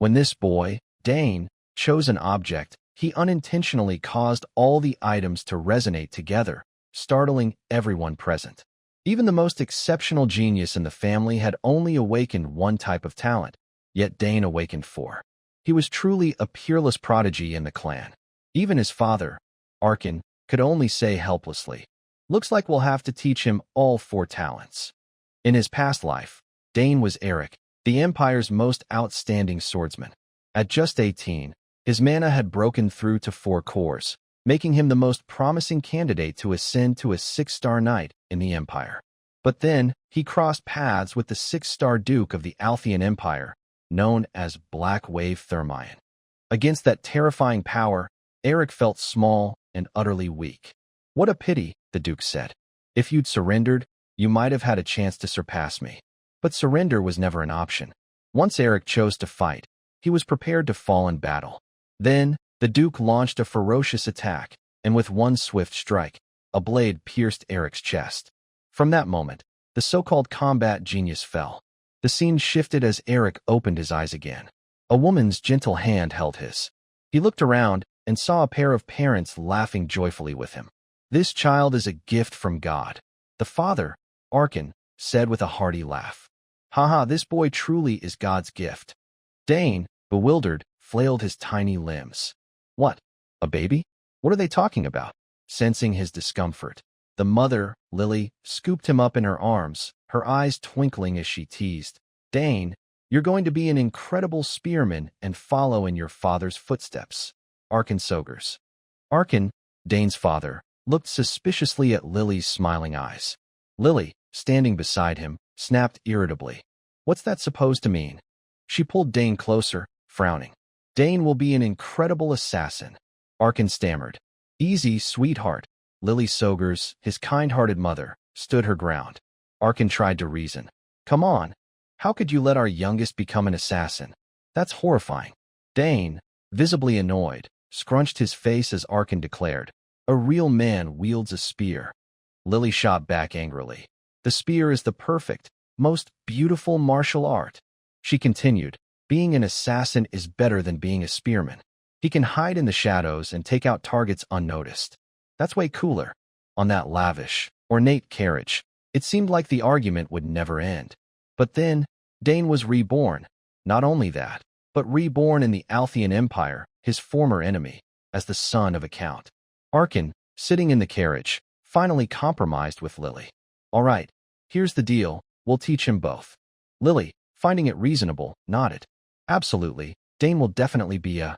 When this boy, Dane, chose an object, he unintentionally caused all the items to resonate together, startling everyone present. Even the most exceptional genius in the family had only awakened one type of talent, yet Dane awakened four. He was truly a peerless prodigy in the clan. Even his father, Arkin, could only say helplessly, "Looks like we'll have to teach him all four talents." In his past life, Dane was Eric, the Empire's most outstanding swordsman. At just 18, his mana had broken through to 4 cores, making him the most promising candidate to ascend to a 6-star knight in the Empire. But then, he crossed paths with the 6-star Duke of the Althean Empire, known as Black Wave Thermian. Against that terrifying power, Eric felt small and utterly weak. "What a pity," the Duke said. "If you'd surrendered, you might have had a chance to surpass me." But surrender was never an option. Once Eric chose to fight, he was prepared to fall in battle. Then, the Duke launched a ferocious attack, and with one swift strike, a blade pierced Eric's chest. From that moment, the so-called combat genius fell. The scene shifted as Eric opened his eyes again. A woman's gentle hand held his. He looked around and saw a pair of parents laughing joyfully with him. "This child is a gift from God," the father, Arkin, said with a hearty laugh. "Haha, this boy truly is God's gift." Dane, bewildered, flailed his tiny limbs. "What? A baby? What are they talking about?" Sensing his discomfort, the mother, Lily, scooped him up in her arms, her eyes twinkling as she teased, "Dane, you're going to be an incredible spearman and follow in your father's footsteps." Arkin Sogers. Arkin, Dane's father, looked suspiciously at Lily's smiling eyes. Lily, standing beside him, snapped irritably, "What's that supposed to mean?" She pulled Dane closer, frowning. "Dane will be an incredible assassin," Arkin stammered. "Easy, sweetheart." Lily Sogers, his kind-hearted mother, stood her ground. Arkin tried to reason. "Come on. How could you let our youngest become an assassin? That's horrifying." Dane, visibly annoyed, scrunched his face as Arkin declared, "A real man wields a spear." Lily shot back angrily. "The spear is the perfect, most beautiful martial art." She continued, "Being an assassin is better than being a spearman. He can hide in the shadows and take out targets unnoticed. That's way cooler." On that lavish, ornate carriage, it seemed like the argument would never end. But then, Dane was reborn. Not only that, but reborn in the Althean Empire, his former enemy, as the son of a count. Arkin, sitting in the carriage, finally compromised with Lily. "All right, here's the deal, we'll teach him both." Lily, finding it reasonable, nodded. "Absolutely, Dane will definitely be an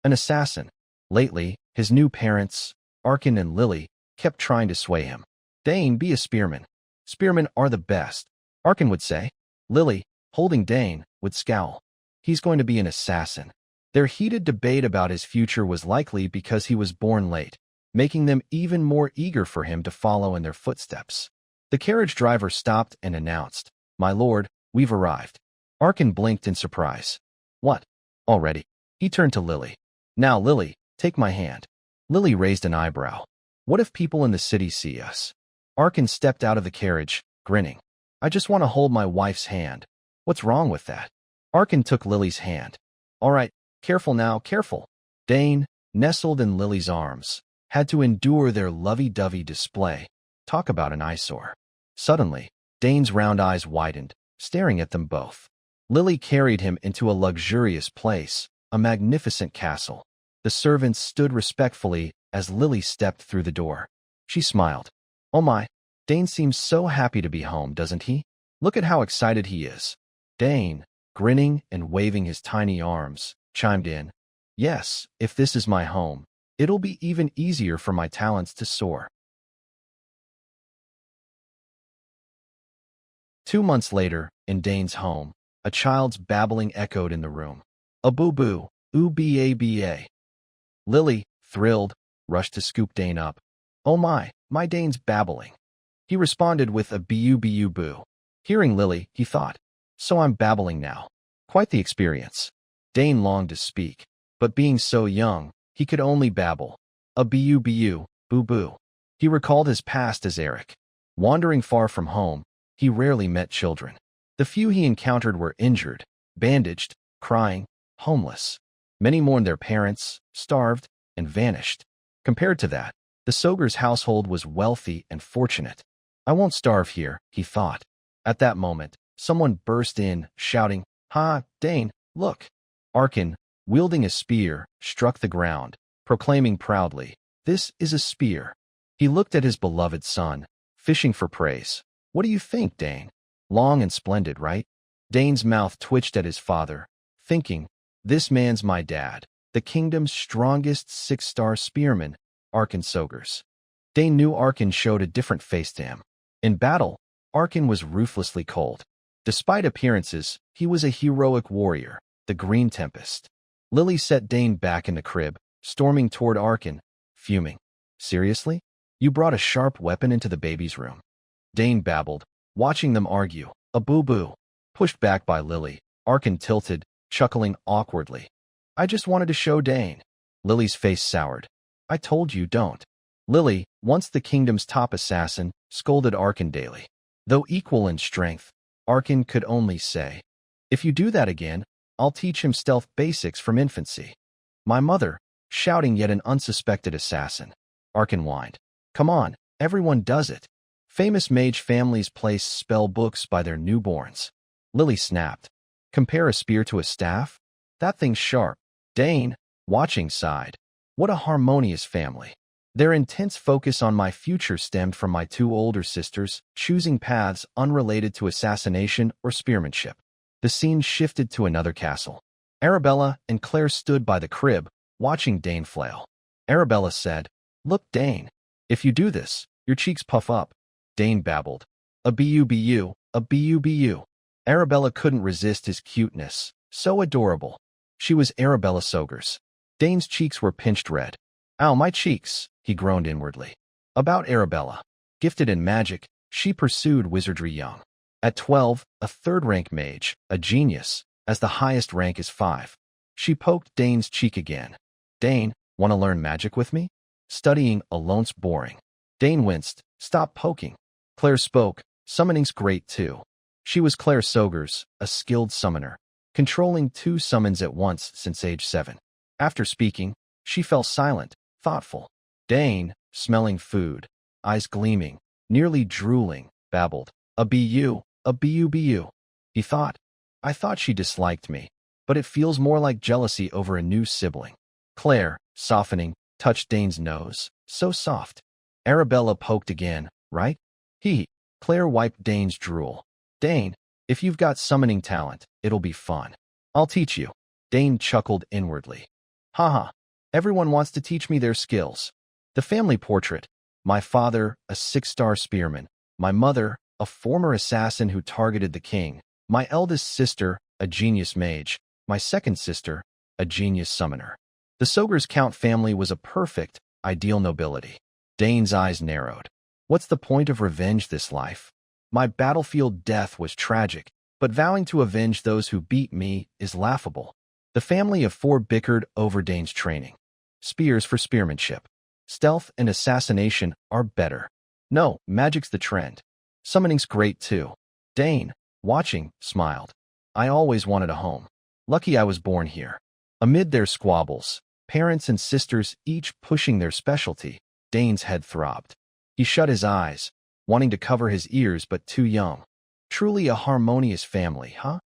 assassin." Lately, his new parents, Arkin and Lily, kept trying to sway him. "Dane, be a spearman. Spearmen are the best," Arkin would say. Lily, holding Dane, would scowl. "He's going to be an assassin." Their heated debate about his future was likely because he was born late, making them even more eager for him to follow in their footsteps. The carriage driver stopped and announced, "My lord, we've arrived." Arkin blinked in surprise. "What? Already?" He turned to Lily. "Now, Lily, take my hand." Lily raised an eyebrow. "What if people in the city see us?" Arkin stepped out of the carriage, grinning. "I just want to hold my wife's hand. What's wrong with that?" Arkin took Lily's hand. "All right, careful now, careful." Dane, nestled in Lily's arms, had to endure their lovey-dovey display. Talk about an eyesore. Suddenly, Dane's round eyes widened, staring at them both. Lily carried him into a luxurious place, a magnificent castle. The servants stood respectfully as Lily stepped through the door. She smiled. "Oh my, Dane seems so happy to be home, doesn't he? Look at how excited he is." Dane, grinning and waving his tiny arms, chimed in, "Yes, if this is my home, it'll be even easier for my talents to soar." 2 months later, in Dane's home, a child's babbling echoed in the room. "A boo-boo, ooh-ba-ba." Lily, thrilled, rushed to scoop Dane up. "Oh my Dane's babbling." He responded with a boo-boo-boo. Hearing Lily, he thought, "So I'm babbling now. Quite the experience." Dane longed to speak, but being so young, he could only babble. A boo-boo, boo-boo. He recalled his past as Eric. Wandering far from home, he rarely met children. The few he encountered were injured, bandaged, crying, homeless. Many mourned their parents, starved, and vanished. Compared to that, the Soger's household was wealthy and fortunate. I won't starve here, he thought. At that moment, someone burst in, shouting, "Ha, Dane, look!" Arkin, wielding a spear, struck the ground, proclaiming proudly, "This is a spear." He looked at his beloved son, fishing for praise. "What do you think, Dane? Long and splendid, right?" Dane's mouth twitched at his father, thinking, "This man's my dad, the kingdom's strongest six-star spearman, Arkin Sogers." Dane knew Arkin showed a different face to him. In battle, Arkin was ruthlessly cold. Despite appearances, he was a heroic warrior, the Green Tempest. Lily set Dane back in the crib, storming toward Arkin, fuming. "Seriously? You brought a sharp weapon into the baby's room?" Dane babbled, watching them argue. A boo-boo. Pushed back by Lily, Arkin tilted, chuckling awkwardly. "I just wanted to show Dane." Lily's face soured. "I told you don't." Lily, once the kingdom's top assassin, scolded Arkin daily. Though equal in strength, Arkin could only say, "If you do that again, I'll teach him stealth basics from infancy." "My mother," shouting yet an unsuspected assassin. Arkin whined. "Come on, everyone does it. Famous mage families place spell books by their newborns." Lily snapped. "Compare a spear to a staff? That thing's sharp." Dane, watching, sighed. "What a harmonious family. Their intense focus on my future stemmed from my two older sisters choosing paths unrelated to assassination or spearmanship." The scene shifted to another castle. Arabella and Claire stood by the crib, watching Dane flail. Arabella said, "Look, Dane, if you do this, your cheeks puff up." Dane babbled, "A bu, a bu." Arabella couldn't resist his cuteness, so adorable. She was Arabella Sogers. Dane's cheeks were pinched red. "Ow, my cheeks," he groaned inwardly. About Arabella. Gifted in magic, she pursued wizardry young. At 12, a third-rank mage, a genius, as the highest rank is 5. She poked Dane's cheek again. "Dane, want to learn magic with me? Studying alone's boring." Dane winced. "Stop poking." Claire spoke. "Summoning's great too." She was Claire Sogers, a skilled summoner, controlling 2 summons at once since age 7. After speaking, she fell silent, thoughtful. Dane, smelling food, eyes gleaming, nearly drooling, babbled, "A bu, a bu." He thought, "I thought she disliked me, but it feels more like jealousy over a new sibling." Claire, softening, touched Dane's nose, so soft. Arabella poked again, "Right?" Claire wiped Dane's drool. "Dane, if you've got summoning talent, it'll be fun. I'll teach you." Dane chuckled inwardly. "Haha, everyone wants to teach me their skills." The family portrait. My father, a 6-star spearman. My mother, a former assassin who targeted the king. My eldest sister, a genius mage. My second sister, a genius summoner. The Sogers Count family was a perfect, ideal nobility. Dane's eyes narrowed. What's the point of revenge this life? My battlefield death was tragic, but vowing to avenge those who beat me is laughable. The family of 4 bickered over Dane's training. Spears for spearmanship. Stealth and assassination are better. No, magic's the trend. Summoning's great too. Dane, watching, smiled. "I always wanted a home. Lucky I was born here." Amid their squabbles, parents and sisters each pushing their specialty, Dane's head throbbed. He shut his eyes, wanting to cover his ears but too young. Truly a harmonious family, huh?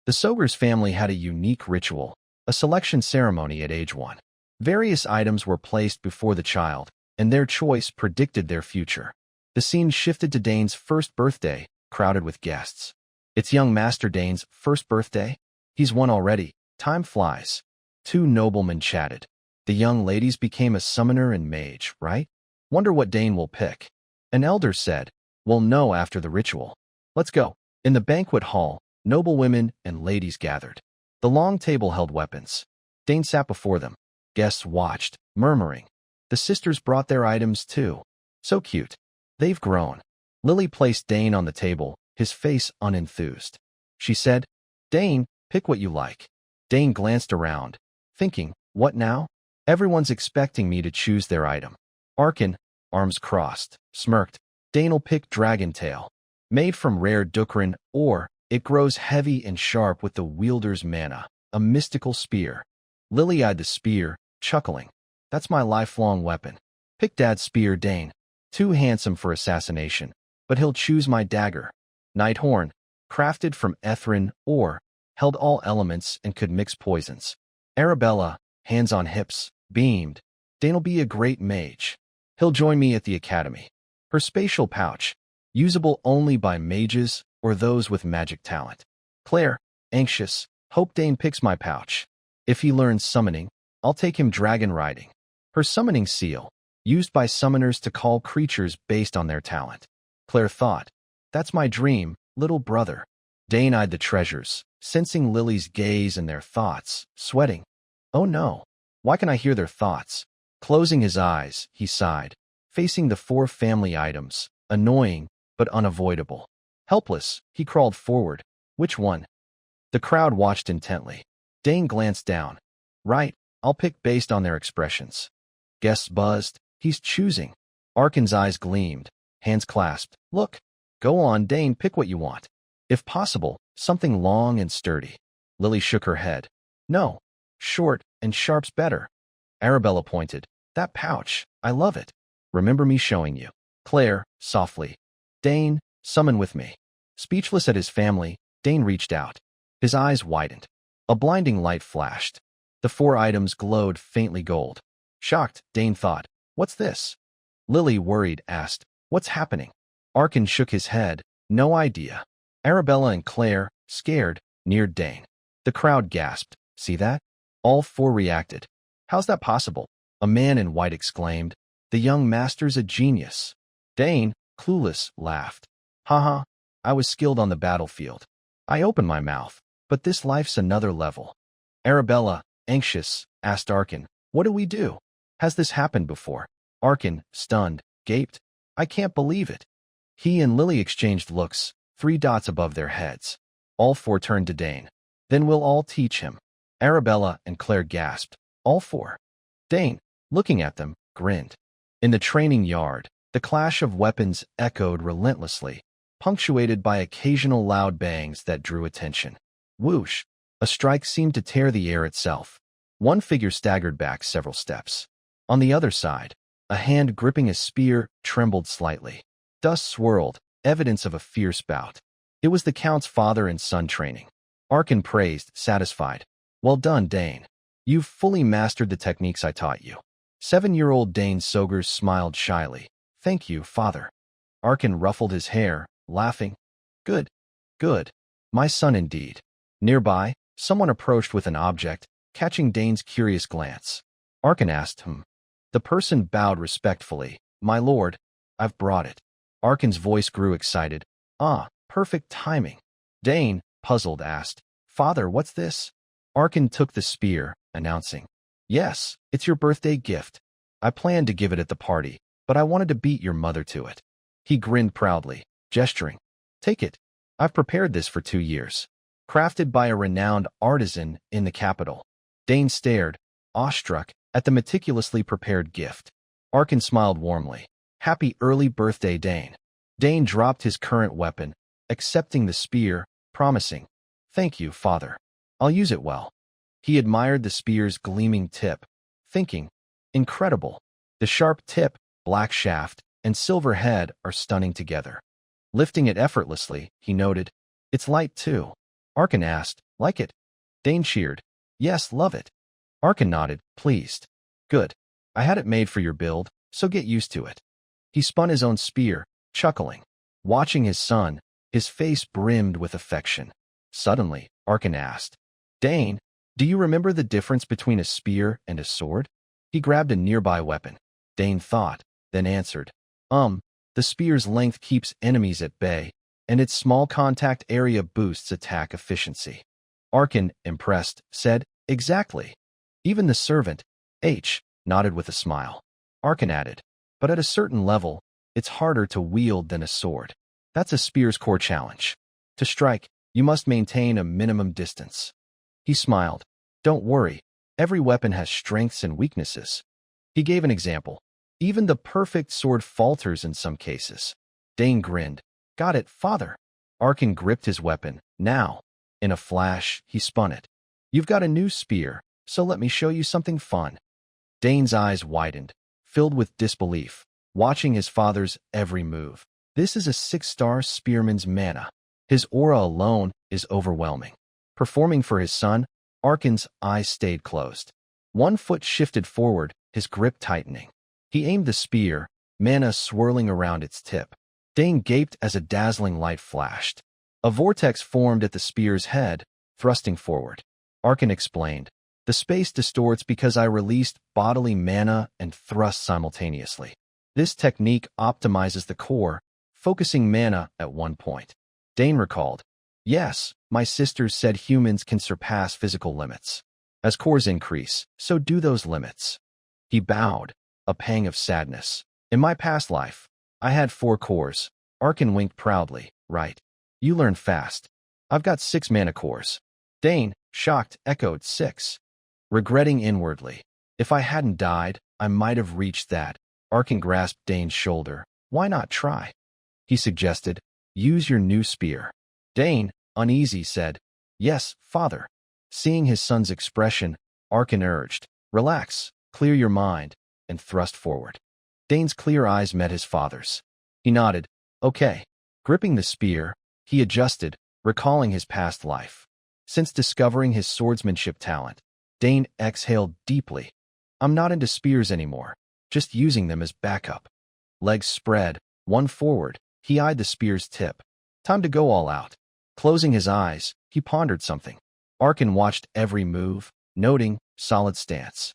The Sogers family had a unique ritual, a selection ceremony at age 1. Various items were placed before the child, and their choice predicted their future. The scene shifted to Dane's first birthday, crowded with guests. It's young Master Dane's first birthday? He's 1 already. Time flies. 2 noblemen chatted. The young ladies became a summoner and mage, right? Wonder what Dane will pick. An elder said, "We'll know after the ritual. Let's go." In the banquet hall, noblewomen and ladies gathered. The long table held weapons. Dane sat before them. Guests watched, murmuring. The sisters brought their items too. So cute. They've grown. Lily placed Dane on the table, his face unenthused. She said, "Dane, pick what you like." Dane glanced around, thinking, "What now? Everyone's expecting me to choose their item." Arkin, arms crossed, smirked. "Dane'll pick Dragon Tail. Made from rare Dukrin ore, it grows heavy and sharp with the wielder's mana. a mystical spear. Lily eyed the spear, chuckling. That's my lifelong weapon. Pick Dad's spear, Dane. Too handsome for assassination, but he'll choose my dagger. Nighthorn, crafted from Ethrin ore, held all elements and could mix poisons. Arabella, hands on hips, beamed. Dane'll be a great mage. He'll join me at the academy. Her spatial pouch, usable only by mages or those with magic talent. Claire, anxious, hope Dane picks my pouch. If he learns summoning, I'll take him dragon riding. Her summoning seal, used by summoners to call creatures based on their talent. Claire thought, that's my dream, little brother. Dane eyed the treasures, sensing Lily's gaze and their thoughts, sweating. Oh no, why can I hear their thoughts? Closing his eyes, he sighed, facing the 4 family items, annoying but unavoidable. Helpless, he crawled forward. Which one? The crowd watched intently. Dane glanced down. Right, I'll pick based on their expressions. Guests buzzed. He's choosing. Arkin's eyes gleamed, hands clasped. Look. Go on, Dane, pick what you want. If possible, something long and sturdy. Lily shook her head. No, short and sharp's better. Arabella pointed. That pouch, I love it. Remember me showing you. Claire, softly. Dane, summon with me. Speechless at his family, Dane reached out. His eyes widened. A blinding light flashed. The 4 items glowed faintly gold. Shocked, Dane thought, what's this? Lily, worried, asked, what's happening? Arkin shook his head, no idea. Arabella and Claire, scared, neared Dane. The crowd gasped. See that? All 4 reacted. How's that possible? A man in white exclaimed. The young master's a genius. Dane, clueless, laughed. Haha, I was skilled on the battlefield. I opened my mouth, but this life's another level. Arabella, anxious, asked Arkin, what do we do? Has this happened before? Arkin, stunned, gaped. I can't believe it. He and Lily exchanged looks, 3 dots above their heads. All 4 turned to Dane. Then we'll all teach him. Arabella and Claire gasped. All 4. Dane, looking at them, grinned. In the training yard, the clash of weapons echoed relentlessly, punctuated by occasional loud bangs that drew attention. Whoosh! A strike seemed to tear the air itself. One figure staggered back several steps. On the other side, a hand gripping a spear trembled slightly. Dust swirled, evidence of a fierce bout. It was the Count's father and son training. Arkin praised, satisfied. Well done, Dane. You've fully mastered the techniques I taught you. 7-year-old Dane Sogers smiled shyly. Thank you, father. Arkin ruffled his hair, laughing. Good, good. My son indeed. Nearby, someone approached with an object, catching Dane's curious glance. Arkin asked him. The person bowed respectfully. My lord, I've brought it. Arkin's voice grew excited. Ah, perfect timing. Dane, puzzled, asked, Father, what's this? Arkin took the spear, announcing, Yes, it's your birthday gift. I planned to give it at the party, but I wanted to beat your mother to it. He grinned proudly, gesturing. Take it. I've prepared this for 2 years. Crafted by a renowned artisan in the capital. Dane stared, awestruck, at the meticulously prepared gift. Arkin smiled warmly. Happy early birthday, Dane. Dane dropped his current weapon, accepting the spear, promising, Thank you, father. I'll use it well. He admired the spear's gleaming tip, thinking, Incredible. The sharp tip, black shaft, and silver head are stunning together. Lifting it effortlessly, he noted, It's light too. Arkin asked, Like it? Dane cheered, Yes, love it. Arkin nodded, pleased. Good. I had it made for your build, so get used to it. He spun his own spear, chuckling. Watching his son, his face brimmed with affection. Suddenly, Arkin asked, Dane, do you remember the difference between a spear and a sword? He grabbed a nearby weapon. Dane thought, then answered, the spear's length keeps enemies at bay, and its small contact area boosts attack efficiency. Arkin, impressed, said, Exactly. Even the servant, H, nodded with a smile. Arkin added, But at a certain level, it's harder to wield than a sword. That's a spear's core challenge. To strike, you must maintain a minimum distance. He smiled. Don't worry, every weapon has strengths and weaknesses. He gave an example. Even the perfect sword falters in some cases. Dane grinned. Got it, father. Arkin gripped his weapon. Now. In a flash, he spun it. You've got a new spear, so let me show you something fun. Dane's eyes widened, filled with disbelief, watching his father's every move. This is a 6-star spearman's mana. His aura alone is overwhelming. Performing for his son, Arkin's eyes stayed closed. One foot shifted forward, his grip tightening. He aimed the spear, mana swirling around its tip. Dane gaped as a dazzling light flashed. A vortex formed at the spear's head, thrusting forward. Arkin explained, "The space distorts because I released bodily mana and thrust simultaneously. This technique optimizes the core, focusing mana at one point." Dane recalled, "Yes, my sisters said humans can surpass physical limits. As cores increase, so do those limits." He bowed, a pang of sadness. "In my past life, I had 4 cores." Arkin winked proudly. "Right. You learn fast. I've got 6 mana cores." Dane, shocked, echoed 6. Regretting inwardly, "If I hadn't died, I might have reached that." Arkin grasped Dane's shoulder. "Why not try?" He suggested, "Use your new spear." Dane, uneasy, said, "Yes, father." Seeing his son's expression, Arkin urged, "Relax, clear your mind," and thrust forward. Dane's clear eyes met his father's. He nodded, "Okay." Gripping the spear, he adjusted, recalling his past life. Since discovering his swordsmanship talent, Dane exhaled deeply. "I'm not into spears anymore, just using them as backup." Legs spread, one forward, he eyed the spear's tip. Time to go all out. Closing his eyes, he pondered something. Arkin watched every move, noting solid stance.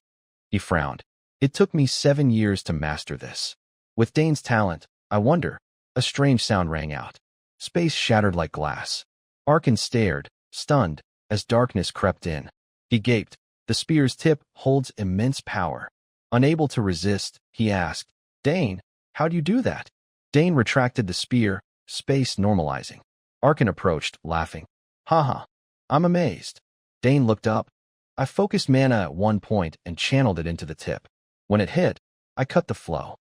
He frowned. "It took me 7 years to master this. With Dane's talent, I wonder." A strange sound rang out. Space shattered like glass. Arkin stared, stunned, as darkness crept in. He gaped. The spear's tip holds immense power. Unable to resist, he asked, "Dane, how do you do that?" Dane retracted the spear, space normalizing. Arkin approached, laughing. "Haha, I'm amazed." Dane looked up. "I focused mana at one point and channeled it into the tip. When it hit, I cut the flow."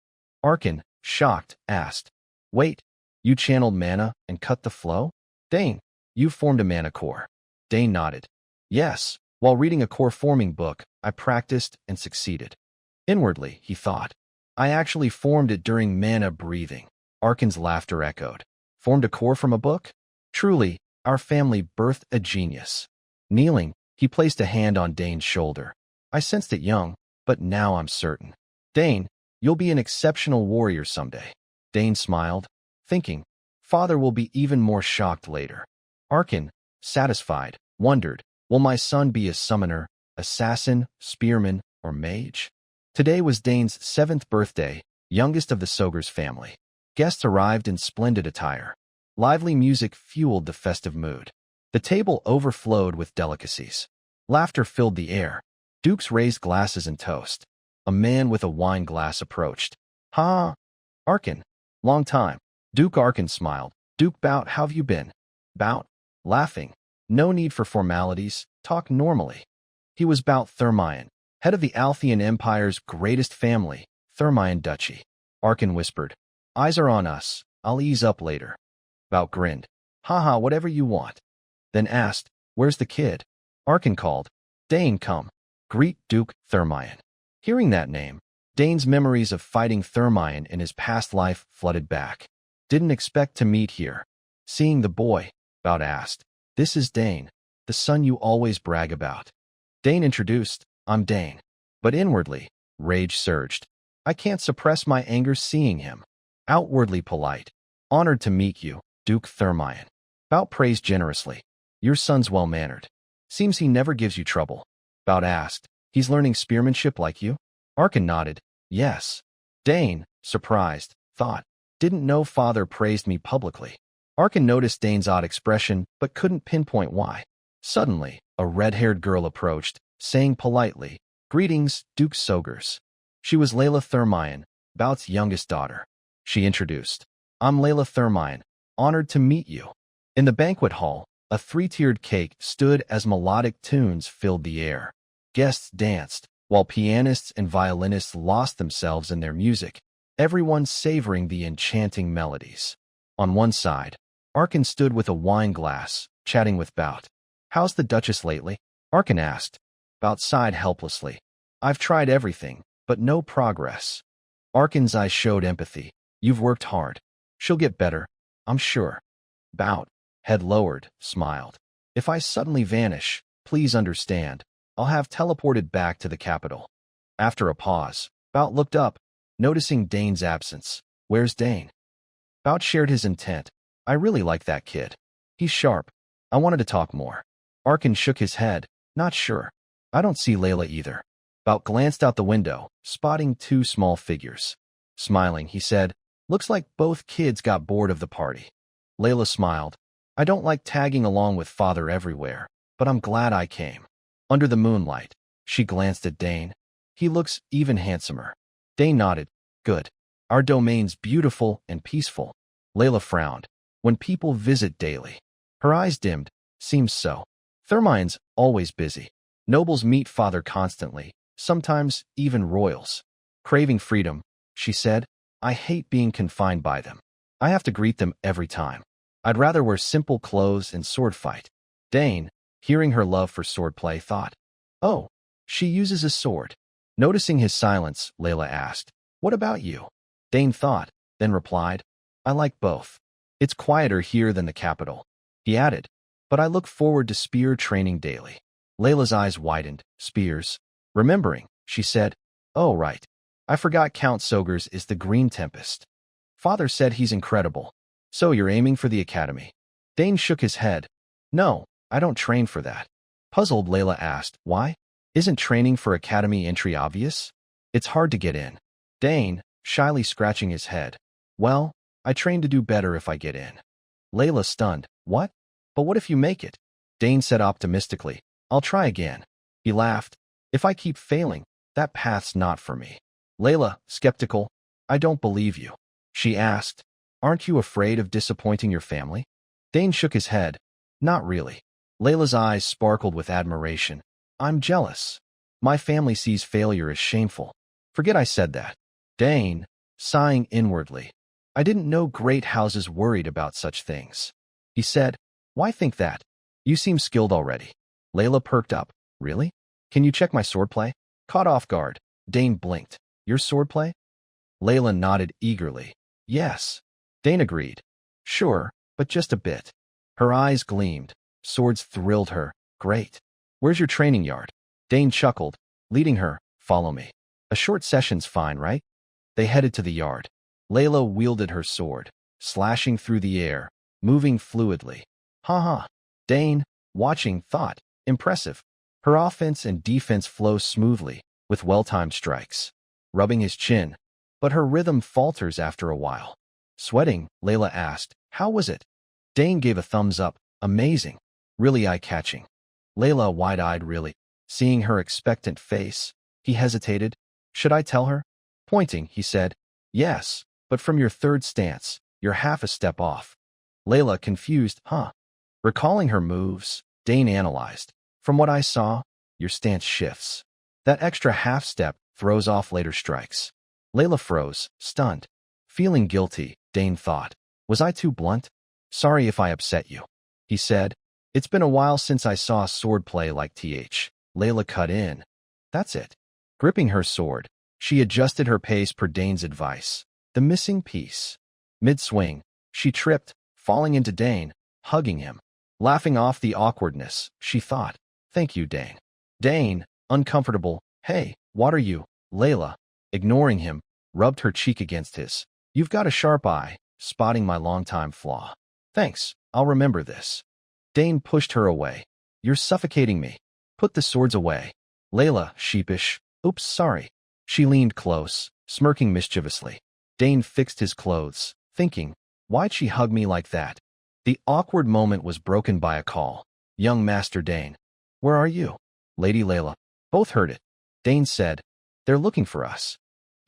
Arkin, shocked, asked, "Wait, you channeled mana and cut the flow?" "Dane, you formed a mana core." Dane nodded. "Yes, while reading a core-forming book, I practiced and succeeded." Inwardly, he thought, "I actually formed it during mana breathing." Arkin's laughter echoed. "Formed a core from a book? Truly, our family birthed a genius." Kneeling, he placed a hand on Dane's shoulder. "I sensed it young, but now I'm certain. Dane, you'll be an exceptional warrior someday." Dane smiled, thinking, "Father will be even more shocked later." Arkin, satisfied, wondered, "Will my son be a summoner, assassin, spearman, or mage?" Today was Dane's 7th birthday, youngest of the Sogur's family. Guests arrived in splendid attire. Lively music fueled the festive mood. The table overflowed with delicacies. Laughter filled the air. Dukes raised glasses and toast. A man with a wine glass approached. "Ha! Arkin, long time." Duke Arkin smiled. "Duke Bout, how have you been?" Bout, laughing. "No need for formalities, talk normally." He was Bout Thermian, head of the Althean Empire's greatest family, Thermian Duchy. Arkin whispered, "Eyes are on us, I'll ease up later." Bout grinned. "Haha, whatever you want." Then asked, "Where's the kid?" Arkin called, "Dane, come. Greet Duke Thermian." Hearing that name, Dane's memories of fighting Thermian in his past life flooded back. "Didn't expect to meet here." Seeing the boy, Bout asked, "This is Dane, the son you always brag about." Dane introduced, "I'm Dane." But inwardly, rage surged. "I can't suppress my anger seeing him." Outwardly polite, "Honored to meet you, Duke Thermian." Bout praised generously. "Your son's well-mannered. Seems he never gives you trouble." Bout asked, "He's learning spearmanship like you?" Arkin nodded, "Yes." Dane, surprised, thought, "Didn't know father praised me publicly." Arkin noticed Dane's odd expression, but couldn't pinpoint why. Suddenly, a red-haired girl approached, saying politely, "Greetings, Duke Sogurs." She was Layla Thermian, Bout's youngest daughter. She introduced, "I'm Layla Thermian, honored to meet you." In the banquet hall, a 3-tiered cake stood as melodic tunes filled the air. Guests danced, while pianists and violinists lost themselves in their music, everyone savoring the enchanting melodies. On one side, Arkin stood with a wine glass, chatting with Bout. "How's the Duchess lately?" Arkin asked. Bout sighed helplessly. I've tried everything, but no progress. Arkin's eyes showed empathy. You've worked hard. She'll get better, I'm sure. Bout, head lowered, smiled. If I suddenly vanish, please understand. I'll have teleported back to the capital. After a pause, Bout looked up, noticing Dane's absence. Where's Dane? Bout shared his intent. I really like that kid. He's sharp. I wanted to talk more. Arkin shook his head. Not sure. I don't see Layla either. Bout glanced out the window, spotting two small figures. Smiling, he said, looks like both kids got bored of the party. Layla smiled. I don't like tagging along with father everywhere, but I'm glad I came. Under the moonlight, she glanced at Dane. He looks even handsomer. Dane nodded. Good. Our domain's beautiful and peaceful. Layla frowned. When people visit daily. Her eyes dimmed. Seems so. Thermian's always busy. Nobles meet father constantly, sometimes even royals. Craving freedom, she said. I hate being confined by them. I have to greet them every time. I'd rather wear simple clothes and sword fight. Dane, hearing her love for swordplay, thought. Oh, she uses a sword. Noticing his silence, Layla asked, what about you? Dane thought, then replied, I like both. It's quieter here than the capital. He added, but I look forward to spear training daily. Layla's eyes widened. Spears. Remembering, she said, oh right. I forgot Count Sogers is the Green Tempest. Father said he's incredible. So you're aiming for the academy? Dane shook his head. No, I don't train for that. Puzzled, Layla asked, why? Isn't training for academy entry obvious? It's hard to get in. Dane, shyly scratching his head. Well, I train to do better if I get in. Layla stunned. What? But what if you make it? Dane said optimistically. I'll try again. He laughed. If I keep failing, that path's not for me. Layla, skeptical. I don't believe you. She asked. Aren't you afraid of disappointing your family? Dane shook his head. Not really. Layla's eyes sparkled with admiration. I'm jealous. My family sees failure as shameful. Forget I said that. Dane, sighing inwardly. I didn't know great houses worried about such things. He said, why think that? You seem skilled already. Layla perked up. Really? Can you check my swordplay? Caught off guard, Dane blinked. Your swordplay? Layla nodded eagerly. Yes. Dane agreed. Sure, but just a bit. Her eyes gleamed. Swords thrilled her. Great. Where's your training yard? Dane chuckled, leading her. Follow me. A short session's fine, right? They headed to the yard. Layla wielded her sword, slashing through the air, moving fluidly. Ha. Dane, watching, thought, impressive. Her offense and defense flow smoothly, with well-timed strikes. Rubbing his chin, but her rhythm falters after a while. Sweating, Layla asked, how was it? Dane gave a thumbs up. Amazing. Really eye-catching. Layla wide-eyed really. Seeing her expectant face, he hesitated. Should I tell her? Pointing, he said, yes, but from your third stance, you're half a step off. Layla, confused, huh? Recalling her moves, Dane analyzed. From what I saw, your stance shifts. That extra half step throws off later strikes. Layla froze, stunned. Feeling guilty, Dane thought. Was I too blunt? Sorry if I upset you. He said. It's been a while since I saw swordplay like th. Layla cut in. That's it. Gripping her sword, she adjusted her pace per Dane's advice. The missing piece. Mid-swing, she tripped, falling into Dane, hugging him. Laughing off the awkwardness, she thought. Thank you, Dane. Dane, uncomfortable. Hey, what are you? Layla, ignoring him, rubbed her cheek against his. You've got a sharp eye, spotting my long-time flaw. Thanks, I'll remember this. Dane pushed her away. You're suffocating me. Put the swords away. Layla, sheepish. Oops, sorry. She leaned close, smirking mischievously. Dane fixed his clothes, thinking, why'd she hug me like that? The awkward moment was broken by a call. Young Master Dane. Where are you? Lady Layla. Both heard it. Dane said, they're looking for us.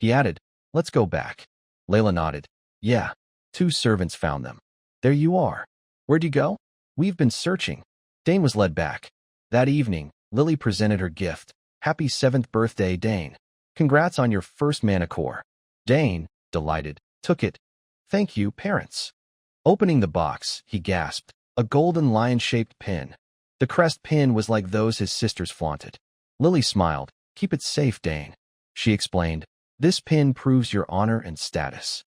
He added, let's go back. Layla nodded. Yeah, 2 servants found them. There you are. Where'd you go? We've been searching. Dane was led back. That evening, Lily presented her gift. Happy 7th birthday, Dane. Congrats on your first manicure. Dane, delighted, took it. Thank you, parents. Opening the box, he gasped. A golden lion-shaped pin. The crest pin was like those his sisters flaunted. Lily smiled. Keep it safe, Dane. She explained. This pin proves your honor and status.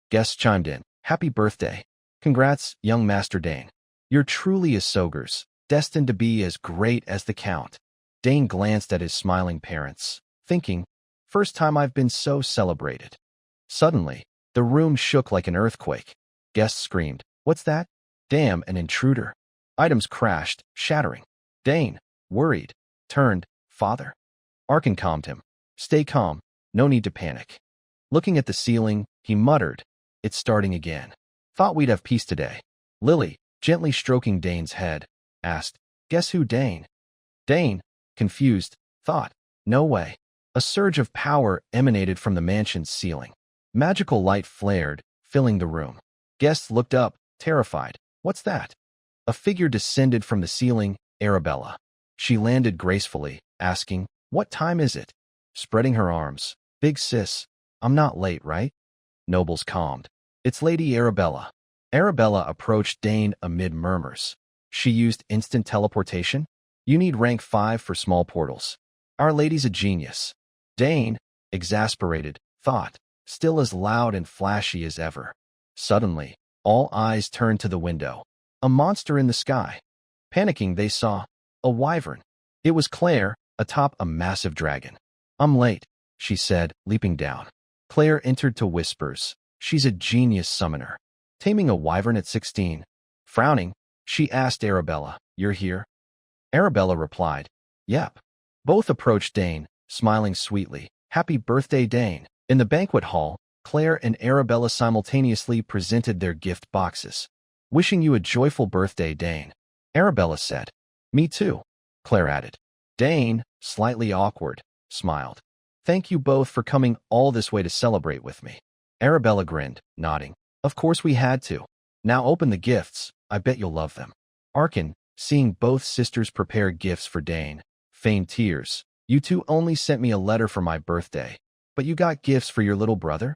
Guests chimed in. Happy birthday. Congrats, young Master Dane. You're truly a Sogers, destined to be as great as the Count. Dane glanced at his smiling parents, thinking, first time I've been so celebrated. Suddenly, the room shook like an earthquake. Guests screamed, What's that? Damn, an intruder. Items crashed, shattering. Dane, worried, turned, Father. Arkin calmed him. Stay calm, no need to panic. Looking at the ceiling, he muttered, It's starting again. Thought we'd have peace today. Lily, gently stroking Dane's head, asked, Guess who, Dane? Dane, confused, thought, No way. A surge of power emanated from the mansion's ceiling. Magical light flared, filling the room. Guests looked up, terrified. What's that? A figure descended from the ceiling, Arabella. She landed gracefully, asking, What time is it? Spreading her arms. Big sis, I'm not late, right? Nobles calmed. It's Lady Arabella. Arabella approached Dane amid murmurs. She used instant teleportation. You need rank 5 for small portals. Our Lady's a genius. Dane, exasperated, thought, still as loud and flashy as ever. Suddenly, all eyes turned to the window. A monster in the sky. Panicking, they saw a wyvern. It was Claire, atop a massive dragon. I'm late, she said, leaping down. Claire entered to whispers. She's a genius summoner. Taming a wyvern at 16. Frowning, she asked Arabella, You're here? Arabella replied, Yep. Both approached Dane, smiling sweetly. Happy birthday, Dane. In the banquet hall, Claire and Arabella simultaneously presented their gift boxes. Wishing you a joyful birthday, Dane. Arabella said. Me too, Claire added. Dane, slightly awkward, smiled. Thank you both for coming all this way to celebrate with me. Arabella grinned, nodding. Of course we had to. Now open the gifts. I bet you'll love them. Arkin, seeing both sisters prepare gifts for Dane, feigned tears. You two only sent me a letter for my birthday, but you got gifts for your little brother?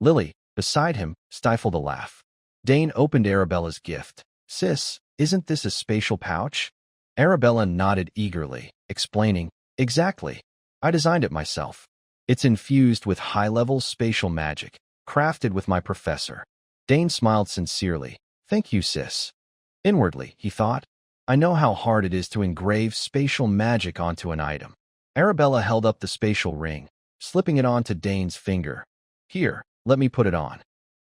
Lily, beside him, stifled a laugh. Dane opened Arabella's gift. Sis, isn't this a spatial pouch? Arabella nodded eagerly, explaining, Exactly. I designed it myself. It's infused with high-level spatial magic, crafted with my professor. Dane smiled sincerely. Thank you, sis. Inwardly, he thought, I know how hard it is to engrave spatial magic onto an item. Arabella held up the spatial ring, slipping it onto Dane's finger. Here, let me put it on.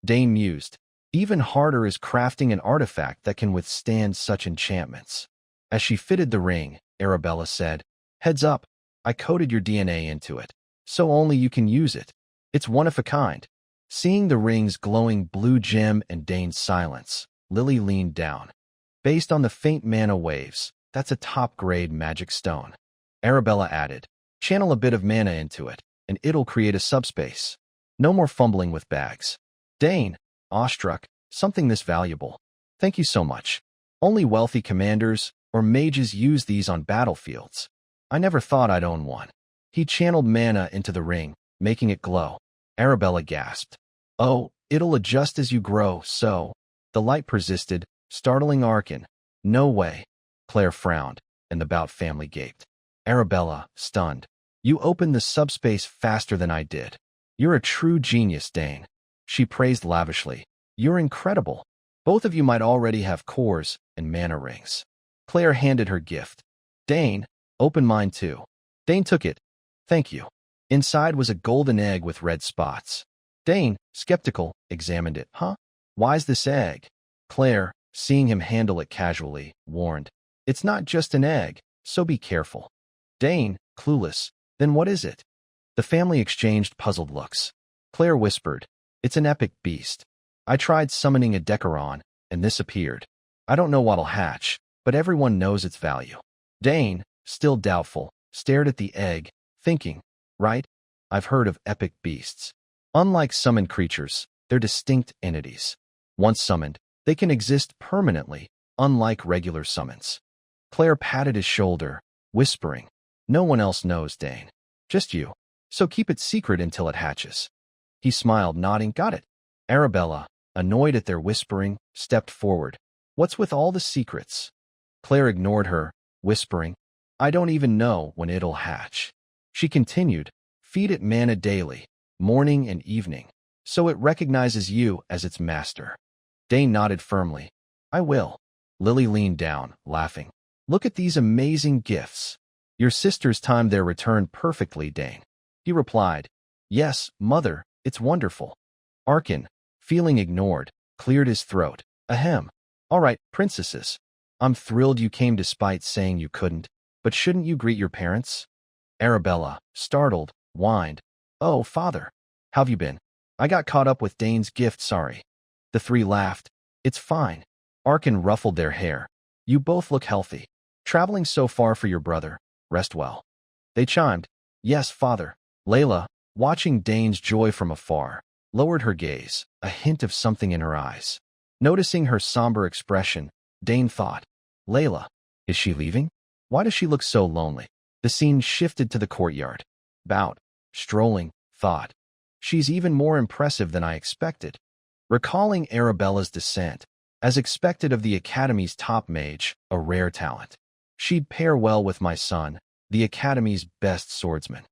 Dane mused. Even harder is crafting an artifact that can withstand such enchantments. As she fitted the ring, Arabella said, Heads up, I coded your DNA into it, so only you can use it. It's one of a kind. Seeing the ring's glowing blue gem and Dane's silence, Lily leaned down. Based on the faint mana waves, that's a top-grade magic stone. Arabella added, Channel a bit of mana into it, and it'll create a subspace. No more fumbling with bags. Dane, awestruck, something this valuable. Thank you so much. Only wealthy commanders or mages use these on battlefields. I never thought I'd own one. He channeled mana into the ring, making it glow. Arabella gasped. Oh, it'll adjust as you grow, so. The light persisted, startling Arkin. No way. Claire frowned, and the Bout family gaped. Arabella, stunned. You opened the subspace faster than I did. You're a true genius, Dane. She praised lavishly. You're incredible. Both of you might already have cores and mana rings. Claire handed her gift. Dane, open mine too. Dane took it. Thank you. Inside was a golden egg with red spots. Dane, skeptical, examined it. Huh? Why's this egg? Claire, seeing him handle it casually, warned. It's not just an egg, so be careful. Dane, clueless. Then what is it? The family exchanged puzzled looks. Claire whispered. It's an epic beast. I tried summoning a Decaron, and this appeared. I don't know what'll hatch, but everyone knows its value. Dane, still doubtful, stared at the egg, thinking, right? I've heard of epic beasts. Unlike summoned creatures, they're distinct entities. Once summoned, they can exist permanently, unlike regular summons. Claire patted his shoulder, whispering, No one else knows, Dane. Just you. So keep it secret until it hatches. He smiled, nodding, Got it. Arabella, annoyed at their whispering, stepped forward. What's with all the secrets? Claire ignored her, whispering, I don't even know when it'll hatch. She continued, feed it manna daily, morning and evening, so it recognizes you as its master. Dane nodded firmly. I will. Lily leaned down, laughing. Look at these amazing gifts. Your sisters timed their return perfectly, Dane. He replied, Yes, mother, it's wonderful. Arkin, feeling ignored, cleared his throat. Ahem. All right, princesses. I'm thrilled you came despite saying you couldn't, but shouldn't you greet your parents? Arabella, startled, whined. Oh, father. How've you been? I got caught up with Dane's gift, sorry. The three laughed. It's fine. Arkin ruffled their hair. You both look healthy. Traveling so far for your brother. Rest well. They chimed. Yes, father. Layla, watching Dane's joy from afar, lowered her gaze, a hint of something in her eyes. Noticing her somber expression, Dane thought, Layla, is she leaving? Why does she look so lonely? The scene shifted to the courtyard. Bout, strolling, thought. She's even more impressive than I expected. Recalling Arabella's descent, as expected of the Academy's top mage, a rare talent. She'd pair well with my son, the Academy's best swordsman.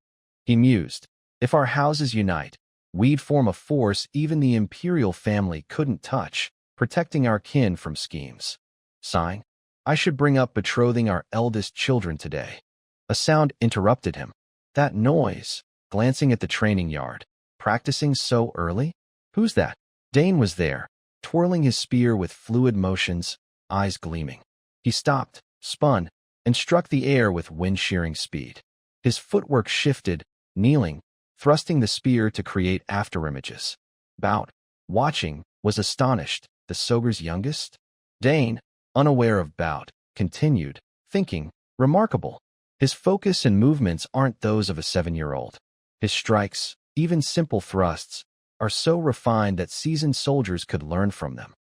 He mused, if our houses unite, we'd form a force even the imperial family couldn't touch, protecting our kin from schemes. Sighing, I should bring up betrothing our eldest children today. A sound interrupted him. That noise, glancing at the training yard. Practicing so early? Who's that? Dane was there, twirling his spear with fluid motions, eyes gleaming. He stopped, spun, and struck the air with wind-shearing speed. His footwork shifted, kneeling, thrusting the spear to create afterimages. Bout, watching, was astonished. The Soger's youngest? Dane, unaware of Bout, continued, thinking, remarkable. His focus and movements aren't those of a 7-year-old. His strikes, even simple thrusts, are so refined that seasoned soldiers could learn from them.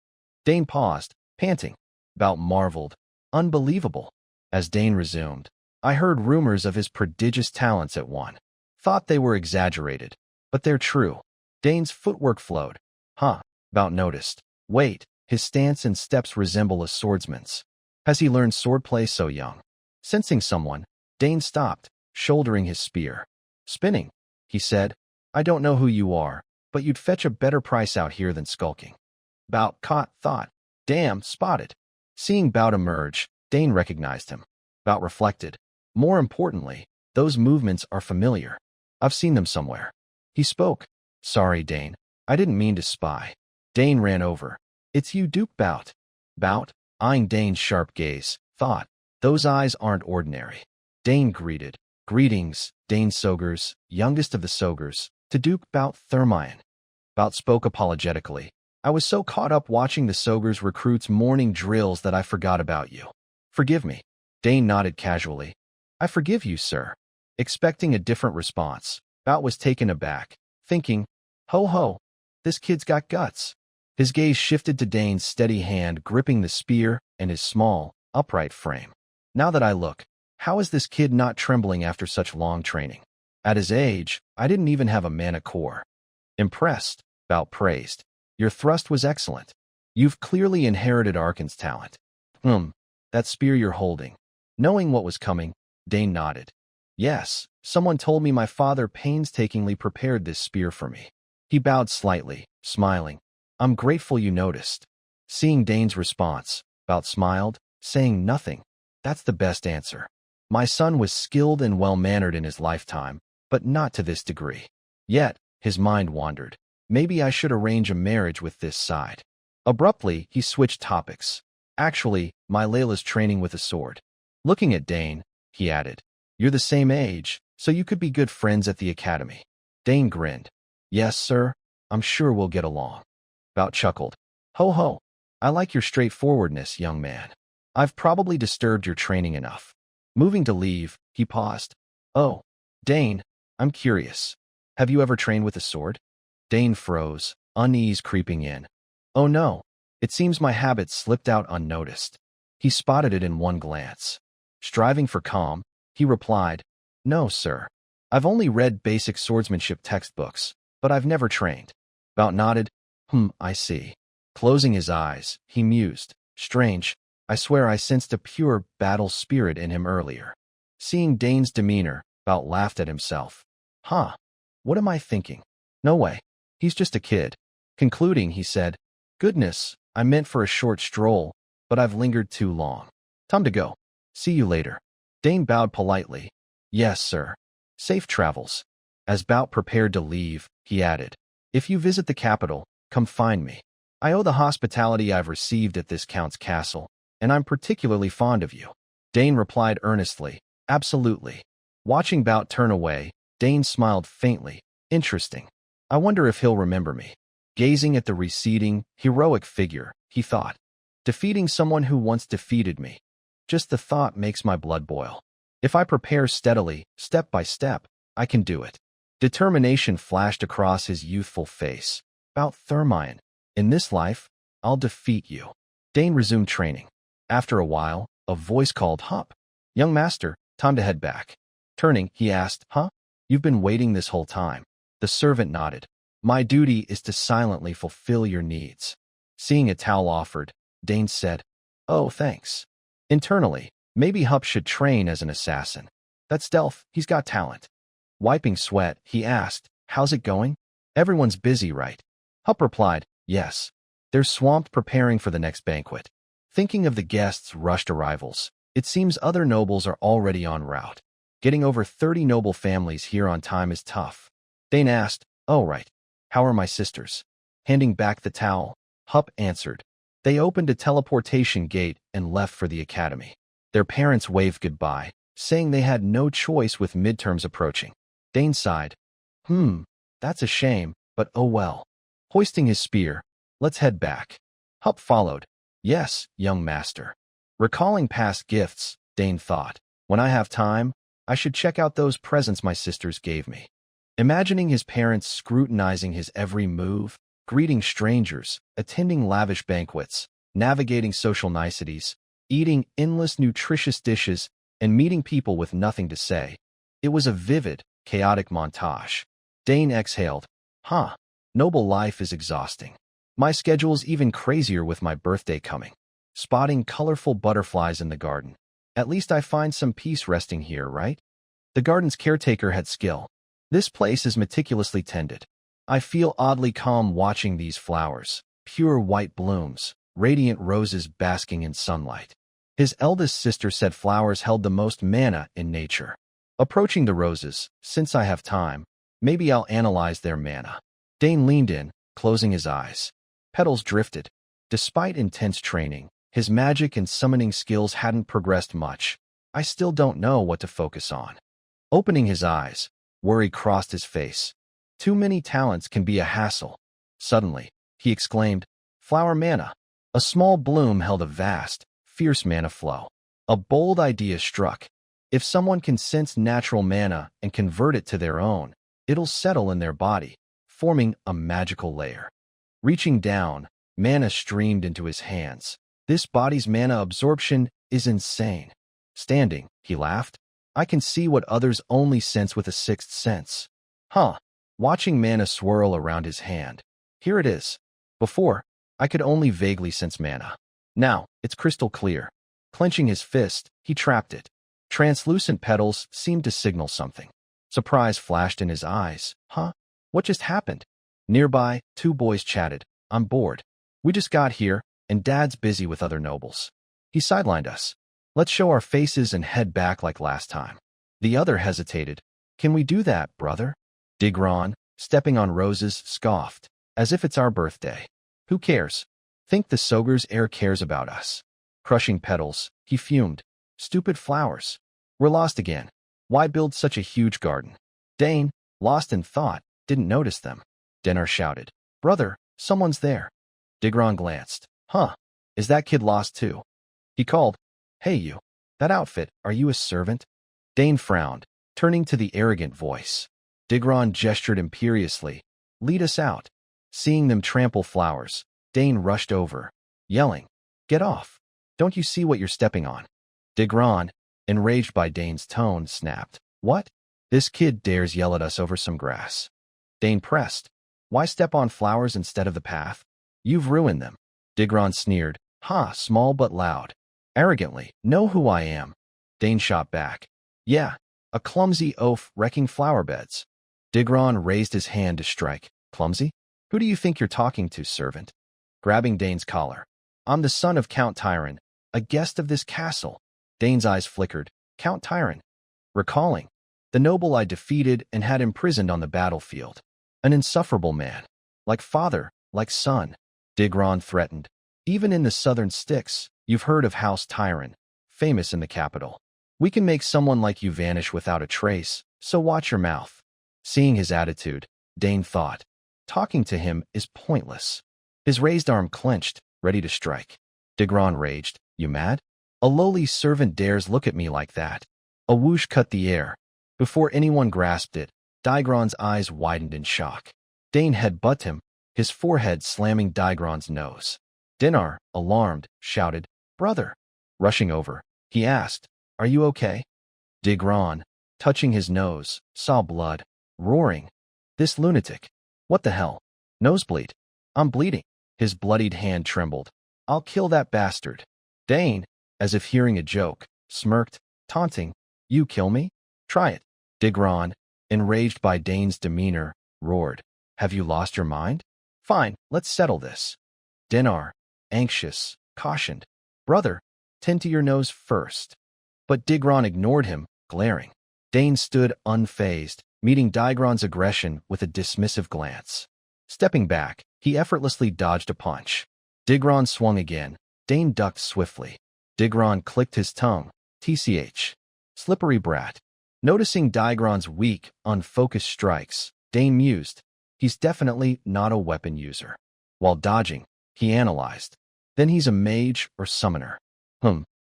Dane paused, panting. Bout marveled. Unbelievable. As Dane resumed, I heard rumors of his prodigious talents at one. Thought they were exaggerated, but they're true. Dane's footwork flowed. Huh, Bout noticed. Wait, his stance and steps resemble a swordsman's. Has he learned swordplay so young? Sensing someone, Dane stopped, shouldering his spear. Spinning, he said. I don't know who you are, but you'd fetch a better price out here than skulking. Bout caught thought. Damn, spotted. Seeing Bout emerge, Dane recognized him. Bout reflected. More importantly, those movements are familiar. I've seen them somewhere. He spoke. Sorry, Dane. I didn't mean to spy. Dane ran over. It's you, Duke Bout. Bout, eyeing Dane's sharp gaze, thought. Those eyes aren't ordinary. Dane greeted. Greetings, Dane Sogers, youngest of the Sogers, to Duke Bout Thermian. Bout spoke apologetically. I was so caught up watching the Sogers recruits' morning drills that I forgot about you. Forgive me. Dane nodded casually. I forgive you, sir. Expecting a different response, Bout was taken aback, thinking, ho ho, this kid's got guts. His gaze shifted to Dane's steady hand gripping the spear and his small, upright frame. Now that I look, how is this kid not trembling after such long training? At his age, I didn't even have a mana core. Impressed, Bout praised. Your thrust was excellent. You've clearly inherited Arkin's talent. That spear you're holding. Knowing what was coming, Dane nodded. Yes, someone told me my father painstakingly prepared this spear for me. He bowed slightly, smiling. I'm grateful you noticed. Seeing Dane's response, Bout smiled, saying nothing. That's the best answer. My son was skilled and well-mannered in his lifetime, but not to this degree. Yet, his mind wandered. Maybe I should arrange a marriage with this side. Abruptly, he switched topics. Actually, my Layla's training with a sword. Looking at Dane, he added, You're the same age, so you could be good friends at the academy. Dane grinned. Yes, sir, I'm sure we'll get along. Bout chuckled. Ho ho, I like your straightforwardness, young man. I've probably disturbed your training enough. Moving to leave, he paused. Oh, Dane, I'm curious. Have you ever trained with a sword? Dane froze, unease creeping in. Oh no, it seems my habit slipped out unnoticed. He spotted it in one glance. Striving for calm, he replied, No, sir. I've only read basic swordsmanship textbooks, but I've never trained. Bout nodded. I see. Closing his eyes, he mused. Strange. I swear I sensed a pure battle spirit in him earlier. Seeing Dane's demeanor, Bout laughed at himself. Huh, what am I thinking? No way, he's just a kid. Concluding, he said, Goodness, I meant for a short stroll, but I've lingered too long. Time to go. See you later. Dane bowed politely. Yes, sir. Safe travels. As Bout prepared to leave, he added, If you visit the capital, come find me. I owe the hospitality I've received at this count's castle, and I'm particularly fond of you. Dane replied earnestly, Absolutely. Watching Bout turn away, Dane smiled faintly. Interesting. I wonder if he'll remember me. Gazing at the receding, heroic figure, he thought. Defeating someone who once defeated me. Just the thought makes my blood boil. If I prepare steadily, step by step, I can do it. Determination flashed across his youthful face. Bout Thermian. In this life, I'll defeat you. Dane resumed training. After a while, a voice called, Hup. Young master, time to head back. Turning, he asked, Huh? You've been waiting this whole time. The servant nodded. My duty is to silently fulfill your needs. Seeing a towel offered, Dane said, Oh, thanks. Internally, maybe Hup should train as an assassin. That's stealth, he's got talent. Wiping sweat, he asked, How's it going? Everyone's busy, right? Hup replied, Yes. They're swamped preparing for the next banquet. Thinking of the guests' rushed arrivals, it seems other nobles are already en route. Getting over 30 noble families here on time is tough. Dane asked, Oh, right. How are my sisters? Handing back the towel, Hup answered. They opened a teleportation gate and left for the academy. Their parents waved goodbye, saying they had no choice with midterms approaching. Dane sighed. That's a shame, but oh well. Hoisting his spear, let's head back. Hup followed. Yes, young master. Recalling past gifts, Dane thought, when I have time, I should check out those presents my sisters gave me. Imagining his parents scrutinizing his every move, greeting strangers, attending lavish banquets, navigating social niceties, eating endless nutritious dishes, and meeting people with nothing to say. It was a vivid, chaotic montage. Dane exhaled. Noble life is exhausting. My schedule's even crazier with my birthday coming. Spotting colorful butterflies in the garden. At least I find some peace resting here, right? The garden's caretaker had skill. This place is meticulously tended. I feel oddly calm watching these flowers, pure white blooms, radiant roses basking in sunlight. His eldest sister said flowers held the most mana in nature. Approaching the roses, since I have time, maybe I'll analyze their mana. Dane leaned in, closing his eyes. Petals drifted. Despite intense training, his magic and summoning skills hadn't progressed much. I still don't know what to focus on. Opening his eyes, worry crossed his face. Too many talents can be a hassle. Suddenly, he exclaimed, Flower mana. A small bloom held a vast, fierce mana flow. A bold idea struck. If someone can sense natural mana and convert it to their own, it'll settle in their body, forming a magical layer. Reaching down, mana streamed into his hands. This body's mana absorption is insane. Standing, he laughed. I can see what others only sense with a sixth sense. Watching mana swirl around his hand. Here it is. Before, I could only vaguely sense mana. Now, it's crystal clear. Clenching his fist, he trapped it. Translucent petals seemed to signal something. Surprise flashed in his eyes. What just happened? Nearby, two boys chatted. I'm bored. We just got here, and Dad's busy with other nobles. He sidelined us. Let's show our faces and head back like last time. The other hesitated. Can we do that, brother? Digron, stepping on roses, scoffed. As if it's our birthday. Who cares? Think the Soger's heir cares about us. Crushing petals, he fumed. Stupid flowers. We're lost again. Why build such a huge garden? Dane, lost in thought, didn't notice them. Denner shouted. Brother, someone's there. Digron glanced. Is that kid lost too? He called. Hey you. That outfit, are you a servant? Dane frowned, turning to the arrogant voice. Digron gestured imperiously. Lead us out. Seeing them trample flowers, Dane rushed over, yelling, Get off. Don't you see what you're stepping on? Digron, enraged by Dane's tone, snapped. What? This kid dares yell at us over some grass. Dane pressed. Why step on flowers instead of the path? You've ruined them. Digron sneered. Small but loud. Arrogantly, know who I am. Dane shot back. Yeah, a clumsy oaf wrecking flower beds. Digron raised his hand to strike. Clumsy? Who do you think you're talking to, servant? Grabbing Dane's collar. I'm the son of Count Tyron, a guest of this castle. Dane's eyes flickered. Count Tyron. Recalling. The noble I defeated and had imprisoned on the battlefield. An insufferable man. Like father, like son. Digron threatened. Even in the southern sticks, you've heard of House Tyron, famous in the capital. We can make someone like you vanish without a trace, so watch your mouth. Seeing his attitude, Dane thought. Talking to him is pointless. His raised arm clenched, ready to strike. Digron raged. You mad? A lowly servant dares look at me like that. A whoosh cut the air. Before anyone grasped it, Digron's eyes widened in shock. Dane headbutted him, his forehead slamming Digron's nose. Dinar, alarmed, shouted, Brother! Rushing over, he asked, Are you okay? Digron, touching his nose, saw blood, roaring. This lunatic. What the hell? Nosebleed. I'm bleeding. His bloodied hand trembled. I'll kill that bastard. Dane, as if hearing a joke, smirked, taunting. You kill me? Try it. Digron, enraged by Dane's demeanor, roared. Have you lost your mind? Fine, let's settle this. Dinar, anxious, cautioned. Brother, tend to your nose first. But Digron ignored him, glaring. Dane stood unfazed, meeting Digron's aggression with a dismissive glance. Stepping back, he effortlessly dodged a punch. Digron swung again. Dane ducked swiftly. Digron clicked his tongue. TCH. Slippery brat. Noticing Digron's weak, unfocused strikes, Dane mused. He's definitely not a weapon user. While dodging, he analyzed. Then he's a mage or summoner.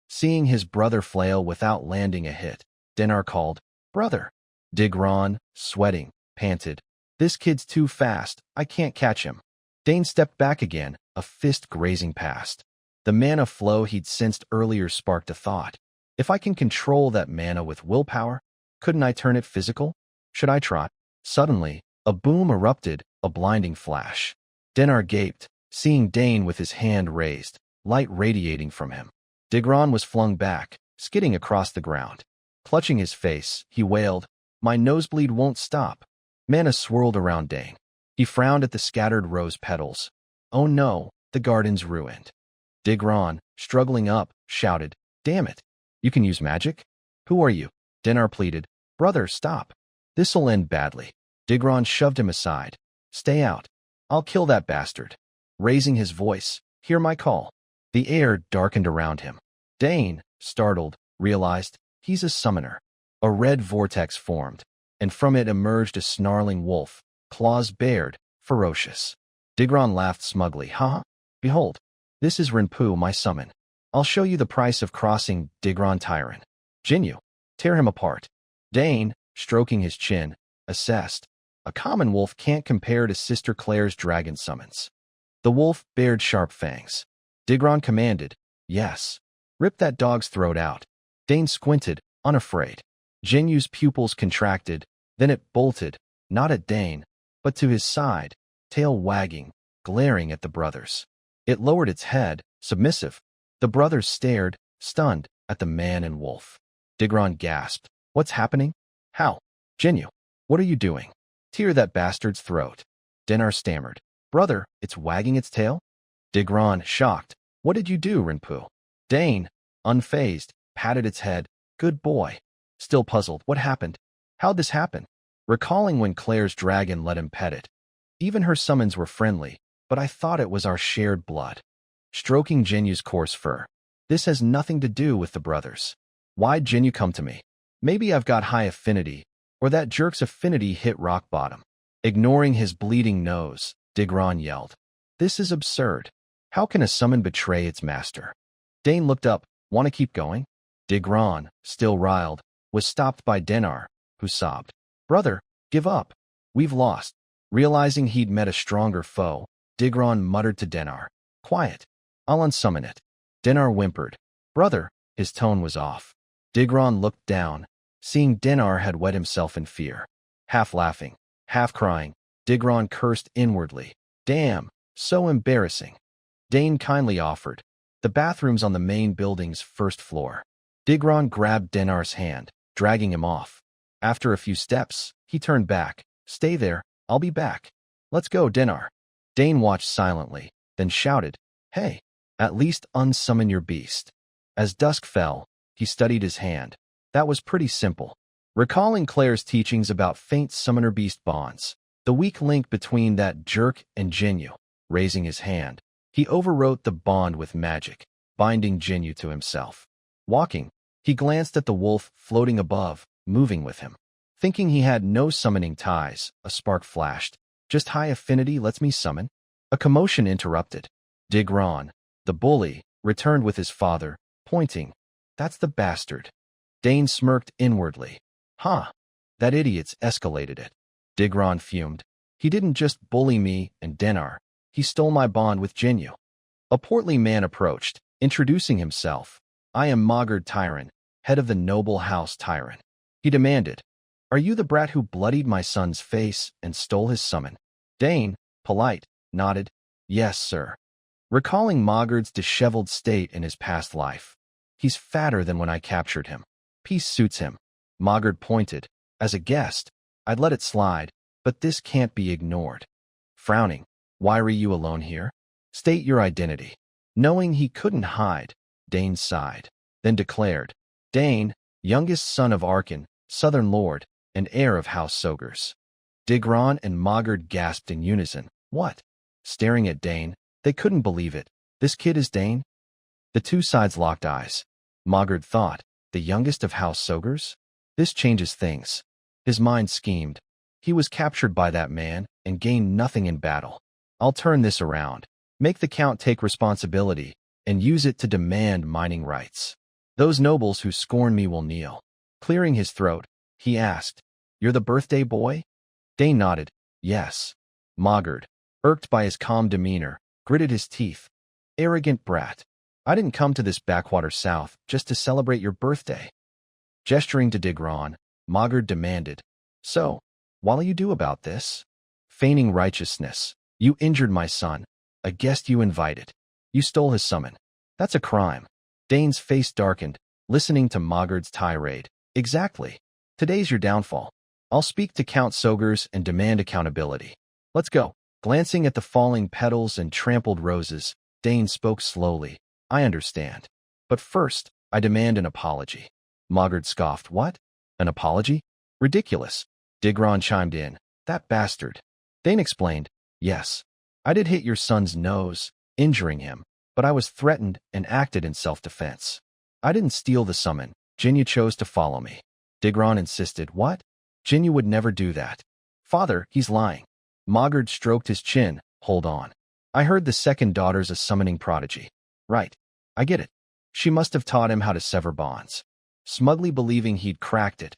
Seeing his brother flail without landing a hit, Dinar called, Brother. Digron, sweating, panted. This kid's too fast. I can't catch him. Dane stepped back again, a fist grazing past. The mana flow he'd sensed earlier sparked a thought. If I can control that mana with willpower, couldn't I turn it physical? Should I try? Suddenly, a boom erupted, a blinding flash. Dinar gaped, seeing Dane with his hand raised, light radiating from him. Digron was flung back, skidding across the ground. Clutching his face, he wailed, My nosebleed won't stop. Mana swirled around Dane. He frowned at the scattered rose petals. Oh no, the garden's ruined. Digron, struggling up, shouted, Damn it. You can use magic? Who are you? Dinar pleaded. Brother, stop. This'll end badly. Digron shoved him aside. Stay out. I'll kill that bastard. Raising his voice, Hear my call. The air darkened around him. Dane, startled, realized he's a summoner. A red vortex formed, and from it emerged a snarling wolf, claws bared, ferocious. Digron laughed smugly. Haha, behold, this is Rinpu, my summon. I'll show you the price of crossing Digron Tyron. Jinyu, tear him apart. Dane, stroking his chin, assessed. A common wolf can't compare to Sister Claire's dragon summons. The wolf bared sharp fangs. Digron commanded, Yes. Rip that dog's throat out. Dane squinted, unafraid. Jinyu's pupils contracted, then it bolted, not at Dane, but to his side, tail wagging, glaring at the brothers. It lowered its head, submissive. The brothers stared, stunned, at the man and wolf. Digron gasped. What's happening? How? Jinyu, what are you doing? Tear that bastard's throat. Dinar stammered. Brother, it's wagging its tail? Digron, shocked. What did you do, Rinpu? Dane, unfazed, patted its head. Good boy. Still puzzled. What happened? How'd this happen? Recalling when Claire's dragon let him pet it. Even her summons were friendly, but I thought it was our shared blood. Stroking Jinyu's coarse fur. This has nothing to do with the brothers. Why'd Jinyu come to me? Maybe I've got high affinity, or that jerk's affinity hit rock bottom. Ignoring his bleeding nose, Digron yelled. This is absurd. How can a summon betray its master? Dane looked up. Want to keep going? Digron, still riled, was stopped by Dinar, who sobbed. Brother, give up. We've lost. Realizing he'd met a stronger foe, Digron muttered to Dinar. Quiet. I'll unsummon it. Dinar whimpered. Brother, his tone was off. Digron looked down, seeing Dinar had wet himself in fear. Half laughing, half crying, Digron cursed inwardly. Damn, so embarrassing. Dane kindly offered. The bathroom's on the main building's first floor. Digron grabbed Denar's hand, dragging him off. After a few steps, he turned back. Stay there, I'll be back. Let's go, Denar. Dane watched silently, then shouted, Hey, at least unsummon your beast. As dusk fell, he studied his hand. That was pretty simple. Recalling Claire's teachings about faint summoner-beast bonds, the weak link between that jerk and Jinyu, raising his hand, he overwrote the bond with magic, binding Jinyu to himself. Walking, he glanced at the wolf floating above, moving with him. Thinking he had no summoning ties, a spark flashed. Just high affinity lets me summon? A commotion interrupted. Digron, the bully, returned with his father, pointing. That's the bastard. Dane smirked inwardly. Huh. That idiot's escalated it. Digron fumed. He didn't just bully me and Denar. He stole my bond with Jinyu. A portly man approached, introducing himself. I am Tyron, head of the noble house Tyron. He demanded, Are you the brat who bloodied my son's face and stole his summon? Dane, polite, nodded. Yes, sir. Recalling Mogard's disheveled state in his past life. He's fatter than when I captured him. Peace suits him. Mogard pointed. As a guest, I'd let it slide, but this can't be ignored. Frowning. Why are you alone here? State your identity. Knowing he couldn't hide, Dane sighed, then declared, Dane, youngest son of Arkin, Southern Lord, and heir of House Sogers. Digron and Mogard gasped in unison. What? Staring at Dane, they couldn't believe it. This kid is Dane? The two sides locked eyes. Mogard thought, the youngest of House Sogers? This changes things. His mind schemed. He was captured by that man and gained nothing in battle. I'll turn this around, make the Count take responsibility, and use it to demand mining rights. Those nobles who scorn me will kneel. Clearing his throat, he asked, You're the birthday boy? Dane nodded. Yes. Mogard, irked by his calm demeanor, gritted his teeth. Arrogant brat. I didn't come to this backwater south just to celebrate your birthday. Gesturing to Digron, Mogard demanded, So, what'll you do about this? Feigning righteousness. You injured my son, a guest you invited. You stole his summon. That's a crime. Dane's face darkened, listening to Mogard's tirade. Exactly. Today's your downfall. I'll speak to Count Sogers and demand accountability. Let's go. Glancing at the falling petals and trampled roses, Dane spoke slowly. I understand. But first, I demand an apology. Mogard scoffed. What? An apology? Ridiculous. Digron chimed in. That bastard. Dane explained. Yes. I did hit your son's nose, injuring him, but I was threatened and acted in self-defense. I didn't steal the summon. Jinyu chose to follow me. Digron insisted. What? Jinyu would never do that. Father, he's lying. Mogard stroked his chin. Hold on. I heard the second daughter's a summoning prodigy. Right. I get it. She must have taught him how to sever bonds. Smugly believing he'd cracked it.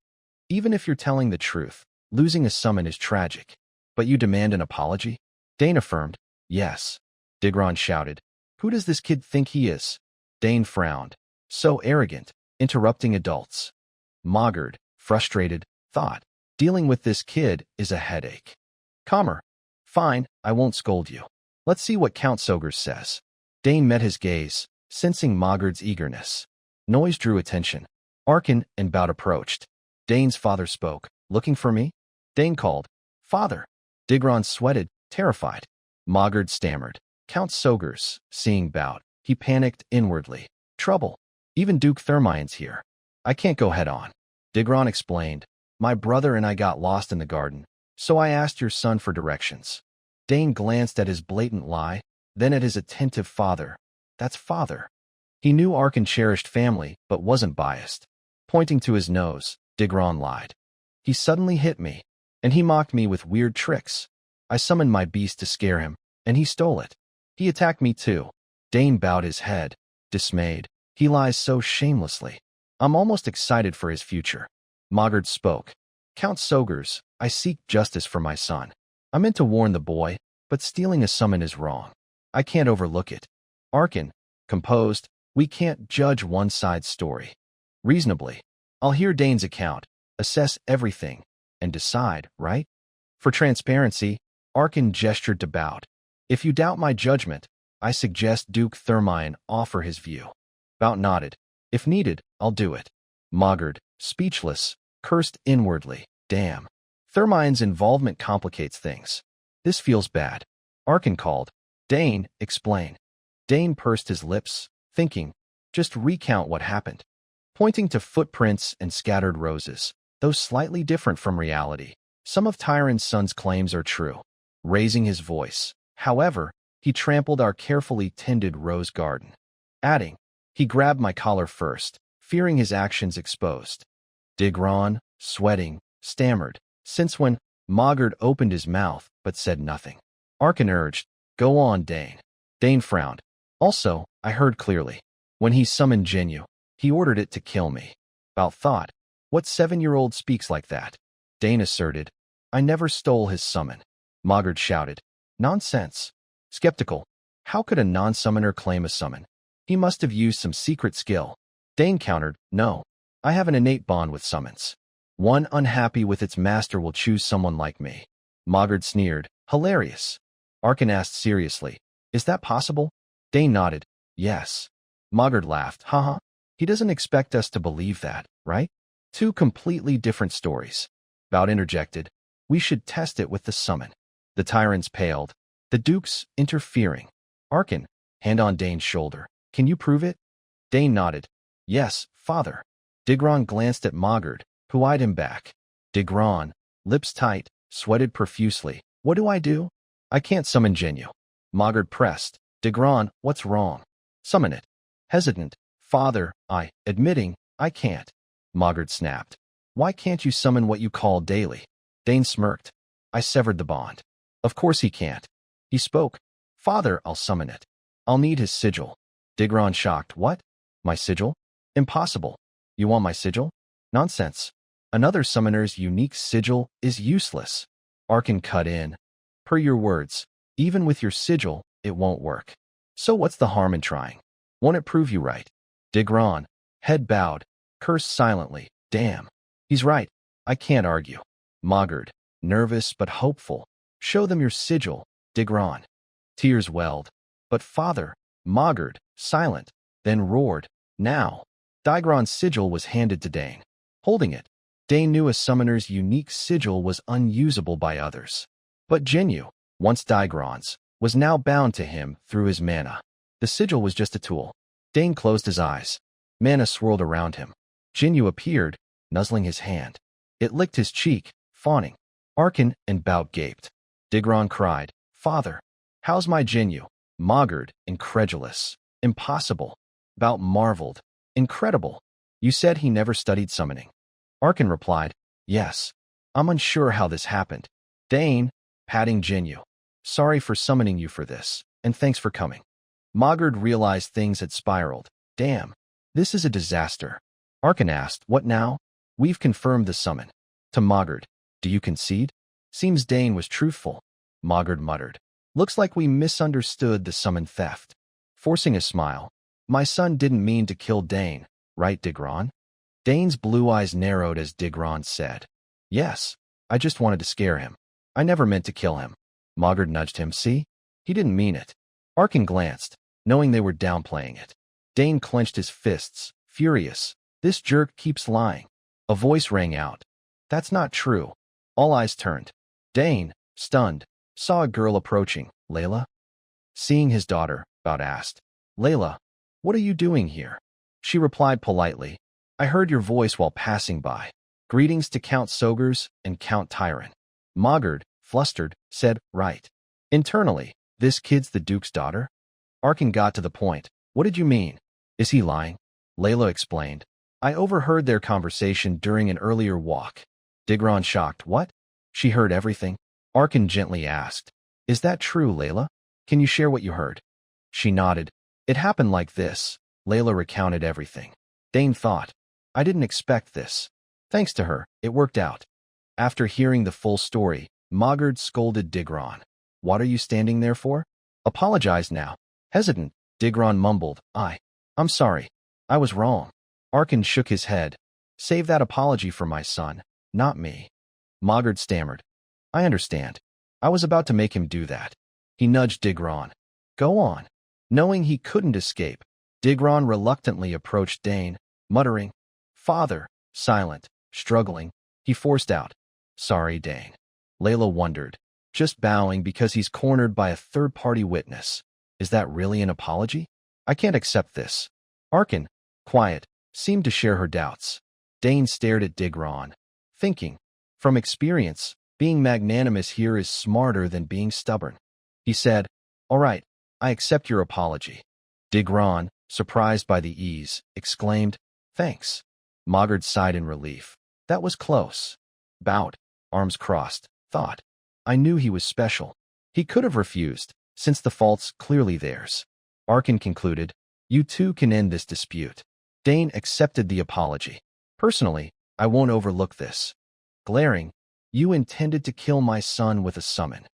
Even if you're telling the truth, losing a summon is tragic. But you demand an apology? Dane affirmed. Yes. Digron shouted. Who does this kid think he is? Dane frowned. So arrogant, interrupting adults. Mogard, frustrated, thought, dealing with this kid is a headache. Calmer. Fine, I won't scold you. Let's see what Count Sogers says. Dane met his gaze, sensing Mogard's eagerness. Noise drew attention. Arkin and Bout approached. Dane's father spoke. Looking for me? Dane called. Father. Digron sweated, terrified. Mogard stammered. Count Sogers, seeing Bout, he panicked inwardly. Trouble. Even Duke Thermian's here. I can't go head on. Digron explained. My brother and I got lost in the garden, so I asked your son for directions. Dane glanced at his blatant lie, then at his attentive father. That's father. He knew Arkin cherished family, but wasn't biased. Pointing to his nose, Digron lied. He suddenly hit me, and he mocked me with weird tricks. I summoned my beast to scare him, and he stole it. He attacked me too. Dane bowed his head, dismayed. He lies so shamelessly. I'm almost excited for his future. Mogard spoke. Count Sogers, I seek justice for my son. I meant to warn the boy, but stealing a summon is wrong. I can't overlook it. Arkin, composed, we can't judge one side's story. Reasonably, I'll hear Dane's account, assess everything, and decide, right? For transparency, Arkin gestured to Bout. If you doubt my judgment, I suggest Duke Thermian offer his view. Bout nodded. If needed, I'll do it. Mogard, speechless, cursed inwardly. Damn. Thermian's involvement complicates things. This feels bad. Arkin called. Dane, explain. Dane pursed his lips, thinking. Just recount what happened. Pointing to footprints and scattered roses, though slightly different from reality. Some of Tyron's son's claims are true. Raising his voice. However, he trampled our carefully tended rose garden. Adding, he grabbed my collar first, fearing his actions exposed. Digron, sweating, stammered. Since when? Mogard opened his mouth, but said nothing. Arkin urged, go on, Dane. Dane frowned. Also, I heard clearly. When he summoned Jinyu, he ordered it to kill me. About thought. What 7-year-old speaks like that? Dane asserted. I never stole his summon. Mogard shouted. Nonsense. Skeptical. How could a non-summoner claim a summon? He must have used some secret skill. Dane countered. No. I have an innate bond with summons. One unhappy with its master will choose someone like me. Mogard sneered. Hilarious. Arkin asked seriously. Is that possible? Dane nodded. Yes. Mogard laughed. Haha. He doesn't expect us to believe that, right? Two completely different stories. Bout interjected. We should test it with the summon. The Tyrants paled. The Dukes interfering. Arkin, hand on Dane's shoulder. Can you prove it? Dane nodded. Yes, father. Digron glanced at Mogard, who eyed him back. Digron, lips tight, sweated profusely. What do I do? I can't summon Jinyu. Mogard pressed. Digron, what's wrong? Summon it. Hesitant. Father, admitting, I can't. Mogard snapped. Why can't you summon what you call daily? Dane smirked. I severed the bond. Of course he can't. He spoke. Father, I'll summon it. I'll need his sigil. Digron shocked. What? My sigil? Impossible. You want my sigil? Nonsense. Another summoner's unique sigil is useless. Arkin cut in. Per your words, even with your sigil, it won't work. So what's the harm in trying? Won't it prove you right? Digron, head bowed, cursed silently. Damn. He's right. I can't argue. Mogard, nervous but hopeful. Show them your sigil, Digron. Tears welled. But father, Mogard, silent, then roared. Now. Digron's sigil was handed to Dane. Holding it, Dane knew a summoner's unique sigil was unusable by others. But Jinyu, once Digron's, was now bound to him through his mana. The sigil was just a tool. Dane closed his eyes. Mana swirled around him. Jinyu appeared, nuzzling his hand. It licked his cheek, fawning. Arkin and Bout gaped. Digron cried, Father, how's my Jinyu? Mogard, incredulous. Impossible. Bout marveled. Incredible. You said he never studied summoning. Arkin replied, Yes. I'm unsure how this happened. Dane, patting Jinyu. Sorry for summoning you for this, and thanks for coming. Mogard realized things had spiraled. Damn. This is a disaster. Arkin asked, What now? We've confirmed the summon. To Mogard, do you concede? Seems Dane was truthful. Mogard muttered. Looks like we misunderstood the summon theft. Forcing a smile. My son didn't mean to kill Dane, right, Digron? Dane's blue eyes narrowed as Digron said. Yes, I just wanted to scare him. I never meant to kill him. Mogard nudged him. See? He didn't mean it. Arkin glanced, knowing they were downplaying it. Dane clenched his fists, furious. This jerk keeps lying. A voice rang out. That's not true. All eyes turned. Dane, stunned, saw a girl approaching. Layla? Seeing his daughter, Bout asked. Layla, what are you doing here? She replied politely. I heard your voice while passing by. Greetings to Count Sogers and Count Tyron. Mogard, flustered, said, Right. Internally, this kid's the Duke's daughter? Arkin got to the point. What did you mean? Is he lying? Layla explained. I overheard their conversation during an earlier walk. Digron shocked. What? She heard everything? Arkin gently asked. Is that true, Layla? Can you share what you heard? She nodded. It happened like this. Layla recounted everything. Dane thought. I didn't expect this. Thanks to her, it worked out. After hearing the full story, Mogard scolded Digron. What are you standing there for? Apologize now. Hesitant, Digron mumbled. I'm sorry. I was wrong. Arkin shook his head. Save that apology for my son, not me. Mogard stammered. I understand. I was about to make him do that. He nudged Digron. Go on. Knowing he couldn't escape, Digron reluctantly approached Dane, muttering, "Father," silent, struggling. He forced out, "Sorry, Dane." Layla wondered, just bowing because he's cornered by a third-party witness. Is that really an apology? I can't accept this. Arkin, quiet, seemed to share her doubts. Dane stared at Digron, thinking, from experience, being magnanimous here is smarter than being stubborn. He said, "All right, I accept your apology." Digron, surprised by the ease, exclaimed, "Thanks." Mogard sighed in relief. That was close. Bowed, arms crossed, thought. I knew he was special. He could have refused, since the fault's clearly theirs. Arkin concluded, "You two can end this dispute." Dane accepted the apology. "Personally, I won't overlook this." Glaring, "You intended to kill my son with a summon."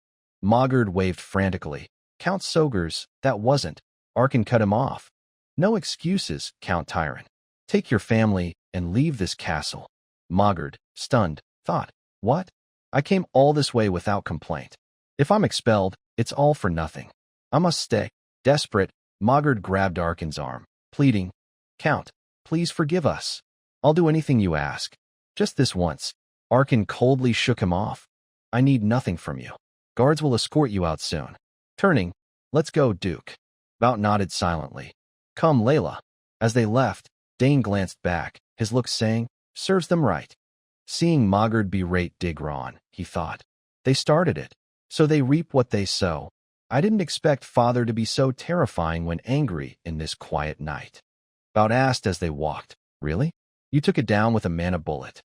Mogard waved frantically. "Count Sogers, that wasn't." Arkin cut him off. "No excuses, Count Tyron. Take your family and leave this castle." Mogard, stunned, thought, "What? I came all this way without complaint. If I'm expelled, it's all for nothing. I must stay." Desperate, Mogard grabbed Arkin's arm, pleading, "Count, please forgive us. I'll do anything you ask. Just this once." Arkin coldly shook him off. "I need nothing from you. Guards will escort you out soon." Turning, "Let's go, Duke." Bout nodded silently. "Come, Layla." As they left, Dane glanced back, his look saying, "Serves them right." Seeing Mogard berate Digron, he thought, "They started it, so they reap what they sow. I didn't expect Father to be so terrifying when angry in this quiet night." Bout asked as they walked, "Really? You took it down with a mana bullet?"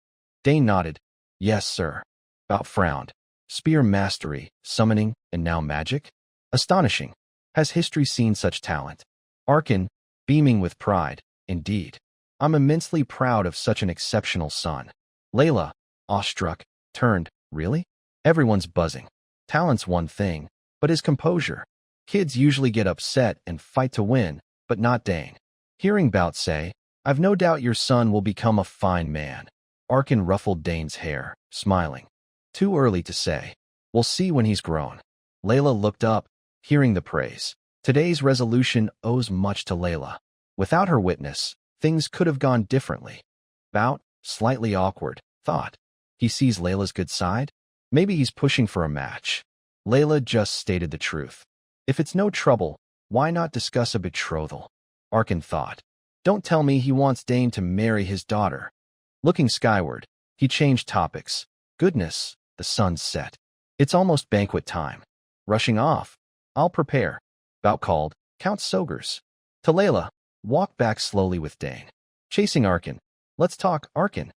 Dane nodded, "Yes, sir." Bout frowned. "Spear mastery, summoning, and now magic? Astonishing. Has history seen such talent?" Arkin, beaming with pride, "Indeed. I'm immensely proud of such an exceptional son." Layla, awestruck, turned, "Really?" Everyone's buzzing. Talent's one thing, but his composure. Kids usually get upset and fight to win, but not Dane. Hearing Bout say, "I've no doubt your son will become a fine man." Arkin ruffled Dane's hair, smiling. "Too early to say. We'll see when he's grown." Layla looked up, hearing the praise. Today's resolution owes much to Layla. Without her witness, things could have gone differently. Bout, slightly awkward, thought. He sees Layla's good side? Maybe he's pushing for a match. Layla just stated the truth. If it's no trouble, why not discuss a betrothal? Arkin thought. Don't tell me he wants Dane to marry his daughter. Looking skyward, he changed topics. Goodness, the sun's set. It's almost banquet time. Rushing off. I'll prepare. Bout called, Count Sogers. To Layla, walk back slowly with Dane. Chasing Arkin. Let's talk, Arkin.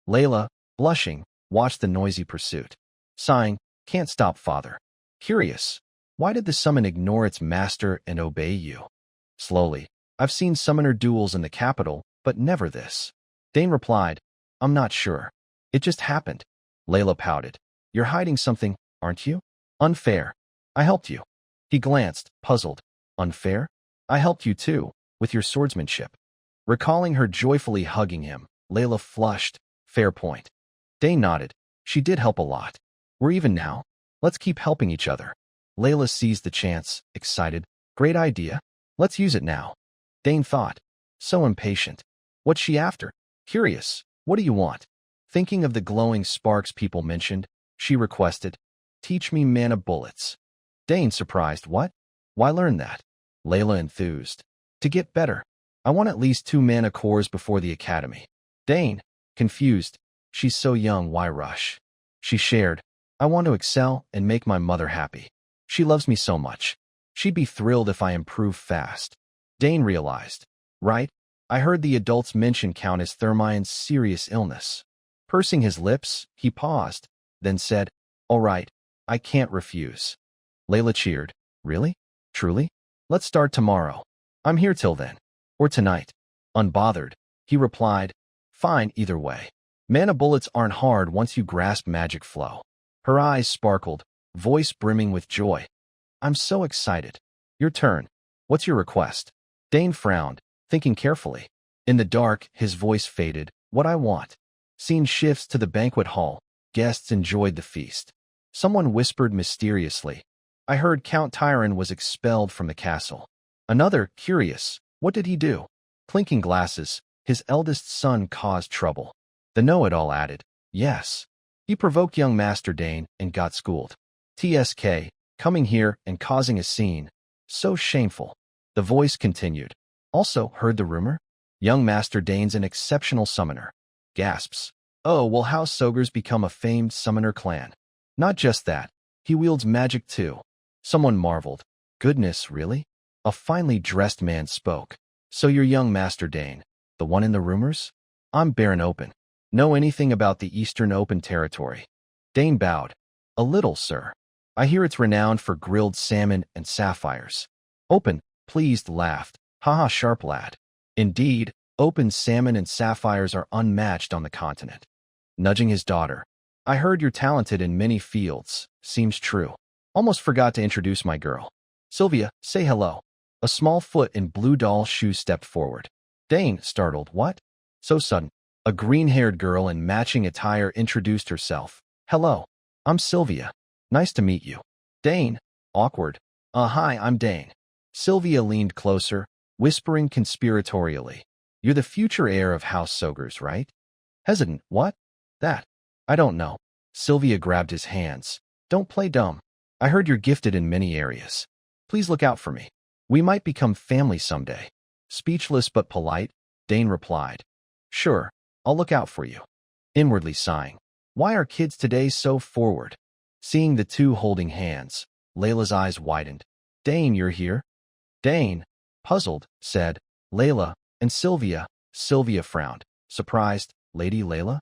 Layla, blushing, watched the noisy pursuit. Sighing, can't stop, father. Curious, why did the summon ignore its master and obey you? Slowly, I've seen summoner duels in the capital, but never this. Dane replied, I'm not sure. It just happened. Layla pouted. You're hiding something, aren't you? Unfair. I helped you. He glanced, puzzled. Unfair? I helped you too, with your swordsmanship. Recalling her joyfully hugging him, Layla flushed. Fair point. Dane nodded. She did help a lot. We're even now. Let's keep helping each other. Layla seized the chance, excited. Great idea. Let's use it now. Dane thought. So impatient. What's she after? Curious. What do you want? Thinking of the glowing sparks people mentioned, she requested, Teach me mana bullets. Dane surprised. What? Why learn that? Layla enthused. To get better. I want at least 2 mana cores before the academy. Dane, confused. She's so young, why rush? She shared. I want to excel and make my mother happy. She loves me so much. She'd be thrilled if I improve fast. Dane realized. Right? I heard the adults mention Countess Thermian's serious illness. Pursing his lips, he paused, then said, All right, I can't refuse. Layla cheered. Really? Truly? Let's start tomorrow. I'm here till then. Or tonight. Unbothered, he replied. Fine either way. Mana bullets aren't hard once you grasp magic flow. Her eyes sparkled, voice brimming with joy. I'm so excited. Your turn. What's your request? Dane frowned, thinking carefully. In the dark, his voice faded. What I want. Scene shifts to the banquet hall. Guests enjoyed the feast. Someone whispered mysteriously. I heard Count Tyron was expelled from the castle. Another, curious. What did he do? Clinking glasses. His eldest son caused trouble. The know-it-all added, yes. He provoked young Master Dane and got schooled. TSK, coming here and causing a scene. So shameful. The voice continued. Also, heard the rumor? Young Master Dane's an exceptional summoner. Gasps. Oh, will House Sogers become a famed summoner clan? Not just that. He wields magic too. Someone marveled. Goodness, really? A finely dressed man spoke. So you're young Master Dane, the one in the rumors? I'm Baron Open. Know anything about the Eastern Open territory? Dane bowed. A little, sir. I hear it's renowned for grilled salmon and sapphires. Open, pleased, laughed. Haha, sharp lad. Indeed, Open's salmon and sapphires are unmatched on the continent. Nudging his daughter. I heard you're talented in many fields. Seems true. Almost forgot to introduce my girl. Sylvia, say hello. A small foot in blue doll shoes stepped forward. Dane, startled. What? So sudden. A green-haired girl in matching attire introduced herself. Hello. I'm Sylvia. Nice to meet you. Dane. Awkward. Hi, I'm Dane. Sylvia leaned closer, whispering conspiratorially. You're the future heir of House Sogers, right? Hesitant. What? That. I don't know. Sylvia grabbed his hands. Don't play dumb. I heard you're gifted in many areas. Please look out for me. We might become family someday. Speechless but polite, Dane replied. Sure, I'll look out for you. Inwardly sighing. Why are kids today so forward? Seeing the two holding hands, Layla's eyes widened. Dane, you're here? Dane, puzzled, said, Layla, and Sylvia. Sylvia frowned. Surprised, Lady Layla?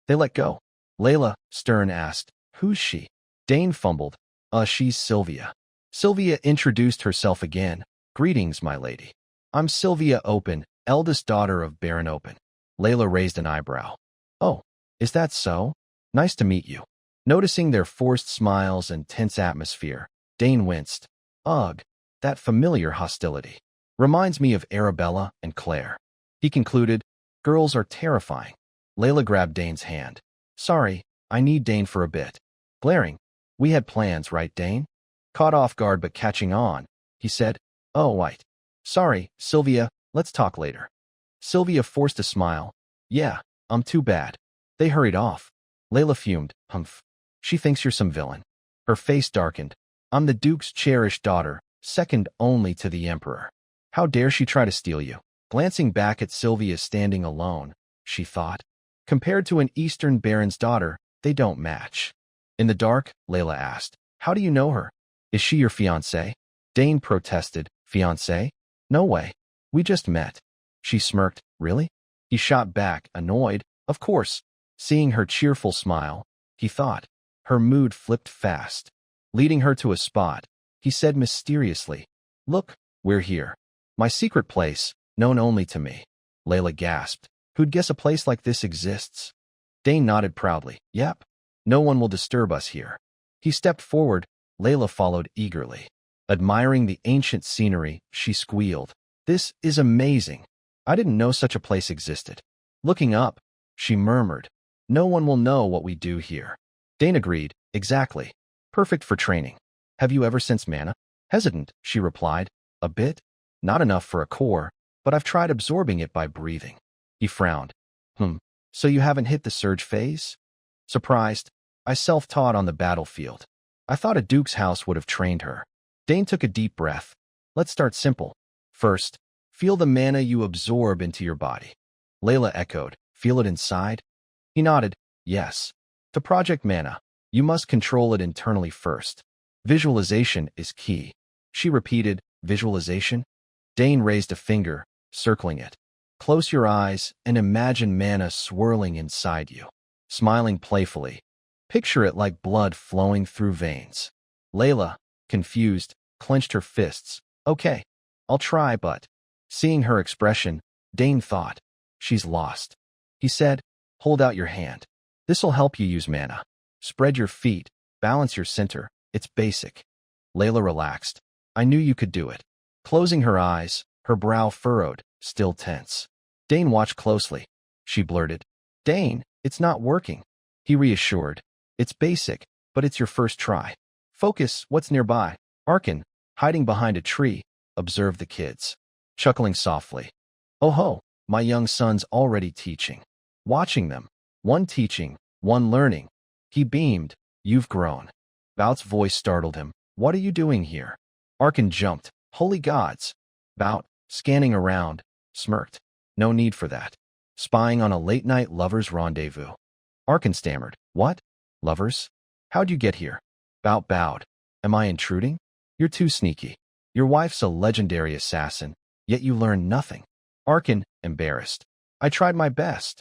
They let go. Layla, stern, asked, who's she? Dane fumbled. She's Sylvia. Sylvia introduced herself again. Greetings, my lady. I'm Sylvia Open, eldest daughter of Baron Open. Layla raised an eyebrow. Oh, is that so? Nice to meet you. Noticing their forced smiles and tense atmosphere, Dane winced. Ugh, that familiar hostility. Reminds me of Arabella and Claire. He concluded, girls are terrifying. Layla grabbed Dane's hand. Sorry, I need Dane for a bit. Glaring. We had plans, right, Dane? Caught off guard but catching on, he said, oh, right. Sorry, Sylvia, let's talk later. Sylvia forced a smile. Yeah, too bad. They hurried off. Layla fumed. Humph. She thinks you're some villain. Her face darkened. I'm the Duke's cherished daughter, second only to the Emperor. How dare she try to steal you? Glancing back at Sylvia standing alone, she thought. Compared to an Eastern Baron's daughter, they don't match. In the dark, Layla asked, how do you know her? Is she your fiancé? Dane protested. Fiancé? No way. We just met. She smirked. Really? He shot back, annoyed. Of course. Seeing her cheerful smile, he thought. Her mood flipped fast. Leading her to a spot, he said mysteriously, look, we're here. My secret place, known only to me. Layla gasped. Who'd guess a place like this exists? Dane nodded proudly. Yep. No one will disturb us here. He stepped forward. Layla followed eagerly. Admiring the ancient scenery, she squealed. This is amazing. I didn't know such a place existed. Looking up, she murmured. No one will know what we do here. Dane agreed. Exactly. Perfect for training. Have you ever sensed mana? Hesitant, she replied. A bit? Not enough for a core, but I've tried absorbing it by breathing. He frowned. So you haven't hit the surge phase? Surprised. I self-taught on the battlefield. I thought a duke's house would have trained her. Dane took a deep breath. Let's start simple. First, feel the mana you absorb into your body. Layla echoed. Feel it inside? He nodded. Yes. To project mana, you must control it internally first. Visualization is key. She repeated, visualization? Dane raised a finger, circling it. Close your eyes and imagine mana swirling inside you. Smiling playfully. Picture it like blood flowing through veins. Layla, confused, clenched her fists. Okay, I'll try, but... Seeing her expression, Dane thought, she's lost. He said, hold out your hand. This'll help you use mana. Spread your feet, balance your center. It's basic. Layla relaxed. I knew you could do it. Closing her eyes, her brow furrowed, still tense. Dane watched closely. She blurted, Dane, it's not working. He reassured. It's basic, but it's your first try. Focus, what's nearby? Arkin, hiding behind a tree, observed the kids, chuckling softly. Oh ho, my young son's already teaching. Watching them, one teaching, one learning. He beamed. You've grown. Bao's voice startled him. What are you doing here? Arkin jumped. Holy gods. Bao, scanning around, smirked. No need for that. Spying on a late-night lovers' rendezvous. Arkin stammered. What? Lovers? How'd you get here? Bao bowed. Am I intruding? You're too sneaky. Your wife's a legendary assassin, yet you learn nothing. Arkin, embarrassed. I tried my best.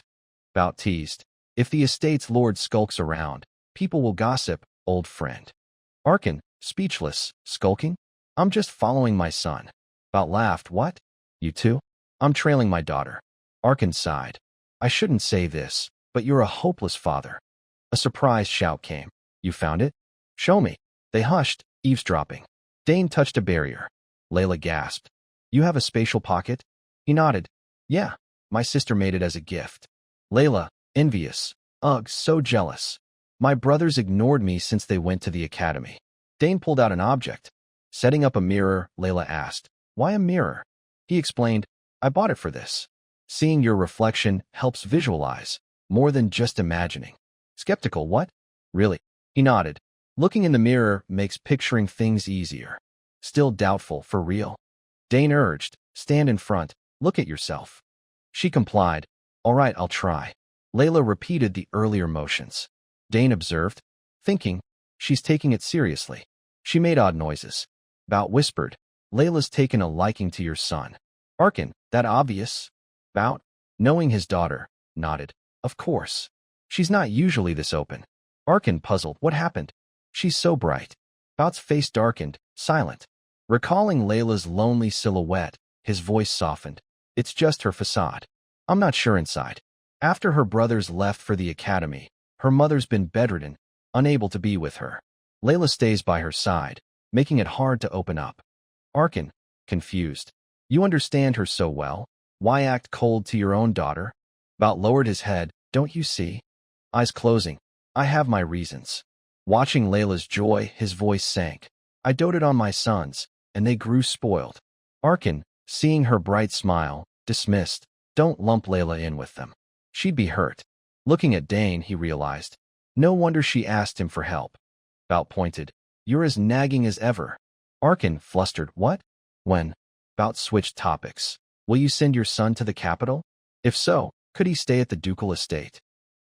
Bao teased. If the estate's lord skulks around, people will gossip, old friend. Arkin, speechless, skulking? I'm just following my son. Bao laughed. What? You too? I'm trailing my daughter. Arkin sighed. I shouldn't say this, but you're a hopeless father. A surprised shout came. You found it? Show me. They hushed, eavesdropping. Dane touched a barrier. Layla gasped. You have a spatial pocket? He nodded. Yeah, my sister made it as a gift. Layla, envious. Ugh, so jealous. My brothers ignored me since they went to the academy. Dane pulled out an object. Setting up a mirror, Layla asked, Why a mirror? He explained, I bought it for this. Seeing your reflection helps visualize, more than just imagining. Skeptical, what? Really? He nodded. Looking in the mirror makes picturing things easier. Still doubtful, for real? Dane urged, stand in front, look at yourself. She complied. All right, I'll try. Layla repeated the earlier motions. Dane observed, thinking, she's taking it seriously. She made odd noises. Bao whispered, Layla's taken a liking to your son. Arkin, that obvious? Bao, knowing his daughter, nodded. Of course. She's not usually this open. Arkin puzzled. What happened? She's so bright. Bao's face darkened, silent. Recalling Layla's lonely silhouette, his voice softened. It's just her facade. I'm not sure inside. After her brothers left for the academy, her mother's been bedridden, unable to be with her. Layla stays by her side, making it hard to open up. Arkin, confused. You understand her so well. Why act cold to your own daughter? Bao lowered his head. Don't you see? Eyes closing. I have my reasons. Watching Layla's joy, his voice sank. I doted on my sons, and they grew spoiled. Arkin, seeing her bright smile, dismissed. Don't lump Layla in with them. She'd be hurt. Looking at Dane, he realized. No wonder she asked him for help. Bao pointed. You're as nagging as ever. Arkin, flustered. What? When? Bao switched topics. Will you send your son to the capital? If so, could he stay at the ducal estate?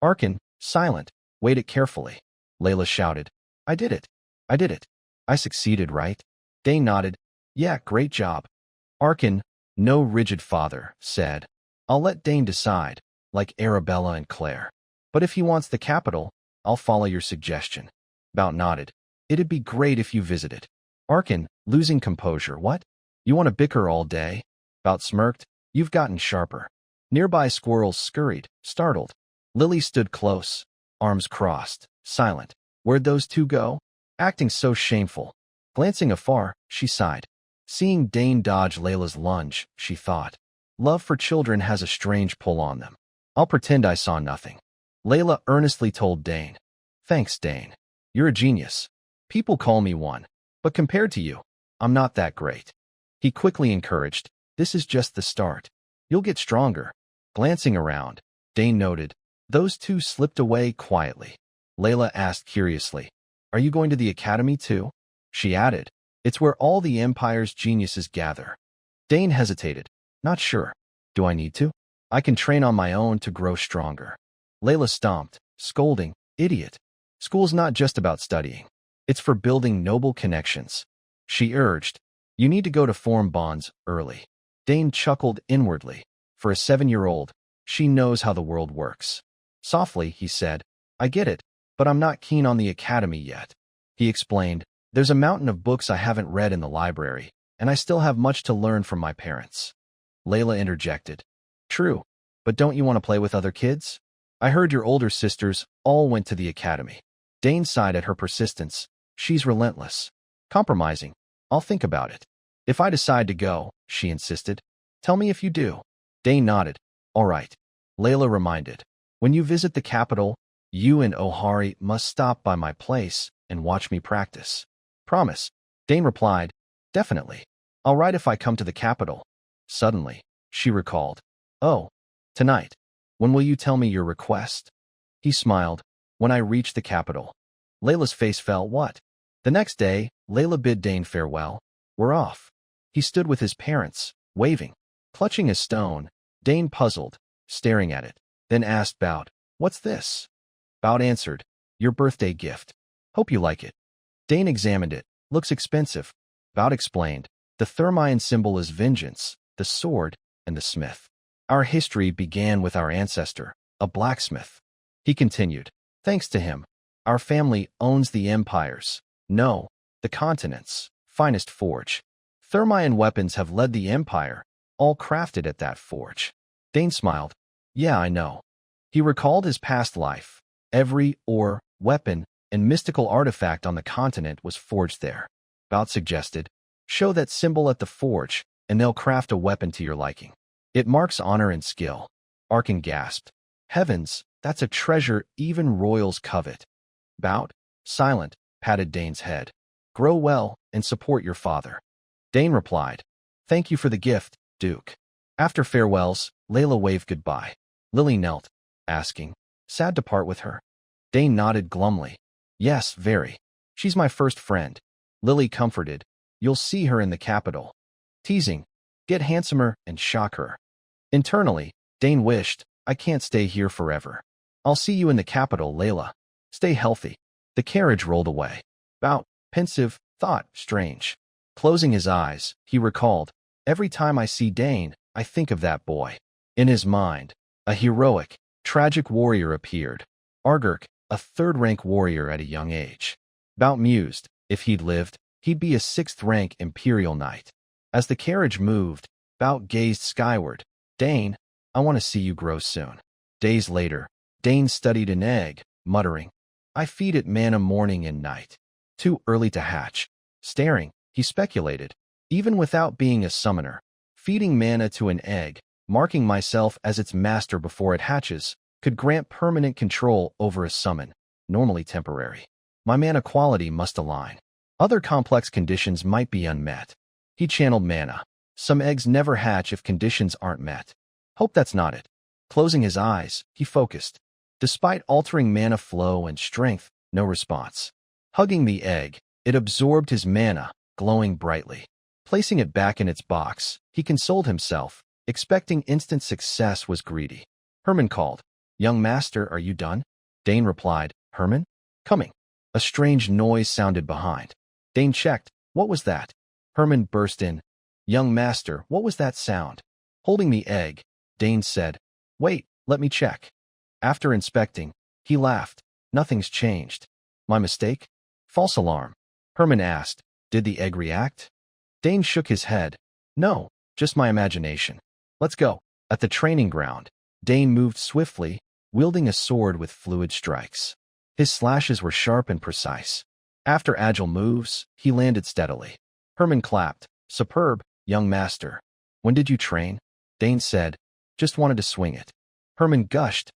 Arkin, silent, weighed it carefully. Layla shouted. I did it. I did it. I succeeded, right? Dane nodded. Yeah, great job. Arkin, no rigid father, said. I'll let Dane decide, like Arabella and Claire. But if he wants the capital, I'll follow your suggestion. Bao nodded. It'd be great if you visited. Arkin, losing composure. What? You want to bicker all day? Bao smirked. You've gotten sharper. Nearby squirrels scurried, startled. Lily stood close, arms crossed, silent. Where'd those two go? Acting so shameful. Glancing afar, she sighed. Seeing Dane dodge Layla's lunge, she thought. Love for children has a strange pull on them. I'll pretend I saw nothing. Layla earnestly told Dane. Thanks, Dane. You're a genius. People call me one. But compared to you, I'm not that great. He quickly encouraged. This is just the start. You'll get stronger. Glancing around, Dane noted. Those two slipped away quietly. Layla asked curiously, Are you going to the academy too? She added, It's where all the Empire's geniuses gather. Dane hesitated. Not sure. Do I need to? I can train on my own to grow stronger. Layla stomped, scolding, Idiot. School's not just about studying. It's for building noble connections. She urged, You need to go to form bonds early. Dane chuckled inwardly. For a 7-year-old, she knows how the world works. Softly, he said, I get it, but I'm not keen on the academy yet. He explained, There's a mountain of books I haven't read in the library, and I still have much to learn from my parents. Layla interjected. True, but don't you want to play with other kids? I heard your older sisters all went to the academy. Dane sighed at her persistence. She's relentless. Compromising. I'll think about it. If I decide to go, she insisted. Tell me if you do. Dane nodded. All right. Layla reminded. When you visit the capital, you and Ohari must stop by my place and watch me practice. Promise. Dane replied. Definitely. I'll write if I come to the capital. Suddenly, she recalled. Oh, tonight. When will you tell me your request? He smiled. When I reach the capital. Layla's face fell. What? The next day, Layla bid Dane farewell. We're off. He stood with his parents, waving. Clutching a stone, Dane puzzled, staring at it, then asked Bout, What's this? Bout answered, Your birthday gift. Hope you like it. Dane examined it. Looks expensive. Bout explained, The Thermian symbol is vengeance, the sword, and the smith. Our history began with our ancestor, a blacksmith. He continued, Thanks to him, our family owns the empires, no, the continent's finest forge. Thermian weapons have led the empire, all crafted at that forge. Dane smiled. Yeah, I know. He recalled his past life. Every ore, weapon, and mystical artifact on the continent was forged there. Bout suggested, Show that symbol at the forge, and they'll craft a weapon to your liking. It marks honor and skill. Arkin gasped. Heavens, that's a treasure even royals covet. Bout, silent, patted Dane's head. Grow well and support your father. Dane replied, Thank you for the gift, Duke. After farewells, Layla waved goodbye. Lily knelt, asking, Sad to part with her? Dane nodded glumly. Yes, very. She's my first friend. Lily comforted. You'll see her in the capital. Teasing. Get handsomer and shock her. Internally, Dane wished, I can't stay here forever. I'll see you in the capital, Layla. Stay healthy. The carriage rolled away. Bout, pensive, thought, strange. Closing his eyes, he recalled, Every time I see Dane, I think of that boy. In his mind, a heroic, tragic warrior appeared. Argurk, a third-rank warrior at a young age. Bout mused, if he'd lived, he'd be a sixth-rank imperial knight. As the carriage moved, Bout gazed skyward. Dane, I want to see you grow soon. Days later, Dane studied an egg, muttering, I feed it manna morning and night. Too early to hatch. Staring, he speculated, even without being a summoner, feeding mana to an egg, marking myself as its master before it hatches, could grant permanent control over a summon, normally temporary. My mana quality must align. Other complex conditions might be unmet. He channeled mana. Some eggs never hatch if conditions aren't met. Hope that's not it. Closing his eyes, he focused. Despite altering mana flow and strength, no response. Hugging the egg, it absorbed his mana, glowing brightly. Placing it back in its box, he consoled himself, expecting instant success was greedy. Herman called. Young master, are you done? Dane replied, Herman? Coming. A strange noise sounded behind. Dane checked. What was that? Herman burst in. Young master, what was that sound? Holding the egg, Dane said, Wait, let me check. After inspecting, he laughed. Nothing's changed. My mistake? False alarm. Herman asked, Did the egg react? Dane shook his head. No, just my imagination. Let's go. At the training ground, Dane moved swiftly, wielding a sword with fluid strikes. His slashes were sharp and precise. After agile moves, he landed steadily. Herman clapped. Superb, young master. When did you train? Dane said, Just wanted to swing it. Herman gushed.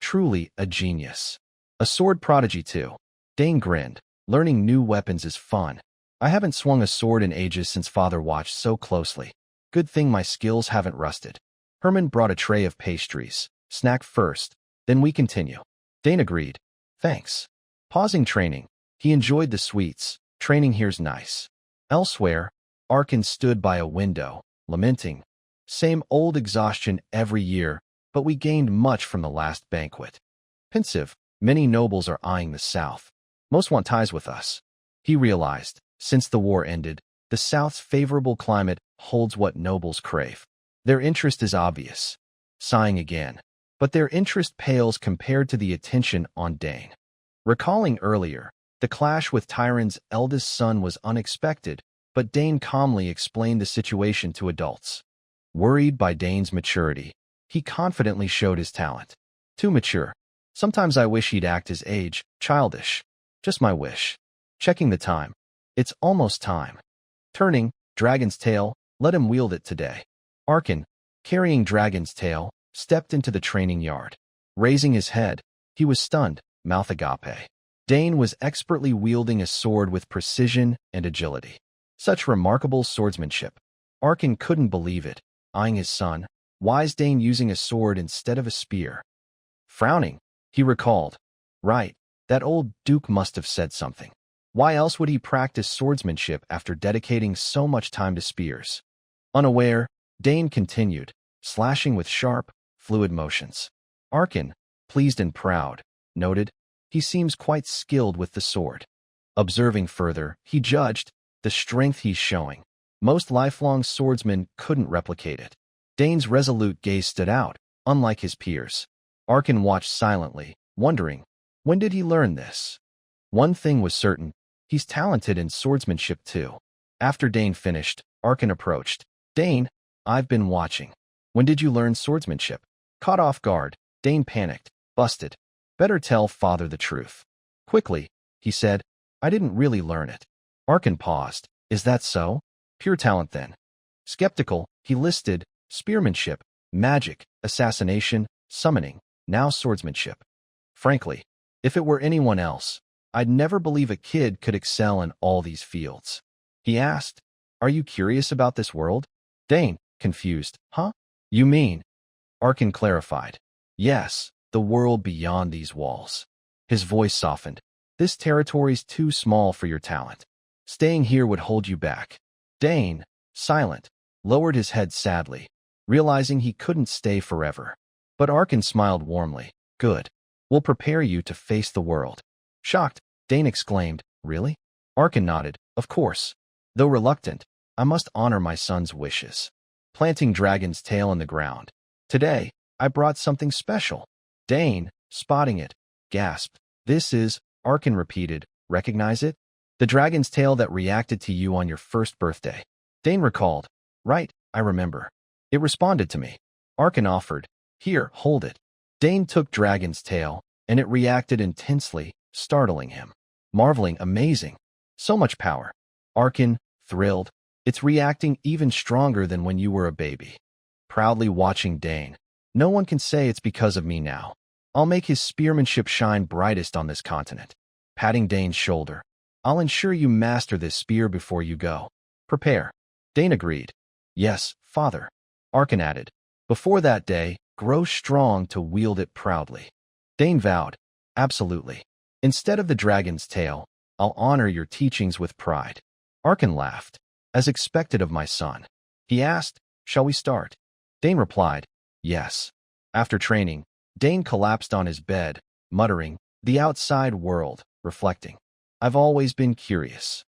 Truly a genius. A sword prodigy too. Dane grinned. Learning new weapons is fun. I haven't swung a sword in ages since father watched so closely. Good thing my skills haven't rusted. Herman brought a tray of pastries. Snack first, then we continue. Dane agreed. Thanks. Pausing training, he enjoyed the sweets. Training here's nice. Elsewhere, Arkin stood by a window, lamenting. Same old exhaustion every year, but we gained much from the last banquet. Pensive, many nobles are eyeing the south. Most want ties with us. He realized, since the war ended, the south's favorable climate holds what nobles crave. Their interest is obvious. Sighing again. But their interest pales compared to the attention on Dane. Recalling earlier, the clash with Tyron's eldest son was unexpected, but Dane calmly explained the situation to adults. Worried by Dane's maturity, he confidently showed his talent. Too mature. Sometimes I wish he'd act his age, childish. Just my wish. Checking the time. It's almost time. Turning, Dragon's Tail, let him wield it today. Arkin, carrying Dragon's Tail, stepped into the training yard. Raising his head, he was stunned, mouth agape. Dane was expertly wielding a sword with precision and agility. Such remarkable swordsmanship. Arkin couldn't believe it, eyeing his son, wise Dane using a sword instead of a spear. Frowning, he recalled, right, that old Duke must have said something. Why else would he practice swordsmanship after dedicating so much time to spears? Unaware, Dane continued, slashing with sharp, fluid motions. Arkin, pleased and proud, noted, he seems quite skilled with the sword. Observing further, he judged, the strength he's showing. Most lifelong swordsmen couldn't replicate it. Dane's resolute gaze stood out, unlike his peers. Arkin watched silently, wondering, when did he learn this? One thing was certain, he's talented in swordsmanship too. After Dane finished, Arkin approached. Dane, I've been watching. When did you learn swordsmanship? Caught off guard, Dane panicked, busted. Better tell father the truth. Quickly, he said, I didn't really learn it. Arkin paused. Is that so? Pure talent then. Skeptical, he listed spearmanship, magic, assassination, summoning, now swordsmanship. Frankly, if it were anyone else, I'd never believe a kid could excel in all these fields. He asked, are you curious about this world? Dane, confused, huh? You mean? Arkin clarified. Yes, the world beyond these walls. His voice softened. This territory's too small for your talent. Staying here would hold you back. Dane, silent, lowered his head sadly, realizing he couldn't stay forever. But Arkin smiled warmly. Good. We'll prepare you to face the world. Shocked, Dane exclaimed, really? Arkin nodded, of course. Though reluctant, I must honor my son's wishes. Planting Dragon's tail in the ground. Today, I brought something special. Dane, spotting it, gasped. This is, Arkin repeated, recognize it? The dragon's tail that reacted to you on your first birthday. Dane recalled. Right, I remember. It responded to me. Arkin offered. Here, hold it. Dane took Dragon's tail, and it reacted intensely, startling him. Marveling, amazing. So much power. Arkin, thrilled. It's reacting even stronger than when you were a baby. Proudly watching Dane. No one can say it's because of me now. I'll make his spearmanship shine brightest on this continent. Patting Dane's shoulder. I'll ensure you master this spear before you go. Prepare. Dane agreed. Yes, father. Arkin added. Before that day, grow strong to wield it proudly. Dane vowed. Absolutely. Instead of the dragon's tail, I'll honor your teachings with pride. Arkin laughed. As expected of my son. He asked, shall we start? Dane replied, yes. After training, Dane collapsed on his bed, muttering, the outside world, reflecting. I've always been curious.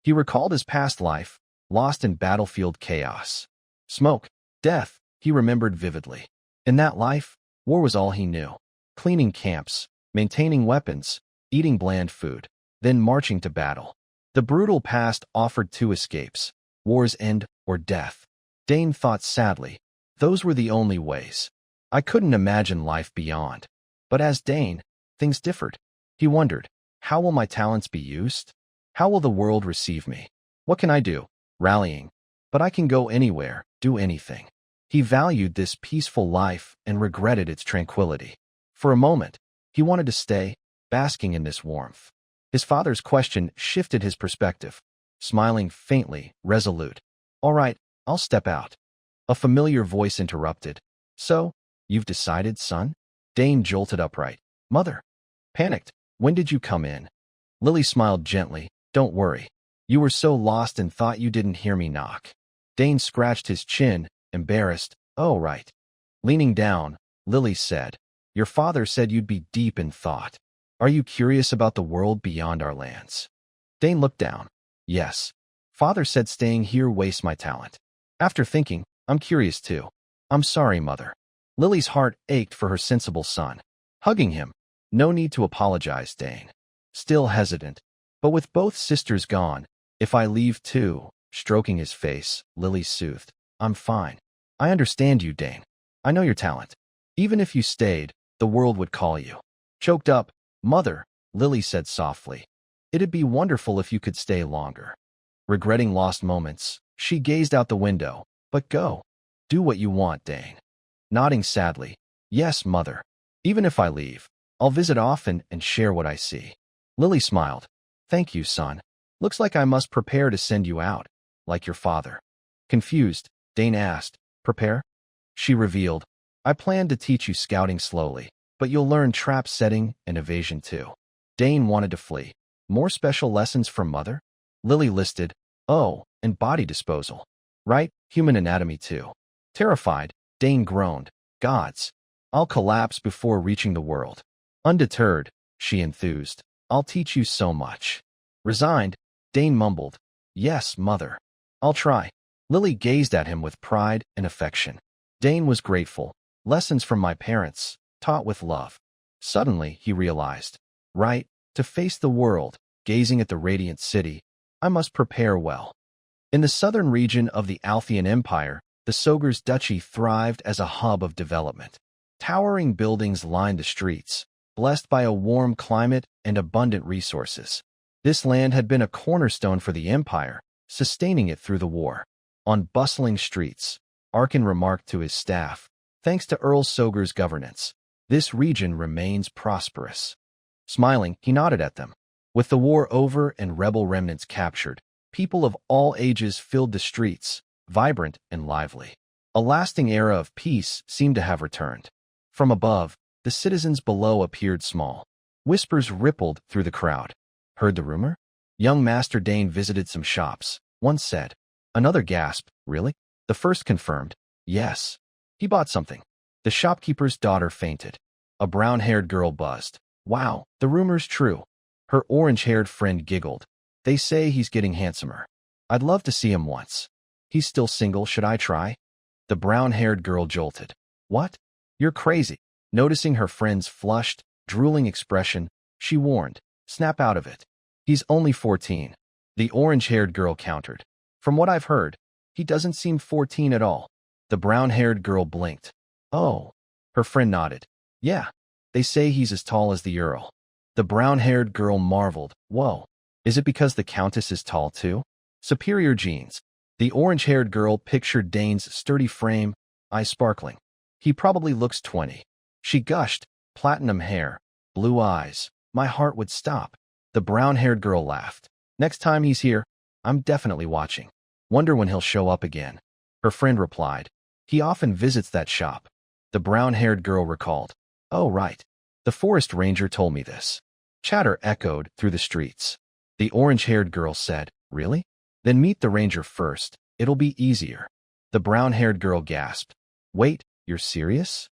He recalled his past life, lost in battlefield chaos. Smoke, death, he remembered vividly. In that life, war was all he knew. Cleaning camps, maintaining weapons, eating bland food, then marching to battle. The brutal past offered two escapes, war's end or death. Dane thought sadly, those were the only ways. I couldn't imagine life beyond. But as Dane, things differed. He wondered, how will my talents be used? How will the world receive me? What can I do? Rallying. But I can go anywhere, do anything. He valued this peaceful life and regretted its tranquility. For a moment, he wanted to stay, basking in this warmth. His father's question shifted his perspective. Smiling faintly, resolute. All right, I'll step out. A familiar voice interrupted. So, you've decided, son? Dane jolted upright. Mother. Panicked. When did you come in? Lily smiled gently. Don't worry. You were so lost and thought you didn't hear me knock. Dane scratched his chin, embarrassed. Oh, right. Leaning down, Lily said, your father said you'd be deep in thought. Are you curious about the world beyond our lands? Dane looked down. Yes. Father said staying here wastes my talent. After thinking, I'm curious too. I'm sorry, mother. Lily's heart ached for her sensible son. Hugging him. No need to apologize, Dane. Still hesitant. But with both sisters gone, if I leave too, stroking his face, Lily soothed. I'm fine. I understand you, Dane. I know your talent. Even if you stayed, the world would call you. Choked up, Mother, Lily said softly. It'd be wonderful if you could stay longer. Regretting lost moments, she gazed out the window. But go. Do what you want, Dane. Nodding sadly. Yes, Mother. Even if I leave, I'll visit often and share what I see. Lily smiled. Thank you, son. Looks like I must prepare to send you out, like your father. Confused, Dane asked, "Prepare?" She revealed, "I plan to teach you scouting slowly, but you'll learn trap setting and evasion too." Dane wanted to flee. More special lessons from Mother? Lily listed, "Oh, and body disposal. Right, human anatomy too." Terrified, Dane groaned, "Gods, I'll collapse before reaching the world." Undeterred, she enthused, "I'll teach you so much." Resigned, Dane mumbled, "Yes, Mother. I'll try." Lily gazed at him with pride and affection. Dane was grateful. Lessons from my parents, taught with love. Suddenly, he realized, right, to face the world, gazing at the radiant city, I must prepare well. In the southern region of the Althian Empire, the Sogur's duchy thrived as a hub of development. Towering buildings lined the streets, blessed by a warm climate and abundant resources. This land had been a cornerstone for the empire, sustaining it through the war. On bustling streets, Arkin remarked to his staff, "Thanks to Earl Sogur's governance, this region remains prosperous." Smiling, he nodded at them. With the war over and rebel remnants captured, people of all ages filled the streets, vibrant and lively. A lasting era of peace seemed to have returned. From above, the citizens below appeared small. Whispers rippled through the crowd. "Heard the rumor? Young Master Dane visited some shops," one said. Another gasped, "Really?" The first confirmed, "Yes. He bought something." The shopkeeper's daughter fainted. A brown-haired girl buzzed, "Wow, the rumor's true." Her orange-haired friend giggled. "They say he's getting handsomer. I'd love to see him once." "He's still single, should I try?" The brown-haired girl jolted. "What? You're crazy." Noticing her friend's flushed, drooling expression, she warned, "Snap out of it. He's only 14. The orange-haired girl countered. "From what I've heard, he doesn't seem 14 at all." The brown-haired girl blinked. "Oh." Her friend nodded. "Yeah, they say he's as tall as the Earl." The brown-haired girl marveled. "Whoa. Is it because the Countess is tall too?" "Superior genes." The orange-haired girl pictured Dane's sturdy frame, eyes sparkling. "He probably looks 20. She gushed, "Platinum hair, blue eyes. My heart would stop." The brown-haired girl laughed. "Next time he's here, I'm definitely watching. Wonder when he'll show up again." Her friend replied, "He often visits that shop." The brown-haired girl recalled, "Oh, right. The forest ranger told me this." Chatter echoed through the streets. The orange-haired girl said, "Really? Then meet the ranger first. It'll be easier." The brown-haired girl gasped, "Wait, you're serious?"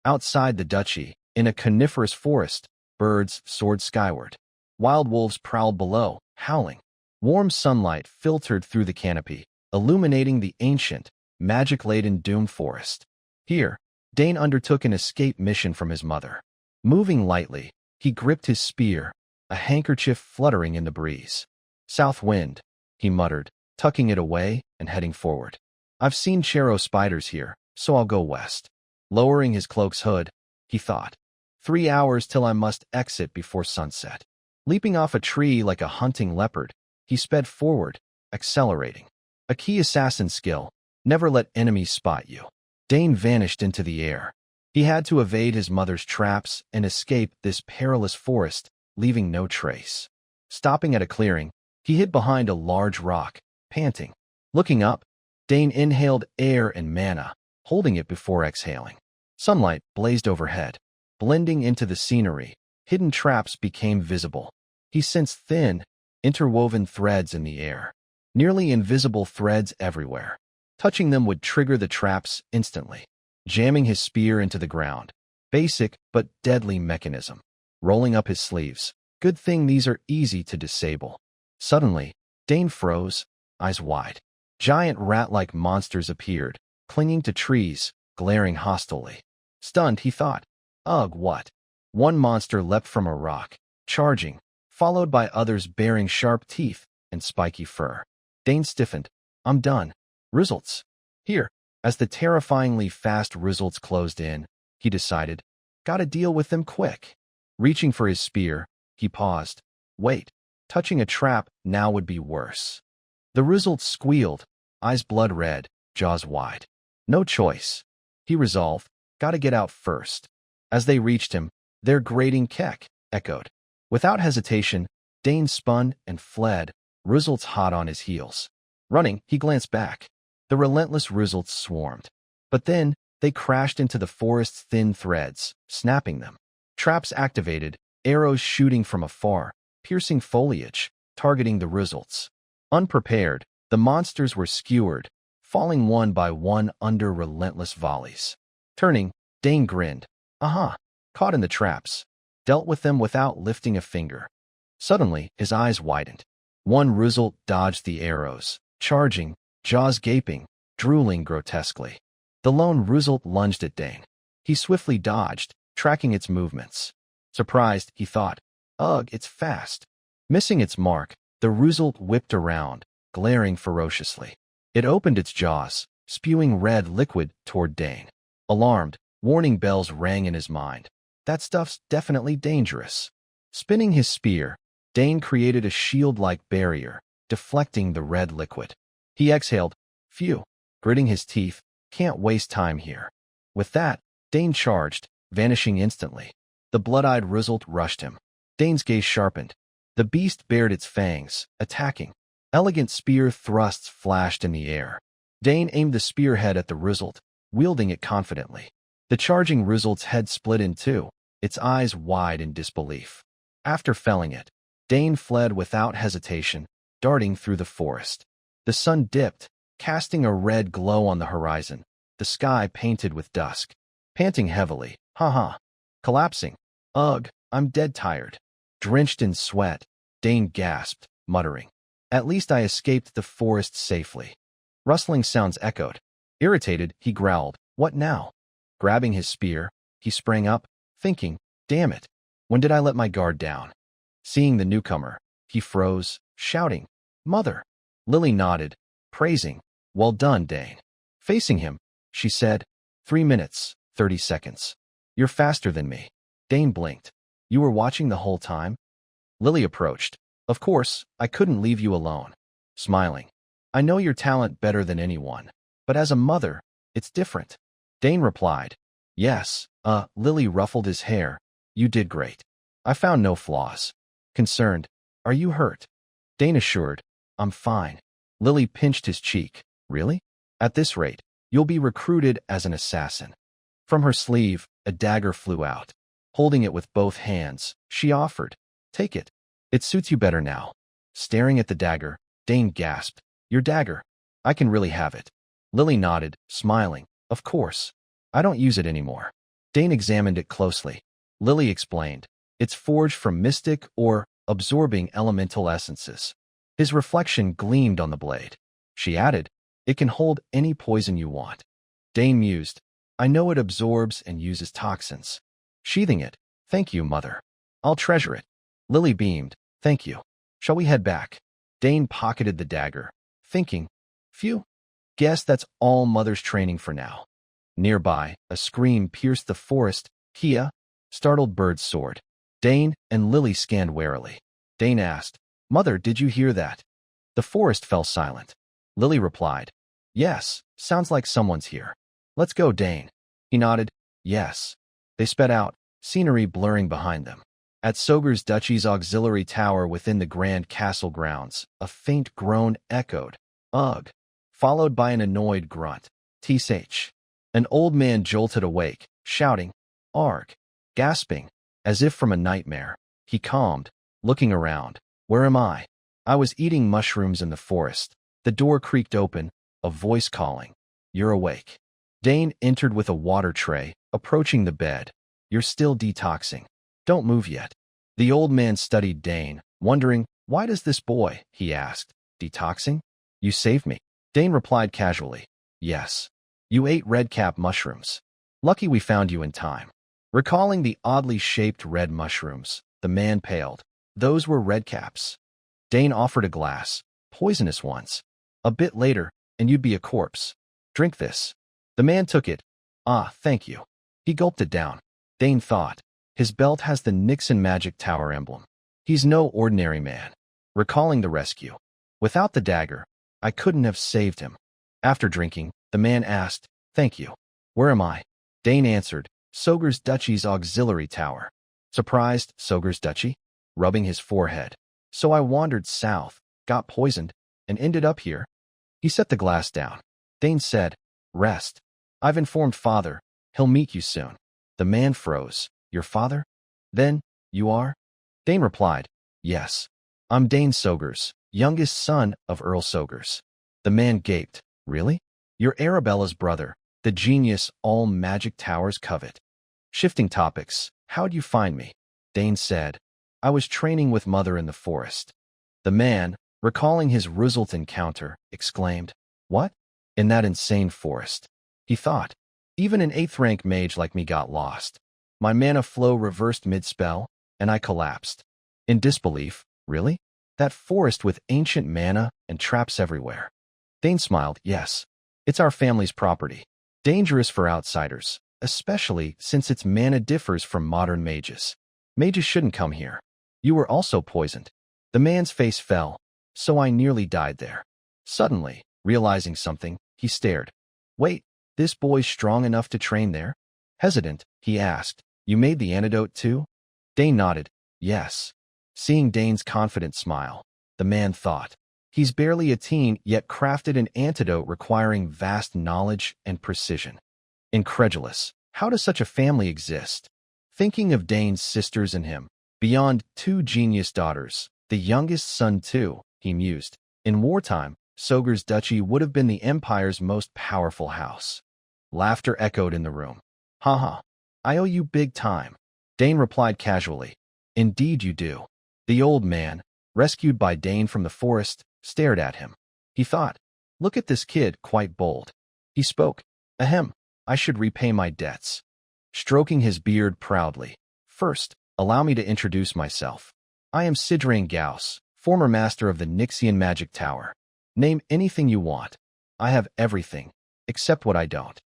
Outside the duchy, in a coniferous forest, birds soared skyward. Wild wolves prowled below, howling. Warm sunlight filtered through the canopy, illuminating the ancient, magic-laden Doom Forest. Here, Dane undertook an escape mission from his mother. Moving lightly, he gripped his spear, a handkerchief fluttering in the breeze. "South wind," he muttered, tucking it away and heading forward. "I've seen Chero spiders here, so I'll go west." Lowering his cloak's hood, he thought, 3 hours till I must exit before sunset." Leaping off a tree like a hunting leopard, he sped forward, accelerating. A key assassin skill, never let enemies spot you. Dane vanished into the air. He had to evade his mother's traps and escape this perilous forest, leaving no trace. Stopping at a clearing, he hid behind a large rock, panting. Looking up, Dane inhaled air and mana, holding it before exhaling. Sunlight blazed overhead. Blending into the scenery, hidden traps became visible. He sensed thin, interwoven threads in the air. Nearly invisible threads everywhere. Touching them would trigger the traps instantly. Jamming his spear into the ground. Basic but deadly mechanism. Rolling up his sleeves. Good thing these are easy to disable. Suddenly, Dane froze, eyes wide. Giant rat-like monsters appeared, clinging to trees, glaring hostilely. Stunned, he thought, "Ugh, what?" One monster leapt from a rock, charging, followed by others bearing sharp teeth and spiky fur. Dane stiffened. "I'm done." Results. Here, as the terrifyingly fast results closed in, he decided, "Gotta deal with them quick." Reaching for his spear, he paused. Wait, touching a trap now would be worse. The results squealed, eyes blood red, jaws wide. No choice. He resolved, gotta get out first. As they reached him, their grating keck echoed. Without hesitation, Dane spun and fled, results hot on his heels. Running, he glanced back. The relentless results swarmed. But then, they crashed into the forest's thin threads, snapping them. Traps activated, arrows shooting from afar, piercing foliage, targeting the results. Unprepared, the monsters were skewered, falling one by one under relentless volleys. Turning, Dane grinned. Aha! Caught in the traps. Dealt with them without lifting a finger. Suddenly, his eyes widened. One result dodged the arrows, charging, jaws gaping, drooling grotesquely. The lone result lunged at Dane. He swiftly dodged, tracking its movements. Surprised, he thought, ugh, it's fast. Missing its mark, the result whipped around, glaring ferociously. It opened its jaws, spewing red liquid toward Dane. Alarmed, warning bells rang in his mind. That stuff's definitely dangerous. Spinning his spear, Dane created a shield-like barrier, deflecting the red liquid. He exhaled, phew, gritting his teeth, can't waste time here. With that, Dane charged, vanishing instantly. The blood-eyed result rushed him. Dane's gaze sharpened. The beast bared its fangs, attacking. Elegant spear thrusts flashed in the air. Dane aimed the spearhead at the result, wielding it confidently. The charging result's head split in two, its eyes wide in disbelief. After felling it, Dane fled without hesitation, darting through the forest. The sun dipped, casting a red glow on the horizon, the sky painted with dusk. Panting heavily, collapsing. Ugh, I'm dead tired. Drenched in sweat, Dane gasped, muttering. At least I escaped the forest safely. Rustling sounds echoed. Irritated, he growled, what now? Grabbing his spear, he sprang up, thinking, damn it, when did I let my guard down? Seeing the newcomer, he froze, shouting, Mother! Lily nodded, praising, well done, Dane. Facing him, she said, 3 minutes, 30 seconds. You're faster than me. Dane blinked. You were watching the whole time? Lily approached. Of course, I couldn't leave you alone. Smiling. I know your talent better than anyone, but as a mother, it's different. Dane replied. Yes, Lily ruffled his hair. You did great. I found no flaws. Concerned. Are you hurt? Dane assured. I'm fine. Lily pinched his cheek. Really? At this rate, you'll be recruited as an assassin. From her sleeve, a dagger flew out. Holding it with both hands, she offered. Take it. It suits you better now. Staring at the dagger, Dane gasped. Your dagger. I can really have it. Lily nodded, smiling. Of course. I don't use it anymore. Dane examined it closely. Lily explained. It's forged from mystic or absorbing elemental essences. His reflection gleamed on the blade. She added, it can hold any poison you want. Dane mused. I know it absorbs and uses toxins. Sheathing it. Thank you, Mother. I'll treasure it. Lily beamed. Thank you. Shall we head back? Dane pocketed the dagger, thinking, phew. Guess that's all Mother's training for now. Nearby, a scream pierced the forest. Kia, startled bird soared. Dane and Lily scanned warily. Dane asked, Mother, did you hear that? The forest fell silent. Lily replied, Yes, sounds like someone's here. Let's go, Dane. He nodded, Yes. They sped out, scenery blurring behind them. At Soger's Duchy's auxiliary tower within the grand castle grounds, a faint groan echoed. Ugh. Followed by an annoyed grunt. Tsh. An old man jolted awake, shouting, Ark. Gasping, as if from a nightmare. He calmed, looking around. Where am I? I was eating mushrooms in the forest. The door creaked open, a voice calling. You're awake. Dane entered with a water tray, approaching the bed. You're still detoxing. Don't move yet. The old man studied Dane, wondering, why does this boy, he asked, detoxing? You saved me. Dane replied casually, Yes. You ate redcap mushrooms. Lucky we found you in time. Recalling the oddly shaped red mushrooms, the man paled. Those were redcaps. Dane offered a glass, poisonous ones. A bit later, and you'd be a corpse. Drink this. The man took it. Ah, thank you. He gulped it down. Dane thought. His belt has the Nixon Magic Tower emblem. He's no ordinary man. Recalling the rescue. Without the dagger, I couldn't have saved him. After drinking, the man asked, Thank you. Where am I? Dane answered, Soger's Duchy's auxiliary tower. Surprised, Soger's Duchy? Rubbing his forehead. So I wandered south, got poisoned, and ended up here. He set the glass down. Dane said, "Rest. I've informed father. He'll meet you soon." The man froze. "Your father? Then, you are?" Dane replied, "Yes. I'm Dane Sogers, youngest son of Earl Sogers." The man gaped. "Really? You're Arabella's brother, the genius all magic towers covet." Shifting topics. "How'd you find me?" Dane said, "I was training with mother in the forest." The man, recalling his Roosevelt encounter, exclaimed, "What? In that insane forest?" He thought, "Even an 8th rank mage like me got lost. My mana flow reversed mid-spell, and I collapsed." In disbelief, "Really? That forest with ancient mana and traps everywhere?" Dane smiled, "Yes. It's our family's property. Dangerous for outsiders, especially since its mana differs from modern mages. Mages shouldn't come here. You were also poisoned." The man's face fell. "So I nearly died there." Suddenly, realizing something, he stared. "Wait, this boy's strong enough to train there?" Hesitant, he asked, "You made the antidote too?" Dane nodded, "Yes." Seeing Dane's confident smile, the man thought, "He's barely a teen, yet crafted an antidote requiring vast knowledge and precision." Incredulous, how does such a family exist? Thinking of Dane's sisters and him, beyond 2 genius daughters, the youngest son too, he mused. In wartime, Sogers Duchy would have been the empire's most powerful house. Laughter echoed in the room. "Haha, I owe you big time." Dane replied casually, "Indeed you do." The old man, rescued by Dane from the forest, stared at him. He thought, "Look at this kid, quite bold." He spoke, "Ahem, I should repay my debts." Stroking his beard proudly, "First, allow me to introduce myself. I am Sidrain Gauss, former master of the Nixian Magic Tower. Name anything you want. I have everything, except what I don't."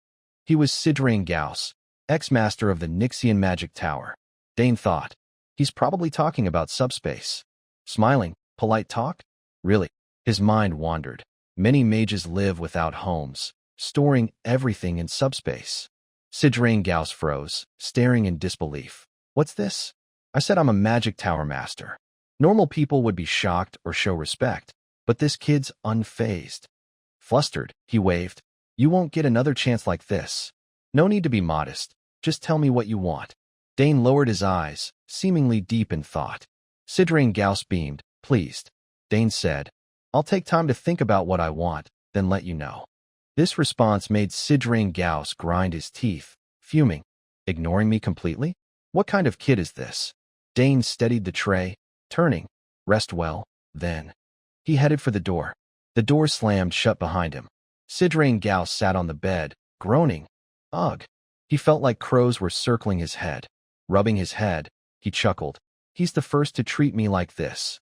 He was Sidrain Gauss, ex-master of the Nixian Magic Tower. Dane thought, he's probably talking about subspace. Smiling, polite talk? Really? His mind wandered. Many mages live without homes, storing everything in subspace. Sidrain Gauss froze, staring in disbelief. "What's this?" "I said I'm a magic tower master." Normal people would be shocked or show respect, but this kid's unfazed. Flustered, he waved. "You won't get another chance like this. No need to be modest. Just tell me what you want." Dane lowered his eyes, seemingly deep in thought. Sidrain Gauss beamed, pleased. Dane said, "I'll take time to think about what I want, then let you know." This response made Sidrain Gauss grind his teeth, fuming. "Ignoring me completely? What kind of kid is this?" Dane steadied the tray, turning. "Rest well, then." He headed for the door. The door slammed shut behind him. Sidrain Gauss sat on the bed, groaning. Ugh. He felt like crows were circling his head. Rubbing his head, he chuckled. "He's the first to treat me like this."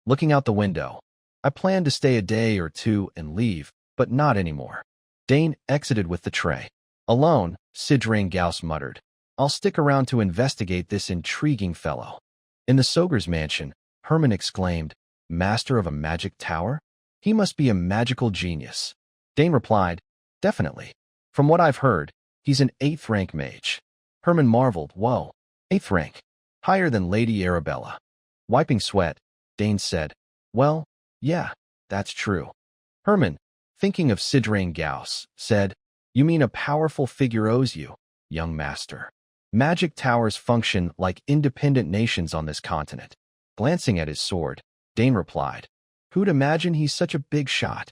Looking out the window. "I planned to stay a day or two and leave, but not anymore." Dane exited with the tray. Alone, Sidrain Gauss muttered, "I'll stick around to investigate this intriguing fellow." In the Sogers mansion, Herman exclaimed, "Master of a magic tower? He must be a magical genius." Dane replied, "Definitely. From what I've heard, he's an 8th rank mage." Herman marveled, "Whoa, 8th rank, higher than Lady Arabella." Wiping sweat, Dane said, "Well, yeah, that's true." Herman, thinking of Sidrain Gauss, said, "You mean a powerful figure owes you, young master. Magic towers function like independent nations on this continent." Glancing at his sword, Dane replied, "Who'd imagine he's such a big shot?"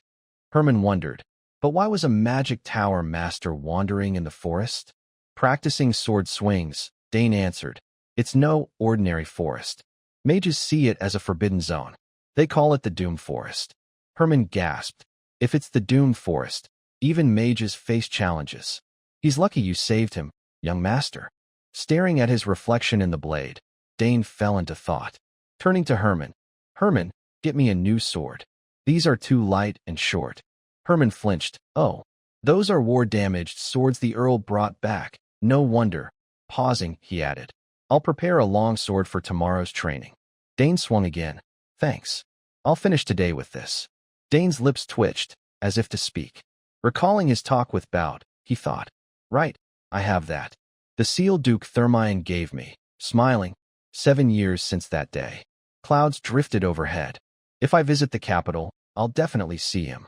Herman wondered, but why was a magic tower master wandering in the forest? Practicing sword swings, Dane answered, "It's no ordinary forest. Mages see it as a forbidden zone. They call it the Doom Forest." Herman gasped. "If it's the Doom Forest, even mages face challenges. He's lucky you saved him, young master." Staring at his reflection in the blade, Dane fell into thought. Turning to Herman, "Herman, get me a new sword. These are too light and short." Herman flinched. "Oh, those are war-damaged swords the Earl brought back. No wonder." Pausing, he added, "I'll prepare a long sword for tomorrow's training." Dane swung again. "Thanks. I'll finish today with this." Dane's lips twitched, as if to speak. Recalling his talk with Bout, he thought, "Right, I have that. The seal Duke Thermian gave me." Smiling, 7 years since that day. Clouds drifted overhead. "If I visit the capital, I'll definitely see him."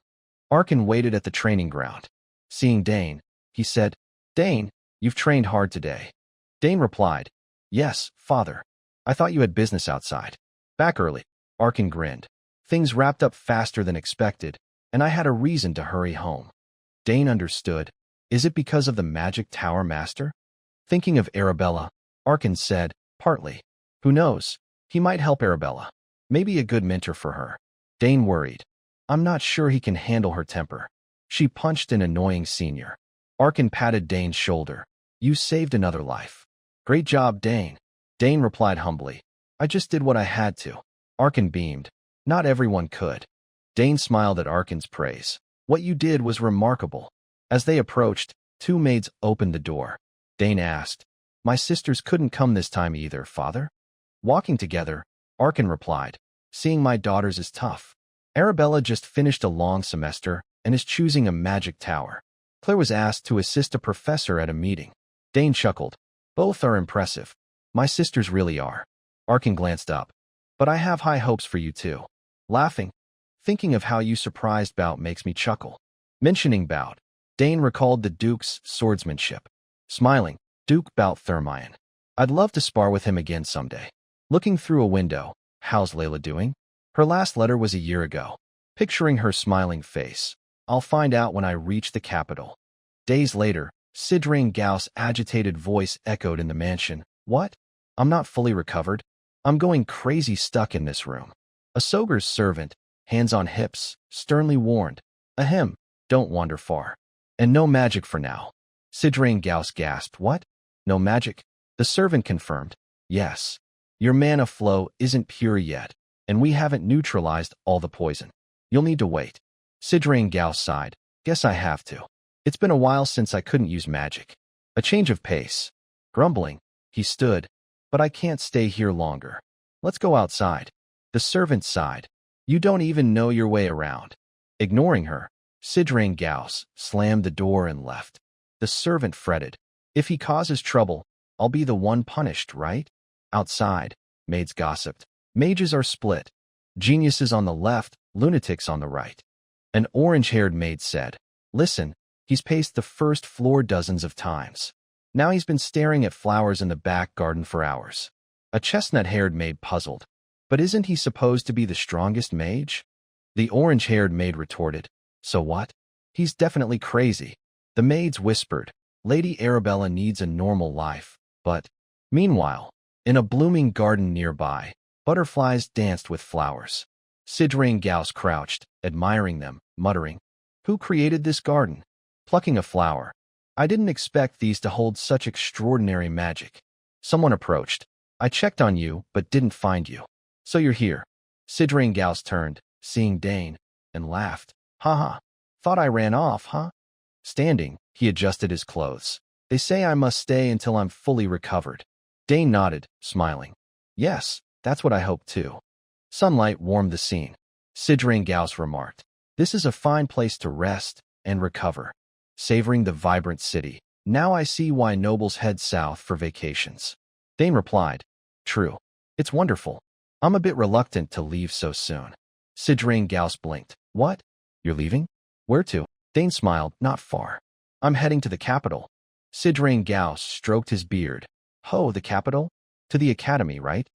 Arkin waited at the training ground. Seeing Dane, he said, "Dane, you've trained hard today." Dane replied, "Yes, father. I thought you had business outside." "Back early." Arkin grinned. "Things wrapped up faster than expected, and I had a reason to hurry home." Dane understood. "Is it because of the magic tower master?" Thinking of Arabella, Arkin said, "Partly. Who knows? He might help Arabella. Maybe a good mentor for her." Dane worried. "I'm not sure he can handle her temper. She punched an annoying senior." Arkin patted Dane's shoulder. "You saved another life." "Great job, Dane." Dane replied humbly, "I just did what I had to." Arkin beamed. "Not everyone could." Dane smiled at Arkin's praise. "What you did was remarkable." As they approached, two maids opened the door. Dane asked, "My sisters couldn't come this time either, father?" Walking together, Arkin replied, "Seeing my daughters is tough. Arabella just finished a long semester and is choosing a magic tower. Claire was asked to assist a professor at a meeting." Dane chuckled. "Both are impressive. My sisters really are." Arkin glanced up. "But I have high hopes for you too." Laughing, "Thinking of how you surprised Bout makes me chuckle." Mentioning Bout, Dane recalled the Duke's swordsmanship. Smiling, "Duke Bout Thermian. I'd love to spar with him again someday." Looking through a window, "How's Layla doing?" "Her last letter was a year ago." Picturing her smiling face, "I'll find out when I reach the capital." Days later, Sidrain Gauss' agitated voice echoed in the mansion. "What? I'm not fully recovered. I'm going crazy stuck in this room." A Soger's servant, hands on hips, sternly warned, "Ahem, don't wander far. And no magic for now." Sidrain Gauss gasped, "What? No magic?" The servant confirmed, "Yes. Your mana flow isn't pure yet, and we haven't neutralized all the poison. You'll need to wait." Sidrain Gauss sighed, "Guess I have to. It's been a while since I couldn't use magic." A change of pace. Grumbling, he stood, "But I can't stay here longer. Let's go outside." The servant sighed, "You don't even know your way around." Ignoring her, Sidrain Gauss slammed the door and left. The servant fretted, "If he causes trouble, I'll be the one punished, right?" Outside, maids gossiped. Mages are split. Geniuses on the left, lunatics on the right. An orange-haired maid said, "Listen, he's paced the first floor dozens of times. Now he's been staring at flowers in the back garden for hours." A chestnut-haired maid puzzled, "But isn't he supposed to be the strongest mage?" The orange-haired maid retorted, "So what? He's definitely crazy." The maids whispered, "Lady Arabella needs a normal life, but..." Meanwhile, in a blooming garden nearby, butterflies danced with flowers. Sidrain Gauss crouched, admiring them, muttering, "Who created this garden?" Plucking a flower, "I didn't expect these to hold such extraordinary magic." Someone approached, "I checked on you, but didn't find you. So you're here." Sidrain Gauss turned, seeing Dane, and laughed. "Haha. Thought I ran off, huh?" Standing, he adjusted his clothes. "They say I must stay until I'm fully recovered." Dane nodded, smiling. "Yes, that's what I hope too." Sunlight warmed the scene. Sidrain Gauss remarked, "This is a fine place to rest and recover." Savoring the vibrant city, "Now I see why nobles head south for vacations." Dane replied, "True. It's wonderful. I'm a bit reluctant to leave so soon." Sidrain Gauss blinked. "What? You're leaving? Where to?" Dane smiled, "Not far. I'm heading to the capital." Sidrain Gauss stroked his beard. "Ho, the capital? To the academy, right?"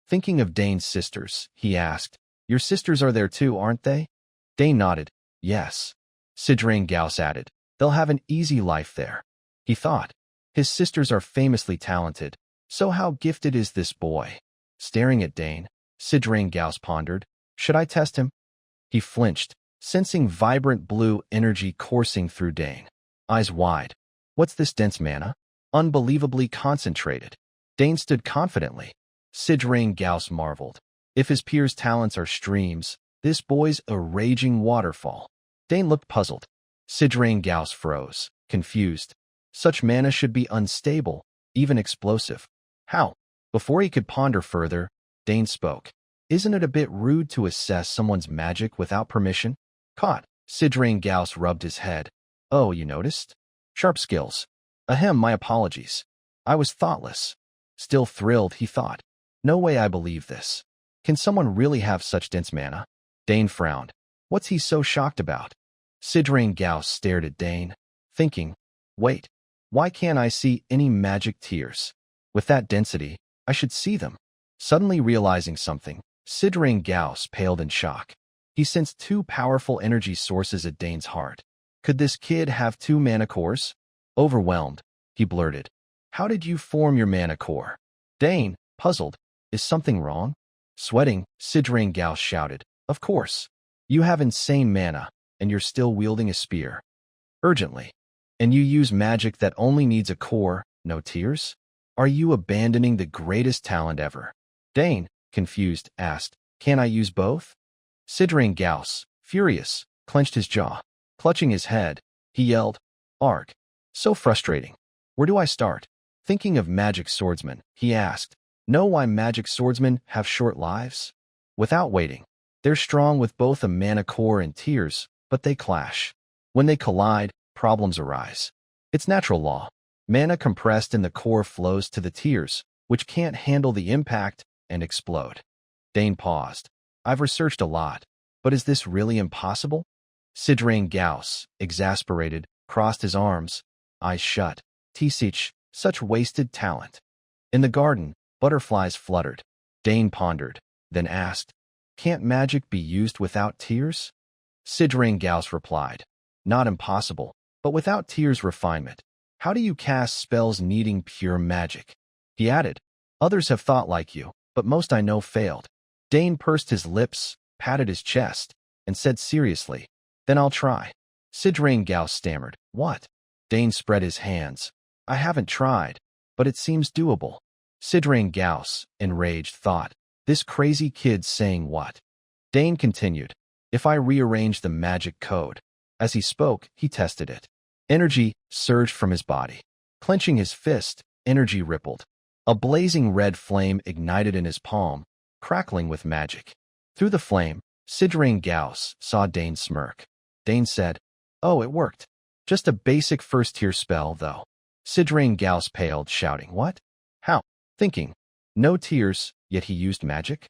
Thinking of Dane's sisters, he asked, "Your sisters are there too, aren't they?" Dane nodded. "Yes." Sidrain Gauss added, "They'll have an easy life there." He thought, his sisters are famously talented, so how gifted is this boy? Staring at Dane, Sidrain Gauss pondered, "Should I test him?" He flinched, sensing vibrant blue energy coursing through Dane. Eyes wide. "What's this dense mana? Unbelievably concentrated." Dane stood confidently. Sidrain Gauss marveled. If his peers' talents are streams, this boy's a raging waterfall. Dane looked puzzled. Sidrain Gauss froze, confused. Such mana should be unstable, even explosive. How? Before he could ponder further, Dane spoke. "Isn't it a bit rude to assess someone's magic without permission?" Caught. Sidrain Gauss rubbed his head. "Oh, you noticed? Sharp skills. Ahem, my apologies. I was thoughtless." Still thrilled, he thought, "No way I believe this. Can someone really have such dense mana?" Dane frowned. What's he so shocked about? Sidrain Gauss stared at Dane. thinking, wait, why can't I see any magic tears? With that density, I should see them. Suddenly realizing something, Sidrain Gauss paled in shock. He sensed two powerful energy sources at Dane's heart. Could this kid have two mana cores? Overwhelmed, he blurted, "How did you form your mana core?" Dane, puzzled, "Is something wrong?" Sweating, Sidrain Gauss shouted, "Of course. You have insane mana, and you're still wielding a spear. Urgently. And you use magic that only needs a core, no tears? Are you abandoning the greatest talent ever?" Dane, confused, asked, "Can I use both?" Sidrain Gauss, furious, clenched his jaw. Clutching his head, he yelled, "Ark! So frustrating. Where do I start?" Thinking of magic swordsmen, he asked, "Know why magic swordsmen have short lives?" Without waiting, they're strong with both a mana core and tears, but they clash. When they collide, problems arise. It's natural law. Mana compressed in the core flows to the tears, which can't handle the impact and explode. Dane paused. "I've researched a lot, but is this really impossible?" Sidrain Gauss, exasperated, crossed his arms, eyes shut. Tisich, such wasted talent. In the garden, butterflies fluttered. Dane pondered, then asked, "Can't magic be used without tears?" Sidrain Gauss replied, "Not impossible, but without tears refinement. How do you cast spells needing pure magic?" He added, "Others have thought like you, but most I know failed." Dane pursed his lips, patted his chest, and said seriously, "Then I'll try." Sidrain Gauss stammered, "What?" Dane spread his hands. "I haven't tried, but it seems doable." Sidrain Gauss, enraged, thought, "This crazy kid's saying what?" Dane continued, "If I rearrange the magic code." As he spoke, he tested it. Energy surged from his body. Clenching his fist, energy rippled. A blazing red flame ignited in his palm, crackling with magic. Through the flame, Sidrain Gauss saw Dane smirk. Dane said, "Oh, it worked. Just a basic first-tier spell, though." Sidrain Gauss paled, shouting, "What? How?" Thinking, "No tears, yet he used magic?"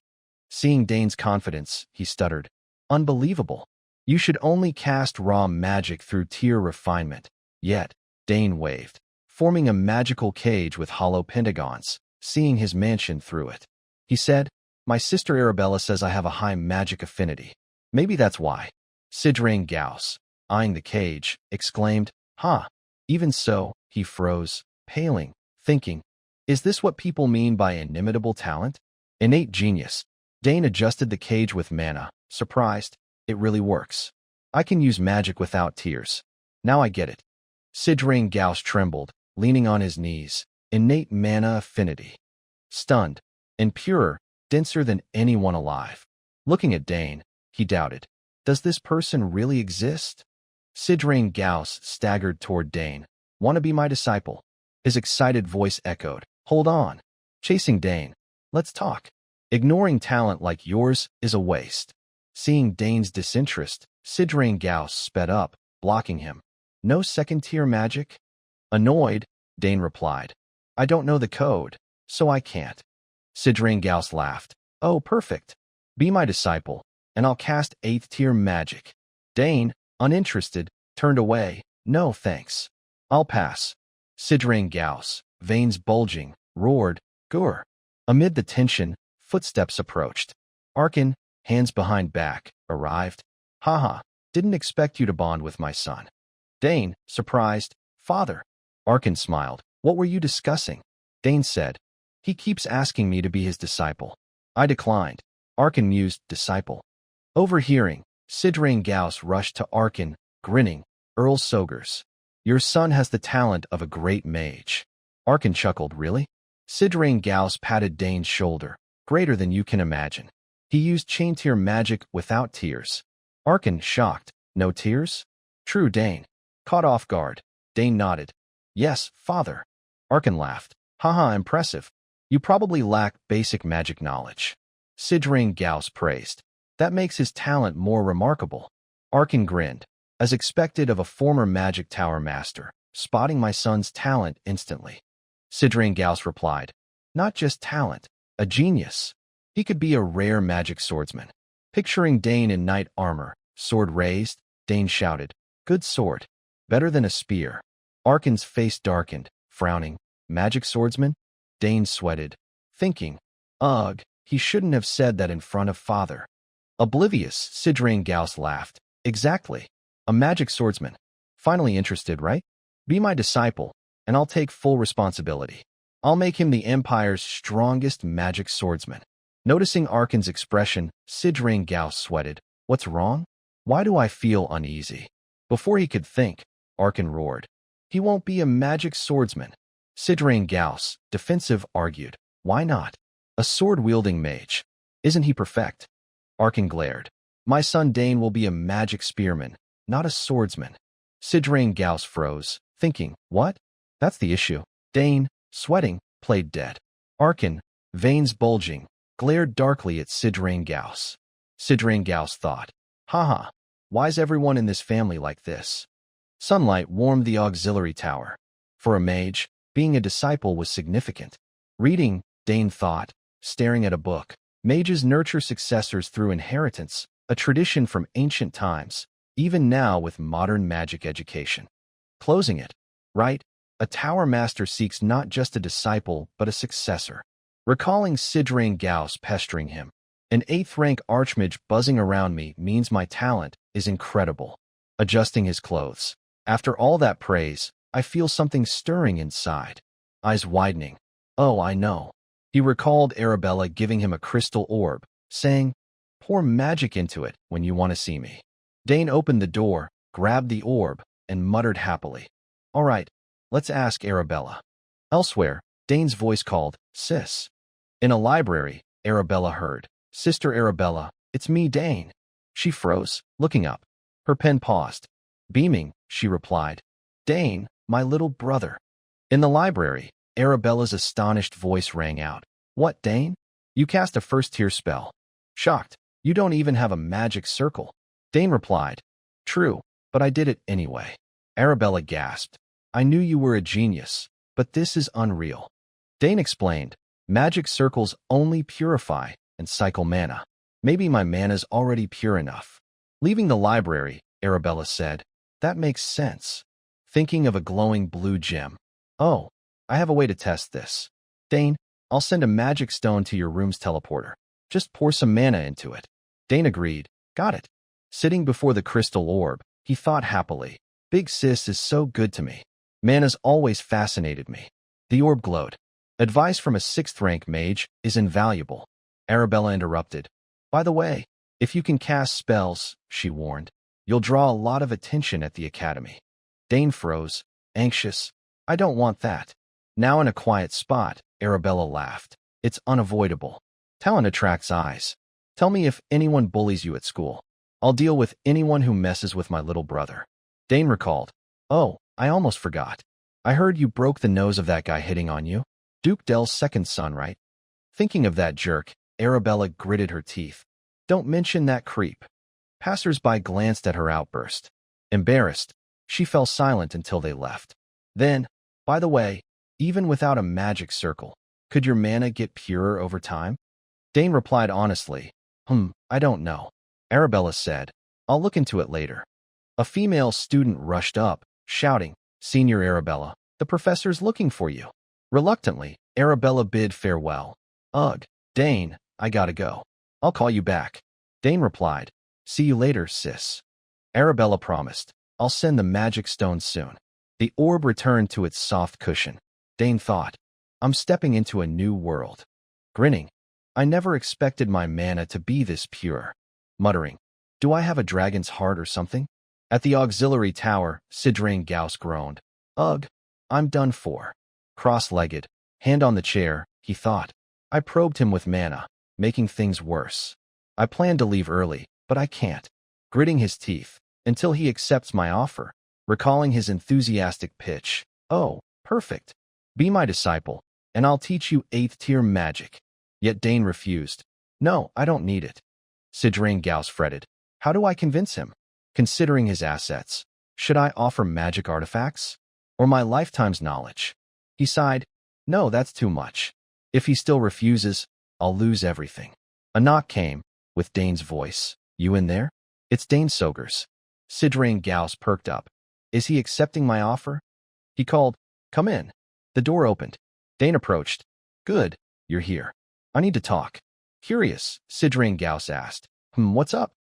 Seeing Dane's confidence, he stuttered, "Unbelievable. You should only cast raw magic through tier refinement." Yet, Dane waved, forming a magical cage with hollow pentagons, seeing his mansion through it. He said, "My sister Arabella says I have a high magic affinity. Maybe that's why." Sidrain Gauss, eyeing the cage, exclaimed, "Ha!" Even so, he froze, paling, thinking, "Is this what people mean by inimitable talent? Innate genius?" Dane adjusted the cage with mana, surprised, "It really works. I can use magic without tears. Now I get it." Sidrain Gauss trembled, leaning on his knees. Innate mana affinity. Stunned, and purer, denser than anyone alive. Looking at Dane, he doubted, "Does this person really exist?" Sidrain Gauss staggered toward Dane. "Want to be my disciple?" His excited voice echoed, "Hold on." Chasing Dane, "Let's talk. Ignoring talent like yours is a waste." Seeing Dane's disinterest, Sidrain Gauss sped up, blocking him. "No second-tier magic?" Annoyed, Dane replied, "I don't know the code, so I can't." Sidrain Gauss laughed. "Oh, perfect. Be my disciple, and I'll cast 8th-tier magic." Dane, uninterested, turned away. "No, thanks. I'll pass." Sidrain Gauss, veins bulging, roared, "Gur!" Amid the tension, footsteps approached. Arkin, hands behind back, arrived. "Haha, didn't expect you to bond with my son." Dane, surprised, "Father." Arkin smiled. "What were you discussing?" Dane said, "He keeps asking me to be his disciple." I declined. Arkin mused, "Disciple." Overhearing, Sidrain Gauss rushed to Arkin, grinning, "Earl Sogers. Your son has the talent of a great mage." Arkin chuckled, "Really?" Sidrain Gauss patted Dane's shoulder, "Greater than you can imagine. He used chain-tier magic without tears." Arkin, shocked, "No tears?" "True, Dane." Caught off guard, Dane nodded. "Yes, father." Arkin laughed. "Haha, impressive. You probably lack basic magic knowledge." Sidrain Gauss praised. "That makes his talent more remarkable." Arkin grinned, as expected of a former magic tower master, spotting my son's talent instantly. Sidrain Gauss replied, "Not just talent, a genius. He could be a rare magic swordsman." Picturing Dane in knight armor, sword raised, Dane shouted, "Good sword." Better than a spear. Arkin's face darkened, frowning. Magic swordsman? Dane sweated, thinking, ugh, he shouldn't have said that in front of father. Oblivious, Sidrain Gauss laughed. Exactly. A magic swordsman. Finally interested, right? Be my disciple, and I'll take full responsibility. I'll make him the Empire's strongest magic swordsman. Noticing Arkin's expression, Sidrain Gauss sweated. What's wrong? Why do I feel uneasy? Before he could think, Arkin roared. He won't be a magic swordsman. Sidrain Gauss, defensive, argued. Why not? A sword-wielding mage. Isn't he perfect? Arkin glared. My son Dane will be a magic spearman, not a swordsman. Sidrain Gauss froze, thinking, what? That's the issue. Dane, sweating, played dead. Arkin, veins bulging, glared darkly at Sidrain Gauss. Sidrain Gauss thought, haha, why's everyone in this family like this? Sunlight warmed the auxiliary tower. For a mage, being a disciple was significant. Reading, Dane thought, staring at a book. Mages nurture successors through inheritance, a tradition from ancient times, even now with modern magic education. Closing it. Right? A tower master seeks not just a disciple, but a successor. Recalling Sidrain Gauss pestering him. An 8th rank archmage buzzing around me means my talent is incredible. Adjusting his clothes. After all that praise, I feel something stirring inside. Eyes widening. Oh, I know. He recalled Arabella giving him a crystal orb, saying, pour magic into it when you want to see me. Dane opened the door, grabbed the orb, and muttered happily. All right, let's ask Arabella. Elsewhere, Dane's voice called, Sis. In a library, Arabella heard, Sister Arabella, it's me, Dane. She froze, looking up. Her pen paused. Beaming, she replied, Dane, my little brother. In the library, Arabella's astonished voice rang out. What, Dane? You cast a first-tier spell. Shocked, you don't even have a magic circle. Dane replied, True, but I did it anyway. Arabella gasped. I knew you were a genius, but this is unreal. Dane explained, magic circles only purify and cycle mana. Maybe my mana's already pure enough. Leaving the library, Arabella said, That makes sense. Thinking of a glowing blue gem. Oh, I have a way to test this. Dane, I'll send a magic stone to your room's teleporter. Just pour some mana into it. Dane agreed. Got it. Sitting before the crystal orb, he thought happily. Big sis is so good to me. Mana's always fascinated me. The orb glowed. Advice from a 6th rank mage is invaluable. Arabella interrupted. By the way, if you can cast spells, she warned, you'll draw a lot of attention at the academy. Dane froze, anxious. I don't want that. Now in a quiet spot, Arabella laughed. It's unavoidable. Talent attracts eyes. Tell me if anyone bullies you at school. I'll deal with anyone who messes with my little brother. Dane recalled. Oh, I almost forgot. I heard you broke the nose of that guy hitting on you. Duke Dell's second son, right? Thinking of that jerk, Arabella gritted her teeth. Don't mention that creep. Passers-by glanced at her outburst. Embarrassed, she fell silent until they left. Then, by the way, even without a magic circle, could your mana get purer over time? Dane replied honestly, I don't know. Arabella said, I'll look into it later. A female student rushed up, shouting, Senior Arabella, the professor's looking for you. Reluctantly, Arabella bid farewell. Ugh, Dane, I gotta go. I'll call you back. Dane replied, See you later, sis. Arabella promised, I'll send the magic stone soon. The orb returned to its soft cushion. Dane thought, I'm stepping into a new world. Grinning, I never expected my mana to be this pure. Muttering, do I have a dragon's heart or something? At the auxiliary tower, Sidrain Gauss groaned. Ugh, I'm done for. Cross-legged, hand on the chair, he thought. I probed him with mana, making things worse. I planned to leave early, but I can't. Gritting his teeth, until he accepts my offer. Recalling his enthusiastic pitch. Oh, perfect. Be my disciple, and I'll teach you 8th-tier magic. Yet Dane refused. No, I don't need it. Sidrain Gauss fretted. How do I convince him? Considering his assets, should I offer magic artifacts? Or my lifetime's knowledge? He sighed. No, that's too much. If he still refuses, I'll lose everything. A knock came, with Dane's voice. You in there? It's Dane Sogers. Sidrain Gauss perked up. Is he accepting my offer? He called, "Come in." The door opened. Dane approached. "Good, you're here. I need to talk." Curious, Sidrain Gauss asked. What's up?"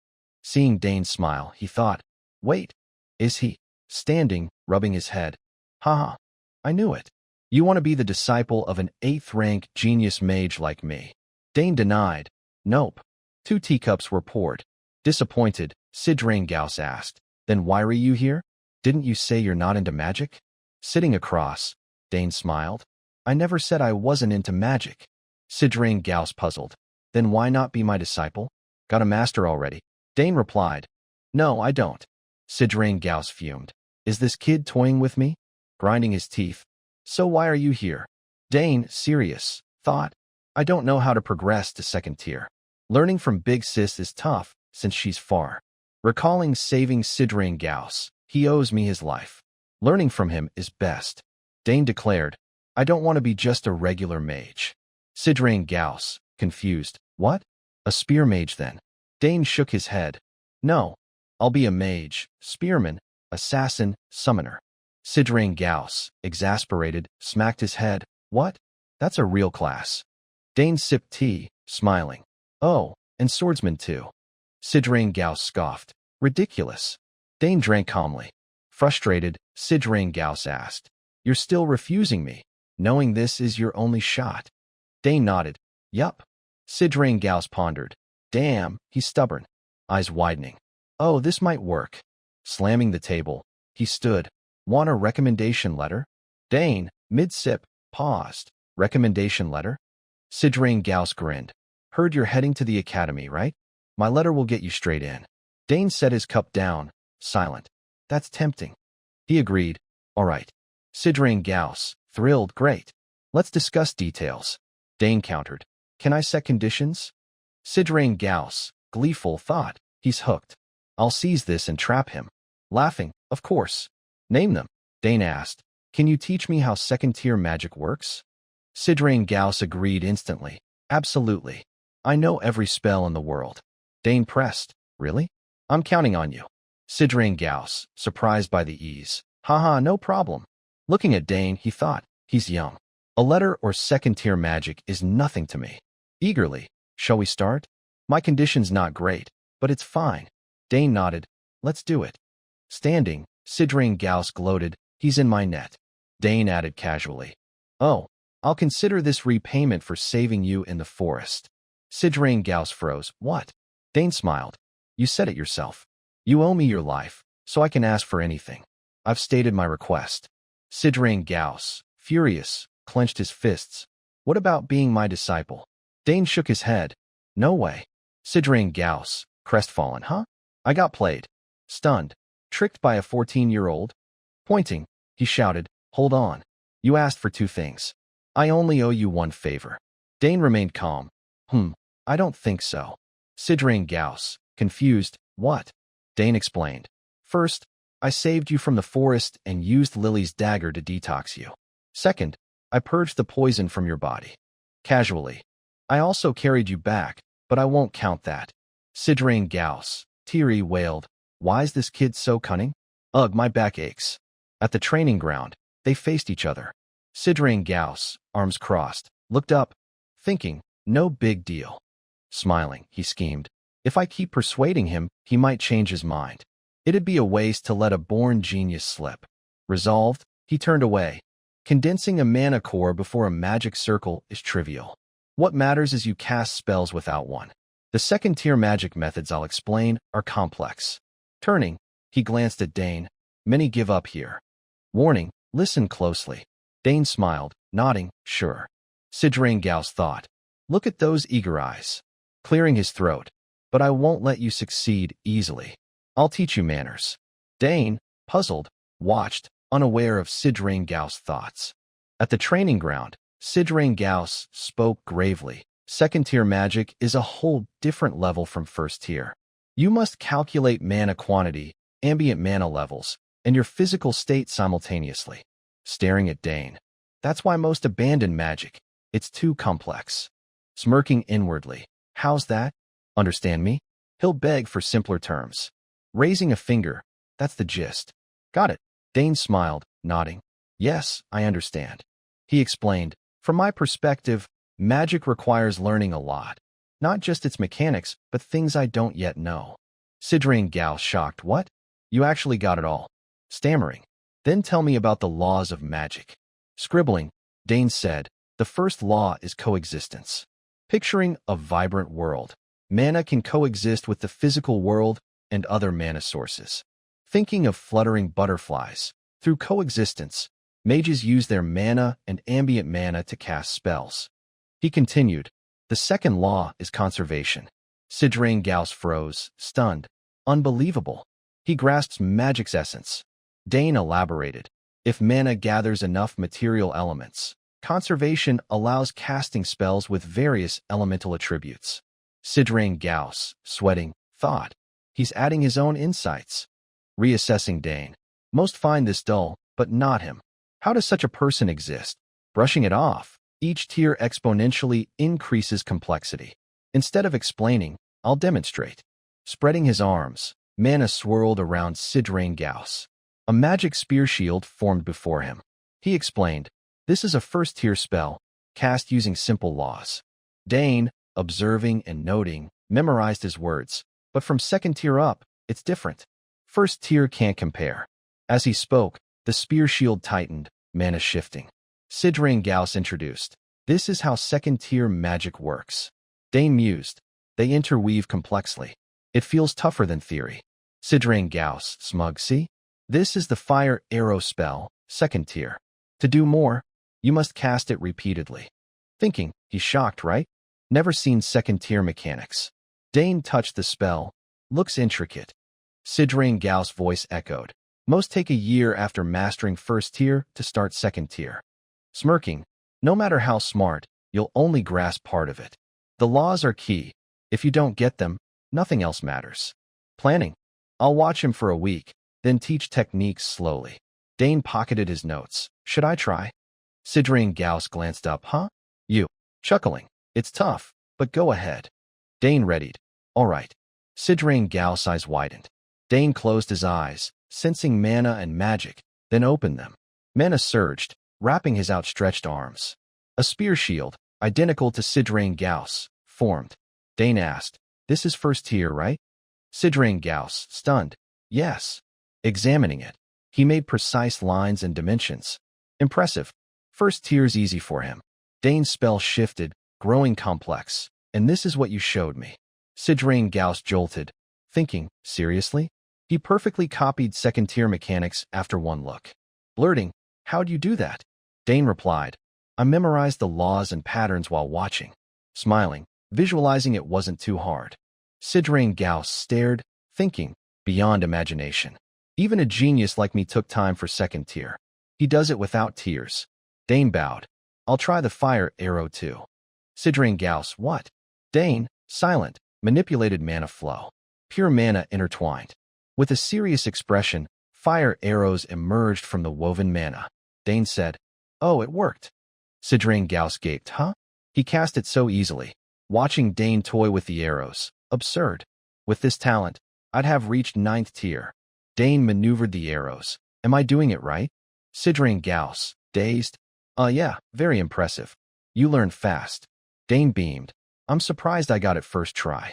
Seeing Dane smile, he thought, "Wait, is he?" Standing, rubbing his head. "Haha, I knew it. You want to be the disciple of an 8th-rank genius mage like me." Dane denied. "Nope." 2 teacups were poured. Disappointed, Sidrain Gauss asked, "Then why are you here? Didn't you say you're not into magic?" Sitting across, Dane smiled. "I never said I wasn't into magic." Sidrain Gauss puzzled. "Then why not be my disciple? Got a master already?" Dane replied, "No, I don't." Sidrain Gauss fumed. "Is this kid toying with me?" Grinding his teeth. "So why are you here?" Dane, serious, thought, "I don't know how to progress to 2nd tier. Learning from Big Sis is tough, since she's far." Recalling saving Sidrain Gauss, "He owes me his life. Learning from him is best." Dane declared, "I don't want to be just a regular mage." Sidrain Gauss, confused, "What? A spear mage then?" Dane shook his head. "No, I'll be a mage, spearman, assassin, summoner." Sidrain Gauss, exasperated, smacked his head. "What? That's a real class." Dane sipped tea, smiling. "Oh, and swordsman too." Sidrain Gauss scoffed. "Ridiculous." Dane drank calmly. Frustrated, Sidrain Gauss asked, "You're still refusing me, knowing this is your only shot?" Dane nodded. "Yup." Sidrain Gauss pondered. "Damn, he's stubborn." Eyes widening. "Oh, this might work." Slamming the table, he stood. "Want a recommendation letter?" Dane, mid-sip, paused. "Recommendation letter?" Sidrain Gauss grinned. "Heard you're heading to the academy, right? My letter will get you straight in." Dane set his cup down, silent. "That's tempting." He agreed. "All right." Sidrain Gauss, thrilled, "Great. Let's discuss details." Dane countered. "Can I set conditions?" Sidrain Gauss, gleeful, thought, "He's hooked. I'll seize this and trap him." Laughing, "Of course." "Name them." Dane asked. "Can you teach me how 2nd-tier magic works?" Sidrain Gauss agreed instantly. "Absolutely. I know every spell in the world." Dane pressed. "Really? I'm counting on you." Sidrain Gauss, surprised by the ease. "Haha, no problem." Looking at Dane, he thought, "He's young. A letter or 2nd-tier magic is nothing to me." Eagerly, "Shall we start? My condition's not great, but it's fine." Dane nodded. "Let's do it." Standing, Sidrain Gauss gloated. "He's in my net." Dane added casually, "Oh, I'll consider this repayment for saving you in the forest." Sidrain Gauss froze. "What?" Dane smiled. "You said it yourself. You owe me your life, so I can ask for anything. I've stated my request." Sidrain Gauss, furious, clenched his fists. "What about being my disciple?" Dane shook his head. "No way." Sidrain Gauss, crestfallen. "Huh? I got played. Stunned. Tricked by a 14-year-old?" Pointing, he shouted, "Hold on. You asked for 2 things. I only owe you 1 favor." Dane remained calm. I don't think so." Sidrain Gauss, confused. "What?" Dane explained. "First, I saved you from the forest and used Lily's dagger to detox you. Second, I purged the poison from your body. Casually. I also carried you back, but I won't count that." Sidrain Gauss, teary, wailed. "Why's this kid so cunning? Ugh, my back aches." At the training ground, they faced each other. Sidrain Gauss, arms crossed, looked up, thinking, no big deal. Smiling, he schemed. If I keep persuading him, he might change his mind. It'd be a waste to let a born genius slip. Resolved, he turned away. Condensing a mana core before a magic circle is trivial. What matters is you cast spells without one. The 2nd-tier magic methods I'll explain are complex. Turning, he glanced at Dane. "Many give up here. Warning, listen closely." Dane smiled, nodding, "Sure." Sidrain Gauss thought, "Look at those eager eyes." Clearing his throat. "But I won't let you succeed easily. I'll teach you manners." Dane, puzzled, watched, unaware of Sidrain Gauss' thoughts. At the training ground, Sidrain Gauss spoke gravely. 2nd-tier magic is a whole different level from 1st-tier. You must calculate mana quantity, ambient mana levels, and your physical state simultaneously. Staring at Dane. "That's why most abandon magic. It's too complex." Smirking inwardly. "How's that? Understand me?" He'll beg for simpler terms. Raising a finger. "That's the gist." "Got it." Dane smiled, nodding. Yes, I understand. He explained, from my perspective, magic requires learning a lot. Not just its mechanics, but things I don't yet know. Sidrain Gao shocked. What? You actually got it all. Stammering. Then tell me about the laws of magic. Scribbling, Dane said, the first law is coexistence. Picturing a vibrant world, mana can coexist with the physical world and other mana sources. Thinking of fluttering butterflies, through coexistence, mages use their mana and ambient mana to cast spells. He continued, the second law is conservation. Sidrain Gauss froze, stunned. Unbelievable. He grasps magic's essence. Dane elaborated. If mana gathers enough material elements, conservation allows casting spells with various elemental attributes. Sidrain Gauss, sweating, thought. He's adding his own insights. Reassessing Dane. Most find this dull, but not him. How does such a person exist? Brushing it off. Each tier exponentially increases complexity. Instead of explaining, I'll demonstrate. Spreading his arms, mana swirled around Sidrain Gauss. A magic spear shield formed before him. He explained, this is a first-tier spell, cast using simple laws. Dane, observing and noting, memorized his words, but from second tier up, it's different. First tier can't compare. As he spoke, the spear shield tightened, mana shifting. Sidrain Gauss introduced, this is how second-tier magic works. Dane mused, they interweave complexly. It feels tougher than theory. Sidrain Gauss, smug, see? This is the fire arrow spell, second tier. To do more, you must cast it repeatedly. Thinking, he's shocked, right? Never seen second-tier mechanics. Dane touched the spell. Looks intricate. Sidrain Gauss' voice echoed. Most take a year after mastering first tier to start second tier. Smirking, no matter how smart, you'll only grasp part of it. The laws are key. If you don't get them, nothing else matters. Planning. I'll watch him for a week, then teach techniques slowly. Dane pocketed his notes. Should I try? Sidrain Gauss glanced up. Huh? You. Chuckling. It's tough, but go ahead. Dane readied. All right. Sidrain Gauss' eyes widened. Dane closed his eyes, sensing mana and magic, then opened them. Mana surged, wrapping his outstretched arms. A spear shield, identical to Sidrain Gauss, formed. Dane asked, this is first tier, right? Sidrain Gauss, stunned. Yes. Examining it, he made precise lines and dimensions. Impressive. First tier's easy for him. Dane's spell shifted, growing complex. And this is what you showed me. Sidrain Gauss jolted, thinking, seriously? He perfectly copied second-tier mechanics after one look. Blurting, how'd you do that? Dane replied, I memorized the laws and patterns while watching. Smiling, visualizing it wasn't too hard. Sidrain Gauss stared, thinking, beyond imagination. Even a genius like me took time for second tier. He does it without tears. Dane bowed. I'll try the fire arrow too. Sidrain Gauss, what? Dane, silent, manipulated mana flow. Pure mana intertwined. With a serious expression, fire arrows emerged from the woven mana. Dane said, oh, it worked. Sidrain Gauss gaped, huh? He cast it so easily. Watching Dane toy with the arrows. Absurd. With this talent, I'd have reached 9th tier. Dane maneuvered the arrows. Am I doing it right? Sidrain Gauss, dazed. Yeah, very impressive. You learn fast. Dane beamed. I'm surprised I got it first try.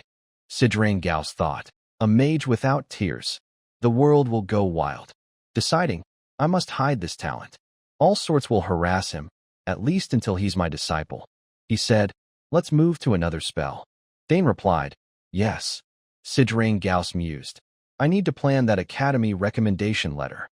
Sidrain Gauss thought. A mage without tears. The world will go wild. Deciding, I must hide this talent. All sorts will harass him, at least until he's my disciple. He said, let's move to another spell. Dane replied, yes. Sidrain Gauss mused. I need to plan that academy recommendation letter.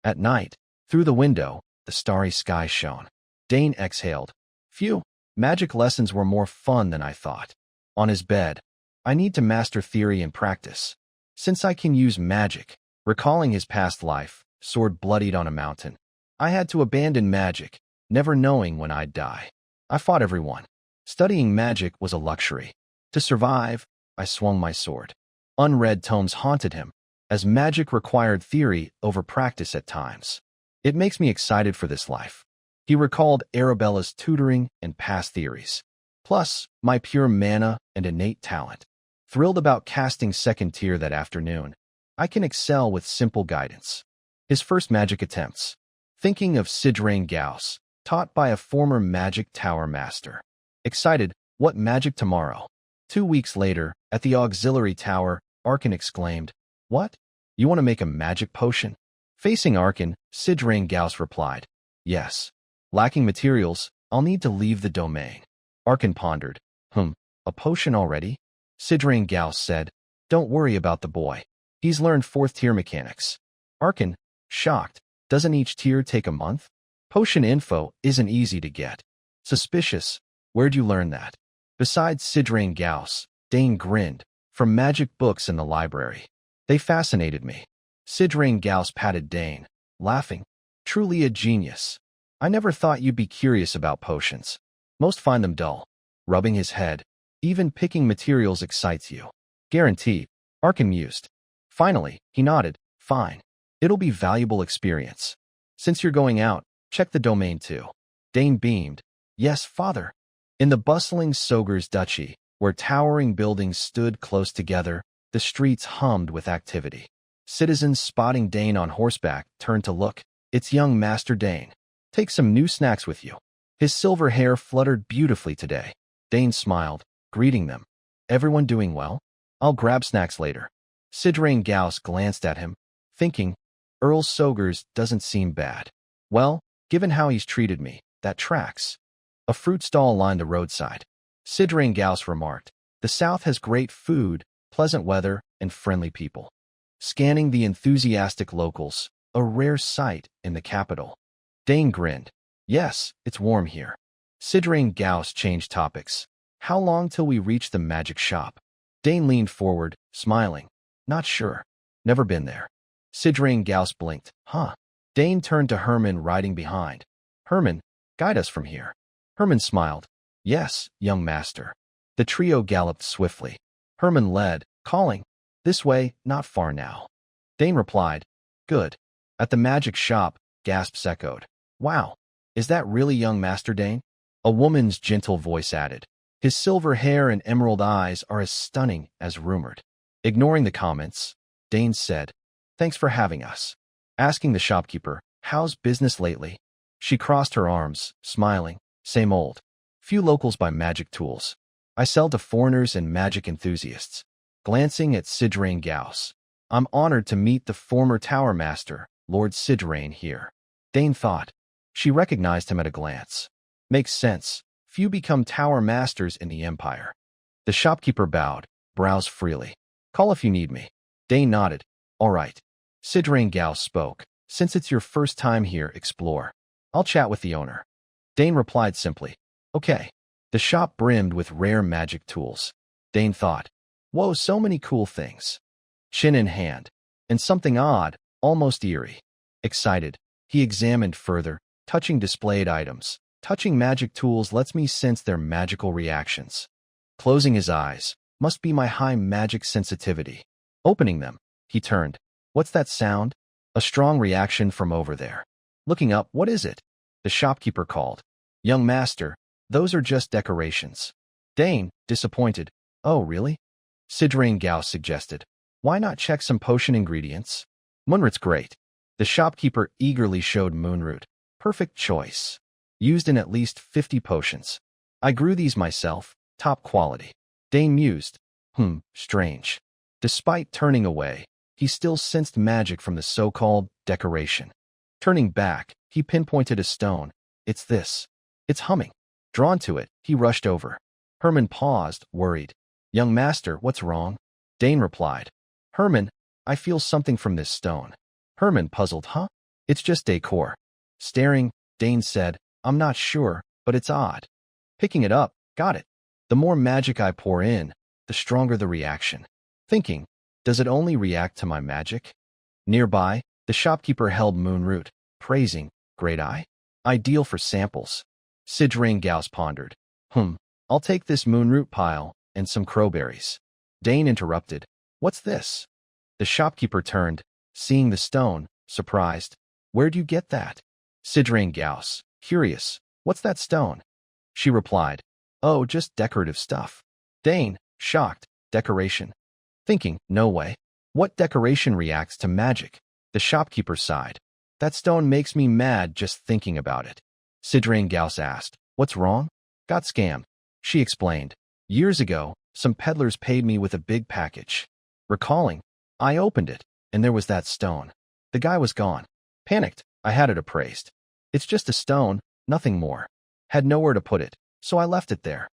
At night, through the window, the starry sky shone. Dane exhaled. Phew, magic lessons were more fun than I thought. On his bed, I need to master theory and practice. Since I can use magic, recalling his past life, sword bloodied on a mountain, I had to abandon magic, never knowing when I'd die. I fought everyone. Studying magic was a luxury. To survive, I swung my sword. Unread tomes haunted him, as magic required theory over practice at times. It makes me excited for this life. He recalled Arabella's tutoring and past theories, plus my pure mana and innate talent. Thrilled about casting second tier that afternoon, I can excel with simple guidance. His first magic attempts. Thinking of Sidrain Gauss, taught by a former magic tower master. Excited, what magic tomorrow? 2 weeks later, at the auxiliary tower, Arkin exclaimed, "What? You want to make a magic potion?" Facing Arkin, Sidrain Gauss replied, "Yes. Lacking materials, I'll need to leave the domain." Arkin pondered, a potion already?" Sidrain Gauss said, "Don't worry about the boy. He's learned 4th tier mechanics." Arkin, shocked, "Doesn't each tier take a month? Potion info isn't easy to get." Suspicious, "Where'd you learn that?" Besides Sidrain Gauss, Dane grinned, "From magic books in the library. They fascinated me." Sidrain Gauss patted Dane, laughing, "Truly a genius. I never thought you'd be curious about potions. Most find them dull." Rubbing his head, "Even picking materials excites you." "Guaranteed," Arkin mused. Finally, he nodded, "Fine. It'll be valuable experience. Since you're going out, check the domain too." Dane beamed, "Yes, father." In the bustling Soger's duchy, where towering buildings stood close together, the streets hummed with activity. Citizens spotting Dane on horseback turned to look. "It's young Master Dane. Take some new snacks with you." His silver hair fluttered beautifully today. Dane smiled, greeting them. "Everyone doing well? I'll grab snacks later." Sidrain Gauss glanced at him, thinking, "Earl Sogers doesn't seem bad. Well, given how he's treated me, that tracks." A fruit stall lined the roadside. Sidrain Gauss remarked, "The South has great food, pleasant weather, and friendly people." Scanning the enthusiastic locals, a rare sight in the capital. Dane grinned, "Yes, it's warm here." Sidrain Gauss changed topics. "How long till we reach the magic shop?" Dane leaned forward, smiling. "Not sure. Never been there." Sidrain Gauss blinked. "Huh." Dane turned to Herman riding behind. "Herman, guide us from here." Herman smiled. "Yes, young master." The trio galloped swiftly. Herman led, calling, "This way, not far now." Dane replied, "Good." At the magic shop, gasps echoed. "Wow, is that really young Master Dane?" A woman's gentle voice added, "His silver hair and emerald eyes are as stunning as rumored." Ignoring the comments, Dane said, "Thanks for having us." Asking the shopkeeper, "How's business lately?" She crossed her arms, smiling, "Same old. Few locals buy magic tools. I sell to foreigners and magic enthusiasts." Glancing at Sidrain Gauss, "I'm honored to meet the former tower master, Lord Sidrain here." Dane thought. She recognized him at a glance. Makes sense. Few become tower masters in the Empire. The shopkeeper bowed, brows freely. "Call if you need me." Dane nodded. "All right." Sidrain Gauss spoke. "Since it's your first time here, explore. I'll chat with the owner." Dane replied simply, "Okay." The shop brimmed with rare magic tools. Dane thought, "Whoa, so many cool things." Chin in hand. And something odd, almost eerie. Excited, he examined further, touching displayed items. Touching magic tools lets me sense their magical reactions. Closing his eyes, must be my high magic sensitivity. Opening them, he turned. "What's that sound?" A strong reaction from over there. Looking up, "What is it?" The shopkeeper called. "Young master, those are just decorations." Dane, disappointed, "Oh, really?" Sidrain Gauss suggested, "Why not check some potion ingredients?" "Moonroot's great." The shopkeeper eagerly showed moonroot. "Perfect choice. Used in at least 50 potions. I grew these myself, top quality." Dane mused, strange." Despite turning away, he still sensed magic from the so-called decoration. Turning back, he pinpointed a stone. "It's this." "It's humming." Drawn to it, he rushed over. Herman paused, worried. "Young master, what's wrong?" Dane replied, "Herman, I feel something from this stone." Herman puzzled, "Huh? It's just decor." Staring, Dane said, "I'm not sure, but it's odd." Picking it up, "Got it. The more magic I pour in, the stronger the reaction." Thinking, "Does it only react to my magic?" Nearby, the shopkeeper held moonroot, praising, "Great eye. Ideal for samples." Sidrain Gauss pondered, "I'll take this moonroot pile and some crowberries." Dane interrupted, "What's this?" The shopkeeper turned, seeing the stone, surprised. "Where'd you get that?" Sidrain Gauss, curious, "What's that stone?" She replied, "Oh, just decorative stuff." Dane, shocked, "Decoration?" Thinking, "No way. What decoration reacts to magic?" The shopkeeper sighed. That stone makes me mad just thinking about it. Sidrain Gauss asked, what's wrong? Got scammed. She explained. Years ago, some peddlers paid me with a big package. Recalling, I opened it, and there was that stone. The guy was gone. Panicked, I had it appraised. It's just a stone, nothing more. Had nowhere to put it, so I left it there.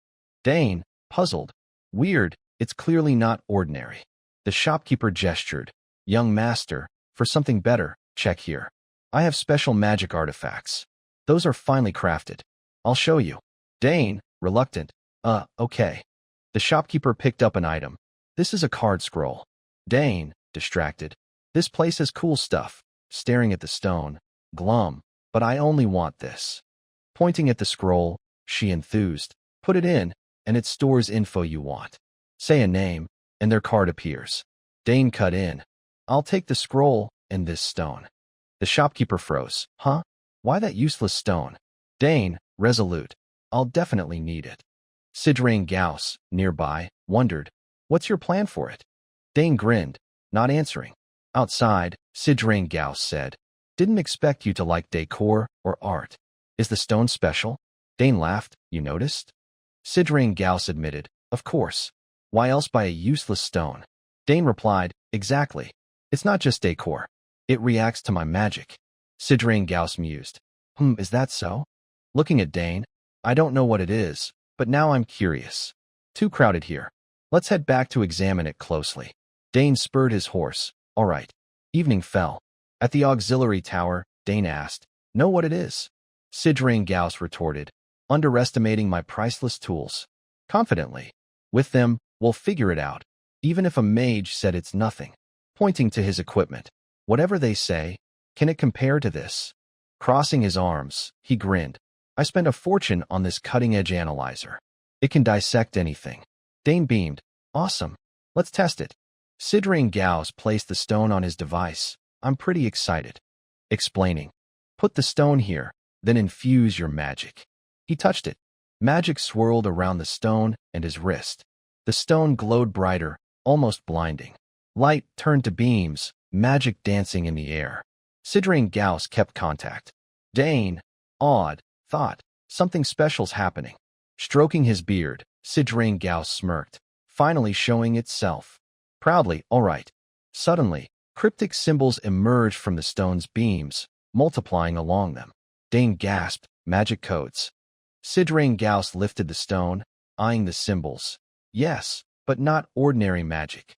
Dane, puzzled. Weird, it's clearly not ordinary. The shopkeeper gestured. Young master, for something better, check here. I have special magic artifacts. Those are finely crafted. I'll show you. Dane, reluctant. Okay. The shopkeeper picked up an item. This is a card scroll. Dane, distracted. This place has cool stuff. Staring at the stone. Glum. But I only want this. Pointing at the scroll, she enthused. Put it in, and it stores info you want. Say a name, and their card appears. Dane cut in. I'll take the scroll and this stone. The shopkeeper froze. Huh? Why that useless stone? Dane, resolute. I'll definitely need it. Sidrain Gauss, nearby, wondered, what's your plan for it? Dane grinned, not answering. Outside, Sidrain Gauss said, didn't expect you to like decor or art. Is the stone special? Dane laughed, you noticed? Sidrain Gauss admitted, of course. Why else buy a useless stone? Dane replied, exactly. It's not just decor. It reacts to my magic. Sidrain Gauss mused. Is that so? Looking at Dane, I don't know what it is, but now I'm curious. Too crowded here. Let's head back to examine it closely. Dane spurred his horse. All right. Evening fell. At the auxiliary tower, Dane asked, know what it is? Sidrain Gauss retorted, underestimating my priceless tools. Confidently. With them, we'll figure it out, even if a mage said it's nothing. Pointing to his equipment. Whatever they say, can it compare to this? Crossing his arms, he grinned. I spent a fortune on this cutting-edge analyzer. It can dissect anything. Dane beamed. Awesome. Let's test it. Sidrain Gauss placed the stone on his device. I'm pretty excited. Explaining. Put the stone here, then infuse your magic. He touched it. Magic swirled around the stone and his wrist. The stone glowed brighter, almost blinding. Light turned to beams, magic dancing in the air. Sidrain Gauss kept contact. Dane, awed, thought, something special's happening. Stroking his beard, Sidrain Gauss smirked, finally showing itself. Proudly, all right. Suddenly, cryptic symbols emerged from the stone's beams, multiplying along them. Dane gasped, magic codes. Sidrain Gauss lifted the stone, eyeing the symbols. Yes, but not ordinary magic.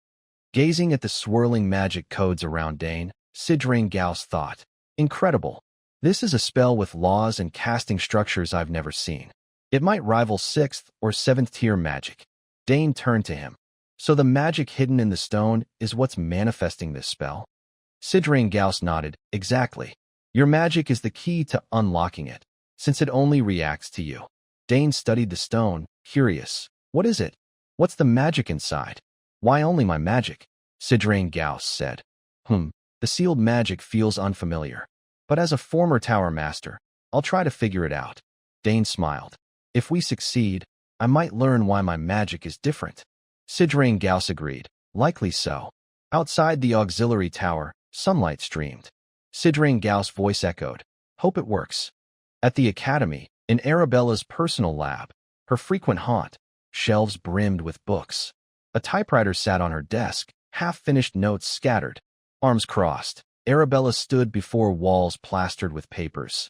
Gazing at the swirling magic codes around Dane, Sidrain Gauss thought, incredible. This is a spell with laws and casting structures I've never seen. It might rival 6th or 7th tier magic. Dane turned to him. So the magic hidden in the stone is what's manifesting this spell? Sidrain Gauss nodded, exactly. Your magic is the key to unlocking it, since it only reacts to you. Dane studied the stone, curious. What is it? What's the magic inside? Why only my magic? Sidrain Gauss said. The sealed magic feels unfamiliar. But as a former tower master, I'll try to figure it out. Dane smiled. If we succeed, I might learn why my magic is different. Sidrain Gauss agreed. Likely so. Outside the auxiliary tower, sunlight streamed. Sidrain Gauss' voice echoed. Hope it works. At the academy, in Arabella's personal lab, her frequent haunt, shelves brimmed with books. A typewriter sat on her desk, half-finished notes scattered. Arms crossed, Arabella stood before walls plastered with papers.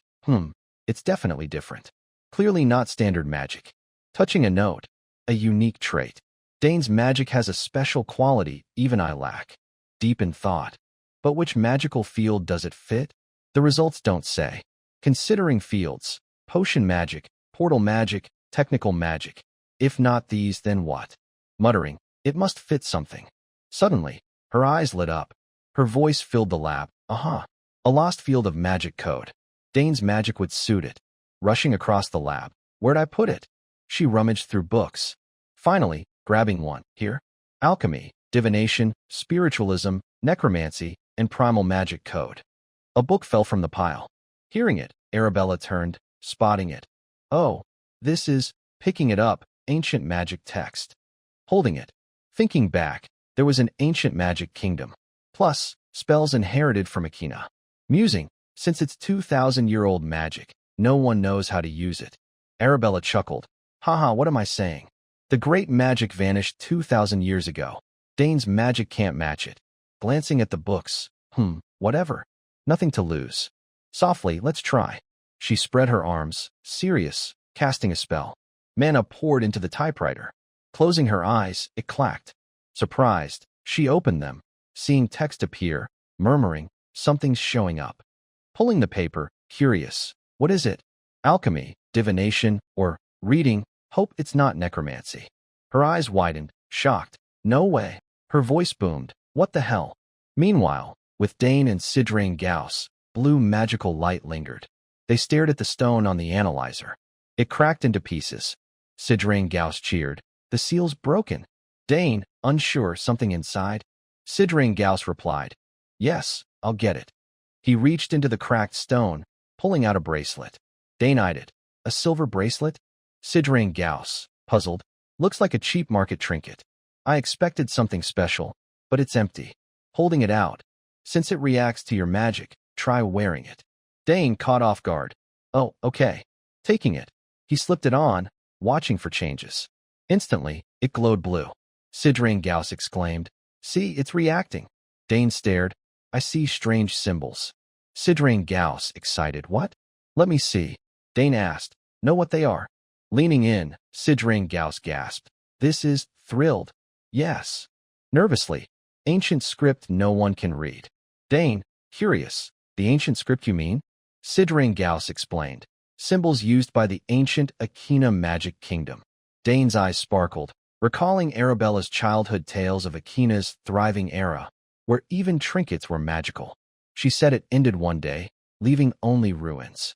It's definitely different. Clearly not standard magic. Touching a note, a unique trait. Dane's magic has a special quality even I lack. Deep in thought. But which magical field does it fit? The results don't say. Considering fields, potion magic, portal magic, technical magic. If not these, then what? Muttering, it must fit something. Suddenly, her eyes lit up. Her voice filled the lab. A lost field of magic code. Dane's magic would suit it. Rushing across the lab. Where'd I put it? She rummaged through books. Finally, grabbing one. Here? Alchemy, divination, spiritualism, necromancy, and primal magic code. A book fell from the pile. Hearing it, Arabella turned, spotting it. Oh, this is, picking it up, ancient magic text. Holding it. Thinking back, there was an ancient magic kingdom. Plus, spells inherited from Akina. Musing, since it's 2,000-year-old magic, no one knows how to use it. Arabella chuckled. Haha, what am I saying? The great magic vanished 2,000 years ago. Dane's magic can't match it. Glancing at the books. Whatever. Nothing to lose. Softly, let's try. She spread her arms, serious, casting a spell. Mana poured into the typewriter. Closing her eyes, it clacked. Surprised, she opened them, seeing text appear, murmuring, something's showing up. Pulling the paper, curious. What is it? Alchemy, divination, or reading? Hope it's not necromancy. Her eyes widened, shocked. No way. Her voice boomed. What the hell? Meanwhile, with Dane and Sidrain Gauss, blue magical light lingered. They stared at the stone on the analyzer. It cracked into pieces. Sidrain Gauss cheered. The seal's broken. Dane, unsure something inside. Sidrain Gauss replied, Yes, I'll get it. He reached into the cracked stone, pulling out a bracelet. Dane eyed it. A silver bracelet? Sidrain Gauss, puzzled. Looks like a cheap market trinket. I expected something special, but it's empty. Holding it out. Since it reacts to your magic, try wearing it. Dane caught off guard. Oh, okay. Taking it. He slipped it on, watching for changes. Instantly, it glowed blue. Sidrain Gauss exclaimed, See, it's reacting. Dane stared. I see strange symbols. Sidrain Gauss, excited. What? Let me see. Dane asked. Know what they are? Leaning in, Sidrain Gauss gasped. This is thrilled. Yes. Nervously. Ancient script no one can read. Dane, curious. The ancient script you mean? Sidrain Gauss explained. Symbols used by the ancient Akina magic kingdom. Dane's eyes sparkled, recalling Arabella's childhood tales of Akina's thriving era, where even trinkets were magical. She said it ended one day, leaving only ruins.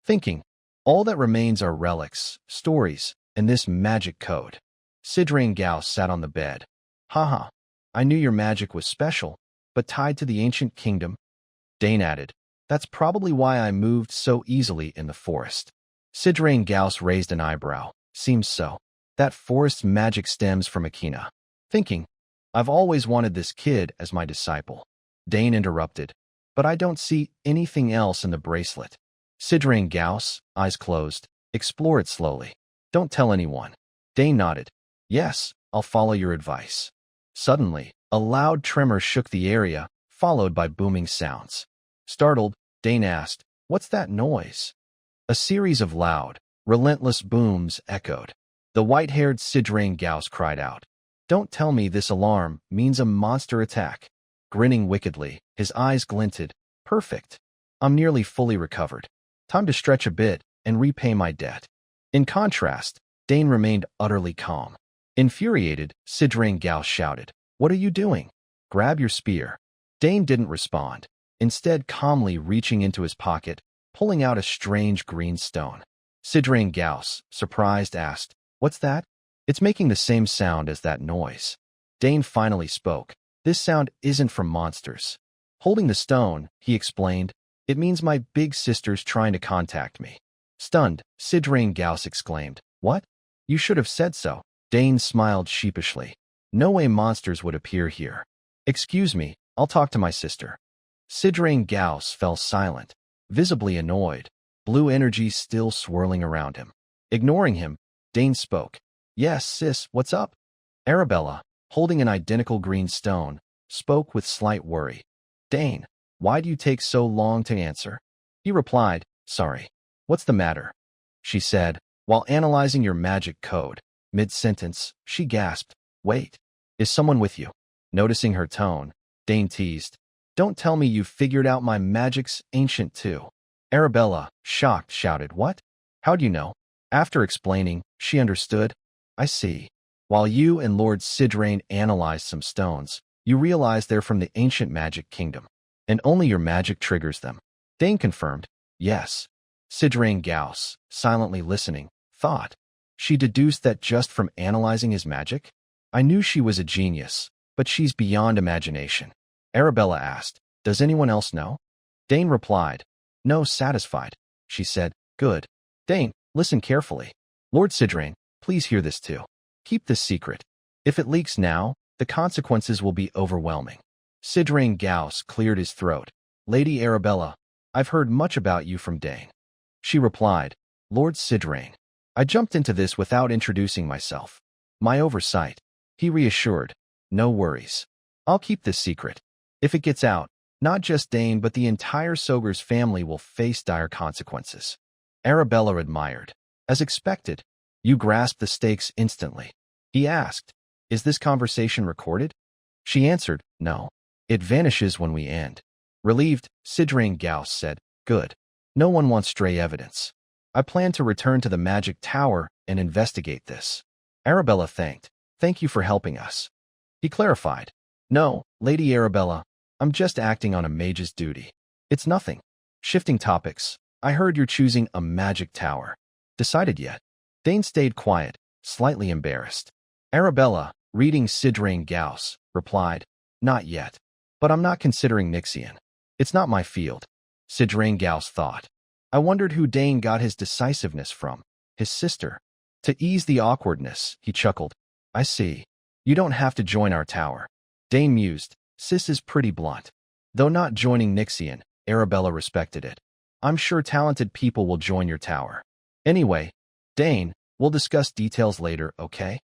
Thinking, all that remains are relics, stories, and this magic code. Sidrain Gauss sat on the bed. Haha, I knew your magic was special, but tied to the ancient kingdom. Dane added, That's probably why I moved so easily in the forest. Sidrain Gauss raised an eyebrow. Seems so. That forest's magic stems from Akina. Thinking, I've always wanted this kid as my disciple. Dane interrupted, but I don't see anything else in the bracelet. Sidrain Gauss, eyes closed, explore it slowly. Don't tell anyone. Dane nodded. Yes, I'll follow your advice. Suddenly, a loud tremor shook the area, followed by booming sounds. Startled, Dane asked, What's that noise? A series of loud, relentless booms echoed. The white-haired Sidrain Gauss cried out. Don't tell me this alarm means a monster attack. Grinning wickedly, his eyes glinted. Perfect. I'm nearly fully recovered. Time to stretch a bit and repay my debt. In contrast, Dane remained utterly calm. Infuriated, Sidrain Gauss shouted, What are you doing? Grab your spear. Dane didn't respond, instead calmly reaching into his pocket, pulling out a strange green stone. Sidrain Gauss, surprised, asked, What's that? It's making the same sound as that noise. Dane finally spoke. This sound isn't from monsters. Holding the stone, he explained, It means my big sister's trying to contact me. Stunned, Sidrain Gauss exclaimed, What? You should have said so. Dane smiled sheepishly. No way monsters would appear here. Excuse me, I'll talk to my sister. Sidrain Gauss fell silent, visibly annoyed, blue energy still swirling around him. Ignoring him, Dane spoke. Yes, sis, what's up? Arabella, holding an identical green stone, spoke with slight worry. Dane, why do you take so long to answer? He replied, Sorry. What's the matter? She said, while analyzing your magic code. Mid-sentence, she gasped. Wait. Is someone with you? Noticing her tone, Dane teased. Don't tell me you've figured out my magic's ancient too. Arabella, shocked, shouted, What? How'd you know? After explaining, she understood. I see. While you and Lord Sidrain analyzed some stones, you realize they're from the ancient magic kingdom, and only your magic triggers them. Dane confirmed. Yes. Sidrain Gauss, silently listening, thought. She deduced that just from analyzing his magic? I knew she was a genius, but she's beyond imagination. Arabella asked, Does anyone else know? Dane replied. No, satisfied. She said, Good. Dane, listen carefully. Lord Sidrain, please hear this too. Keep this secret. If it leaks now, the consequences will be overwhelming. Sidrain Gauss cleared his throat. Lady Arabella, I've heard much about you from Dane. She replied, Lord Sidrain. I jumped into this without introducing myself. My oversight. He reassured. No worries. I'll keep this secret. If it gets out, not just Dane but the entire Soger's family will face dire consequences. Arabella admired. As expected, you grasped the stakes instantly. He asked, Is this conversation recorded? She answered, No. It vanishes when we end. Relieved, Sidrain Gauss said, Good. No one wants stray evidence. I plan to return to the magic tower and investigate this. Arabella thanked. Thank you for helping us. He clarified. No, Lady Arabella, I'm just acting on a mage's duty. It's nothing. Shifting topics. I heard you're choosing a magic tower. Decided yet? Dane stayed quiet, slightly embarrassed. Arabella, reading Sidrain Gauss, replied, Not yet. But I'm not considering Nixian. It's not my field. Sidrain Gauss thought. I wondered who Dane got his decisiveness from. His sister. To ease the awkwardness, he chuckled. I see. You don't have to join our tower. Dane mused. Sis is pretty blunt. Though not joining Nixian, Arabella respected it. I'm sure talented people will join your tower. Anyway, Dane, we'll discuss details later, okay?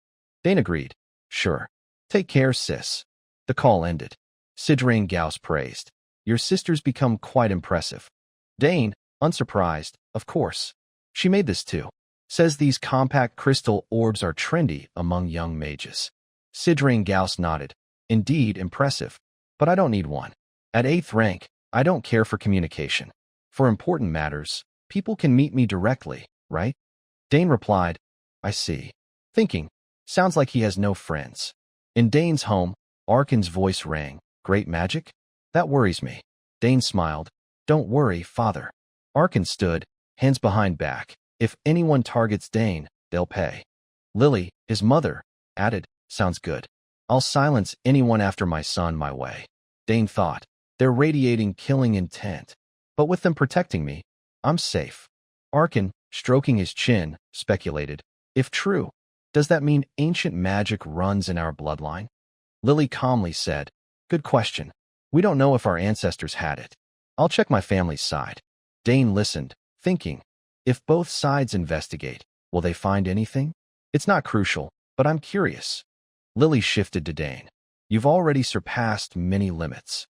Dane agreed. Sure. Take care, sis. The call ended. Sidrain Gauss praised. Your sister's become quite impressive. Dane, unsurprised, of course. She made this too. Says these compact crystal orbs are trendy among young mages. Sidrain Gauss nodded. Indeed, impressive. But I don't need one. At 8th rank, I don't care for communication. For important matters, people can meet me directly, right? Dane replied, I see. Thinking, sounds like he has no friends. In Dane's home, Arkin's voice rang. Great magic? That worries me. Dane smiled. Don't worry, father. Arkin stood, hands behind back. If anyone targets Dane, they'll pay. Lily, his mother, added, sounds good. I'll silence anyone after my son my way. Dane thought, they're radiating killing intent. But with them protecting me, I'm safe. Arkin, stroking his chin, speculated, if true, does that mean ancient magic runs in our bloodline? Lily calmly said, good question. We don't know if our ancestors had it. I'll check my family's side. Dane listened, thinking, if both sides investigate, will they find anything? It's not crucial, but I'm curious. Lily shifted to Dane. You've already surpassed many limits.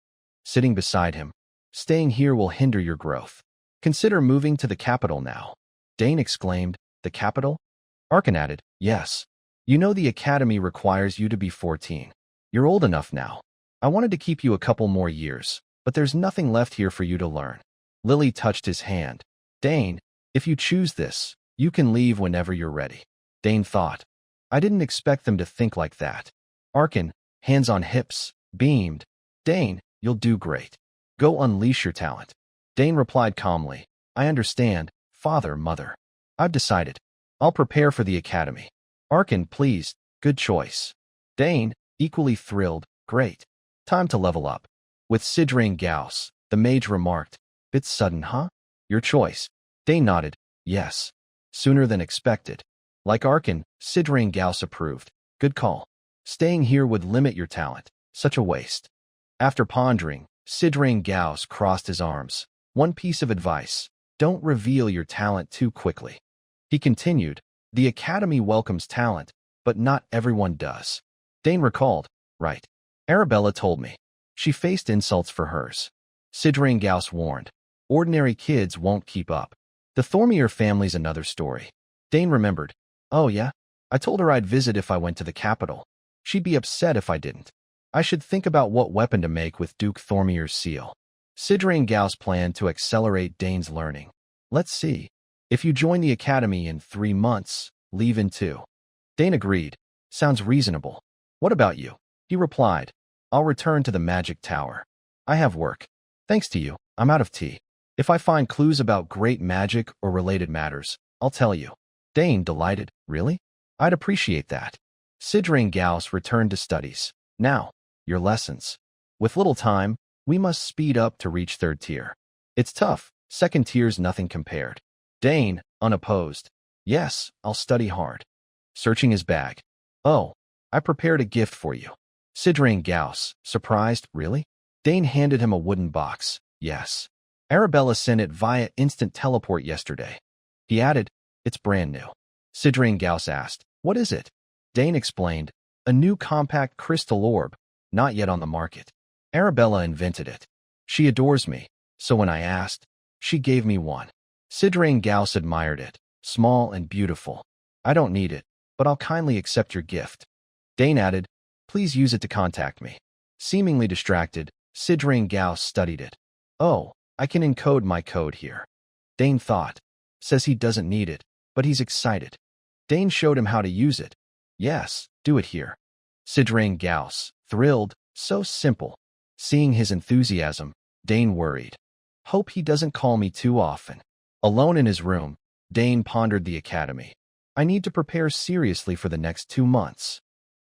Sitting beside him, staying here will hinder your growth. Consider moving to the capital now. Dane exclaimed, the capital? Arkin added, yes. You know the academy requires you to be 14. You're old enough now. I wanted to keep you a couple more years, but there's nothing left here for you to learn. Lily touched his hand. Dane, if you choose this, you can leave whenever you're ready. Dane thought. I didn't expect them to think like that. Arkin, hands on hips, beamed. Dane, you'll do great. Go unleash your talent. Dane replied calmly. I understand, father, mother. I've decided. I'll prepare for the academy. Arkin, pleased. Good choice. Dane, equally thrilled. Great. Time to level up. With Sidrain Gauss, the mage remarked, bit sudden, huh? Your choice. Dane nodded. Yes. Sooner than expected. Like Arkin, Sidrain Gauss approved. Good call. Staying here would limit your talent. Such a waste. After pondering, Sidrain Gauss crossed his arms. One piece of advice. Don't reveal your talent too quickly. He continued, the academy welcomes talent, but not everyone does. Dane recalled, right. Arabella told me. She faced insults for hers. Sidrain Gauss warned. Ordinary kids won't keep up. The Thermian family's another story. Dane remembered. Oh yeah? I told her I'd visit if I went to the capital. She'd be upset if I didn't. I should think about what weapon to make with Duke Thermian's seal. Sidrain Gauss planned to accelerate Dane's learning. Let's see. If you join the academy in 3 months, leave in 2. Dane agreed. Sounds reasonable. What about you? He replied. I'll return to the magic tower. I have work. Thanks to you, I'm out of tea. If I find clues about great magic or related matters, I'll tell you. Dane, delighted. Really? I'd appreciate that. Sidrain Gauss returned to studies. Now, your lessons. With little time, we must speed up to reach 3rd tier. It's tough. 2nd tier's nothing compared. Dane, unopposed. Yes, I'll study hard. Searching his bag. Oh, I prepared a gift for you. Sidrain Gauss, surprised, really? Dane handed him a wooden box. Yes. Arabella sent it via instant teleport yesterday. He added, it's brand new. Sidrain Gauss asked, what is it? Dane explained, a new compact crystal orb, not yet on the market. Arabella invented it. She adores me, so when I asked, she gave me one. Sidrain Gauss admired it, small and beautiful. I don't need it, but I'll kindly accept your gift. Dane added, please use it to contact me. Seemingly distracted, Sidrain Gauss studied it. Oh, I can encode my code here. Dane thought. Says he doesn't need it, but he's excited. Dane showed him how to use it. Yes, do it here. Sidrain Gauss, thrilled, so simple. Seeing his enthusiasm, Dane worried. Hope he doesn't call me too often. Alone in his room, Dane pondered the academy. I need to prepare seriously for the next 2 months.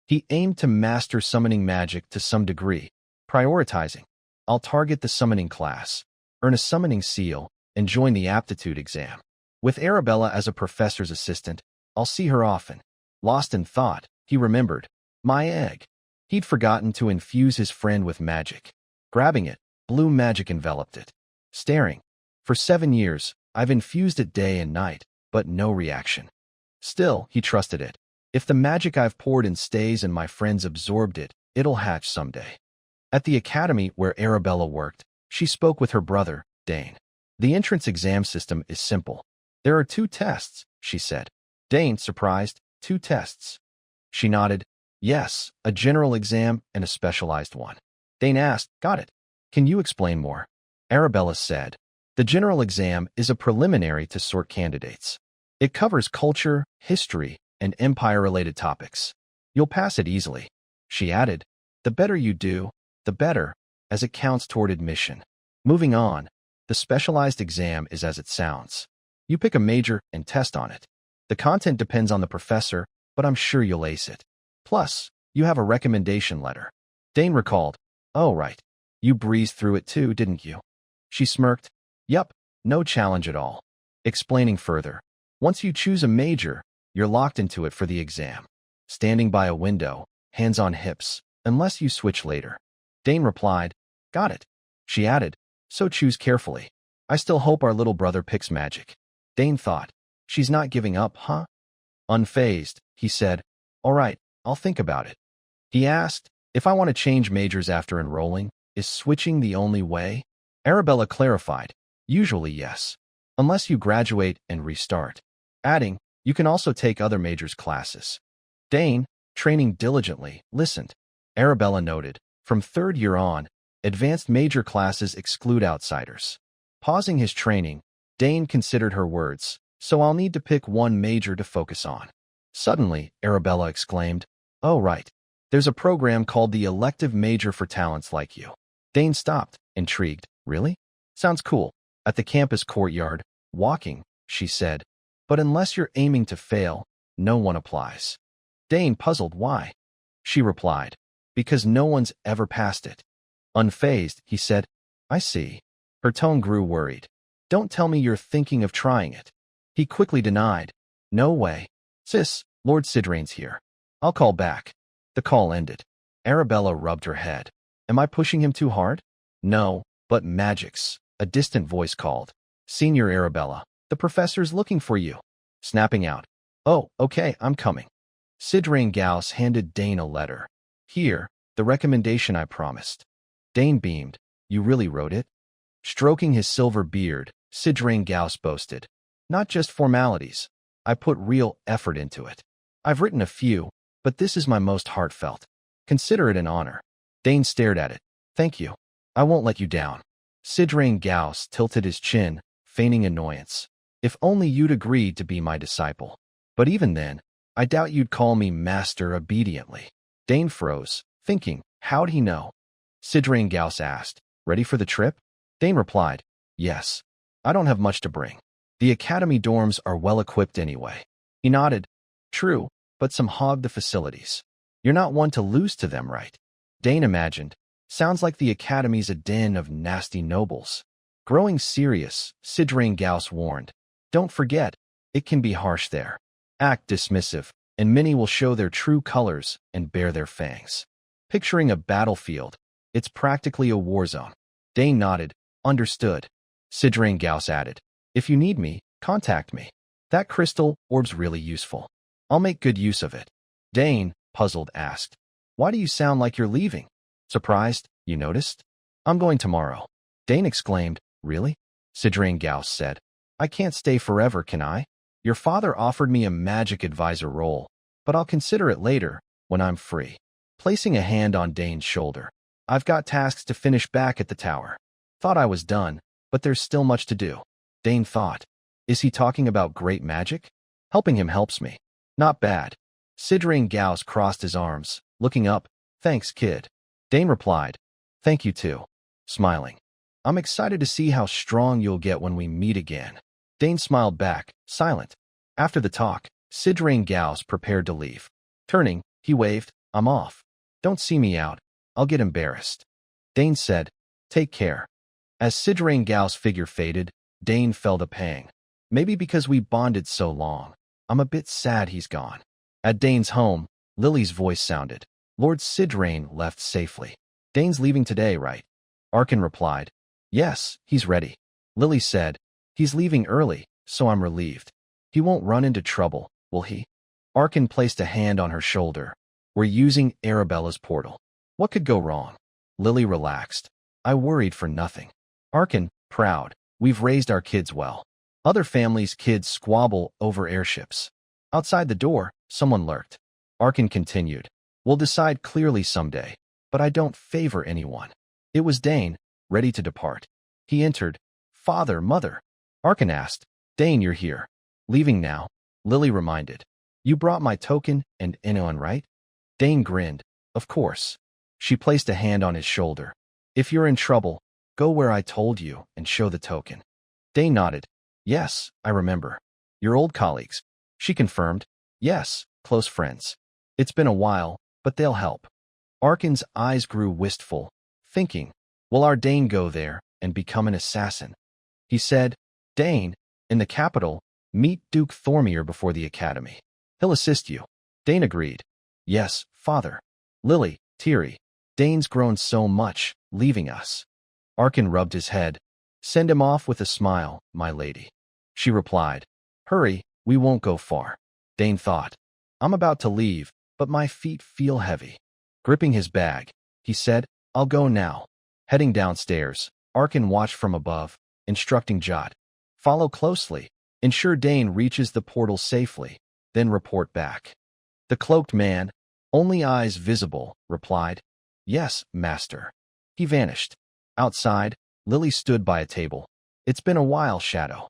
He aimed to master summoning magic to some degree, prioritizing. I'll target the summoning class, earn a summoning seal, and join the aptitude exam. With Arabella as a professor's assistant, I'll see her often. Lost in thought, he remembered. My egg. He'd forgotten to infuse his friend with magic. Grabbing it, blue magic enveloped it. Staring. For 7 years, I've infused it day and night, but no reaction. Still, he trusted it. If the magic I've poured in stays and my friends absorbed it, it'll hatch someday. At the academy where Arabella worked, she spoke with her brother, Dane. The entrance exam system is simple. There are 2 tests, she said. Dane, surprised, 2 tests. She nodded. Yes, a general exam and a specialized one. Dane asked, got it. Can you explain more? Arabella said. The general exam is a preliminary to sort candidates. It covers culture, history, and empire-related topics. You'll pass it easily. She added, the better you do, the better, as it counts toward admission. Moving on, the specialized exam is as it sounds. You pick a major and test on it. The content depends on the professor, but I'm sure you'll ace it. Plus, you have a recommendation letter. Dane recalled, oh right, you breezed through it too, didn't you? She smirked, yup, no challenge at all. Explaining further, once you choose a major, you're locked into it for the exam. Standing by a window, hands on hips, unless you switch later. Dane replied, got it. She added, so choose carefully. I still hope our little brother picks magic. Dane thought, she's not giving up, huh? Unfazed, he said, all right, I'll think about it. He asked, if I want to change majors after enrolling, is switching the only way? Arabella clarified, usually yes, unless you graduate and restart. Adding, you can also take other majors classes. Dane, training diligently, listened. Arabella noted, from 3rd year on, advanced major classes exclude outsiders. Pausing his training, Dane considered her words, so I'll need to pick one major to focus on. Suddenly, Arabella exclaimed, oh right, there's a program called the Elective Major for Talents Like You. Dane stopped, intrigued. Really? Sounds cool. At the campus courtyard, walking, she said. But unless you're aiming to fail, no one applies. Dane puzzled why. She replied, because no one's ever passed it. Unfazed, he said, I see. Her tone grew worried. Don't tell me you're thinking of trying it. He quickly denied. No way. Sis, Lord Sidrain's here. I'll call back. The call ended. Arabella rubbed her head. Am I pushing him too hard? No, but magics. A distant voice called. Senior Arabella, the professor's looking for you. Snapping out. Oh, okay, I'm coming. Sidrain Gauss handed Dane a letter. Here, the recommendation I promised. Dane beamed. You really wrote it? Stroking his silver beard, Sidrain Gauss boasted. Not just formalities. I put real effort into it. I've written a few, but this is my most heartfelt. Consider it an honor. Dane stared at it. Thank you. I won't let you down. Sidrain Gauss tilted his chin, feigning annoyance. If only you'd agreed to be my disciple. But even then, I doubt you'd call me master obediently. Dane froze, thinking, how'd he know? Sidrain Gauss asked, ready for the trip? Dane replied, yes. I don't have much to bring. The academy dorms are well equipped anyway. He nodded. True, but some hog the facilities. You're not one to lose to them, right? Dane imagined. Sounds like the academy's a den of nasty nobles. Growing serious, Sidrain Gauss warned. Don't forget, it can be harsh there. Act dismissive, and many will show their true colors and bare their fangs. Picturing a battlefield, It's practically a war zone. Dane nodded. Understood. Sidrain Gauss added. If you need me, contact me. That crystal orb's really useful. I'll make good use of it. Dane, puzzled, asked. Why do you sound like you're leaving? Surprised, you noticed? I'm going tomorrow. Dane exclaimed. Really? Sidrain Gauss said. I can't stay forever, can I? Your father offered me a magic advisor role, but I'll consider it later, when I'm free. Placing a hand on Dane's shoulder. I've got tasks to finish back at the tower. Thought I was done, but there's still much to do. Dane thought. Is he talking about great magic? Helping him helps me. Not bad. Sidrain Gauss crossed his arms, looking up. Thanks, kid. Dane replied. Thank you too. Smiling. I'm excited to see how strong you'll get when we meet again. Dane smiled back, silent. After the talk, Sidrain Gauss prepared to leave. Turning, he waved. I'm off. Don't see me out. I'll get embarrassed. Dane said, Take care. As Sidrain Gauss' figure faded, Dane felt a pang. Maybe because we bonded so long. I'm a bit sad he's gone. At Dane's home, Lily's voice sounded. Lord Sidrain left safely. Dane's leaving today, right? Arkin replied. Yes, he's ready. Lily said. He's leaving early, so I'm relieved. He won't run into trouble, will he? Arkin placed a hand on her shoulder. We're using Arabella's portal. What could go wrong? Lily relaxed. I worried for nothing. Arkin, proud. We've raised our kids well. Other families' kids squabble over airships. Outside the door, someone lurked. Arkin continued. We'll decide clearly someday, but I don't favor anyone. It was Dane, ready to depart. He entered. Father, mother. Arkin asked. Dane, you're here. Leaving now. Lily reminded. You brought my token and anyone, right? Dane grinned. Of course. She placed a hand on his shoulder. If you're in trouble, go where I told you and show the token. Dane nodded. Yes, I remember. Your old colleagues. She confirmed. Yes, close friends. It's been a while, but they'll help. Arkin's eyes grew wistful, thinking, will our Dane go there and become an assassin? He said, Dane, in the capital, meet Duke Thermian before the academy. He'll assist you. Dane agreed. Yes, father. Lily, teary. Dane's grown so much, leaving us. Arkin rubbed his head. Send him off with a smile, my lady. She replied. Hurry, we won't go far. Dane thought. I'm about to leave, but my feet feel heavy. Gripping his bag, he said, I'll go now. Heading downstairs, Arkin watched from above, instructing Jot. Follow closely. Ensure Dane reaches the portal safely, then report back. The cloaked man, only eyes visible, replied. Yes, master. He vanished. Outside, Lily stood by a table. It's been a while, Shadow.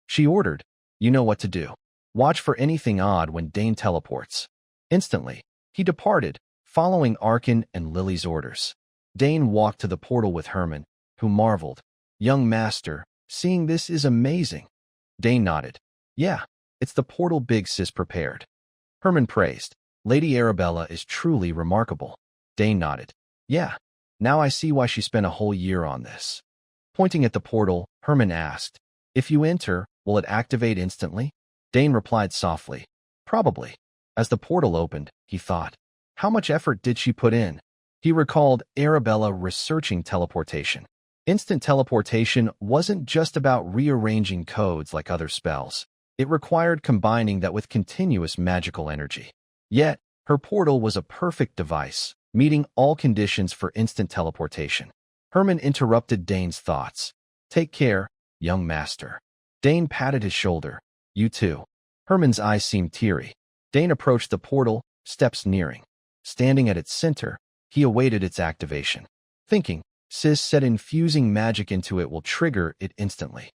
She ordered. You know what to do. Watch for anything odd when Dane teleports. Instantly, he departed, following Arkin and Lily's orders. Dane walked to the portal with Herman, who marveled. Young master, seeing this is amazing. Dane nodded. Yeah, it's the portal Big Sis prepared. Herman praised. Lady Arabella is truly remarkable. Dane nodded. Yeah, now I see why she spent a whole year on this. Pointing at the portal, Herman asked, If you enter, will it activate instantly? Dane replied softly. Probably. As the portal opened, he thought, how much effort did she put in? He recalled Arabella researching teleportation. Instant teleportation wasn't just about rearranging codes like other spells. It required combining that with continuous magical energy. Yet, her portal was a perfect device, meeting all conditions for instant teleportation. Herman interrupted Dane's thoughts. Take care, young master. Dane patted his shoulder. You too. Herman's eyes seemed teary. Dane approached the portal, steps nearing. Standing at its center, he awaited its activation. Thinking, Sis said infusing magic into it will trigger it instantly.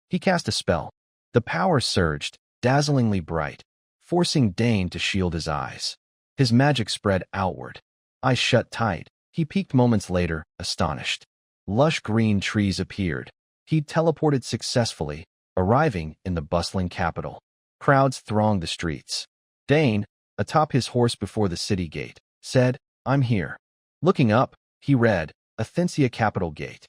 He cast a spell. The power surged, dazzlingly bright, forcing Dane to shield his eyes. His magic spread outward. Eyes shut tight. He peeked moments later, astonished. Lush green trees appeared. He'd teleported successfully, arriving in the bustling capital. Crowds thronged the streets. Dane, atop his horse before the city gate, said, I'm here. Looking up, he read, Athencia Capital Gate.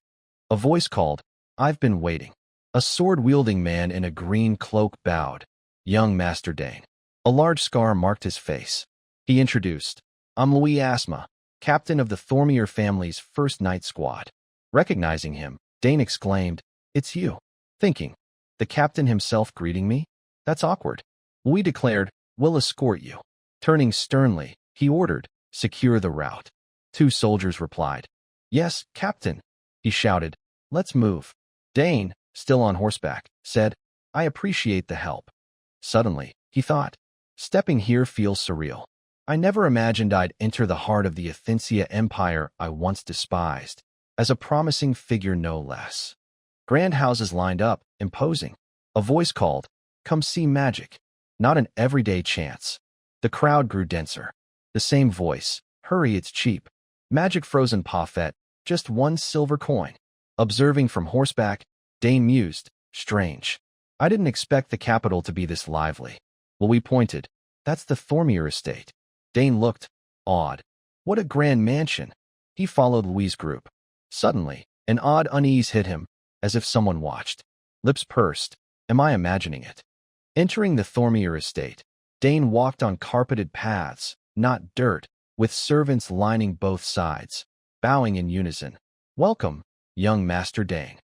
A voice called, I've been waiting. A sword-wielding man in a green cloak bowed. Young Master Dane. A large scar marked his face. He introduced, I'm Louis Asma, captain of the Thormier family's first night squad. Recognizing him, Dane exclaimed, "It's you." Thinking, the captain himself greeting me? That's awkward. We declared, "We'll escort you." Turning sternly, he ordered, "Secure the route." 2 soldiers replied, "Yes, captain." He shouted, "Let's move." Dane, still on horseback, said, "I appreciate the help." Suddenly, he thought, stepping here feels surreal. I never imagined I'd enter the heart of the Athensia Empire I once despised, as a promising figure no less. Grand houses lined up, imposing. A voice called, "Come see magic." Not an everyday chance. The crowd grew denser. The same voice, "Hurry, it's cheap." Magic frozen parfait, just 1 silver coin. Observing from horseback, Dane mused, strange. I didn't expect the capital to be this lively. Well, we pointed. That's the Thormier estate. Dane looked, awed. What a grand mansion. He followed Louise's group. Suddenly, an odd unease hit him, as if someone watched. Lips pursed. Am I imagining it? Entering the Thormier estate, Dane walked on carpeted paths, not dirt, with servants lining both sides, bowing in unison. "Welcome, young Master Dane."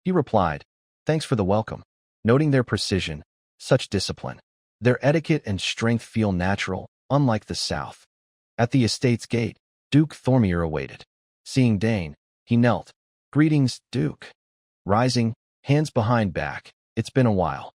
He replied, "Thanks for the welcome." Noting their precision, such discipline. Their etiquette and strength feel natural, unlike the South. At the estate's gate, Duke Thormier awaited. Seeing Dane, he knelt. "Greetings, Duke." Rising, hands behind back, "It's been a while."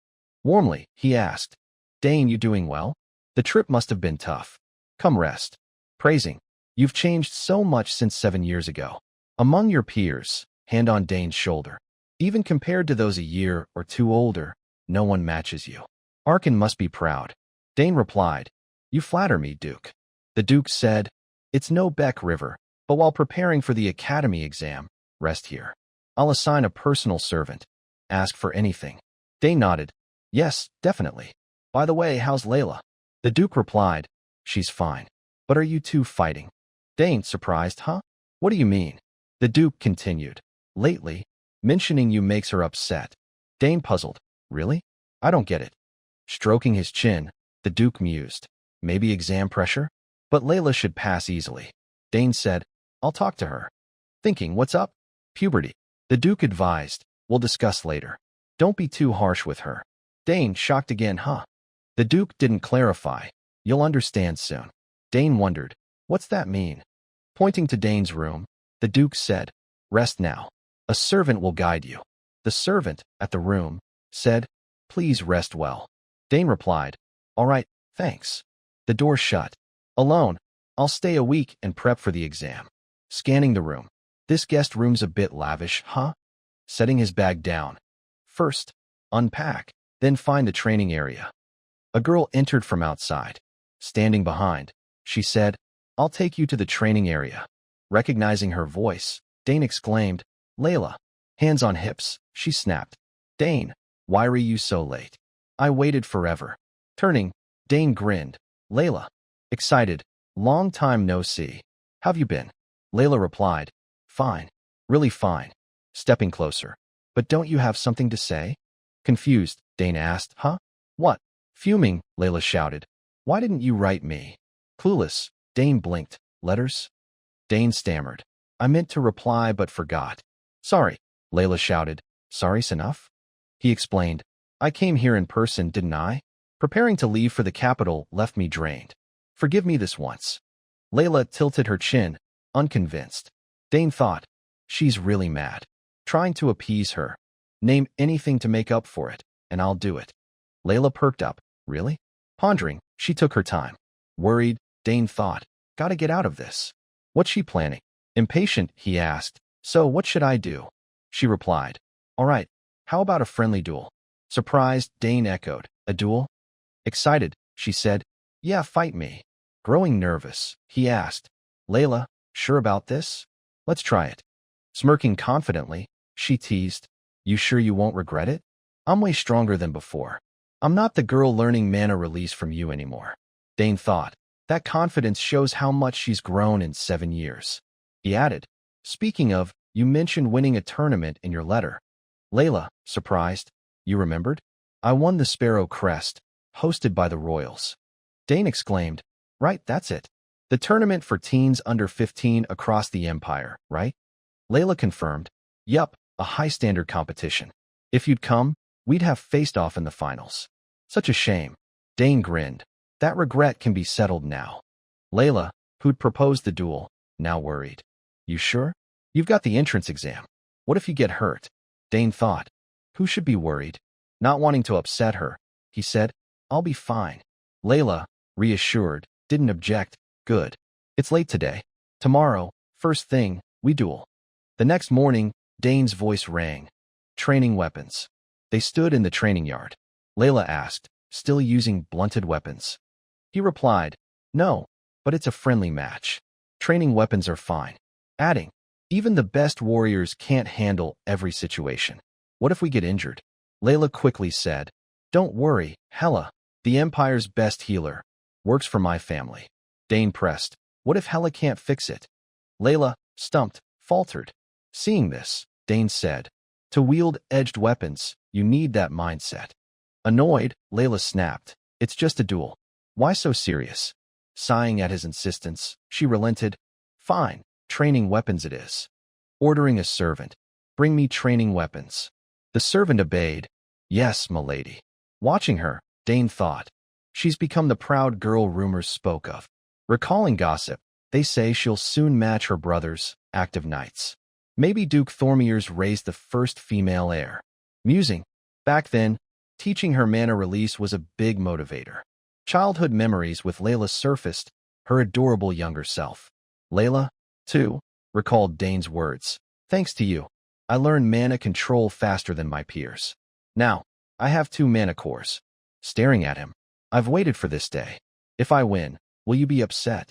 Warmly, he asked, "Dane, you doing well? The trip must have been tough. Come rest." Praising, "You've changed so much since 7 years ago. Among your peers," hand on Dane's shoulder. "Even compared to those a year or 2 older, no one matches you. Arkin must be proud." Dane replied, "You flatter me, Duke." The Duke said, "It's no Beck River, but while preparing for the academy exam, rest here. I'll assign a personal servant. Ask for anything." Dane nodded. "Yes, definitely. By the way, how's Layla?" The Duke replied, "She's fine. But are you 2 fighting?" Dane, surprised, "Huh? What do you mean?" The Duke continued, "Lately, mentioning you makes her upset." Dane puzzled, "Really? I don't get it." Stroking his chin, the Duke mused, "Maybe exam pressure? But Layla should pass easily." Dane said, "I'll talk to her." Thinking, "What's up?" "Puberty." The Duke advised, "We'll discuss later. Don't be too harsh with her." Dane, shocked again, "Huh?" The Duke didn't clarify. "You'll understand soon." Dane wondered, "What's that mean?" Pointing to Dane's room, the Duke said, "Rest now. A servant will guide you." The servant, at the room, said, "Please rest well." Dane replied, "All right, thanks." The door shut. "Alone, I'll stay a week and prep for the exam." Scanning the room. "This guest room's a bit lavish, huh?" Setting his bag down. "First, unpack, then find the training area." A girl entered from outside. Standing behind, she said, "I'll take you to the training area." Recognizing her voice, Dane exclaimed, "Layla." Hands on hips, she snapped, "Dane, why are you so late? I waited forever." Turning, Dane grinned, "Layla." Excited, "Long time no see. How've you been?" Layla replied, "Fine, really fine." Stepping closer, "But don't you have something to say?" Confused, Dane asked, "Huh? What?" Fuming, Layla shouted, "Why didn't you write me?" Clueless, Dane blinked, "Letters?" Dane stammered, "I meant to reply but forgot." "Sorry," Layla shouted, "Sorry's enough?" He explained, "I came here in person, didn't I? Preparing to leave for the capital left me drained. Forgive me this once." Layla tilted her chin, unconvinced. Dane thought, "She's really mad. Trying to appease her. Name anything to make up for it, and I'll do it." Layla perked up, "Really?" Pondering, she took her time. Worried, Dane thought, "Gotta get out of this." "What's she planning?" Impatient, he asked, "So what should I do?" She replied, "All right, how about a friendly duel?" Surprised, Dane echoed, "A duel?" Excited, she said, "Yeah, fight me." Growing nervous, he asked, "Layla, sure about this? Let's try it." Smirking confidently, she teased, "You sure you won't regret it? I'm way stronger than before. I'm not the girl learning mana release from you anymore." Dane thought, that confidence shows how much she's grown in 7 years. He added, "Speaking of, you mentioned winning a tournament in your letter." Layla, surprised, "You remembered? I won the Sparrow Crest, hosted by the Royals." Dane exclaimed, "Right, that's it. The tournament for teens under 15 across the empire, right? Layla confirmed. Yup, a high-standard competition. If you'd come, we'd have faced off in the finals. Such a shame. Dane grinned. That regret can be settled now. Layla, who'd proposed the duel, now worried. You sure? You've got the entrance exam. What if you get hurt? Dane thought. Who should be worried? Not wanting to upset her, he said, I'll be fine. Layla, reassured, didn't object. Good. It's late today. Tomorrow, first thing, we duel. The next morning, Dane's voice rang. Training weapons. They stood in the training yard. Layla asked, still using blunted weapons? He replied, no, but it's a friendly match. Training weapons are fine. Adding, even the best warriors can't handle every situation. What if we get injured? Layla quickly said, don't worry, Hela, the Empire's best healer, works for my family. Dane pressed, what if Hela can't fix it? Layla, stumped, faltered. Seeing this, Dane said, to wield edged weapons, you need that mindset. Annoyed, Layla snapped, it's just a duel. Why so serious? Sighing at his insistence, she relented. Fine, training weapons it is. Ordering a servant, bring me training weapons. The servant obeyed. Yes, milady. Watching her, Dane thought, she's become the proud girl rumors spoke of. Recalling gossip, they say she'll soon match her brothers, active knights. Maybe Duke Thormier's raised the first female heir. Musing, back then, teaching her mana release was a big motivator. Childhood memories with Layla surfaced, her adorable younger self. Layla, too, recalled Dane's words. Thanks to you, I learned mana control faster than my peers. Now, I have 2 mana cores. Staring at him, I've waited for this day. If I win, will you be upset?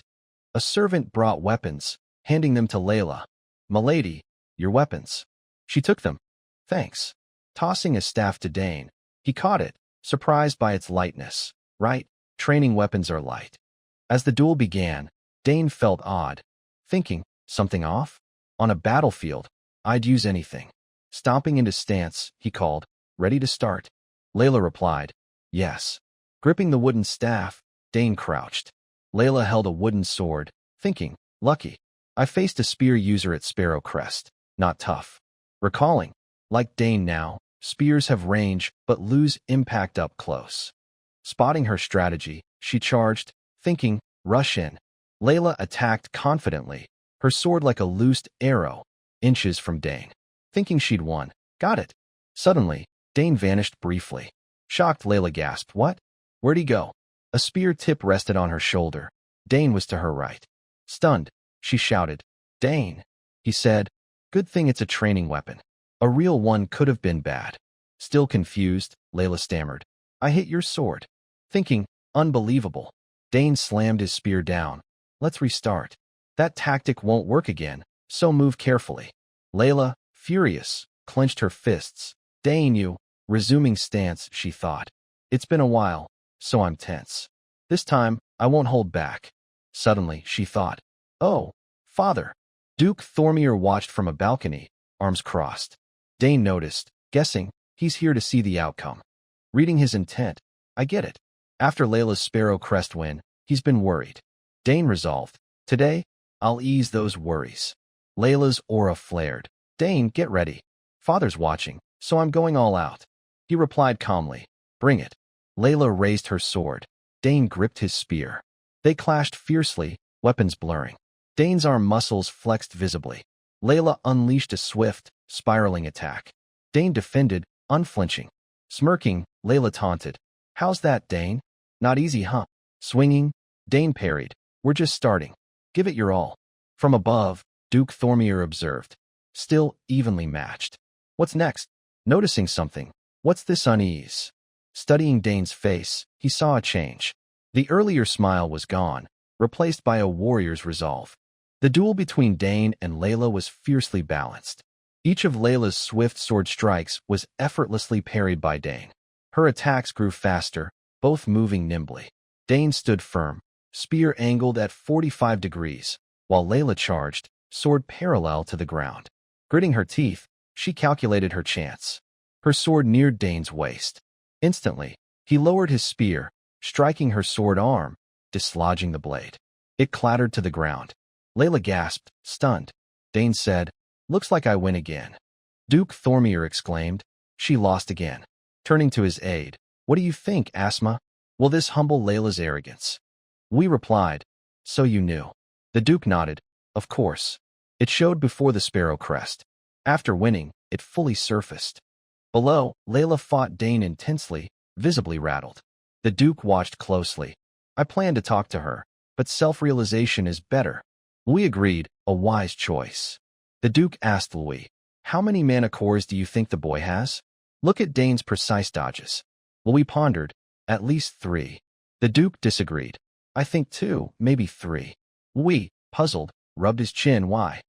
A servant brought weapons, handing them to Layla. Milady, your weapons. She took them. Thanks. Tossing a staff to Dane, he caught it, surprised by its lightness. Right, training weapons are light. As the duel began, Dane felt odd, thinking, something off? On a battlefield, I'd use anything. Stomping into stance, he called, ready to start. Layla replied, yes. Gripping the wooden staff, Dane crouched. Layla held a wooden sword, thinking, lucky. I faced a spear user at Sparrow Crest, not tough. Recalling, like Dane now, spears have range but lose impact up close. Spotting her strategy, she charged, thinking, rush in. Layla attacked confidently, her sword like a loosed arrow, inches from Dane. Thinking she'd won, got it. Suddenly, Dane vanished briefly. Shocked, Layla gasped, what? Where'd he go? A spear tip rested on her shoulder. Dane was to her right. Stunned, she shouted, Dane, he said. Good thing it's a training weapon. A real one could have been bad. Still confused, Layla stammered, I hit your sword. Thinking, unbelievable. Dane slammed his spear down. Let's restart. That tactic won't work again, so move carefully. Layla, furious, clenched her fists. Dane, you. Resuming stance, she thought. It's been a while, so I'm tense. This time, I won't hold back. Suddenly, she thought, oh, father. Duke Thormier watched from a balcony, arms crossed. Dane noticed, guessing, he's here to see the outcome. Reading his intent, I get it. After Layla's Sparrow Crest win, he's been worried. Dane resolved, today, I'll ease those worries. Layla's aura flared. Dane, get ready. Father's watching, so I'm going all out. He replied calmly, bring it. Layla raised her sword. Dane gripped his spear. They clashed fiercely, weapons blurring. Dane's arm muscles flexed visibly. Layla unleashed a swift, spiraling attack. Dane defended, unflinching. Smirking, Layla taunted. How's that, Dane? Not easy, huh? Swinging, Dane parried. We're just starting. Give it your all. From above, Duke Thormier observed. Still evenly matched. What's next? Noticing something. What's this unease? Studying Dane's face, he saw a change. The earlier smile was gone, replaced by a warrior's resolve. The duel between Dane and Layla was fiercely balanced. Each of Layla's swift sword strikes was effortlessly parried by Dane. Her attacks grew faster, both moving nimbly. Dane stood firm, spear angled at 45 degrees, while Layla charged, sword parallel to the ground. Gritting her teeth, she calculated her chance. Her sword neared Dane's waist. Instantly, he lowered his spear, striking her sword arm, dislodging the blade. It clattered to the ground. Layla gasped, stunned. Dane said, "Looks like I win again." Duke Thormier exclaimed, "She lost again." Turning to his aide, "What do you think, Asma? Will this humble Layla's arrogance?" We replied, "So you knew." The Duke nodded, "Of course. It showed before the Sparrow Crest. After winning, it fully surfaced." Below, Layla fought Dane intensely, visibly rattled. The Duke watched closely. "I plan to talk to her, but self-realization is better." We agreed, a wise choice. The Duke asked Louis, "How many mana cores do you think the boy has? Look at Dane's precise dodges." Louis pondered, "At least 3. The Duke disagreed. "I think 2, maybe 3. Louis, puzzled, rubbed his chin. "Why?"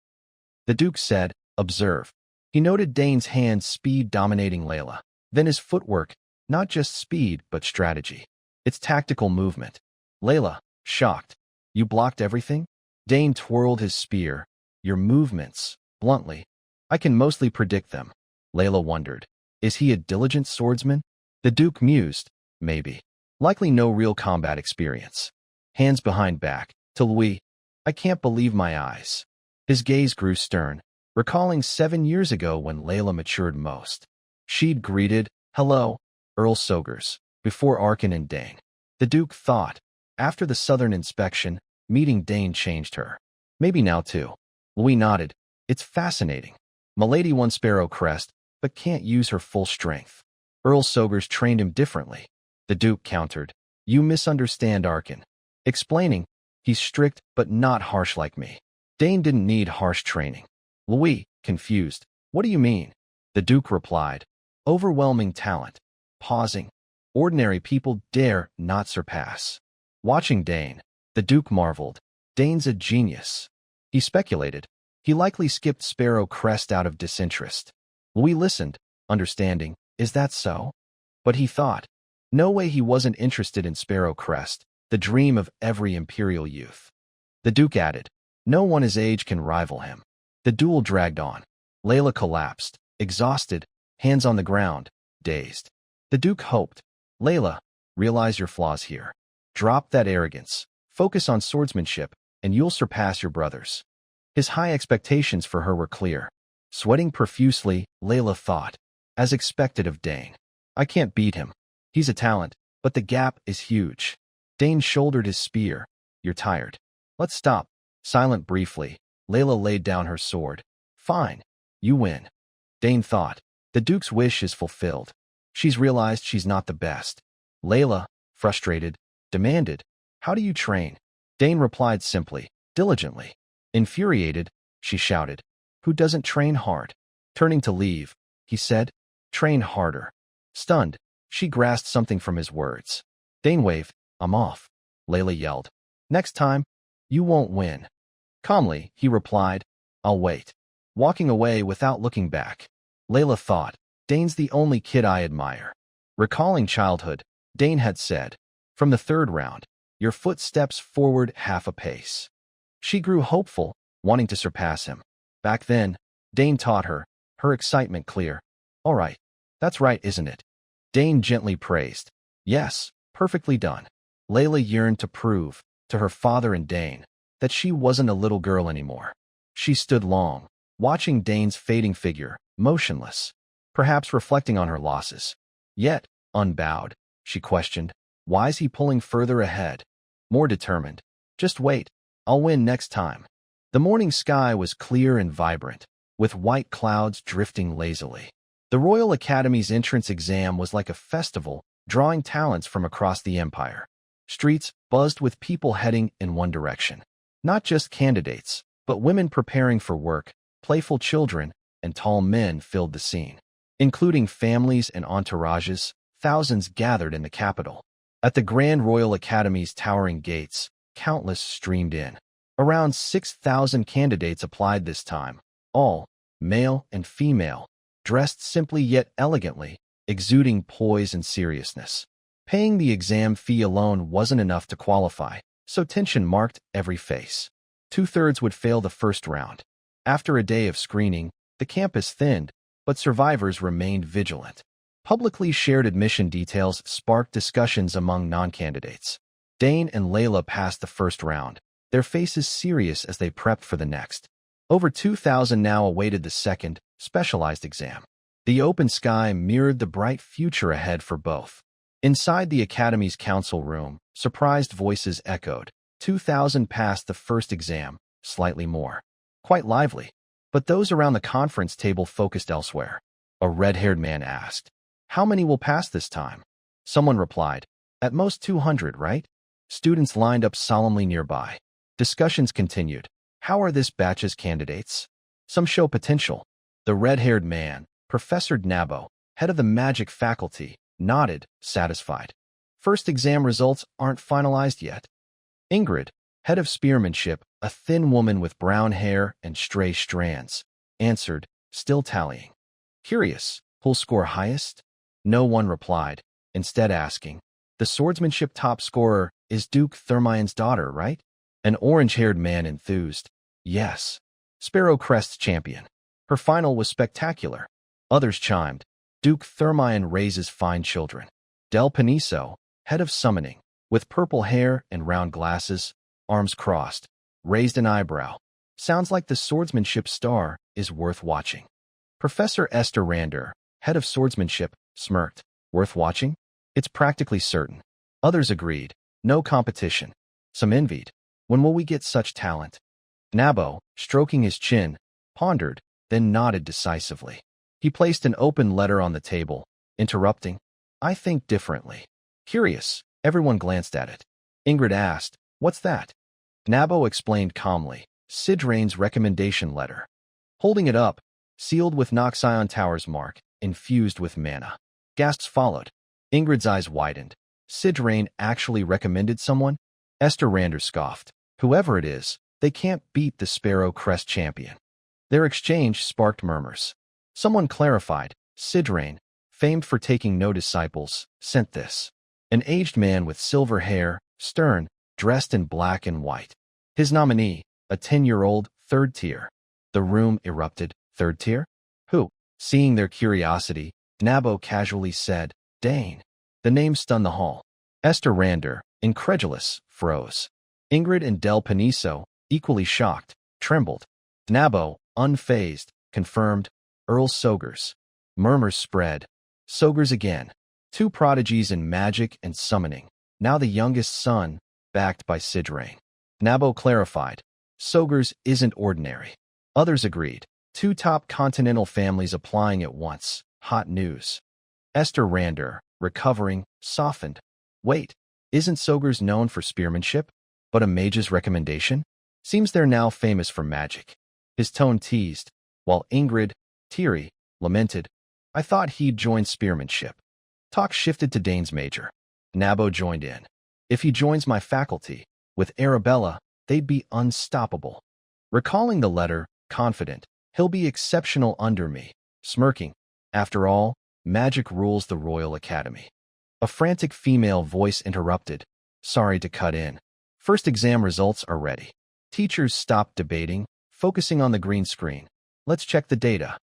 The Duke said, "Observe." He noted Dane's hand speed dominating Layla. Then his footwork, not just speed, but strategy. Its tactical movement. Layla, shocked. "You blocked everything?" Dane twirled his spear. "Your movements, bluntly. I can mostly predict them." Layla wondered, "Is he a diligent swordsman?" The Duke mused, "Maybe. Likely no real combat experience." Hands behind back, to Louis, "I can't believe my eyes." His gaze grew stern, recalling 7 years ago when Layla matured most. She'd greeted, "Hello, Earl Sogers," before Arkin and Dane. The Duke thought, after the southern inspection, meeting Dane changed her. Maybe now too. Louis nodded. "It's fascinating. Milady won Sparrow Crest, but can't use her full strength. Earl Sogers trained him differently." The Duke countered, "You misunderstand Arkin." Explaining, "He's strict but not harsh like me." Dane didn't need harsh training. Louis, confused, "What do you mean?" The Duke replied, "Overwhelming talent." Pausing, "Ordinary people dare not surpass." Watching Dane, the Duke marveled, "Dane's a genius." He speculated, he likely skipped Sparrow Crest out of disinterest. Louis listened, understanding, "Is that so?" But he thought, no way he wasn't interested in Sparrow Crest, the dream of every imperial youth. The Duke added, "No one his age can rival him." The duel dragged on. Layla collapsed, exhausted, hands on the ground, dazed. The Duke hoped, "Layla, realize your flaws here. Drop that arrogance, focus on swordsmanship, and you'll surpass your brothers." His high expectations for her were clear. Sweating profusely, Layla thought, as expected of Dane, "I can't beat him. He's a talent, but the gap is huge." Dane shouldered his spear. "You're tired. Let's stop." Silent briefly, Layla laid down her sword. "Fine. You win." Dane thought, the Duke's wish is fulfilled. She's realized she's not the best. Layla, frustrated, demanded, "How do you train?" Dane replied simply, "Diligently." Infuriated, she shouted, "Who doesn't train hard?" Turning to leave, he said, "Train harder." Stunned, she grasped something from his words. Dane waved, "I'm off." Layla yelled, "Next time, you won't win." Calmly, he replied, "I'll wait." Walking away without looking back. Layla thought, Dane's the only kid I admire. Recalling childhood, Dane had said, "From the 3rd round, your foot steps forward half a pace." She grew hopeful, wanting to surpass him. Back then, Dane taught her, her excitement clear. "All right. That's right, isn't it?" Dane gently praised. "Yes, perfectly done." Layla yearned to prove, to her father and Dane, that she wasn't a little girl anymore. She stood long, watching Dane's fading figure, motionless, perhaps reflecting on her losses. Yet, unbowed, she questioned, "Why's he pulling further ahead?" More determined. "Just wait. I'll win next time." The morning sky was clear and vibrant, with white clouds drifting lazily. The Royal Academy's entrance exam was like a festival, drawing talents from across the empire. Streets buzzed with people heading in one direction. Not just candidates, but women preparing for work, playful children, and tall men filled the scene. Including families and entourages, thousands gathered in the capital. At the Grand Royal Academy's towering gates, countless streamed in. Around 6,000 candidates applied this time, all, male and female, dressed simply yet elegantly, exuding poise and seriousness. Paying the exam fee alone wasn't enough to qualify, so tension marked every face. 2/3 would fail the first round. After a day of screening, the campus thinned, but survivors remained vigilant. Publicly shared admission details sparked discussions among non-candidates. Dane and Layla passed the first round, their faces serious as they prepped for the next. Over 2,000 now awaited the second, specialized exam. The open sky mirrored the bright future ahead for both. Inside the Academy's council room, surprised voices echoed. 2,000 passed the first exam, slightly more. Quite lively. But those around the conference table focused elsewhere. A red-haired man asked, "How many will pass this time?" Someone replied, "At most 200, right?" Students lined up solemnly nearby. Discussions continued. How are this batch's candidates? Some show potential. The red-haired man, Professor Nabo, head of the magic faculty, nodded, satisfied. First exam results aren't finalized yet. Ingrid, head of spearmanship, a thin woman with brown hair and stray strands, answered, still tallying. Curious, who'll score highest? No one replied, instead asking, the swordsmanship top scorer is Duke Thermian's daughter, right? An orange-haired man enthused. Yes. Sparrow Crest champion. Her final was spectacular. Others chimed. Duke Thermian raises fine children. Del Paniso, head of summoning, with purple hair and round glasses, arms crossed, raised an eyebrow. Sounds like the swordsmanship star is worth watching. Professor Esther Rander, head of swordsmanship, smirked. Worth watching? It's practically certain. Others agreed. No competition. Some envied. When will we get such talent? Nabo, stroking his chin, pondered, then nodded decisively. He placed an open letter on the table, interrupting. I think differently. Curious, everyone glanced at it. Ingrid asked, what's that? Nabo explained calmly, Sidrain's recommendation letter. Holding it up, sealed with Noxion Tower's mark, infused with mana. Gasps followed. Ingrid's eyes widened. Sidrain actually recommended someone? Esther Rander scoffed. Whoever it is, they can't beat the Sparrow Crest champion. Their exchange sparked murmurs. Someone clarified, Sidrain, famed for taking no disciples, sent this. An aged man with silver hair, stern, dressed in black and white. His nominee, a 10-year-old, third tier. The room erupted. Third tier? Who? Seeing their curiosity, Nabo casually said, Dane. The name stunned the hall. Esther Rander, incredulous, froze. Ingrid and Del Paniso, equally shocked, trembled. Nabo, unfazed, confirmed, Earl Sogers. Murmurs spread. Sogers again. Two prodigies in magic and summoning. Now the youngest son, backed by Sidrain. Nabo clarified. Sogers isn't ordinary. Others agreed. Two top continental families applying at once. Hot news. Esther Rander, recovering, softened. Wait, isn't Sogers known for spearmanship? But a mage's recommendation? Seems they're now famous for magic. His tone teased, while Ingrid, teary, lamented. I thought he'd join spearmanship. Talk shifted to Dane's major. Nabo joined in. If he joins my faculty, with Arabella, they'd be unstoppable. Recalling the letter, confident, he'll be exceptional under me, smirking. After all, magic rules the Royal Academy. A frantic female voice interrupted. Sorry to cut in. First exam results are ready. Teachers stopped debating, focusing on the green screen. Let's check the data.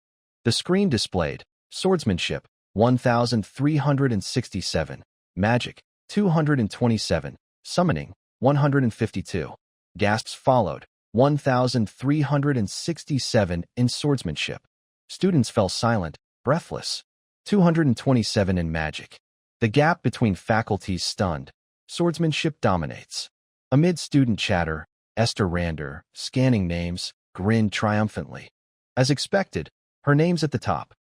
The screen displayed, swordsmanship, 1,367, magic, 227, summoning, 152. Gasps followed, 1,367 in swordsmanship. Students fell silent, breathless. 227 in magic. The gap between faculties stunned. Swordsmanship dominates. Amid student chatter, Esther Rander, scanning names, grinned triumphantly. As expected, her name's at the top.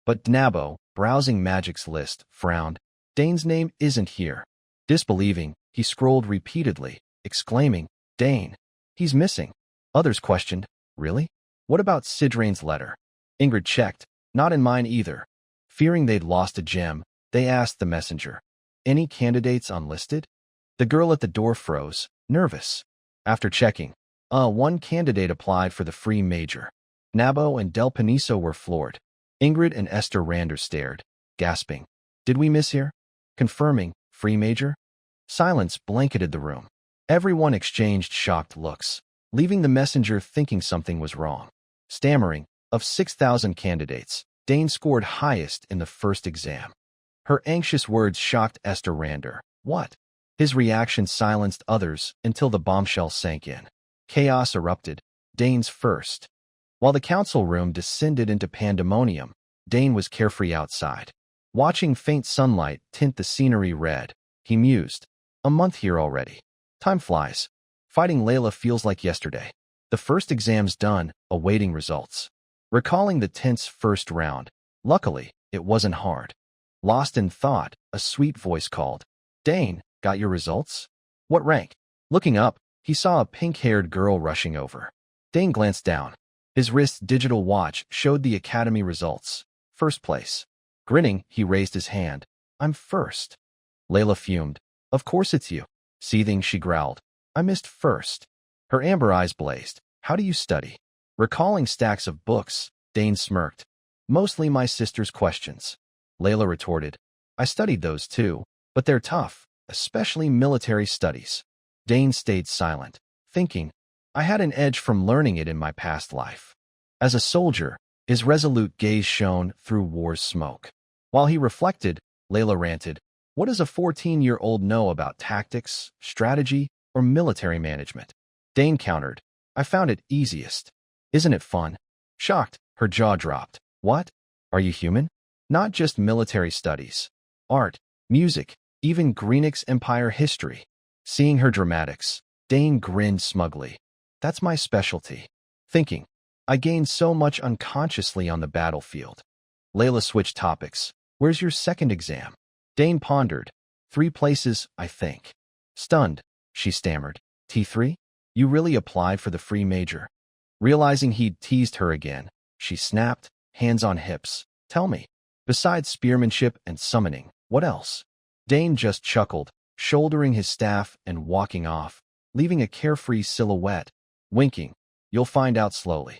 But Nabo, browsing magic's list, frowned. Dane's name isn't here. Disbelieving, he scrolled repeatedly, exclaiming, Dane. He's missing. Others questioned, really? What about Sidrain's letter? Ingrid checked, not in mine either. Fearing they'd lost a gem, they asked the messenger, any candidates unlisted? The girl at the door froze, nervous. After checking, one candidate applied for the free major. Nabo and Del Paniso were floored. Ingrid and Esther Rander stared, gasping. Did we miss here? Confirming, free major? Silence blanketed the room. Everyone exchanged shocked looks, leaving the messenger thinking something was wrong. Stammering, of 6,000 candidates, Dane scored highest in the first exam. Her anxious words shocked Esther Rander. What? His reaction silenced others until the bombshell sank in. Chaos erupted. Dane's first. While the council room descended into pandemonium, Dane was carefree outside. Watching faint sunlight tint the scenery red, he mused. A month here already. Time flies. Fighting Layla feels like yesterday. The first exam's done, awaiting results. Recalling the tense first round, luckily, it wasn't hard. Lost in thought, a sweet voice called. Dane, got your results? What rank? Looking up, he saw a pink-haired girl rushing over. Dane glanced down. His wrist's digital watch showed the academy results. First place. Grinning, he raised his hand. I'm first. Layla fumed. Of course it's you. Seething, she growled. I missed first. Her amber eyes blazed. How do you study? Recalling stacks of books, Dane smirked. Mostly my sister's questions. Layla retorted. I studied those too, but they're tough, especially military studies. Dane stayed silent, thinking, I had an edge from learning it in my past life. As a soldier, his resolute gaze shone through war's smoke. While he reflected, Layla ranted, what does a 14-year-old know about tactics, strategy, or military management? Dane countered, I found it easiest. Isn't it fun? Shocked, her jaw dropped. What? Are you human? Not just military studies. Art, music, even Greenix Empire history. Seeing her dramatics, Dane grinned smugly. That's my specialty. Thinking, I gained so much unconsciously on the battlefield. Layla switched topics. Where's your second exam? Dane pondered. 3 places, I think. Stunned, she stammered. T3? You really applied for the free major? Realizing he'd teased her again, she snapped, hands on hips. Tell me, besides spearmanship and summoning, what else? Dane just chuckled, shouldering his staff and walking off, leaving a carefree silhouette, winking. You'll find out slowly.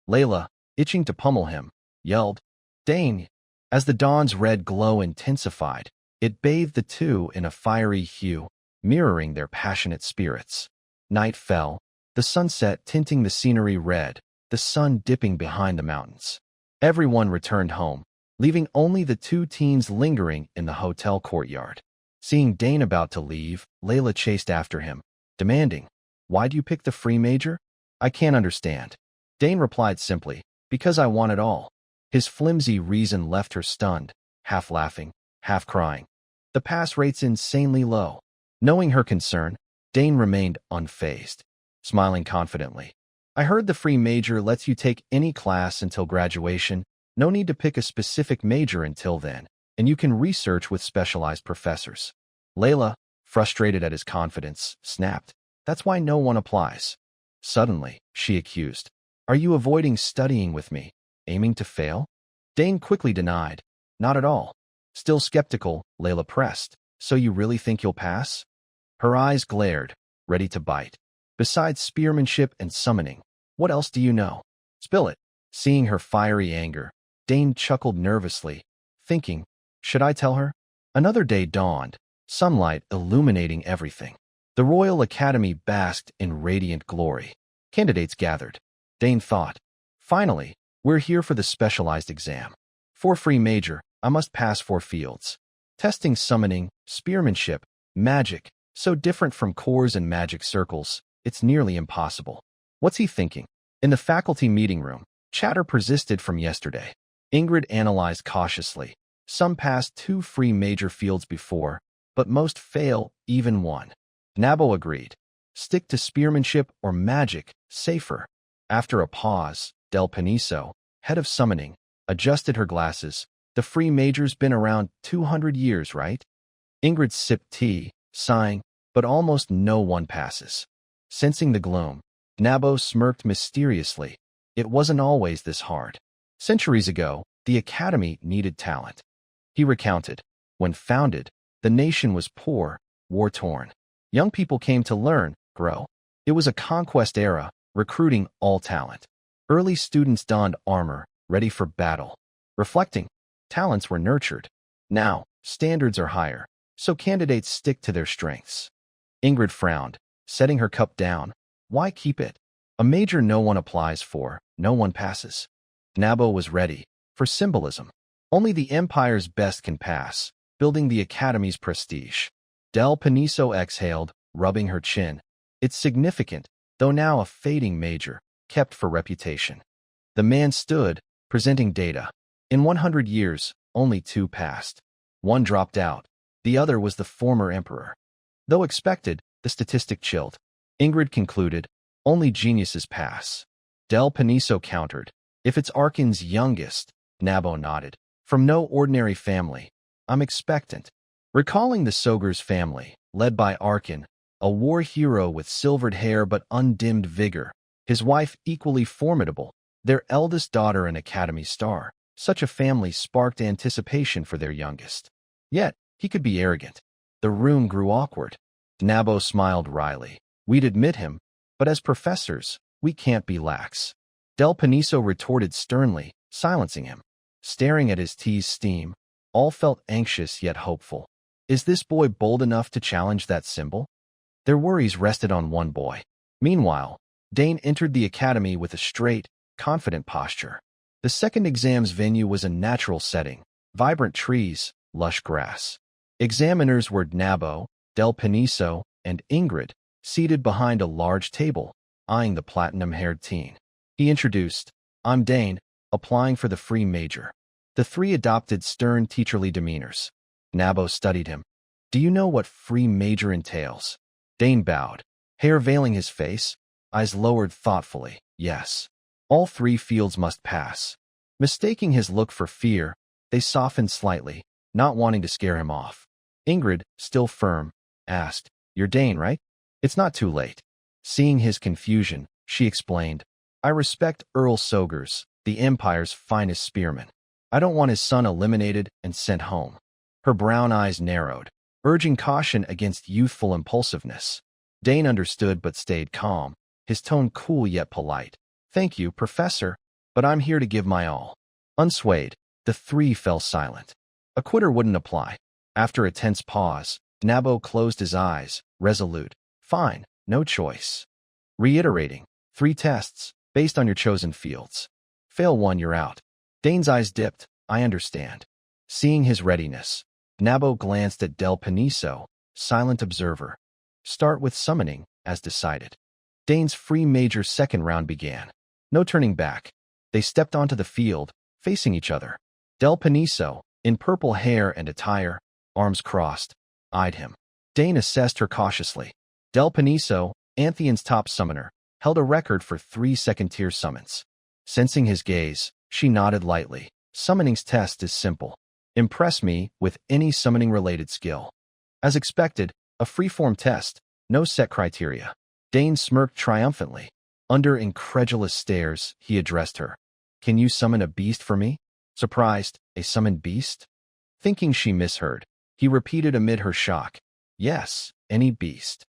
Layla, itching to pummel him, yelled, Dane! As the dawn's red glow intensified, it bathed the two in a fiery hue, mirroring their passionate spirits. Night fell, the sunset tinting the scenery red, the sun dipping behind the mountains. Everyone returned home, leaving only the 2 teens lingering in the hotel courtyard. Seeing Dane about to leave, Layla chased after him, demanding, Why'd you pick the free major? I can't understand. Dane replied simply, Because I want it all. His flimsy reason left her stunned, half laughing, half crying. The pass rate's insanely low. Knowing her concern, Dane remained unfazed, smiling confidently. I heard the free major lets you take any class until graduation, no need to pick a specific major until then, and you can research with specialized professors. Layla, frustrated at his confidence, snapped. That's why no one applies. Suddenly, she accused. Are you avoiding studying with me, aiming to fail? Dane quickly denied. Not at all. Still skeptical, Layla pressed. So you really think you'll pass? Her eyes glared, ready to bite. Besides spearmanship and summoning, what else do you know? Spill it. Seeing her fiery anger, Dane chuckled nervously, thinking, should I tell her? Another day dawned, sunlight illuminating everything. The Royal Academy basked in radiant glory. Candidates gathered. Dane thought, finally, we're here for the specialized exam. For free major, I must pass 4 fields. Testing summoning, spearmanship, magic, so different from cores and magic circles, it's nearly impossible. What's he thinking? In the faculty meeting room, chatter persisted from yesterday. Ingrid analyzed cautiously. Some passed 2 free major fields before, but most fail even one. Nabo agreed. Stick to spearmanship or magic, safer. After a pause, Del Paniso, head of summoning, adjusted her glasses. The free major's been around 200 years, right? Ingrid sipped tea, sighing, but almost no one passes. Sensing the gloom, Nabo smirked mysteriously. It wasn't always this hard. Centuries ago, the academy needed talent. He recounted. When founded, the nation was poor, war-torn. Young people came to learn, grow. It was a conquest era, recruiting all talent. Early students donned armor, ready for battle. Reflecting, talents were nurtured. Now, standards are higher, so candidates stick to their strengths. Ingrid frowned, setting her cup down. Why keep it? A major no one applies for, no one passes. Nabo was ready, for symbolism. Only the Empire's best can pass, building the Academy's prestige. Del Paniso exhaled, rubbing her chin. It's significant. though now a fading major, kept for reputation. The man stood, presenting data. In 100 years, only 2 passed. 1 dropped out. The other was the former emperor. Though expected, the statistic chilled. Ingrid concluded, only geniuses pass. Del Paniso countered, if it's Arkin's youngest. Nabo nodded. From no ordinary family. I'm expectant. Recalling the Soger's family, led by Arkin, a war hero with silvered hair but undimmed vigor, his wife equally formidable, their eldest daughter an academy star, such a family sparked anticipation for their youngest. Yet, he could be arrogant. The room grew awkward. Nabo smiled wryly. We'd admit him, but as professors, we can't be lax. Del Paniso retorted sternly, silencing him. Staring at his tea's steam, all felt anxious yet hopeful. Is this boy bold enough to challenge that symbol? Their worries rested on one boy. Meanwhile, Dane entered the academy with a straight, confident posture. The second exam's venue was a natural setting, vibrant trees, lush grass. Examiners were Nabo, Del Paniso, and Ingrid, seated behind a large table, eyeing the platinum-haired teen. He introduced, I'm Dane, applying for the free major. The 3 adopted stern teacherly demeanors. Nabo studied him. Do you know what free major entails? Dane bowed, hair veiling his face, eyes lowered thoughtfully. Yes. All 3 fields must pass. Mistaking his look for fear, they softened slightly, not wanting to scare him off. Ingrid, still firm, asked, You're Dane, right? It's not too late. Seeing his confusion, she explained, I respect Earl Sogers, the Empire's finest spearman. I don't want his son eliminated and sent home. Her brown eyes narrowed, urging caution against youthful impulsiveness. Dane understood but stayed calm, his tone cool yet polite. Thank you, Professor, but I'm here to give my all. Unswayed, the 3 fell silent. A quitter wouldn't apply. After a tense pause, Nabo closed his eyes, resolute. Fine, no choice. Reiterating, 3 tests, based on your chosen fields. Fail 1, you're out. Dane's eyes dipped. I understand. Seeing his readiness, Nabo glanced at Del Paniso, silent observer. Start with summoning, as decided. Dane's free major second round began. No turning back. They stepped onto the field, facing each other. Del Paniso, in purple hair and attire, arms crossed, eyed him. Dane assessed her cautiously. Del Paniso, Antheon's top summoner, held a record for 3 second-tier summons. Sensing his gaze, she nodded lightly. Summoning's test is simple. Impress me with any summoning-related skill. As expected, a free-form test, no set criteria. Dane smirked triumphantly. Under incredulous stares, he addressed her. Can you summon a beast for me? Surprised, a summoned beast? Thinking she misheard, he repeated amid her shock. Yes, any beast.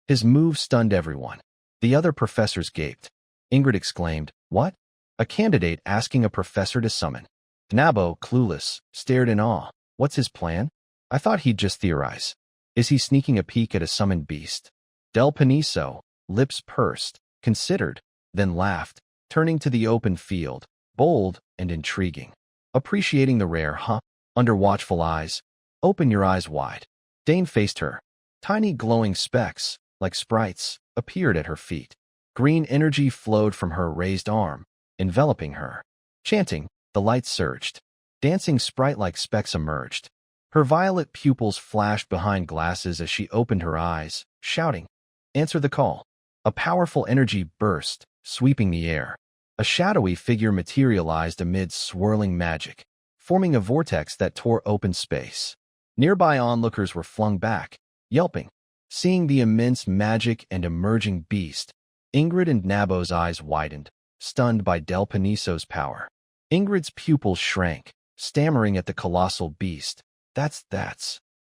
His move stunned everyone. The other professors gaped. Ingrid exclaimed, What? A candidate asking a professor to summon. Nabo, clueless, stared in awe. What's his plan? I thought he'd just theorize. Is he sneaking a peek at a summoned beast? Del Paniso, lips pursed, considered, then laughed, turning to the open field, bold and intriguing. Appreciating the rare, huh? Under watchful eyes. Open your eyes wide. Dane faced her. Tiny glowing specks, like sprites, appeared at her feet. Green energy flowed from her raised arm, enveloping her. Chanting, the light surged. Dancing sprite-like specks emerged. Her violet pupils flashed behind glasses as she opened her eyes, shouting, Answer the call. A powerful energy burst, sweeping the air. A shadowy figure materialized amid swirling magic, forming a vortex that tore open space. Nearby onlookers were flung back, yelping. Seeing the immense magic and emerging beast, Ingrid and Nabo's eyes widened, stunned by Del Paniso's power. Ingrid's pupils shrank, stammering at the colossal beast. That's.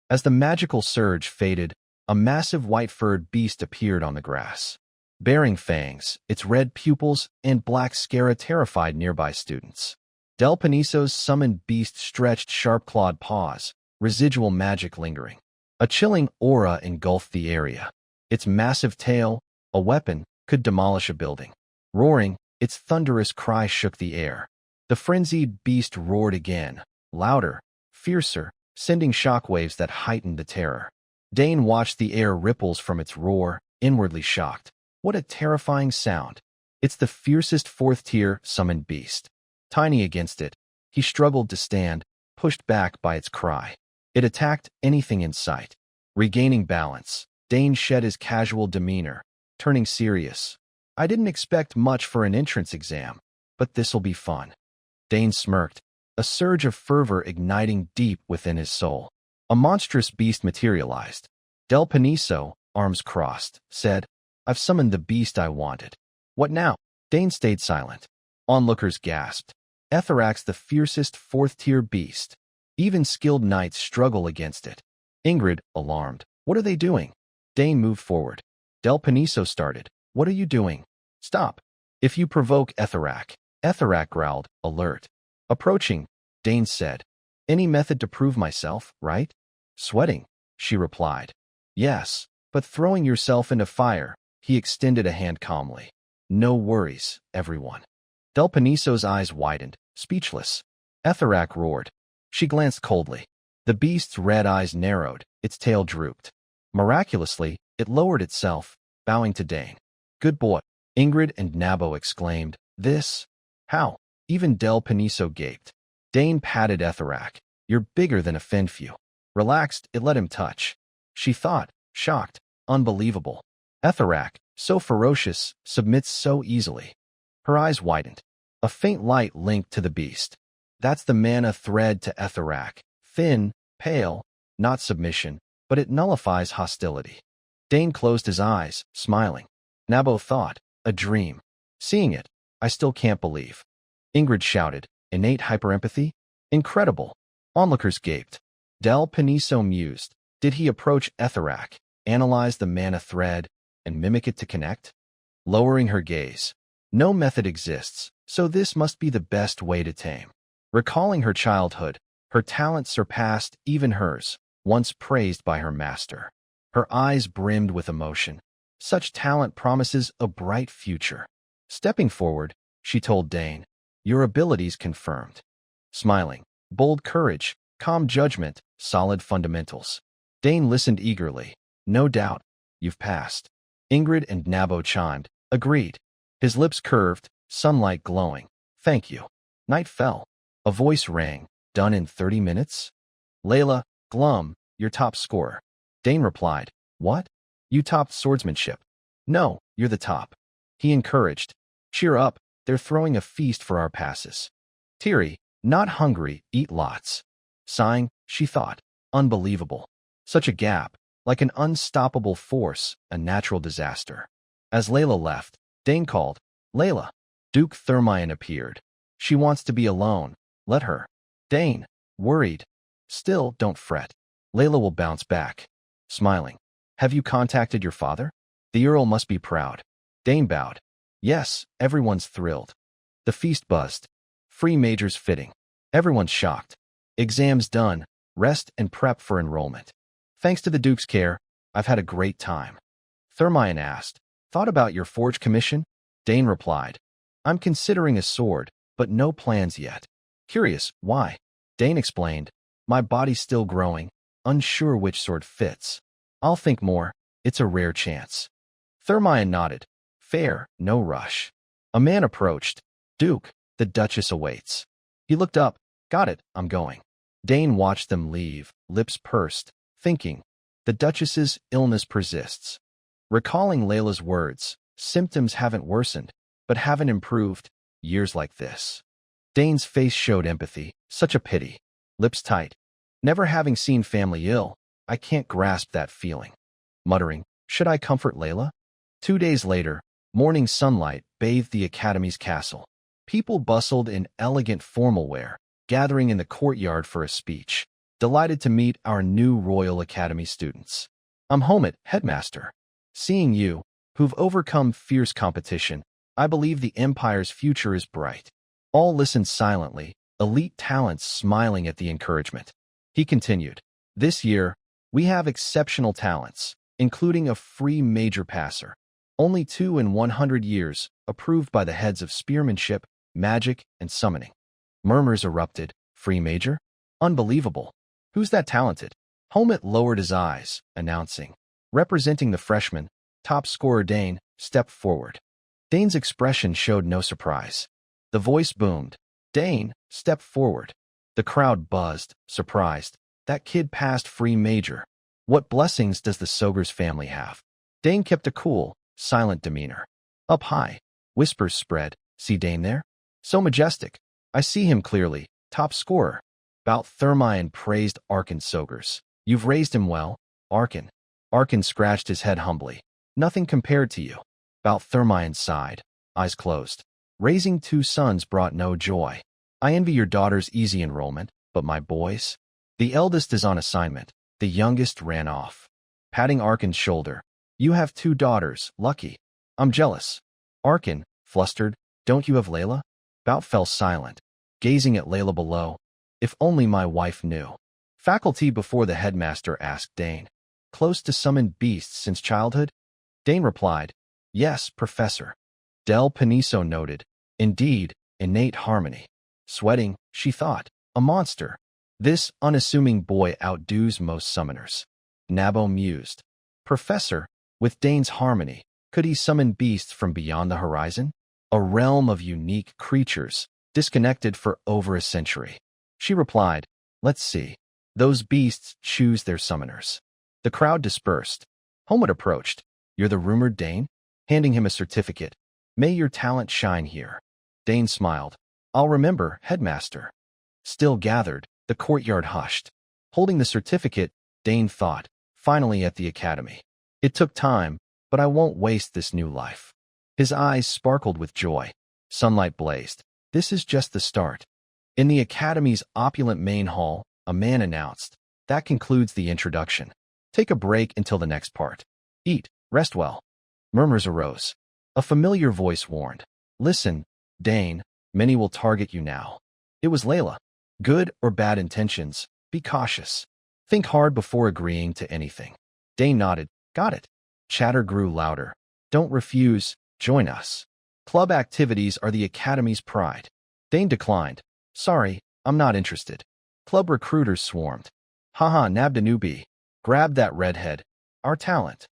As the magical surge faded, a massive white-furred beast appeared on the grass. Bearing fangs, its red pupils and black scara terrified nearby students. Del Paniso's summoned beast stretched sharp-clawed paws, residual magic lingering. A chilling aura engulfed the area. Its massive tail, a weapon, could demolish a building. Roaring, its thunderous cry shook the air. The frenzied beast roared again, louder, fiercer, sending shockwaves that heightened the terror. Dane watched the air ripples from its roar, inwardly shocked. What a terrifying sound. It's the fiercest fourth-tier summoned beast. Tiny against it, he struggled to stand, pushed back by its cry. It attacked anything in sight. Regaining balance, Dane shed his casual demeanor, turning serious. I didn't expect much for an entrance exam, but this'll be fun. Dane smirked, a surge of fervor igniting deep within his soul. A monstrous beast materialized. Del Paniso, arms crossed, said, I've summoned the beast I wanted. What now? Dane stayed silent. Onlookers gasped. Etherac's the fiercest fourth-tier beast. Even skilled knights struggle against it. Ingrid, alarmed. What are they doing? Dane moved forward. Del Paniso started. What are you doing? Stop. If you provoke Etherac. Etherac growled, alert. Approaching, Dane said. Any method to prove myself, right? Sweating, she replied. Yes, but throwing yourself into fire. He extended a hand calmly. No worries, everyone. Del Paniso's eyes widened, speechless. Etherac roared. She glanced coldly. The beast's red eyes narrowed, its tail drooped. Miraculously, it lowered itself, bowing to Dane. Good boy. Ingrid and Nabo exclaimed. This? How? Even Del Paniso gaped. Dane patted Etherac. You're bigger than a Fenfew. Relaxed, it let him touch. She thought, shocked, unbelievable. Etherac, so ferocious, submits so easily. Her eyes widened. A faint light linked to the beast. That's the mana thread to Etherac. Thin, pale, not submission, but it nullifies hostility. Dane closed his eyes, smiling. Nabo thought, a dream. Seeing it, I still can't believe. Ingrid shouted, innate hyperempathy? Incredible. Onlookers gaped. Del Paniso mused. Did he approach Etherac, analyze the mana thread, and mimic it to connect? Lowering her gaze. No method exists, so this must be the best way to tame. Recalling her childhood, her talent surpassed even hers, once praised by her master. Her eyes brimmed with emotion. Such talent promises a bright future. Stepping forward, she told Dane, your abilities confirmed. Smiling, bold courage, calm judgment, solid fundamentals. Dane listened eagerly. No doubt, you've passed. Ingrid and Nabo chimed, agreed. His lips curved, sunlight glowing. Thank you. Night fell. A voice rang. Done in 30 minutes? Layla, glum, your top scorer. Dane replied, what? You topped swordsmanship. No, you're the top. He encouraged. Cheer up, they're throwing a feast for our passes. Tiri, not hungry, eat lots. Sighing, she thought, unbelievable. Such a gap, like an unstoppable force, a natural disaster. As Layla left, Dane called, Layla. Duke Thermian appeared. She wants to be alone. Let her. Dane, worried. Still, don't fret. Layla will bounce back. Smiling. Have you contacted your father? The Earl must be proud. Dane bowed. Yes, everyone's thrilled. The feast buzzed. Free majors fitting. Everyone's shocked. Exams done. Rest and prep for enrollment. Thanks to the Duke's care, I've had a great time. Thermian asked, thought about your forge commission? Dane replied, I'm considering a sword, but no plans yet. Curious, why? Dane explained, my body's still growing, unsure which sword fits. I'll think more, it's a rare chance. Thermian nodded. Fair, no rush. A man approached. Duke, the Duchess awaits. He looked up. Got it, I'm going. Dane watched them leave, lips pursed, thinking, the Duchess's illness persists. Recalling Layla's words, symptoms haven't worsened, but haven't improved, years like this. Dane's face showed empathy, such a pity. Lips tight. Never having seen family ill, I can't grasp that feeling. Muttering, should I comfort Layla? 2 days later, morning sunlight bathed the Academy's castle. People bustled in elegant formal wear, gathering in the courtyard for a speech. Delighted to meet our new Royal Academy students. I'm Homit, headmaster. Seeing you, who've overcome fierce competition, I believe the Empire's future is bright. All listened silently, elite talents smiling at the encouragement. He continued, this year, we have exceptional talents, including a free major passer. Only 2 in 100 years, approved by the heads of spearmanship, magic, and summoning. Murmurs erupted. Free major? Unbelievable. Who's that talented? Homit lowered his eyes, announcing. Representing the freshman, top scorer Dane, step forward. Dane's expression showed no surprise. The voice boomed. Dane, step forward. The crowd buzzed, surprised. That kid passed free major. What blessings does the Sogur's family have? Dane kept a cool, silent demeanor. Up high, whispers spread. See Dane there? So majestic. I see him clearly. Top scorer. Bout Thermian praised Arkin Sogurs. You've raised him well, Arkin. Arkin scratched his head humbly. Nothing compared to you. Bout Thermian sighed, eyes closed. Raising 2 sons brought no joy. I envy your daughter's easy enrollment, but my boys? The eldest is on assignment. The youngest ran off. Patting Arkin's shoulder. You have 2 daughters, lucky. I'm jealous. Arkin, flustered, don't you have Layla? Bout fell silent, gazing at Layla below. If only my wife knew. Faculty before the headmaster asked Dane. Close to summoned beasts since childhood? Dane replied, yes, Professor. Del Paniso noted, indeed, innate harmony. Sweating, she thought, a monster. This unassuming boy outdoes most summoners. Nabo mused. Professor, with Dane's harmony, could he summon beasts from beyond the horizon? A realm of unique creatures, disconnected for over a century. She replied, let's see. Those beasts choose their summoners. The crowd dispersed. Homewood approached. You're the rumored Dane? Handing him a certificate. May your talent shine here. Dane smiled. I'll remember, headmaster. Still gathered, the courtyard hushed. Holding the certificate, Dane thought, finally at the academy. It took time, but I won't waste this new life. His eyes sparkled with joy. Sunlight blazed. This is just the start. In the academy's opulent main hall, a man announced, that concludes the introduction. Take a break until the next part. Eat, rest well. Murmurs arose. A familiar voice warned. Listen, Dane, many will target you now. It was Layla. Good or bad intentions, be cautious. Think hard before agreeing to anything. Dane nodded. Got it. Chatter grew louder. Don't refuse, join us. Club activities are the academy's pride. Dane declined. Sorry, I'm not interested. Club recruiters swarmed. Haha, nabbed a newbie. Grab that redhead. Our talent.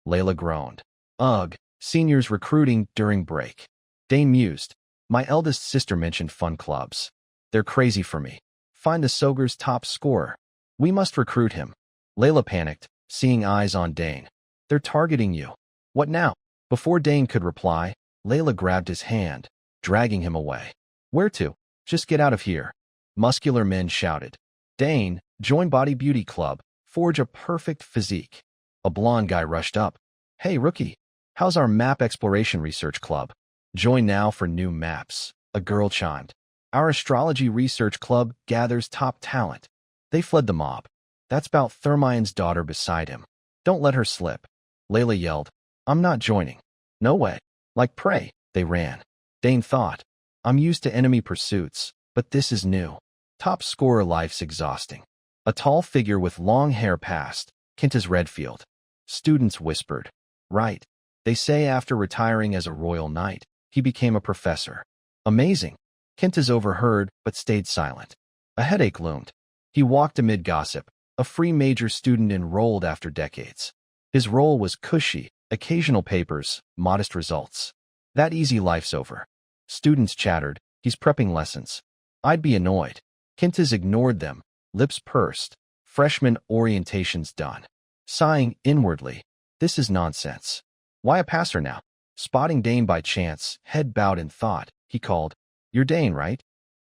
Layla groaned. Ugh, seniors recruiting during break. Dane mused. My eldest sister mentioned fun clubs. They're crazy for me. Find the Sogur's top scorer. We must recruit him. Layla panicked, seeing eyes on Dane. They're targeting you. What now? Before Dane could reply, Layla grabbed his hand, dragging him away. Where to? Just get out of here. Muscular men shouted. Dane, join Body Beauty Club. Forge a perfect physique. A blonde guy rushed up. Hey, rookie. How's our map exploration research club? Join now for new maps. A girl chimed. Our astrology research club gathers top talent. They fled the mob. That's about Thermian's daughter beside him. Don't let her slip. Layla yelled. I'm not joining. No way. Like prey, they ran. Dane thought. I'm used to enemy pursuits, but this is new. Top scorer life's exhausting. A tall figure with long hair passed. Quintus Redfield. Students whispered. Right. They say after retiring as a royal knight, he became a professor. Amazing. Quintus overheard, but stayed silent. A headache loomed. He walked amid gossip, a free major student enrolled after decades. His role was cushy, occasional papers, modest results. That easy life's over. Students chattered. He's prepping lessons. I'd be annoyed. Quintus ignored them, lips pursed. Freshman orientation's done. Sighing inwardly. This is nonsense. Why a passer now? Spotting Dane by chance, head bowed in thought, he called, You're Dane, right?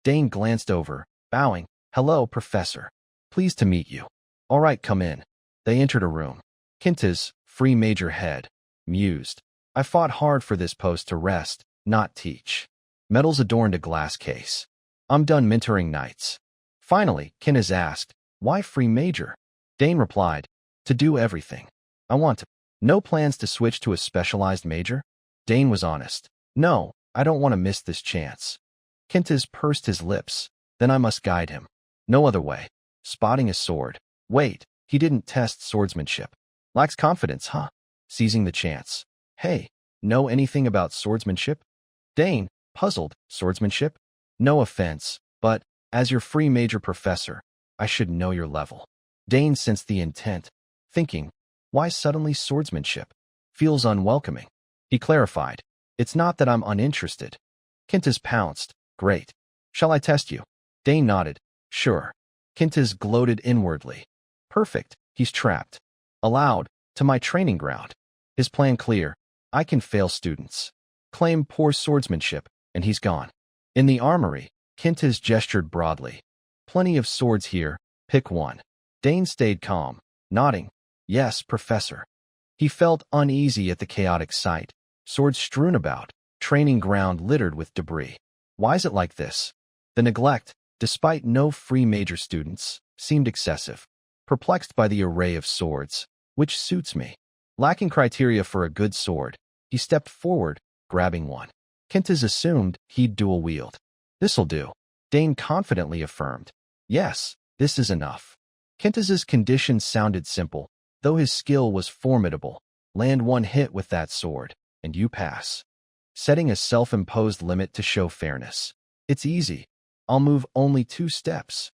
Dane glanced over, bowing. Hello, Professor. Pleased to meet you. All right, come in. They entered a room. Quintus, free major head, mused. I fought hard for this post to rest, not teach. Medals adorned a glass case. I'm done mentoring knights. Finally, Quintus asked, Why free major? Dane replied, To do everything. I want to. No plans to switch to a specialized major? Dane was honest. No, I don't want to miss this chance. Quintus pursed his lips. Then I must guide him. No other way. Spotting a sword. Wait, he didn't test swordsmanship. Lacks confidence, huh? Seizing the chance. Hey, know anything about swordsmanship? Dane, puzzled. Swordsmanship? No offense, but, as your free major professor, I should know your level. Dane sensed the intent, thinking, why suddenly swordsmanship? Feels unwelcoming. He clarified. It's not that I'm uninterested. Kintas pounced. Great. Shall I test you? Dane nodded. Sure. Kintas gloated inwardly. Perfect. He's trapped. Allowed. To my training ground. His plan clear. I can fail students. Claim poor swordsmanship, and he's gone. In the armory, Kintas gestured broadly. Plenty of swords here. Pick one. Dane stayed calm, nodding. Yes, Professor. He felt uneasy at the chaotic sight. Swords strewn about, training ground littered with debris. Why is it like this? The neglect, despite no free major students, seemed excessive. Perplexed by the array of swords, which suits me. Lacking criteria for a good sword, he stepped forward, grabbing one. Kintas assumed he'd dual wield. This'll do, Dane confidently affirmed. Yes, this is enough. Kintas's conditions sounded simple, though his skill was formidable. Land one hit with that sword, and you pass. Setting a self-imposed limit to show fairness. It's easy. I'll move only 2 steps.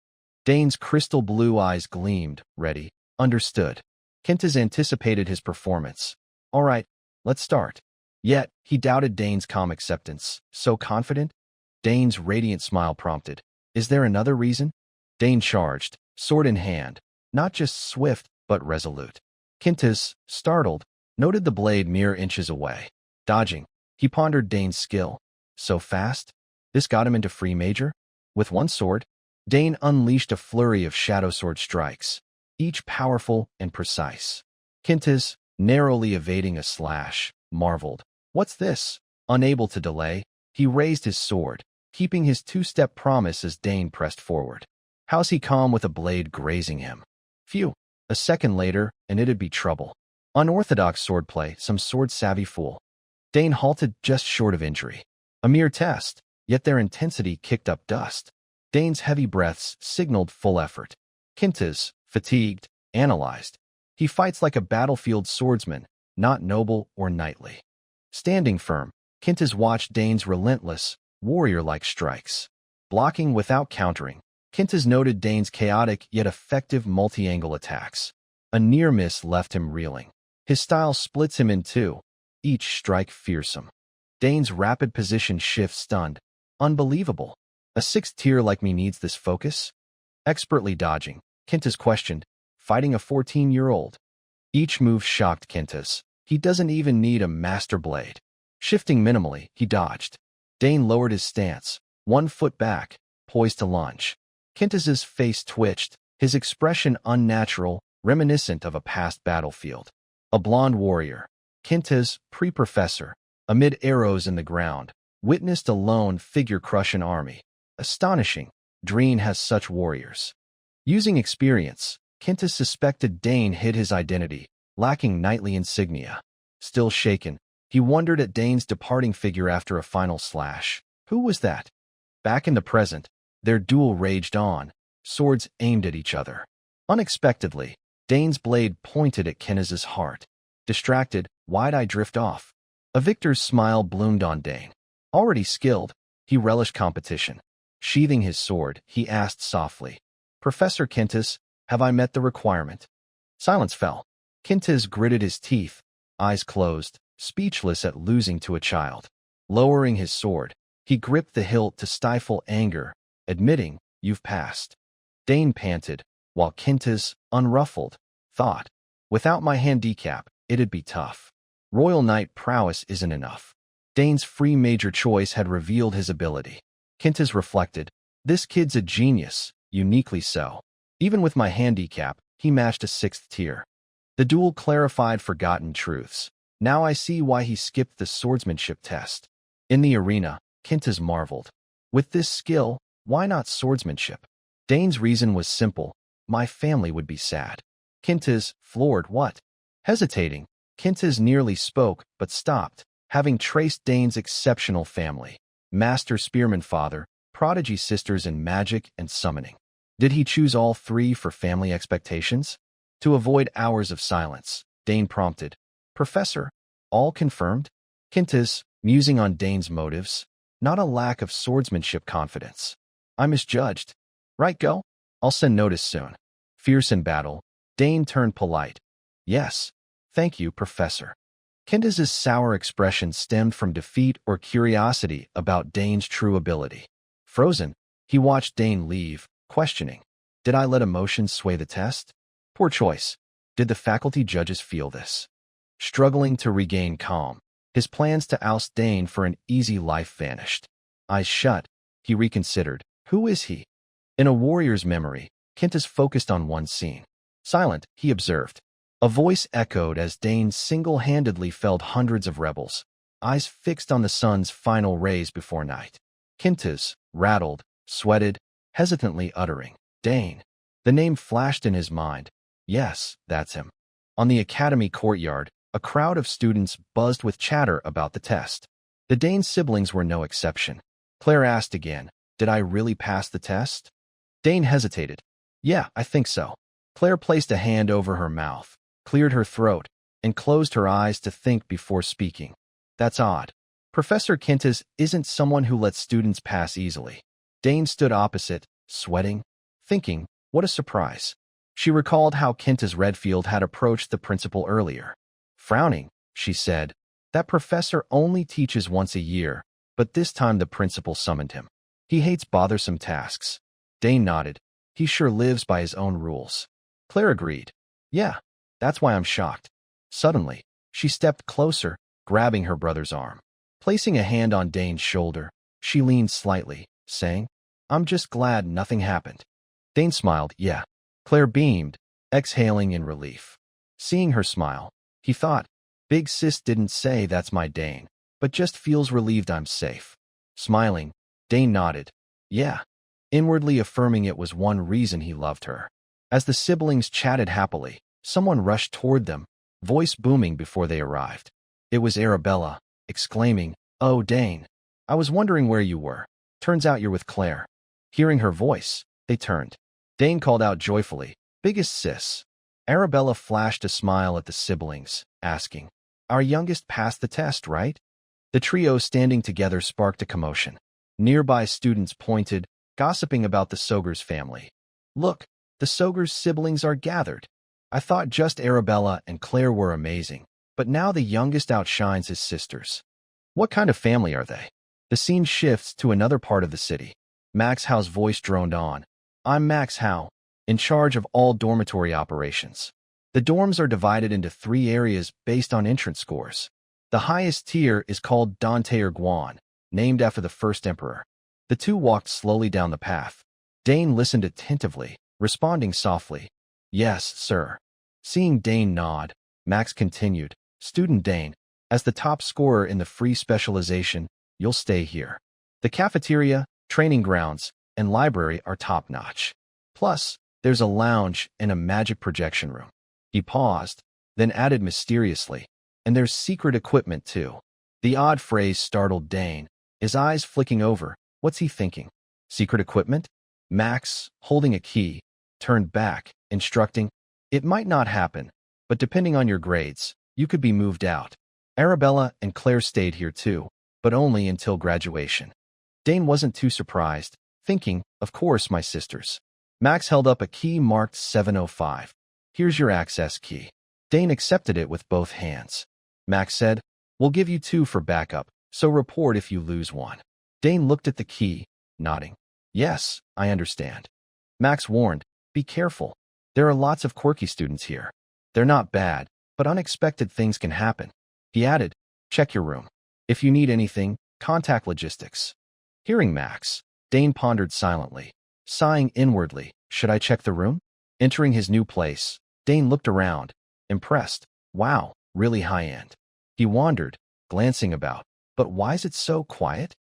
Dane's crystal blue eyes gleamed, ready. Understood. Kintas anticipated his performance. All right, let's start. Yet, he doubted Dane's calm acceptance. So confident? Dane's radiant smile prompted. Is there another reason? Dane charged, sword in hand, not just swift, but resolute. Kintas, startled, noted the blade mere inches away. Dodging, he pondered Dane's skill. So fast? This got him into free major? With one sword, Dane unleashed a flurry of shadow sword strikes, each powerful and precise. Kintas, narrowly evading a slash, marveled. What's this? Unable to delay, he raised his sword, keeping his 2-step promise as Dane pressed forward. How's he calm with a blade grazing him? Phew. A second later, and it'd be trouble. Unorthodox swordplay, some sword-savvy fool. Dane halted just short of injury. A mere test, yet their intensity kicked up dust. Dane's heavy breaths signaled full effort. Kintas, fatigued, analyzed. He fights like a battlefield swordsman, not noble or knightly. Standing firm, Kintas watched Dane's relentless, warrior-like strikes. Blocking without countering, Kintas noted Dane's chaotic yet effective multi-angle attacks. A near miss left him reeling. His style splits him in 2, each strike fearsome. Dane's rapid position shift stunned. Unbelievable. A 6th tier like me needs this focus? Expertly dodging, Kintas questioned, fighting a 14-year-old. Each move shocked Kintas. He doesn't even need a master blade. Shifting minimally, he dodged. Dane lowered his stance, 1 foot back, poised to lunge. Kintas's face twitched, his expression unnatural, reminiscent of a past battlefield. A blonde warrior, Kintas, pre-professor, amid arrows in the ground, witnessed a lone figure crush an army. Astonishing, Dreen has such warriors. Using experience, Kintas suspected Dane hid his identity, lacking knightly insignia. Still shaken, he wondered at Dane's departing figure after a final slash. Who was that? Back in the present, their duel raged on, swords aimed at each other. Unexpectedly, Dane's blade pointed at Kintas's heart. Distracted, wide-eyed drift off. A victor's smile bloomed on Dane. Already skilled, he relished competition. Sheathing his sword, he asked softly, Professor Kintas, have I met the requirement? Silence fell. Kintas gritted his teeth, eyes closed, speechless at losing to a child. Lowering his sword, he gripped the hilt to stifle anger, admitting, you've passed. Dane panted, while Kintas, unruffled, thought, without my handicap, it'd be tough. Royal Knight prowess isn't enough. Dane's free major choice had revealed his ability. Kintas reflected, this kid's a genius, uniquely so. Even with my handicap, he matched a 6th tier. The duel clarified forgotten truths. Now I see why he skipped the swordsmanship test. In the arena, Kintas marveled. With this skill, why not swordsmanship? Dane's reason was simple. My family would be sad. Kintas, floored, what? Hesitating, Kintas nearly spoke, but stopped, having traced Dane's exceptional family. Master spearman father, prodigy sisters in magic and summoning. Did he choose all 3 for family expectations? To avoid hours of silence, Dane prompted, Professor, all confirmed? Kintas, musing on Dane's motives, not a lack of swordsmanship confidence. I misjudged. Right, go? I'll send notice soon. Fierce in battle, Dane turned polite. Yes. Thank you, Professor. Kenta's sour expression stemmed from defeat or curiosity about Dane's true ability. Frozen, he watched Dane leave, questioning, "Did I let emotions sway the test? Poor choice. Did the faculty judges feel this?" Struggling to regain calm, his plans to oust Dane for an easy life vanished. Eyes shut, he reconsidered. Who is he? In a warrior's memory, Kenta's focused on one scene. Silent, he observed. A voice echoed as Dane single-handedly felled hundreds of rebels, eyes fixed on the sun's final rays before night. Kenta's, rattled, sweated, hesitantly uttering, "Dane." The name flashed in his mind. Yes, that's him. On the academy courtyard, a crowd of students buzzed with chatter about the test. The Dane siblings were no exception. Claire asked again, "Did I really pass the test?" Dane hesitated. "Yeah, I think so." Claire placed a hand over her mouth, cleared her throat, and closed her eyes to think before speaking. "That's odd. Professor Kenta's isn't someone who lets students pass easily." Dane stood opposite, sweating, thinking, what a surprise. She recalled how Kenta's Redfield had approached the principal earlier. Frowning, she said, "That professor only teaches once a year, but this time the principal summoned him. He hates bothersome tasks." Dane nodded. "He sure lives by his own rules." Claire agreed. "Yeah, that's why I'm shocked." Suddenly, she stepped closer, grabbing her brother's arm. Placing a hand on Dane's shoulder, she leaned slightly, saying, "I'm just glad nothing happened." Dane smiled. "Yeah." Claire beamed, exhaling in relief. Seeing her smile, he thought, "Big sis didn't say that's my Dane, but just feels relieved I'm safe." Smiling, Dane nodded. "Yeah," inwardly affirming it was one reason he loved her. As the siblings chatted happily, someone rushed toward them, voice booming before they arrived. It was Arabella, exclaiming, "Oh, Dane, I was wondering where you were. Turns out you're with Claire." Hearing her voice, they turned. Dane called out joyfully, "Biggest sis." Arabella flashed a smile at the siblings, asking, "Our youngest passed the test, right?" The trio standing together sparked a commotion. Nearby students pointed, gossiping about the Soger's family. "Look, the Soger's siblings are gathered. I thought just Arabella and Claire were amazing, but now the youngest outshines his sisters. What kind of family are they?" The scene shifts to another part of the city. Max Howe's voice droned on. "I'm Max Howe, in charge of all dormitory operations. The dorms are divided into 3 areas based on entrance scores. The highest tier is called Danteer Guan, named after the first emperor." The two walked slowly down the path. Dane listened attentively, responding softly, "Yes, sir." Seeing Dane nod, Max continued, "Student Dane, as the top scorer in the free specialization, you'll stay here. The cafeteria, training grounds, and library are top-notch. Plus, there's a lounge and a magic projection room." He paused, then added mysteriously, "And there's secret equipment, too." The odd phrase startled Dane, his eyes flicking over. What's he thinking? Secret equipment? Max, holding a key, turned back, instructing, "It might not happen, but depending on your grades, you could be moved out." Arabella and Claire stayed here too, but only until graduation. Dane wasn't too surprised, thinking, "Of course, my sisters." Max held up a key marked 705. "Here's your access key." Dane accepted it with both hands. Max said, "We'll give you 2 for backup, so report if you lose one." Dane looked at the key, nodding. "Yes, I understand." Max warned, "Be careful. There are lots of quirky students here. They're not bad, but unexpected things can happen." He added, "Check your room. If you need anything, contact logistics." Hearing Max, Dane pondered silently, sighing inwardly, "Should I check the room?" Entering his new place, Dane looked around, impressed. Wow, really high-end. He wondered, glancing about, but why is it so quiet?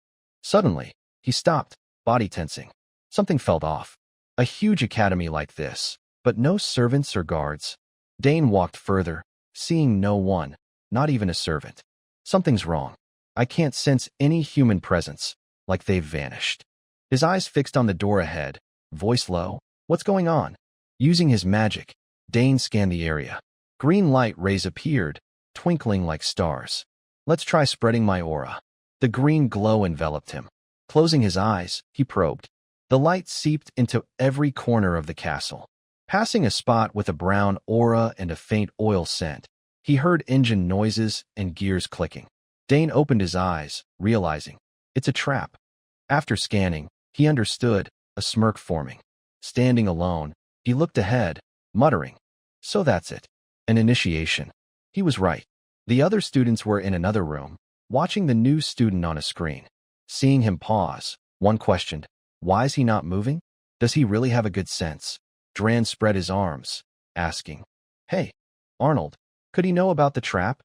Suddenly, he stopped, body tensing. Something felt off. A huge academy like this, but no servants or guards. Dane walked further, seeing no one, not even a servant. Something's wrong. I can't sense any human presence, like they've vanished. His eyes fixed on the door ahead, voice low. "What's going on?" Using his magic, Dane scanned the area. Green light rays appeared, twinkling like stars. "Let's try spreading my aura." The green glow enveloped him. Closing his eyes, he probed. The light seeped into every corner of the castle. Passing a spot with a brown aura and a faint oil scent, He heard engine noises and gears clicking. Dane opened his eyes, realizing it's a trap. After scanning, he understood, a smirk forming. Standing alone, he looked ahead, muttering, "So that's it. An initiation." He was right. The other students were in another room, watching the new student on a screen. Seeing him pause, one questioned, "Why is he not moving? Does he really have a good sense?" Dran spread his arms, asking, "Hey, Arnold, could he know about the trap?"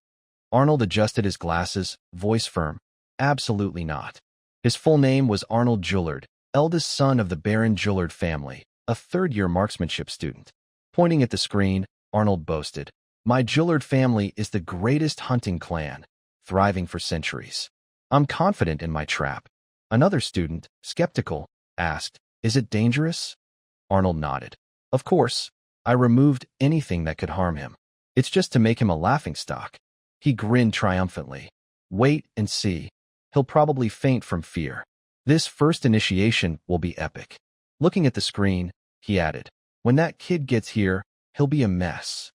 Arnold adjusted his glasses, voice firm, "Absolutely not." His full name was Arnold Jullard, eldest son of the Baron Jullard family, a third-year marksmanship student. Pointing at the screen, Arnold boasted, "My Jullard family is the greatest hunting clan, thriving for centuries. I'm confident in my trap." Another student, skeptical, asked, "Is it dangerous?" Arnold nodded. "Of course. I removed anything that could harm him. It's just to make him a laughingstock." He grinned triumphantly. "Wait and see. He'll probably faint from fear. This first initiation will be epic." Looking at the screen, he added, "When that kid gets here, he'll be a mess."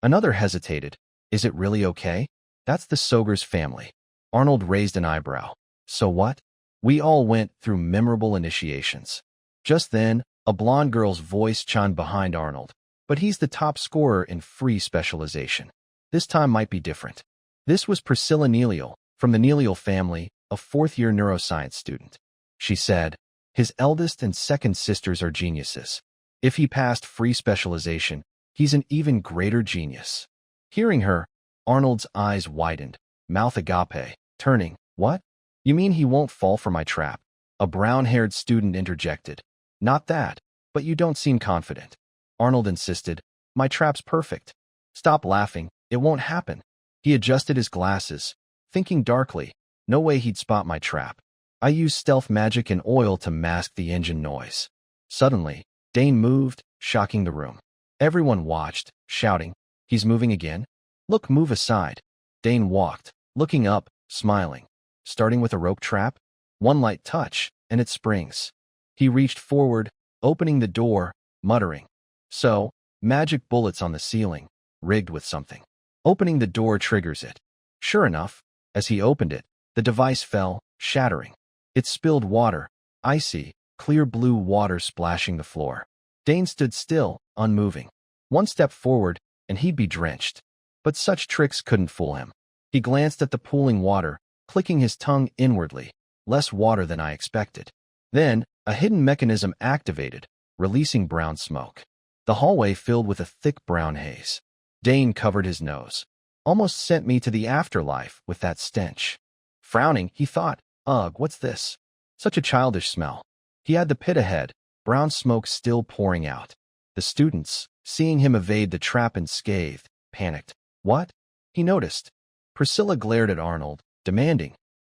Another hesitated. "Is it really okay?" "That's the Soger's family." Arnold raised an eyebrow. "So what?" "We all went through memorable initiations." Just then, a blonde girl's voice chimed behind Arnold. "But he's the top scorer in free specialization. This time might be different." This was Priscilla Nealiel, from the Nealiel family, a fourth-year neuroscience student. She said, "His eldest and second sisters are geniuses. If he passed free specialization, he's an even greater genius." Hearing her, Arnold's eyes widened, mouth agape, turning, "What? You mean he won't fall for my trap?" A brown-haired student interjected, "Not that, but you don't seem confident." Arnold insisted, "My trap's perfect. Stop laughing, it won't happen." He adjusted his glasses, thinking darkly, no way he'd spot my trap. I used stealth magic and oil to mask the engine noise. Suddenly, Dane moved, shocking the room. Everyone watched, shouting, "He's moving again? Look, move aside." Dane walked, looking up, smiling. Starting with a rope trap? One light touch, and it springs. He reached forward, opening the door, muttering, "So, magic bullets on the ceiling, rigged with something." Opening the door triggers it. Sure enough, as he opened it, the device fell, shattering. It spilled water, icy, clear blue water splashing the floor. Dane stood still, unmoving. One step forward, and he'd be drenched. But such tricks couldn't fool him. He glanced at the pooling water, clicking his tongue inwardly. Less water than I expected. Then, a hidden mechanism activated, releasing brown smoke. The hallway filled with a thick brown haze. Dane covered his nose. "Almost sent me to the afterlife with that stench." Frowning, he thought, "Ugh, what's this? Such a childish smell." He had the pit ahead, brown smoke still pouring out. The students, seeing him evade the trap unscathed, panicked. "What?" He noticed. Priscilla glared at Arnold, demanding,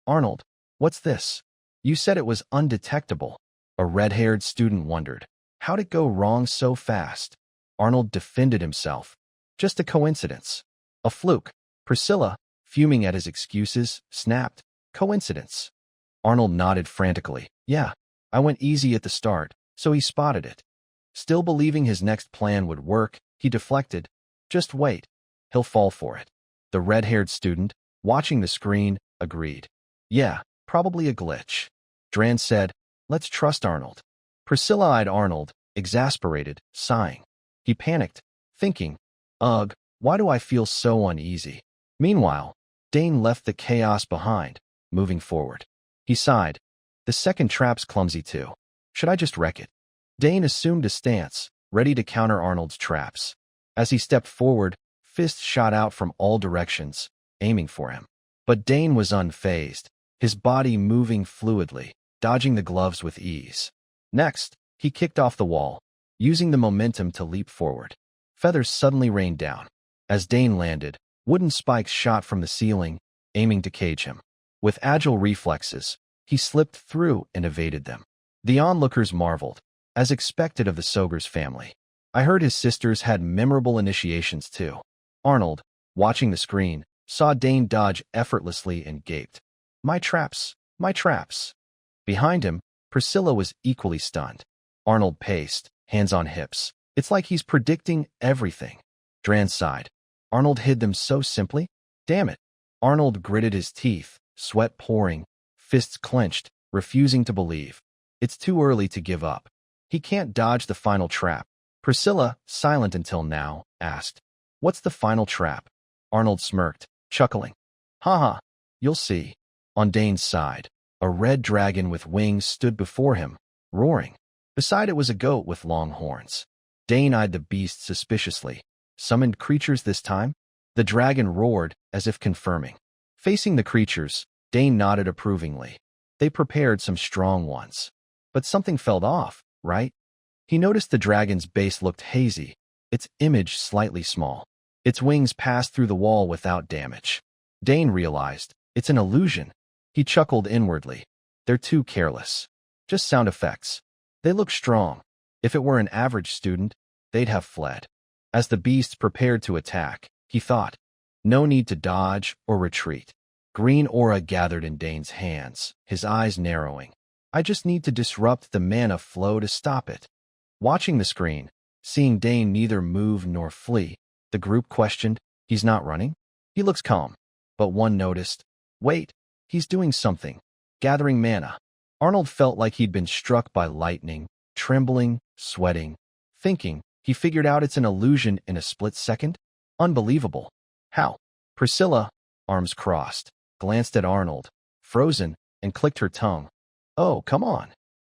"Arnold, what's this? You said it was undetectable." A red-haired student wondered, how'd it go wrong so fast? Arnold defended himself. "Just a coincidence. A fluke." Priscilla, fuming at his excuses, snapped, "Coincidence." Arnold nodded frantically. "Yeah, I went easy at the start, so he spotted it." Still believing his next plan would work, he deflected, "Just wait. He'll fall for it." The red-haired student, watching the screen, agreed. "Yeah, probably a glitch." Dran said, "Let's trust Arnold." Priscilla eyed Arnold, exasperated, sighing. He panicked, thinking, "Ugh, why do I feel so uneasy?" Meanwhile, Dane left the chaos behind, moving forward. He sighed. "The second trap's clumsy too. Should I just wreck it?" Dane assumed a stance, ready to counter Arnold's traps. As he stepped forward, fists shot out from all directions, aiming for him. But Dane was unfazed, his body moving fluidly, dodging the gloves with ease. Next, he kicked off the wall, using the momentum to leap forward. Feathers suddenly rained down. As Dane landed, wooden spikes shot from the ceiling, aiming to cage him. With agile reflexes, he slipped through and evaded them. The onlookers marveled, as expected of the Soger's family. I heard his sisters had memorable initiations too. Arnold, watching the screen, saw Dane dodge effortlessly and gaped. My traps, my traps." Behind him, Priscilla was equally stunned. Arnold paced, hands on hips. "It's like he's predicting everything." Dran sighed. Arnold hid them so simply? Damn it. Arnold gritted his teeth, sweat pouring, fists clenched, refusing to believe. It's too early to give up. He can't dodge the final trap. Priscilla, silent until now, asked, "What's the final trap?" Arnold smirked, chuckling. Haha, you'll see. On Dane's side, a red dragon with wings stood before him, roaring. Beside it was a goat with long horns. Dane eyed the beast suspiciously. Summoned creatures this time? The dragon roared, as if confirming. Facing the creatures, Dane nodded approvingly. They prepared some strong ones. But something felt off, right? He noticed the dragon's base looked hazy, its image slightly small. Its wings passed through the wall without damage. Dane realized, it's an illusion. He chuckled inwardly. They're too careless. Just sound effects. They look strong. If it were an average student, they'd have fled. As the beasts prepared to attack, he thought, no need to dodge or retreat. Green aura gathered in Dane's hands, his eyes narrowing. I just need to disrupt the mana flow to stop it. Watching the screen, seeing Dane neither move nor flee, the group questioned, he's not running? He looks calm. But one noticed, wait, he's doing something. Gathering mana. Arnold felt like he'd been struck by lightning, trembling, sweating, thinking. He figured out it's an illusion in a split second? Unbelievable. How? Priscilla, arms crossed, glanced at Arnold, frozen, and clicked her tongue. Oh, come on.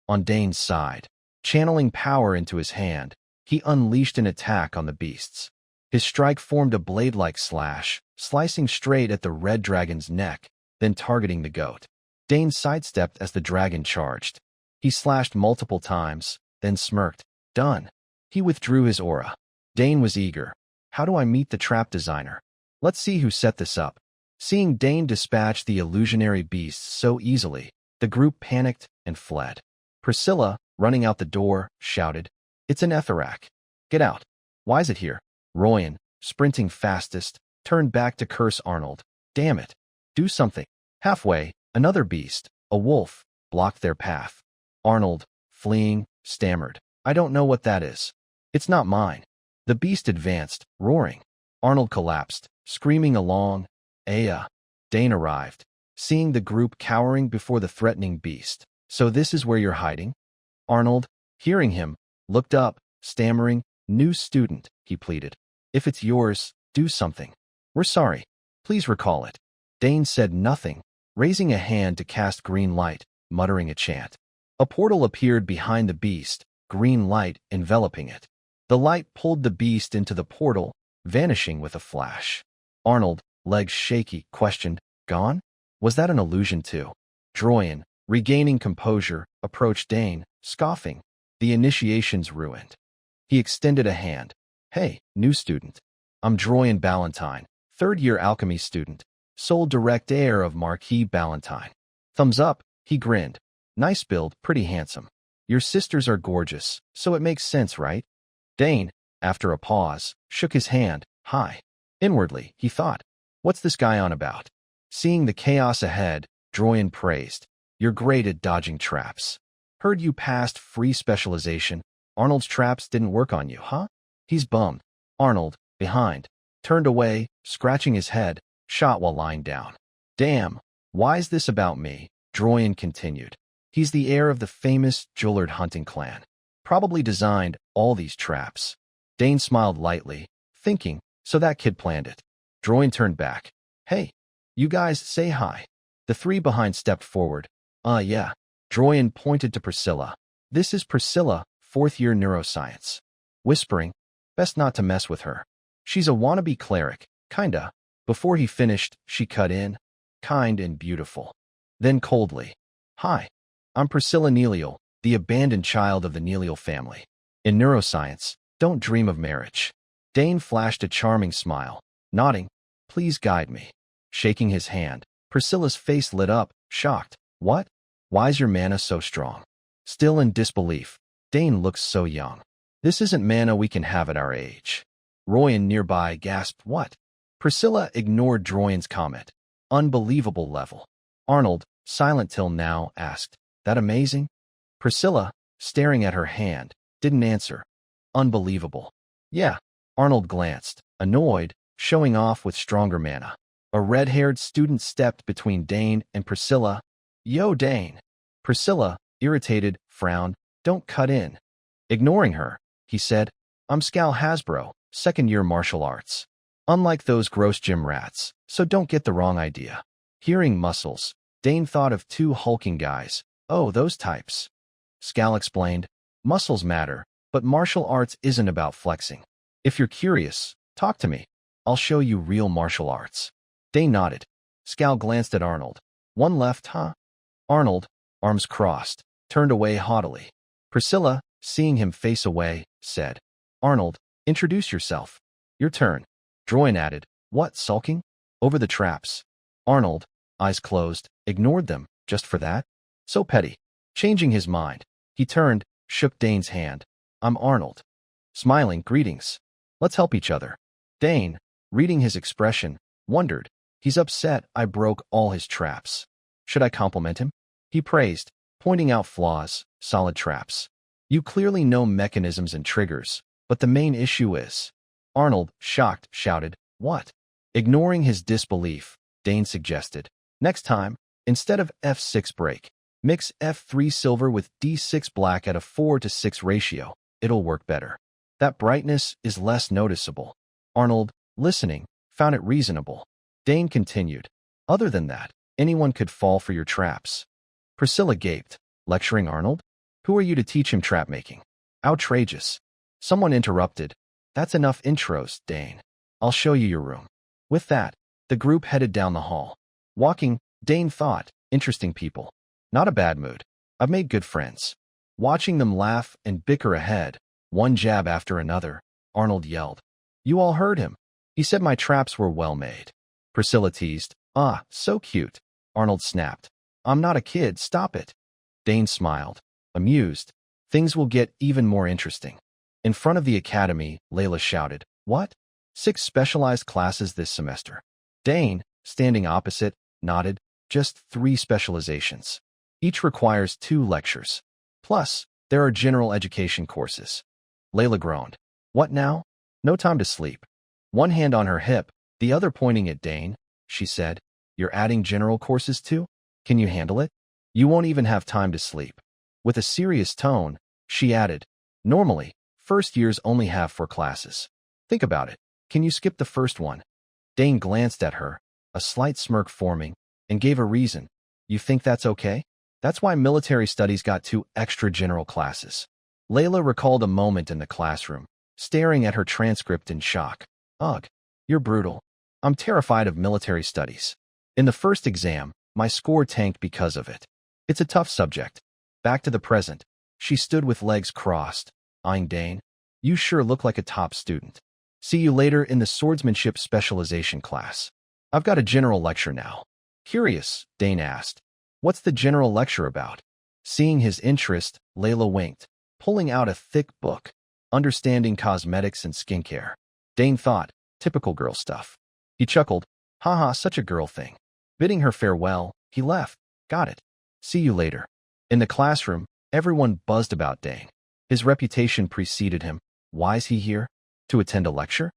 On Dane's side, channeling power into his hand, he unleashed an attack on the beasts. His strike formed a blade-like slash, slicing straight at the red dragon's neck, then targeting the goat. Dane sidestepped as the dragon charged. He slashed multiple times, then smirked. Done. He withdrew his aura. Dane was eager. How do I meet the trap designer? Let's see who set this up. Seeing Dane dispatch the illusionary beasts so easily, the group panicked and fled. Priscilla, running out the door, shouted, "It's an Etherak. Get out. Why is it here?" Royan, sprinting fastest, turned back to curse Arnold. Damn it. Do something. Halfway, another beast, a wolf, blocked their path. Arnold, fleeing, stammered, "I don't know what that is. It's not mine." The beast advanced, roaring. Arnold collapsed, screaming along. Aya. Dane arrived, seeing the group cowering before the threatening beast. So this is where you're hiding? Arnold, hearing him, looked up, stammering. New student, he pleaded. If it's yours, do something. We're sorry. Please recall it. Dane said nothing, raising a hand to cast green light, muttering a chant. A portal appeared behind the beast, green light enveloping it. The light pulled the beast into the portal, vanishing with a flash. Arnold, legs shaky, questioned, "Gone? Was that an illusion too?" Droyan, regaining composure, approached Dane, scoffing. The initiation's ruined. He extended a hand. "Hey, new student. I'm Droyan Ballantyne, third-year alchemy student, sole direct heir of Marquis Ballantyne." Thumbs up, he grinned. "Nice build, pretty handsome. Your sisters are gorgeous, so it makes sense, right?" Dane, after a pause, shook his hand. "Hi." Inwardly, he thought, what's this guy on about? Seeing the chaos ahead, Droyan praised. "You're great at dodging traps. Heard you passed free specialization. Arnold's traps didn't work on you, huh?" He's bummed. Arnold, behind, turned away, scratching his head, shot while lying down. "Damn, why's this about me?" Droyan continued. "He's the heir of the famous Jullard hunting clan. Probably designed all these traps." Dane smiled lightly, thinking, so that kid planned it. Droyan turned back. "Hey, you guys say hi." The three behind stepped forward. Yeah." Droyan pointed to Priscilla. "This is Priscilla, fourth-year neuroscience." Whispering, "Best not to mess with her. She's a wannabe cleric, kinda." Before he finished, she cut in, "Kind and beautiful." Then coldly, "Hi, I'm Priscilla Nelial, the abandoned child of the Nelial family. In neuroscience, don't dream of marriage." Dane flashed a charming smile, nodding, "Please guide me." Shaking his hand, Priscilla's face lit up, shocked. "What? Why's your mana so strong?" Still in disbelief, Dane looks so young. "This isn't mana we can have at our age." Royan nearby gasped, "What?" Priscilla ignored Droyan's comment. "Unbelievable level." Arnold, silent till now, asked, "That amazing?" Priscilla, staring at her hand, didn't answer. "Unbelievable." "Yeah." Arnold glanced, annoyed, showing off with stronger mana. A red-haired student stepped between Dane and Priscilla. Yo, Dane. Priscilla, irritated, frowned. Don't cut in. Ignoring her, he said, I'm Scal Hasbro, second-year martial arts. Unlike those gross gym rats, so don't get the wrong idea. Hearing muscles, Dane thought of two hulking guys. Oh, those types. Scal explained, muscles matter, but martial arts isn't about flexing. If you're curious, talk to me. I'll show you real martial arts. Dane nodded. Scal glanced at Arnold. One left, huh? Arnold, arms crossed, turned away haughtily. Priscilla, seeing him face away, said, Arnold, introduce yourself. Your turn. Droin added, what, sulking? Over the traps. Arnold, eyes closed, ignored them, just for that? So petty. Changing his mind, he turned, shook Dane's hand. I'm Arnold. Smiling, greetings. Let's help each other. Dane, reading his expression, wondered. He's upset I broke all his traps. Should I compliment him? He praised, pointing out flaws, solid traps. You clearly know mechanisms and triggers, but the main issue is. Arnold, shocked, shouted, what? Ignoring his disbelief, Dane suggested. Next time, instead of F6 break, mix F3 silver with D6 black at a 4:6 ratio. It'll work better. That brightness is less noticeable. Arnold, listening, found it reasonable. Dane continued. Other than that, anyone could fall for your traps. Priscilla gaped. Lecturing Arnold? Who are you to teach him trap making? Outrageous. Someone interrupted. That's enough intros, Dane. I'll show you your room. With that, the group headed down the hall. Walking, Dane thought, interesting people. Not a bad mood. I've made good friends. Watching them laugh and bicker ahead, one jab after another, Arnold yelled. You all heard him. He said my traps were well made. Priscilla teased. Ah, so cute. Arnold snapped. I'm not a kid, stop it. Dane smiled, amused. Things will get even more interesting. In front of the academy, Layla shouted, what? 6 specialized classes this semester. Dane, standing opposite, nodded. Just 3 specializations. Each requires 2 lectures. Plus, there are general education courses. Layla groaned. What now? No time to sleep. One hand on her hip, the other pointing at Dane, she said, you're adding general courses too? Can you handle it? You won't even have time to sleep. With a serious tone, she added, normally, first years only have 4 classes. Think about it. Can you skip the first one? Dane glanced at her, a slight smirk forming, and gave a reason. You think that's okay? That's why military studies got 2 extra general classes. Layla recalled a moment in the classroom, staring at her transcript in shock. Ugh, you're brutal. I'm terrified of military studies. In the first exam, my score tanked because of it. It's a tough subject. Back to the present. She stood with legs crossed, eyeing Dane. You sure look like a top student. See you later in the swordsmanship specialization class. I've got a general lecture now. Curious, Dane asked. What's the general lecture about? Seeing his interest, Layla winked, pulling out a thick book, Understanding Cosmetics and Skincare. Dane thought, typical girl stuff. He chuckled, haha, such a girl thing. Bidding her farewell, he left. Got it. See you later. In the classroom, everyone buzzed about Dane. His reputation preceded him. Why's he here? To attend a lecture?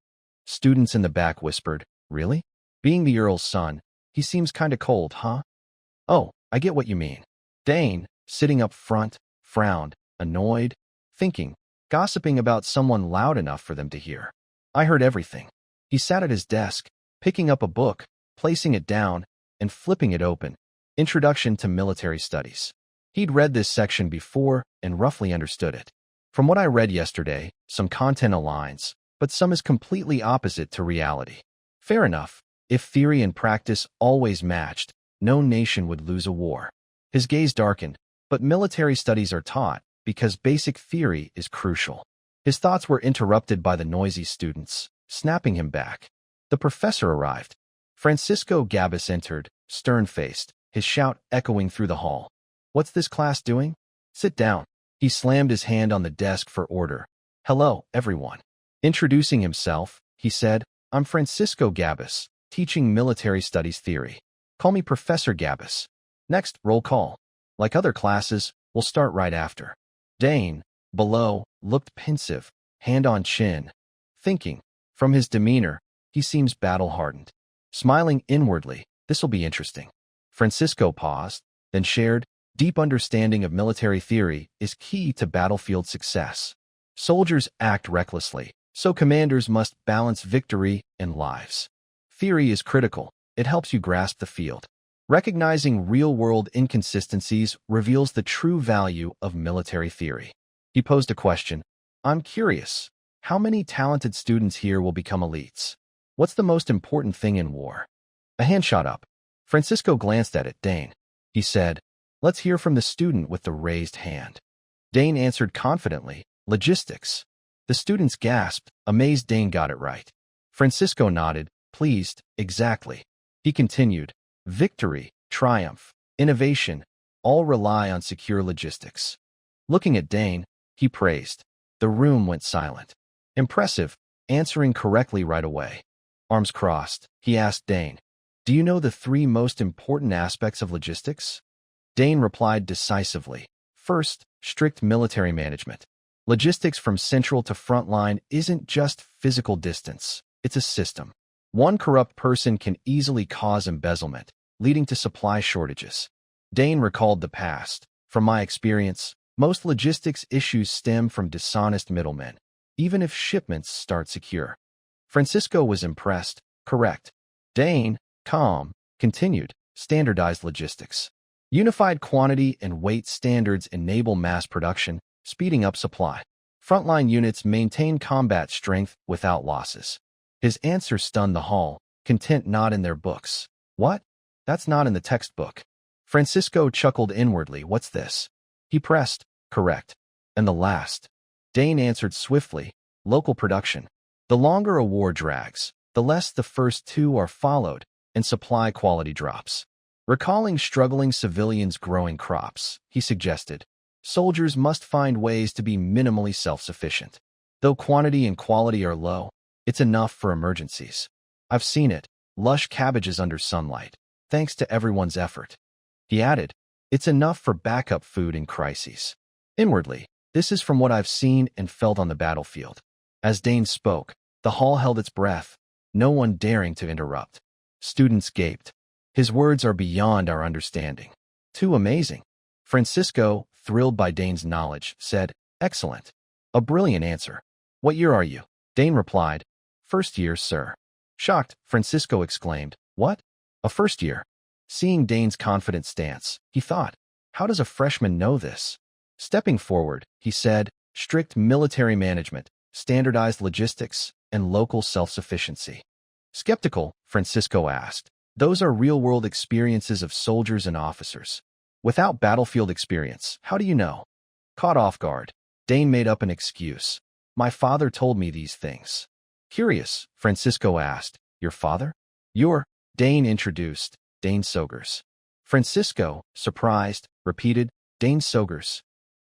Students in the back whispered, really? Being the Earl's son, he seems kinda cold, huh? Oh, I get what you mean. Dane, sitting up front, frowned, annoyed, thinking, gossiping about someone loud enough for them to hear. I heard everything. He sat at his desk, picking up a book, placing it down, and flipping it open. Introduction to Military Studies. He'd read this section before and roughly understood it. From what I read yesterday, some content aligns, but some is completely opposite to reality. Fair enough. If theory and practice always matched, no nation would lose a war. His gaze darkened, but military studies are taught because basic theory is crucial. His thoughts were interrupted by the noisy students, snapping him back. The professor arrived. Francisco Gabus entered, stern-faced, his shout echoing through the hall. What's this class doing? Sit down. He slammed his hand on the desk for order. Hello, everyone. Introducing himself, he said, I'm Francisco Gabus, teaching military studies theory. Call me Professor Gabus. Next, roll call. Like other classes, we'll start right after. Dane, below, looked pensive, hand on chin. Thinking, from his demeanor, He seems battle-hardened. Smiling inwardly, this'll be interesting. Francisco paused, then shared, deep understanding of military theory is key to battlefield success. Soldiers act recklessly, so commanders must balance victory and lives. Theory is critical. It helps you grasp the field. Recognizing real-world inconsistencies reveals the true value of military theory. He posed a question. I'm curious, how many talented students here will become elites? What's the most important thing in war? A hand shot up. Francisco glanced at it. Dane. He said, let's hear from the student with the raised hand. Dane answered confidently, logistics. The students gasped, amazed Dane got it right. Francisco nodded, pleased, exactly. He continued, victory, triumph, innovation, all rely on secure logistics. Looking at Dane, he praised. The room went silent. Impressive, answering correctly right away. Arms crossed, he asked Dane, do you know the 3 most important aspects of logistics? Dane replied decisively. First, strict military management. Logistics from central to front line isn't just physical distance, it's a system. One corrupt person can easily cause embezzlement, leading to supply shortages. Dane recalled the past. From my experience, most logistics issues stem from dishonest middlemen, even if shipments start secure. Francisco was impressed. Correct. Dane, calm, continued, standardized logistics. Unified quantity and weight standards enable mass production, speeding up supply. Frontline units maintain combat strength without losses. His answer stunned the hall, content not in their books. What? That's not in the textbook. Francisco chuckled inwardly. What's this? He pressed. Correct. And the last. Dane answered swiftly. Local production. The longer a war drags, the less the first 2 are followed, and supply quality drops. Recalling struggling civilians growing crops, he suggested, soldiers must find ways to be minimally self-sufficient. Though quantity and quality are low, it's enough for emergencies. I've seen it, lush cabbages under sunlight, thanks to everyone's effort. He added, it's enough for backup food in crises. Inwardly, this is from what I've seen and felt on the battlefield. As Dane spoke, the hall held its breath, no one daring to interrupt. Students gaped. His words are beyond our understanding. Too amazing. Francisco, thrilled by Dane's knowledge, said, excellent. A brilliant answer. What year are you? Dane replied, first year, sir. Shocked, Francisco exclaimed, what? A first year? Seeing Dane's confident stance, he thought, how does a freshman know this? Stepping forward, he said, strict military management, standardized logistics, and local self-sufficiency. Skeptical, Francisco asked, those are real-world experiences of soldiers and officers. Without battlefield experience, how do you know? Caught off guard, Dane made up an excuse. My father told me these things. Curious, Francisco asked, your father? Dane introduced, Dane Sogers. Francisco, surprised, repeated, Dane Sogers.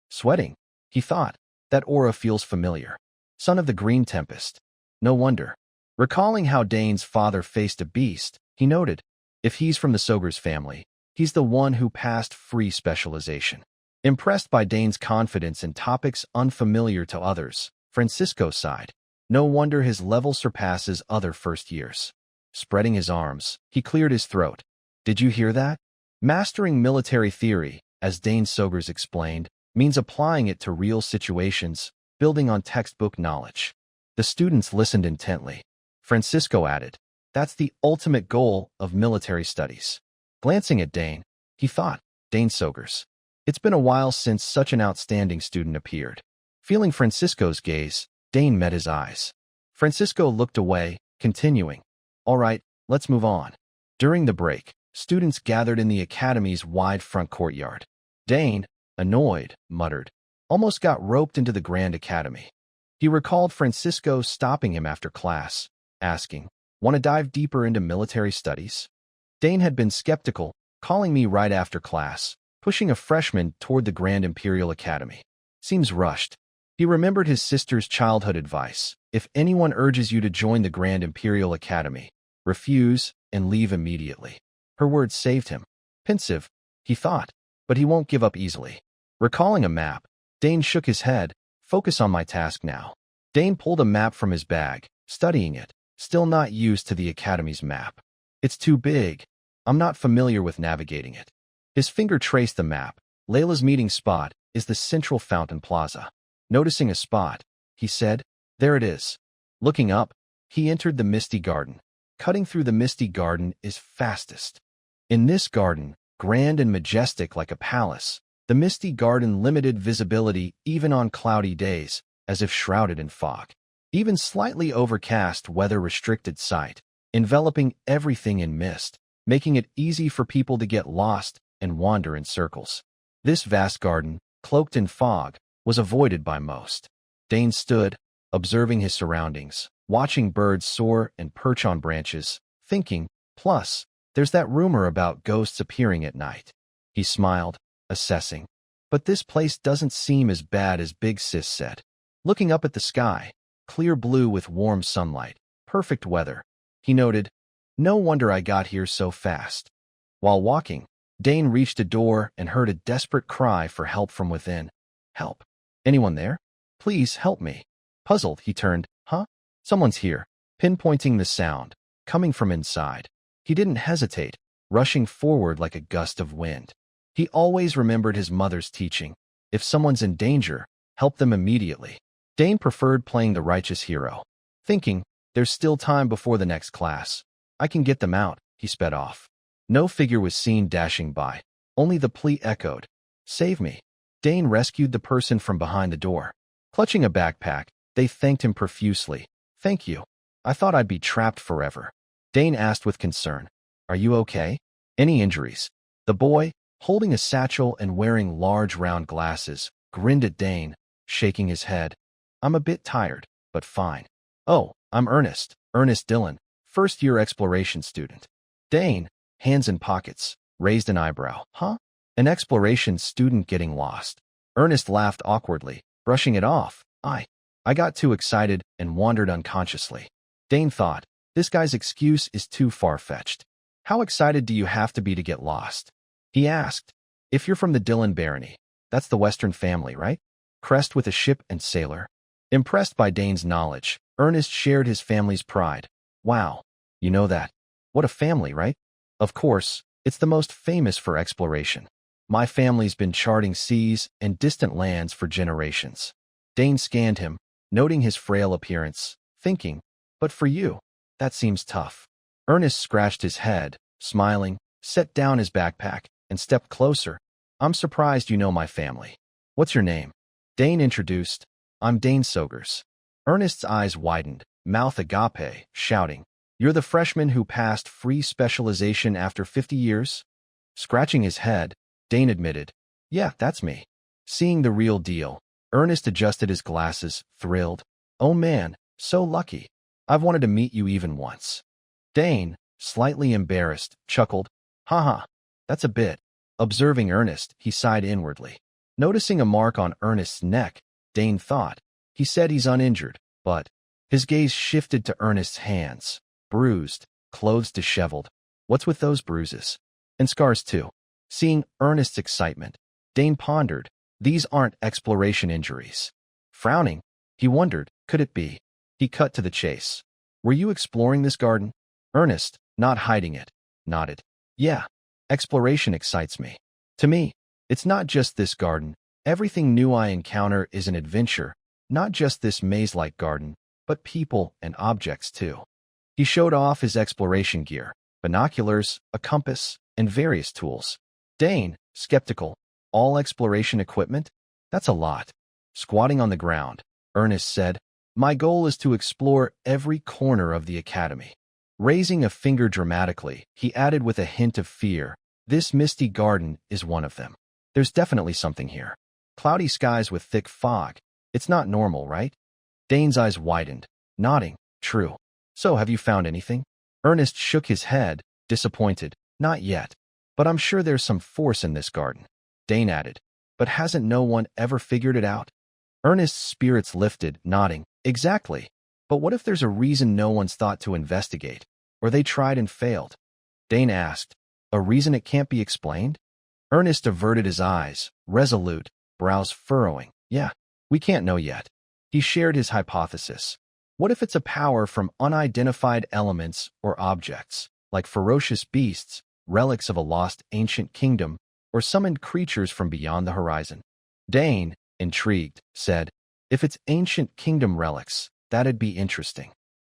Sweating, he thought, that aura feels familiar. Son of the Green Tempest. No wonder. Recalling how Dane's father faced a beast, he noted, if he's from the Sogers family, he's the one who passed free specialization. Impressed by Dane's confidence in topics unfamiliar to others, Francisco sighed. No wonder his level surpasses other first years. Spreading his arms, he cleared his throat. Did you hear that? Mastering military theory, as Dane Sogers explained, means applying it to real situations, building on textbook knowledge. The students listened intently. Francisco added, that's the ultimate goal of military studies. Glancing at Dane, he thought, Dane Sogers. It's been a while since such an outstanding student appeared. Feeling Francisco's gaze, Dane met his eyes. Francisco looked away, continuing, all right, let's move on. During the break, students gathered in the academy's wide front courtyard. Dane, annoyed, muttered, almost got roped into the Grand Academy. He recalled Francisco stopping him after class, asking, want to dive deeper into military studies? Dane had been skeptical, calling me right after class, pushing a freshman toward the Grand Imperial Academy. Seems rushed. He remembered his sister's childhood advice. If anyone urges you to join the Grand Imperial Academy, refuse and leave immediately. Her words saved him. Pensive, he thought, but he won't give up easily. Recalling a map, Dane shook his head. Focus on my task now. Dane pulled a map from his bag, studying it. still not used to the Academy's map. It's too big. I'm not familiar with navigating it. His finger traced the map. Layla's meeting spot is the central fountain plaza. Noticing a spot, he said, "There it is." Looking up, he entered the Misty Garden. Cutting through the Misty Garden is fastest. In this garden, grand and majestic like a palace, the Misty Garden limited visibility even on cloudy days, as if shrouded in fog. Even slightly overcast weather restricted sight, enveloping everything in mist, making it easy for people to get lost and wander in circles. This vast garden, cloaked in fog, was avoided by most. Dane stood, observing his surroundings, watching birds soar and perch on branches, thinking, plus, there's that rumor about ghosts appearing at night. He smiled, assessing. But this place doesn't seem as bad as Big Sis said. Looking up at the sky, clear blue with warm sunlight, perfect weather, he noted, "No wonder I got here so fast." While walking, Dane reached a door and heard a desperate cry for help from within. "Help. Anyone there? Please help me." Puzzled, he turned. "Huh? Someone's here." Pinpointing the sound, coming from inside. He didn't hesitate, rushing forward like a gust of wind. He always remembered his mother's teaching. If someone's in danger, help them immediately. Dane preferred playing the righteous hero. Thinking, there's still time before the next class. I can get them out, he sped off. No figure was seen dashing by. Only the plea echoed. "Save me." Dane rescued the person from behind the door. Clutching a backpack, they thanked him profusely. "Thank you. I thought I'd be trapped forever." Dane asked with concern, "Are you okay? Any injuries?" The boy, holding a satchel and wearing large round glasses, grinned at Dane, shaking his head. "I'm a bit tired, but fine." "Oh, I'm Ernest Dillon, first-year exploration student." Dane, hands in pockets, raised an eyebrow. "Huh? An exploration student getting lost?" Ernest laughed awkwardly, brushing it off. I got too excited and wandered unconsciously." Dane thought, this guy's excuse is too far-fetched. "How excited do you have to be to get lost?" He asked. "If you're from the Dillon barony, that's the Western family, right? Crest with a ship and sailor." Impressed by Dane's knowledge, Ernest shared his family's pride. "Wow, you know that. What a family, right?" "Of course, it's the most famous for exploration. My family's been charting seas and distant lands for generations." Dane scanned him, noting his frail appearance, thinking, "But for you, that seems tough." Ernest scratched his head, smiling, set down his backpack, and stepped closer. "I'm surprised you know my family. What's your name?" Dane introduced. "I'm Dane Sogers." Ernest's eyes widened, mouth agape, shouting, "You're the freshman who passed free specialization after 50 years?" Scratching his head, Dane admitted, "Yeah, that's me." Seeing the real deal, Ernest adjusted his glasses, thrilled. "Oh man, so lucky. I've wanted to meet you even once." Dane, slightly embarrassed, chuckled. "Haha, that's a bit." Observing Ernest, he sighed inwardly. Noticing a mark on Ernest's neck, Dane thought, he said he's uninjured, but his gaze shifted to Ernest's hands, bruised, clothes disheveled. "What's with those bruises? And scars too?" Seeing Ernest's excitement, Dane pondered, these aren't exploration injuries. Frowning, he wondered, could it be? He cut to the chase. "Were you exploring this garden?" Ernest, not hiding it, nodded. "Yeah, exploration excites me. To me, it's not just this garden. Everything new I encounter is an adventure, not just this maze-like garden, but people and objects too." He showed off his exploration gear, binoculars, a compass, and various tools. Dane, skeptical, "All exploration equipment? That's a lot." Squatting on the ground, Ernest said, "My goal is to explore every corner of the academy." Raising a finger dramatically, he added with a hint of fear, "This misty garden is one of them. There's definitely something here. Cloudy skies with thick fog. It's not normal, right?" Dane's eyes widened, nodding, "True. So have you found anything?" Ernest shook his head, disappointed. "Not yet. But I'm sure there's some force in this garden." Dane added, "But hasn't no one ever figured it out?" Ernest's spirits lifted, nodding, "Exactly. But what if there's a reason no one's thought to investigate? Or they tried and failed?" Dane asked, "A reason it can't be explained?" Ernest averted his eyes, resolute, brows furrowing. "Yeah, we can't know yet." He shared his hypothesis. What if it's a power from unidentified elements or objects, like ferocious beasts, relics of a lost ancient kingdom, or summoned creatures from beyond the horizon? Dane, intrigued, said, if it's ancient kingdom relics, that'd be interesting.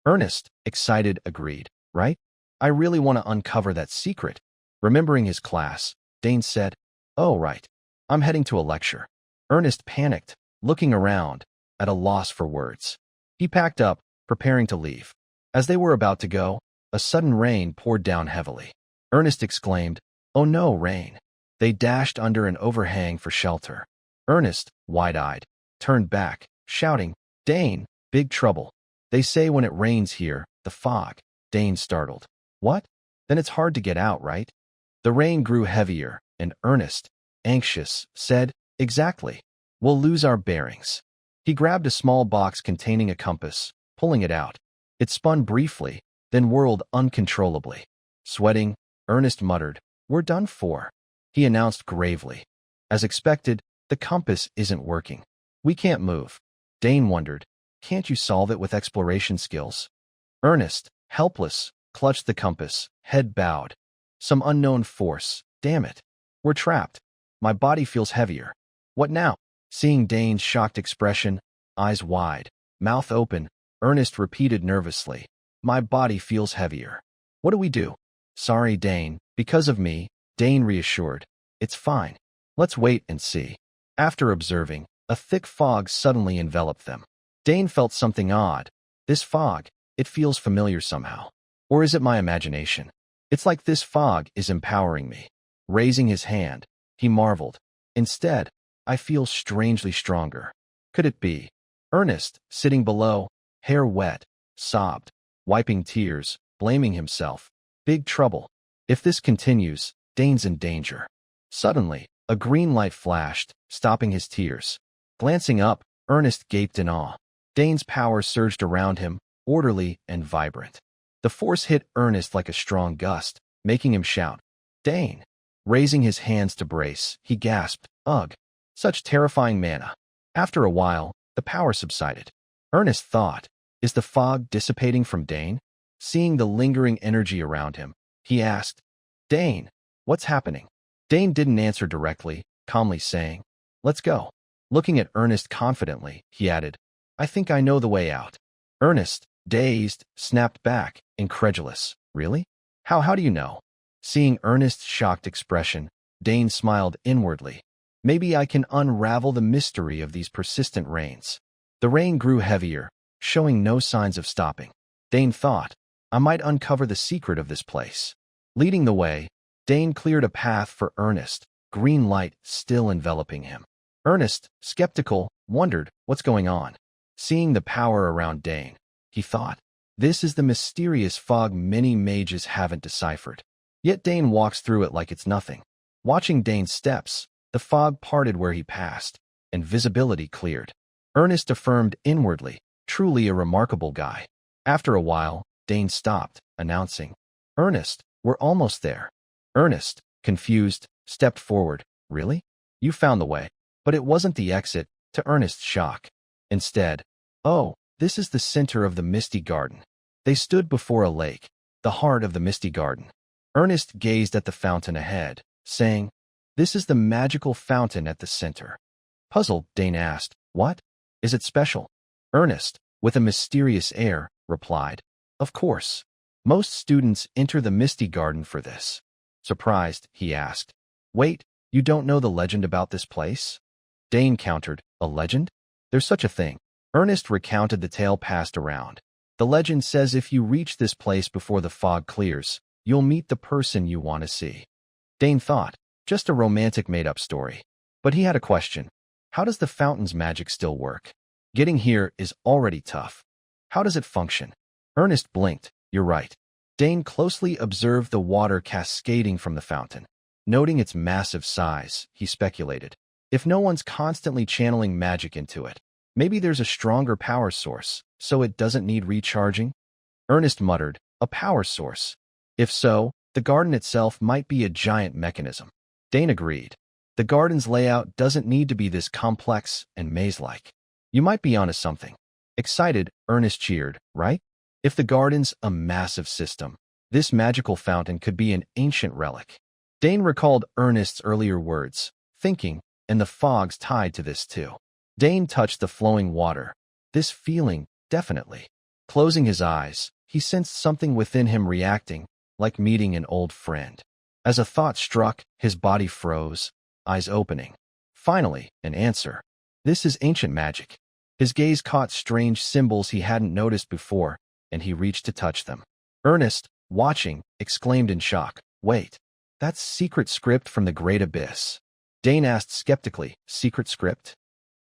Ernest, excited, agreed, right? I really want to uncover that secret. Remembering his class, Dane said, oh, right. I'm heading to a lecture. Ernest panicked, looking around, at a loss for words. He packed up, preparing to leave. As they were about to go, a sudden rain poured down heavily. Ernest exclaimed, oh no, rain. They dashed under an overhang for shelter. Ernest, wide-eyed, turned back, shouting, Dane, big trouble. They say when it rains here, the fog. Dane startled. What? Then it's hard to get out, right? The rain grew heavier, and Ernest, anxious, said, exactly. We'll lose our bearings. He grabbed a small box containing a compass, pulling it out. It spun briefly, then whirled uncontrollably. Sweating, Ernest muttered, we're done for. He announced gravely. As expected, the compass isn't working. We can't move. Dane wondered, can't you solve it with exploration skills? Ernest, helpless, clutched the compass, head bowed. Some unknown force. Damn it. We're trapped. My body feels heavier. What now? Seeing Dane's shocked expression, eyes wide, mouth open, Ernest repeated nervously, my body feels heavier. What do we do? Sorry, Dane, because of me, Dane reassured. It's fine. Let's wait and see. After observing, a thick fog suddenly enveloped them. Dane felt something odd. This fog, it feels familiar somehow. Or is it my imagination? It's like this fog is empowering me. Raising his hand, he marveled. Instead, I feel strangely stronger. Could it be? Ernest, sitting below, hair wet, sobbed, wiping tears, blaming himself. Big trouble. If this continues, Dane's in danger. Suddenly, a green light flashed, stopping his tears. Glancing up, Ernest gaped in awe. Dane's power surged around him, orderly and vibrant. The force hit Ernest like a strong gust, making him shout, Dane! Raising his hands to brace, he gasped, ugh! Such terrifying mana. After a while, the power subsided. Ernest thought, is the fog dissipating from Dane? Seeing the lingering energy around him, he asked, Dane, what's happening? Dane didn't answer directly, calmly saying, let's go. Looking at Ernest confidently, he added, I think I know the way out. Ernest, dazed, snapped back, incredulous. Really? How do you know? Seeing Ernest's shocked expression, Dane smiled inwardly. Maybe I can unravel the mystery of these persistent rains. The rain grew heavier, showing no signs of stopping. Dane thought, I might uncover the secret of this place. Leading the way, Dane cleared a path for Ernest, green light still enveloping him. Ernest, skeptical, wondered what's going on. Seeing the power around Dane, he thought, this is the mysterious fog many mages haven't deciphered. Yet Dane walks through it like it's nothing. Watching Dane's steps, the fog parted where he passed, and visibility cleared. Ernest affirmed inwardly, truly a remarkable guy. After a while, Dane stopped, announcing, Ernest, we're almost there. Ernest, confused, stepped forward. Really? You found the way. But it wasn't the exit, to Ernest's shock. Instead, oh, this is the center of the Misty Garden. They stood before a lake, the heart of the Misty Garden. Ernest gazed at the fountain ahead, saying, this is the magical fountain at the center. Puzzled, Dane asked, what? Is it special? Ernest, with a mysterious air, replied, of course. Most students enter the Misty Garden for this. Surprised, he asked, wait, you don't know the legend about this place? Dane countered, a legend? There's such a thing. Ernest recounted the tale passed around. The legend says if you reach this place before the fog clears, you'll meet the person you want to see. Dane thought, just a romantic made-up story. But he had a question. How does the fountain's magic still work? Getting here is already tough. How does it function? Ernest blinked. You're right. Dane closely observed the water cascading from the fountain. Noting its massive size, he speculated, if no one's constantly channeling magic into it, maybe there's a stronger power source, so it doesn't need recharging? Ernest muttered, a power source. If so, the garden itself might be a giant mechanism. Dane agreed. The garden's layout doesn't need to be this complex and maze-like. You might be onto something. Excited, Ernest cheered, right? If the garden's a massive system, this magical fountain could be an ancient relic. Dane recalled Ernest's earlier words, thinking, and the fog's tied to this too. Dane touched the flowing water. This feeling, definitely. Closing his eyes, he sensed something within him reacting, like meeting an old friend. As a thought struck, his body froze, eyes opening. Finally, an answer. This is ancient magic. His gaze caught strange symbols he hadn't noticed before, and he reached to touch them. Ernest, watching, exclaimed in shock, "Wait, that's secret script from the Great Abyss." Dane asked skeptically, "Secret script?"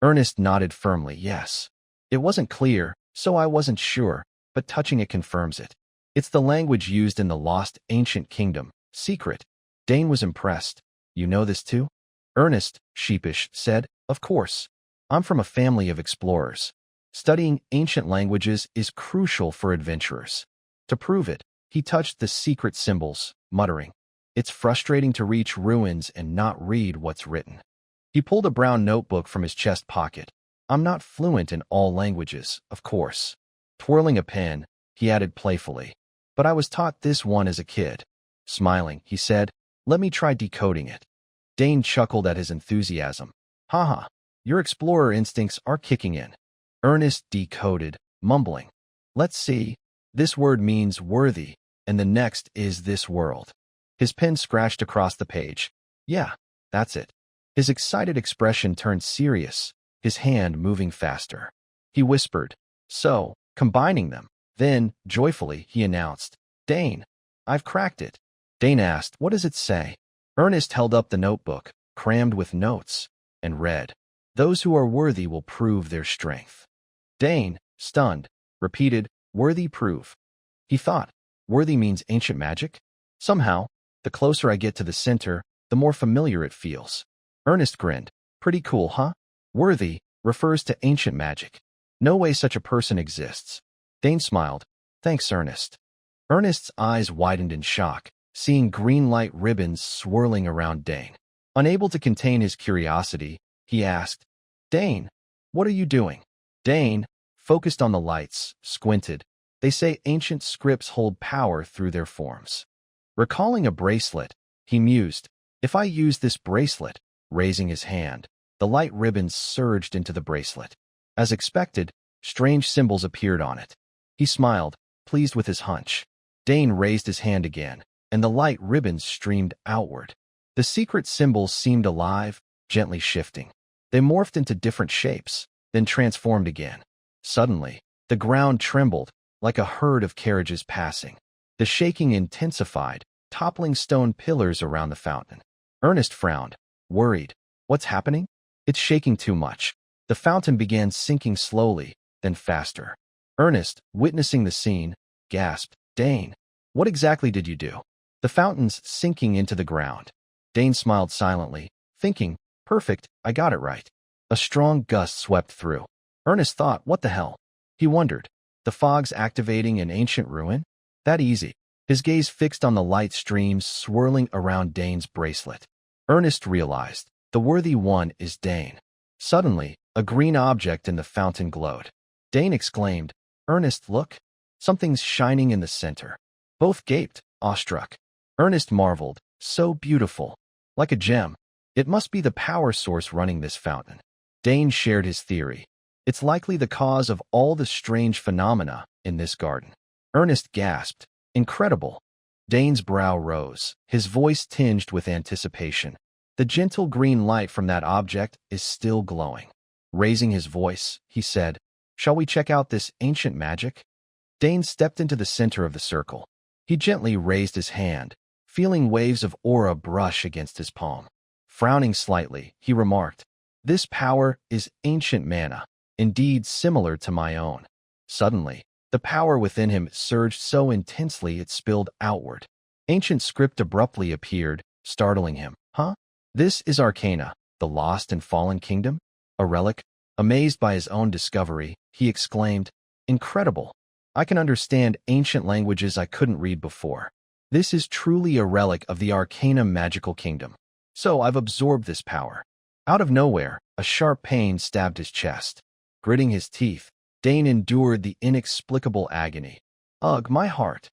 Ernest nodded firmly, "Yes." It wasn't clear, so I wasn't sure, but touching it confirms it. It's the language used in the lost ancient kingdom. Secret. Dane was impressed. "You know this too?" Ernest, sheepish, said, "Of course. I'm from a family of explorers. Studying ancient languages is crucial for adventurers." To prove it, he touched the secret symbols, muttering, "It's frustrating to reach ruins and not read what's written." He pulled a brown notebook from his chest pocket. "I'm not fluent in all languages, of course." Twirling a pen, he added playfully, "But I was taught this one as a kid." Smiling, he said, "Let me try decoding it." Dane chuckled at his enthusiasm. "Haha, your explorer instincts are kicking in." Ernest decoded, mumbling, "Let's see. This word means worthy, and the next is this world." His pen scratched across the page. "Yeah, that's it." His excited expression turned serious, his hand moving faster. He whispered, "So, combining them." Then, joyfully, he announced, "Dane, I've cracked it." Dane asked, "What does it say?" Ernest held up the notebook, crammed with notes, and read, "Those who are worthy will prove their strength." Dane, stunned, repeated, "Worthy prove." He thought, worthy means ancient magic? Somehow, the closer I get to the center, the more familiar it feels. Ernest grinned. "Pretty cool, huh? Worthy refers to ancient magic. No way such a person exists." Dane smiled. "Thanks, Ernest." Ernest's eyes widened in shock, seeing green light ribbons swirling around Dane. Unable to contain his curiosity, he asked, "Dane, what are you doing?" Dane, focused on the lights, squinted. "They say ancient scripts hold power through their forms." Recalling a bracelet, he mused, "If I use this bracelet," raising his hand, the light ribbons surged into the bracelet. As expected, strange symbols appeared on it. He smiled, pleased with his hunch. Dane raised his hand again, and the light ribbons streamed outward. The secret symbols seemed alive, gently shifting. They morphed into different shapes, then transformed again. Suddenly, the ground trembled, like a herd of carriages passing. The shaking intensified, toppling stone pillars around the fountain. Ernest frowned, worried. "What's happening?" "It's shaking too much." The fountain began sinking slowly, then faster. Ernest, witnessing the scene, gasped, "Dane, what exactly did you do?" "The fountain's sinking into the ground." Dane smiled silently, thinking, "Perfect, I got it right." A strong gust swept through. Ernest thought, "What the hell?" He wondered, the fog's activating an ancient ruin? That easy. His gaze fixed on the light streams swirling around Dane's bracelet. Ernest realized, the worthy one is Dane. Suddenly, a green object in the fountain glowed. Dane exclaimed, "Ernest, look. Something's shining in the center." Both gaped, awestruck. Ernest marveled, "So beautiful. Like a gem. It must be the power source running this fountain." Dane shared his theory. "It's likely the cause of all the strange phenomena in this garden." Ernest gasped, "Incredible." Dane's brow rose, his voice tinged with anticipation. "The gentle green light from that object is still glowing." Raising his voice, he said, "Shall we check out this ancient magic?" Dane stepped into the center of the circle. He gently raised his hand, feeling waves of aura brush against his palm. Frowning slightly, he remarked, "This power is ancient mana, indeed similar to my own." Suddenly, the power within him surged so intensely it spilled outward. Ancient script abruptly appeared, startling him. "Huh? This is Arcana, the lost and fallen kingdom? A relic?" Amazed by his own discovery, he exclaimed, "Incredible! I can understand ancient languages I couldn't read before. This is truly a relic of the Arcana magical kingdom. So I've absorbed this power." Out of nowhere, a sharp pain stabbed his chest. Gritting his teeth, Dane endured the inexplicable agony. Ugh, my heart.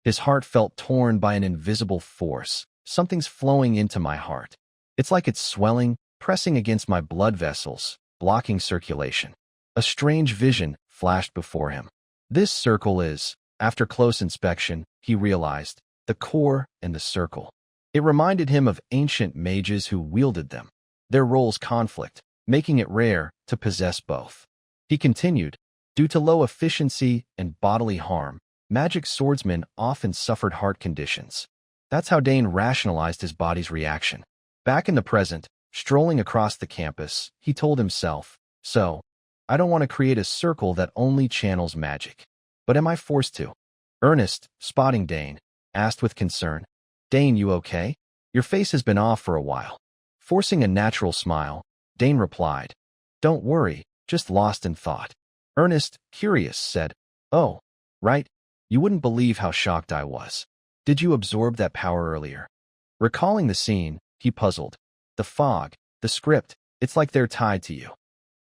His heart felt torn by an invisible force. Something's flowing into my heart. It's like it's swelling, pressing against my blood vessels, blocking circulation. A strange vision flashed before him. This circle is, after close inspection, he realized, the core and the circle. It reminded him of ancient mages who wielded them. Their roles conflict, making it rare to possess both. He continued, due to low efficiency and bodily harm, magic swordsmen often suffered heart conditions. That's how Dane rationalized his body's reaction. Back in the present, strolling across the campus, he told himself, so, I don't want to create a circle that only channels magic. But am I forced to? Ernest, spotting Dane, asked with concern, Dane, you okay? Your face has been off for a while. Forcing a natural smile, Dane replied, don't worry, just lost in thought. Ernest, curious, said, oh, right, you wouldn't believe how shocked I was. Did you absorb that power earlier? Recalling the scene, he puzzled. The fog, the script, it's like they're tied to you.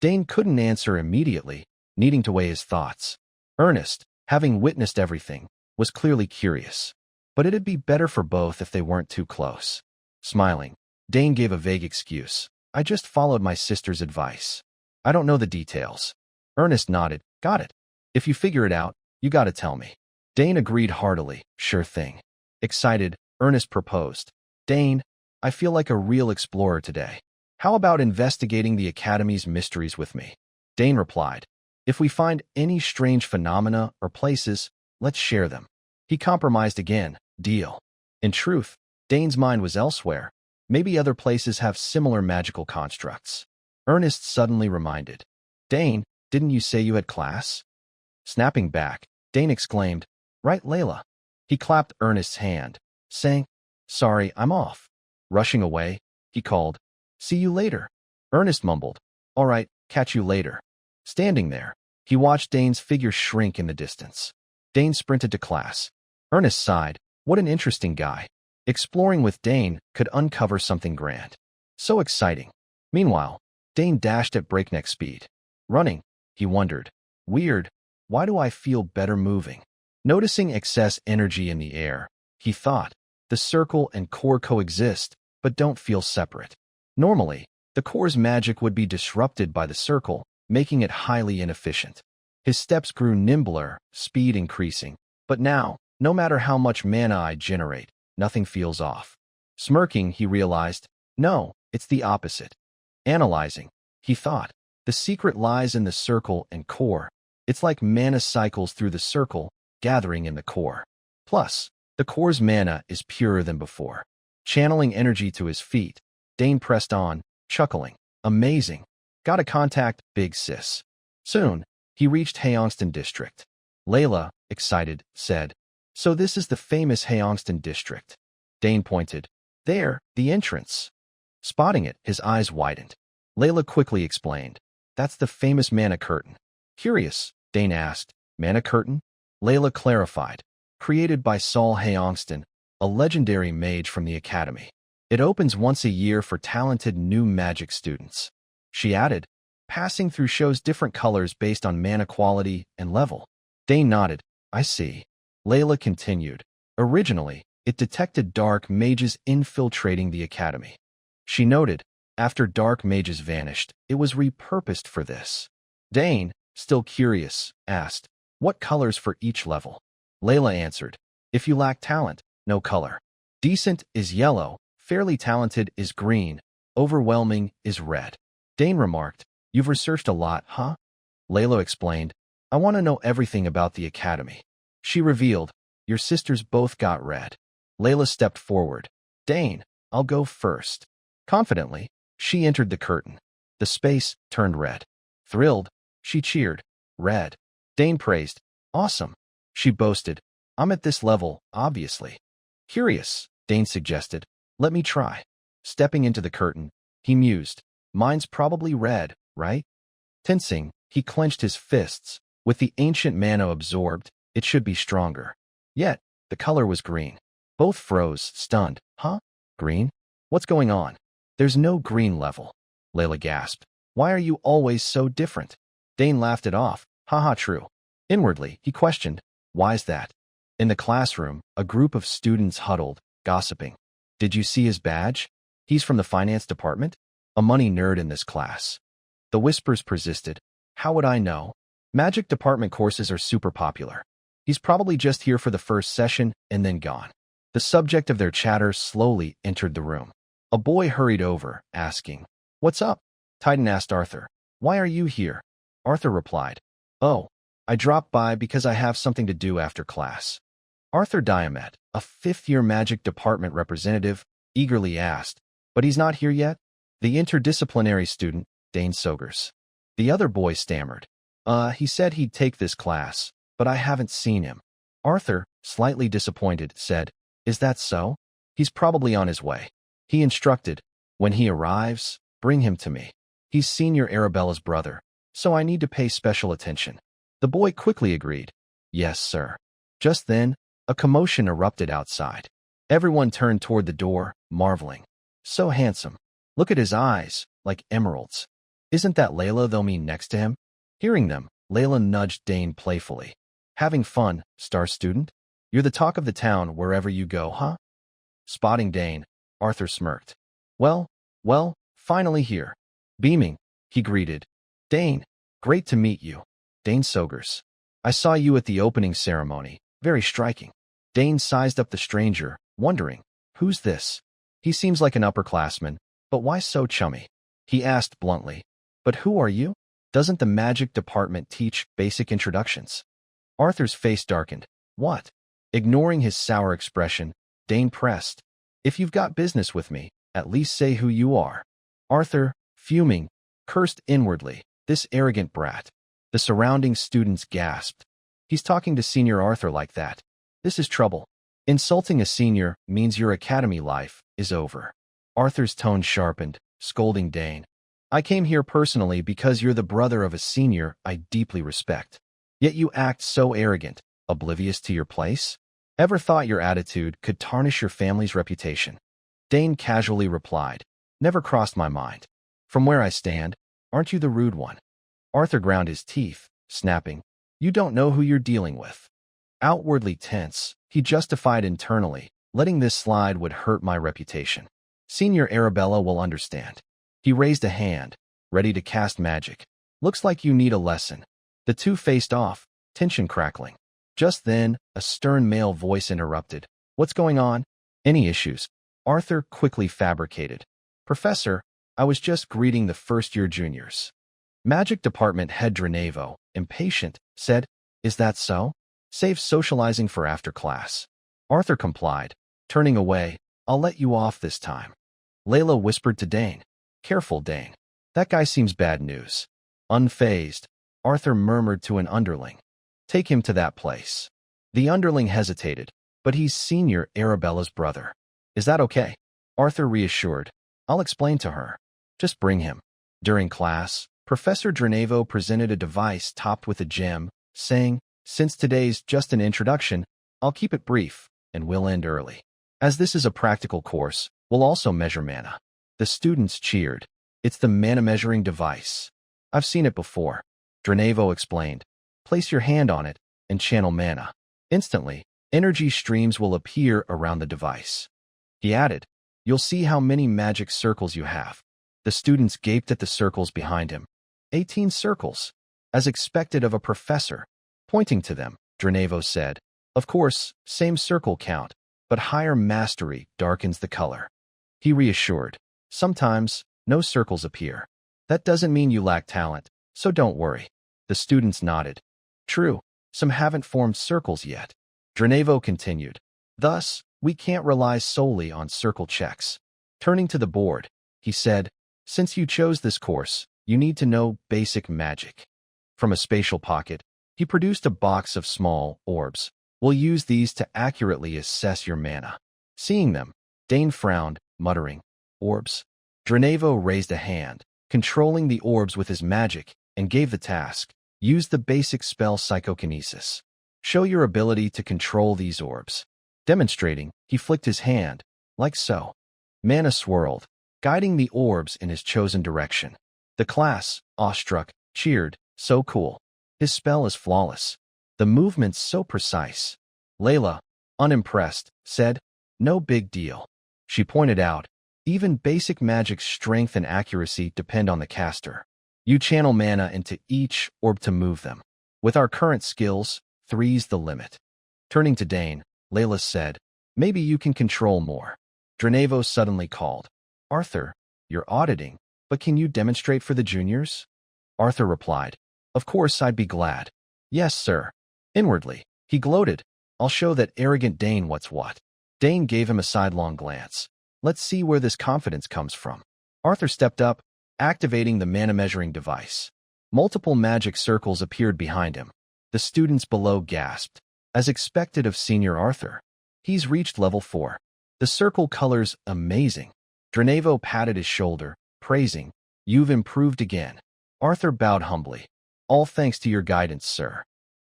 Dane couldn't answer immediately, needing to weigh his thoughts. Ernest, having witnessed everything, was clearly curious. But it'd be better for both if they weren't too close. Smiling, Dane gave a vague excuse. I just followed my sister's advice. I don't know the details. Ernest nodded. Got it. If you figure it out, you gotta tell me. Dane agreed heartily. Sure thing. Excited, Ernest proposed. Dane, I feel like a real explorer today. How about investigating the Academy's mysteries with me? Dane replied. If we find any strange phenomena or places, let's share them. He compromised again. Deal. In truth, Dane's mind was elsewhere. Maybe other places have similar magical constructs. Ernest suddenly reminded. Dane, didn't you say you had class? Snapping back, Dane exclaimed, right, Layla? He clapped Ernest's hand, saying, sorry, I'm off. Rushing away, he called, see you later. Ernest mumbled, all right, catch you later. Standing there, he watched Dane's figure shrink in the distance. Dane sprinted to class. Ernest sighed, what an interesting guy. Exploring with Dane could uncover something grand. So exciting. Meanwhile, Dane dashed at breakneck speed. Running, he wondered. Weird, why do I feel better moving? Noticing excess energy in the air, he thought, the circle and core coexist, but don't feel separate. Normally, the core's magic would be disrupted by the circle, making it highly inefficient. His steps grew nimbler, speed increasing. But now, no matter how much mana I generate, nothing feels off. Smirking, he realized, no, it's the opposite. Analyzing, he thought, the secret lies in the circle and core. It's like mana cycles through the circle, gathering in the core. Plus, the core's mana is purer than before. Channeling energy to his feet, Dane pressed on, chuckling. Amazing. Gotta contact Big Sis. Soon, he reached Hayongston District. Layla, excited, said, so this is the famous Hayongston District. Dane pointed. There, the entrance. Spotting it, his eyes widened. Layla quickly explained. That's the famous mana curtain. Curious, Dane asked. Mana curtain? Layla clarified. Created by Saul Hayongston, a legendary mage from the Academy. It opens once a year for talented new magic students. She added, passing through shows different colors based on mana quality and level. Dane nodded. I see. Layla continued. Originally, it detected dark mages infiltrating the Academy. She noted, after dark mages vanished, it was repurposed for this. Dane, still curious, asked, what colors for each level? Layla answered, if you lack talent, no color. Decent is yellow, fairly talented is green, overwhelming is red. Dane remarked, you've researched a lot, huh? Layla explained, I want to know everything about the Academy. She revealed, your sisters both got red. Layla stepped forward. Dane, I'll go first. Confidently, she entered the curtain. The space turned red. Thrilled, she cheered. Red. Dane praised. Awesome. She boasted. I'm at this level, obviously. Curious, Dane suggested. Let me try. Stepping into the curtain, he mused. Mine's probably red, right? Tensing, he clenched his fists. With the ancient mana absorbed, it should be stronger. Yet, the color was green. Both froze, stunned. Huh? Green? What's going on? There's no green level. Layla gasped. Why are you always so different? Dane laughed it off. Haha, true. Inwardly, he questioned, why's that? In the classroom, a group of students huddled, gossiping. Did you see his badge? He's from the finance department? A money nerd in this class. The whispers persisted. How would I know? Magic department courses are super popular. He's probably just here for the first session and then gone. The subject of their chatter slowly entered the room. A boy hurried over, asking, What's up? Tyron asked Arthur, Why are you here? Arthur replied, Oh, I dropped by because I have something to do after class. Arthur Diamet, a fifth-year magic department representative, eagerly asked, But he's not here yet? The interdisciplinary student, Dane Sogers. The other boy stammered, He said he'd take this class, but I haven't seen him. Arthur, slightly disappointed, said, Is that so? He's probably on his way. He instructed, When he arrives, bring him to me. He's Senior Arabella's brother, so I need to pay special attention. The boy quickly agreed, Yes, sir. Just then, a commotion erupted outside. Everyone turned toward the door, marveling. So handsome. Look at his eyes, like emeralds. Isn't that Layla they'll mean next to him? Hearing them, Layla nudged Dane playfully. Having fun, star student? You're the talk of the town wherever you go, huh? Spotting Dane, Arthur smirked. Well, finally here. Beaming, he greeted. Dane, great to meet you. Dane Sogers. I saw you at the opening ceremony. Very striking. Dane sized up the stranger, wondering, Who's this? He seems like an upperclassman, but why so chummy? He asked bluntly, But who are you? Doesn't the magic department teach basic introductions? Arthur's face darkened. What? Ignoring his sour expression, Dane pressed. If you've got business with me, at least say who you are. Arthur, fuming, cursed inwardly, this arrogant brat. The surrounding students gasped. He's talking to Senior Arthur like that. This is trouble. Insulting a senior means your academy life is over. Arthur's tone sharpened, scolding Dane. I came here personally because you're the brother of a senior I deeply respect. Yet you act so arrogant, oblivious to your place? Ever thought your attitude could tarnish your family's reputation? Dane casually replied, Never crossed my mind. From where I stand, aren't you the rude one? Arthur ground his teeth, snapping, You don't know who you're dealing with. Outwardly tense, he justified internally, letting this slide would hurt my reputation. Senior Arabella will understand. He raised a hand, ready to cast magic. Looks like you need a lesson. The two faced off, tension crackling. Just then, a stern male voice interrupted. What's going on? Any issues? Arthur quickly fabricated. Professor, I was just greeting the first-year juniors. Magic Department Head Dranevo, impatient, said, Is that so? Save socializing for after class. Arthur complied, turning away. I'll let you off this time. Layla whispered to Dane. Careful, Dane. That guy seems bad news. Unfazed, Arthur murmured to an underling. Take him to that place. The underling hesitated, but he's Senior Arabella's brother. Is that okay? Arthur reassured. I'll explain to her. Just bring him. During class, Professor Dranevo presented a device topped with a gem, saying, Since today's just an introduction, I'll keep it brief, and we'll end early. As this is a practical course, we'll also measure mana. The students cheered. It's the mana measuring device. I've seen it before. Dranevo explained. Place your hand on it and channel mana. Instantly, energy streams will appear around the device. He added, You'll see how many magic circles you have. The students gaped at the circles behind him. 18 circles. As expected of a professor. Pointing to them, Dranevo said, Of course, same circle count, but higher mastery darkens the color. He reassured, Sometimes, no circles appear. That doesn't mean you lack talent, so don't worry. The students nodded. True, some haven't formed circles yet. Dranevo continued. Thus, we can't rely solely on circle checks. Turning to the board, he said, Since you chose this course, you need to know basic magic. From a spatial pocket, he produced a box of small orbs. We'll use these to accurately assess your mana. Seeing them, Dane frowned, muttering, Orbs. Dranevo raised a hand, controlling the orbs with his magic, and gave the task. Use the basic spell Psychokinesis. Show your ability to control these orbs. Demonstrating, he flicked his hand, like so. Mana swirled, guiding the orbs in his chosen direction. The class, awestruck, cheered, So cool. His spell is flawless. The movement's so precise. Layla, unimpressed, said, "No big deal." She pointed out, even basic magic's strength and accuracy depend on the caster. You channel mana into each orb to move them. With our current skills, 3's the limit. Turning to Dane, Layla said, "Maybe you can control more." Dranevo suddenly called, "Arthur, you're auditing, but can you demonstrate for the juniors?" Arthur replied, "Of course, I'd be glad." "Yes, sir." Inwardly, he gloated, "I'll show that arrogant Dane what's what." Dane gave him a sidelong glance. "Let's see where this confidence comes from." Arthur stepped up, activating the mana measuring device. Multiple magic circles appeared behind him. The students below gasped. As expected of Senior Arthur, he's reached level 4. The circle color's amazing. Dranevo patted his shoulder, praising, "You've improved again." Arthur bowed humbly. "All thanks to your guidance, sir."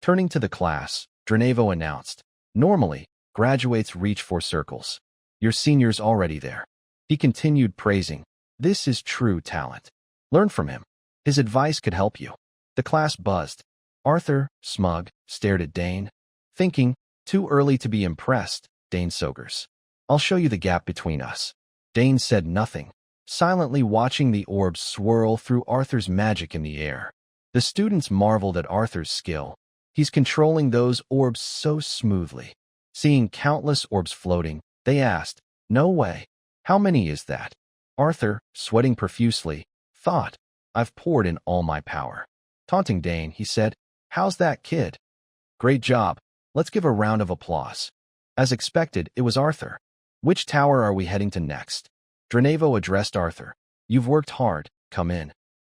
Turning to the class, Dranevo announced, "Normally, graduates reach 4 circles. Your senior's already there." He continued praising, "This is true talent. Learn from him. His advice could help you." The class buzzed. Arthur, smug, stared at Dane, thinking, too early to be impressed, Dane Sogers. "I'll show you the gap between us." Dane said nothing, silently watching the orbs swirl through Arthur's magic in the air. The students marveled at Arthur's skill. He's controlling those orbs so smoothly. Seeing countless orbs floating, they asked, "No way. How many is that?" Arthur, sweating profusely, thought, "I've poured in all my power." Taunting Dane, he said, "How's that, kid?" "Great job. Let's give a round of applause." As expected, it was Arthur. "Which tower are we heading to next?" Dranevo addressed Arthur. "You've worked hard. Come in."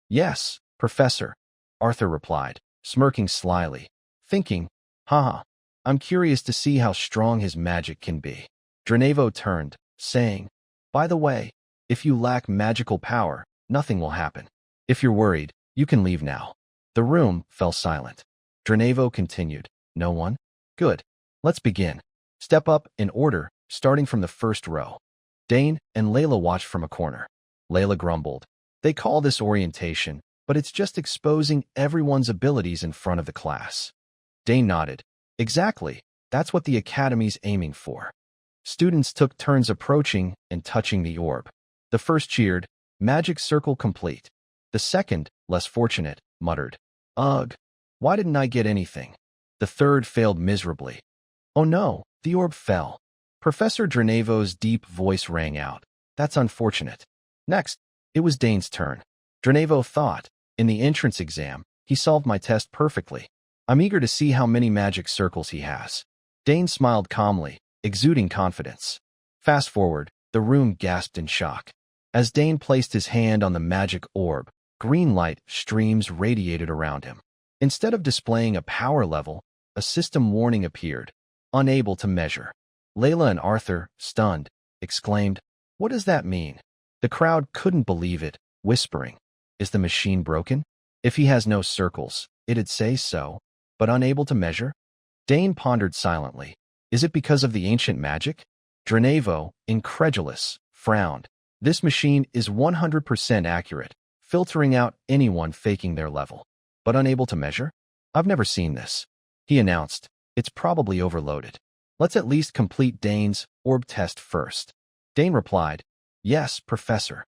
"Yes, Professor," Arthur replied, smirking slyly, thinking, "Haha, I'm curious to see how strong his magic can be." Dranevo turned, saying, "By the way, if you lack magical power, nothing will happen. If you're worried, you can leave now." The room fell silent. Dranevo continued, "No one? Good. Let's begin. Step up in order, starting from the first row." Dane and Layla watched from a corner. Layla grumbled, "They call this orientation, but it's just exposing everyone's abilities in front of the class." Dane nodded. "Exactly. That's what the academy's aiming for." Students took turns approaching and touching the orb. The first cheered, "Magic circle complete." The second, less fortunate, muttered, "Ugh, why didn't I get anything?" The third failed miserably. "Oh no, the orb fell." Professor Dranevo's deep voice rang out. "That's unfortunate." Next, it was Dane's turn. Dranevo thought, "In the entrance exam, he solved my test perfectly. I'm eager to see how many magic circles he has." Dane smiled calmly, exuding confidence. Fast forward, the room gasped in shock. As Dane placed his hand on the magic orb, green light streams radiated around him. Instead of displaying a power level, a system warning appeared, "Unable to measure." Layla and Arthur, stunned, exclaimed, "What does that mean?" The crowd couldn't believe it, whispering, "Is the machine broken? If he has no circles, it'd say so, but unable to measure?" Dane pondered silently. "Is it because of the ancient magic?" Dranevo, incredulous, frowned. "This machine is 100% accurate, filtering out anyone faking their level. But unable to measure? I've never seen this." He announced, "It's probably overloaded. Let's at least complete Dane's orb test first." Dane replied, "Yes, Professor."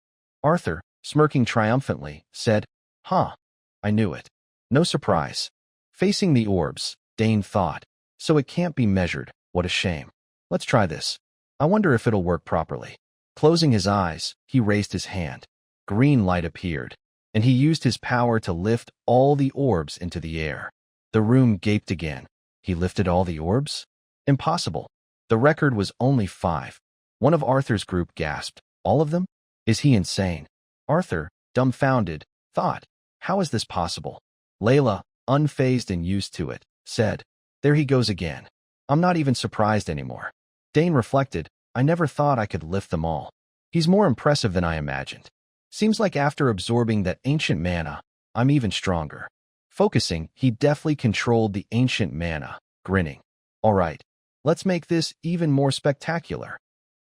Arthur, smirking triumphantly, said, "Huh, I knew it. No surprise." Facing the orbs, Dane thought, "So it can't be measured. What a shame. Let's try this. I wonder if it'll work properly." Closing his eyes, he raised his hand. Green light appeared, and he used his power to lift all the orbs into the air. The room gaped again. He lifted all the orbs? Impossible. The record was only 5. One of Arthur's group gasped, "All of them? Is he insane?" Arthur, dumbfounded, thought, "How is this possible?" Layla, unfazed and used to it, said, "There he goes again. I'm not even surprised anymore." Dane reflected, "I never thought I could lift them all. He's more impressive than I imagined. Seems like after absorbing that ancient mana, I'm even stronger." Focusing, he deftly controlled the ancient mana, grinning. "All right, let's make this even more spectacular."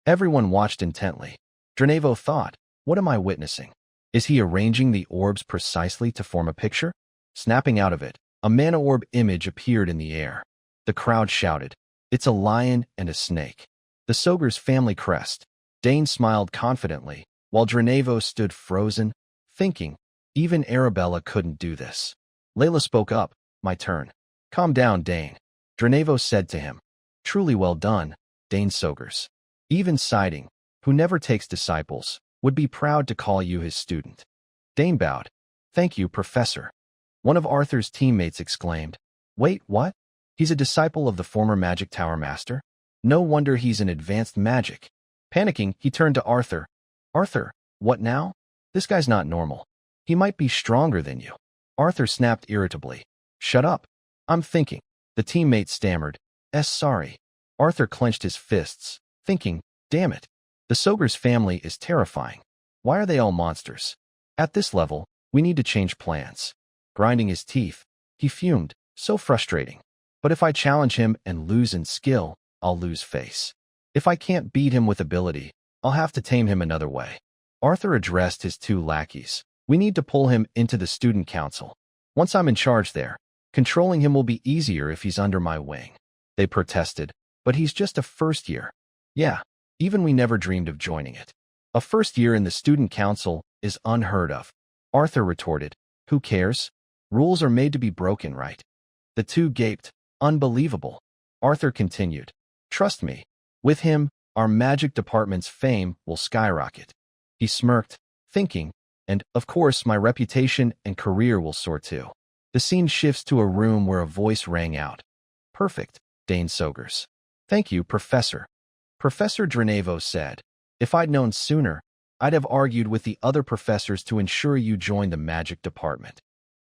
Everyone watched intently. Dranevo thought, "What am I witnessing? Is he arranging the orbs precisely to form a picture?" Snapping out of it, A mana orb image appeared in the air. The crowd shouted, "It's a lion and a snake." The Soger's family crest. Dane smiled confidently, while Dranevo stood frozen, thinking, even Arabella couldn't do this. Layla spoke up, "My turn." "Calm down, Dane," Dranevo said to him. "Truly well done, Dane Sogers. Even Siding, who never takes disciples, would be proud to call you his student." Dane bowed. "Thank you, Professor." One of Arthur's teammates exclaimed, "Wait, what? He's a disciple of the former Magic Tower Master? No wonder he's in advanced magic." Panicking, he turned to Arthur. "Arthur, what now? This guy's not normal. He might be stronger than you." Arthur snapped irritably. "Shut up. I'm thinking." The teammate stammered, Sorry." Arthur clenched his fists, thinking, damn it. The Soger's family is terrifying. Why are they all monsters? At this level, we need to change plans. Grinding his teeth, he fumed, so frustrating. But if I challenge him and lose in skill, I'll lose face. If I can't beat him with ability, I'll have to tame him another way. Arthur addressed his two lackeys. "We need to pull him into the student council. Once I'm in charge there, controlling him will be easier if he's under my wing." They protested, "But he's just a first year." "Yeah, even we never dreamed of joining it. A first year in the student council is unheard of." Arthur retorted, "Who cares? Rules are made to be broken, right?" The two gaped, "Unbelievable." Arthur continued, "Trust me, with him, our magic department's fame will skyrocket." He smirked, thinking, "And, of course, my reputation and career will soar too." The scene shifts to a room where a voice rang out. "Perfect, Dane Sogers." "Thank you, Professor." Professor Dranevo said, "If I'd known sooner, I'd have argued with the other professors to ensure you join the magic department."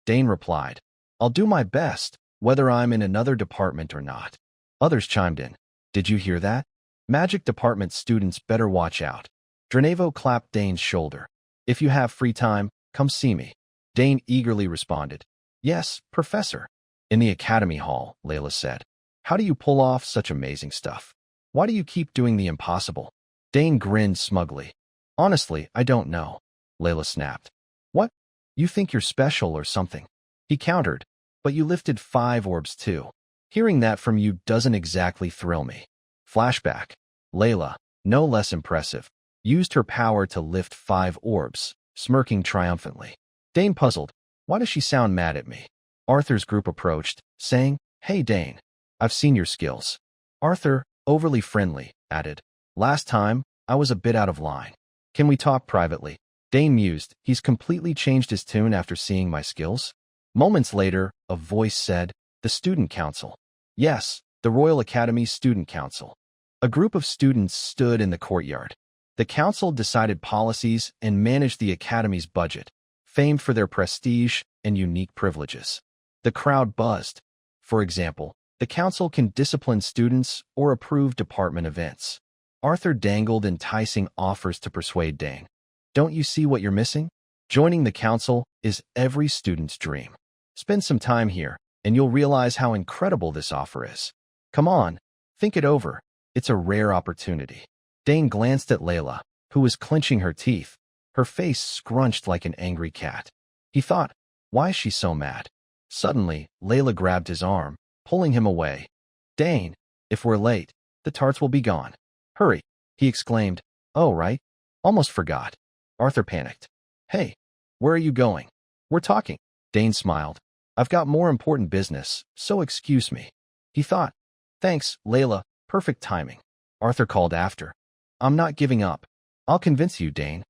Dane replied, "I'll do my best, whether I'm in another department or not." Others chimed in, "Did you hear that? Magic department students better watch out." Dranevo clapped Dane's shoulder. "If you have free time, come see me." Dane eagerly responded, "Yes, Professor." In the academy hall, Layla said, "How do you pull off such amazing stuff? Why do you keep doing the impossible?" Dane grinned smugly. "Honestly, I don't know," Layla snapped. "What? You think you're special or something?" He countered, "But you lifted 5 orbs too. Hearing that from you doesn't exactly thrill me." Flashback. Layla, no less impressive, used her power to lift 5 orbs, smirking triumphantly. Dane puzzled. Why does she sound mad at me? Arthur's group approached, saying, "Hey Dane, I've seen your skills." Arthur, overly friendly, added, "Last time, I was a bit out of line. Can we talk privately?" Dane mused, "He's completely changed his tune after seeing my skills?" Moments later, a voice said, "The student council." Yes, the Royal Academy's student council. A group of students stood in the courtyard. The council decided policies and managed the academy's budget, famed for their prestige and unique privileges. The crowd buzzed. For example, the council can discipline students or approve department events. Arthur dangled enticing offers to persuade Dane. "Don't you see what you're missing? Joining the council is every student's dream. Spend some time here, and you'll realize how incredible this offer is. Come on, think it over. It's a rare opportunity." Dane glanced at Layla, who was clenching her teeth, her face scrunched like an angry cat. He thought, why is she so mad? Suddenly, Layla grabbed his arm, pulling him away. "Dane, if we're late, the tarts will be gone. Hurry," he exclaimed. "Oh, right. Almost forgot." Arthur panicked. "Hey, where are you going?" "We're talking." Dane smiled. "I've got more important business, so excuse me." He thought, "Thanks, Layla, perfect timing." Arthur called after, "I'm not giving up. I'll convince you, Dane."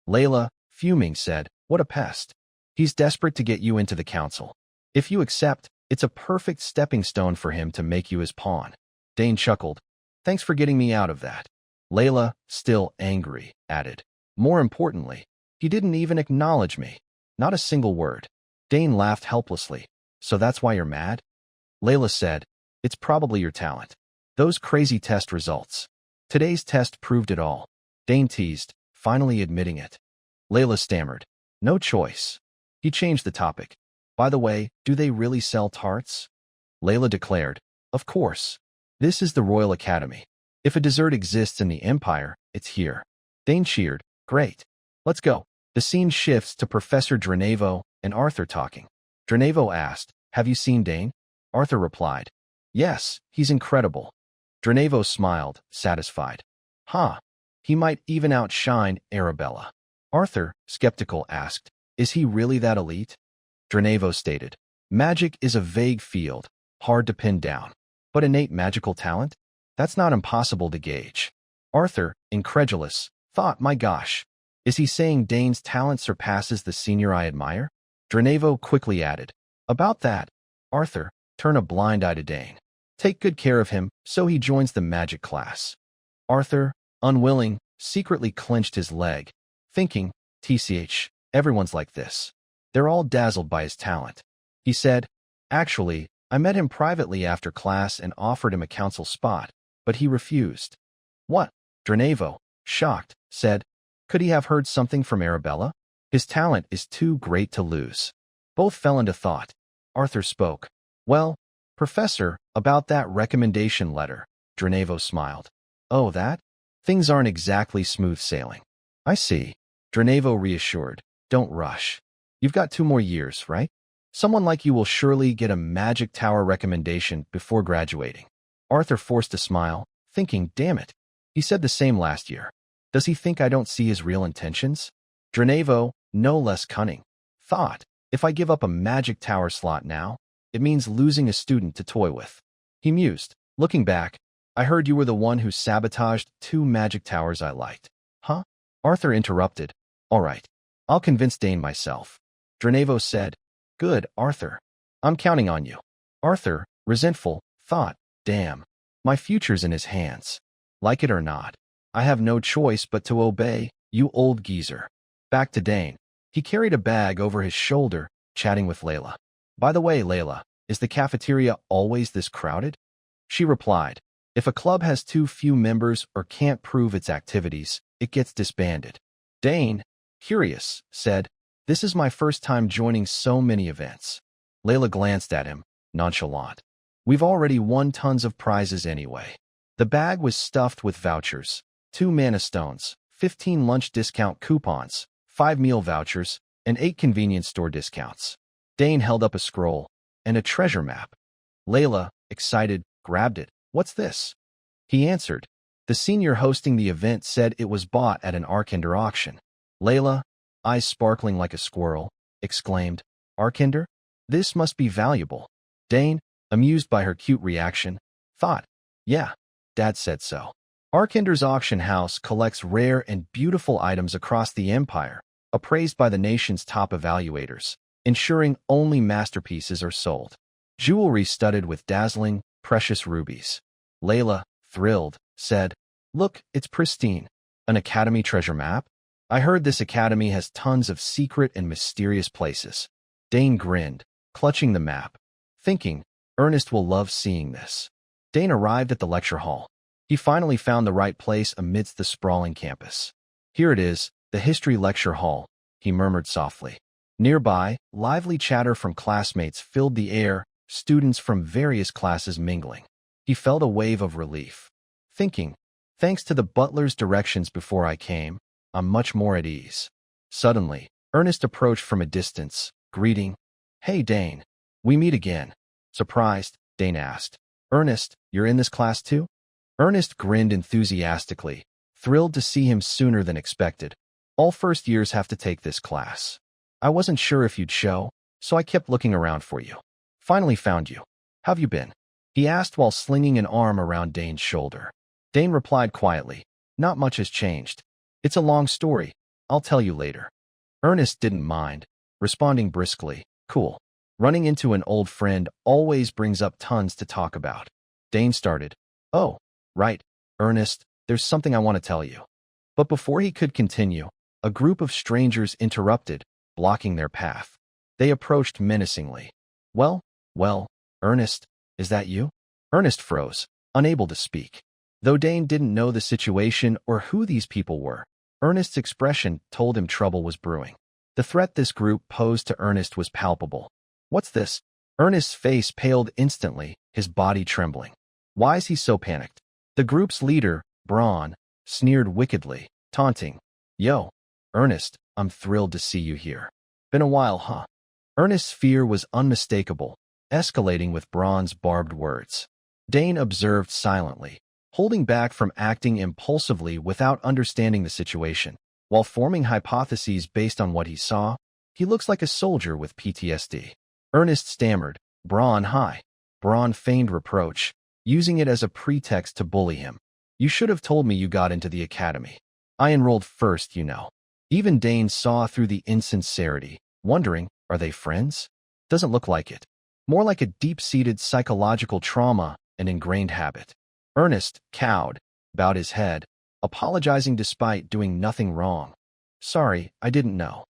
Layla, fuming, said, "What a pest. He's desperate to get you into the council. If you accept, it's a perfect stepping stone for him to make you his pawn." Dane chuckled. "Thanks for getting me out of that." Layla, still angry, added, "More importantly, he didn't even acknowledge me. Not a single word." Dane laughed helplessly. "So that's why you're mad?" Layla said, "It's probably your talent. Those crazy test results. Today's test proved it all." Dane teased, finally admitting it. Layla stammered, "No choice." He changed the topic. "By the way, do they really sell tarts?" Layla declared, "Of course. This is the Royal Academy. If a dessert exists in the Empire, it's here." Dane cheered, "Great. Let's go." The scene shifts to Professor Dranevo and Arthur talking. Dranevo asked, Have you seen Dane? Arthur replied. Yes, he's incredible. Dranevo smiled, satisfied. Huh. He might even outshine Arabella. Arthur, skeptical, asked, is he really that elite? Dranevo stated, magic is a vague field, hard to pin down. But innate magical talent? That's not impossible to gauge. Arthur, incredulous, thought, my gosh, is he saying Dane's talent surpasses the senior I admire? Dranevo quickly added, about that, Arthur, turn a blind eye to Dane. Take good care of him so he joins the magic class. Arthur, unwilling, secretly clenched his leg, thinking, TCH, everyone's like this. They're all dazzled by his talent. He said, actually, I met him privately after class and offered him a council spot, but he refused. What? Dranevo, shocked, said, could he have heard something from Arabella? His talent is too great to lose. Both fell into thought. Arthur spoke. Well, Professor, about that recommendation letter. Dranevo smiled. Oh, that? Things aren't exactly smooth sailing. I see. Dranevo reassured. Don't rush. You've got 2 more years, right? Someone like you will surely get a magic tower recommendation before graduating. Arthur forced a smile, thinking, damn it. He said the same last year. Does he think I don't see his real intentions? Dranevo, no less cunning, thought, if I give up a magic tower slot now, it means losing a student to toy with. He mused, looking back, I heard you were the one who sabotaged 2 magic towers I liked. Huh? Arthur interrupted. All right, I'll convince Dane myself. Dranevo said, good, Arthur. I'm counting on you. Arthur, resentful, thought, damn, my future's in his hands. Like it or not, I have no choice but to obey, you old geezer. Back to Dane. He carried a bag over his shoulder, chatting with Layla. By the way, Layla, is the cafeteria always this crowded? She replied, if a club has too few members or can't prove its activities, it gets disbanded. Dane, curious, said, this is my first time joining so many events. Layla glanced at him, nonchalant. We've already won tons of prizes anyway. The bag was stuffed with vouchers, 2 mana stones, 15 lunch discount coupons, 5 meal vouchers, and 8 convenience store discounts. Dane held up a scroll and a treasure map. Layla, excited, grabbed it. What's this? He answered. The senior hosting the event said it was bought at an Arkinder auction. Layla, eyes sparkling like a squirrel, exclaimed, Arkinder? This must be valuable. Dane, amused by her cute reaction, thought, yeah, Dad said so. Arkinder's auction house collects rare and beautiful items across the empire, appraised by the nation's top evaluators, ensuring only masterpieces are sold. Jewelry studded with dazzling, precious rubies. Layla, thrilled, said, look, it's pristine. An academy treasure map? I heard this academy has tons of secret and mysterious places. Dane grinned, clutching the map, thinking, Ernest will love seeing this. Dane arrived at the lecture hall. He finally found the right place amidst the sprawling campus. Here it is, the history lecture hall, he murmured softly. Nearby, lively chatter from classmates filled the air, students from various classes mingling. He felt a wave of relief, thinking, thanks to the butler's directions before I came, I'm much more at ease. Suddenly, Ernest approached from a distance, greeting, Hey Dane, we meet again. Surprised, Dane asked, Ernest, you're in this class too? Ernest grinned enthusiastically, thrilled to see him sooner than expected. All first years have to take this class. I wasn't sure if you'd show, so I kept looking around for you. Finally found you. How've you been? He asked while slinging an arm around Dane's shoulder. Dane replied quietly, not much has changed. It's a long story. I'll tell you later. Ernest didn't mind, responding briskly, cool. Running into an old friend always brings up tons to talk about. Dane started, oh, right, Ernest, there's something I want to tell you. But before he could continue, a group of strangers interrupted, blocking their path. They approached menacingly. Well, Ernest, is that you? Ernest froze, unable to speak. Though Dane didn't know the situation or who these people were, Ernest's expression told him trouble was brewing. The threat this group posed to Ernest was palpable. What's this? Ernest's face paled instantly, his body trembling. Why is he so panicked? The group's leader, Braun, sneered wickedly, taunting. Yo, Ernest, I'm thrilled to see you here. Been a while, huh? Ernest's fear was unmistakable, escalating with Braun's barbed words. Dane observed silently, holding back from acting impulsively without understanding the situation. While forming hypotheses based on what he saw, he looks like a soldier with PTSD. Ernest stammered, "Braun, hi." Braun feigned reproach, using it as a pretext to bully him. "You should have told me you got into the academy. I enrolled first, you know." Even Dane saw through the insincerity, wondering, are they friends? Doesn't look like it. More like a deep-seated psychological trauma, an ingrained habit. Ernest, cowed, bowed his head, apologizing despite doing nothing wrong. "Sorry, I didn't know."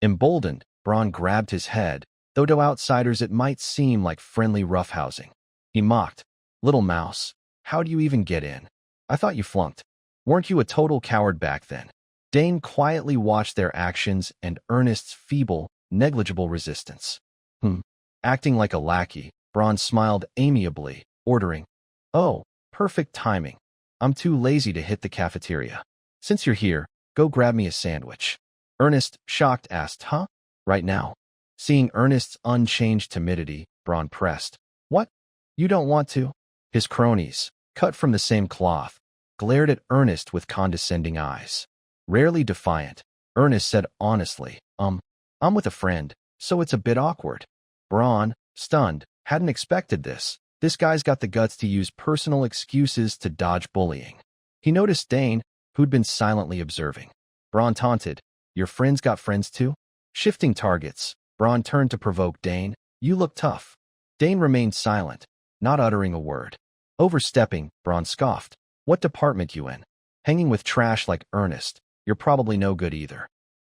Emboldened, Braun grabbed his head, though to outsiders it might seem like friendly roughhousing. He mocked, "Little mouse, how do you even get in? I thought you flunked. Weren't you a total coward back then?" Dane quietly watched their actions and Ernest's feeble, negligible resistance. Acting like a lackey, Braun smiled amiably, ordering, "Oh, perfect timing. I'm too lazy to hit the cafeteria. Since you're here, go grab me a sandwich." Ernest, shocked, asked, "Huh? Right now?" Seeing Ernest's unchanged timidity, Braun pressed, "What? You don't want to?" His cronies, cut from the same cloth, glared at Ernest with condescending eyes. Rarely defiant, Ernest said honestly, I'm with a friend, so it's a bit awkward." Braun, stunned, hadn't expected this. This guy's got the guts to use personal excuses to dodge bullying. He noticed Dane, who'd been silently observing. Braun taunted, "Your friend's got friends too?" Shifting targets, Braun turned to provoke Dane, "You look tough." Dane remained silent, not uttering a word. Overstepping, Braun scoffed, "What department you in? Hanging with trash like Ernest, you're probably no good either."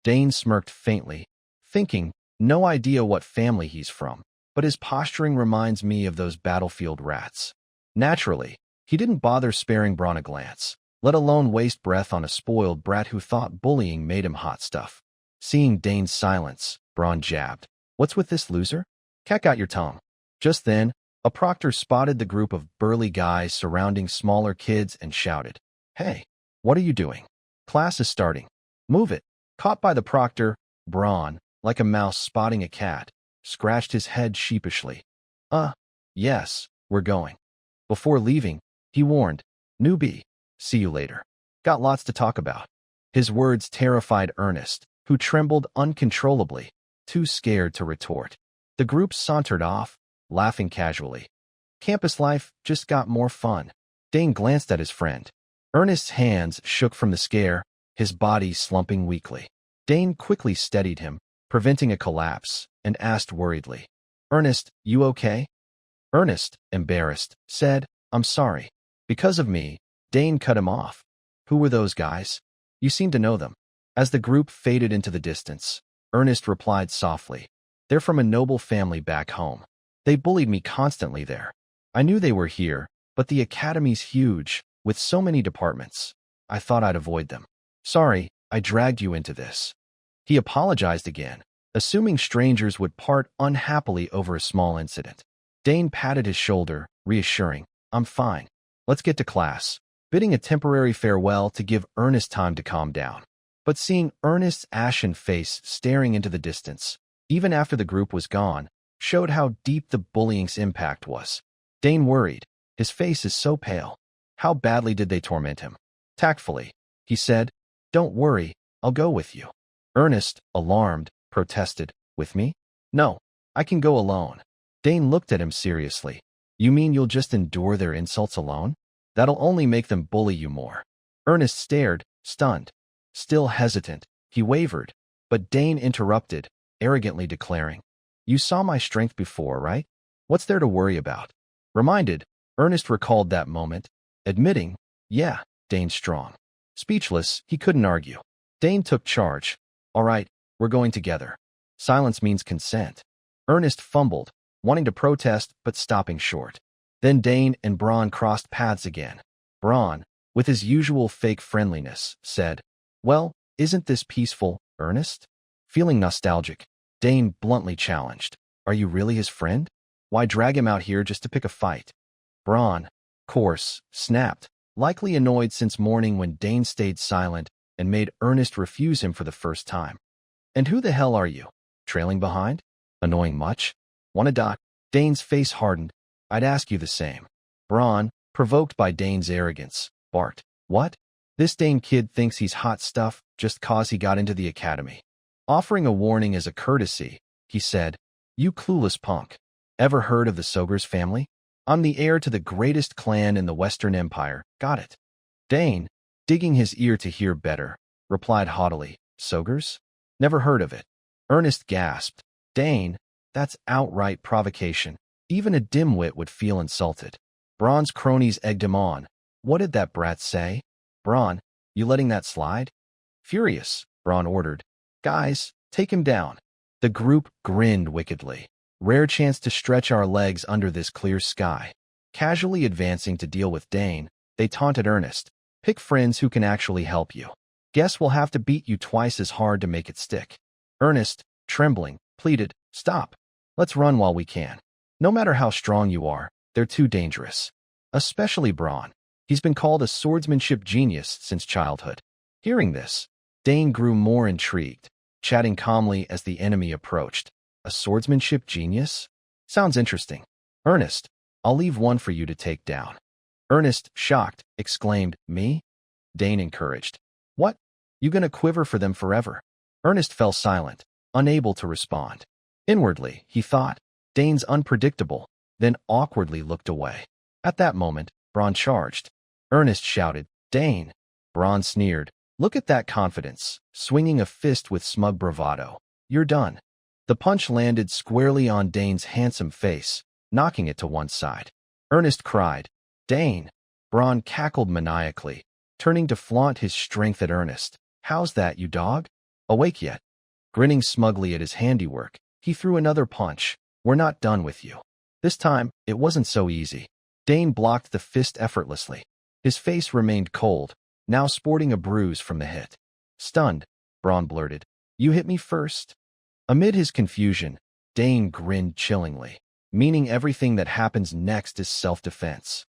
Dane smirked faintly, thinking, no idea what family he's from, but his posturing reminds me of those battlefield rats. Naturally, he didn't bother sparing Braun a glance, let alone waste breath on a spoiled brat who thought bullying made him hot stuff. Seeing Dane's silence, Braun jabbed, "What's with this loser? Cat got your tongue." Just then, a proctor spotted the group of burly guys surrounding smaller kids and shouted, "Hey, what are you doing? Class is starting. Move it." Caught by the proctor, Braun, like a mouse spotting a cat, scratched his head sheepishly. Yes, we're going." Before leaving, he warned, "Newbie, see you later. Got lots to talk about." His words terrified Ernest, who trembled uncontrollably, too scared to retort. The group sauntered off, laughing casually. Campus life just got more fun. Dane glanced at his friend. Ernest's hands shook from the scare, his body slumping weakly. Dane quickly steadied him, preventing a collapse, and asked worriedly, "Ernest, you okay?" Ernest, embarrassed, said, "I'm sorry. Because of me." Dane cut him off. "Who were those guys? You seem to know them." As the group faded into the distance, Ernest replied softly, "They're from a noble family back home. They bullied me constantly there. I knew they were here, but the academy's huge, with so many departments. I thought I'd avoid them. Sorry, I dragged you into this." He apologized again, assuming strangers would part unhappily over a small incident. Dane patted his shoulder, reassuring, "I'm fine. Let's get to class," bidding a temporary farewell to give Ernest time to calm down. But seeing Ernest's ashen face staring into the distance, even after the group was gone, showed how deep the bullying's impact was. Dane worried, "His face is so pale. How badly did they torment him?" Tactfully, he said, "Don't worry, I'll go with you." Ernest, alarmed, protested, "With me? No, I can go alone." Dane looked at him seriously. "You mean you'll just endure their insults alone? That'll only make them bully you more." Ernest stared, stunned. Still hesitant, he wavered, but Dane interrupted, arrogantly declaring, "You saw my strength before, right? What's there to worry about?" Reminded, Ernest recalled that moment, admitting, "Yeah, Dane's strong." Speechless, he couldn't argue. Dane took charge. "All right, we're going together. Silence means consent." Ernest fumbled, wanting to protest but stopping short. Then Dane and Braun crossed paths again. Braun, with his usual fake friendliness, said, "Well, isn't this peaceful, Ernest?" Feeling nostalgic, Dane bluntly challenged, "Are you really his friend? Why drag him out here just to pick a fight?" Braun, coarse, snapped, likely annoyed since morning when Dane stayed silent and made Ernest refuse him for the first time. "And who the hell are you? Trailing behind? Annoying much? Want a dot?" Dane's face hardened. I'd ask you the same. Braun, provoked by Dane's arrogance, barked. What? This Dane kid thinks he's hot stuff just cause he got into the academy. Offering a warning as a courtesy, he said, You clueless punk. Ever heard of the Sogers family? I'm the heir to the greatest clan in the Western Empire. Got it. Dane, digging his ear to hear better, replied haughtily, Sogers? Never heard of it. Ernest gasped. Dane, that's outright provocation. Even a dimwit would feel insulted. Braun's cronies egged him on. What did that brat say? Braun, you letting that slide? Furious, Braun ordered. Guys, take him down. The group grinned wickedly. Rare chance to stretch our legs under this clear sky. Casually advancing to deal with Dane, they taunted Ernest. Pick friends who can actually help you. Guess we'll have to beat you twice as hard to make it stick. Ernest, trembling, pleaded, Stop. Let's run while we can. No matter how strong you are, they're too dangerous. Especially Braun. He's been called a swordsmanship genius since childhood. Hearing this, Dane grew more intrigued, chatting calmly as the enemy approached. A swordsmanship genius? Sounds interesting. Ernest, I'll leave one for you to take down. Ernest, shocked, exclaimed, Me? Dane encouraged. What? You gonna quiver for them forever? Ernest fell silent, unable to respond. Inwardly, he thought, Dane's unpredictable, then awkwardly looked away. At that moment, Braun charged. Ernest shouted, Dane. Braun sneered. Look at that confidence, swinging a fist with smug bravado. You're done. The punch landed squarely on Dane's handsome face, knocking it to one side. Ernest cried, Dane. Braun cackled maniacally, turning to flaunt his strength at Ernest. How's that, you dog? Awake yet? Grinning smugly at his handiwork, he threw another punch. We're not done with you. This time, it wasn't so easy. Dane blocked the fist effortlessly. His face remained cold, now sporting a bruise from the hit. Stunned, Braun blurted, You hit me first? Amid his confusion, Dane grinned chillingly, meaning everything that happens next is self-defense.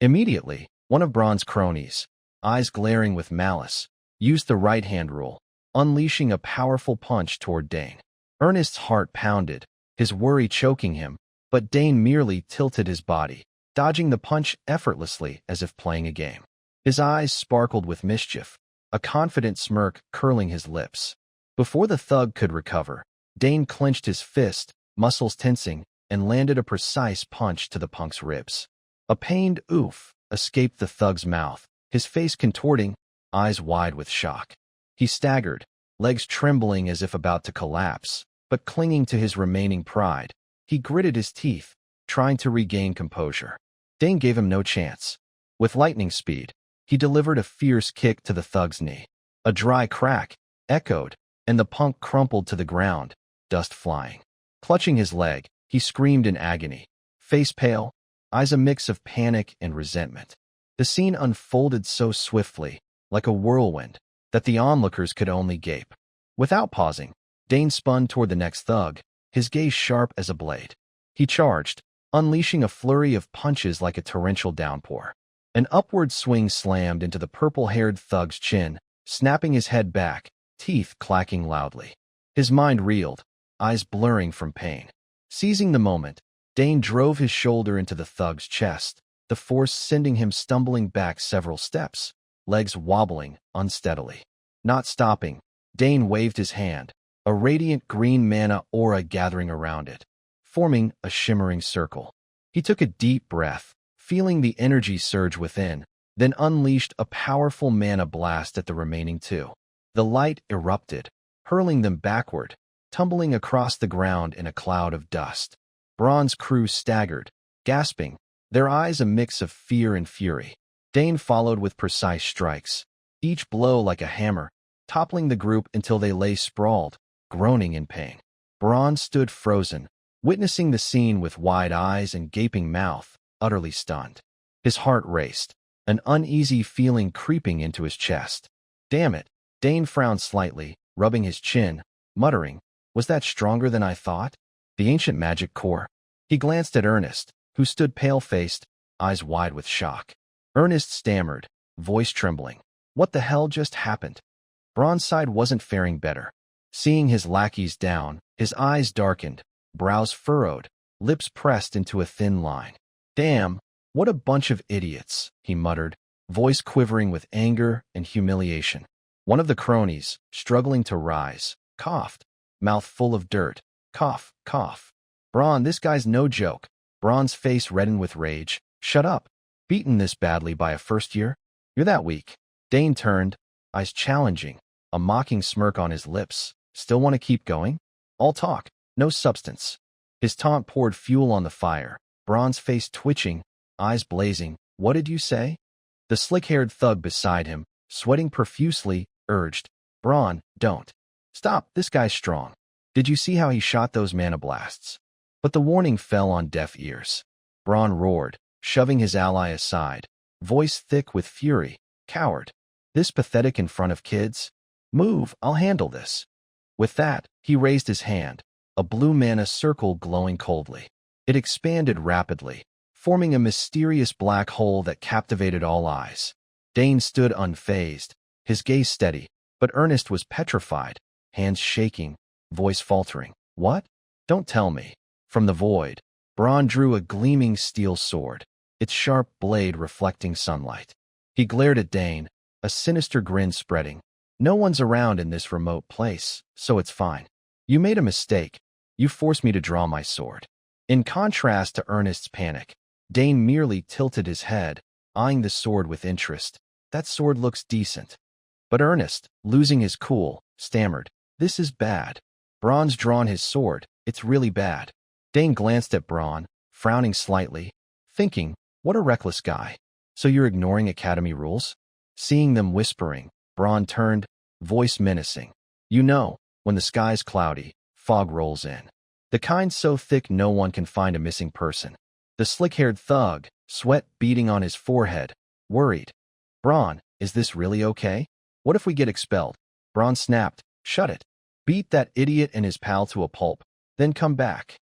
Immediately, one of Braun's cronies, eyes glaring with malice, used the right-hand rule, unleashing a powerful punch toward Dane. Ernest's heart pounded, his worry choking him, but Dane merely tilted his body, dodging the punch effortlessly as if playing a game. His eyes sparkled with mischief, a confident smirk curling his lips. Before the thug could recover, Dane clenched his fist, muscles tensing, and landed a precise punch to the punk's ribs. A pained oof escaped the thug's mouth, his face contorting, eyes wide with shock. He staggered, legs trembling as if about to collapse, but clinging to his remaining pride. He gritted his teeth, trying to regain composure. Dane gave him no chance. With lightning speed, he delivered a fierce kick to the thug's knee. A dry crack echoed, and the punk crumpled to the ground, dust flying. Clutching his leg, he screamed in agony, face pale, eyes a mix of panic and resentment. The scene unfolded so swiftly, like a whirlwind, that the onlookers could only gape. Without pausing, Dane spun toward the next thug, his gaze sharp as a blade. He charged, unleashing a flurry of punches like a torrential downpour. An upward swing slammed into the purple-haired thug's chin, snapping his head back, teeth clacking loudly. His mind reeled, eyes blurring from pain. Seizing the moment, Dane drove his shoulder into the thug's chest, the force sending him stumbling back several steps, legs wobbling unsteadily. Not stopping, Dane waved his hand, a radiant green mana aura gathering around it, forming a shimmering circle. He took a deep breath, feeling the energy surge within, then unleashed a powerful mana blast at the remaining two. The light erupted, hurling them backward, tumbling across the ground in a cloud of dust. Braun's crew staggered, gasping, their eyes a mix of fear and fury. Dane followed with precise strikes, each blow like a hammer, toppling the group until they lay sprawled, groaning in pain. Braun stood frozen, witnessing the scene with wide eyes and gaping mouth, utterly stunned. His heart raced, an uneasy feeling creeping into his chest. Damn it, Dane frowned slightly, rubbing his chin, muttering, Was that stronger than I thought? The ancient magic core. He glanced at Ernest, who stood pale-faced, eyes wide with shock. Ernest stammered, voice trembling. What the hell just happened? Braun's side wasn't faring better. Seeing his lackeys down, his eyes darkened, brows furrowed, lips pressed into a thin line. Damn, what a bunch of idiots, he muttered, voice quivering with anger and humiliation. One of the cronies, struggling to rise, coughed, mouth full of dirt. Cough, cough. Braun, this guy's no joke. Braun's face reddened with rage. Shut up. Beaten this badly by a first year? You're that weak. Dane turned, eyes challenging, a mocking smirk on his lips. Still want to keep going? All talk, no substance. His taunt poured fuel on the fire. Braun's face twitching, eyes blazing. What did you say? The slick-haired thug beside him, sweating profusely, urged. Braun, don't. Stop, this guy's strong. Did you see how he shot those mana blasts? But the warning fell on deaf ears. Braun roared, shoving his ally aside, voice thick with fury. Coward. This pathetic in front of kids? Move, I'll handle this. With that, he raised his hand, a blue mana circle glowing coldly. It expanded rapidly, forming a mysterious black hole that captivated all eyes. Dane stood unfazed, his gaze steady, but Ernest was petrified, hands shaking, voice faltering. What? Don't tell me. From the void, Braun drew a gleaming steel sword, its sharp blade reflecting sunlight. He glared at Dane, a sinister grin spreading. No one's around in this remote place, so it's fine. You made a mistake. You forced me to draw my sword. In contrast to Ernest's panic, Dane merely tilted his head, eyeing the sword with interest. That sword looks decent. But Ernest, losing his cool, stammered. This is bad. Braun's drawn his sword. It's really bad. Dane glanced at Braun, frowning slightly, thinking, what a reckless guy. So you're ignoring Academy rules? Seeing them whispering, Braun turned, voice menacing. You know, when the sky's cloudy, fog rolls in. The kind so thick no one can find a missing person. The slick-haired thug, sweat beading on his forehead, worried. Braun, is this really okay? What if we get expelled? Braun snapped, shut it. Beat that idiot and his pal to a pulp, then come back.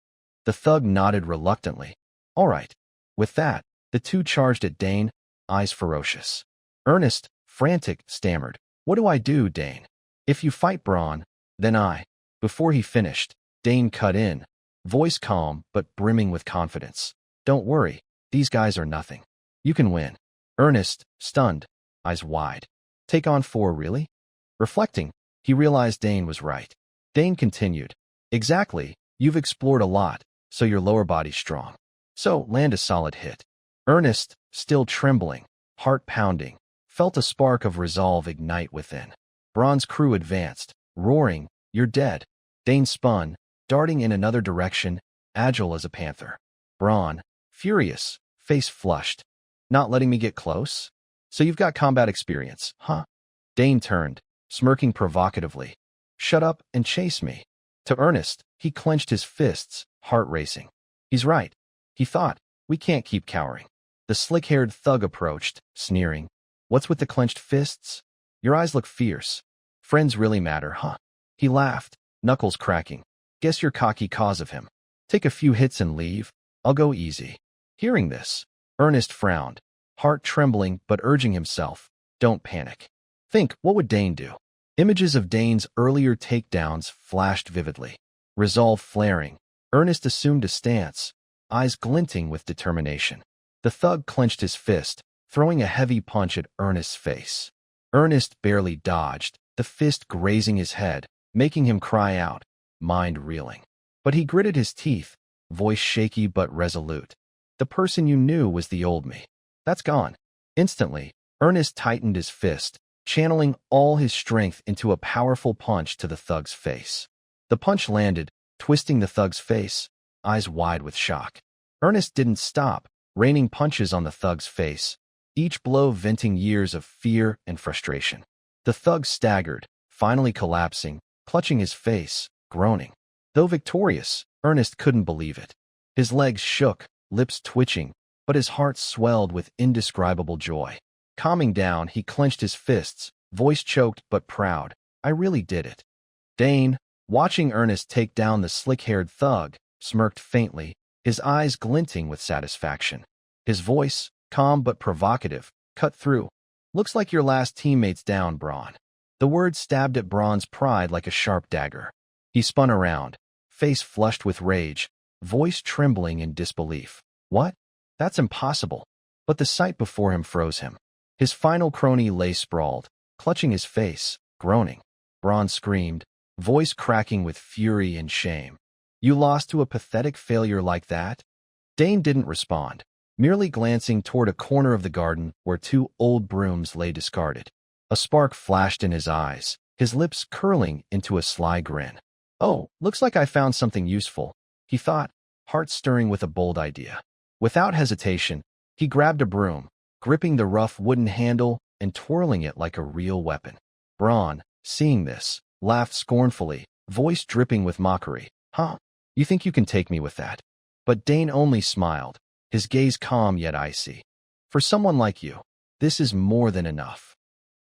The thug nodded reluctantly. All right. With that, the two charged at Dane, eyes ferocious. Ernest, frantic, stammered. What do I do, Dane? If you fight Braun, then I. Before he finished, Dane cut in, voice calm but brimming with confidence. Don't worry, these guys are nothing. You can win. Ernest, stunned, eyes wide. Take on 4, really? Reflecting, he realized Dane was right. Dane continued. Exactly, you've explored a lot, so your lower body's strong. So land a solid hit. Ernest, still trembling, heart pounding, felt a spark of resolve ignite within. Braun's crew advanced, roaring, you're dead. Dane spun, darting in another direction, agile as a panther. Braun, furious, face flushed. Not letting me get close? So you've got combat experience, huh? Dane turned, smirking provocatively. Shut up and chase me. To Ernest, he clenched his fists, heart racing. He's right. He thought, we can't keep cowering. The slick-haired thug approached, sneering. What's with the clenched fists? Your eyes look fierce. Friends really matter, huh? He laughed, knuckles cracking. Guess you're cocky cause of him. Take a few hits and leave. I'll go easy. Hearing this, Ernest frowned, heart trembling but urging himself. Don't panic. Think, what would Dane do? Images of Dane's earlier takedowns flashed vividly. Resolve flaring, Ernest assumed a stance, eyes glinting with determination. The thug clenched his fist, throwing a heavy punch at Ernest's face. Ernest barely dodged, the fist grazing his head, making him cry out, mind reeling. But he gritted his teeth, voice shaky but resolute. The person you knew was the old me. That's gone. Instantly, Ernest tightened his fist, channeling all his strength into a powerful punch to the thug's face. The punch landed, twisting the thug's face, eyes wide with shock. Ernest didn't stop, raining punches on the thug's face, each blow venting years of fear and frustration. The thug staggered, finally collapsing, clutching his face, groaning. Though victorious, Ernest couldn't believe it. His legs shook, lips twitching, but his heart swelled with indescribable joy. Calming down, he clenched his fists, voice choked but proud. I really did it. Dane, watching Ernest take down the slick-haired thug, smirked faintly, his eyes glinting with satisfaction. His voice, calm but provocative, cut through. Looks like your last teammate's down, Braun. The word stabbed at Braun's pride like a sharp dagger. He spun around, face flushed with rage, voice trembling in disbelief. What? That's impossible. But the sight before him froze him. His final crony lay sprawled, clutching his face, groaning. Braun screamed, voice cracking with fury and shame. You lost to a pathetic failure like that? Dane didn't respond, merely glancing toward a corner of the garden where 2 old brooms lay discarded. A spark flashed in his eyes, his lips curling into a sly grin. Oh, looks like I found something useful, he thought, heart stirring with a bold idea. Without hesitation, he grabbed a broom, gripping the rough wooden handle and twirling it like a real weapon. Braun, seeing this, laughed scornfully, voice dripping with mockery. Huh? You think you can take me with that? But Dane only smiled, his gaze calm yet icy. For someone like you, this is more than enough.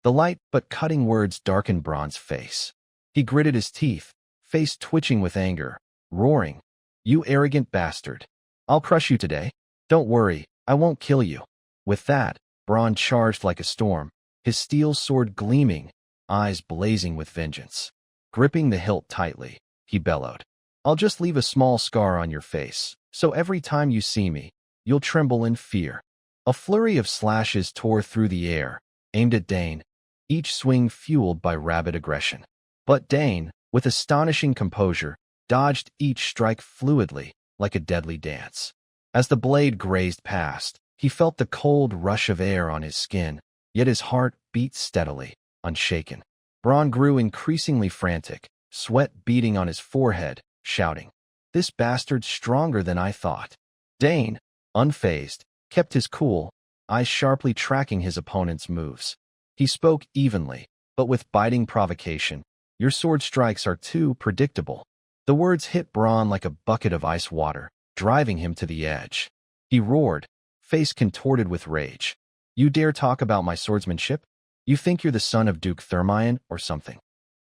The light but cutting words darkened Braun's face. He gritted his teeth, face twitching with anger, roaring, You arrogant bastard. I'll crush you today. Don't worry, I won't kill you. With that, Braun charged like a storm, his steel sword gleaming, eyes blazing with vengeance. Gripping the hilt tightly, he bellowed, I'll just leave a small scar on your face, so every time you see me, you'll tremble in fear. A flurry of slashes tore through the air, aimed at Dane, each swing fueled by rabid aggression. But Dane, with astonishing composure, dodged each strike fluidly, like a deadly dance. As the blade grazed past, he felt the cold rush of air on his skin, yet his heart beat steadily, unshaken. Braun grew increasingly frantic, sweat beading on his forehead, shouting, This bastard's stronger than I thought. Dane, unfazed, kept his cool, eyes sharply tracking his opponent's moves. He spoke evenly, but with biting provocation. Your sword strikes are too predictable. The words hit Braun like a bucket of ice water, driving him to the edge. He roared, face contorted with rage. You dare talk about my swordsmanship? You think you're the son of Duke Thermian or something?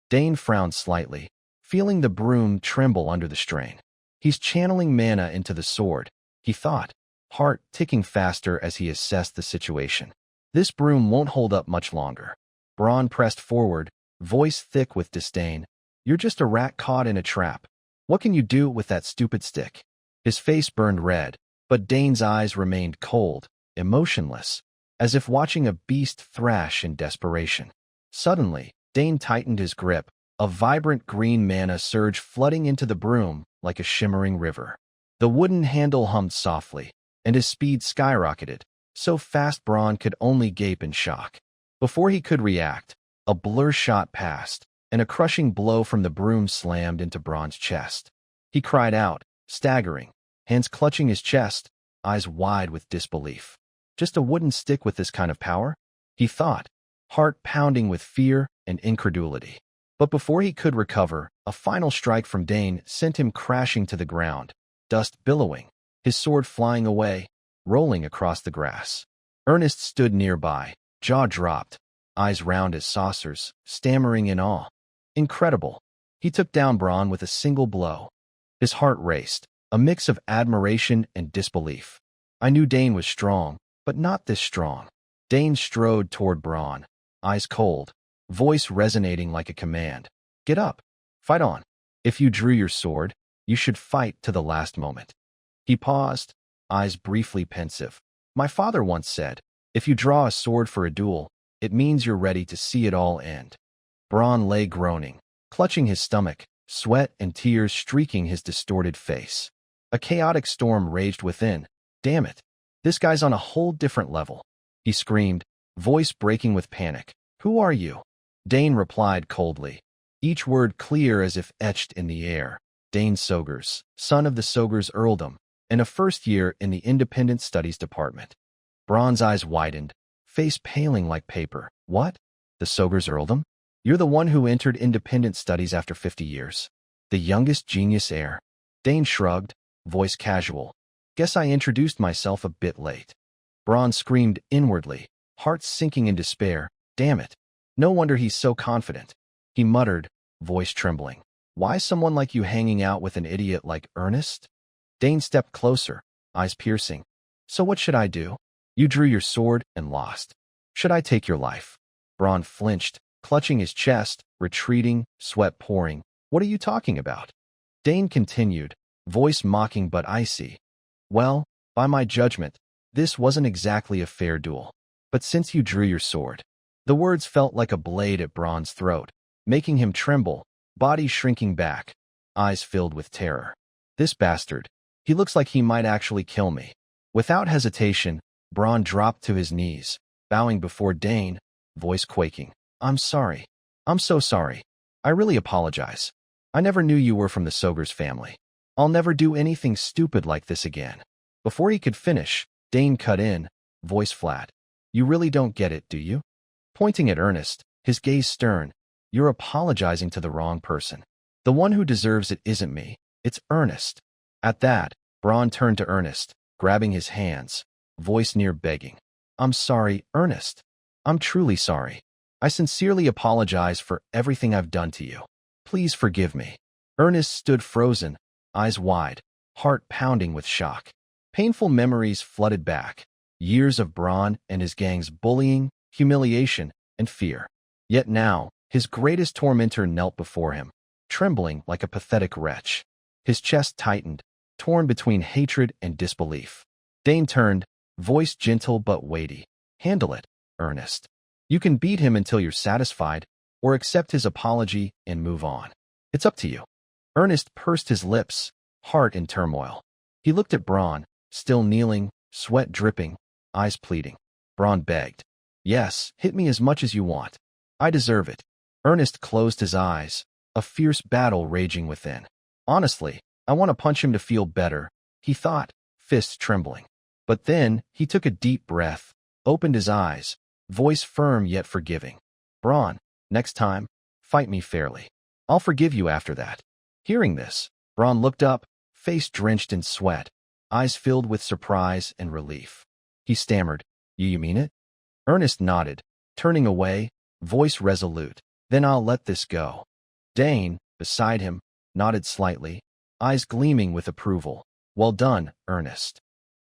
Dane frowned slightly, feeling the broom tremble under the strain. He's channeling mana into the sword, he thought, heart ticking faster as he assessed the situation. This broom won't hold up much longer. Braun pressed forward, voice thick with disdain. You're just a rat caught in a trap. What can you do with that stupid stick? His face burned red, but Dane's eyes remained cold, emotionless, as if watching a beast thrash in desperation. Suddenly, Dane tightened his grip, a vibrant green mana surge flooding into the broom like a shimmering river. The wooden handle hummed softly, and his speed skyrocketed, so fast Braun could only gape in shock. Before he could react, a blur shot past, and a crushing blow from the broom slammed into Braun's chest. He cried out, staggering, hands clutching his chest, eyes wide with disbelief. Just a wooden stick with this kind of power? He thought, heart pounding with fear and incredulity. But before he could recover, a final strike from Dane sent him crashing to the ground, dust billowing, his sword flying away, rolling across the grass. Ernest stood nearby, jaw dropped, eyes round as saucers, stammering in awe. Incredible. He took down Braun with a single blow. His heart raced, a mix of admiration and disbelief. I knew Dane was strong, but not this strong. Dane strode toward Braun, eyes cold, voice resonating like a command. Get up. Fight on. If you drew your sword, you should fight to the last moment. He paused, eyes briefly pensive. My father once said, if you draw a sword for a duel, it means you're ready to see it all end. Braun lay groaning, clutching his stomach, sweat and tears streaking his distorted face. A chaotic storm raged within. Damn it. This guy's on a whole different level. He screamed, voice breaking with panic. Who are you? Dane replied coldly, each word clear as if etched in the air. Dane Sogers, son of the Sogers earldom, and a first year in the Independent Studies Department. Braun's eyes widened, face paling like paper. What? The Sogers earldom? You're the one who entered Independent Studies after 50 years. The youngest genius heir. Dane shrugged, voice casual. Guess I introduced myself a bit late. Braun screamed inwardly, heart sinking in despair. Damn it. No wonder he's so confident. He muttered, voice trembling. Why someone like you hanging out with an idiot like Ernest? Dane stepped closer, eyes piercing. So what should I do? You drew your sword and lost. Should I take your life? Braun flinched, clutching his chest, retreating, sweat pouring. What are you talking about? Dane continued, voice mocking but icy. Well, by my judgment, this wasn't exactly a fair duel. But since you drew your sword. The words felt like a blade at Braun's throat, making him tremble, body shrinking back, eyes filled with terror. This bastard. He looks like he might actually kill me. Without hesitation, Braun dropped to his knees, bowing before Dane, voice quaking. I'm sorry. I'm so sorry. I really apologize. I never knew you were from the Sogur's family. I'll never do anything stupid like this again. Before he could finish, Dane cut in, voice flat. You really don't get it, do you? Pointing at Ernest, his gaze stern. You're apologizing to the wrong person. The one who deserves it isn't me. It's Ernest. At that, Braun turned to Ernest, grabbing his hands, voice near begging. I'm sorry, Ernest. I'm truly sorry. I sincerely apologize for everything I've done to you. Please forgive me. Ernest stood frozen, eyes wide, heart pounding with shock. Painful memories flooded back. Years of Braun and his gang's bullying, humiliation, and fear. Yet now, his greatest tormentor knelt before him, trembling like a pathetic wretch. His chest tightened, torn between hatred and disbelief. Dane turned, voice gentle but weighty. Handle it, Ernest. You can beat him until you're satisfied, or accept his apology and move on. It's up to you. Ernest pursed his lips, heart in turmoil. He looked at Braun, still kneeling, sweat dripping, eyes pleading. Braun begged. Yes, hit me as much as you want. I deserve it. Ernest closed his eyes, a fierce battle raging within. Honestly, I want to punch him to feel better, he thought, fists trembling. But then, he took a deep breath, opened his eyes, voice firm yet forgiving. Braun, next time, fight me fairly. I'll forgive you after that. Hearing this, Braun looked up, face drenched in sweat, eyes filled with surprise and relief. He stammered, You mean it? Ernest nodded, turning away, voice resolute. Then I'll let this go. Dane, beside him, nodded slightly, eyes gleaming with approval. Well done, Ernest.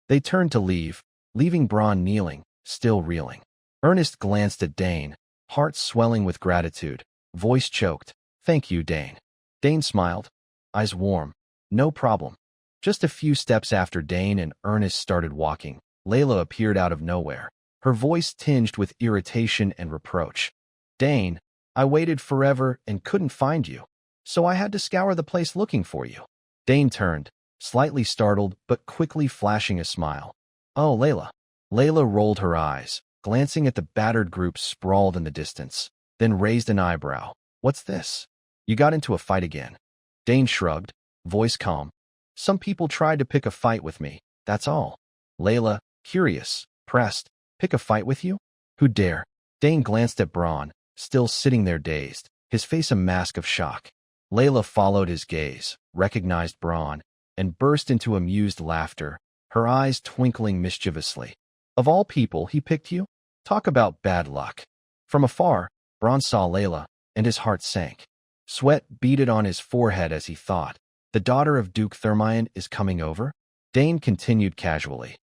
They turned to leave, leaving Braun kneeling, still reeling. Ernest glanced at Dane, heart swelling with gratitude, voice choked. Thank you, Dane. Dane smiled, eyes warm. No problem. Just a few steps after Dane and Ernest started walking, Layla appeared out of nowhere, her voice tinged with irritation and reproach. Dane, I waited forever and couldn't find you, so I had to scour the place looking for you. Dane turned, slightly startled but quickly flashing a smile. Oh, Layla. Layla rolled her eyes, glancing at the battered group sprawled in the distance, then raised an eyebrow. What's this? You got into a fight again. Dane shrugged, voice calm. Some people tried to pick a fight with me, that's all. Layla, curious, pressed. Pick a fight with you? Who dare? Dane glanced at Braun, still sitting there dazed, his face a mask of shock. Layla followed his gaze, recognized Braun, and burst into amused laughter, her eyes twinkling mischievously. Of all people, he picked you? Talk about bad luck. From afar, Braun saw Layla, and his heart sank. Sweat beaded on his forehead as he thought, the daughter of Duke Thermian is coming over? Dane continued casually.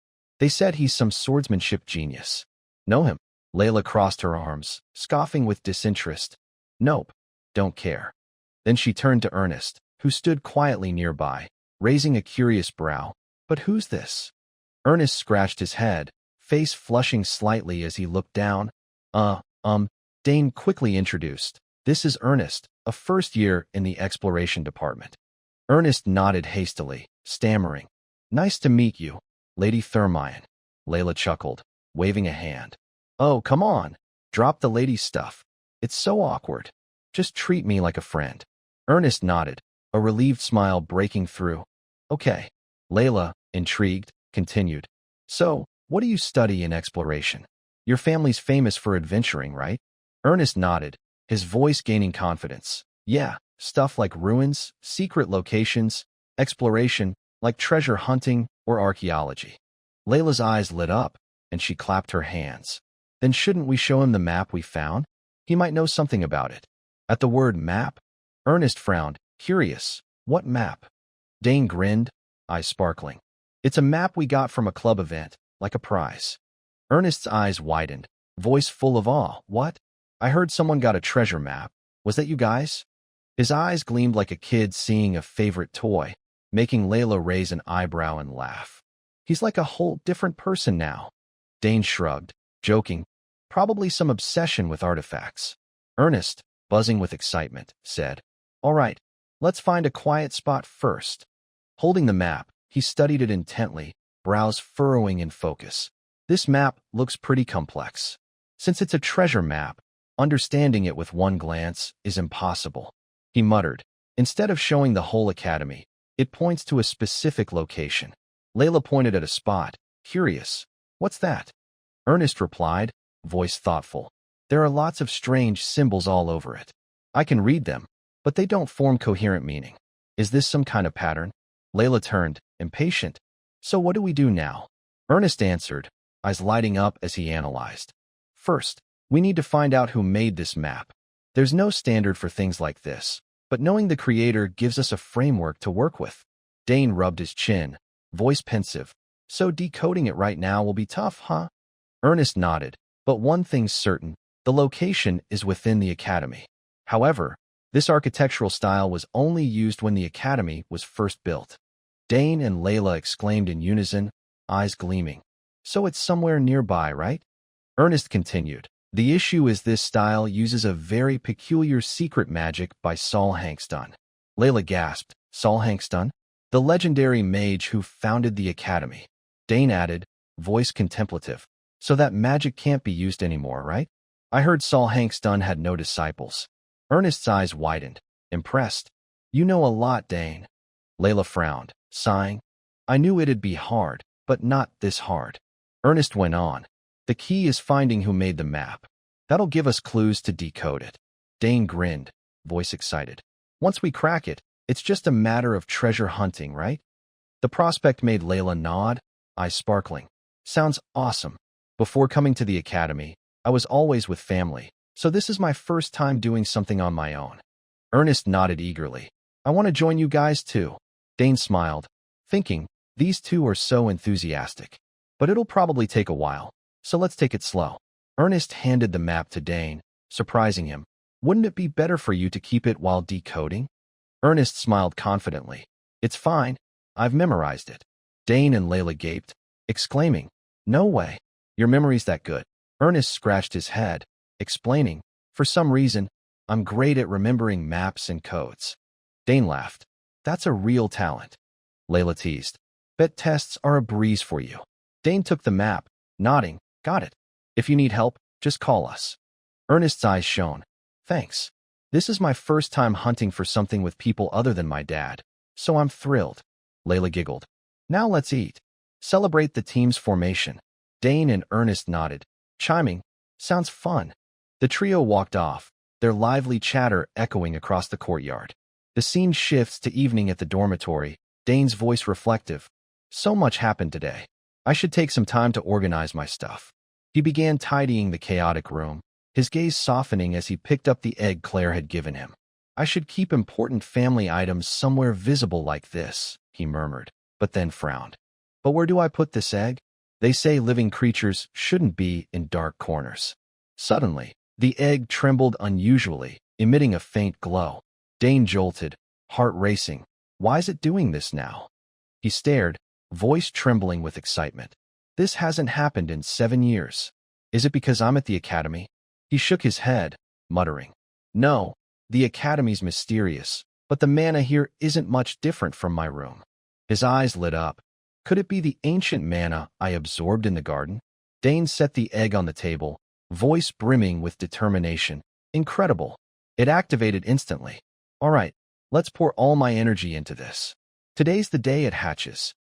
They said he's some swordsmanship genius. Know him? Layla crossed her arms, scoffing with disinterest. Nope, don't care. Then she turned to Ernest, who stood quietly nearby, raising a curious brow. But who's this? Ernest scratched his head, face flushing slightly as he looked down. Dane quickly introduced. This is Ernest, a first year in the exploration department. Ernest nodded hastily, stammering. Nice to meet you, Lady Thermian. Layla chuckled, waving a hand. Oh, come on. Drop the lady stuff. It's so awkward. Just treat me like a friend. Ernest nodded, a relieved smile breaking through. Okay. Layla, intrigued, continued. So, what do you study in exploration? Your family's famous for adventuring, right? Ernest nodded, his voice gaining confidence. Yeah, stuff like ruins, secret locations, exploration, like treasure hunting or archaeology. Layla's eyes lit up, and she clapped her hands. Then shouldn't we show him the map we found? He might know something about it. At the word map, Ernest frowned, curious. What map? Dane grinned, eyes sparkling. It's a map we got from a club event, like a prize. Ernest's eyes widened, voice full of awe. What? I heard someone got a treasure map. Was that you guys? His eyes gleamed like a kid seeing a favorite toy. making Layla raise an eyebrow and laugh. He's like a whole different person now. Dane shrugged, joking. Probably some obsession with artifacts. Ernest, buzzing with excitement, said, "All right, let's find a quiet spot first." Holding the map, he studied it intently, brows furrowing in focus. This map looks pretty complex. Since it's a treasure map, understanding it with one glance is impossible. He muttered. Instead of showing the whole academy, it points to a specific location. Layla pointed at a spot, curious. "What's that?" Ernest replied, voice thoughtful. "There are lots of strange symbols all over it. I can read them, but they don't form coherent meaning. Is this some kind of pattern?" Layla turned, impatient. "So what do we do now?" Ernest answered, eyes lighting up as he analyzed. "First, we need to find out who made this map. There's no standard for things like this, but knowing the creator gives us a framework to work with." Dane rubbed his chin, voice pensive. "So decoding it right now will be tough, huh?" Ernest nodded. "But one thing's certain, the location is within the academy. However, this architectural style was only used when the academy was first built." Dane and Layla exclaimed in unison, eyes gleaming. "So it's somewhere nearby, right?" Ernest continued. "The issue is this style uses a very peculiar secret magic by Saul Hankston." Layla gasped. "Saul Hankston? The legendary mage who founded the academy." Dane added, voice contemplative. "So that magic can't be used anymore, right? I heard Saul Hankston had no disciples." Ernest's eyes widened, impressed. "You know a lot, Dane." Layla frowned, sighing. "I knew it'd be hard, but not this hard." Ernest went on. "The key is finding who made the map. That'll give us clues to decode it." Dane grinned, voice excited. "Once we crack it, it's just a matter of treasure hunting, right?" The prospect made Layla nod, eyes sparkling. "Sounds awesome. Before coming to the academy, I was always with family, so this is my first time doing something on my own." Ernest nodded eagerly. "I want to join you guys too." Dane smiled, thinking, these two are so enthusiastic. But it'll probably take a while, so let's take it slow. Ernest handed the map to Dane, surprising him. "Wouldn't it be better for you to keep it while decoding?" Ernest smiled confidently. "It's fine. I've memorized it." Dane and Layla gaped, exclaiming, "No way. Your memory's that good." Ernest scratched his head, explaining, "For some reason, I'm great at remembering maps and codes." Dane laughed. "That's a real talent." Layla teased. "Bet tests are a breeze for you." Dane took the map, nodding. "Got it. If you need help, just call us." Ernest's eyes shone. "Thanks. This is my first time hunting for something with people other than my dad, so I'm thrilled." Layla giggled. "Now let's eat. Celebrate the team's formation." Dane and Ernest nodded, chiming, "Sounds fun." The trio walked off, their lively chatter echoing across the courtyard. The scene shifts to evening at the dormitory, Dane's voice reflective. "So much happened today. I should take some time to organize my stuff." He began tidying the chaotic room, his gaze softening as he picked up the egg Claire had given him. "I should keep important family items somewhere visible like this," he murmured, but then frowned. "But where do I put this egg? They say living creatures shouldn't be in dark corners." Suddenly, the egg trembled unusually, emitting a faint glow. Dane jolted, heart racing. Why's it doing this now? He stared, voice trembling with excitement. "This hasn't happened in 7 years. Is it because I'm at the academy?" He shook his head, muttering. "No, the academy's mysterious, but the mana here isn't much different from my room." His eyes lit up. Could it be the ancient mana I absorbed in the garden? Dane set the egg on the table, voice brimming with determination. "Incredible." It activated instantly. "All right, let's pour all my energy into this. Today's the day it hatches."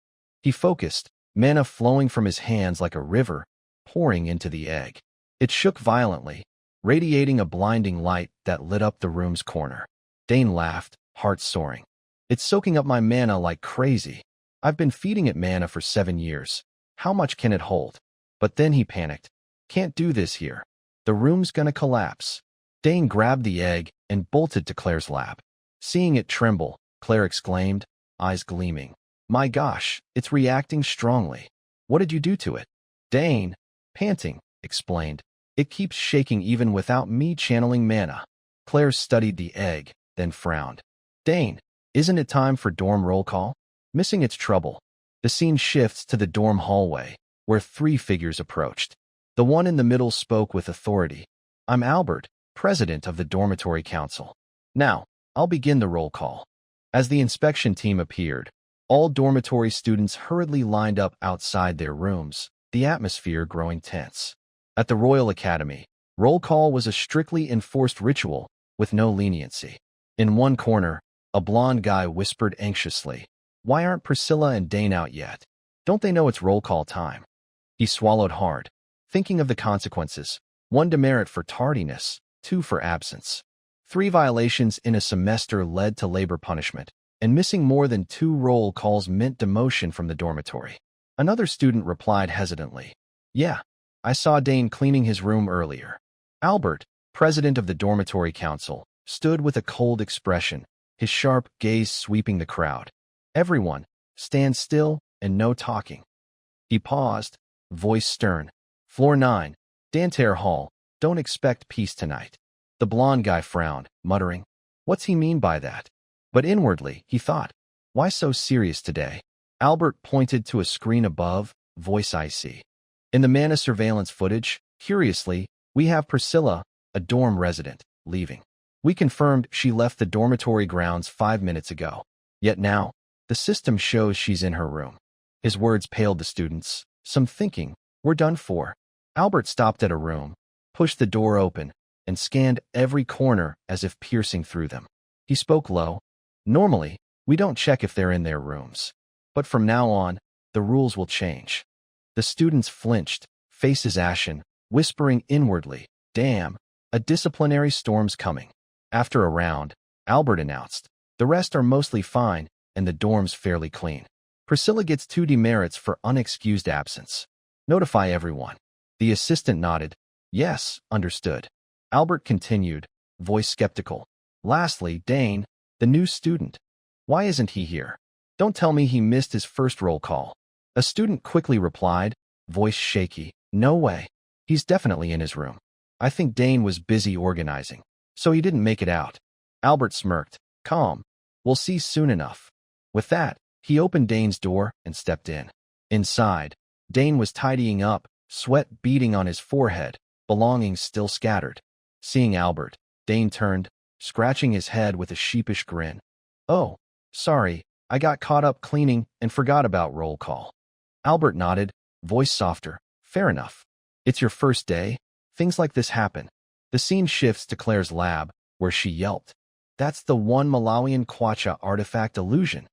He focused, mana flowing from his hands like a river, pouring into the egg. It shook violently, radiating a blinding light that lit up the room's corner. Dane laughed, heart soaring. "It's soaking up my mana like crazy. I've been feeding it mana for 7 years. How much can it hold?" But then he panicked. "Can't do this here. The room's gonna collapse." Dane grabbed the egg and bolted to Claire's lap. Seeing it tremble, Claire exclaimed, eyes gleaming. "My gosh, it's reacting strongly. What did you do to it?" Dane, panting, explained. "It keeps shaking even without me channeling mana." Claire studied the egg, then frowned. "Dane, isn't it time for dorm roll call?" Missing its trouble, the scene shifts to the dorm hallway, where three figures approached. The one in the middle spoke with authority. "I'm Albert, president of the dormitory council. Now, I'll begin the roll call." As the inspection team appeared, all dormitory students hurriedly lined up outside their rooms, the atmosphere growing tense. At the Royal Academy, roll call was a strictly enforced ritual with no leniency. In one corner, a blonde guy whispered anxiously, "Why aren't Priscilla and Dane out yet? Don't they know it's roll call time?" He swallowed hard, thinking of the consequences: 1 demerit for tardiness, 2 for absence. 3 violations in a semester led to labor punishment, and missing more than 2 roll calls meant demotion from the dormitory. Another student replied hesitantly, "Yeah, I saw Dane cleaning his room earlier." Albert, president of the dormitory council, stood with a cold expression, his sharp gaze sweeping the crowd. "Everyone, stand still and no talking." He paused, voice stern. "Floor 9, Danter Hall, don't expect peace tonight." The blonde guy frowned, muttering, "What's he mean by that?" But inwardly, he thought, "Why so serious today?" Albert pointed to a screen above, voice icy. "In the Mana surveillance footage, curiously, we have Priscilla, a dorm resident, leaving. We confirmed she left the dormitory grounds 5 minutes ago. Yet now, the system shows she's in her room." His words paled the students. Some thinking, "We're done for." Albert stopped at a room, pushed the door open, and scanned every corner as if piercing through them. He spoke low. "Normally, we don't check if they're in their rooms. But from now on, the rules will change." The students flinched, faces ashen, whispering inwardly, "Damn, a disciplinary storm's coming." After a round, Albert announced, "The rest are mostly fine, and the dorm's fairly clean. Priscilla gets 2 demerits for unexcused absence. Notify everyone." The assistant nodded. "Yes, understood." Albert continued, voice skeptical. "Lastly, Dane, the new student. Why isn't he here? Don't tell me he missed his first roll call." A student quickly replied, voice shaky, "No way. He's definitely in his room. I think Dane was busy organizing, so he didn't make it out." Albert smirked, calm. "We'll see soon enough." With that, he opened Dane's door and stepped in. Inside, Dane was tidying up, sweat beading on his forehead, belongings still scattered. Seeing Albert, Dane turned, scratching his head with a sheepish grin. "Oh, sorry, I got caught up cleaning and forgot about roll call." Albert nodded, voice softer. "Fair enough. It's your first day. Things like this happen." The scene shifts to Claire's lab, where she yelped, "That's the one Malawian Kwacha artifact illusion."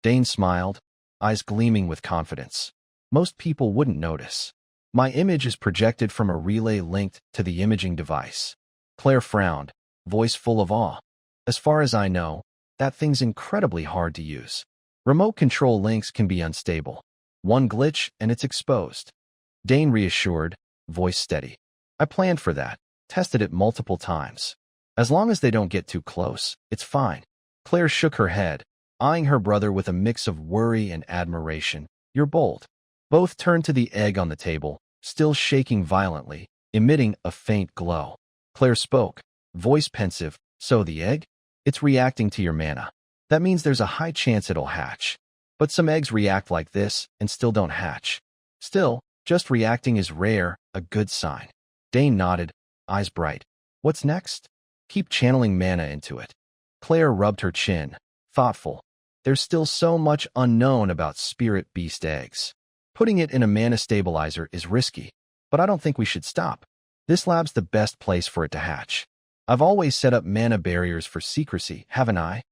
Dane smiled, eyes gleaming with confidence. "Most people wouldn't notice. My image is projected from a relay linked to the imaging device." Claire frowned, voice full of awe. "As far as I know, that thing's incredibly hard to use. Remote control links can be unstable. One glitch and it's exposed." Dane reassured, voice steady. "I planned for that, tested it multiple times. As long as they don't get too close, it's fine." Claire shook her head, eyeing her brother with a mix of worry and admiration. "You're bold." Both turned to the egg on the table, still shaking violently, emitting a faint glow. Claire spoke, voice pensive, "So the egg? It's reacting to your mana. That means there's a high chance it'll hatch. But some eggs react like this and still don't hatch. Still, just reacting is rare, a good sign." Dane nodded, eyes bright. "What's next?" "Keep channeling mana into it." Claire rubbed her chin, thoughtful. "There's still so much unknown about spirit beast eggs. Putting it in a mana stabilizer is risky, but I don't think we should stop. This lab's the best place for it to hatch. I've always set up mana barriers for secrecy, haven't I?"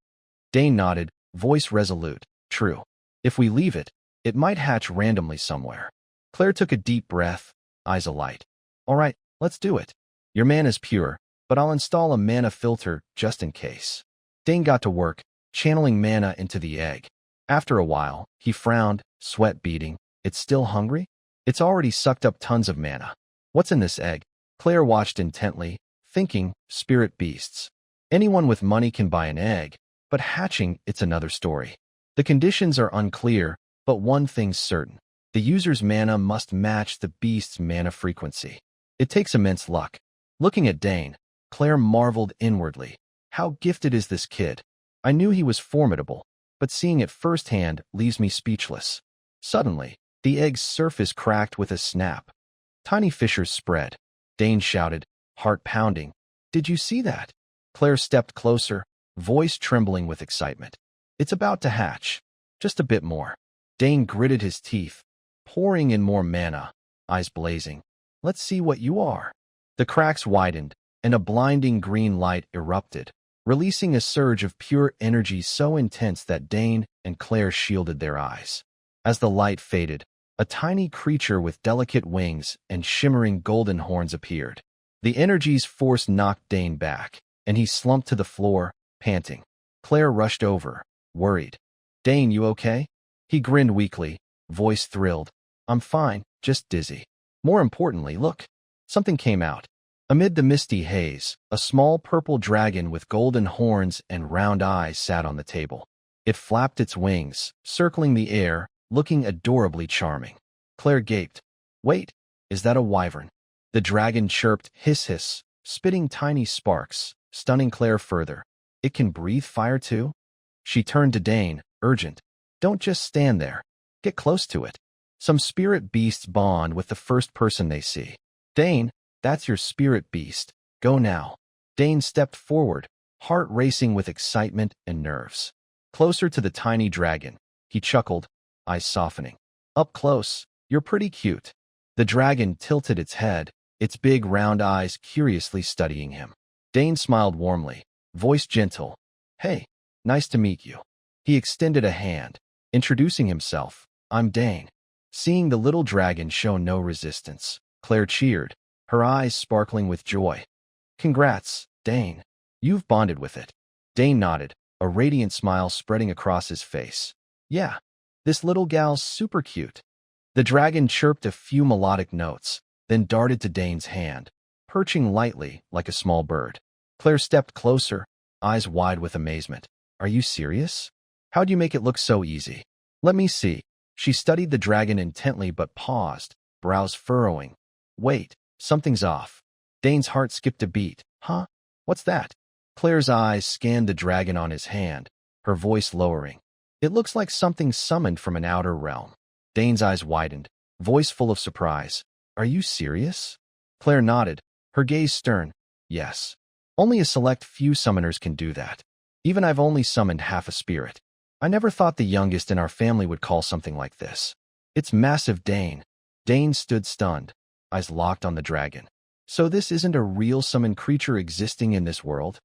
Dane nodded, voice resolute. "True. If we leave it, it might hatch randomly somewhere." Claire took a deep breath, eyes alight. "All right, let's do it. Your mana's pure, but I'll install a mana filter just in case." Dane got to work, channeling mana into the egg. After a while, he frowned, sweat beading. "It's still hungry? It's already sucked up tons of mana. What's in this egg?" Claire watched intently, thinking, spirit beasts. Anyone with money can buy an egg, but hatching, it's another story. The conditions are unclear, but one thing's certain. The user's mana must match the beast's mana frequency. It takes immense luck. Looking at Dane, Claire marveled inwardly. How gifted is this kid? I knew he was formidable, but seeing it firsthand leaves me speechless. Suddenly, the egg's surface cracked with a snap. Tiny fissures spread. Dane shouted, heart pounding. Did you see that? Claire stepped closer, voice trembling with excitement. It's about to hatch. Just a bit more. Dane gritted his teeth, pouring in more mana, eyes blazing. Let's see what you are. The cracks widened, and a blinding green light erupted, releasing a surge of pure energy so intense that Dane and Claire shielded their eyes. As the light faded, a tiny creature with delicate wings and shimmering golden horns appeared. The energy's force knocked Dane back, and he slumped to the floor, panting. Claire rushed over, worried. Dane, you okay? He grinned weakly, voice thrilled. I'm fine, just dizzy. More importantly, look. Something came out. Amid the misty haze, a small purple dragon with golden horns and round eyes sat on the table. It flapped its wings, circling the air, looking adorably charming. Claire gaped. Wait, is that a wyvern? The dragon chirped, hiss hiss, spitting tiny sparks, stunning Claire further. It can breathe fire too? She turned to Dane, urgent. Don't just stand there. Get close to it. Some spirit beasts bond with the first person they see. Dane, that's your spirit beast. Go now. Dane stepped forward, heart racing with excitement and nerves. Closer to the tiny dragon, he chuckled, eyes softening. Up close, you're pretty cute. The dragon tilted its head, its big round eyes curiously studying him. Dane smiled warmly, voice gentle. Hey, nice to meet you. He extended a hand, introducing himself. I'm Dane. Seeing the little dragon show no resistance, Claire cheered, her eyes sparkling with joy. Congrats, Dane. You've bonded with it. Dane nodded, a radiant smile spreading across his face. Yeah, this little gal's super cute. The dragon chirped a few melodic notes, then darted to Dane's hand, perching lightly like a small bird. Claire stepped closer, eyes wide with amazement. Are you serious? How'd you make it look so easy? Let me see. She studied the dragon intently but paused, brows furrowing. Wait, something's off. Dane's heart skipped a beat. Huh? What's that? Claire's eyes scanned the dragon on his hand, her voice lowering. It looks like something summoned from an outer realm. Dane's eyes widened, voice full of surprise. Are you serious? Claire nodded, her gaze stern. Yes. Only a select few summoners can do that. Even I've only summoned half a spirit. I never thought the youngest in our family would call something like this. It's massive, Dane. Dane stood stunned, eyes locked on the dragon. So this isn't a real summoned creature existing in this world?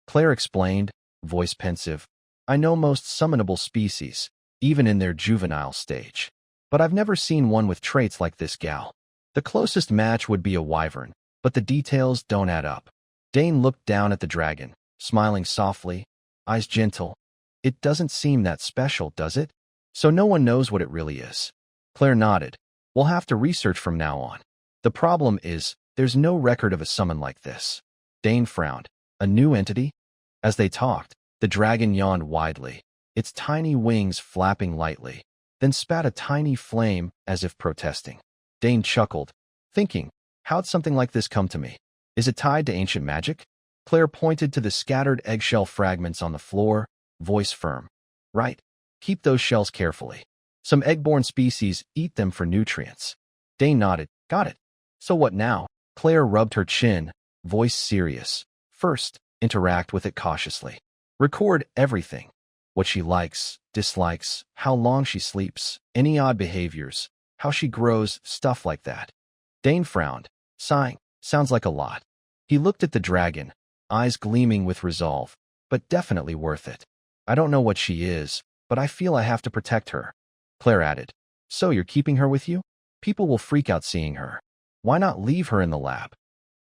Claire explained, voice pensive. I know most summonable species, even in their juvenile stage. But I've never seen one with traits like this gal. The closest match would be a wyvern, but the details don't add up. Dane looked down at the dragon, smiling softly, eyes gentle. It doesn't seem that special, does it? So no one knows what it really is. Claire nodded. We'll have to research from now on. The problem is, there's no record of a summon like this. Dane frowned. A new entity? As they talked, the dragon yawned widely, its tiny wings flapping lightly, then spat a tiny flame as if protesting. Dane chuckled, thinking, how'd something like this come to me? Is it tied to ancient magic? Claire pointed to the scattered eggshell fragments on the floor, voice firm. Right. Keep those shells carefully. Some egg-borne species eat them for nutrients. Dane nodded. Got it. So what now? Claire rubbed her chin, voice serious. First, interact with it cautiously. Record everything. What she likes, dislikes, how long she sleeps, any odd behaviors, how she grows, stuff like that. Dane frowned, sighing. Sounds like a lot. He looked at the dragon, eyes gleaming with resolve, but definitely worth it. I don't know what she is, but I feel I have to protect her. Claire added. So you're keeping her with you? People will freak out seeing her. Why not leave her in the lab?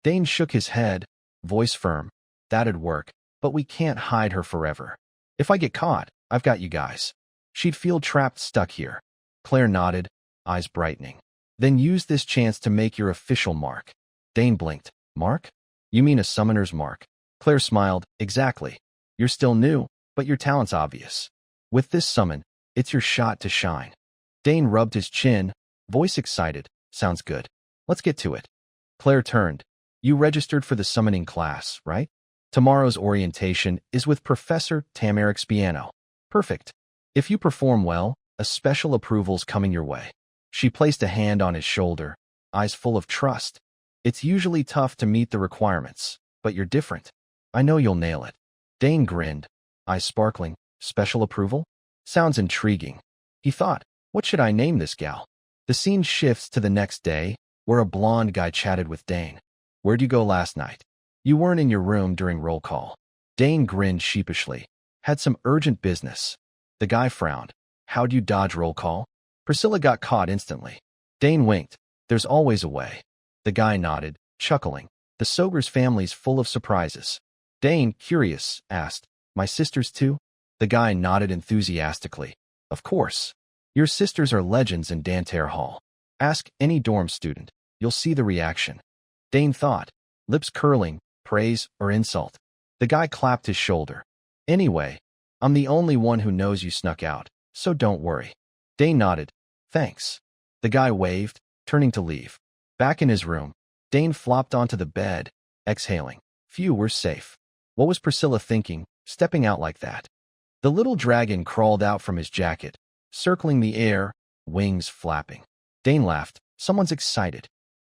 Dane shook his head, voice firm. That'd work, but we can't hide her forever. If I get caught, I've got you guys. She'd feel trapped stuck here. Claire nodded, eyes brightening. Then use this chance to make your official mark. Dane blinked. Mark? You mean a summoner's mark? Claire smiled. Exactly. You're still new, but your talent's obvious. With this summon, it's your shot to shine. Dane rubbed his chin, voice excited. Sounds good. Let's get to it. Claire turned. You registered for the summoning class, right? Tomorrow's orientation is with Professor Tamarix Piano. Perfect. If you perform well, a special approval's coming your way. She placed a hand on his shoulder, eyes full of trust. It's usually tough to meet the requirements, but you're different. I know you'll nail it. Dane grinned, eyes sparkling. Special approval? Sounds intriguing. He thought, what should I name this gal? The scene shifts to the next day, where a blonde guy chatted with Dane. Where'd you go last night? You weren't in your room during roll call. Dane grinned sheepishly. Had some urgent business. The guy frowned. How'd you dodge roll call? Priscilla got caught instantly. Dane winked. There's always a way. The guy nodded, chuckling. The Sogers family's full of surprises. Dane, curious, asked, my sisters too? The guy nodded enthusiastically. Of course. Your sisters are legends in Danterre Hall. Ask any dorm student. You'll see the reaction. Dane thought, lips curling, praise or insult. The guy clapped his shoulder. Anyway, I'm the only one who knows you snuck out, so don't worry. Dane nodded. Thanks. The guy waved, turning to leave. Back in his room, Dane flopped onto the bed, exhaling. Phew, we're safe. What was Priscilla thinking, stepping out like that? The little dragon crawled out from his jacket, circling the air, wings flapping. Dane laughed. Someone's excited.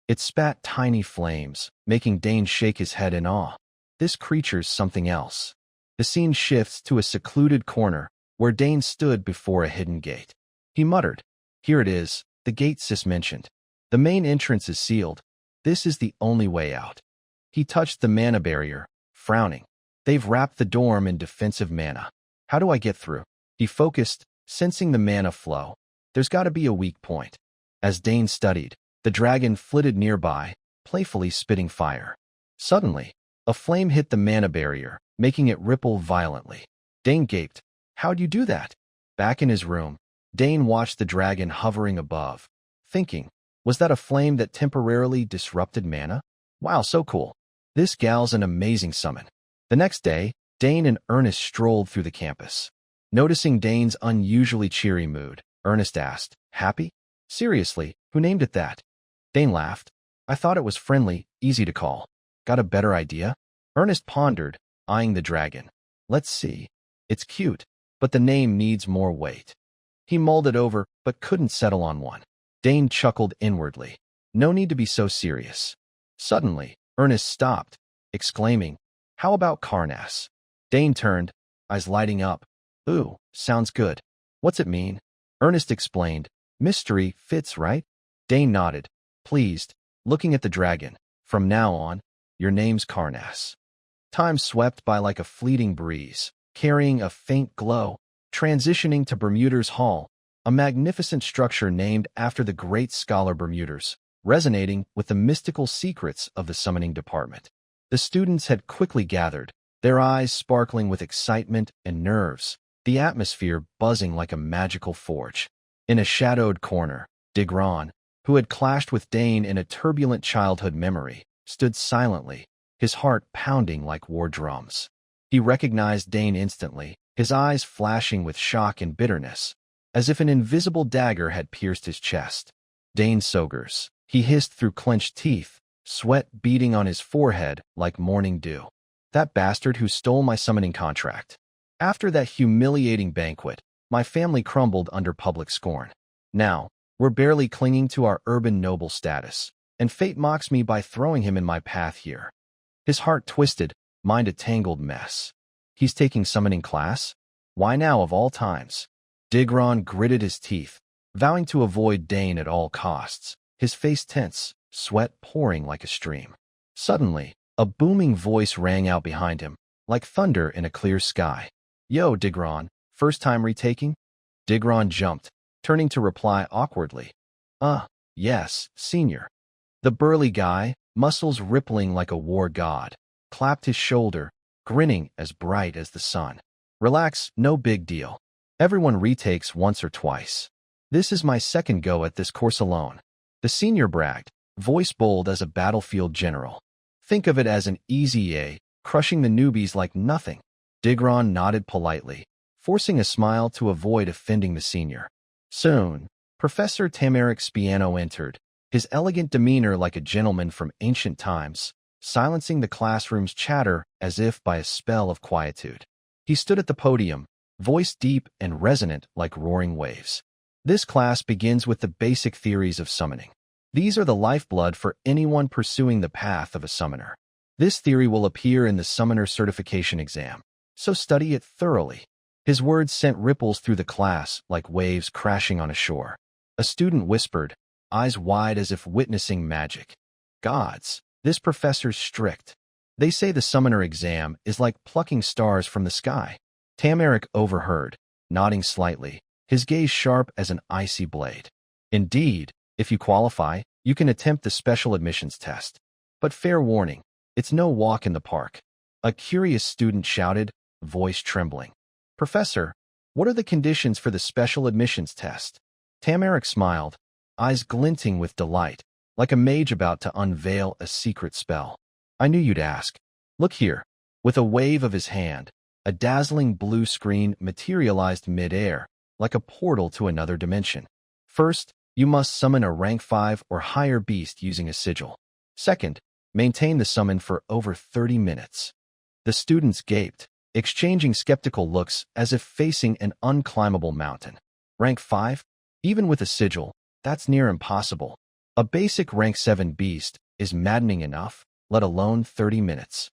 It spat tiny flames, making Dane shake his head in awe. This creature's something else. The scene shifts to a secluded corner, where Dane stood before a hidden gate. He muttered, here it is, the gate Sis mentioned. The main entrance is sealed. This is the only way out. He touched the mana barrier, frowning. They've wrapped the dorm in defensive mana. How do I get through? He focused, sensing the mana flow. There's got to be a weak point. As Dane studied, the dragon flitted nearby, playfully spitting fire. Suddenly, a flame hit the mana barrier, making it ripple violently. Dane gaped. How'd you do that? Back in his room, Dane watched the dragon hovering above, thinking, was that a flame that temporarily disrupted mana? Wow, so cool. This gal's an amazing summon. The next day, Dane and Ernest strolled through the campus. Noticing Dane's unusually cheery mood, Ernest asked, happy? Seriously, who named it that? Dane laughed. I thought it was friendly, easy to call. Got a better idea? Ernest pondered, eyeing the dragon. Let's see. It's cute, but the name needs more weight. He mulled it over, but couldn't settle on one. Dane chuckled inwardly. No need to be so serious. Suddenly, Ernest stopped, exclaiming, how about Carnass? Dane turned, eyes lighting up. Ooh, sounds good. What's it mean? Ernest explained. Mystery fits, right? Dane nodded, pleased, looking at the dragon. From now on, your name's Carnass. Time swept by like a fleeting breeze, carrying a faint glow, transitioning to Bermuder's Hall, a magnificent structure named after the great scholar Bermuders, resonating with the mystical secrets of the summoning department. The students had quickly gathered, their eyes sparkling with excitement and nerves, the atmosphere buzzing like a magical forge. In a shadowed corner, Digron, who had clashed with Dane in a turbulent childhood memory, stood silently, his heart pounding like war drums. He recognized Dane instantly, his eyes flashing with shock and bitterness, as if an invisible dagger had pierced his chest. Dane Sogers, he hissed through clenched teeth, sweat beading on his forehead like morning dew. That bastard who stole my summoning contract. After that humiliating banquet, my family crumbled under public scorn. Now, we're barely clinging to our urban noble status, and fate mocks me by throwing him in my path here. His heart twisted, mind a tangled mess. He's taking summoning class? Why now of all times? Digron gritted his teeth, vowing to avoid Dane at all costs, his face tense, sweat pouring like a stream. Suddenly, a booming voice rang out behind him, like thunder in a clear sky. Yo, Digron, first time retaking? Digron jumped, turning to reply awkwardly. Yes, senior. The burly guy, muscles rippling like a war god, clapped his shoulder, grinning as bright as the sun. Relax, no big deal. Everyone retakes once or twice. This is my second go at this course alone. The senior bragged, voice bold as a battlefield general. Think of it as an easy A, crushing the newbies like nothing. Digron nodded politely, forcing a smile to avoid offending the senior. Soon, Professor Tamaric Spiano entered, his elegant demeanor like a gentleman from ancient times, silencing the classroom's chatter as if by a spell of quietude. He stood at the podium, voice deep and resonant like roaring waves. This class begins with the basic theories of summoning. These are the lifeblood for anyone pursuing the path of a summoner. This theory will appear in the summoner certification exam, so study it thoroughly. His words sent ripples through the class like waves crashing on a shore. A student whispered, eyes wide as if witnessing magic. Gods, this professor's strict. They say the summoner exam is like plucking stars from the sky. Tamarick overheard, nodding slightly, his gaze sharp as an icy blade. Indeed, if you qualify, you can attempt the special admissions test. But fair warning, it's no walk in the park. A curious student shouted, voice trembling. Professor, what are the conditions for the special admissions test? Tamarick smiled, eyes glinting with delight, like a mage about to unveil a secret spell. I knew you'd ask. Look here. With a wave of his hand, a dazzling blue screen materialized mid-air, like a portal to another dimension. First, you must summon a rank 5 or higher beast using a sigil. Second, maintain the summon for over 30 minutes. The students gaped, exchanging skeptical looks as if facing an unclimbable mountain. Rank 5? Even with a sigil, that's near impossible. A basic rank 7 beast is maddening enough, let alone 30 minutes.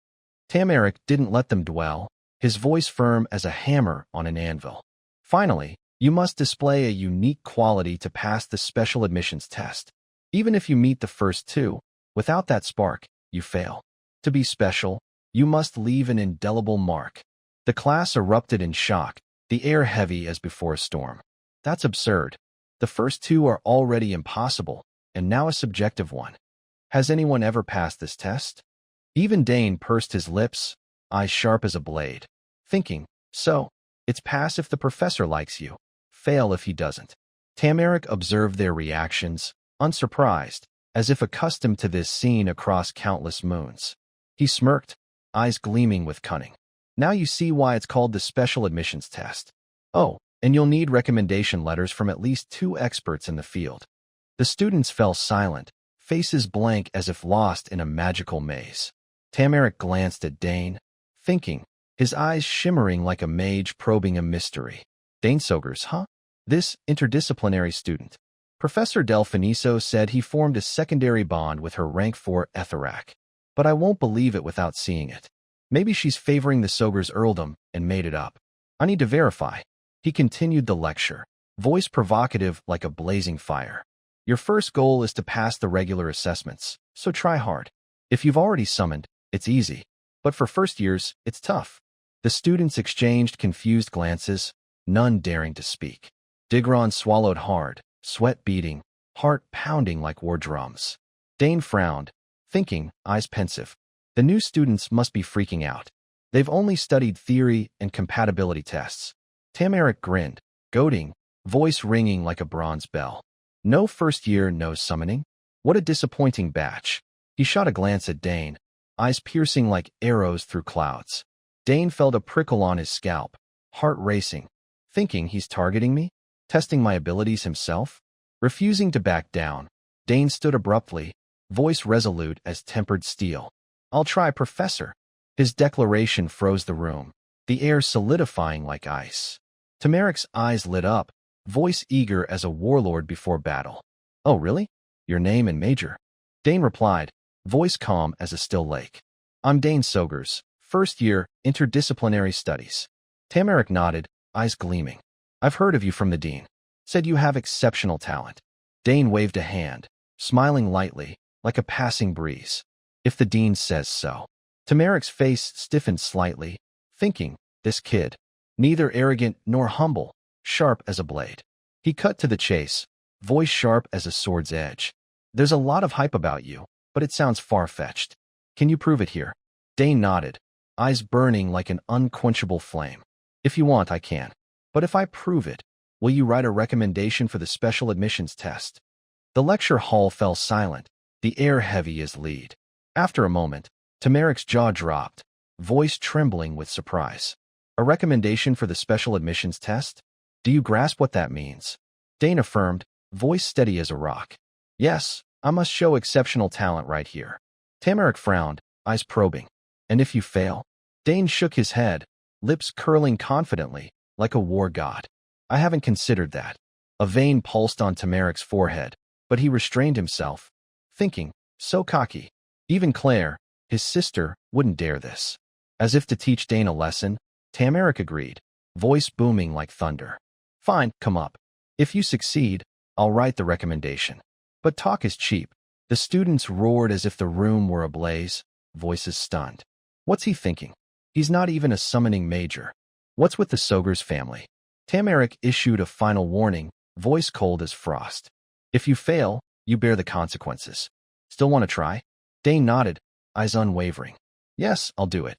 Tamarick didn't let them dwell, his voice firm as a hammer on an anvil. Finally, you must display a unique quality to pass the special admissions test. Even if you meet the first two, without that spark, you fail. To be special, you must leave an indelible mark. The class erupted in shock, the air heavy as before a storm. That's absurd. The first two are already impossible, and now a subjective one. Has anyone ever passed this test? Even Dane pursed his lips, eyes sharp as a blade, thinking, so, it's pass if the professor likes you, fail if he doesn't. Tamarick observed their reactions, unsurprised, as if accustomed to this scene across countless moons. He smirked, eyes gleaming with cunning. Now you see why it's called the special admissions test. Oh, and you'll need recommendation letters from at least 2 experts in the field. The students fell silent, faces blank as if lost in a magical maze. Tamarick glanced at Dane, thinking, his eyes shimmering like a mage probing a mystery. Dane Sogers, huh? This interdisciplinary student. Professor Delfiniso said he formed a secondary bond with her rank 4 Etherak. But I won't believe it without seeing it. Maybe she's favoring the Sogers earldom and made it up. I need to verify. He continued the lecture, voice provocative like a blazing fire. Your first goal is to pass the regular assessments, so try hard. If you've already summoned, it's easy. But for first years, it's tough. The students exchanged confused glances, none daring to speak. Digron swallowed hard, sweat beating, heart pounding like war drums. Dane frowned, thinking, eyes pensive. The new students must be freaking out. They've only studied theory and compatibility tests. Tamarick grinned, goading, voice ringing like a bronze bell. No first year, no summoning? What a disappointing batch. He shot a glance at Dane, eyes piercing like arrows through clouds. Dane felt a prickle on his scalp, heart racing, thinking he's targeting me, testing my abilities himself. Refusing to back down, Dane stood abruptly, voice resolute as tempered steel. I'll try, Professor. His declaration froze the room, the air solidifying like ice. Tamarick's eyes lit up, voice eager as a warlord before battle. Oh, really? Your name and major? Dane replied, voice calm as a still lake. I'm Dane Sogers, first year, interdisciplinary studies. Tamarick nodded, eyes gleaming. I've heard of you from the dean. Said you have exceptional talent. Dane waved a hand, smiling lightly, like a passing breeze. If the dean says so. Tamarick's face stiffened slightly, thinking, this kid, neither arrogant nor humble, sharp as a blade. He cut to the chase, voice sharp as a sword's edge. There's a lot of hype about you, but it sounds far-fetched. Can you prove it here? Dane nodded, eyes burning like an unquenchable flame. If you want, I can. But if I prove it, will you write a recommendation for the special admissions test? The lecture hall fell silent, the air heavy as lead. After a moment, Tamarick's jaw dropped, voice trembling with surprise. A recommendation for the special admissions test? Do you grasp what that means? Dane affirmed, voice steady as a rock. Yes, I must show exceptional talent right here. Tamarick frowned, eyes probing. And if you fail? Dane shook his head, lips curling confidently, like a war god. I haven't considered that. A vein pulsed on Tamaric's forehead, but he restrained himself, thinking, so cocky. Even Claire, his sister, wouldn't dare this. As if to teach Dane a lesson, Tamaric agreed, voice booming like thunder. Fine, come up. If you succeed, I'll write the recommendation. But talk is cheap. The students roared as if the room were ablaze, voices stunned. What's he thinking? He's not even a summoning major. What's with the Soger's family? Tamaric issued a final warning, voice cold as frost. If you fail, you bear the consequences. Still want to try? Dane nodded, eyes unwavering. Yes, I'll do it.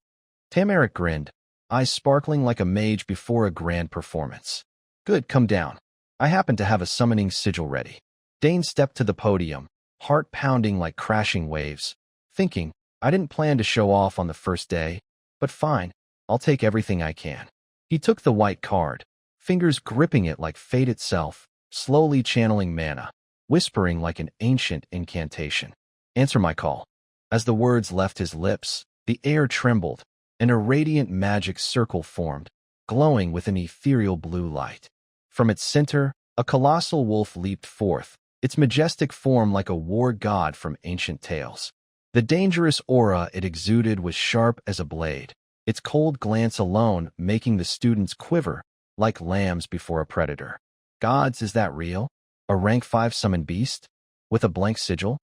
Tamaric grinned, eyes sparkling like a mage before a grand performance. Good, come down. I happen to have a summoning sigil ready. Dane stepped to the podium, heart pounding like crashing waves, thinking, I didn't plan to show off on the first day, but fine, I'll take everything I can. He took the white card, fingers gripping it like fate itself, slowly channeling mana, whispering like an ancient incantation. Answer my call. As the words left his lips, the air trembled, and a radiant magic circle formed, glowing with an ethereal blue light. From its center, a colossal wolf leaped forth, its majestic form like a war god from ancient tales. The dangerous aura it exuded was sharp as a blade, its cold glance alone making the students quiver like lambs before a predator. Gods, is that real? A rank 5 summon beast? With a blank sigil?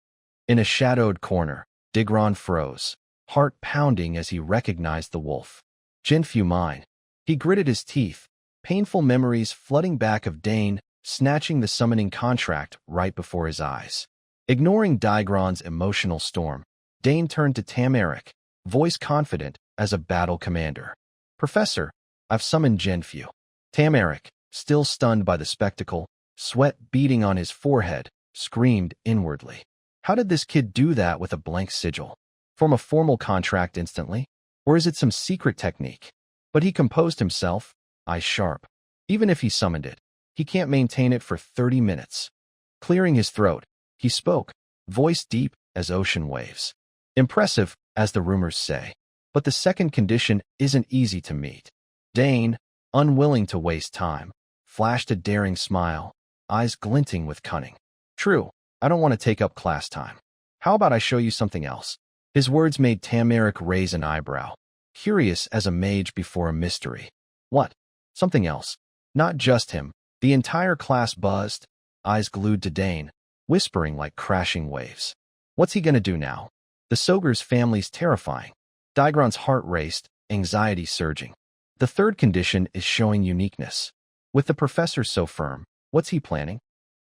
In a shadowed corner, Digron froze, heart pounding as he recognized the wolf. Jinfu mine. He gritted his teeth, painful memories flooding back of Dane snatching the summoning contract right before his eyes. Ignoring Digron's emotional storm, Dane turned to Tamaric, voice confident as a battle commander. Professor, I've summoned Jinfu. Tamaric, still stunned by the spectacle, sweat beading on his forehead, screamed inwardly. How did this kid do that with a blank sigil? Form a formal contract instantly? Or is it some secret technique? But he composed himself, eyes sharp. Even if he summoned it, he can't maintain it for 30 minutes. Clearing his throat, he spoke, voice deep as ocean waves. Impressive, as the rumors say. But the second condition isn't easy to meet. Dane, unwilling to waste time, flashed a daring smile, eyes glinting with cunning. True, I don't want to take up class time. How about I show you something else? His words made Tamaric raise an eyebrow, curious as a mage before a mystery. What? Something else? Not just him. The entire class buzzed, eyes glued to Dane, whispering like crashing waves. What's he gonna do now? The Soger's family's terrifying. Digron's heart raced, anxiety surging. The third condition is showing uniqueness. With the professor so firm, what's he planning?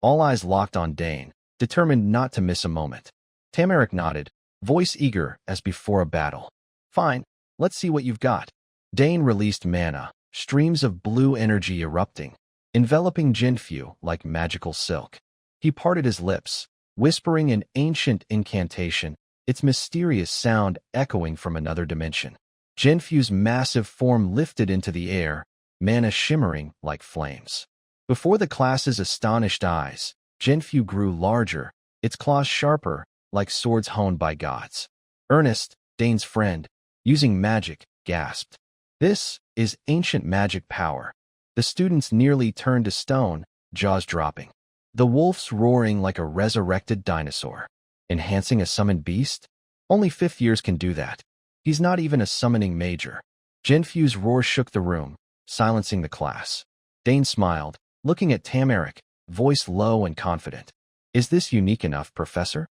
All eyes locked on Dane, determined not to miss a moment. Tamaric nodded, voice eager as before a battle. Fine, let's see what you've got. Dane released mana, streams of blue energy erupting, enveloping Jinfu like magical silk. He parted his lips, whispering an ancient incantation, its mysterious sound echoing from another dimension. Jinfu's massive form lifted into the air, mana shimmering like flames. Before the class's astonished eyes, Jinfu grew larger, its claws sharper, like swords honed by gods. Ernest, Dane's friend, using magic, gasped. This is ancient magic power. The students nearly turned to stone, jaws dropping. The wolf's roaring like a resurrected dinosaur. Enhancing a summoned beast? Only 5th years can do that. He's not even a summoning major. Jinfu's roar shook the room, silencing the class. Dane smiled, looking at Tamaric, voice low and confident. Is this unique enough, Professor?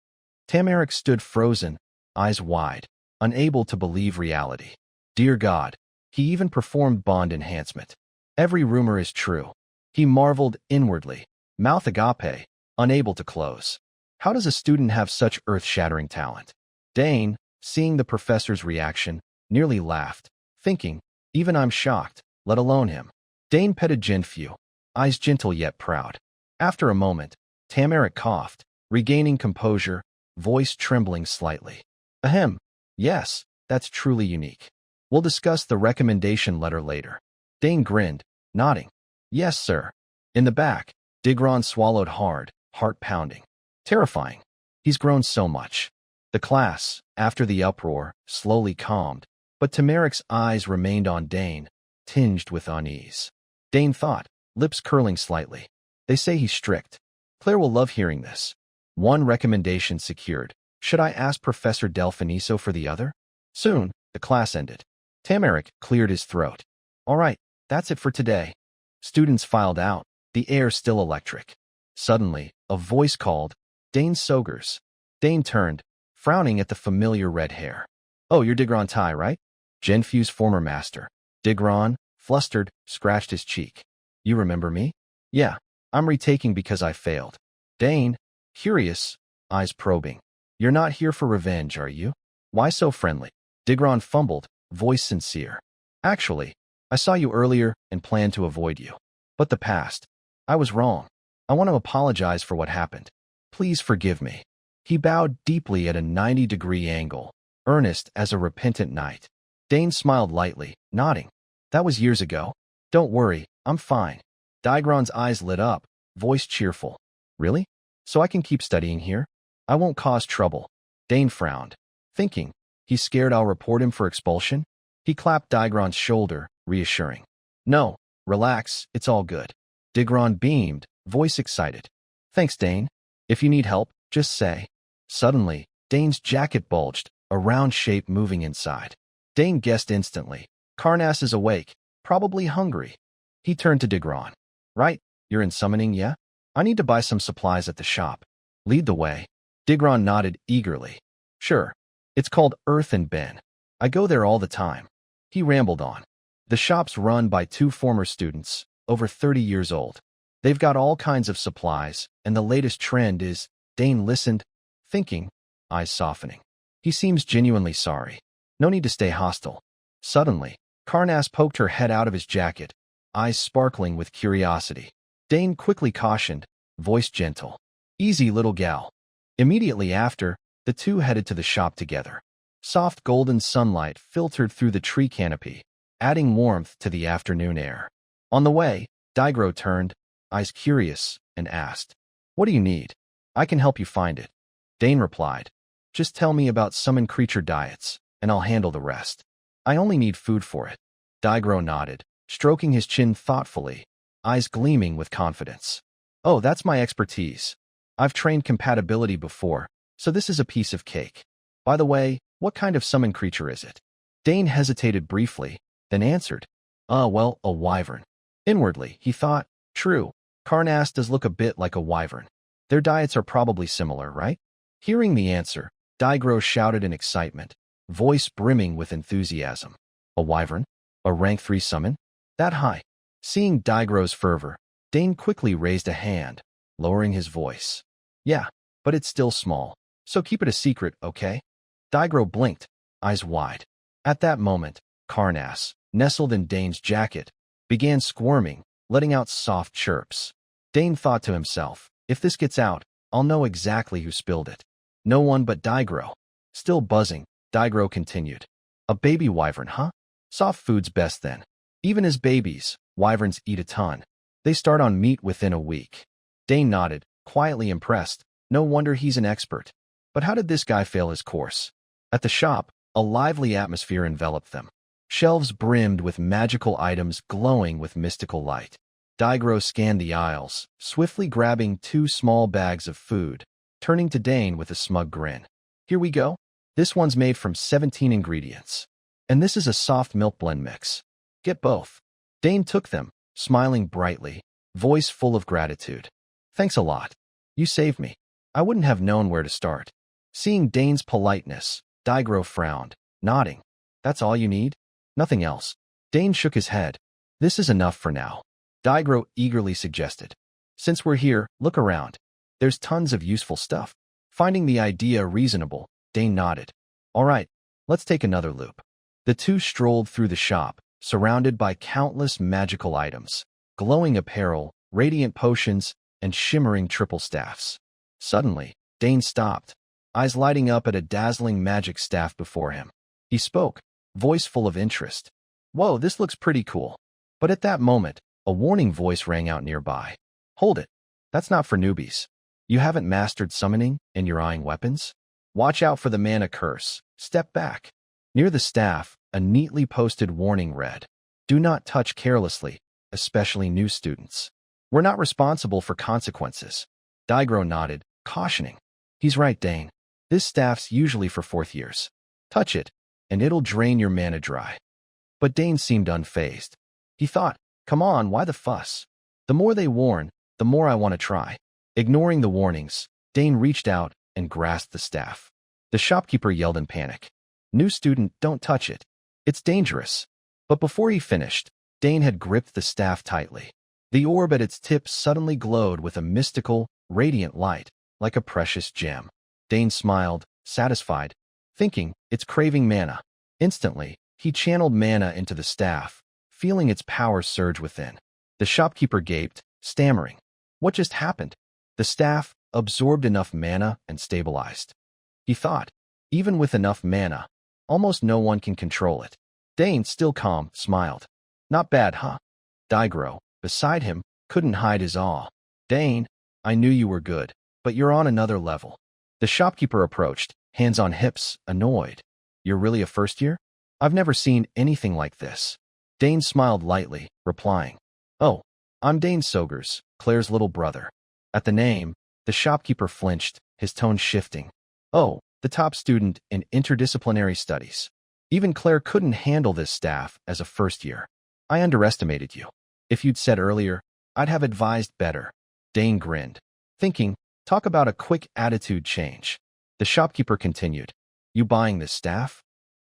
Tamaric stood frozen, eyes wide, unable to believe reality. Dear God, he even performed bond enhancement. Every rumor is true. He marveled inwardly, mouth agape, unable to close. How does a student have such earth-shattering talent? Dane, seeing the professor's reaction, nearly laughed, thinking, even I'm shocked, let alone him. Dane petted Jinfu, eyes gentle yet proud. After a moment, Tamaric coughed, regaining composure, voice trembling slightly. Ahem. Yes, that's truly unique. We'll discuss the recommendation letter later. Dane grinned, nodding. Yes, sir. In the back, Digron swallowed hard, heart pounding. Terrifying. He's grown so much. The class, after the uproar, slowly calmed, but Tamaric's eyes remained on Dane, tinged with unease. Dane thought, lips curling slightly. They say he's strict. Claire will love hearing this. One recommendation secured. Should I ask Professor Delfiniso for the other? Soon, the class ended. Tamarick cleared his throat. All right, that's it for today. Students filed out, the air still electric. Suddenly, a voice called, Dane Sogers. Dane turned, frowning at the familiar red hair. Oh, you're Digron Tai, right? Genfu's former master. Digron, flustered, scratched his cheek. You remember me? Yeah, I'm retaking because I failed. Dane, curious, eyes probing. You're not here for revenge, are you? Why so friendly? Digron fumbled, voice sincere. Actually, I saw you earlier and planned to avoid you. But the past. I was wrong. I want to apologize for what happened. Please forgive me. He bowed deeply at a 90-degree angle, earnest as a repentant knight. Dane smiled lightly, nodding. That was years ago. Don't worry, I'm fine. Digron's eyes lit up, voice cheerful. Really? So I can keep studying here? I won't cause trouble. Dane frowned, thinking, he's scared I'll report him for expulsion? He clapped Digron's shoulder, reassuring. No, relax, it's all good. Digron beamed, voice excited. Thanks, Dane. If you need help, just say. Suddenly, Dane's jacket bulged, a round shape moving inside. Dane guessed instantly. Karnas is awake, probably hungry. He turned to Digron. Right, you're in summoning, yeah? I need to buy some supplies at the shop. Lead the way. Digron nodded eagerly. Sure. It's called Earth and Ben. I go there all the time. He rambled on. The shop's run by two former students, over 30 years old. They've got all kinds of supplies, and the latest trend is, Dane listened, thinking, eyes softening. He seems genuinely sorry. No need to stay hostile. Suddenly, Karnas poked her head out of his jacket, eyes sparkling with curiosity. Dane quickly cautioned, voice gentle. Easy, little gal. Immediately after, the two headed to the shop together. Soft golden sunlight filtered through the tree canopy, adding warmth to the afternoon air. On the way, Digro turned, eyes curious, and asked, What do you need? I can help you find it. Dane replied, Just tell me about summon creature diets, and I'll handle the rest. I only need food for it. Digro nodded, stroking his chin thoughtfully, eyes gleaming with confidence. Oh, that's my expertise. I've trained compatibility before, so this is a piece of cake. By the way, what kind of summon creature is it? Dane hesitated briefly, then answered, well, a wyvern. Inwardly, he thought, true, Karnas does look a bit like a wyvern. Their diets are probably similar, right? Hearing the answer, Digro shouted in excitement, voice brimming with enthusiasm. A wyvern? A rank 3 summon? That high? Seeing Digro's fervor, Dane quickly raised a hand, lowering his voice. Yeah, but it's still small, so keep it a secret, okay? Digro blinked, eyes wide. At that moment, Karnas, nestled in Dane's jacket, began squirming, letting out soft chirps. Dane thought to himself, if this gets out, I'll know exactly who spilled it. No one but Digro. Still buzzing, Digro continued. A baby wyvern, huh? Soft food's best then. Even as babies, wyverns eat a ton. They start on meat within a week. Dane nodded, quietly impressed. No wonder he's an expert. But how did this guy fail his course? At the shop, a lively atmosphere enveloped them. Shelves brimmed with magical items glowing with mystical light. Digro scanned the aisles, swiftly grabbing 2 small bags of food, turning to Dane with a smug grin. Here we go. This one's made from 17 ingredients. And this is a soft milk blend mix. Get both. Dane took them, smiling brightly, voice full of gratitude. Thanks a lot. You saved me. I wouldn't have known where to start. Seeing Dane's politeness, Digro frowned, nodding. That's all you need? Nothing else. Dane shook his head. This is enough for now. Digro eagerly suggested. Since we're here, look around. There's tons of useful stuff. Finding the idea reasonable, Dane nodded. All right, let's take another loop. The two strolled through the shop, surrounded by countless magical items, glowing apparel, radiant potions, and shimmering triple staffs. Suddenly, Dane stopped, eyes lighting up at a dazzling magic staff before him. He spoke, voice full of interest. Whoa, this looks pretty cool. But at that moment, a warning voice rang out nearby. Hold it. That's not for newbies. You haven't mastered summoning, and you're eyeing weapons? Watch out for the mana curse. Step back. Near the staff, a neatly posted warning read, Do not touch carelessly. especially new students. We're not responsible for consequences. Daigro nodded, cautioning. He's right, Dane. This staff's usually for 4th years. Touch it, and it'll drain your mana dry. But Dane seemed unfazed. He thought, come on, why the fuss? The more they warn, the more I want to try. Ignoring the warnings, Dane reached out and grasped the staff. The shopkeeper yelled in panic. New student, don't touch it. It's dangerous. But before he finished, Dane had gripped the staff tightly. The orb at its tip suddenly glowed with a mystical, radiant light, like a precious gem. Dane smiled, satisfied, thinking, it's craving mana. Instantly, he channeled mana into the staff, feeling its power surge within. The shopkeeper gaped, stammering. What just happened? The staff absorbed enough mana and stabilized. He thought, even with enough mana, almost no one can control it. Dane, still calm, smiled. Not bad, huh? Daigro, beside him, couldn't hide his awe. Dane, I knew you were good, but you're on another level. The shopkeeper approached, hands on hips, annoyed. You're really a 1st year? I've never seen anything like this. Dane smiled lightly, replying. Oh, I'm Dane Sogers, Claire's little brother. At the name, the shopkeeper flinched, his tone shifting. Oh, the top student in interdisciplinary studies. Even Claire couldn't handle this staff as a 1st year. I underestimated you. If you'd said earlier, I'd have advised better. Dane grinned, thinking, talk about a quick attitude change. The shopkeeper continued. You buying this staff?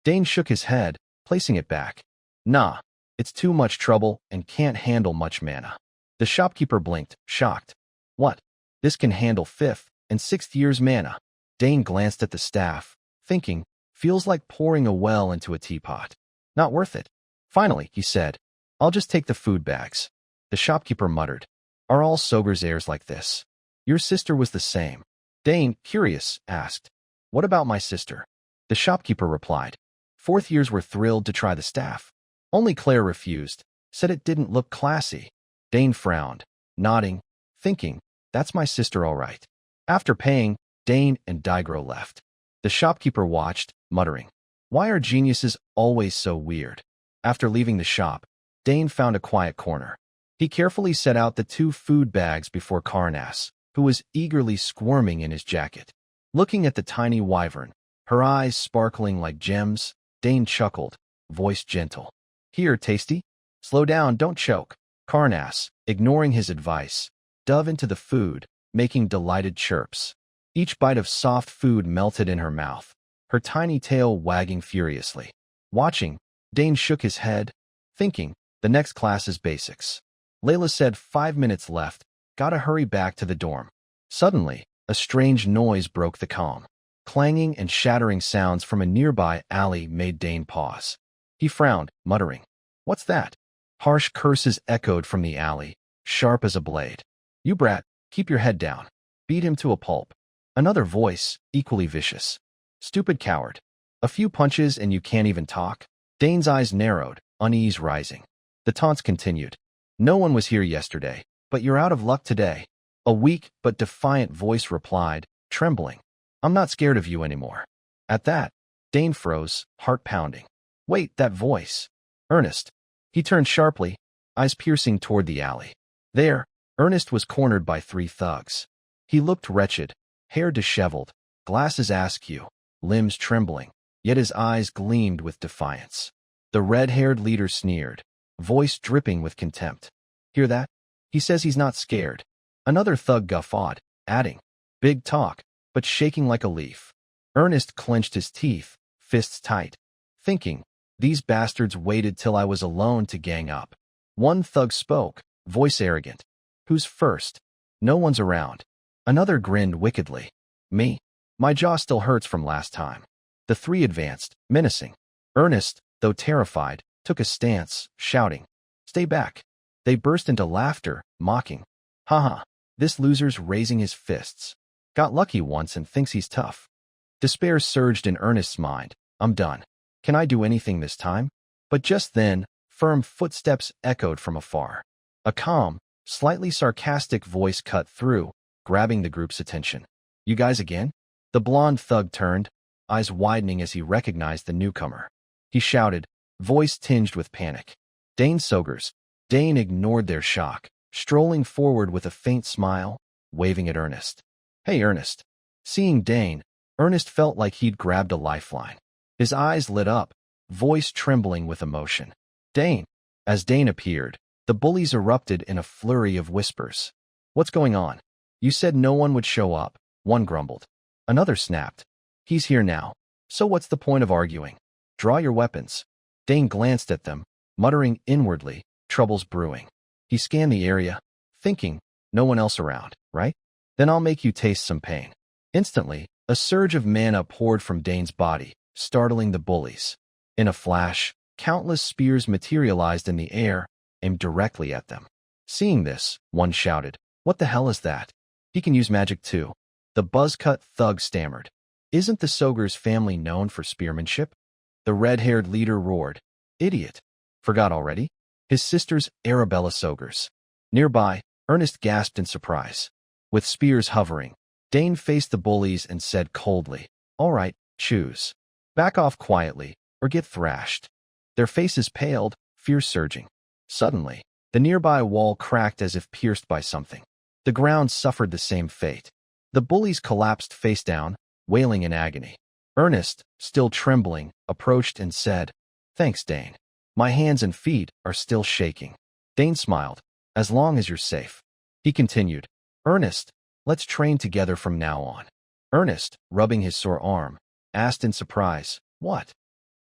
Dane shook his head, placing it back. Nah, it's too much trouble and can't handle much mana. The shopkeeper blinked, shocked. What? This can handle 5th and 6th year's mana. Dane glanced at the staff, thinking, feels like pouring a well into a teapot. Not worth it. Finally, he said, I'll just take the food bags. The shopkeeper muttered. Are all Sogers heirs like this? Your sister was the same. Dane, curious, asked. What about my sister? The shopkeeper replied. 4th years were thrilled to try the staff. Only Claire refused, said it didn't look classy. Dane frowned, nodding, thinking, that's my sister all right. After paying, Dane and Daigro left. The shopkeeper watched, muttering, why are geniuses always so weird? After leaving the shop, Dane found a quiet corner. He carefully set out the 2 food bags before Karnas, who was eagerly squirming in his jacket. Looking at the tiny wyvern, her eyes sparkling like gems, Dane chuckled, voice gentle. Here, tasty? Slow down, don't choke. Karnas, ignoring his advice, dove into the food, making delighted chirps. Each bite of soft food melted in her mouth, her tiny tail wagging furiously. Watching, Dane shook his head, thinking, the next class is basics. Layla said 5 minutes left, gotta hurry back to the dorm. Suddenly, a strange noise broke the calm. Clanging and shattering sounds from a nearby alley made Dane pause. He frowned, muttering, what's that? Harsh curses echoed from the alley, sharp as a blade. You brat, keep your head down. Beat him to a pulp. Another voice, equally vicious. Stupid coward. A few punches and you can't even talk? Dane's eyes narrowed, unease rising. The taunts continued. No one was here yesterday, but you're out of luck today. A weak but defiant voice replied, trembling. I'm not scared of you anymore. At that, Dane froze, heart pounding. Wait, that voice. Ernest. He turned sharply, eyes piercing toward the alley. There, Ernest was cornered by 3 thugs. He looked wretched, hair disheveled, glasses askew, limbs trembling, yet his eyes gleamed with defiance. The red-haired leader sneered, voice dripping with contempt. Hear that? He says he's not scared. Another thug guffawed, adding, big talk, but shaking like a leaf. Ernest clenched his teeth, fists tight, thinking, these bastards waited till I was alone to gang up. One thug spoke, voice arrogant. Who's first? No one's around. Another grinned wickedly. Me? My jaw still hurts from last time. The 3 advanced, menacing. Ernest, though terrified, took a stance, shouting, stay back. They burst into laughter, mocking. Haha, this loser's raising his fists. Got lucky once and thinks he's tough. Despair surged in Ernest's mind. I'm done. Can I do anything this time? But just then, firm footsteps echoed from afar. A calm, slightly sarcastic voice cut through, grabbing the group's attention. You guys again? The blonde thug turned, eyes widening as he recognized the newcomer. He shouted, voice tinged with panic. Dane Sogers, Dane ignored their shock, strolling forward with a faint smile, waving at Ernest. Hey, Ernest. Seeing Dane, Ernest felt like he'd grabbed a lifeline. His eyes lit up, voice trembling with emotion. Dane. As Dane appeared, the bullies erupted in a flurry of whispers. What's going on? You said no one would show up, one grumbled. Another snapped. He's here now. So what's the point of arguing? Draw your weapons. Dane glanced at them, muttering inwardly, trouble's brewing. He scanned the area, thinking, no one else around, right? Then I'll make you taste some pain. Instantly, a surge of mana poured from Dane's body, startling the bullies. In a flash, countless spears materialized in the air, aimed directly at them. Seeing this, one shouted, What the hell is that? He can use magic too. The buzzcut thug stammered. Isn't the Soger's family known for spearmanship? The red-haired leader roared. Idiot. Forgot already? His sister's Arabella Sogers. Nearby, Ernest gasped in surprise. With spears hovering, Dane faced the bullies and said coldly, All right, choose. Back off quietly, or get thrashed. Their faces paled, fear surging. Suddenly, the nearby wall cracked as if pierced by something. The ground suffered the same fate. The bullies collapsed face down, wailing in agony. Ernest, still trembling, approached and said, Thanks, Dane. My hands and feet are still shaking. Dane smiled. As long as you're safe. He continued, Ernest, let's train together from now on. Ernest, rubbing his sore arm, asked in surprise, What?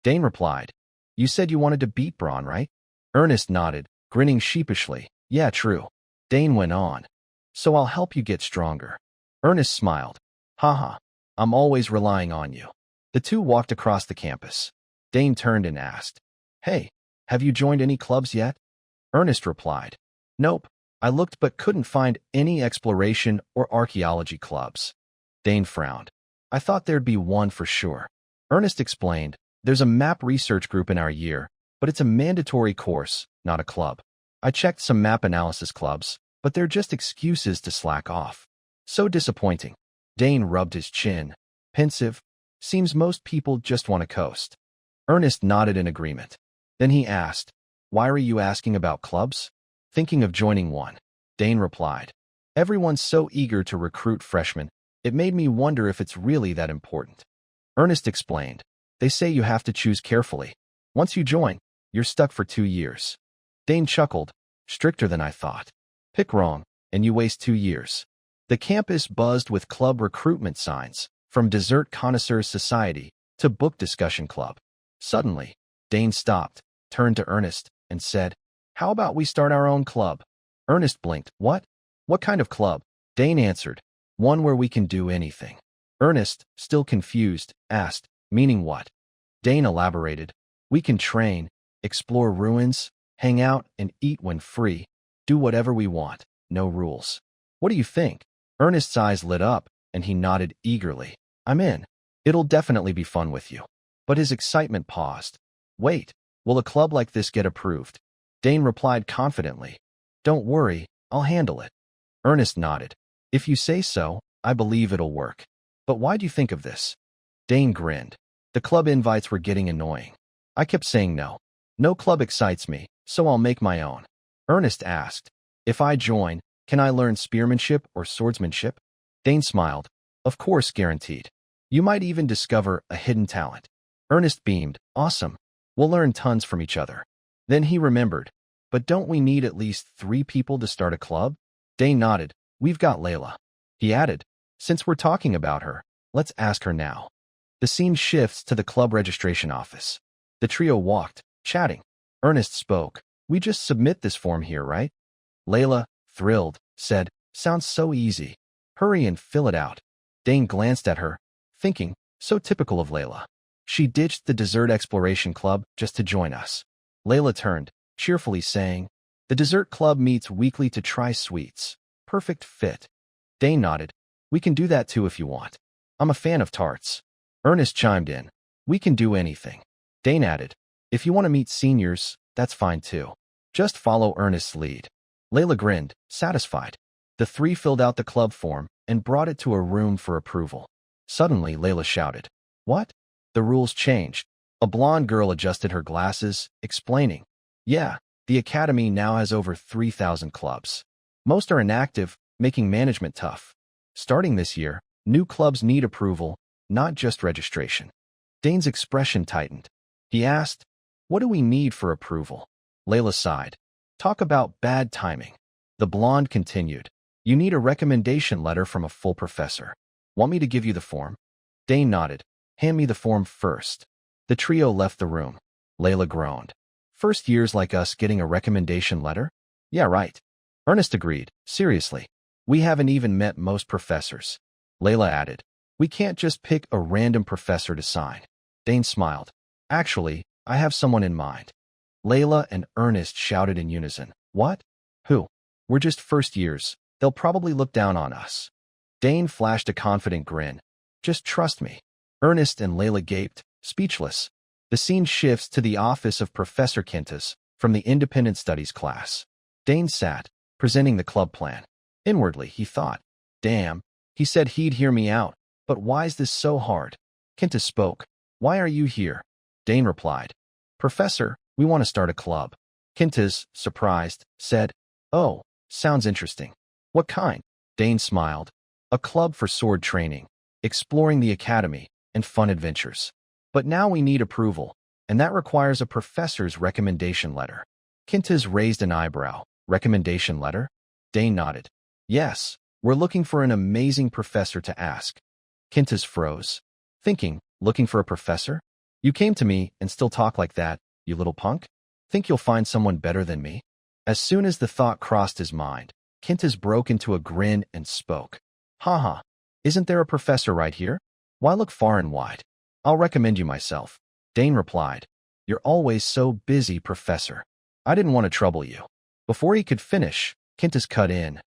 Dane replied, You said you wanted to beat Braun, right? Ernest nodded, grinning sheepishly. Yeah, true. Dane went on. So I'll help you get stronger. Ernest smiled. Haha, I'm always relying on you. The two walked across the campus. Dane turned and asked, Hey, have you joined any clubs yet? Ernest replied, Nope, I looked but couldn't find any exploration or archaeology clubs. Dane frowned. I thought there'd be one for sure. Ernest explained, There's a map research group in our year, but it's a mandatory course, not a club. I checked some map analysis clubs, but they're just excuses to slack off. So disappointing. Dane rubbed his chin. Pensive. Seems most people just want to coast. Ernest nodded in agreement. Then he asked, Why are you asking about clubs? Thinking of joining one. Dane replied, Everyone's so eager to recruit freshmen, it made me wonder if it's really that important. Ernest explained, They say you have to choose carefully. Once you join, you're stuck for 2 years. Dane chuckled, Stricter than I thought. Pick wrong, and you waste 2 years. The campus buzzed with club recruitment signs, from Dessert Connoisseurs Society to Book Discussion Club. Suddenly, Dane stopped, turned to Ernest, and said, How about we start our own club? Ernest blinked. What? What kind of club? Dane answered, One where we can do anything. Ernest, still confused, asked, Meaning what? Dane elaborated, We can train, explore ruins, hang out and eat when free, do whatever we want, no rules. What do you think? Ernest's eyes lit up, and he nodded eagerly. I'm in. It'll definitely be fun with you. But his excitement paused. Wait, will a club like this get approved? Dane replied confidently. Don't worry, I'll handle it. Ernest nodded. If you say so, I believe it'll work. But why do you think of this? Dane grinned. The club invites were getting annoying. I kept saying no. No club excites me, so I'll make my own. Ernest asked, If I join, can I learn spearmanship or swordsmanship? Dane smiled. Of course, guaranteed. You might even discover a hidden talent. Ernest beamed. Awesome. We'll learn tons from each other. Then he remembered. But don't we need at least 3 people to start a club? Dane nodded. We've got Layla. He added, Since we're talking about her, let's ask her now. The scene shifts to the club registration office. The trio walked, chatting. Ernest spoke. We just submit this form here, right? Layla, thrilled, said, Sounds so easy. Hurry and fill it out. Dane glanced at her, thinking, so typical of Layla. She ditched the Dessert Exploration Club just to join us. Layla turned, cheerfully saying, The Dessert Club meets weekly to try sweets. Perfect fit. Dane nodded. We can do that too if you want. I'm a fan of tarts. Ernest chimed in. We can do anything. Dane added, If you want to meet seniors, that's fine too. Just follow Ernest's lead. Layla grinned, satisfied. The 3 filled out the club form and brought it to a room for approval. Suddenly, Layla shouted, What? The rules changed. A blonde girl adjusted her glasses, explaining, Yeah, The academy now has over 3,000 clubs. Most are inactive, making management tough. Starting this year, new clubs need approval, not just registration. Dane's expression tightened. He asked, "What do we need for approval?" Layla sighed. "Talk about bad timing." The blonde continued. "You need a recommendation letter from a full professor. Want me to give you the form?" Dane nodded. "Hand me the form first." The trio left the room. Layla groaned. "First years like us getting a recommendation letter?" "Yeah, right." Ernest agreed. "Seriously. We haven't even met most professors." Layla added, "We can't just pick a random professor to sign." Dane smiled. "Actually, I have someone in mind." Layla and Ernest shouted in unison. "What? Who?" "We're just first years. They'll probably look down on us." Dane flashed a confident grin. "Just trust me." Ernest and Layla gaped, speechless. The scene shifts to the office of Professor Quintus from the Independent Studies class. Dane sat, presenting the club plan. Inwardly, he thought, "Damn, he said he'd hear me out, but why's this so hard?" Quintus spoke. "Why are you here?" Dane replied, "Professor, we want to start a club." Quintus, surprised, said, "Oh, sounds interesting. What kind?" Dane smiled. "A club for sword training, exploring the academy, and fun adventures. But now we need approval, and that requires a professor's recommendation letter." Quintus raised an eyebrow. "Recommendation letter?" Dane nodded. "Yes, we're looking for an amazing professor to ask." Quintus froze, thinking, "Looking for a professor? You came to me and still talk like that, you little punk? Think you'll find someone better than me?" As soon as the thought crossed his mind, Quintus broke into a grin and spoke. "Haha, isn't there a professor right here? Why look far and wide? I'll recommend you myself." Dane replied, "You're always so busy, Professor. I didn't want to trouble you." Before he could finish, Quintus cut in.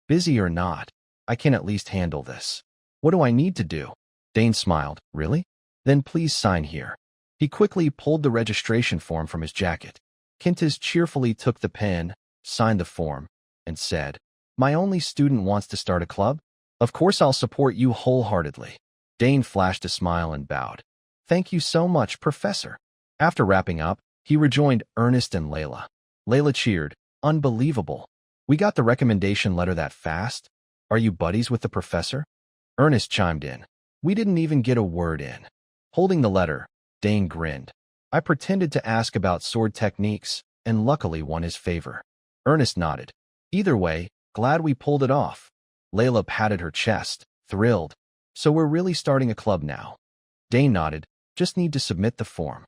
"Busy or not, I can at least handle this. What do I need to do?" Dane smiled. "Really? Then please sign here." He quickly pulled the registration form from his jacket. Quintus cheerfully took the pen, signed the form, and said, "My only student wants to start a club? Of course I'll support you wholeheartedly." Dane flashed a smile and bowed. "Thank you so much, Professor." After wrapping up, he rejoined Ernest and Layla. Layla cheered, "Unbelievable. We got the recommendation letter that fast? Are you buddies with the professor?" Ernest chimed in. "We didn't even get a word in." Holding the letter, Dane grinned. "I pretended to ask about sword techniques, and luckily won his favor." Ernest nodded. "Either way, glad we pulled it off." Layla patted her chest, thrilled. "So we're really starting a club now?" Dane nodded. "Just need to submit the form."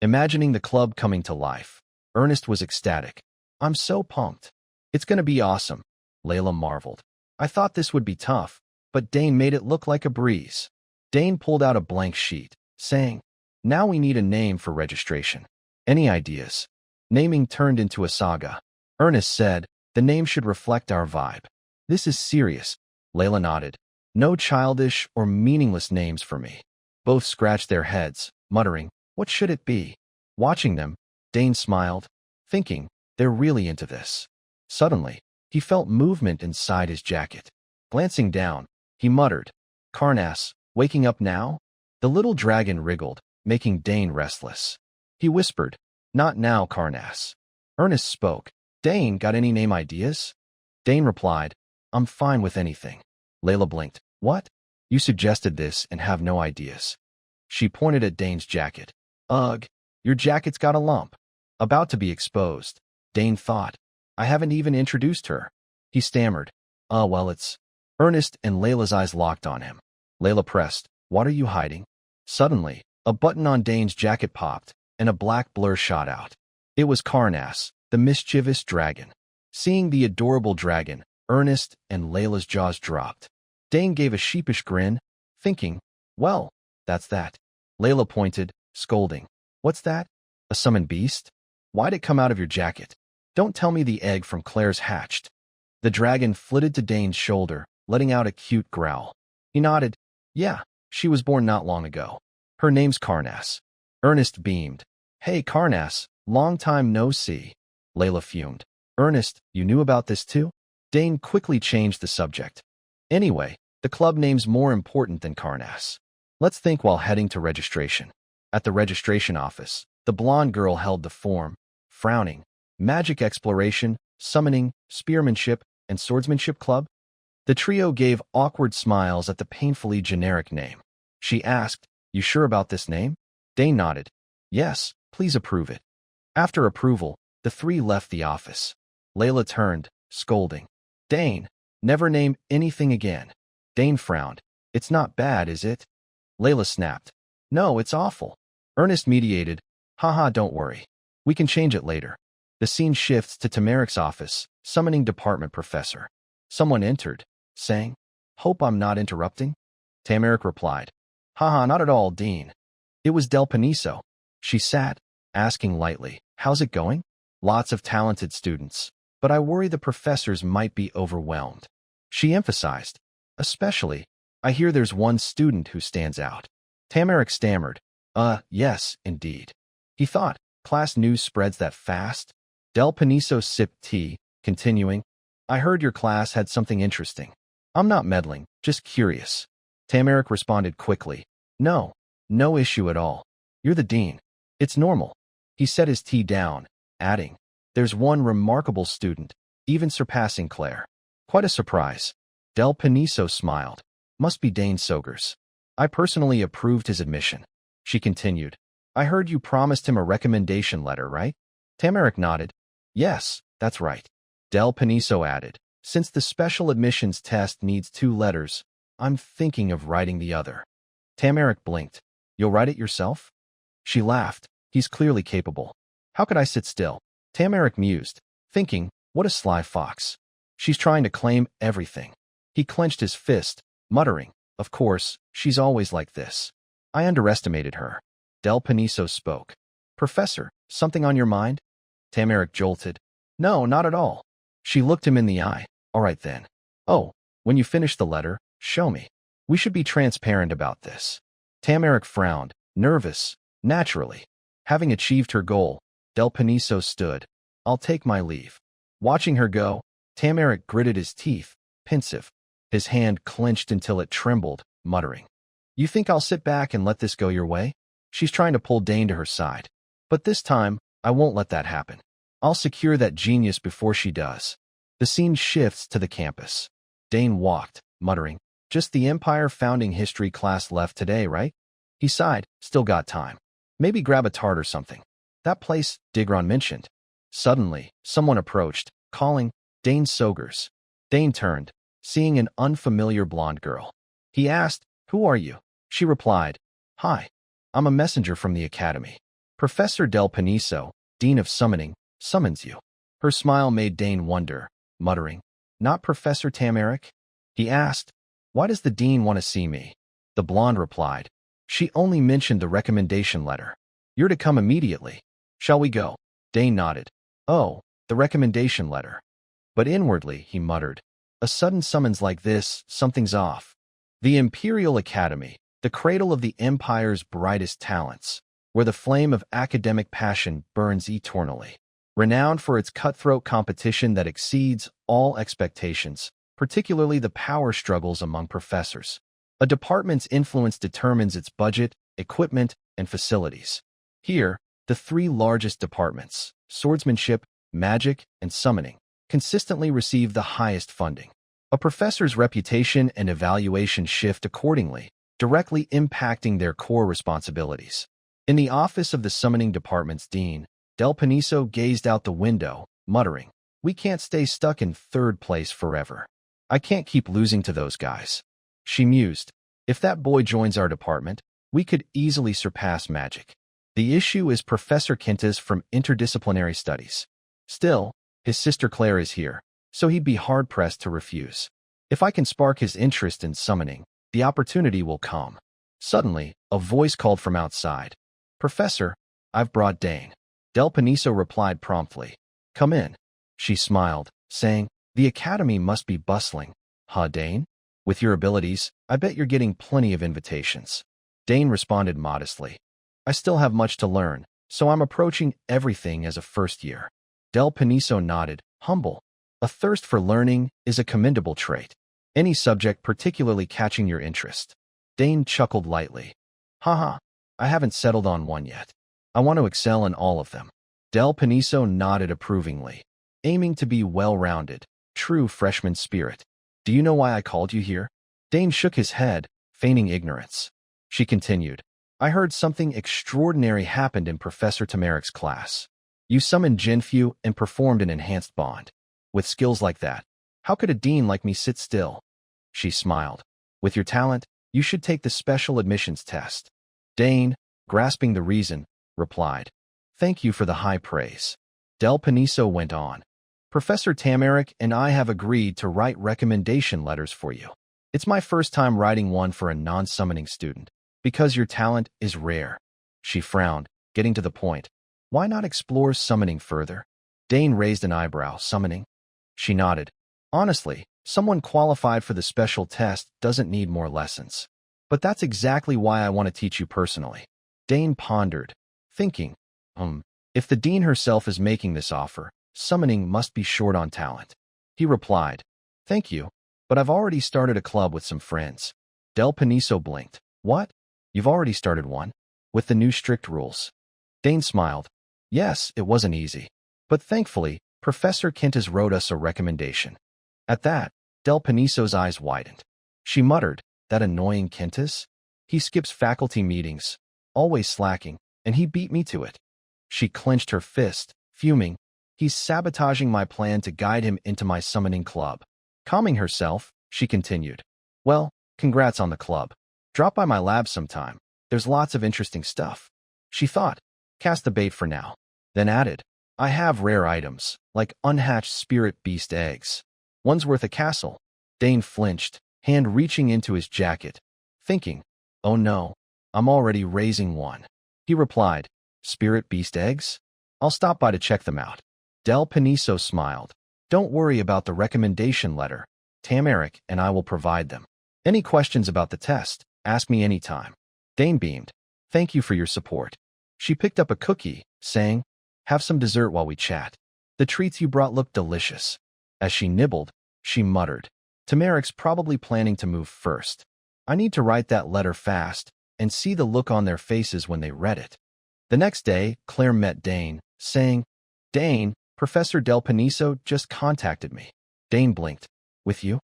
Imagining the club coming to life, Ernest was ecstatic. "I'm so pumped. It's gonna be awesome." Layla marveled. "I thought this would be tough, but Dane made it look like a breeze." Dane pulled out a blank sheet, saying, "Now we need a name for registration. Any ideas?" Naming turned into a saga. Ernest said, "The name should reflect our vibe." "This is serious." Layla nodded. "No childish or meaningless names for me." Both scratched their heads, muttering, "What should it be?" Watching them, Dane smiled, thinking, "They're really into this." Suddenly, he felt movement inside his jacket. Glancing down, he muttered, "Carnass, waking up now?" The little dragon wriggled, making Dane restless. He whispered, "Not now, Carnass." Ernest spoke. "Dane, got any name ideas?" Dane replied, "I'm fine with anything." Layla blinked. "What? You suggested this and have no ideas." She pointed at Dane's jacket. "Ugh, your jacket's got a lump." About to be exposed, Dane thought, "I haven't even introduced her." He stammered, Well, it's..." Ernest and Layla's eyes locked on him. Layla pressed, "What are you hiding?" Suddenly, a button on Dane's jacket popped, and a black blur shot out. It was Carnass, the mischievous dragon. Seeing the adorable dragon, Ernest and Layla's jaws dropped. Dane gave a sheepish grin, thinking, "Well, that's that." Layla pointed, scolding, "What's that? A summoned beast? Why'd it come out of your jacket? Don't tell me the egg from Claire's hatched." The dragon flitted to Dane's shoulder, letting out a cute growl. He nodded. "Yeah, she was born not long ago. Her name's Carnass." Ernest beamed. "Hey, Carnass, long time no see." Layla fumed. "Ernest, you knew about this too?" Dane quickly changed the subject. "Anyway, the club name's more important than Carnass. Let's think while heading to registration." At the registration office, the blonde girl held the form, frowning. magic exploration, summoning, spearmanship, and swordsmanship club? The trio gave awkward smiles at the painfully generic name. She asked, "You sure about this name?" Dane nodded. "Yes, please approve it." After approval, the three left the office. Layla turned, scolding. "Dane, never name anything again." Dane frowned. "It's not bad, is it?" Layla snapped. "No, it's awful." Ernest mediated. "Haha, don't worry. We can change it later." The scene shifts to Tamarik's office, summoning department professor. Someone entered, saying, "Hope I'm not interrupting?" Tamarik replied, "Haha, not at all, Dean." It was Del Paniso. She sat, asking lightly, "How's it going?" "Lots of talented students, but I worry the professors might be overwhelmed." She emphasized, "Especially, I hear there's one student who stands out." Tamarik stammered, Yes, indeed." He thought, class news spreads that fast? Del Paniso sipped tea, continuing, "I heard your class had something interesting." "I'm not meddling, just curious." Tamarik responded quickly, No issue at all. You're the dean. It's normal." He set his tea down, adding, "There's one remarkable student, even surpassing Claire." "Quite a surprise." Del Paniso smiled. "Must be Dane Sogers. I personally approved his admission." She continued, "I heard you promised him a recommendation letter, right?" Tamarik nodded. "Yes, that's right." Del Paniso added, "Since the special admissions test needs 2 letters, I'm thinking of writing the other." Tamarik blinked. "You'll write it yourself?" She laughed. "He's clearly capable. How could I sit still?" Tamarik mused, thinking, what a sly fox. She's trying to claim everything. He clenched his fist, muttering, "Of course, she's always like this. I underestimated her." Del Paniso spoke. "Professor, something on your mind?" Tamarik jolted. "No, not at all." She looked him in the eye. "All right then. Oh, when you finish the letter, show me. We should be transparent about this." Tamarik frowned, nervous, naturally. Having achieved her goal, Del Paniso stood. "I'll take my leave." Watching her go, Tamarik gritted his teeth, pensive. His hand clenched until it trembled, muttering, "You think I'll sit back and let this go your way?" She's trying to pull Dane to her side. "But this time, I won't let that happen. I'll secure that genius before she does." The scene shifts to the campus. Dane walked, muttering, "Just the Empire Founding History class left today, right?" He sighed, "Still got time. Maybe grab a tart or something. That place Digron mentioned." Suddenly, someone approached, calling, "Dane Sogers." Dane turned, seeing an unfamiliar blonde girl. He asked, "Who are you?" She replied, "Hi. I'm a messenger from the academy. Professor Del Paniso, Dean of Summoning, summons you." Her smile made Dane wonder, muttering, "Not Professor Tamarik?" He asked, "Why does the dean want to see me?" The blonde replied, "She only mentioned the recommendation letter. You're to come immediately. Shall we go?" Dane nodded. "Oh, the recommendation letter." But inwardly, he muttered, "A sudden summons like this, something's off." The Imperial Academy, the cradle of the Empire's brightest talents, where the flame of academic passion burns eternally. Renowned for its cutthroat competition that exceeds all expectations, particularly the power struggles among professors. A department's influence determines its budget, equipment, and facilities. Here, the 3 largest departments, swordsmanship, magic, and summoning, consistently receive the highest funding. A professor's reputation and evaluation shift accordingly, directly impacting their core responsibilities. In the office of the summoning department's dean, Del Paniso gazed out the window, muttering, "We can't stay stuck in 3rd place forever. I can't keep losing to those guys." She mused, "If that boy joins our department, we could easily surpass magic. The issue is Professor Quintas from interdisciplinary studies. Still, his sister Claire is here, so he'd be hard-pressed to refuse. If I can spark his interest in summoning, the opportunity will come." Suddenly, a voice called from outside, "Professor, I've brought Dane." Del Paniso replied promptly, "Come in." She smiled, saying, "The academy must be bustling. Huh, Dane? With your abilities, I bet you're getting plenty of invitations." Dane responded modestly, "I still have much to learn, so I'm approaching everything as a first year." Del Paniso nodded, humble. A thirst for learning is a commendable trait. Any subject particularly catching your interest. Dane chuckled lightly. "Haha, I haven't settled on one yet. I want to excel in all of them." Del Paniso nodded approvingly, aiming to be well-rounded, true freshman spirit. Do you know why I called you here? Dane shook his head, feigning ignorance. She continued, I heard something extraordinary happened in Professor Tamarik's class. You summoned Jinfu and performed an enhanced bond. With skills like that, how could a dean like me sit still? She smiled. With your talent, you should take the special admissions test. Dane, grasping the reason, replied, Thank you for the high praise. Del Paniso went on. Professor Tamarik and I have agreed to write recommendation letters for you. It's my first time writing one for a non-summoning student, because your talent is rare. She frowned, getting to the point. Why not explore summoning further? Dane raised an eyebrow. Summoning? She nodded. Honestly, someone qualified for the special test doesn't need more lessons. But that's exactly why I want to teach you personally. Dane pondered, thinking, if the dean herself is making this offer, summoning must be short on talent. He replied, Thank you, but I've already started a club with some friends. Del Paniso blinked. What? You've already started one? With the new strict rules? Dane smiled. Yes, it wasn't easy. But thankfully, Professor Quintas wrote us a recommendation. At that, Del Paniso's eyes widened. She muttered, That annoying Quintas? He skips faculty meetings, always slacking, and he beat me to it. She clenched her fist, fuming. He's sabotaging my plan to guide him into my summoning club. Calming herself, she continued. Well, congrats on the club. Drop by my lab sometime. There's lots of interesting stuff. She thought, cast the bait for now. Then added, I have rare items, like unhatched spirit beast eggs. One's worth a castle. Dane flinched, hand reaching into his jacket, thinking, Oh no, I'm already raising one. He replied, Spirit beast eggs? I'll stop by to check them out. Del Paniso smiled. Don't worry about the recommendation letter. Tamarik and I will provide them. Any questions about the test, ask me anytime. Dane beamed. Thank you for your support. She picked up a cookie, saying, Have some dessert while we chat. The treats you brought look delicious. As she nibbled, she muttered, Tamarik's probably planning to move first. I need to write that letter fast and see the look on their faces when they read it. The next day, Claire met Dane, saying, Dane, Professor Del Paniso just contacted me. Dane blinked. With you?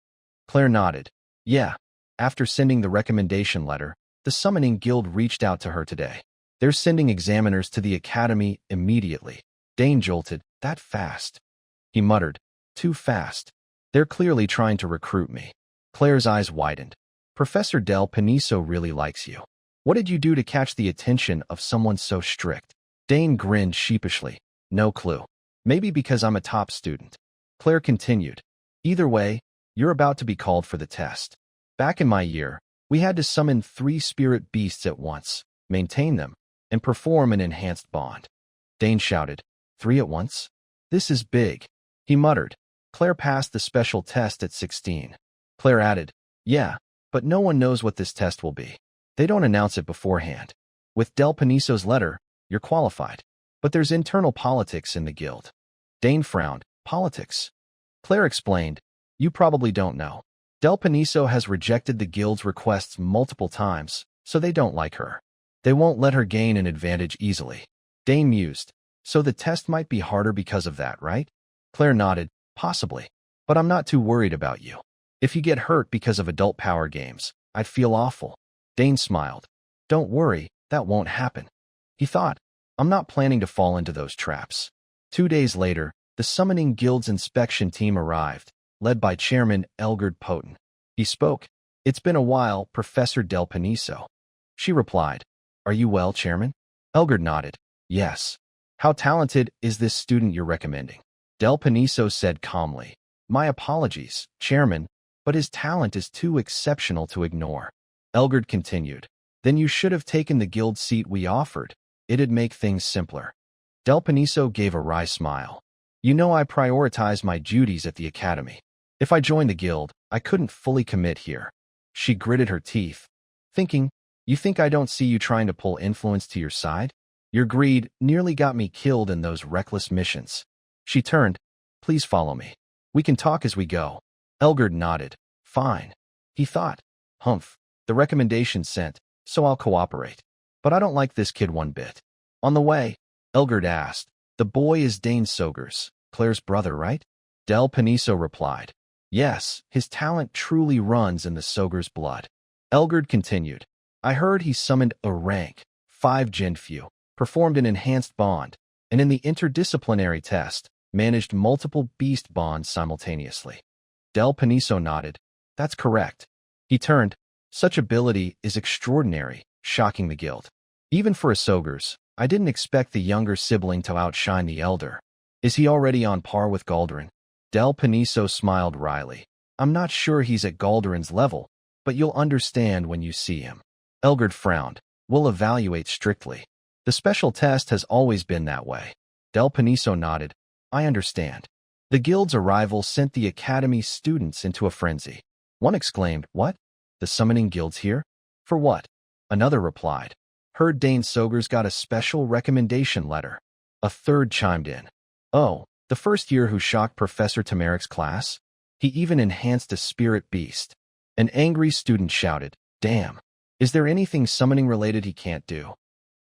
Claire nodded. Yeah. After sending the recommendation letter, the Summoning Guild reached out to her today. They're sending examiners to the academy immediately. Dane jolted. That fast? He muttered. Too fast. They're clearly trying to recruit me. Claire's eyes widened. Professor Del Paniso really likes you. What did you do to catch the attention of someone so strict? Dane grinned sheepishly. No clue. Maybe because I'm a top student. Claire continued. Either way, you're about to be called for the test. Back in my year, we had to summon 3 spirit beasts at once, maintain them, and perform an enhanced bond. Dane shouted, 3 at once? This is big. He muttered. Claire passed the special test at 16. Claire added, Yeah, but no one knows what this test will be. They don't announce it beforehand. With Del Paniso's letter, you're qualified. But there's internal politics in the guild. Dane frowned. Politics? Claire explained, You probably don't know. Del Paniso has rejected the guild's requests multiple times, so they don't like her. They won't let her gain an advantage easily. Dane mused. So the test might be harder because of that, right? Claire nodded. Possibly. But I'm not too worried about you. If you get hurt because of adult power games, I'd feel awful. Dane smiled. Don't worry, that won't happen. He thought, I'm not planning to fall into those traps. 2 days later, the Summoning Guild's inspection team arrived, led by Chairman Elgard Poten. He spoke. It's been a while, Professor Del Paniso. She replied, Are you well, Chairman? Elgard nodded. Yes. How talented is this student you're recommending? Del Paniso said calmly. My apologies, Chairman, but his talent is too exceptional to ignore. Elgard continued. Then you should have taken the guild seat we offered. It'd make things simpler. Del Paniso gave a wry smile. You know I prioritize my duties at the academy. If I joined the guild, I couldn't fully commit here. She gritted her teeth, thinking, You think I don't see you trying to pull influence to your side? Your greed nearly got me killed in those reckless missions. She turned. Please follow me. We can talk as we go. Elgard nodded. Fine. He thought. Humph. The recommendation's sent, so I'll cooperate. But I don't like this kid one bit. On the way, Elgard asked, The boy is Dane Sogers, Claire's brother, right? Del Paniso replied. Yes, his talent truly runs in the Sogers' blood. Elgard continued. I heard he summoned a rank 5 Jinfu, performed an enhanced bond, and in the interdisciplinary test, managed multiple beast bonds simultaneously. Del Paniso nodded. That's correct. He turned. Such ability is extraordinary, shocking the guild. Even for a Sogers, I didn't expect the younger sibling to outshine the elder. Is he already on par with Galderin? Del Paniso smiled wryly. I'm not sure he's at Galderin's level, but you'll understand when you see him. Elgard frowned. We'll evaluate strictly. The special test has always been that way. Del Paniso nodded. I understand. The guild's arrival sent the academy students into a frenzy. One exclaimed, What? The summoning guild's here? For what? Another replied. Heard Dane Sogers got a special recommendation letter. A third chimed in. Oh, the first year who shocked Professor Tamarik's class? He even enhanced a spirit beast. An angry student shouted, Damn! Is there anything summoning related he can't do?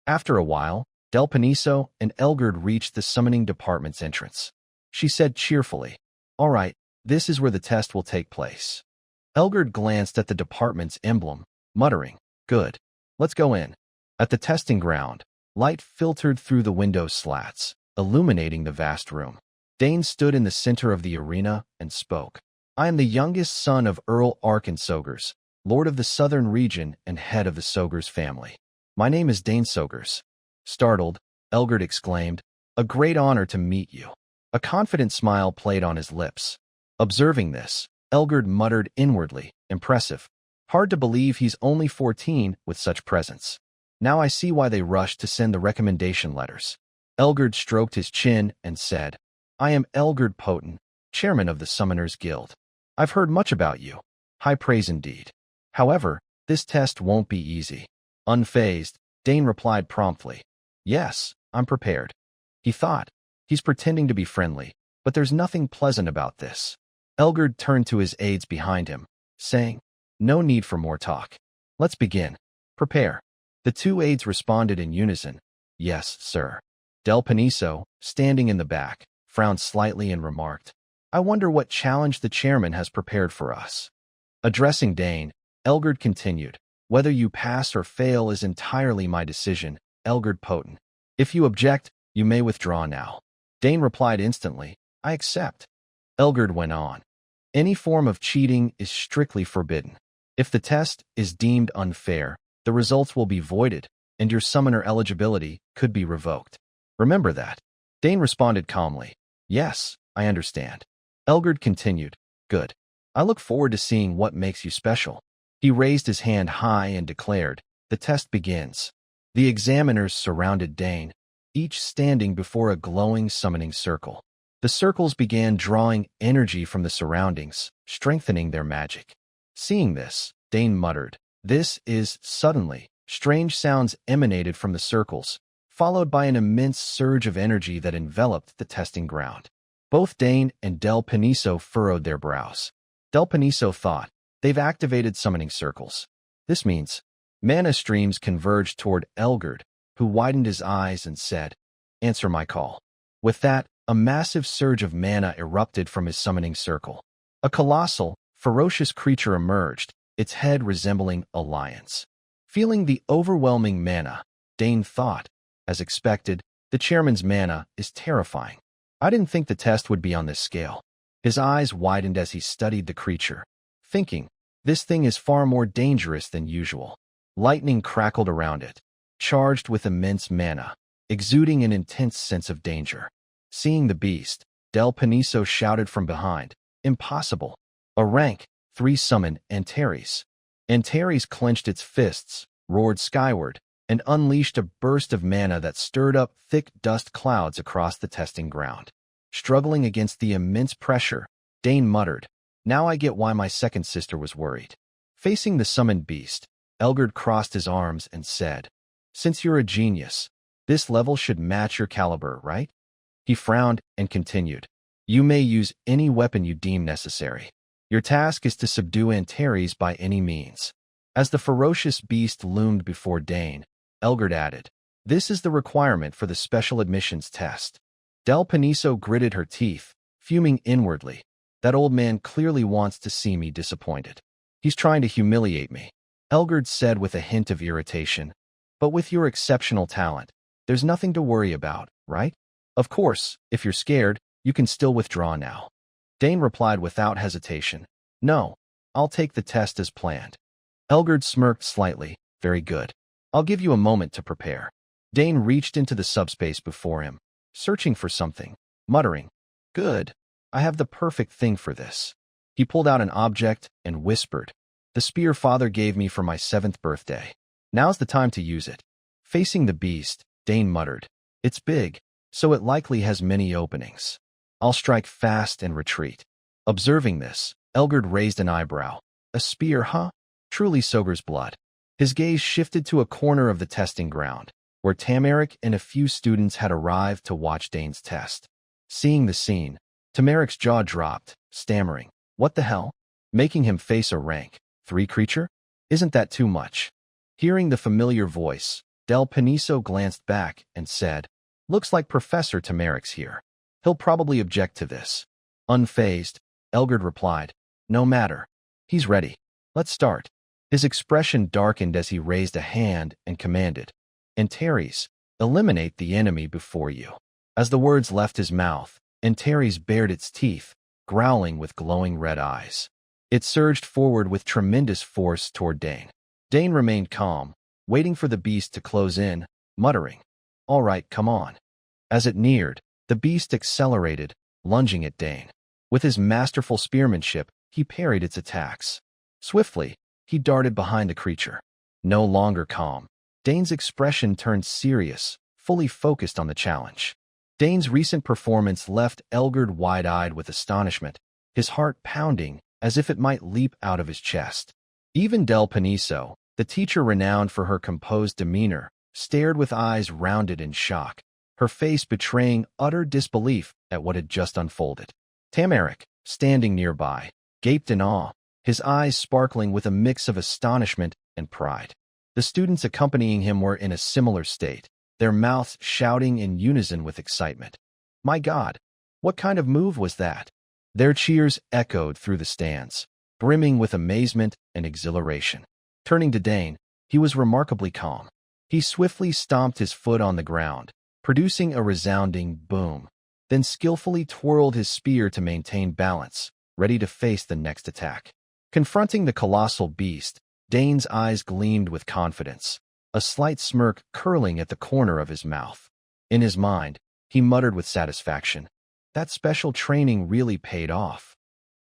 After a while, Del Paniso and Elgard reached the summoning department's entrance. She said cheerfully, All right, this is where the test will take place. Elgard glanced at the department's emblem, muttering, Good. Let's go in. At the testing ground, light filtered through the window slats, illuminating the vast room. Dane stood in the center of the arena and spoke. I am the youngest son of Earl Arkin Sogers, Lord of the Southern Region and head of the Sogers family. My name is Dane Sogers. Startled, Elgard exclaimed, A great honor to meet you. A confident smile played on his lips. Observing this, Elgard muttered inwardly, Impressive. Hard to believe he's only 14 with such presence. Now I see why they rushed to send the recommendation letters. Elgard stroked his chin and said, I am Elgard Poten, chairman of the Summoners Guild. I've heard much about you. High praise indeed. However, this test won't be easy. Unfazed, Dane replied promptly. Yes, I'm prepared. He thought. He's pretending to be friendly, but there's nothing pleasant about this. Elgard turned to his aides behind him, saying, No need for more talk. Let's begin. Prepare. The two aides responded in unison. Yes, sir. Del Paniso, standing in the back, frowned slightly and remarked, I wonder what challenge the chairman has prepared for us. Addressing Dane, Elgard continued, Whether you pass or fail is entirely my decision, Elgard Poten. If you object, you may withdraw now. Dane replied instantly, I accept. Elgard went on. Any form of cheating is strictly forbidden. If the test is deemed unfair, the results will be voided, and your summoner eligibility could be revoked. Remember that. Dane responded calmly. Yes, I understand. Elgard continued. Good. I look forward to seeing what makes you special. He raised his hand high and declared, The test begins. The examiners surrounded Dane, each standing before a glowing summoning circle. The circles began drawing energy from the surroundings, strengthening their magic. Seeing this, Dane muttered, This is suddenly. Strange sounds emanated from the circles, followed by an immense surge of energy that enveloped the testing ground. Both Dane and Del Paniso furrowed their brows. Del Paniso thought, They've activated summoning circles. This means mana streams converged toward Elgard, who widened his eyes and said, Answer my call. With that, a massive surge of mana erupted from his summoning circle. A colossal, ferocious creature emerged, its head resembling a lion's. Feeling the overwhelming mana, Dane thought, as expected, the chairman's mana is terrifying. I didn't think the test would be on this scale. His eyes widened as he studied the creature, thinking, this thing is far more dangerous than usual. Lightning crackled around it, charged with immense mana, exuding an intense sense of danger. Seeing the beast, Del Paniso shouted from behind, Impossible! A rank 3 summon Antares. Antares clenched its fists, roared skyward, and unleashed a burst of mana that stirred up thick dust clouds across the testing ground. Struggling against the immense pressure, Dane muttered, Now I get why my second sister was worried. Facing the summoned beast, Elgard crossed his arms and said, Since you're a genius, this level should match your caliber, right? He frowned and continued, You may use any weapon you deem necessary. Your task is to subdue Antares by any means. As the ferocious beast loomed before Dane, Elgard added, This is the requirement for the special admissions test. Del Paniso gritted her teeth, fuming inwardly. That old man clearly wants to see me disappointed. He's trying to humiliate me, Elgard said with a hint of irritation. But with your exceptional talent, there's nothing to worry about, right? Of course, if you're scared, you can still withdraw now. Dane replied without hesitation. No, I'll take the test as planned. Elgard smirked slightly. Very good. I'll give you a moment to prepare. Dane reached into the subspace before him, searching for something, muttering, Good. I have the perfect thing for this. He pulled out an object and whispered, The spear Father gave me for my 7th birthday. Now's the time to use it. Facing the beast, Dane muttered, It's big, so it likely has many openings. I'll strike fast and retreat. Observing this, Elgard raised an eyebrow. A spear, huh? Truly Soger's blood. His gaze shifted to a corner of the testing ground, where Tamarick and a few students had arrived to watch Dane's test. Seeing the scene, Tamarick's jaw dropped, stammering, What the hell? Making him face a rank 3 creature? Isn't that too much? Hearing the familiar voice, Del Paniso glanced back and said, Looks like Professor Tamarick's here. He'll probably object to this. Unfazed, Elgard replied, No matter. He's ready. Let's start. His expression darkened as he raised a hand and commanded, Antares, eliminate the enemy before you. As the words left his mouth, Antares bared its teeth, growling with glowing red eyes. It surged forward with tremendous force toward Dane. Dane remained calm, waiting for the beast to close in, muttering, All right, come on. As it neared, the beast accelerated, lunging at Dane. With his masterful spearmanship, he parried its attacks. Swiftly, he darted behind the creature. No longer calm, Dane's expression turned serious, fully focused on the challenge. Dane's recent performance left Elgard wide-eyed with astonishment, his heart pounding as if it might leap out of his chest. Even Del Paniso, the teacher renowned for her composed demeanor, stared with eyes rounded in shock, her face betraying utter disbelief at what had just unfolded. Tamarick, standing nearby, gaped in awe, his eyes sparkling with a mix of astonishment and pride. The students accompanying him were in a similar state, their mouths shouting in unison with excitement. My God, what kind of move was that? Their cheers echoed through the stands, brimming with amazement and exhilaration. Turning to Dane, he was remarkably calm. He swiftly stomped his foot on the ground, producing a resounding boom, then skillfully twirled his spear to maintain balance, ready to face the next attack. Confronting the colossal beast, Dane's eyes gleamed with confidence, a slight smirk curling at the corner of his mouth. In his mind, he muttered with satisfaction, That special training really paid off.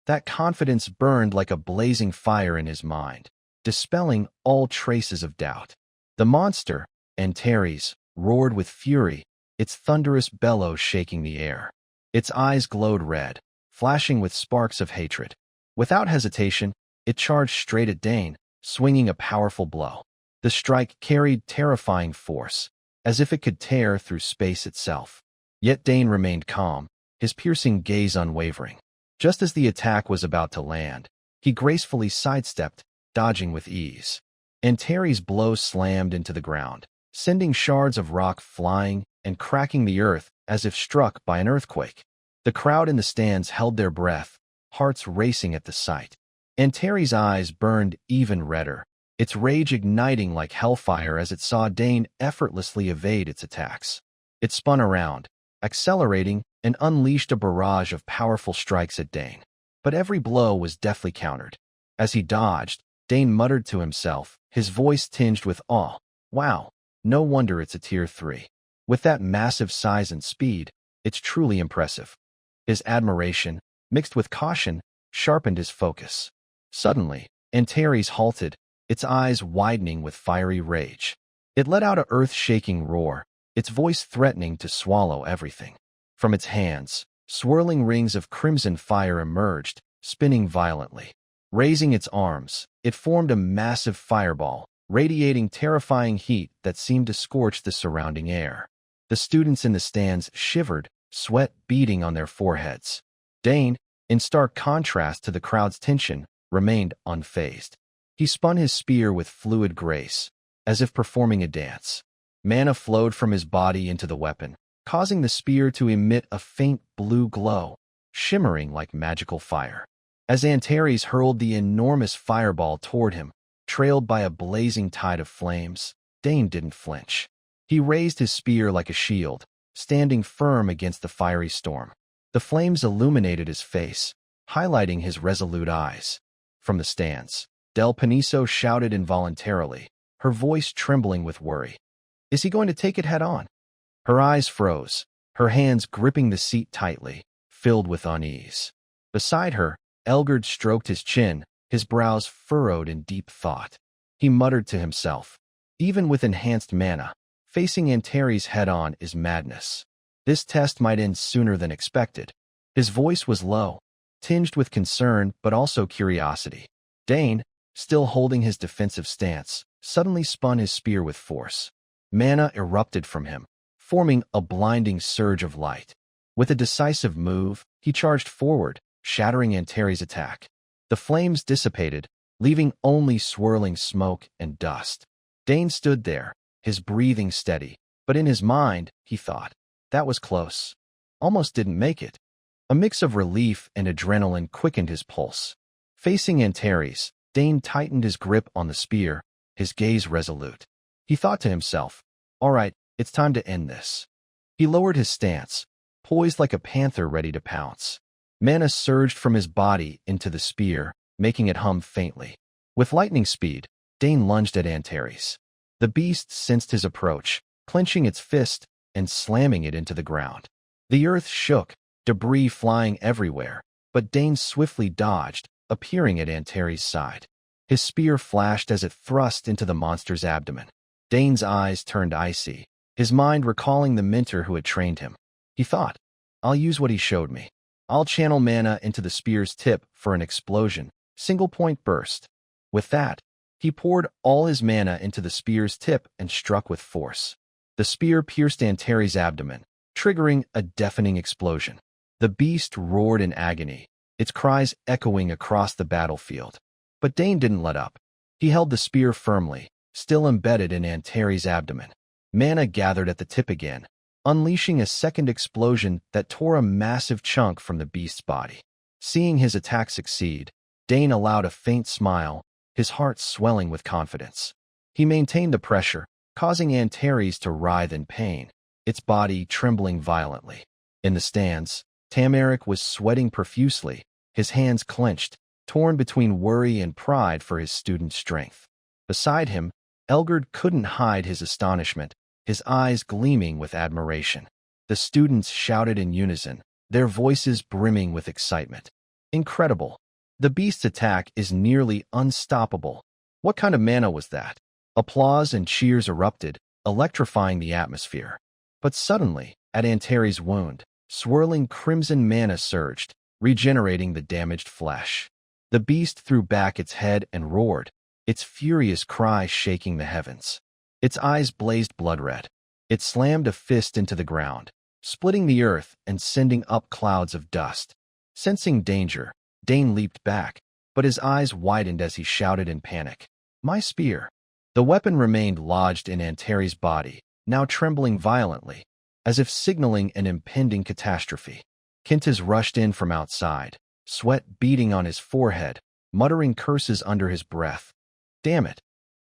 That confidence burned like a blazing fire in his mind, dispelling all traces of doubt. The monster, Antares, roared with fury, its thunderous bellows shaking the air. Its eyes glowed red, flashing with sparks of hatred. Without hesitation, it charged straight at Dane, swinging a powerful blow. The strike carried terrifying force, as if it could tear through space itself. Yet Dane remained calm, his piercing gaze unwavering. Just as the attack was about to land, he gracefully sidestepped, dodging with ease. Antares' blow slammed into the ground, sending shards of rock flying and cracking the earth as if struck by an earthquake. The crowd in the stands held their breath, hearts racing at the sight. Antares' eyes burned even redder, its rage igniting like hellfire as it saw Dane effortlessly evade its attacks. It spun around, accelerating, and unleashed a barrage of powerful strikes at Dane. But every blow was deftly countered. As he dodged, Dane muttered to himself, his voice tinged with awe, Wow, no wonder it's a tier 3. With that massive size and speed, it's truly impressive. His admiration, mixed with caution, sharpened his focus. Suddenly, Antares halted, its eyes widening with fiery rage. It let out a earth-shaking roar, its voice threatening to swallow everything. From its hands, swirling rings of crimson fire emerged, spinning violently. Raising its arms, it formed a massive fireball, radiating terrifying heat that seemed to scorch the surrounding air. The students in the stands shivered, sweat beading on their foreheads. Dane, in stark contrast to the crowd's tension, remained unfazed. He spun his spear with fluid grace, as if performing a dance. Mana flowed from his body into the weapon, causing the spear to emit a faint blue glow, shimmering like magical fire. As Antares hurled the enormous fireball toward him, trailed by a blazing tide of flames, Dane didn't flinch. He raised his spear like a shield, standing firm against the fiery storm. The flames illuminated his face, highlighting his resolute eyes. From the stands, Del Paniso shouted involuntarily, her voice trembling with worry. Is he going to take it head-on? Her eyes froze, her hands gripping the seat tightly, filled with unease. Beside her, Elgard stroked his chin, his brows furrowed in deep thought. He muttered to himself, even with enhanced mana, facing Antares head-on is madness. This test might end sooner than expected. His voice was low, tinged with concern but also curiosity. Dane, still holding his defensive stance, suddenly spun his spear with force. Mana erupted from him, forming a blinding surge of light. With a decisive move, he charged forward, shattering Antares' attack. The flames dissipated, leaving only swirling smoke and dust. Dane stood there, his breathing steady, but in his mind, he thought, that was close. Almost didn't make it. A mix of relief and adrenaline quickened his pulse. Facing Antares, Dane tightened his grip on the spear, his gaze resolute. He thought to himself, all right, it's time to end this. He lowered his stance, poised like a panther ready to pounce. Mana surged from his body into the spear, making it hum faintly. With lightning speed, Dane lunged at Antares. The beast sensed his approach, clenching its fist and slamming it into the ground. The earth shook, debris flying everywhere, but Dane swiftly dodged, appearing at Antares' side. His spear flashed as it thrust into the monster's abdomen. Dane's eyes turned icy, his mind recalling the mentor who had trained him. He thought, I'll use what he showed me. I'll channel mana into the spear's tip for an explosion, single-point burst. With that, he poured all his mana into the spear's tip and struck with force. The spear pierced Antares' abdomen, triggering a deafening explosion. The beast roared in agony, its cries echoing across the battlefield. But Dane didn't let up. He held the spear firmly, still embedded in Antares' abdomen. Mana gathered at the tip again, unleashing a second explosion that tore a massive chunk from the beast's body. Seeing his attack succeed, Dane allowed a faint smile, his heart swelling with confidence. He maintained the pressure, causing Antares to writhe in pain, its body trembling violently. In the stands, Tamaric was sweating profusely, his hands clenched, torn between worry and pride for his student's strength. Beside him, Elgard couldn't hide his astonishment, his eyes gleaming with admiration. The students shouted in unison, their voices brimming with excitement. Incredible! The beast's attack is nearly unstoppable. What kind of mana was that? Applause and cheers erupted, electrifying the atmosphere. But suddenly, at Antares' wound, swirling crimson mana surged, regenerating the damaged flesh. The beast threw back its head and roared, its furious cry shaking the heavens. Its eyes blazed blood-red. It slammed a fist into the ground, splitting the earth and sending up clouds of dust. Sensing danger, Dane leaped back, but his eyes widened as he shouted in panic, "My spear!" The weapon remained lodged in Antares' body, now trembling violently, as if signaling an impending catastrophe. Quintus rushed in from outside, sweat beading on his forehead, muttering curses under his breath. Damn it!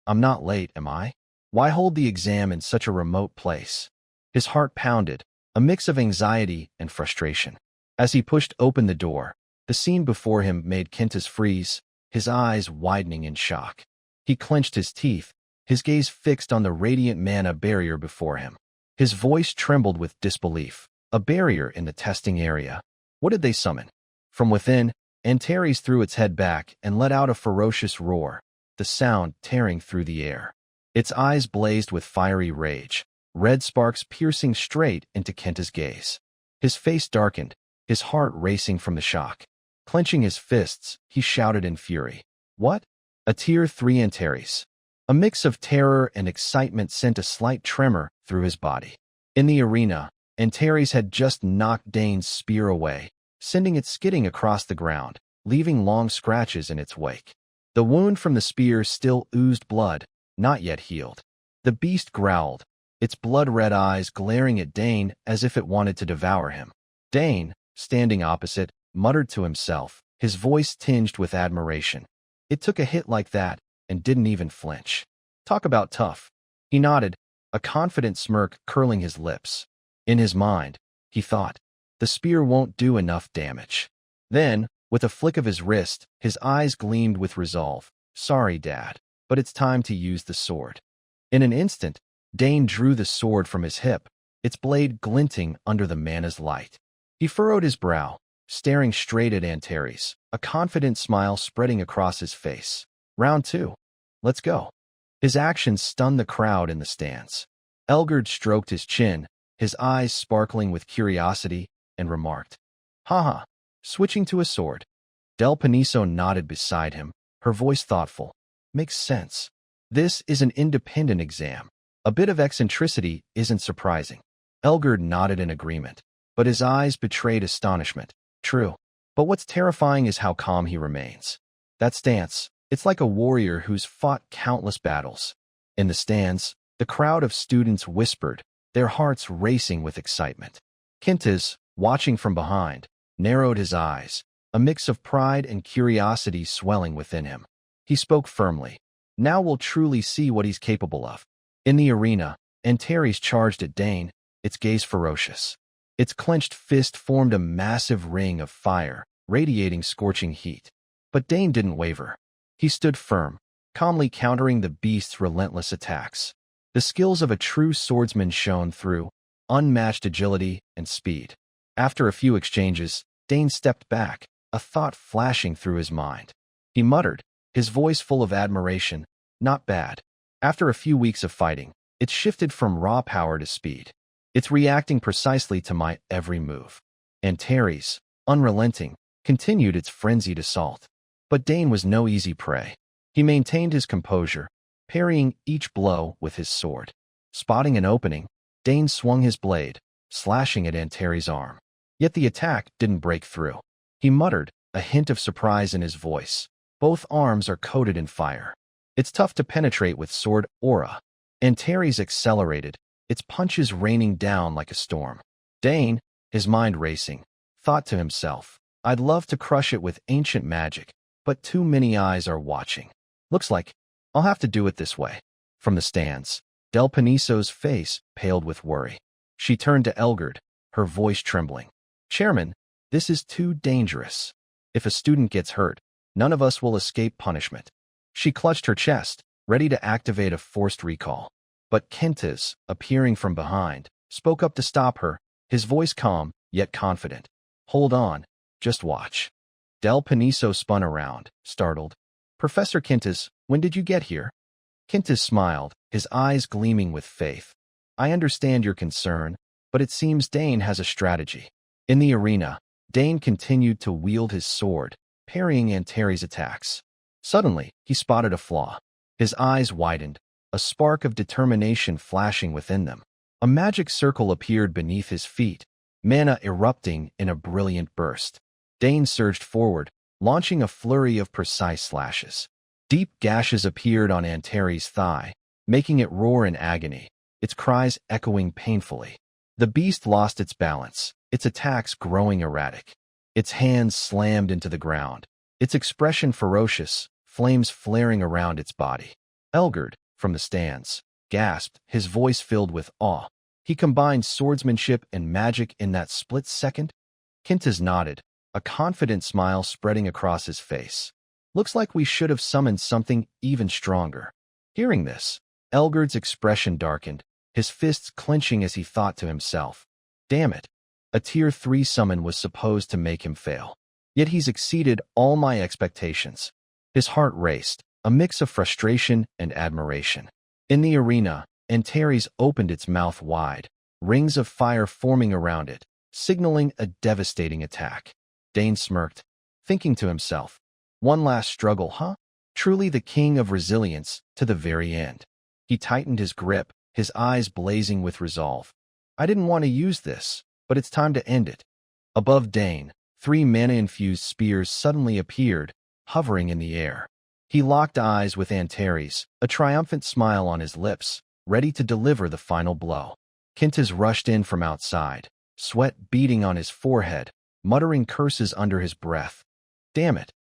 I'm not late, am I? Why hold the exam in such a remote place? His heart pounded, a mix of anxiety and frustration. As he pushed open the door, the scene before him made Quintus freeze, his eyes widening in shock. He clenched his teeth, his gaze fixed on the radiant mana barrier before him. His voice trembled with disbelief. A barrier in the testing area. What did they summon? From within, Antares threw its head back and let out a ferocious roar, the sound tearing through the air. Its eyes blazed with fiery rage, red sparks piercing straight into Quintus' gaze. His face darkened, his heart racing from the shock. Clenching his fists, he shouted in fury. What? A Tier 3 Antares. A mix of terror and excitement sent a slight tremor through his body. In the arena, Antares had just knocked Dane's spear away, sending it skidding across the ground, leaving long scratches in its wake. The wound from the spear still oozed blood, not yet healed. The beast growled, its blood-red eyes glaring at Dane as if it wanted to devour him. Dane, standing opposite, muttered to himself, his voice tinged with admiration. It took a hit like that and didn't even flinch. Talk about tough. He nodded, a confident smirk curling his lips. In his mind, he thought, the spear won't do enough damage. Then, with a flick of his wrist, his eyes gleamed with resolve. Sorry, Dad, but it's time to use the sword. In an instant, Dane drew the sword from his hip, its blade glinting under the mana's light. He furrowed his brow, staring straight at Antares, a confident smile spreading across his face. Round 2. Let's go. His actions stunned the crowd in the stands. Elgard stroked his chin, his eyes sparkling with curiosity, and remarked, Haha, switching to a sword. Del Paniso nodded beside him, her voice thoughtful. Makes sense. This is an independent exam. A bit of eccentricity isn't surprising. Elgard nodded in agreement, but his eyes betrayed astonishment. True. But what's terrifying is how calm he remains. That stance, it's like a warrior who's fought countless battles. In the stands, the crowd of students whispered, their hearts racing with excitement. Kintiz, watching from behind, narrowed his eyes, a mix of pride and curiosity swelling within him. He spoke firmly. Now we'll truly see what he's capable of. In the arena, Antares charged at Dane, its gaze ferocious. Its clenched fist formed a massive ring of fire, radiating scorching heat. But Dane didn't waver. He stood firm, calmly countering the beast's relentless attacks. The skills of a true swordsman shone through, unmatched agility and speed. After a few exchanges, Dane stepped back, a thought flashing through his mind. He muttered, his voice full of admiration, not bad. After a few weeks of fighting, it's shifted from raw power to speed. It's reacting precisely to my every move. Antares, unrelenting, continued its frenzied assault. But Dane was no easy prey. He maintained his composure, parrying each blow with his sword. Spotting an opening, Dane swung his blade, slashing at Antares' arm. Yet the attack didn't break through. He muttered, a hint of surprise in his voice. Both arms are coated in fire. It's tough to penetrate with sword aura. Antares accelerated, its punches raining down like a storm. Dane, his mind racing, thought to himself, I'd love to crush it with ancient magic, but too many eyes are watching. Looks like I'll have to do it this way. From the stands, Del Paniso's face paled with worry. She turned to Elgard, her voice trembling. Chairman, this is too dangerous. If a student gets hurt, none of us will escape punishment. She clutched her chest, ready to activate a forced recall. But Kintiz, appearing from behind, spoke up to stop her, his voice calm, yet confident. Hold on, just watch. Del Paniso spun around, startled. Professor Kintiz, when did you get here? Kintiz smiled, his eyes gleaming with faith. I understand your concern, but it seems Dane has a strategy. In the arena, Dane continued to wield his sword, parrying Antares' attacks. Suddenly, he spotted a flaw. His eyes widened, a spark of determination flashing within them. A magic circle appeared beneath his feet, mana erupting in a brilliant burst. Dane surged forward, launching a flurry of precise slashes. Deep gashes appeared on Antares' thigh, making it roar in agony, its cries echoing painfully. The beast lost its balance, its attacks growing erratic. Its hands slammed into the ground, its expression ferocious, flames flaring around its body. Elgard, from the stands, gasped, his voice filled with awe. He combined swordsmanship and magic in that split second. Kintiz nodded, a confident smile spreading across his face. Looks like we should have summoned something even stronger. Hearing this, Elgard's expression darkened, his fists clenching as he thought to himself. Damn it. A Tier 3 summon was supposed to make him fail. Yet he's exceeded all my expectations. His heart raced, a mix of frustration and admiration. In the arena, Antares opened its mouth wide, rings of fire forming around it, signaling a devastating attack. Dane smirked, thinking to himself, one last struggle, huh? Truly the king of resilience to the very end. He tightened his grip, his eyes blazing with resolve. I didn't want to use this, but it's time to end it. Above Dane, 3 mana-infused spears suddenly appeared, hovering in the air. He locked eyes with Antares, a triumphant smile on his lips, ready to deliver the final blow. Kintas rushed in from outside, sweat beading on his forehead, muttering curses under his breath. Damn it.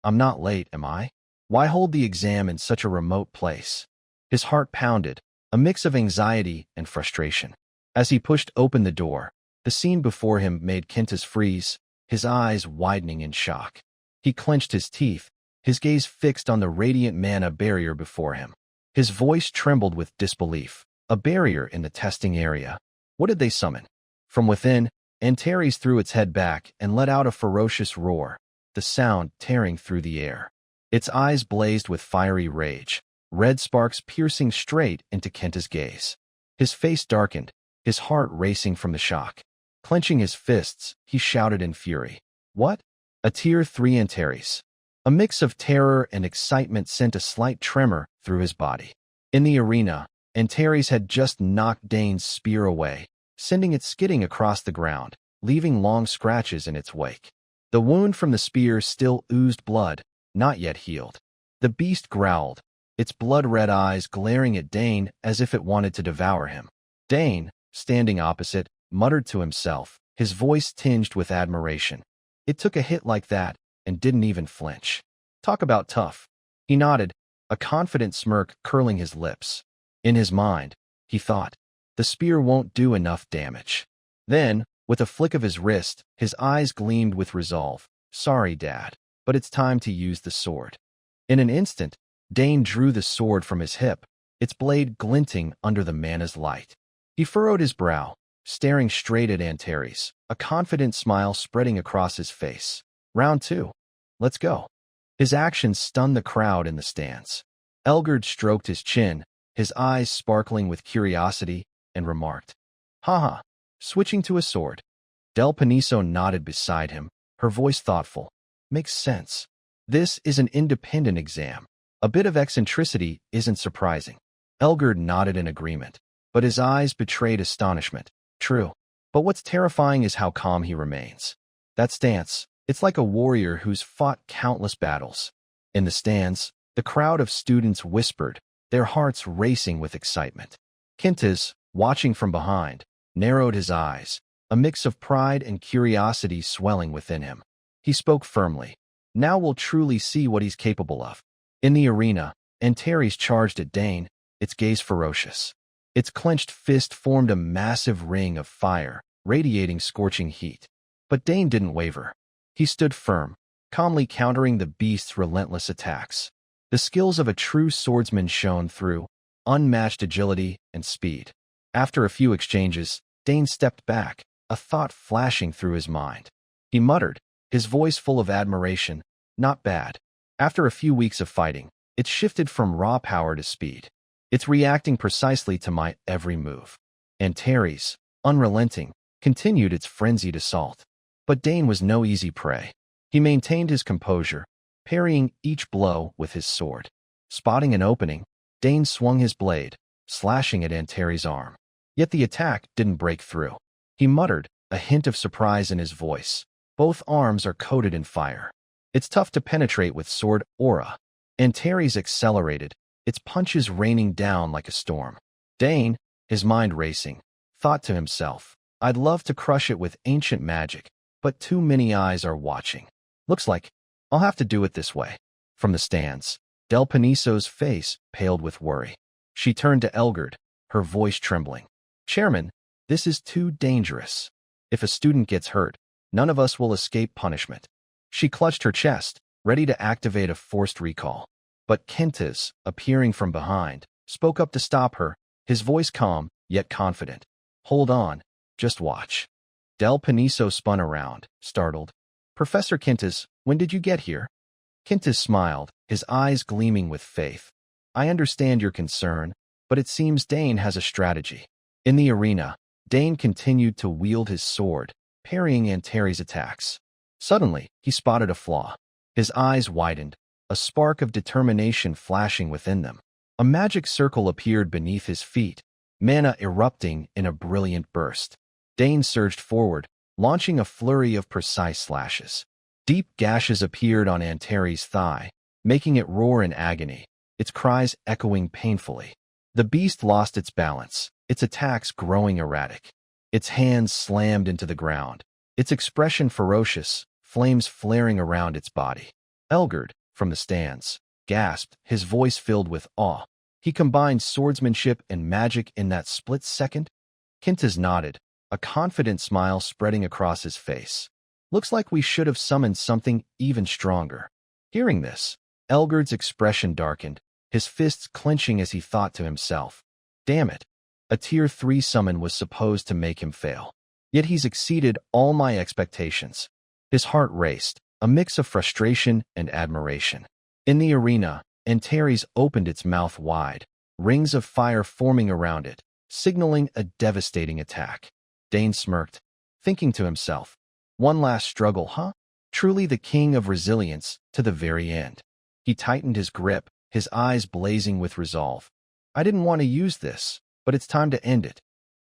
I'm not late, am I? Why hold the exam in such a remote place? His heart pounded, a mix of anxiety and frustration. As he pushed open the door, the scene before him made Kintas freeze, his eyes widening in shock. He clenched his teeth, his gaze fixed on the radiant mana barrier before him. His voice trembled with disbelief. A barrier in the testing area. What did they summon? From within, Antares threw its head back and let out a ferocious roar, the sound tearing through the air. Its eyes blazed with fiery rage, red sparks piercing straight into Kenta's gaze. His face darkened, his heart racing from the shock. Clenching his fists, he shouted in fury. What? A Tier 3 Antares. A mix of terror and excitement sent a slight tremor through his body. In the arena, Antares had just knocked Dane's spear away, sending it skidding across the ground, leaving long scratches in its wake. The wound from the spear still oozed blood, not yet healed. The beast growled, its blood-red eyes glaring at Dane as if it wanted to devour him. Dane, standing opposite, muttered to himself, his voice tinged with admiration. It took a hit like that and didn't even flinch. Talk about tough. He nodded, a confident smirk curling his lips. In his mind, he thought, the spear won't do enough damage. Then, with a flick of his wrist, his eyes gleamed with resolve. Sorry, Dad, but it's time to use the sword. In an instant, Dane drew the sword from his hip, its blade glinting under the mana's light. He furrowed his brow, staring straight at Antares, a confident smile spreading across his face. Round 2. Let's go. His actions stunned the crowd in the stands. Elgard stroked his chin, his eyes sparkling with curiosity, and remarked, Haha, switching to a sword. Del Paniso nodded beside him, her voice thoughtful. Makes sense. This is an independent exam. A bit of eccentricity isn't surprising. Elgard nodded in agreement, but his eyes betrayed astonishment. True. But what's terrifying is how calm he remains. That stance, it's like a warrior who's fought countless battles. In the stands, the crowd of students whispered, their hearts racing with excitement. Kintas, watching from behind, narrowed his eyes, a mix of pride and curiosity swelling within him. He spoke firmly. Now we'll truly see what he's capable of. In the arena, Antares charged at Dane, its gaze ferocious. Its clenched fist formed a massive ring of fire, radiating scorching heat. But Dane didn't waver. He stood firm, calmly countering the beast's relentless attacks. The skills of a true swordsman shone through, unmatched agility and speed. After a few exchanges, Dane stepped back, a thought flashing through his mind. He muttered, his voice full of admiration, not bad. After a few weeks of fighting, it's shifted from raw power to speed. It's reacting precisely to my every move. Antares, unrelenting, continued its frenzied assault. But Dane was no easy prey. He maintained his composure, parrying each blow with his sword. Spotting an opening, Dane swung his blade, slashing at Antares' arm. Yet the attack didn't break through. He muttered, a hint of surprise in his voice. Both arms are coated in fire. It's tough to penetrate with sword aura. Antares accelerated, its punches raining down like a storm. Dane, his mind racing, thought to himself, I'd love to crush it with ancient magic, but too many eyes are watching. Looks like I'll have to do it this way. From the stands, Del Paniso's face paled with worry. She turned to Elgard, her voice trembling. Chairman, this is too dangerous. If a student gets hurt, none of us will escape punishment. She clutched her chest, ready to activate a forced recall. But Kintas, appearing from behind, spoke up to stop her, his voice calm, yet confident. Hold on, just watch. Del Paniso spun around, startled. Professor Kintas, when did you get here? Kintas smiled, his eyes gleaming with faith. I understand your concern, but it seems Dane has a strategy. In the arena, Dane continued to wield his sword, parrying Antares' attacks. Suddenly, he spotted a flaw. His eyes widened, a spark of determination flashing within them. A magic circle appeared beneath his feet, mana erupting in a brilliant burst. Dane surged forward, launching a flurry of precise slashes. Deep gashes appeared on Antares' thigh, making it roar in agony, its cries echoing painfully. The beast lost its balance, its attacks growing erratic. Its hands slammed into the ground, its expression ferocious, flames flaring around its body. Elgard, from the stands, gasped, his voice filled with awe. He combined swordsmanship and magic in that split second. Kintas nodded, a confident smile spreading across his face. Looks like we should have summoned something even stronger. Hearing this, Elgard's expression darkened, his fists clenching as he thought to himself, damn it. A Tier 3 summon was supposed to make him fail. Yet he's exceeded all my expectations. His heart raced, a mix of frustration and admiration. In the arena, Antares opened its mouth wide, rings of fire forming around it, signaling a devastating attack. Dane smirked, thinking to himself, one last struggle, huh? Truly the king of resilience to the very end. He tightened his grip, his eyes blazing with resolve. I didn't want to use this, but it's time to end it.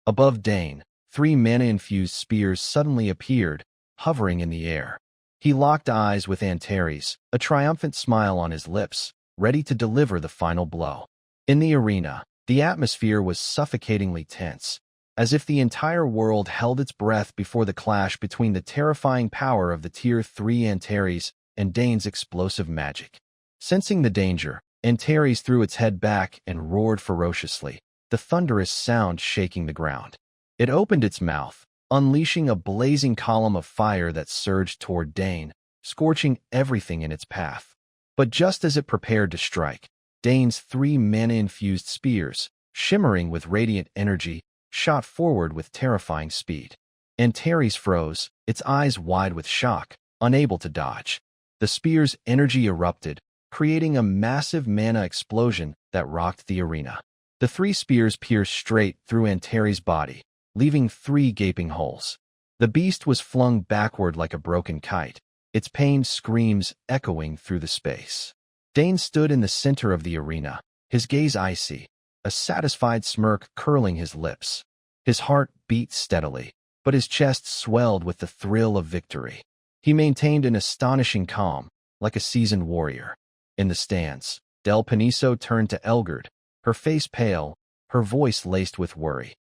Above Dane, 3 mana-infused spears suddenly appeared, hovering in the air. He locked eyes with Antares, a triumphant smile on his lips, ready to deliver the final blow. In the arena, the atmosphere was suffocatingly tense, as if the entire world held its breath before the clash between the terrifying power of the Tier 3 Antares and Dane's explosive magic. Sensing the danger, Antares threw its head back and roared ferociously, the thunderous sound shaking the ground. It opened its mouth, unleashing a blazing column of fire that surged toward Dane, scorching everything in its path. But just as it prepared to strike, Dane's 3 mana-infused spears, shimmering with radiant energy, shot forward with terrifying speed. Antares froze, its eyes wide with shock, unable to dodge. The spear's energy erupted, creating a massive mana explosion that rocked the arena. The 3 spears pierced straight through Antares' body, leaving 3 gaping holes. The beast was flung backward like a broken kite, its pained screams echoing through the space. Dane stood in the center of the arena, his gaze icy, a satisfied smirk curling his lips. His heart beat steadily, but his chest swelled with the thrill of victory. He maintained an astonishing calm, like a seasoned warrior. In the stands, Del Paniso turned to Elgard, her face pale, her voice laced with worry.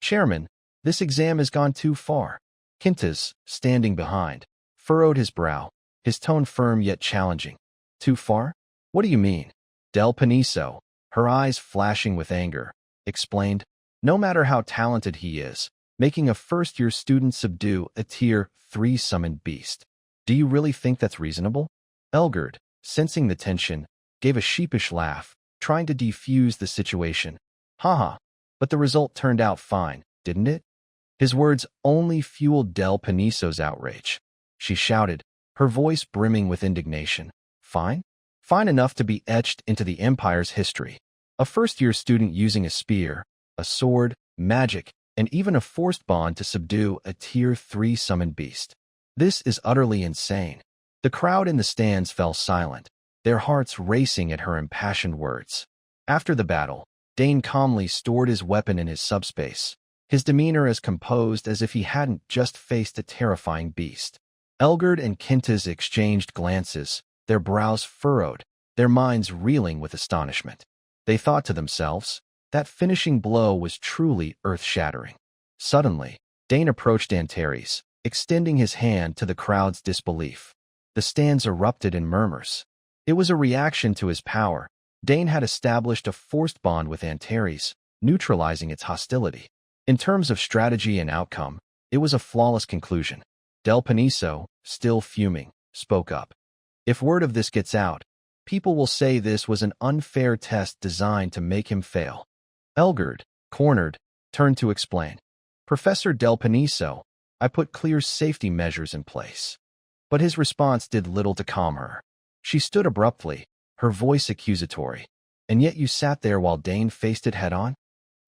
Chairman, this exam has gone too far. Kintas, standing behind, furrowed his brow, his tone firm yet challenging. Too far? What do you mean? Del Paniso, her eyes flashing with anger, explained, no matter how talented he is, making a first-year student subdue a Tier 3 summoned beast. Do you really think that's reasonable? Elgard, sensing the tension, gave a sheepish laugh, trying to defuse the situation. Haha, but the result turned out fine, didn't it? His words only fueled Del Paniso's outrage. She shouted, her voice brimming with indignation. Fine? Fine enough to be etched into the Empire's history. A first-year student using a spear, a sword, magic, and even a forced bond to subdue a Tier 3 summoned beast. This is utterly insane. The crowd in the stands fell silent, their hearts racing at her impassioned words. After the battle, Dane calmly stored his weapon in his subspace, his demeanor as composed as if he hadn't just faced a terrifying beast. Elgard and Kintas exchanged glances, their brows furrowed, their minds reeling with astonishment. They thought to themselves, that finishing blow was truly earth-shattering. Suddenly, Dane approached Antares, extending his hand to the crowd's disbelief. The stands erupted in murmurs. It was a reaction to his power. Dane had established a forced bond with Antares, neutralizing its hostility. In terms of strategy and outcome, it was a flawless conclusion. Del Paniso, still fuming, spoke up. If word of this gets out, people will say this was an unfair test designed to make him fail. Elgard, cornered, turned to explain. Professor Del Paniso, I put clear safety measures in place. But his response did little to calm her. She stood abruptly, her voice accusatory. And yet you sat there while Dane faced it head-on?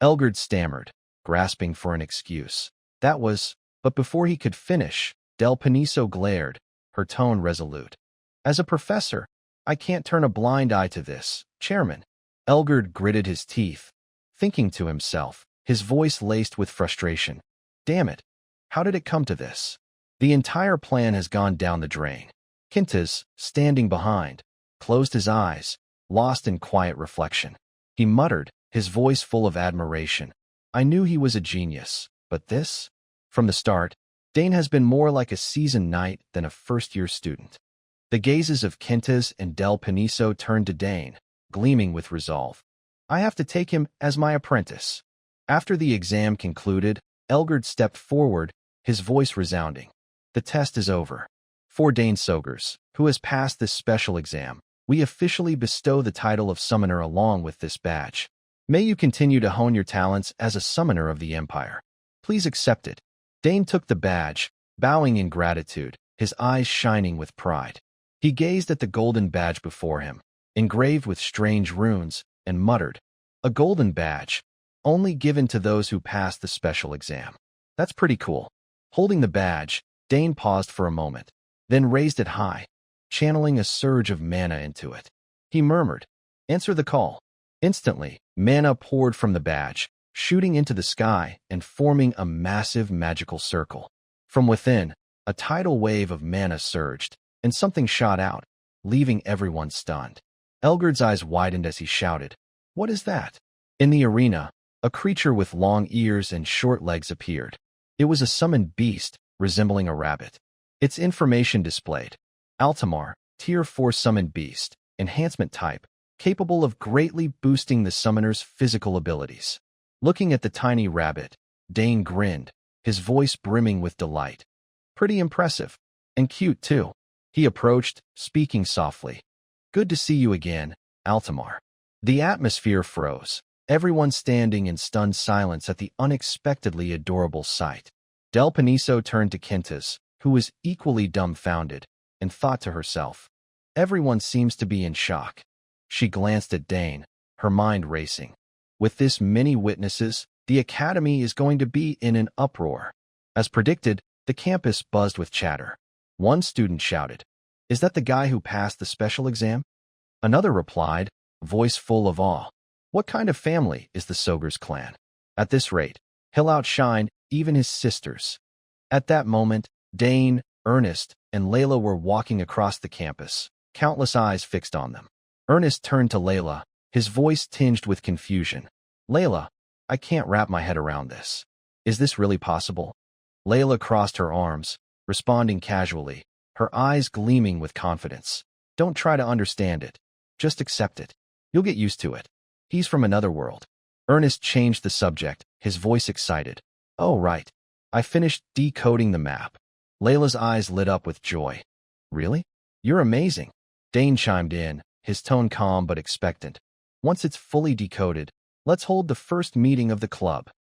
Elgard stammered, grasping for an excuse. But before he could finish, Del Paniso glared, her tone resolute. As a professor, I can't turn a blind eye to this, Chairman. Elgard gritted his teeth, thinking to himself, his voice laced with frustration. Damn it, how did it come to this? The entire plan has gone down the drain. Kintas, standing behind, closed his eyes, lost in quiet reflection. He muttered, his voice full of admiration. I knew he was a genius, but this? From the start, Dane has been more like a seasoned knight than a first-year student. The gazes of Quintus and Del Paniso turned to Dane, gleaming with resolve. I have to take him as my apprentice. After the exam concluded, Elgard stepped forward, his voice resounding. The test is over. For Dane Sogers, who has passed this special exam, we officially bestow the title of Summoner along with this badge. May you continue to hone your talents as a Summoner of the Empire. Please accept it. Dane took the badge, bowing in gratitude, his eyes shining with pride. He gazed at the golden badge before him, engraved with strange runes, and muttered, a golden badge, only given to those who pass the special exam. That's pretty cool. Holding the badge, Dane paused for a moment, then raised it high, channeling a surge of mana into it. He murmured, answer the call. Instantly, mana poured from the badge, shooting into the sky and forming a massive magical circle. From within, a tidal wave of mana surged, and something shot out, leaving everyone stunned. Elgard's eyes widened as he shouted, what is that? In the arena, a creature with long ears and short legs appeared. It was a summoned beast, resembling a rabbit. Its information displayed. Altamar, Tier 4 Summoned Beast, Enhancement Type, capable of greatly boosting the summoner's physical abilities. Looking at the tiny rabbit, Dane grinned, his voice brimming with delight. Pretty impressive. And cute, too. He approached, speaking softly. Good to see you again, Altamar. The atmosphere froze, everyone standing in stunned silence at the unexpectedly adorable sight. Del Paniso turned to Quintus, who was equally dumbfounded, and thought to herself, everyone seems to be in shock. She glanced at Dane, her mind racing. With this many witnesses, the academy is going to be in an uproar. As predicted, the campus buzzed with chatter. One student shouted, is that the guy who passed the special exam? Another replied, voice full of awe, what kind of family is the Sogers clan? At this rate, he'll outshine even his sisters. At that moment, Dane, Ernest, and Layla were walking across the campus, countless eyes fixed on them. Ernest turned to Layla, his voice tinged with confusion. Layla, I can't wrap my head around this. Is this really possible? Layla crossed her arms, responding casually, her eyes gleaming with confidence. Don't try to understand it. Just accept it. You'll get used to it. He's from another world. Ernest changed the subject, his voice excited. Oh, right. I finished decoding the map. Layla's eyes lit up with joy. Really? You're amazing. Dane chimed in, his tone calm but expectant. Once it's fully decoded, let's hold the first meeting of the club.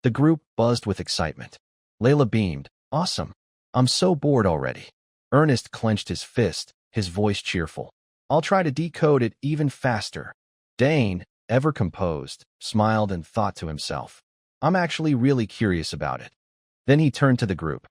The group buzzed with excitement. Layla beamed. Awesome. I'm so bored already. Ernest clenched his fist, his voice cheerful. I'll try to decode it even faster. Dane, ever composed, smiled and thought to himself, I'm actually really curious about it. Then he turned to the group.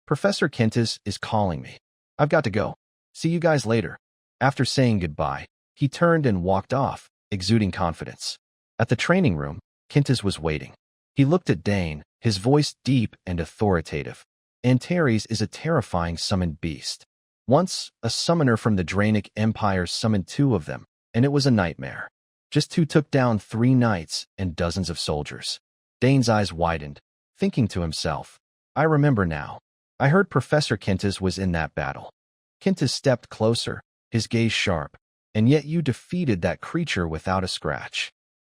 Professor Quintus is calling me. I've got to go. See you guys later. After saying goodbye, he turned and walked off, exuding confidence. At the training room, Quintus was waiting. He looked at Dane, his voice deep and authoritative. Antares is a terrifying summoned beast. Once, a summoner from the Draenic Empire summoned 2 of them, and it was a nightmare. Just 2 took down 3 knights and dozens of soldiers. Dane's eyes widened, thinking to himself, I remember now. I heard Professor Quintus was in that battle. Quintus stepped closer, his gaze sharp, and yet you defeated that creature without a scratch.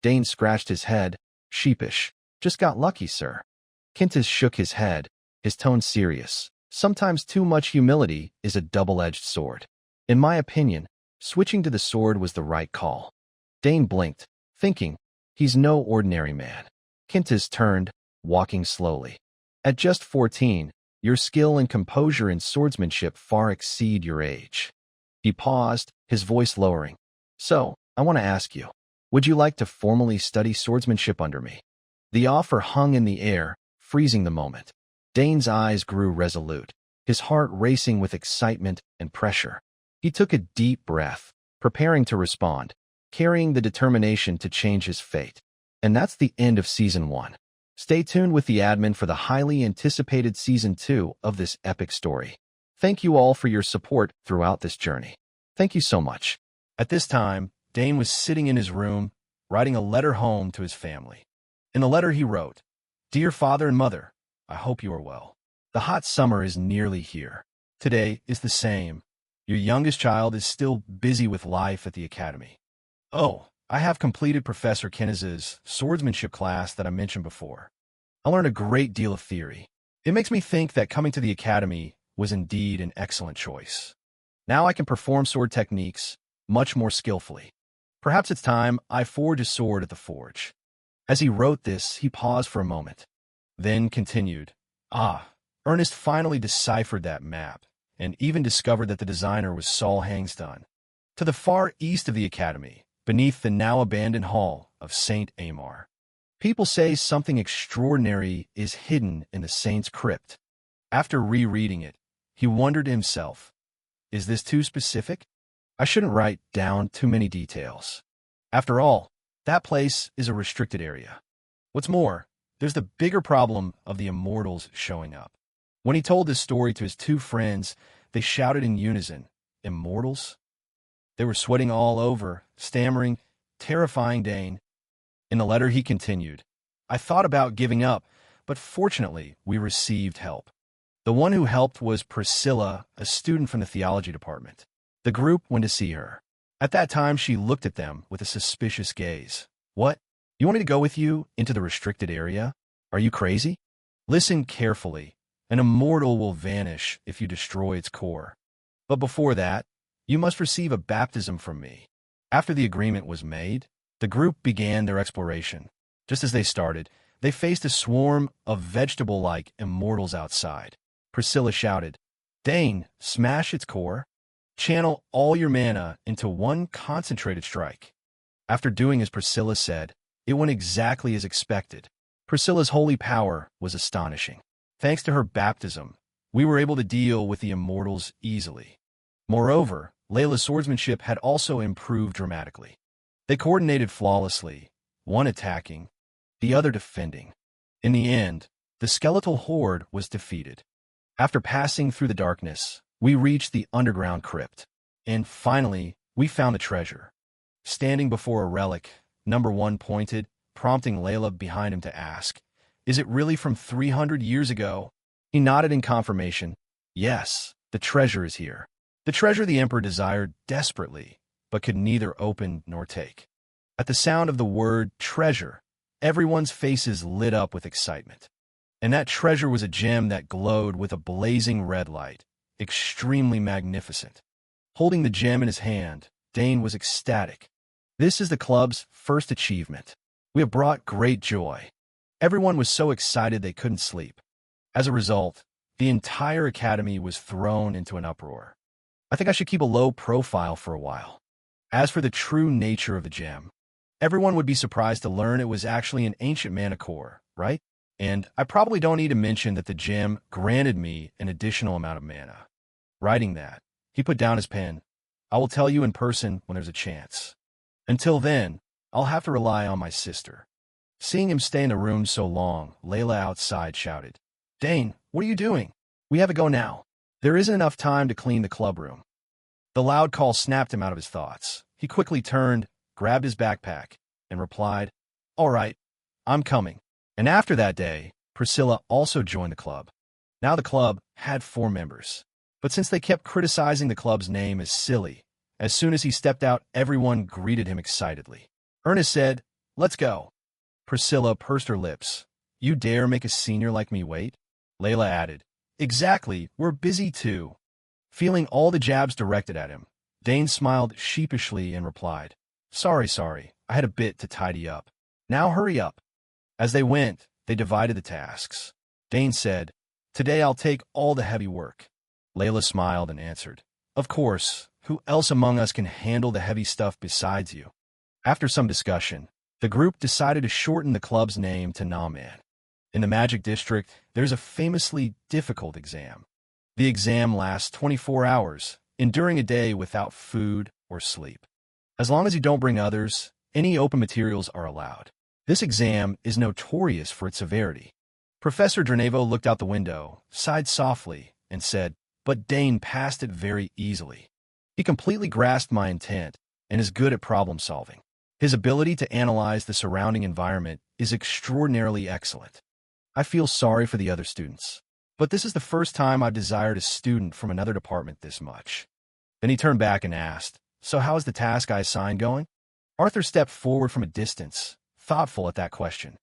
Dane scratched his head, sheepish. Just got lucky, sir. Quintus shook his head, his tone serious. Sometimes too much humility is a double-edged sword. In my opinion, switching to the sword was the right call. Dane blinked, thinking, he's no ordinary man. Quintus turned, walking slowly. At just 14, your skill and composure in swordsmanship far exceed your age. He paused, his voice lowering. So, I want to ask you, would you like to formally study swordsmanship under me? The offer hung in the air, freezing the moment. Dane's eyes grew resolute, his heart racing with excitement and pressure. He took a deep breath, preparing to respond, carrying the determination to change his fate. And that's the end of Season 1. Stay tuned with the admin for the highly anticipated Season 2 of this epic story. Thank you all for your support throughout this journey. Thank you so much. At this time, Dane was sitting in his room, writing a letter home to his family. In the letter he wrote, "Dear father and mother, I hope you are well. The hot summer is nearly here. Today is the same. Your youngest child is still busy with life at the academy. Oh, I have completed Professor Kennez's swordsmanship class that I mentioned before. I learned a great deal of theory. It makes me think that coming to the academy was indeed an excellent choice. Now I can perform sword techniques much more skillfully. Perhaps it's time I forge a sword at the forge." As he wrote this, he paused for a moment, then continued, Ernest finally deciphered that map, and even discovered that the designer was Saul Hangstun. To the far east of the academy, beneath the now-abandoned hall of St. Amar. People say something extraordinary is hidden in the saint's crypt. After rereading it, he wondered to himself, is this too specific? I shouldn't write down too many details. After all, that place is a restricted area. What's more, there's the bigger problem of the immortals showing up. When he told this story to his two friends, they shouted in unison, "Immortals?" They were sweating all over, stammering, terrifying Dane. In the letter he continued, "I thought about giving up, but fortunately we received help. The one who helped was Priscilla, a student from the theology department. The group went to see her. At that time she looked at them with a suspicious gaze. What? You want me to go with you into the restricted area? Are you crazy? Listen carefully. An immortal will vanish if you destroy its core. But before that, you must receive a baptism from me." After the agreement was made, the group began their exploration. Just as they started, they faced a swarm of vegetable-like immortals outside. Priscilla shouted, "Dane, smash its core. Channel all your mana into one concentrated strike." After doing as Priscilla said, it went exactly as expected. Priscilla's holy power was astonishing. Thanks to her baptism, we were able to deal with the immortals easily. Moreover, Layla's swordsmanship had also improved dramatically. They coordinated flawlessly, one attacking, the other defending. In the end, the skeletal horde was defeated. After passing through the darkness, we reached the underground crypt. And finally, we found the treasure. Standing before a relic, number 1 pointed, prompting Layla behind him to ask, "Is it really from 300 years ago?" He nodded in confirmation. "Yes, the treasure is here." The treasure the Emperor desired desperately, but could neither open nor take. At the sound of the word treasure, everyone's faces lit up with excitement. And that treasure was a gem that glowed with a blazing red light, extremely magnificent. Holding the gem in his hand, Dane was ecstatic. "This is the club's first achievement. We have brought great joy." Everyone was so excited they couldn't sleep. As a result, the entire academy was thrown into an uproar. I think I should keep a low profile for a while. As for the true nature of the gem, everyone would be surprised to learn it was actually an ancient mana core, right? And I probably don't need to mention that the gem granted me an additional amount of mana. Writing that, he put down his pen. "I will tell you in person when there's a chance. Until then, I'll have to rely on my sister." Seeing him stay in the room so long, Layla outside shouted, "Dane, what are you doing? We have to go now. There isn't enough time to clean the club room." The loud call snapped him out of his thoughts. He quickly turned, grabbed his backpack, and replied, "All right, I'm coming." And after that day, Priscilla also joined the club. Now the club had 4 members. But since they kept criticizing the club's name as silly, as soon as he stepped out, everyone greeted him excitedly. Ernest said, "Let's go." Priscilla pursed her lips. "You dare make a senior like me wait?" Layla added, "Exactly, we're busy too." Feeling all the jabs directed at him, Dane smiled sheepishly and replied, Sorry, I had a bit to tidy up. Now hurry up." As they went, they divided the tasks. Dane said, "Today I'll take all the heavy work." Layla smiled and answered, "Of course, who else among us can handle the heavy stuff besides you?" After some discussion, the group decided to shorten the club's name to Naman. In the Magic District, there's a famously difficult exam. The exam lasts 24 hours, enduring a day without food or sleep. As long as you don't bring others, any open materials are allowed. This exam is notorious for its severity. Professor Dranevo looked out the window, sighed softly, and said, "But Dane passed it very easily. He completely grasped my intent and is good at problem solving." His ability to analyze the surrounding environment is extraordinarily excellent. I feel sorry for the other students, but this is the first time I've desired a student from another department this much. Then he turned back and asked, "So how is the task I assigned going?" Arthur stepped forward from a distance, thoughtful at that question.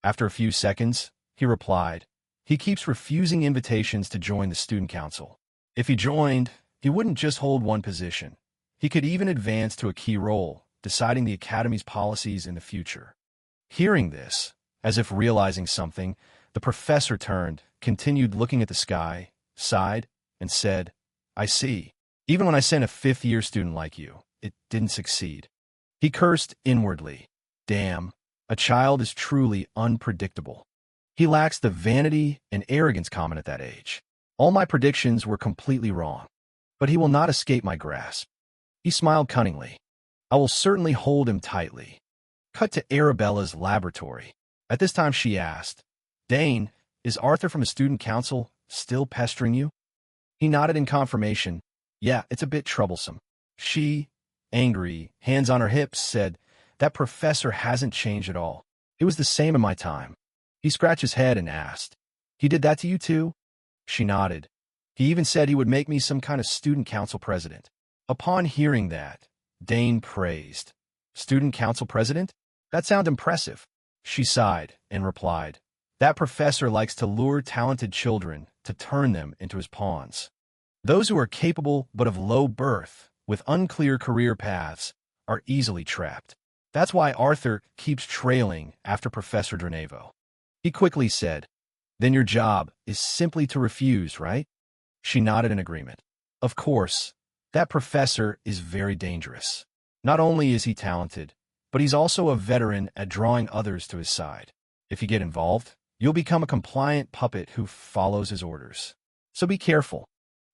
After a few seconds, he replied, "He keeps refusing invitations to join the student council. If he joined, he wouldn't just hold one position. He could even advance to a key role, deciding the academy's policies in the future." Hearing this, as if realizing something, the professor turned, continued looking at the sky, sighed, and said, "I see. Even when I sent a fifth-year student like you, it didn't succeed." He cursed inwardly. Damn, a child is truly unpredictable. He lacks the vanity and arrogance common at that age. All my predictions were completely wrong, but he will not escape my grasp. He smiled cunningly. I will certainly hold him tightly. Cut to Arabella's laboratory. At this time she asked, "Dane, is Arthur from the student council still pestering you?" He nodded in confirmation. "Yeah, it's a bit troublesome." She, angry, hands on her hips, said, "That professor hasn't changed at all. It was the same in my time." He scratched his head and asked, "He did that to you too?" She nodded. "He even said he would make me some kind of student council president." Upon hearing that, Dane praised, "Student council president? That sounds impressive." She sighed and replied, "That professor likes to lure talented children to turn them into his pawns. Those who are capable but of low birth, with unclear career paths, are easily trapped. That's why Arthur keeps trailing after Professor Dranevo." He quickly said, "Then your job is simply to refuse, right?" She nodded in agreement. "Of course, that professor is very dangerous. Not only is he talented, but he's also a veteran at drawing others to his side. If you get involved, you'll become a compliant puppet who follows his orders. So be careful.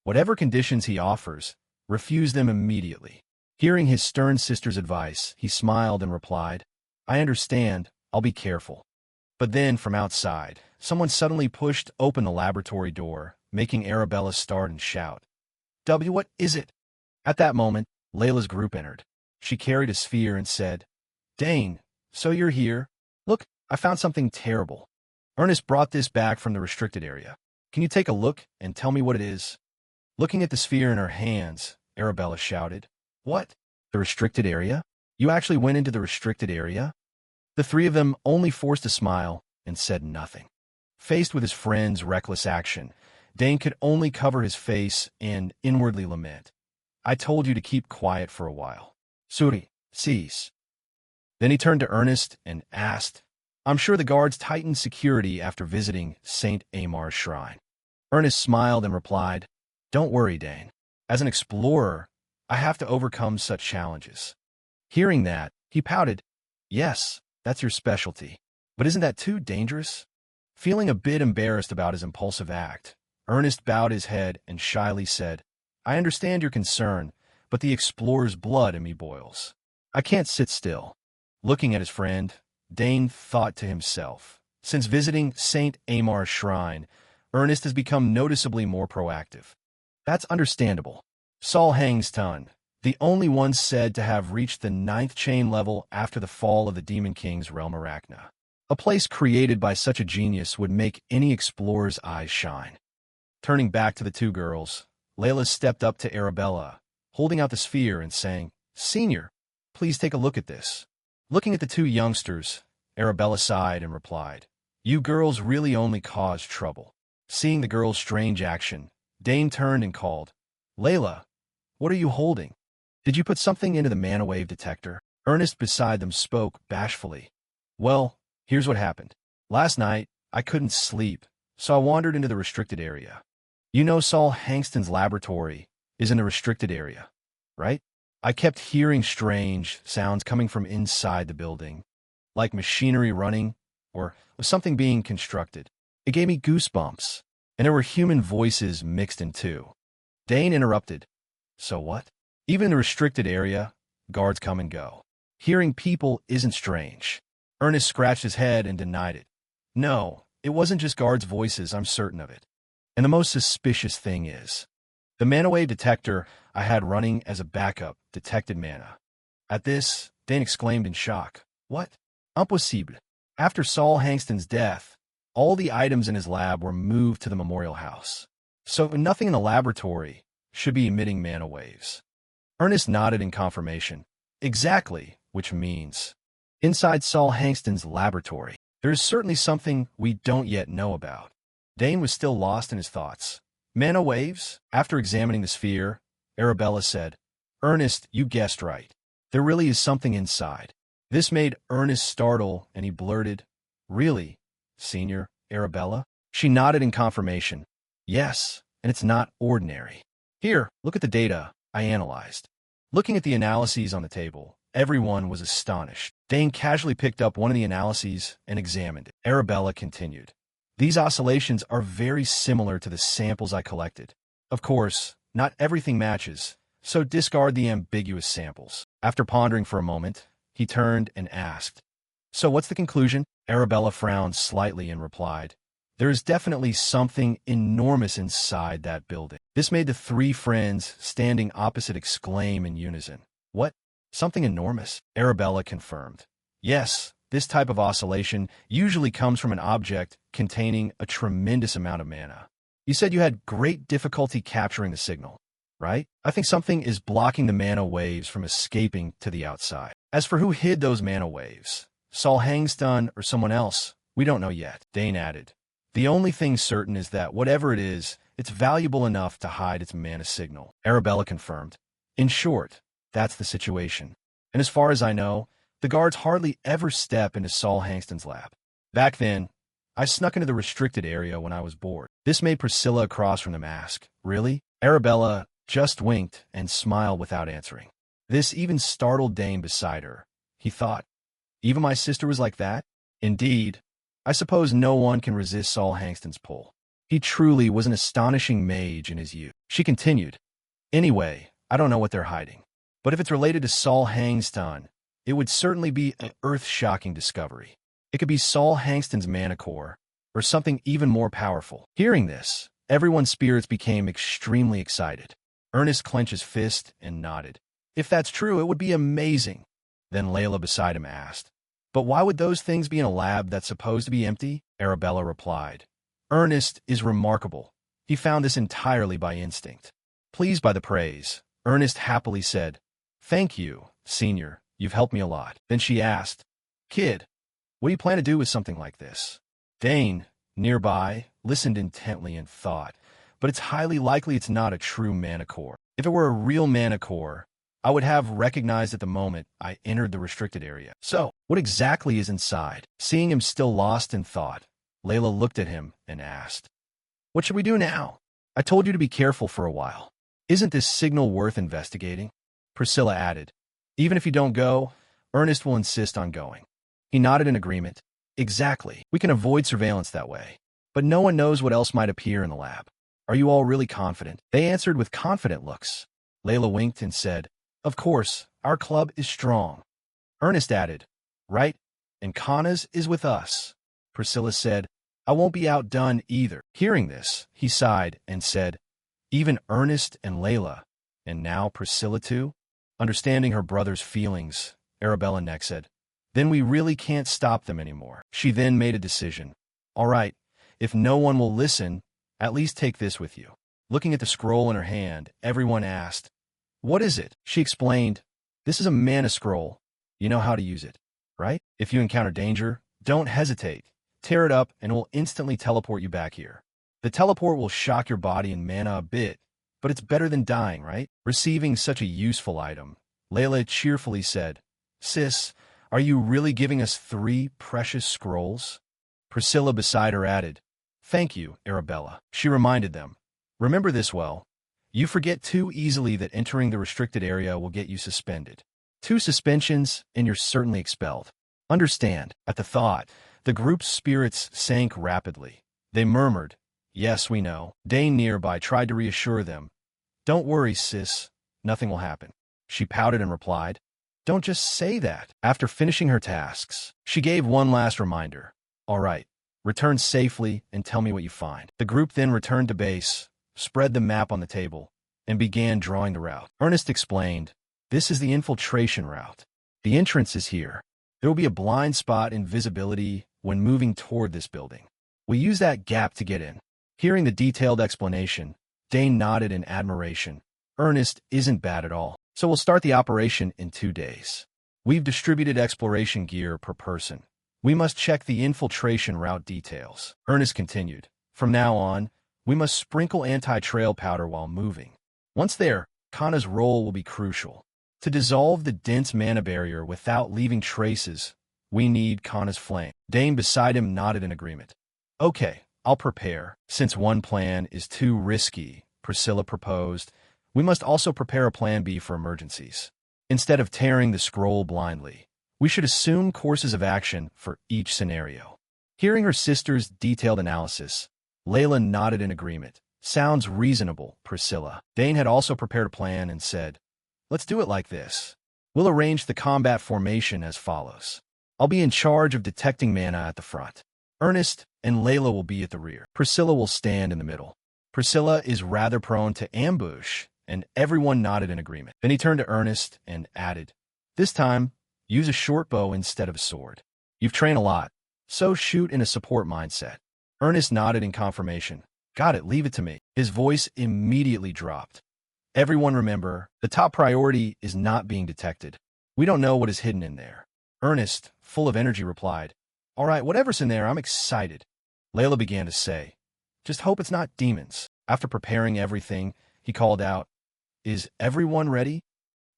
Whatever conditions he offers, refuse them immediately." Hearing his stern sister's advice, he smiled and replied, "I understand, I'll be careful." But then, from outside, someone suddenly pushed open the laboratory door, making Arabella start and shout, What is it?" At that moment, Layla's group entered. She carried a sphere and said, "Dane, so you're here? Look, I found something terrible. Ernest brought this back from the restricted area. Can you take a look and tell me what it is?" Looking at the sphere in her hands, Arabella shouted, "What? The restricted area? You actually went into the restricted area?" The three of them only forced a smile and said nothing. Faced with his friend's reckless action, Dane could only cover his face and inwardly lament, "I told you to keep quiet for a while. Suri, cease." Then he turned to Ernest and asked, "I'm sure the guards tightened security after visiting St. Amar's shrine." Ernest smiled and replied, "Don't worry, Dane. As an explorer, I have to overcome such challenges." Hearing that, he pouted, "Yes, that's your specialty. But isn't that too dangerous?" Feeling a bit embarrassed about his impulsive act, Ernest bowed his head and shyly said, "I understand your concern, but the explorer's blood in me boils. I can't sit still." Looking at his friend, Dane thought to himself, since visiting St. Amar's shrine, Ernest has become noticeably more proactive. That's understandable. Saul Hangstun, the only one said to have reached the 9th chain level after the fall of the Demon King's realm Arachna. A place created by such a genius would make any explorer's eyes shine. Turning back to the two girls, Layla stepped up to Arabella, holding out the sphere and saying, "Senior, please take a look at this." Looking at the two youngsters, Arabella sighed and replied, "You girls really only cause trouble." Seeing the girls' strange action, Dane turned and called, "Layla, what are you holding? Did you put something into the mana wave detector?" Ernest beside them spoke bashfully. "Well, here's what happened. Last night, I couldn't sleep, so I wandered into the restricted area. You know Saul Hangston's laboratory is in the restricted area, right? I kept hearing strange sounds coming from inside the building, like machinery running or something being constructed. It gave me goosebumps, and there were human voices mixed in too." Dane interrupted, "So what? Even in the restricted area, guards come and go. Hearing people isn't strange." Ernest scratched his head and denied it. "No, it wasn't just guards' voices, I'm certain of it. And the most suspicious thing is, the mana wave detector I had running as a backup detected mana. At this, Dane exclaimed in shock. What? Impossible. After Saul Hangston's death, all the items in his lab were moved to the memorial house. So nothing in the laboratory should be emitting mana waves. Ernest nodded in confirmation. Exactly, which means inside Saul Hangston's laboratory, there is certainly something we don't yet know about. Dane was still lost in his thoughts. Mana waves? After examining the sphere, Arabella said, Ernest, you guessed right. There really is something inside. This made Ernest startle, and he blurted, Really, Senior, Arabella? She nodded in confirmation. Yes, and it's not ordinary. Here, look at the data I analyzed. Looking at the analyses on the table, everyone was astonished. Dane casually picked up one of the analyses and examined it. Arabella continued. These oscillations are very similar to the samples I collected. Of course, not everything matches, so discard the ambiguous samples. After pondering for a moment, he turned and asked, So what's the conclusion? Arabella frowned slightly and replied, There is definitely something enormous inside that building. This made the three friends standing opposite exclaim in unison. What? Something enormous? Arabella confirmed. Yes, this type of oscillation usually comes from an object containing a tremendous amount of mana. You said you had great difficulty capturing the signal, right? I think something is blocking the mana waves from escaping to the outside. As for who hid those mana waves, Saul Hangston or someone else, we don't know yet, Dane added. The only thing certain is that whatever it is, it's valuable enough to hide its mana signal, Arabella confirmed. In short, that's the situation. And as far as I know, the guards hardly ever step into Saul Hangston's lab. Back then, I snuck into the restricted area when I was bored. This made Priscilla across from them ask, Really? Arabella just winked and smiled without answering. This even startled Dane beside her. He thought, Even my sister was like that? Indeed. I suppose no one can resist Saul Hangston's pull. He truly was an astonishing mage in his youth. She continued, Anyway, I don't know what they're hiding. But if it's related to Saul Hangston, it would certainly be an earth-shocking discovery. It could be Saul Hangston's mana core, or something even more powerful. Hearing this, everyone's spirits became extremely excited. Ernest clenched his fist and nodded. If that's true, it would be amazing. Then Layla beside him asked, But why would those things be in a lab that's supposed to be empty? Arabella replied, Ernest is remarkable. He found this entirely by instinct. Pleased by the praise, Ernest happily said, Thank you, Senior. You've helped me a lot. Then she asked, Kid, what do you plan to do with something like this? Dane, nearby, listened intently and thought, but it's highly likely it's not a true mana core. If it were a real mana core, I would have recognized at the moment I entered the restricted area. So, what exactly is inside? Seeing him still lost in thought, Layla looked at him and asked, What should we do now? I told you to be careful for a while. Isn't this signal worth investigating? Priscilla added, Even if you don't go, Ernest will insist on going. He nodded in agreement. Exactly. We can avoid surveillance that way. But no one knows what else might appear in the lab. Are you all really confident? They answered with confident looks. Layla winked and said, Of course, our club is strong. Ernest added, Right, and Kana's is with us. Priscilla said, I won't be outdone either. Hearing this, he sighed and said, Even Ernest and Layla, and now Priscilla too? Understanding her brother's feelings, Arabella next said, Then we really can't stop them anymore. She then made a decision. All right, if no one will listen, at least take this with you. Looking at the scroll in her hand, everyone asked, What is it? She explained, This is a mana scroll. You know how to use it, right? If you encounter danger, don't hesitate. Tear it up and it will instantly teleport you back here. The teleport will shock your body and mana a bit, but it's better than dying, right? Receiving such a useful item, Layla cheerfully said, Sis, are you really giving us 3 precious scrolls? Priscilla beside her added, Thank you, Arabella. She reminded them, Remember this well. You forget too easily that entering the restricted area will get you suspended. 2 suspensions and you're certainly expelled. Understand, at the thought, the group's spirits sank rapidly. They murmured, Yes, we know. Dane nearby tried to reassure them. Don't worry, sis. Nothing will happen. She pouted and replied, Don't just say that. After finishing her tasks, she gave one last reminder. All right, return safely and tell me what you find. The group then returned to base, spread the map on the table, and began drawing the route. Ernest explained, This is the infiltration route. The entrance is here. There will be a blind spot in visibility when moving toward this building. We use that gap to get in. Hearing the detailed explanation, Dane nodded in admiration. Ernest isn't bad at all, so we'll start the operation in 2 days. We've distributed exploration gear per person. We must check the infiltration route details. Ernest continued. From now on, we must sprinkle anti-trail powder while moving. Once there, Kana's role will be crucial. To dissolve the dense mana barrier without leaving traces, we need Kana's flame. Dane beside him nodded in agreement. Okay, I'll prepare. Since one plan is too risky, Priscilla proposed, we must also prepare a plan B for emergencies. Instead of tearing the scroll blindly, we should assume courses of action for each scenario. Hearing her sister's detailed analysis, Layla nodded in agreement. Sounds reasonable, Priscilla. Dane had also prepared a plan and said, let's do it like this. We'll arrange the combat formation as follows. I'll be in charge of detecting mana at the front. Ernest and Layla will be at the rear. Priscilla will stand in the middle. Priscilla is rather prone to ambush, and everyone nodded in agreement. Then he turned to Ernest and added, this time, use a short bow instead of a sword. You've trained a lot, so shoot in a support mindset. Ernest nodded in confirmation. Got it, leave it to me. His voice immediately dropped. Everyone remember, the top priority is not being detected. We don't know what is hidden in there. Ernest, full of energy, replied, all right, whatever's in there, I'm excited. Layla began to say, just hope it's not demons. After preparing everything, he called out, is everyone ready?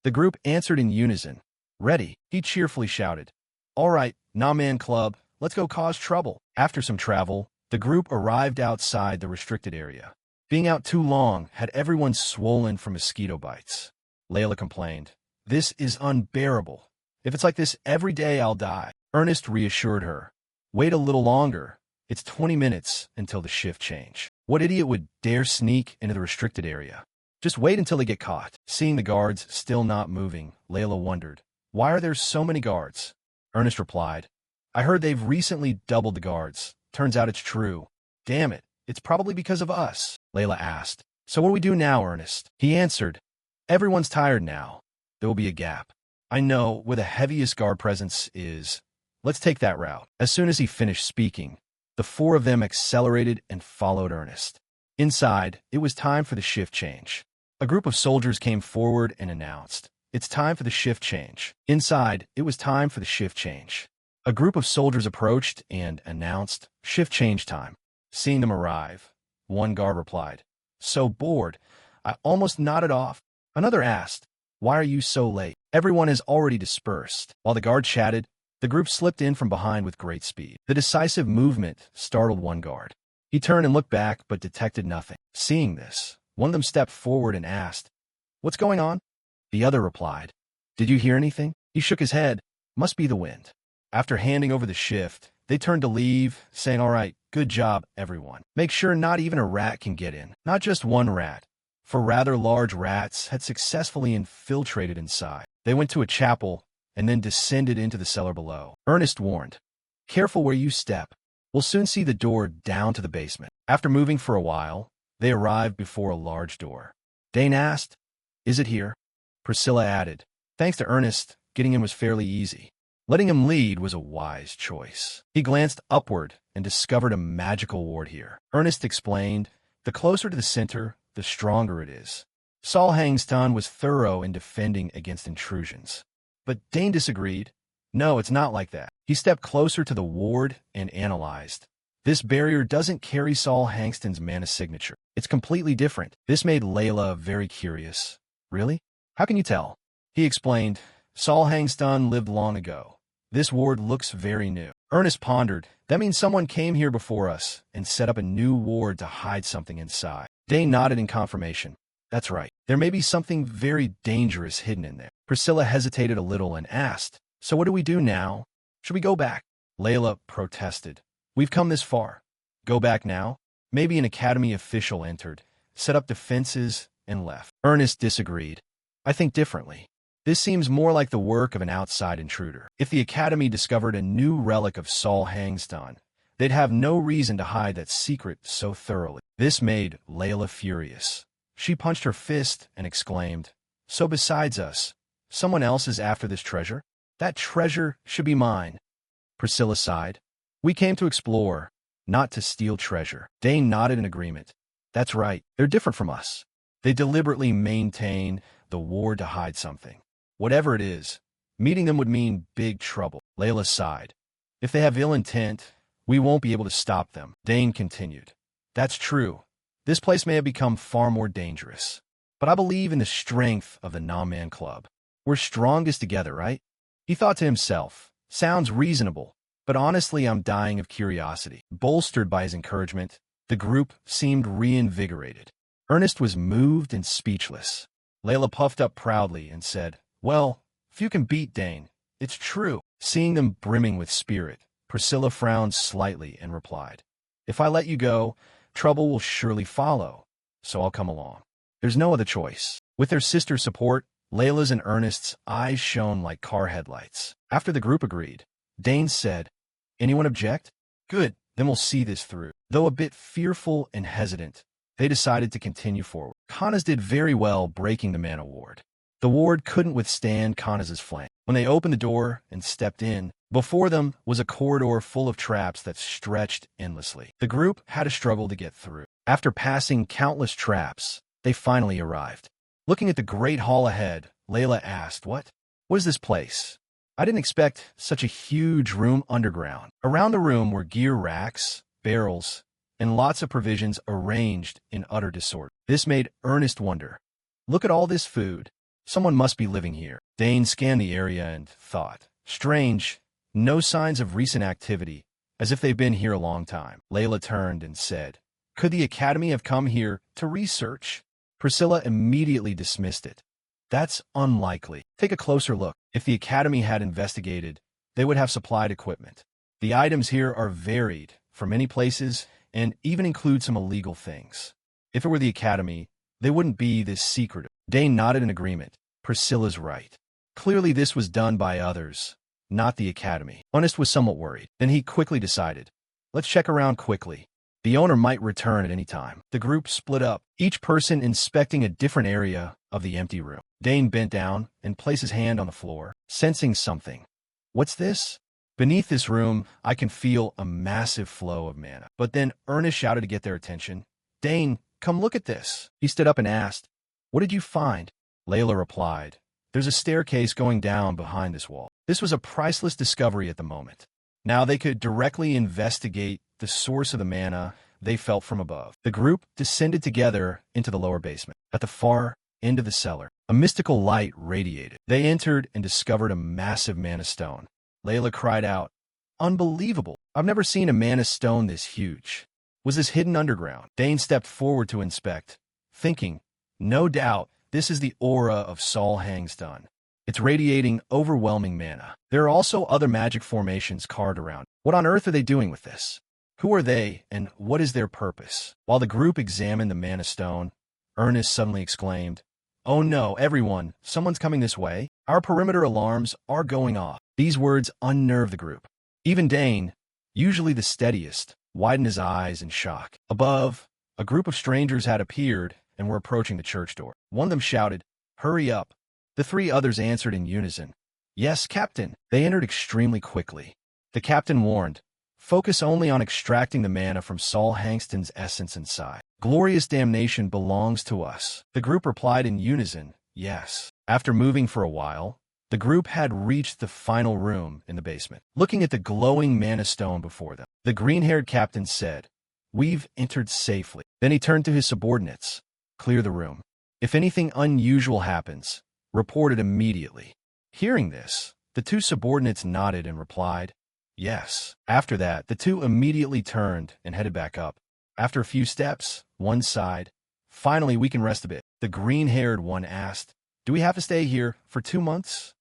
The group answered in unison. Ready, he cheerfully shouted. All right, Nah-Man Club, let's go cause trouble. After some travel, the group arrived outside the restricted area. Being out too long had everyone swollen from mosquito bites. Layla complained, this is unbearable. If it's like this every day, I'll die. Ernest reassured her. Wait a little longer. It's 20 minutes until the shift change. What idiot would dare sneak into the restricted area? Just wait until they get caught. Seeing the guards still not moving, Layla wondered, why are there so many guards? Ernest replied, I heard they've recently doubled the guards. Turns out it's true. Damn it, it's probably because of us. Layla asked, so what do we do now, Ernest? He answered, everyone's tired now. There will be a gap. I know where the heaviest guard presence is. Let's take that route. As soon as he finished speaking, the 4 of them accelerated and followed Ernest. Inside, it was time for the shift change. A group of soldiers came forward and announced, it's time for the shift change. Inside, it was time for the shift change. A group of soldiers approached and announced, shift change time. Seeing them arrive, one guard replied, so bored, I almost nodded off. Another asked, why are you so late? Everyone has already dispersed. While the guard chatted, the group slipped in from behind with great speed. The decisive movement startled one guard. He turned and looked back but detected nothing. Seeing this, one of them stepped forward and asked, what's going on? The other replied, did you hear anything? He shook his head. Must be the wind. After handing over the shift, they turned to leave, saying, all right, good job, everyone. Make sure not even a rat can get in. Not just one rat, for rather large rats had successfully infiltrated inside. They went to a chapel and then descended into the cellar below. Ernest warned, careful where you step. We'll soon see the door down to the basement. After moving for a while, they arrived before a large door. Dane asked, is it here? Priscilla added, thanks to Ernest, getting in was fairly easy. Letting him lead was a wise choice. He glanced upward and discovered a magical ward here. Ernest explained, the closer to the center, the stronger it is. Saul Hangston was thorough in defending against intrusions. But Dane disagreed. No, it's not like that. He stepped closer to the ward and analyzed. This barrier doesn't carry Saul Hangston's mana signature. It's completely different. This made Layla very curious. Really? How can you tell? He explained, Saul Hangston lived long ago. This ward looks very new. Ernest pondered, that means someone came here before us and set up a new ward to hide something inside. Dane nodded in confirmation. That's right. There may be something very dangerous hidden in there. Priscilla hesitated a little and asked, so what do we do now? Should we go back? Layla protested. We've come this far. Go back now? Maybe an academy official entered, set up defenses, and left. Ernest disagreed. I think differently. This seems more like the work of an outside intruder. If the Academy discovered a new relic of Saul Hangston, they'd have no reason to hide that secret so thoroughly. This made Layla furious. She punched her fist and exclaimed, so besides us, someone else is after this treasure? That treasure should be mine. Priscilla sighed. We came to explore, not to steal treasure. Dane nodded in agreement. That's right, they're different from us. They deliberately maintain the ward to hide something. Whatever it is, meeting them would mean big trouble. Layla sighed. If they have ill intent, we won't be able to stop them. Dane continued. That's true. This place may have become far more dangerous. But I believe in the strength of the Non-Man Club. We're strongest together, right? He thought to himself, sounds reasonable, but honestly I'm dying of curiosity. Bolstered by his encouragement, the group seemed reinvigorated. Ernest was moved and speechless. Layla puffed up proudly and said, well, if you can beat Dane, it's true. Seeing them brimming with spirit, Priscilla frowned slightly and replied, if I let you go, trouble will surely follow, so I'll come along. There's no other choice. With their sister's support, Layla's and Ernest's eyes shone like car headlights. After the group agreed, Dane said, anyone object? Good, then we'll see this through. Though a bit fearful and hesitant, they decided to continue forward. Kanas did very well breaking the mana ward. The ward couldn't withstand Kanas' flank. When they opened the door and stepped in, before them was a corridor full of traps that stretched endlessly. The group had to struggle to get through. After passing countless traps, they finally arrived. Looking at the great hall ahead, Layla asked, What is this place? I didn't expect such a huge room underground. Around the room were gear racks, barrels, and lots of provisions arranged in utter disorder. This made Ernest wonder. Look at all this food. Someone must be living here. Dane scanned the area and thought, strange, no signs of recent activity, as if they've been here a long time. Layla turned and said, could the Academy have come here to research? Priscilla immediately dismissed it. That's unlikely. Take a closer look. If the Academy had investigated, they would have supplied equipment. The items here are varied from many places and even include some illegal things. If it were the Academy, they wouldn't be this secretive. Dane nodded in agreement. Priscilla's right. Clearly this was done by others, not the Academy. Ernest was somewhat worried. Then he quickly decided, let's check around quickly. The owner might return at any time. The group split up, each person inspecting a different area of the empty room. Dane bent down and placed his hand on the floor, sensing something. What's this? Beneath this room, I can feel a massive flow of mana. But then Ernest shouted to get their attention. Dane, come look at this. He stood up and asked, what did you find? Layla replied, there's a staircase going down behind this wall. This was a priceless discovery at the moment. Now they could directly investigate the source of the mana they felt from above. The group descended together into the lower basement. At the far end of the cellar, a mystical light radiated. They entered and discovered a massive mana stone. Layla cried out, unbelievable! I've never seen a mana stone this huge. Was this hidden underground? Dane stepped forward to inspect, thinking, no doubt, this is the aura of Saul Hangstun. It's radiating overwhelming mana. There are also other magic formations carved around. What on earth are they doing with this? Who are they, and what is their purpose? While the group examined the mana stone, Ernest suddenly exclaimed, oh no, everyone, someone's coming this way. Our perimeter alarms are going off. These words unnerved the group. Even Dane, usually the steadiest, widened his eyes in shock. Above, a group of strangers had appeared and were approaching the church door. One of them shouted, hurry up. The three others answered in unison, yes, Captain. They entered extremely quickly. The captain warned, focus only on extracting the mana from Saul Hangston's essence inside. Glorious damnation belongs to us. The group replied in unison, yes. After moving for a while, the group had reached the final room in the basement. Looking at the glowing mana stone before them, the green-haired captain said, we've entered safely. Then he turned to his subordinates. Clear the room. If anything unusual happens, report it immediately. Hearing this, the two subordinates nodded and replied, yes. After that, the two immediately turned and headed back up. After a few steps, one sighed, finally we can rest a bit. The green-haired one asked, do we have to stay here for 2 months?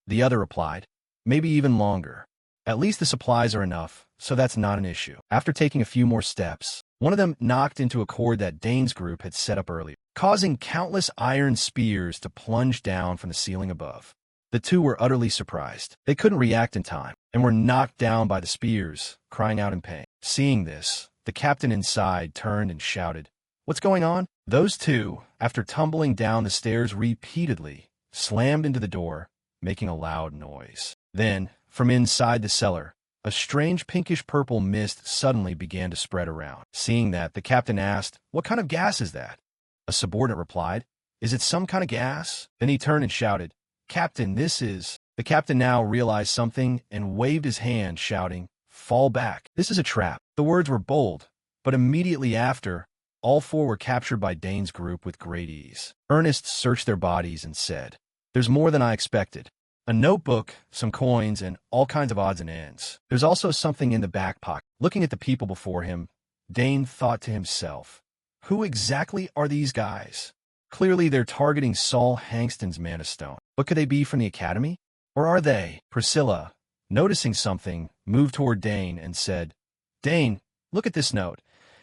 The other replied, maybe even longer. At least the supplies are enough, so that's not an issue. After taking a few more steps, one of them knocked into a cord that Dane's group had set up earlier, causing countless iron spears to plunge down from the ceiling above. The two were utterly surprised. They couldn't react in time, and were knocked down by the spears, crying out in pain. Seeing this, the captain inside turned and shouted, what's going on? Those two, after tumbling down the stairs repeatedly, slammed into the door, making a loud noise. Then, from inside the cellar, a strange pinkish-purple mist suddenly began to spread around. Seeing that, the captain asked, "What kind of gas is that?" A subordinate replied, "Is it some kind of gas?" Then he turned and shouted, "Captain, this is—" The captain now realized something and waved his hand, shouting, "Fall back. This is a trap." The words were bold, but immediately after, all four were captured by Dane's group with great ease. Ernest searched their bodies and said, "There's more than I expected. A notebook, some coins, and all kinds of odds and ends. There's also something in the back pocket." Looking at the people before him, Dane thought to himself, "Who exactly are these guys? Clearly they're targeting Saul Hangston's Mana Stone. But could they be from the Academy? Or are they?" Priscilla, noticing something, moved toward Dane and said, "Dane, look at this note.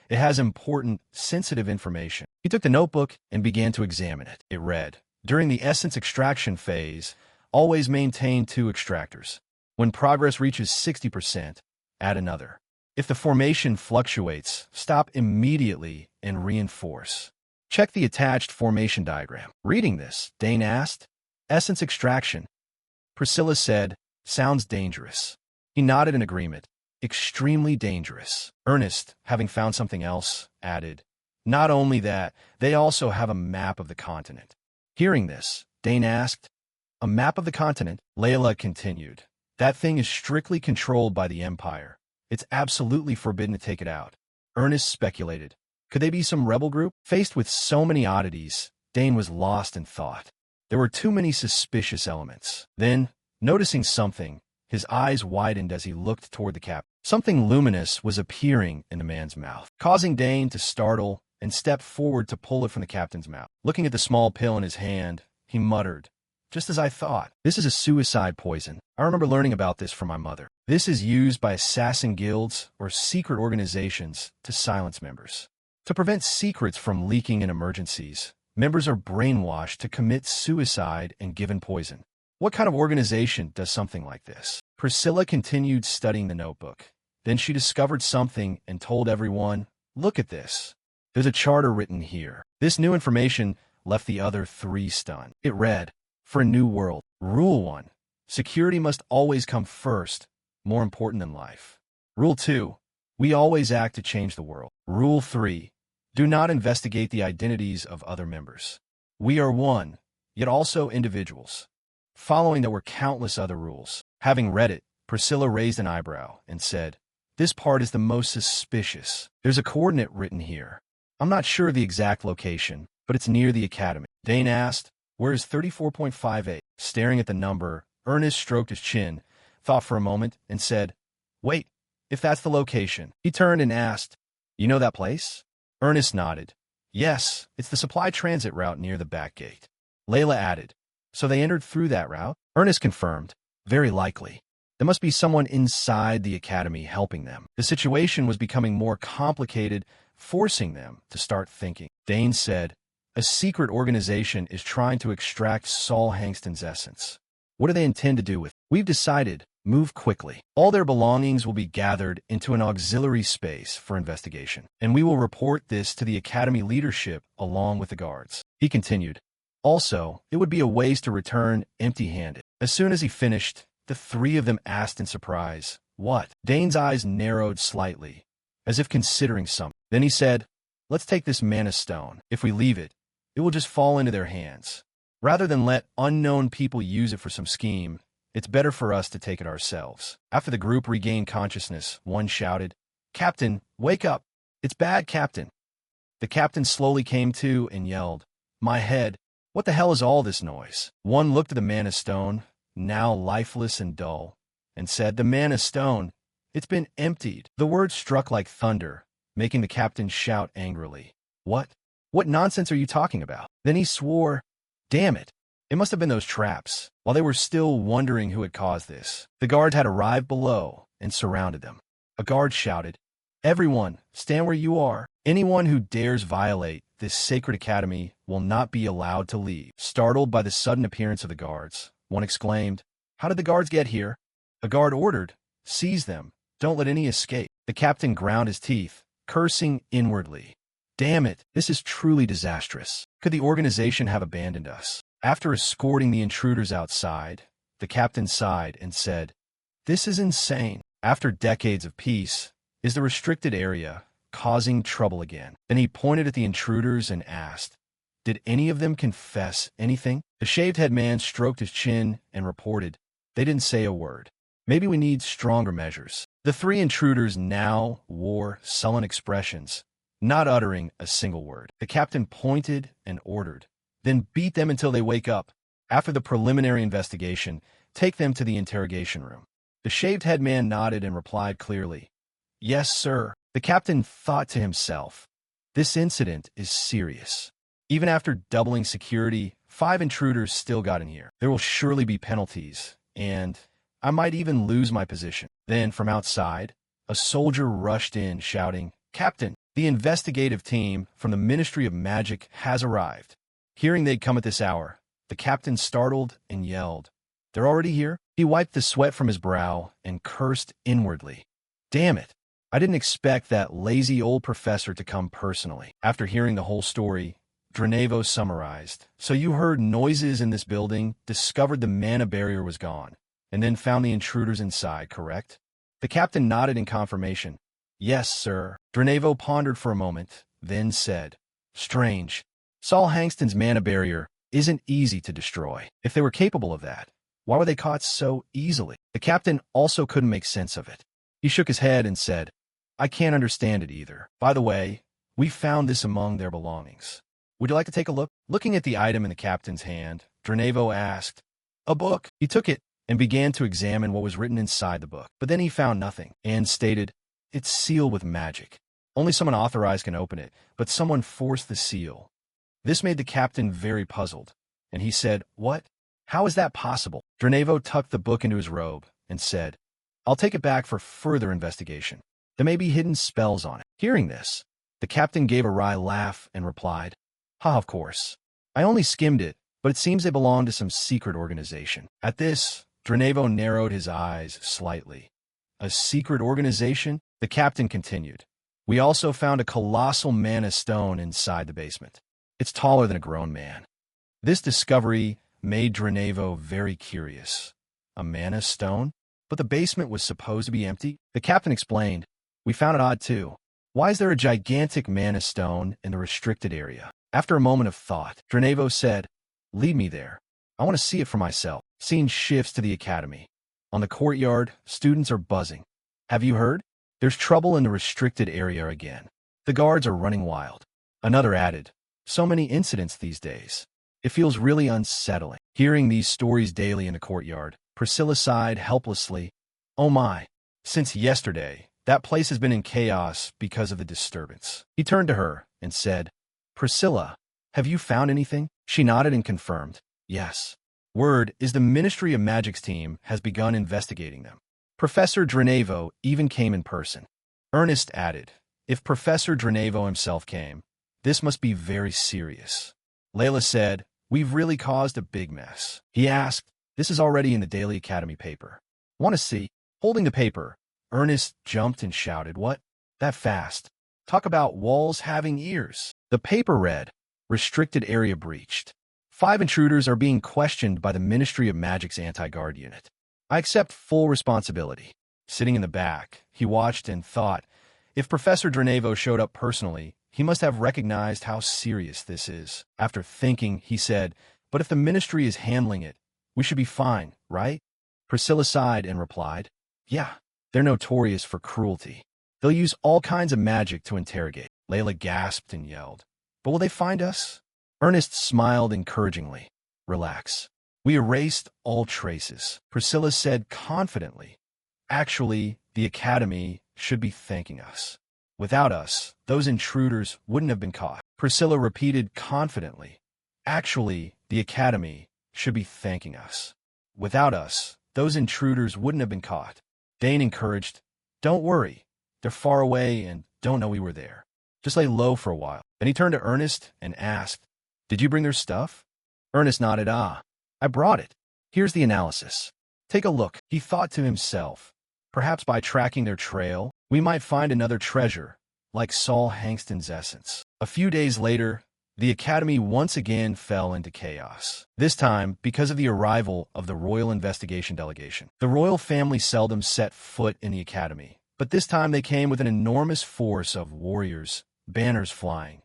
It has important, sensitive information." He took the notebook and began to examine it. It read, "During the essence extraction phase, always maintain 2 extractors. When progress reaches 60%, add another. If the formation fluctuates, stop immediately and reinforce. Check the attached formation diagram." Reading this, Dane asked, "Essence extraction?" Priscilla said, "Sounds dangerous." He nodded in agreement. "Extremely dangerous." Ernest, having found something else, added, "Not only that, they also have a map of the continent." Hearing this, Dane asked, "A map of the continent?" Layla continued, "That thing is strictly controlled by the Empire. It's absolutely forbidden to take it out." Ernest speculated, "Could they be some rebel group?" Faced with so many oddities, Dane was lost in thought. There were too many suspicious elements. Then, noticing something, his eyes widened as he looked toward the cap. Something luminous was appearing in the man's mouth, causing Dane to startle and step forward to pull it from the captain's mouth. Looking at the small pill in his hand, he muttered, "Just as I thought. This is a suicide poison. I remember learning about this from my mother. This is used by assassin guilds or secret organizations to silence members. To prevent secrets from leaking in emergencies, members are brainwashed to commit suicide and given poison. What kind of organization does something like this?" Priscilla continued studying the notebook. Then she discovered something and told everyone, "Look at this. There's a charter written here." This new information left the other 3 stunned. It read, "For a new world, Rule 1, security must always come first, more important than life. Rule 2, we always act to change the world. Rule 3, do not investigate the identities of other members. We are one, yet also individuals." Following there were countless other rules. Having read it, Priscilla raised an eyebrow and said, "This part is the most suspicious. There's a coordinate written here. I'm not sure of the exact location, but it's near the Academy." Dane asked, "Where is 34.58? Staring at the number, Ernest stroked his chin, thought for a moment, and said, "Wait, if that's the location." He turned and asked, "You know that place?" Ernest nodded. "Yes, it's the supply transit route near the back gate." Layla added, "So they entered through that route?" Ernest confirmed, "Very likely. There must be someone inside the Academy helping them." The situation was becoming more complicated, forcing them to start thinking. Dane said, "A secret organization is trying to extract Saul Hangston's essence. What do they intend to do with it? We've decided, move quickly. All their belongings will be gathered into an auxiliary space for investigation, and we will report this to the Academy leadership along with the guards." He continued, "Also, it would be a waste to return empty-handed." As soon as he finished, the 3 of them asked in surprise, "What?" Dane's eyes narrowed slightly, as if considering something. Then he said, "Let's take this Mana Stone. If we leave it, it will just fall into their hands. Rather than let unknown people use it for some scheme, it's better for us to take it ourselves." After the group regained consciousness, one shouted, "Captain, wake up! It's bad, Captain!" The captain slowly came to and yelled, "My head! What the hell is all this noise?" One looked at the Mana Stone, now lifeless and dull, and said, "The Mana Stone, it's been emptied." The word struck like thunder, making the captain shout angrily, "What? What nonsense are you talking about?" Then he swore, "Damn it! It must have been those traps." While they were still wondering who had caused this, the guards had arrived below and surrounded them. A guard shouted, "Everyone, stand where you are. Anyone who dares violate this sacred academy will not be allowed to leave." Startled by the sudden appearance of the guards, one exclaimed, "How did the guards get here?" A guard ordered, "Seize them. Don't let any escape." The captain ground his teeth, cursing inwardly. "Damn it, this is truly disastrous. Could the organization have abandoned us?" After escorting the intruders outside, The captain sighed and said, "This is insane. After decades of peace, is the restricted area causing trouble again?" Then he pointed at the intruders and asked, "Did any of them confess anything?" The shaved-head man stroked his chin and reported, "They didn't say a word. Maybe we need stronger measures." The three intruders now wore sullen expressions, not uttering a single word. The captain pointed and ordered, "Then beat them until they wake up. After the preliminary investigation, take them to the interrogation room." The shaved-head man nodded and replied clearly, "Yes, sir." The captain thought to himself, "This incident is serious. Even after doubling security, 5 intruders still got in here. There will surely be penalties, and I might even lose my position." Then, from outside, a soldier rushed in, shouting, "Captain, the investigative team from the Ministry of Magic has arrived." Hearing they'd come at this hour, the captain startled and yelled, "They're already here?" He wiped the sweat from his brow and cursed inwardly. "Damn it. I didn't expect that lazy old professor to come personally." After hearing the whole story, Dranevo summarized, "So you heard noises in this building, discovered the mana barrier was gone, and then found the intruders inside, correct?" The captain nodded in confirmation. "Yes, sir." Dranevo pondered for a moment, then said, "Strange. Saul Hangston's mana barrier isn't easy to destroy. If they were capable of that, why were they caught so easily?" The captain also couldn't make sense of it. He shook his head and said, "I can't understand it either. By the way, we found this among their belongings. Would you like to take a look?" Looking at the item in the captain's hand, Dranevo asked, "A book?" He took it and began to examine what was written inside the book. But then he found nothing, and stated, "It's sealed with magic. Only someone authorized can open it, but someone forced the seal." This made the captain very puzzled, and he said, "What? How is that possible?" Dranevo tucked the book into his robe and said, "I'll take it back for further investigation. There may be hidden spells on it." Hearing this, the captain gave a wry laugh and replied, "Ha, of course. I only skimmed it, but it seems they belong to some secret organization." At this, Dranevo narrowed his eyes slightly. "A secret organization?" The captain continued. "We also found a colossal mana stone inside the basement. It's taller than a grown man." This discovery made Dranevo very curious. A mana stone? But the basement was supposed to be empty? The captain explained, "We found it odd too. Why is there a gigantic mana stone in the restricted area?" After a moment of thought, Dranevo said, "Lead me there. I want to see it for myself." Scene shifts to the academy. On the courtyard, students are buzzing. "Have you heard? There's trouble in the restricted area again. The guards are running wild." Another added, "So many incidents these days. It feels really unsettling." Hearing these stories daily in the courtyard, Priscilla sighed helplessly. "Oh my. Since yesterday, that place has been in chaos because of the disturbance." He turned to her and said, "Priscilla, have you found anything?" She nodded and confirmed, "Yes. Word is the Ministry of Magic's team has begun investigating them. Professor Dranevo even came in person." Ernest added, "If Professor Dranevo himself came, this must be very serious." Layla said, "We've really caused a big mess." He asked, "This is already in the Daily Academy paper. Want to see?" Holding the paper, Ernest jumped and shouted, "What? That fast? Talk about walls having ears." The paper read, "Restricted area breached. 5 intruders are being questioned by the Ministry of Magic's anti-guard unit. I accept full responsibility." Sitting in the back, he watched and thought, if Professor Dranevo showed up personally, he must have recognized how serious this is. After thinking, he said, "But if the Ministry is handling it, we should be fine, right?" Priscilla sighed and replied, "Yeah, they're notorious for cruelty. They'll use all kinds of magic to interrogate." Layla gasped and yelled, "But will they find us?" Ernest smiled encouragingly. "Relax. We erased all traces." Priscilla said confidently, "Actually, the Academy should be thanking us. Without us, those intruders wouldn't have been caught." Priscilla repeated confidently, "Actually, the Academy should be thanking us. Without us, those intruders wouldn't have been caught." Dane encouraged, "Don't worry. They're far away and don't know we were there. Just lay low for a while." Then he turned to Ernest and asked, "Did you bring their stuff?" Ernest nodded. I brought it. Here's the analysis. Take a look." He thought to himself, "Perhaps by tracking their trail, we might find another treasure, like Saul Hangston's essence." A few days later, The academy once again fell into chaos. This time, because of the arrival of the royal investigation delegation. The royal family seldom set foot in the academy, but this time they came with an enormous force of warriors, banners flying.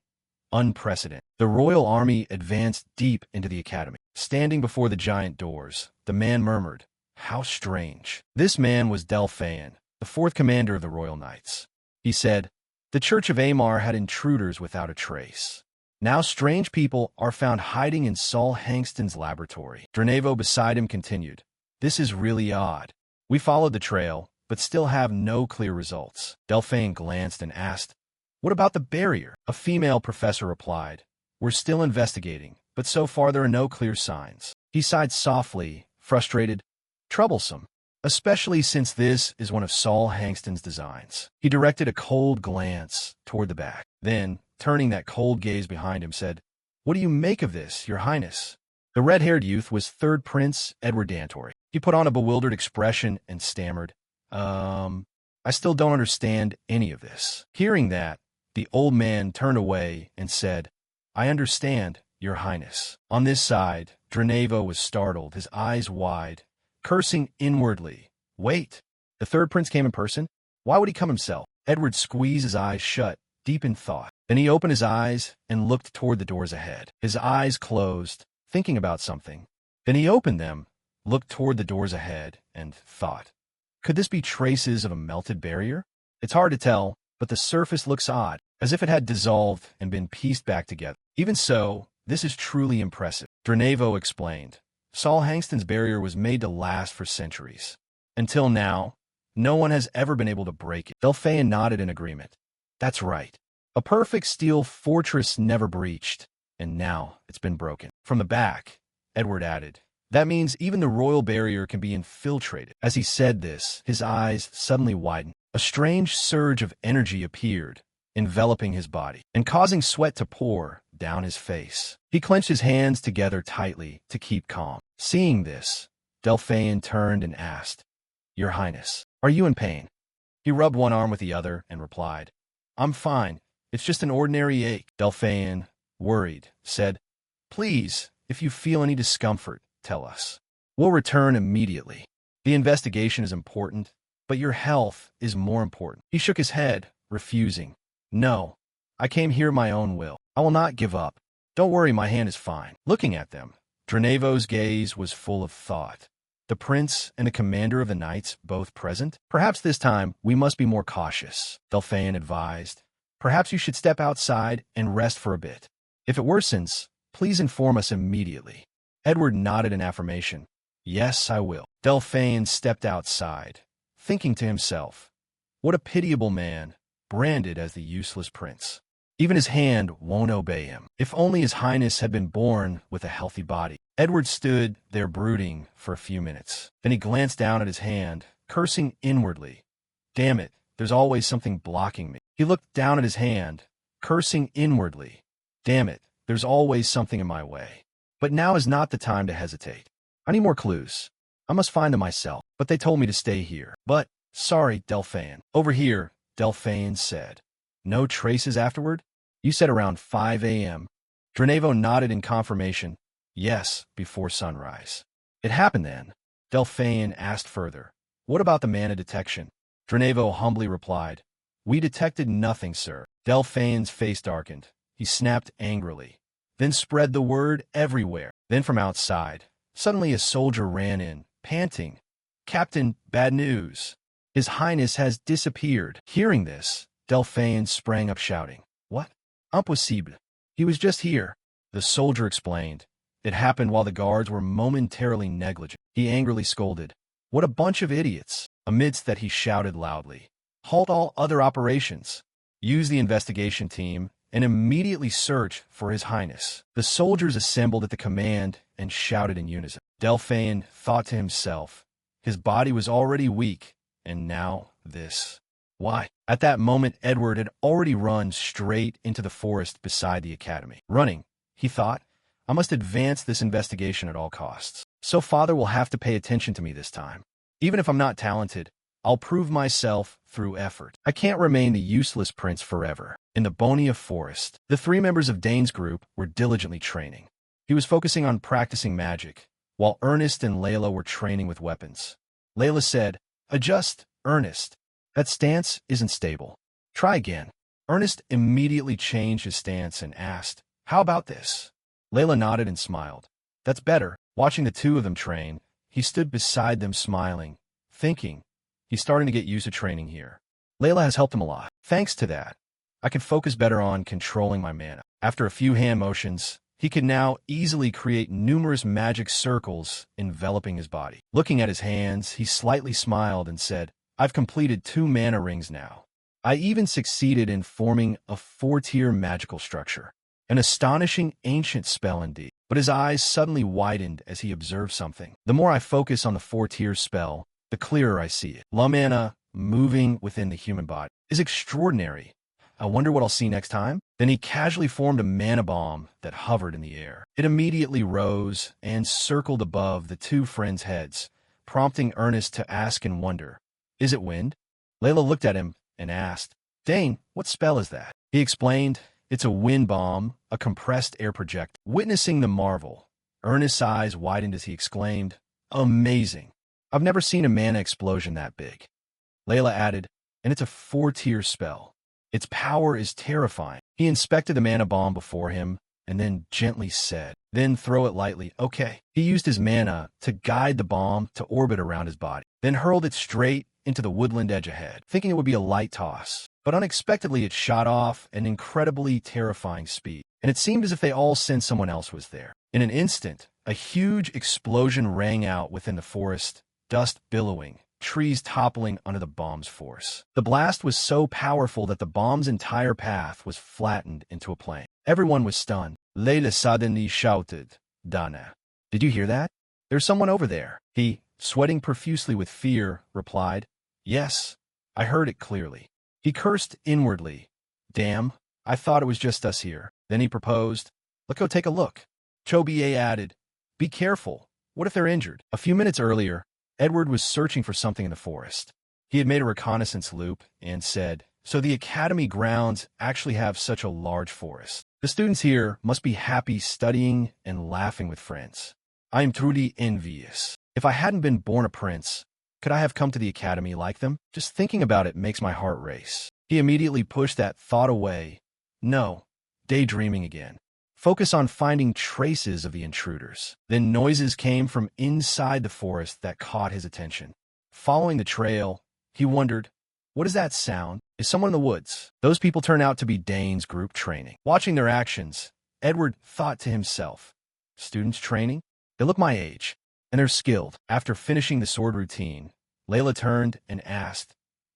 Unprecedented. The royal army advanced deep into the academy. Standing before the giant doors, the man murmured, "How strange." This man was Delphaeon, the fourth commander of the royal knights. He said, "The Church of Amar had intruders without a trace. Now strange people are found hiding in Saul Hangston's laboratory." Dranevo beside him continued, "This is really odd. We followed the trail, but still have no clear results." Delphaeon glanced and asked, "What about the barrier?" A female professor replied, "We're still investigating, but so far there are no clear signs." He sighed softly, frustrated, troublesome, especially since this is one of Saul Hangston's designs. He directed a cold glance toward the back. Then, turning that cold gaze behind him, said, "What do you make of this, Your Highness?" The red-haired youth was Third Prince Edward Dantory. He put on a bewildered expression and stammered, I still don't understand any of this." Hearing that, the old man turned away and said, "I understand, Your Highness." On this side, Dranevo was startled, his eyes wide, cursing inwardly. "Wait, the third prince came in person? Why would he come himself?" Edward squeezed his eyes shut, deep in thought. Then he opened his eyes and looked toward the doors ahead. His eyes closed, thinking about something. Then he opened them, looked toward the doors ahead, and thought, could this be traces of a melted barrier? It's hard to tell, but the surface looks odd, as if it had dissolved and been pieced back together. Even so, this is truly impressive. Dranevo explained. Saul Hangston's barrier was made to last for centuries. Until now, no one has ever been able to break it. Delphaeon nodded in agreement. That's right. A perfect steel fortress never breached, and now it's been broken. From the back, Edward added, that means even the royal barrier can be infiltrated. As he said this, his eyes suddenly widened. A strange surge of energy appeared, enveloping his body, and causing sweat to pour down his face. He clenched his hands together tightly to keep calm. Seeing this, Delphaeon turned and asked, Your Highness, are you in pain? He rubbed one arm with the other and replied, I'm fine. It's just an ordinary ache. Delphaeon, worried, said, Please, if you feel any discomfort, tell us. We'll return immediately. The investigation is important, but your health is more important. He shook his head, refusing. No, I came here my own will. I will not give up. Don't worry, my hand is fine. Looking at them, Dranevo's gaze was full of thought. The prince and the commander of the knights both present? Perhaps this time we must be more cautious, Delphaeon advised. Perhaps you should step outside and rest for a bit. If it worsens, please inform us immediately. Edward nodded in affirmation. Yes, I will. Delphaeon stepped outside, thinking to himself, what a pitiable man, branded as the useless prince. Even his hand won't obey him. If only his highness had been born with a healthy body. Edward stood there brooding for a few minutes. Then he glanced down at his hand, cursing inwardly. Damn it, there's always something blocking me. He looked down at his hand, cursing inwardly. Damn it, there's always something in my way. But now is not the time to hesitate. I need more clues. I must find them myself. But they told me to stay here. But, sorry, Delphaeon. Over here, Delphaeon said. No traces afterward? You said around 5 a.m. Dranevo nodded in confirmation. Yes, before sunrise. It happened then. Delphaeon asked further. What about the mana detection? Dranevo humbly replied. We detected nothing, sir. Delphaeon's face darkened. He snapped angrily. Then spread the word everywhere. Then from outside, suddenly a soldier ran in, panting. Captain, bad news. His Highness has disappeared. Hearing this, Delphaeon sprang up shouting. What? Impossible. He was just here. The soldier explained. It happened while the guards were momentarily negligent. He angrily scolded. What a bunch of idiots. Amidst that he shouted loudly. Halt all other operations. Use the investigation team and immediately search for His Highness. The soldiers assembled at the command and shouted in unison. Delphaeon thought to himself. His body was already weak, and now this. Why? At that moment, Edward had already run straight into the forest beside the academy. Running, he thought, I must advance this investigation at all costs. So father will have to pay attention to me this time. Even if I'm not talented, I'll prove myself through effort. I can't remain the useless prince forever. In the Bonia forest, the 3 members of Dane's group were diligently training. He was focusing on practicing magic, while Ernest and Layla were training with weapons. Layla said, "Adjust, Ernest. That stance isn't stable. Try again." Ernest immediately changed his stance and asked, "How about this?" Layla nodded and smiled. "That's better." Watching the 2 of them train, he stood beside them smiling, thinking, he's starting to get used to training here. Layla has helped him a lot. Thanks to that, I can focus better on controlling my mana. After a few hand motions, he could now easily create numerous magic circles enveloping his body. Looking at his hands, he slightly smiled and said, "I've completed 2 mana rings now. I even succeeded in forming a 4-tier magical structure. An astonishing ancient spell indeed." But his eyes suddenly widened as he observed something. "The more I focus on the 4-tier spell, the clearer I see it. La mana moving within the human body is extraordinary. I wonder what I'll see next time." Then he casually formed a mana bomb that hovered in the air. It immediately rose and circled above the 2 friends' heads, prompting Ernest to ask in wonder, "Is it wind?" Layla looked at him and asked, "Dane, what spell is that?" He explained, "It's a wind bomb, a compressed air projectile." Witnessing the marvel, Ernest's eyes widened as he exclaimed, "Amazing. I've never seen a mana explosion that big." Layla added, "And it's a 4-tier spell. Its power is terrifying." He inspected the mana bomb before him and then gently said, "Then throw it lightly." "Okay." He used his mana to guide the bomb to orbit around his body, then hurled it straight into the woodland edge ahead, thinking it would be a light toss. But unexpectedly it shot off at an incredibly terrifying speed, and it seemed as if they all sensed someone else was there. In an instant, a huge explosion rang out within the forest, dust billowing, trees toppling under the bomb's force. The blast was so powerful that the bomb's entire path was flattened into a plain. Everyone was stunned. Layla suddenly shouted, "Dana, did you hear that? There's someone over there." He, sweating profusely with fear, replied, "Yes, I heard it clearly." He cursed inwardly. "Damn, I thought it was just us here." Then he proposed, "Let's go take a look." Chobie added, "Be careful. What if they're injured?" A few minutes earlier, Edward was searching for something in the forest. He had made a reconnaissance loop and said, "So the academy grounds actually have such a large forest. The students here must be happy studying and laughing with friends. I am truly envious. If I hadn't been born a prince, could I have come to the academy like them? Just thinking about it makes my heart race." He immediately pushed that thought away. No, daydreaming again. Focus on finding traces of the intruders. Then noises came from inside the forest that caught his attention. Following the trail, he wondered, what is that sound? Is someone in the woods? Those people turn out to be Dane's group training. Watching their actions, Edward thought to himself, students training? They look my age, and they're skilled. After finishing the sword routine, Layla turned and asked,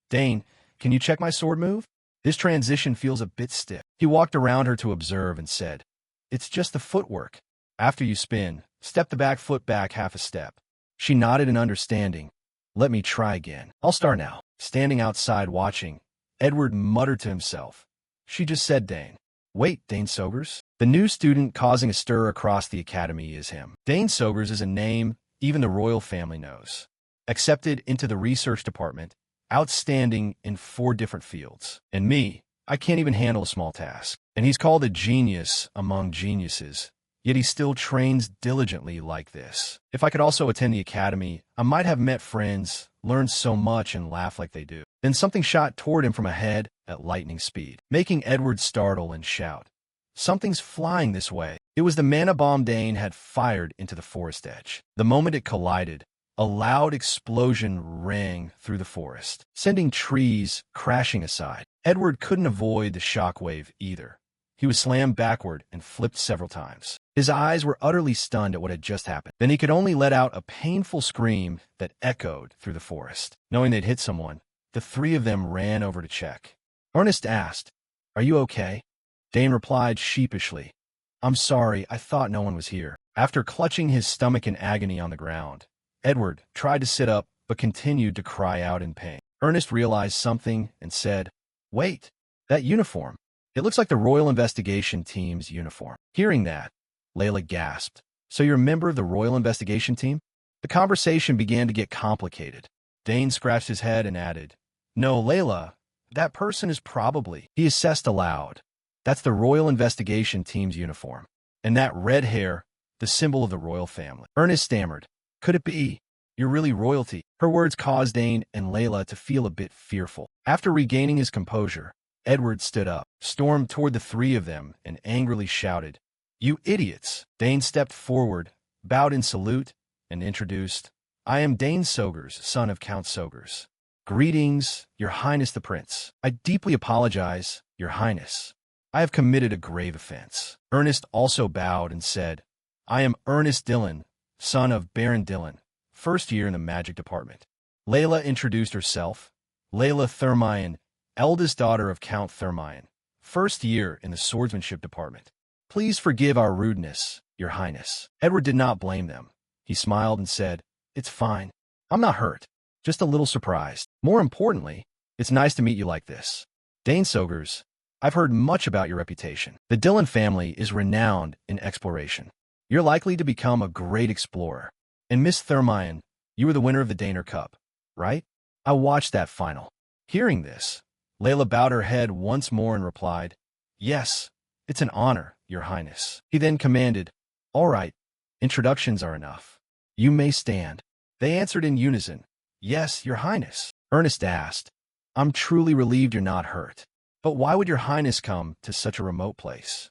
"Dane, can you check my sword move? This transition feels a bit stiff." He walked around her to observe and said, "It's just the footwork. After you spin, step the back foot back half a step." She nodded in understanding. "Let me try again. I'll start now." Standing outside watching, Edward muttered to himself, "She just said Dane. Wait, Dane Sobers?" The new student causing a stir across the academy is him. Dane Sobers is a name even the royal family knows. Accepted into the research department, outstanding in 4 different fields. And me, I can't even handle a small task. And he's called a genius among geniuses, yet he still trains diligently like this. If I could also attend the academy, I might have met friends, learned so much, and laugh like they do. Then something shot toward him from ahead at lightning speed, making Edward startle and shout, "Something's flying this way." It was the mana bomb Dane had fired into the forest edge. The moment it collided, a loud explosion rang through the forest, sending trees crashing aside. Edward couldn't avoid the shockwave either. He was slammed backward and flipped several times. His eyes were utterly stunned at what had just happened. Then he could only let out a painful scream that echoed through the forest. Knowing they'd hit someone, the 3 of them ran over to check. Ernest asked, "Are you okay?" Dane replied sheepishly, "I'm sorry, I thought no one was here." After clutching his stomach in agony on the ground, Edward tried to sit up but continued to cry out in pain. Ernest realized something and said, "Wait, that uniform. It looks like the Royal Investigation Team's uniform." Hearing that, Layla gasped, "So you're a member of the Royal Investigation Team?" The conversation began to get complicated. Dane scratched his head and added, "No, Layla, that person is probably—" He assessed aloud. "That's the Royal Investigation Team's uniform. And that red hair, the symbol of the royal family." Ernest stammered, "Could it be? You're really royalty?" Her words caused Dane and Layla to feel a bit fearful. After regaining his composure, Edward stood up, stormed toward the three of them, and angrily shouted, "You idiots!" Dane stepped forward, bowed in salute, and introduced, "I am Dane Sogers, son of Count Sogers. Greetings, Your Highness the Prince. I deeply apologize, Your Highness. I have committed a grave offense." Ernest also bowed and said, "I am Ernest Dillon, son of Baron Dillon, first year in the magic department." Layla introduced herself, Layla Thermian, eldest daughter of Count Thermian, first year in the swordsmanship department. "Please forgive our rudeness, Your Highness." Edward did not blame them. He smiled and said, "It's fine. I'm not hurt, just a little surprised. More importantly, it's nice to meet you like this. Dane Sogers, I've heard much about your reputation. The Dillon family is renowned in exploration. You're likely to become a great explorer. And Miss Thermian, you were the winner of the Daner Cup, right? I watched that final." Hearing this, Layla bowed her head once more and replied, "Yes, it's an honor, Your Highness." He then commanded, "All right, introductions are enough. You may stand." They answered in unison, "Yes, Your Highness." Ernest asked, "I'm truly relieved you're not hurt. But why would Your Highness come to such a remote place?"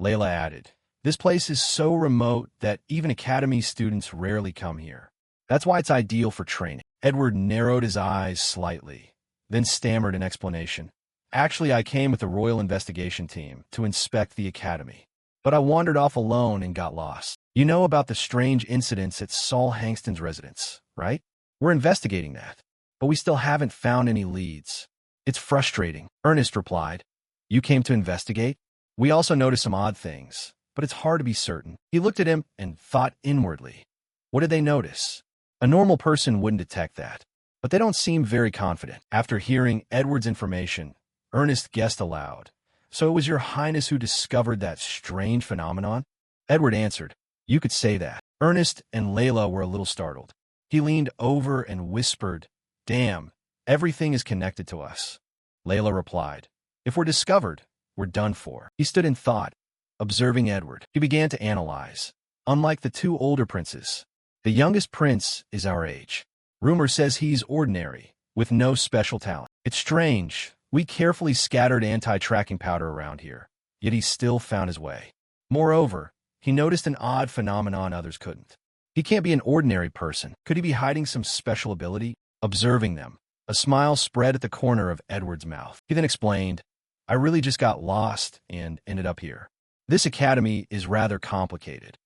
Layla added, "This place is so remote that even academy students rarely come here. That's why it's ideal for training." Edward narrowed his eyes slightly, then stammered an explanation. "Actually, I came with the Royal Investigation Team to inspect the academy. But I wandered off alone and got lost. You know about the strange incidents at Saul Hangston's residence, right? We're investigating that, but we still haven't found any leads. It's frustrating." Ernest replied, "You came to investigate? We also noticed some odd things, but it's hard to be certain." He looked at him and thought inwardly. What did they notice? A normal person wouldn't detect that, but they don't seem very confident. After hearing Edward's information, Ernest guessed aloud, "So it was Your Highness who discovered that strange phenomenon?" Edward answered, "You could say that." Ernest and Layla were a little startled. He leaned over and whispered, "Damn, everything is connected to us." Layla replied, "If we're discovered, we're done for." He stood in thought, observing Edward. He began to analyze. Unlike the two older princes, the youngest prince is our age. Rumor says he's ordinary, with no special talent. It's strange. We carefully scattered anti-tracking powder around here, yet he still found his way. Moreover, he noticed an odd phenomenon others couldn't. He can't be an ordinary person. Could he be hiding some special ability? Observing them, a smile spread at the corner of Edward's mouth. He then explained, "I really just got lost and ended up here. This academy is rather complicated."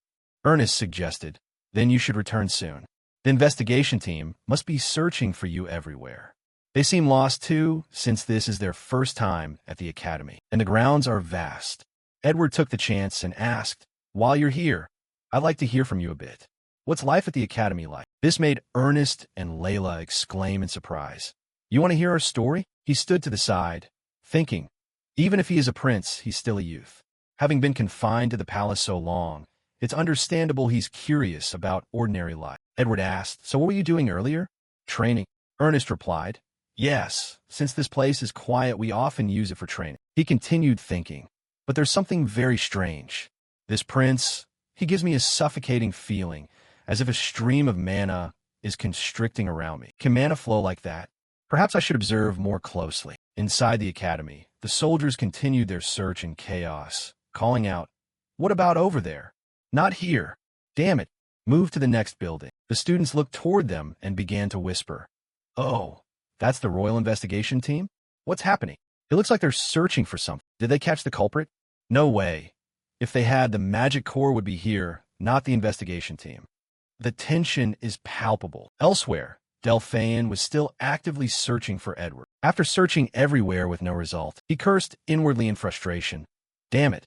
Ernest suggested, "Then you should return soon. The investigation team must be searching for you everywhere. They seem lost too, since this is their first time at the academy, and the grounds are vast." Edward took the chance and asked, "While you're here, I'd like to hear from you a bit. What's life at the academy like?" This made Ernest and Layla exclaim in surprise. "You want to hear our story?" He stood to the side, thinking, even if he is a prince, he's still a youth. Having been confined to the palace so long, it's understandable he's curious about ordinary life. Edward asked, "So what were you doing earlier?" "Training." Ernest replied, "Yes, since this place is quiet, we often use it for training." He continued thinking, "But there's something very strange. This prince, he gives me a suffocating feeling, as if a stream of mana is constricting around me. Can mana flow like that? Perhaps I should observe more closely." Inside the academy, the soldiers continued their search in chaos, calling out, "What about over there? Not here. Damn it. Move to the next building." The students looked toward them and began to whisper, "Oh, that's the Royal Investigation Team? What's happening? It looks like they're searching for something. Did they catch the culprit?" "No way. If they had, the Magic Corps would be here, not the investigation team." The tension is palpable. Elsewhere, Delphine was still actively searching for Edward. After searching everywhere with no result, he cursed inwardly in frustration. "Damn it.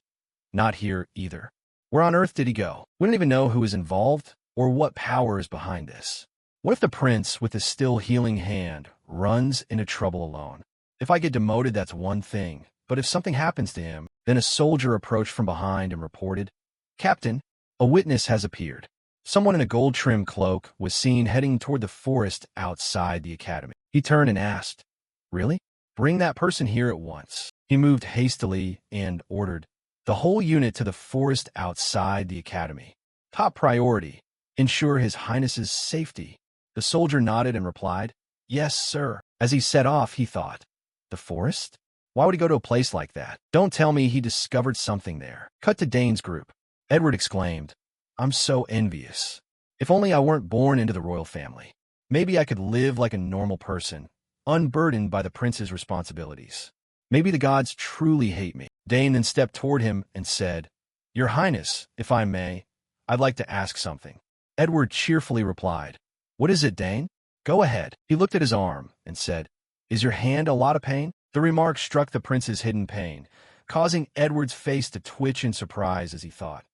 Not here either. Where on earth did he go? We don't even know who is involved or what power is behind this. What if the prince with the still healing hand runs into trouble alone? If I get demoted, that's one thing, but if something happens to him..." Then a soldier approached from behind and reported, "Captain, a witness has appeared." Someone in a gold-trimmed cloak was seen heading toward the forest outside the academy. He turned and asked, "Really? Bring that person here at once." He moved hastily and ordered the whole unit to the forest outside the academy. Top priority, ensure His Highness's safety. The soldier nodded and replied, "Yes, sir." As he set off, he thought, the forest? Why would he go to a place like that? Don't tell me he discovered something there. Cut to Dane's group. Edward exclaimed, "I'm so envious. If only I weren't born into the royal family. Maybe I could live like a normal person, unburdened by the prince's responsibilities. Maybe the gods truly hate me." Dane then stepped toward him and said, "Your Highness, if I may, I'd like to ask something." Edward cheerfully replied, "What is it, Dane? Go ahead." He looked at his arm and said, "Is your hand a lot of pain?" The remark struck the prince's hidden pain, causing Edward's face to twitch in surprise as he thought,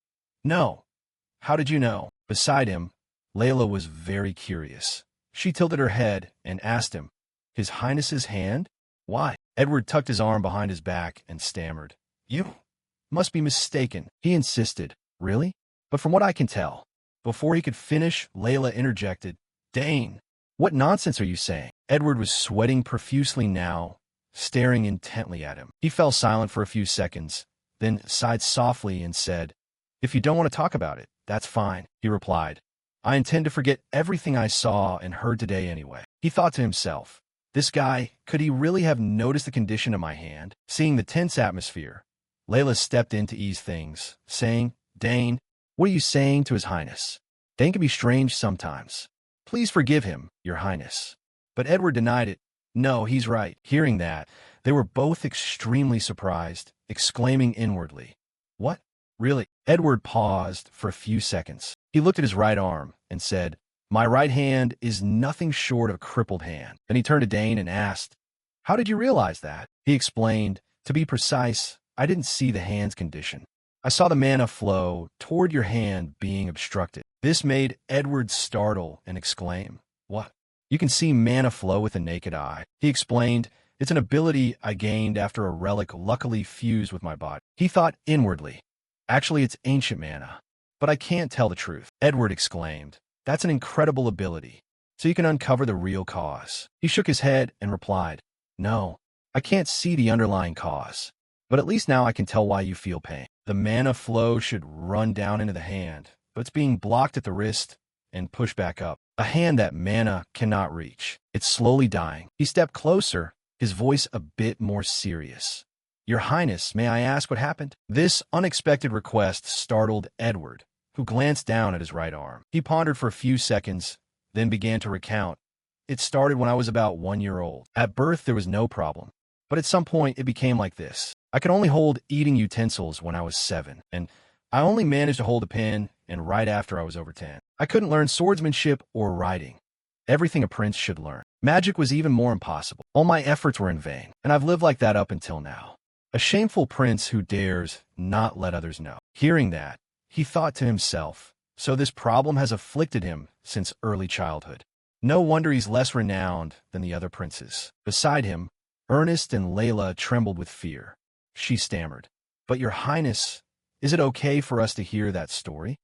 "No. How did you know?" Beside him, Layla was very curious. She tilted her head and asked him, "His Highness's hand? Why?" Edward tucked his arm behind his back and stammered, "You must be mistaken." He insisted, "Really? But from what I can tell." Before he could finish, Layla interjected, "Dane, what nonsense are you saying?" Edward was sweating profusely now, staring intently at him. He fell silent for a few seconds, then sighed softly and said, "If you don't want to talk about it, that's fine," he replied. "I intend to forget everything I saw and heard today anyway." He thought to himself, this guy, could he really have noticed the condition of my hand? Seeing the tense atmosphere, Layla stepped in to ease things, saying, "Dane, what are you saying to His Highness? Dane can be strange sometimes. Please forgive him, Your Highness." But Edward denied it. "No, he's right." Hearing that, they were both extremely surprised, exclaiming inwardly, "What? Really?" Edward paused for a few seconds. He looked at his right arm and said, "My right hand is nothing short of a crippled hand." Then he turned to Dane and asked, "How did you realize that?" He explained, "To be precise, I didn't see the hand's condition. I saw the mana flow toward your hand being obstructed." This made Edward startle and exclaim, "What? You can see mana flow with the naked eye?" He explained, "It's an ability I gained after a relic luckily fused with my body." He thought inwardly, "Actually, it's ancient mana, but I can't tell the truth." Edward exclaimed, "That's an incredible ability. So you can uncover the real cause." He shook his head and replied, "No, I can't see the underlying cause, but at least now I can tell why you feel pain. The mana flow should run down into the hand, but it's being blocked at the wrist and pushed back up. A hand that mana cannot reach. It's slowly dying." He stepped closer, his voice a bit more serious. "Your Highness, may I ask what happened?" This unexpected request startled Edward, who glanced down at his right arm. He pondered for a few seconds, then began to recount. "It started when I was about 1 year old. At birth, there was no problem. But at some point, it became like this. I could only hold eating utensils when I was 7, and I only managed to hold a pen and write after I was over 10. I couldn't learn swordsmanship or writing. Everything a prince should learn. Magic was even more impossible. All my efforts were in vain, and I've lived like that up until now. A shameful prince who dares not let others know." Hearing that, he thought to himself, so this problem has afflicted him since early childhood. No wonder he's less renowned than the other princes. Beside him, Ernest and Layla trembled with fear. She stammered, "But Your Highness, is it okay for us to hear that story?"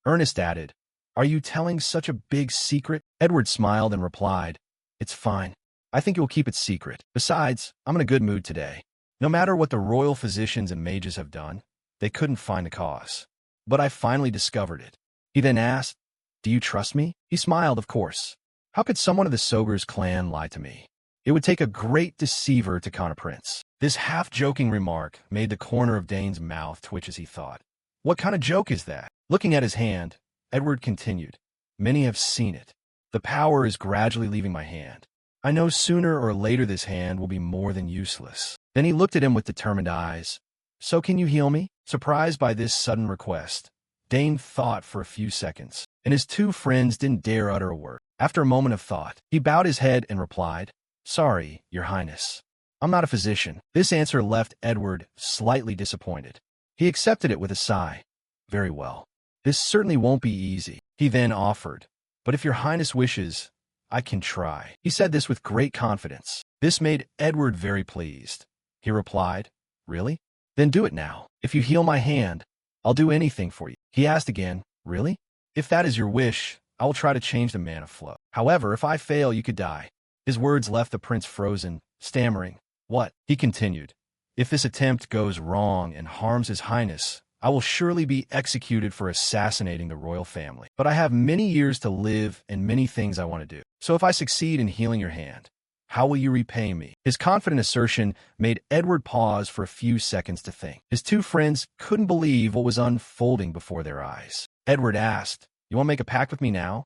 Ernest added, "Are you telling such a big secret?" Edward smiled and replied, "It's fine. I think you'll keep it secret. Besides, I'm in a good mood today. No matter what the royal physicians and mages have done, they couldn't find the cause. But I finally discovered it." He then asked, "Do you trust me?" He smiled, "Of course. How could someone of the Sogur's clan lie to me? It would take a great deceiver to con a prince." This half-joking remark made the corner of Dane's mouth twitch as he thought, "What kind of joke is that?" Looking at his hand, Edward continued, "Many have seen it. The power is gradually leaving my hand. I know sooner or later this hand will be more than useless." Then he looked at him with determined eyes. "So can you heal me?" Surprised by this sudden request, Dane thought for a few seconds, and his two friends didn't dare utter a word. After a moment of thought, he bowed his head and replied, "Sorry, Your Highness. I'm not a physician." This answer left Edward slightly disappointed. He accepted it with a sigh. "Very well. This certainly won't be easy." He then offered, "But if Your Highness wishes, I can try." He said this with great confidence. This made Edward very pleased. He replied, "Really? Then do it now. If you heal my hand, I'll do anything for you." He asked again, "Really?" If that is your wish, I will try to change the mana flow. However, if I fail, you could die. His words left the prince frozen, stammering. What? He continued. If this attempt goes wrong and harms his highness, I will surely be executed for assassinating the royal family. But I have many years to live and many things I want to do. So if I succeed in healing your hand, how will you repay me? His confident assertion made Edward pause for a few seconds to think. His two friends couldn't believe what was unfolding before their eyes. Edward asked, "You want to make a pact with me now?"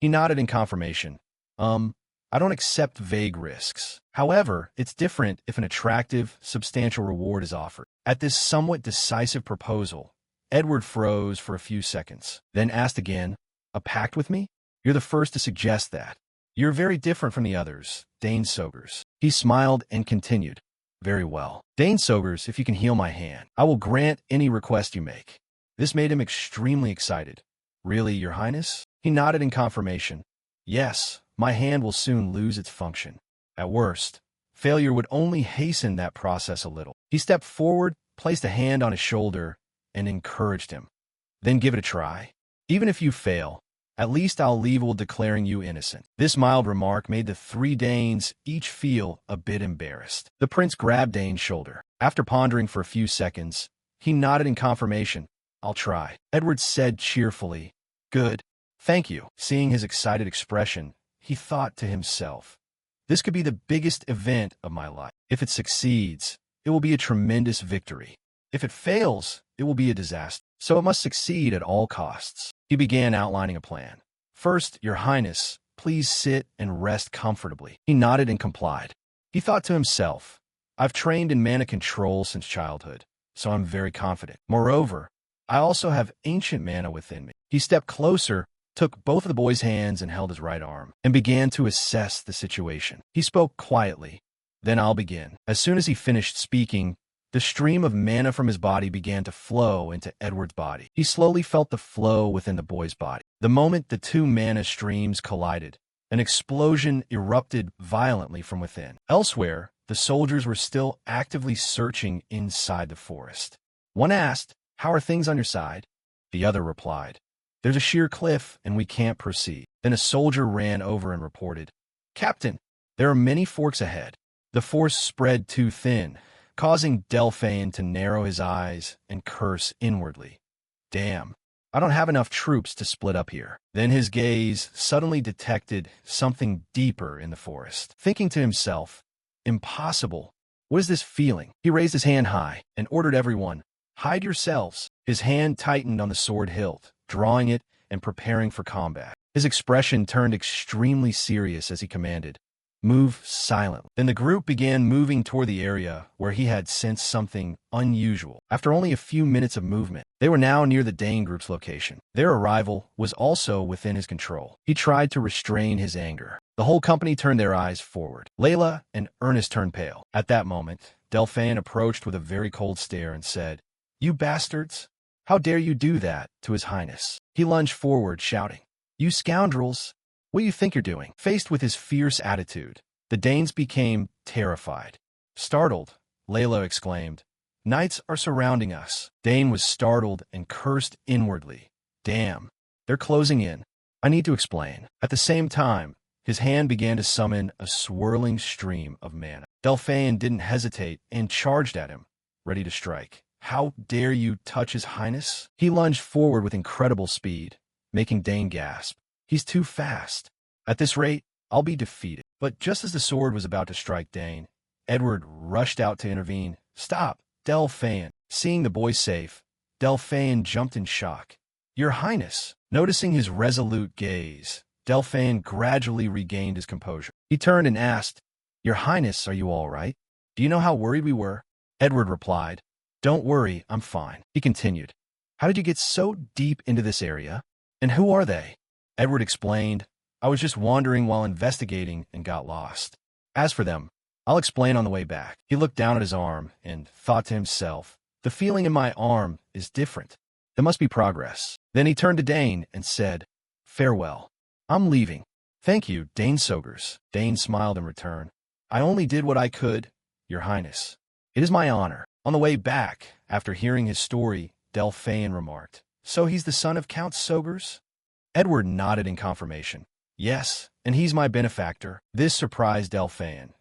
He nodded in confirmation. I don't accept vague risks. However, it's different if an attractive, substantial reward is offered. At this somewhat decisive proposal, Edward froze for a few seconds, then asked again, "A pact with me? You're the first to suggest that. You're very different from the others, Dane Sogers." He smiled and continued, "Very well. Dane Sogers, if you can heal my hand, I will grant any request you make." This made him extremely excited. "Really, your highness?" He nodded in confirmation. "Yes, my hand will soon lose its function. At worst, failure would only hasten that process a little." He stepped forward, placed a hand on his shoulder, and encouraged him. "Then give it a try. Even if you fail, at least I'll leave while declaring you innocent." This mild remark made the three Danes each feel a bit embarrassed. The prince grabbed Dane's shoulder. After pondering for a few seconds, he nodded in confirmation. "I'll try." Edward said cheerfully, "Good. Thank you." Seeing his excited expression, he thought to himself, "This could be the biggest event of my life. If it succeeds, it will be a tremendous victory. If it fails, it will be a disaster. So it must succeed at all costs." He began outlining a plan. "First, your highness, please sit and rest comfortably." He nodded and complied. He thought to himself, "I've trained in mana control since childhood, so I'm very confident. Moreover, I also have ancient mana within me." He stepped closer, took both of the boy's hands and held his right arm, and began to assess the situation. He spoke quietly. "Then I'll begin." As soon as he finished speaking, the stream of mana from his body began to flow into Edward's body. He slowly felt the flow within the boy's body. The moment the two mana streams collided, an explosion erupted violently from within. Elsewhere, the soldiers were still actively searching inside the forest. One asked, "How are things on your side?" The other replied, "There's a sheer cliff, and we can't proceed." Then a soldier ran over and reported, "Captain, there are many forks ahead." The force spread too thin, causing Delphine to narrow his eyes and curse inwardly. "Damn, I don't have enough troops to split up here." Then his gaze suddenly detected something deeper in the forest. Thinking to himself, "Impossible. What is this feeling?" He raised his hand high and ordered everyone, "Hide yourselves." His hand tightened on the sword hilt, drawing it and preparing for combat. His expression turned extremely serious as he commanded, "Move silently." Then the group began moving toward the area where he had sensed something unusual. After only a few minutes of movement, they were now near the Dane group's location. Their arrival was also within his control. He tried to restrain his anger. The whole company turned their eyes forward. Layla and Ernest turned pale. At that moment, Delphine approached with a very cold stare and said, "You bastards! How dare you do that to his highness?" He lunged forward, shouting, "You scoundrels! What do you think you're doing?" Faced with his fierce attitude, the Danes became terrified. Startled, Layla exclaimed, "Knights are surrounding us." Dane was startled and cursed inwardly. "Damn, they're closing in. I need to explain." At the same time, his hand began to summon a swirling stream of mana. Delphine didn't hesitate and charged at him, ready to strike. "How dare you touch his highness?" He lunged forward with incredible speed, making Dane gasp. "He's too fast. At this rate, I'll be defeated." But just as the sword was about to strike Dane, Edward rushed out to intervene. "Stop, Delphine." Seeing the boy safe, Delphine jumped in shock. "Your highness." Noticing his resolute gaze, Delphine gradually regained his composure. He turned and asked, "Your highness, are you all right? Do you know how worried we were?" Edward replied, "Don't worry, I'm fine." He continued, "How did you get so deep into this area? And who are they?" Edward explained, "I was just wandering while investigating and got lost. As for them, I'll explain on the way back." He looked down at his arm and thought to himself, "The feeling in my arm is different. There must be progress." Then he turned to Dane and said, "Farewell. I'm leaving." "Thank you, Dane Sogers." Dane smiled in return. "I only did what I could, your highness. It is my honor." On the way back, after hearing his story, Delphine remarked, "So he's the son of Count Sogers? Edward nodded in confirmation. Yes, and he's my benefactor. This surprised Delphin.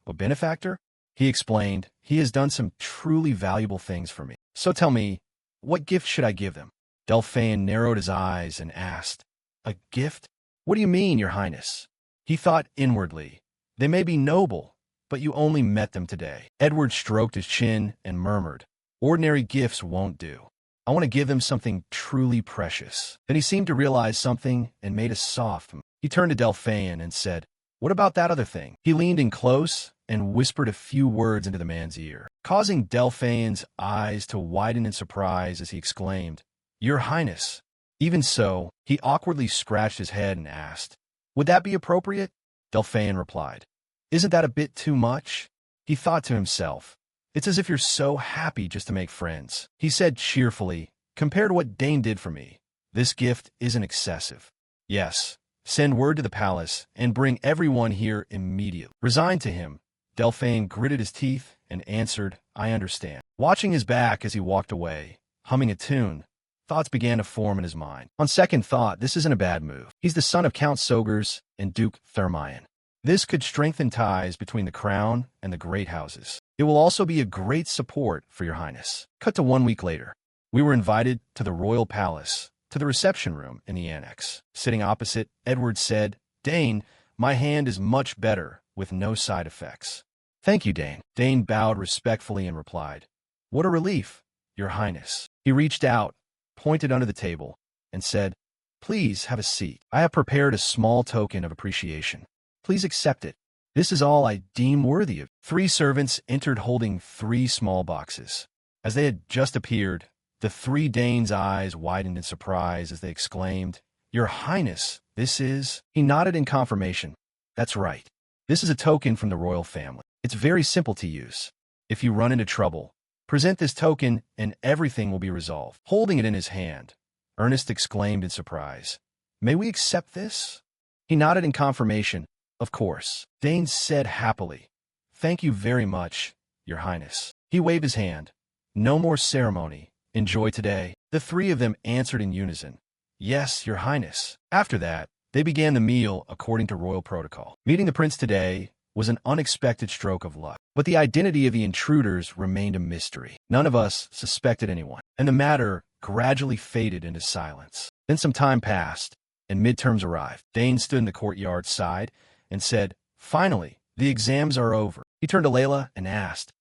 A benefactor? He explained. He has done some truly valuable things for me. So tell me, what gift should I give them? Delphin narrowed his eyes and asked, A gift? What do you mean, Your Highness? He thought inwardly. They may be noble, but you only met them today. Edward stroked his chin and murmured, Ordinary gifts won't do. I want to give them something truly precious. Then he seemed to realize something and made a soft. He turned to Delphin and said, What about that other thing? He leaned in close and whispered a few words into the man's ear, causing Delphin's eyes to widen in surprise as he exclaimed, Your Highness. Even so, he awkwardly scratched his head and asked, Would that be appropriate? Delphin replied, Isn't that a bit too much? He thought to himself, It's as if you're so happy just to make friends. He said cheerfully, Compared to what Dane did for me, this gift isn't excessive. Yes, send word to the palace and bring everyone here immediately. Resigned to him, Delphin gritted his teeth and answered, I understand. Watching his back as he walked away, humming a tune, thoughts began to form in his mind. On second thought, this isn't a bad move. He's the son of Count Sogers and Duke Thermian. This could strengthen ties between the crown and the great houses. It will also be a great support for Your Highness. Cut to 1 week later. We were invited to the royal palace, to the reception room in the annex. Sitting opposite, Edward said, Dane, my hand is much better with no side effects. Thank you, Dane. Dane bowed respectfully and replied, What a relief, Your Highness. He reached out, pointed under the table, and said, Please have a seat. I have prepared a small token of appreciation. Please accept it. This is all I deem worthy of. 3 servants entered holding 3 small boxes. As they had just appeared, the 3 Danes' eyes widened in surprise as they exclaimed, Your Highness, this is... He nodded in confirmation. That's right. This is a token from the royal family. It's very simple to use. If you run into trouble, present this token and everything will be resolved. Holding it in his hand, Ernest exclaimed in surprise, May we accept this? He nodded in confirmation. Of course. Dane said happily, Thank you very much, Your Highness. He waved his hand. No more ceremony. Enjoy today. The 3 of them answered in unison, Yes, Your Highness. After that, they began the meal according to royal protocol. Meeting the prince today was an unexpected stroke of luck, but the identity of the intruders remained a mystery. None of us suspected anyone, and the matter gradually faded into silence. Then some time passed, and midterms arrived. Dane stood in the courtyard side and said, Finally, the exams are over. He turned to Layla and asked,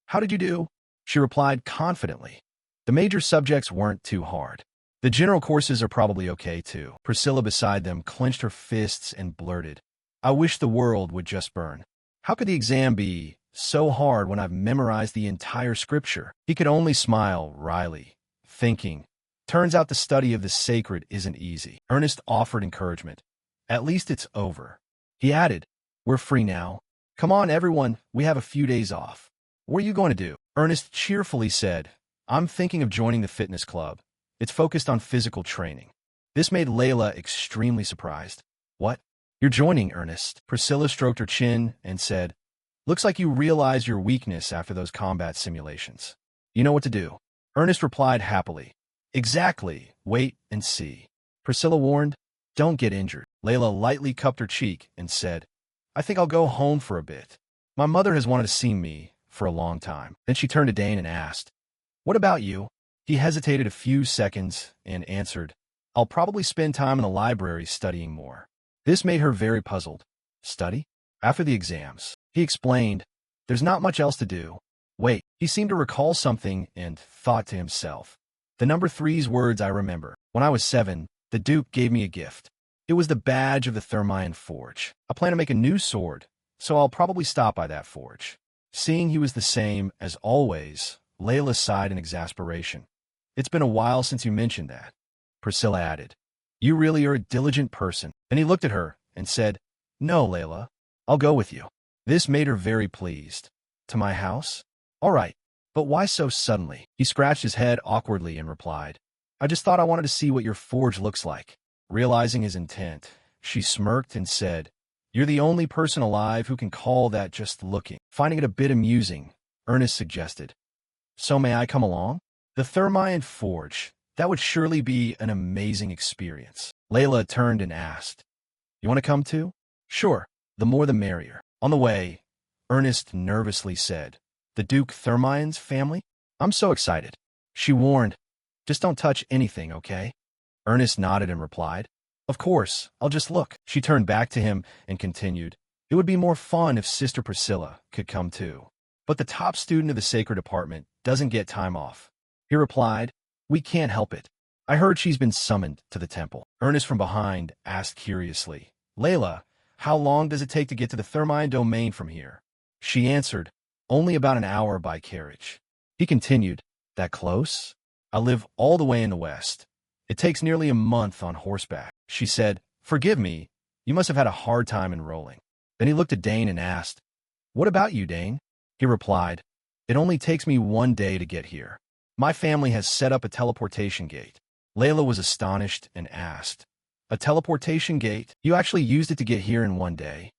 How did you do? She replied confidently, The major subjects weren't too hard. The general courses are probably okay too. Priscilla beside them clenched her fists and blurted, I wish the world would just burn. How could the exam be so hard when I've memorized the entire scripture? He could only smile wryly, thinking, Turns out the study of the sacred isn't easy. Ernest offered encouragement. At least it's over. He added, We're free now. Come on, everyone, we have a few days off. What are you going to do? Ernest cheerfully said, I'm thinking of joining the fitness club. It's focused on physical training. This made Layla extremely surprised. What? You're joining, Ernest. Priscilla stroked her chin and said, Looks like you realize your weakness after those combat simulations. You know what to do. Ernest replied happily, Exactly. Wait and see. Priscilla warned, Don't get injured. Layla lightly cupped her cheek and said, I think I'll go home for a bit. My mother has wanted to see me for a long time. Then she turned to Dane and asked, What about you? He hesitated a few seconds and answered, I'll probably spend time in the library studying more. This made her very puzzled. Study? After the exams. He explained, There's not much else to do. Wait, he seemed to recall something and thought to himself, The number 3's words I remember. When I was 7, the Duke gave me a gift. It was the badge of the Thermian forge. I plan to make a new sword, so I'll probably stop by that forge. Seeing he was the same as always, Layla sighed in exasperation. It's been a while since you mentioned that. Priscilla added, You really are a diligent person. Then he looked at her and said, No, Layla, I'll go with you. This made her very pleased. To my house? All right, but why so suddenly? He scratched his head awkwardly and replied, I just thought I wanted to see what your forge looks like. Realizing his intent, she smirked and said, You're the only person alive who can call that just looking. Finding it a bit amusing, Ernest suggested, So may I come along? The Thermian forge. That would surely be an amazing experience. Layla turned and asked, "You want to come too?" "Sure, the more the merrier." On the way, Ernest nervously said, "The Duke Thermian's family? I'm so excited." She warned, "Just don't touch anything, okay?" Ernest nodded and replied, "Of course, I'll just look." She turned back to him and continued, "It would be more fun if Sister Priscilla could come too. But the top student of the sacred department doesn't get time off." He replied, "We can't help it. I heard she's been summoned to the temple." Ernest from behind asked curiously, "Layla, how long does it take to get to the Thermian domain from here?" She answered, "Only about an hour by carriage." He continued, "That close? I live all the way in the west. It takes nearly a month on horseback." She said, "Forgive me, you must have had a hard time enrolling." Then he looked at Dane and asked, "What about you, Dane?" He replied, "It only takes me 1 day to get here. My family has set up a teleportation gate." Layla was astonished and asked, "A teleportation gate? You actually used it to get here in 1 day?"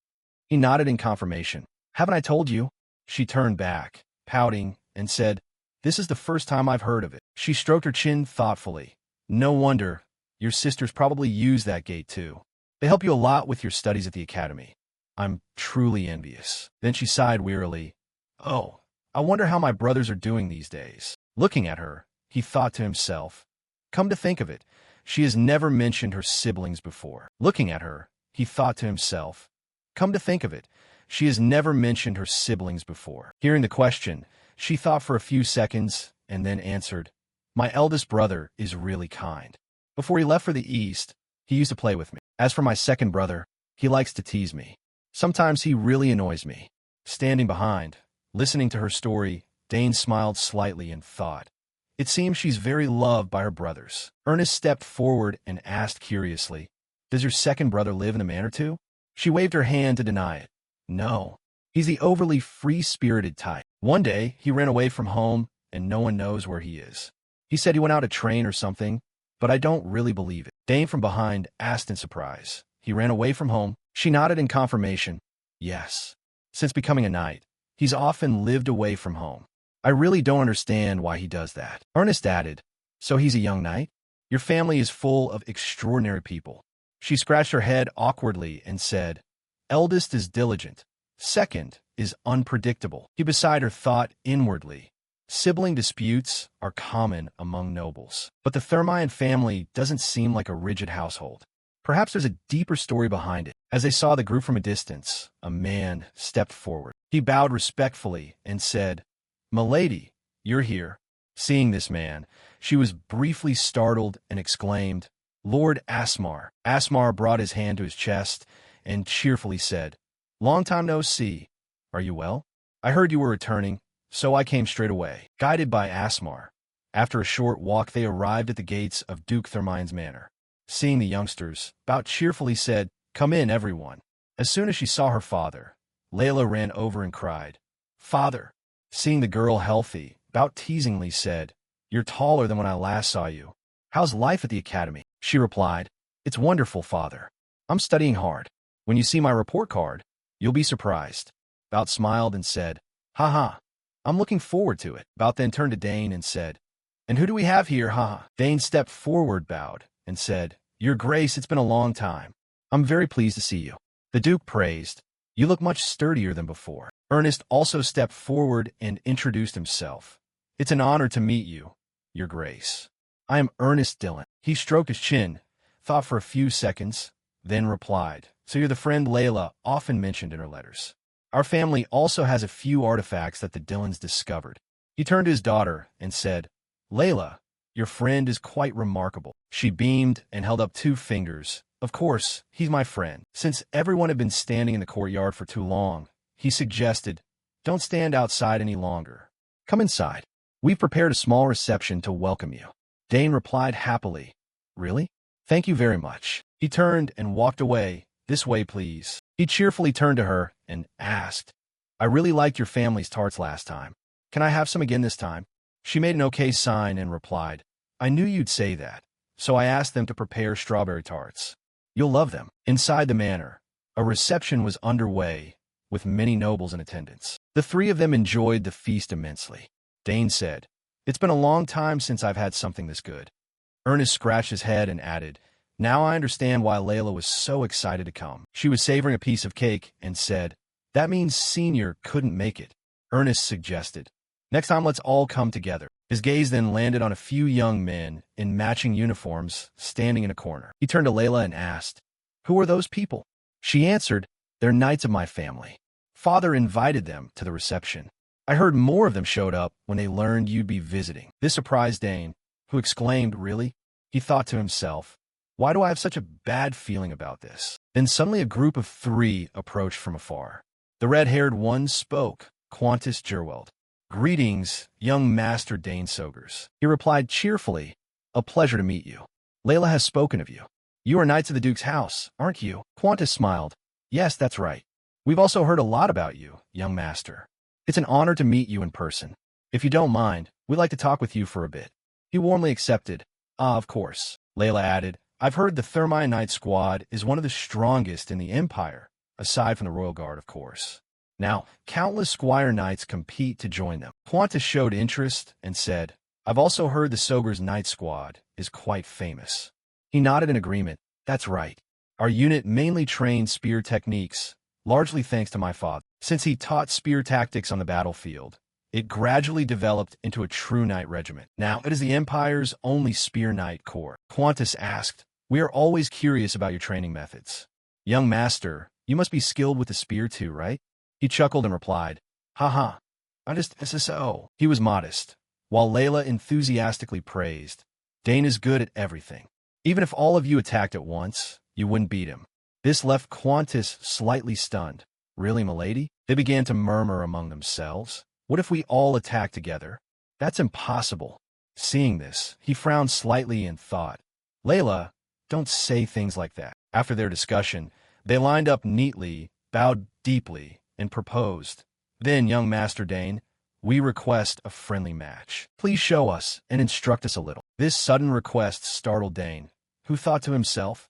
He nodded in confirmation. "Haven't I told you?" She turned back, pouting, and said, "This is the first time I've heard of it." She stroked her chin thoughtfully. "No wonder. Your sisters probably use that gate too. They help you a lot with your studies at the academy. I'm truly envious." Then she sighed wearily. "Oh, I wonder how my brothers are doing these days." Looking at her, he thought to himself, "Come to think of it, she has never mentioned her siblings before." Looking at her, he thought to himself, "Come to think of it, she has never mentioned her siblings before." Hearing the question, she thought for a few seconds and then answered, "My eldest brother is really kind. Before he left for the East, he used to play with me. As for my second brother, he likes to tease me. Sometimes he really annoys me." Standing behind, listening to her story, Dane smiled slightly and thought, "It seems she's very loved by her brothers." Ernest stepped forward and asked curiously, "Does your second brother live in the manor too?" She waved her hand to deny it. "No. He's the overly free-spirited type. One day, he ran away from home, and no one knows where he is. He said he went out to train or something, but I don't really believe it." Dane from behind asked in surprise, "He ran away from home?" She nodded in confirmation. "Yes. Since becoming a knight, he's often lived away from home. I really don't understand why he does that." Ernest added, "So he's a young knight? Your family is full of extraordinary people." She scratched her head awkwardly and said, "Eldest is diligent. Second is unpredictable." He beside her thought inwardly, "Sibling disputes are common among nobles. But the Thermian family doesn't seem like a rigid household. Perhaps there's a deeper story behind it." As they saw the group from a distance, a man stepped forward. He bowed respectfully and said, "Milady, you're here." Seeing this man, she was briefly startled and exclaimed, "Lord Asmar." Asmar brought his hand to his chest and cheerfully said, "Long time no see. Are you well? I heard you were returning, so I came straight away." Guided by Asmar, after a short walk they arrived at the gates of Duke Thermian's manor. Seeing the youngsters, Bout cheerfully said, "Come in, everyone." As soon as she saw her father, Layla ran over and cried, "Father." Seeing the girl healthy, Bout teasingly said, "You're taller than when I last saw you. How's life at the academy?" She replied, "It's wonderful, father. I'm studying hard. When you see my report card, you'll be surprised." Bout smiled and said, "Ha. I'm looking forward to it." Bout then turned to Dane and said, "And who do we have here, ha?" Dane stepped forward, bowed, and said, "Your Grace, it's been a long time. I'm very pleased to see you." The Duke praised, "You look much sturdier than before." Ernest also stepped forward and introduced himself. "It's an honor to meet you, Your Grace. I am Ernest Dillon." He stroked his chin, thought for a few seconds, then replied, "So you're the friend Layla often mentioned in her letters. Our family also has a few artifacts that the Dillons discovered." He turned to his daughter and said, "Layla, your friend is quite remarkable." She beamed and held up 2 fingers. "Of course, he's my friend." Since everyone had been standing in the courtyard for too long, he suggested, "Don't stand outside any longer. Come inside. We've prepared a small reception to welcome you." Dane replied happily, "Really? Thank you very much." He turned and walked away. "This way, please." He cheerfully turned to her and asked, "I really liked your family's tarts last time. Can I have some again this time?" She made an okay sign and replied, "I knew you'd say that, so I asked them to prepare strawberry tarts. You'll love them." Inside the manor, a reception was underway, with many nobles in attendance. The 3 of them enjoyed the feast immensely. Dane said, "It's been a long time since I've had something this good." Ernest scratched his head and added, Now I understand why Layla was so excited to come. She was savoring a piece of cake and said, "That means Senior couldn't make it," Ernest suggested. "Next time let's all come together." His gaze then landed on a few young men in matching uniforms standing in a corner. He turned to Layla and asked, "Who are those people?" She answered, "They're knights of my family. Father invited them to the reception. I heard more of them showed up when they learned you'd be visiting." This surprised Dane, who exclaimed, "Really?" He thought to himself, "Why do I have such a bad feeling about this?" Then suddenly a group of 3 approached from afar. The red-haired one spoke, Quantus Jerweld. "Greetings, young Master Dane Sogers." He replied cheerfully, "A pleasure to meet you. Layla has spoken of you. You are knights of the Duke's house, aren't you?" Quantus smiled. "Yes, that's right. We've also heard a lot about you, young Master. It's an honor to meet you in person. If you don't mind, we'd like to talk with you for a bit." He warmly accepted. "Ah, of course," Layla added. "I've heard the Thermian Knight Squad is one of the strongest in the Empire, aside from the Royal Guard, of course. Now, countless Squire Knights compete to join them." Quantus showed interest and said, "I've also heard the Sogers Knight Squad is quite famous." He nodded in agreement. "That's right. Our unit mainly trains spear techniques, largely thanks to my father. Since he taught spear tactics on the battlefield, it gradually developed into a true knight regiment. Now, it is the Empire's only spear knight corps." Quantus asked, "We are always curious about your training methods. Young Master, you must be skilled with the spear too, right?" He chuckled and replied, "Haha, I'm just SSO." He was modest, while Layla enthusiastically praised, "Dane is good at everything. Even if all of you attacked at once, you wouldn't beat him." This left Quantus slightly stunned. "Really, milady?" They began to murmur among themselves. "What if we all attack together?" "That's impossible." Seeing this, he frowned slightly and thought, "Layla, don't say things like that." After their discussion, they lined up neatly, bowed deeply, and proposed, "Then, young Master Dane, we request a friendly match. Please show us and instruct us a little." This sudden request startled Dane, who thought to himself,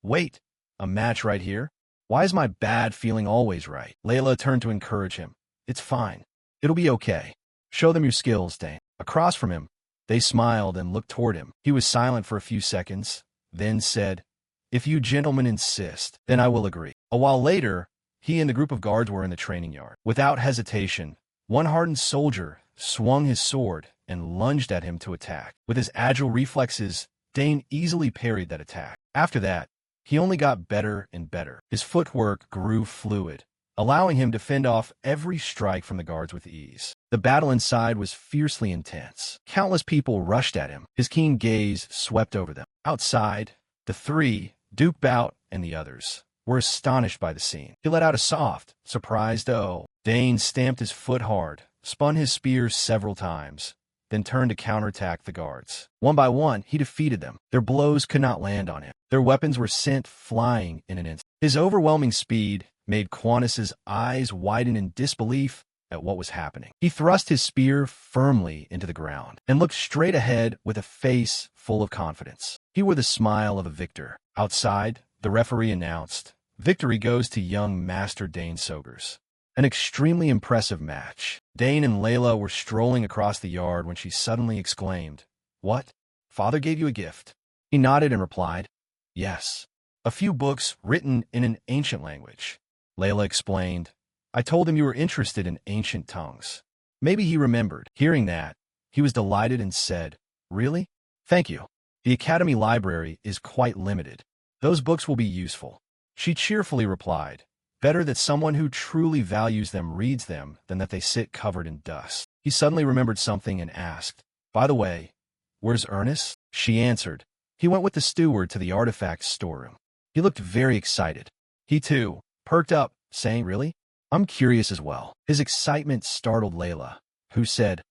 "Wait, a match right here? Why is my bad feeling always right?" Layla turned to encourage him. "It's fine. It'll be okay. Show them your skills, Dane." Across from him, they smiled and looked toward him. He was silent for a few seconds, then said, "If you gentlemen insist, then I will agree." A while later, he and the group of guards were in the training yard. Without hesitation, one hardened soldier swung his sword and lunged at him to attack. With his agile reflexes, Dane easily parried that attack. After that, he only got better and better. His footwork grew fluid, allowing him to fend off every strike from the guards with ease. The battle inside was fiercely intense. Countless people rushed at him. His keen gaze swept over them. Outside, the 3, Duke Bout and the others, were astonished by the scene. He let out a soft, surprised "oh." Dane stamped his foot hard, spun his spear several times, then turned to counterattack the guards. One by one, he defeated them. Their blows could not land on him. Their weapons were sent flying in an instant. His overwhelming speed made Quantus's eyes widen in disbelief at what was happening. He thrust his spear firmly into the ground and looked straight ahead with a face full of confidence. He wore the smile of a victor. Outside, the referee announced, "Victory goes to young Master Dane Sogers." An extremely impressive match. Dane and Layla were strolling across the yard when she suddenly exclaimed, "What? Father gave you a gift?" He nodded and replied, "Yes. A few books written in an ancient language." Layla explained, "I told him you were interested in ancient tongues." Maybe he remembered. Hearing that, he was delighted and said, "Really? Thank you. The Academy library is quite limited. Those books will be useful." She cheerfully replied, "Better that someone who truly values them reads them than that they sit covered in dust." He suddenly remembered something and asked, "By the way, where's Ernest?" She answered, "He went with the steward to the artifact storeroom." He looked very excited. He too perked up, saying, "Really? I'm curious as well." His excitement startled Layla, who said,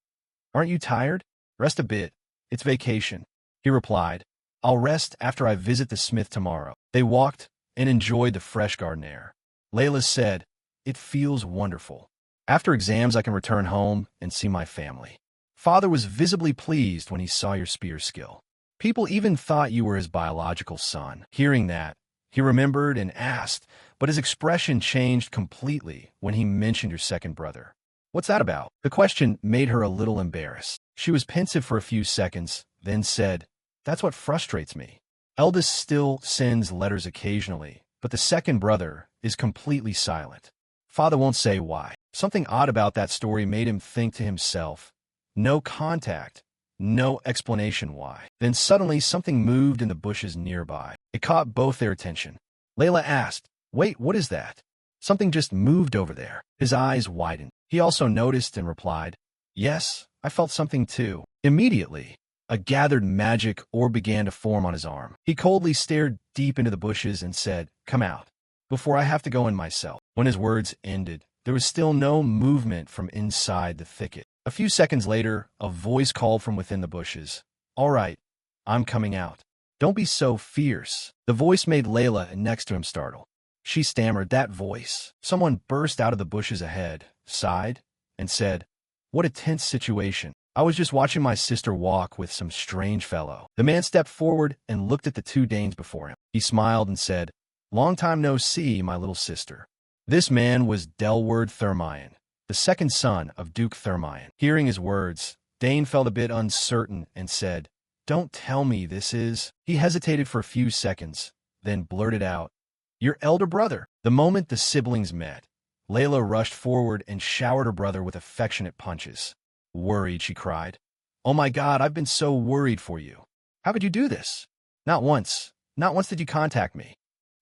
"Aren't you tired? Rest a bit. It's vacation." He replied, "I'll rest after I visit the smith tomorrow." They walked and enjoyed the fresh garden air. Layla said, "It feels wonderful. After exams, I can return home and see my family." Father was visibly pleased when he saw your spear skill. People even thought you were his biological son. Hearing that, he remembered and asked, but his expression changed completely when he mentioned your second brother. "What's that about?" The question made her a little embarrassed. She was pensive for a few seconds, then said, "That's what frustrates me. Eldest still sends letters occasionally, but the second brother is completely silent. Father won't say why. Something odd about that story made him think to himself. No contact, no explanation why. Then suddenly something moved in the bushes nearby. It caught both their attention. Layla asked, "Wait, what is that?" "Something just moved over there." His eyes widened. He also noticed and replied, "Yes, I felt something too." Immediately, a gathered magic orb began to form on his arm. He coldly stared deep into the bushes and said, "Come out, before I have to go in myself." When his words ended, there was still no movement from inside the thicket. A few seconds later, a voice called from within the bushes, "All right, I'm coming out. Don't be so fierce." The voice made Layla next to him startle. She stammered, "That voice." Someone burst out of the bushes ahead, sighed, and said, "What a tense situation. I was just watching my sister walk with some strange fellow." The man stepped forward and looked at the two Danes before him. He smiled and said, "Long time no see, my little sister." This man was Delward Thermian, the second son of Duke Thermian. Hearing his words, Dane felt a bit uncertain and said, "Don't tell me this is—" He hesitated for a few seconds, then blurted out, "Your elder brother." The moment the siblings met, Layla rushed forward and showered her brother with affectionate punches. "Worried," she cried. "Oh my God, I've been so worried for you. How could you do this? Not once did you contact me."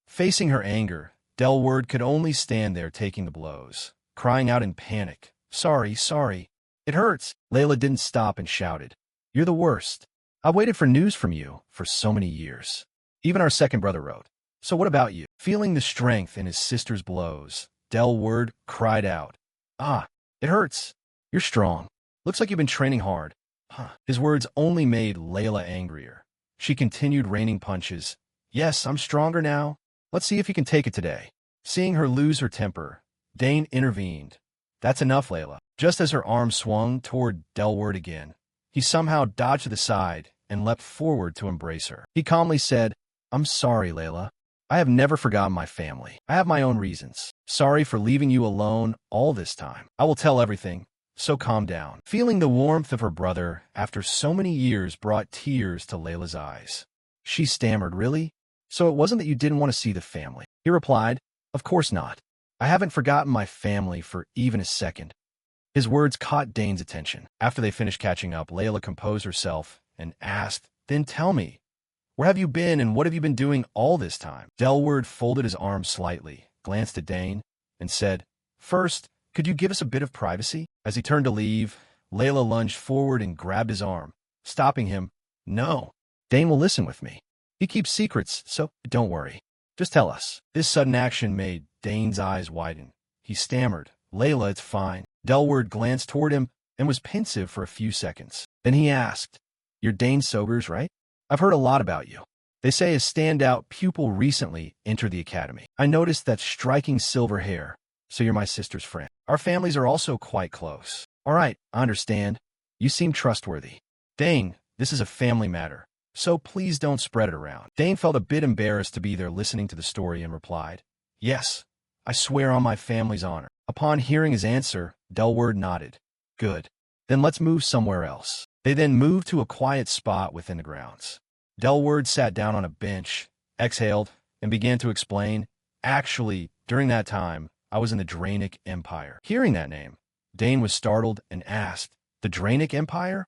Facing her anger, Delward could only stand there taking the blows, crying out in panic, Sorry, it hurts." Layla didn't stop and shouted, "You're the worst. I've waited for news from you for so many years." Even our second brother wrote, "So what about you?" Feeling the strength in his sister's blows, Delward cried out, "Ah, it hurts. You're strong. Looks like you've been training hard." His words only made Layla angrier. She continued raining punches. "Yes, I'm stronger now. Let's see if you can take it today." Seeing her lose her temper, Dane intervened. "That's enough, Layla." Just as her arm swung toward Delward again, he somehow dodged to the side and leapt forward to embrace her. He calmly said, "I'm sorry, Layla. I have never forgotten my family. I have my own reasons. Sorry for leaving you alone all this time. I will tell everything, so calm down." Feeling the warmth of her brother after so many years brought tears to Layla's eyes. She stammered, "Really? So it wasn't that you didn't want to see the family?" He replied, "Of course not. I haven't forgotten my family for even a second." His words caught Dane's attention. After they finished catching up, Layla composed herself and asked, "Then tell me, where have you been and what have you been doing all this time?" Delward folded his arms slightly, glanced at Dane, and said, "First, could you give us a bit of privacy?" As he turned to leave, Layla lunged forward and grabbed his arm, stopping him. "No, Dane will listen with me. He keeps secrets, so don't worry. Just tell us." This sudden action made Dane's eyes widen. He stammered, "Layla, it's fine." Delward glanced toward him and was pensive for a few seconds. Then he asked, "You're Dane Sobers, right? I've heard a lot about you. They say a standout pupil recently entered the academy. I noticed that striking silver hair, so you're my sister's friend. Our families are also quite close." "All right, I understand. You seem trustworthy. Dane, this is a family matter, so please don't spread it around." Dane felt a bit embarrassed to be there listening to the story and replied, "Yes, I swear on my family's honor." Upon hearing his answer, Delward nodded. "Good. Then let's move somewhere else." They then moved to a quiet spot within the grounds. Delward sat down on a bench, exhaled, and began to explain, "Actually, during that time, I was in the Draenic Empire." Hearing that name, Dane was startled and asked, "The Draenic Empire?"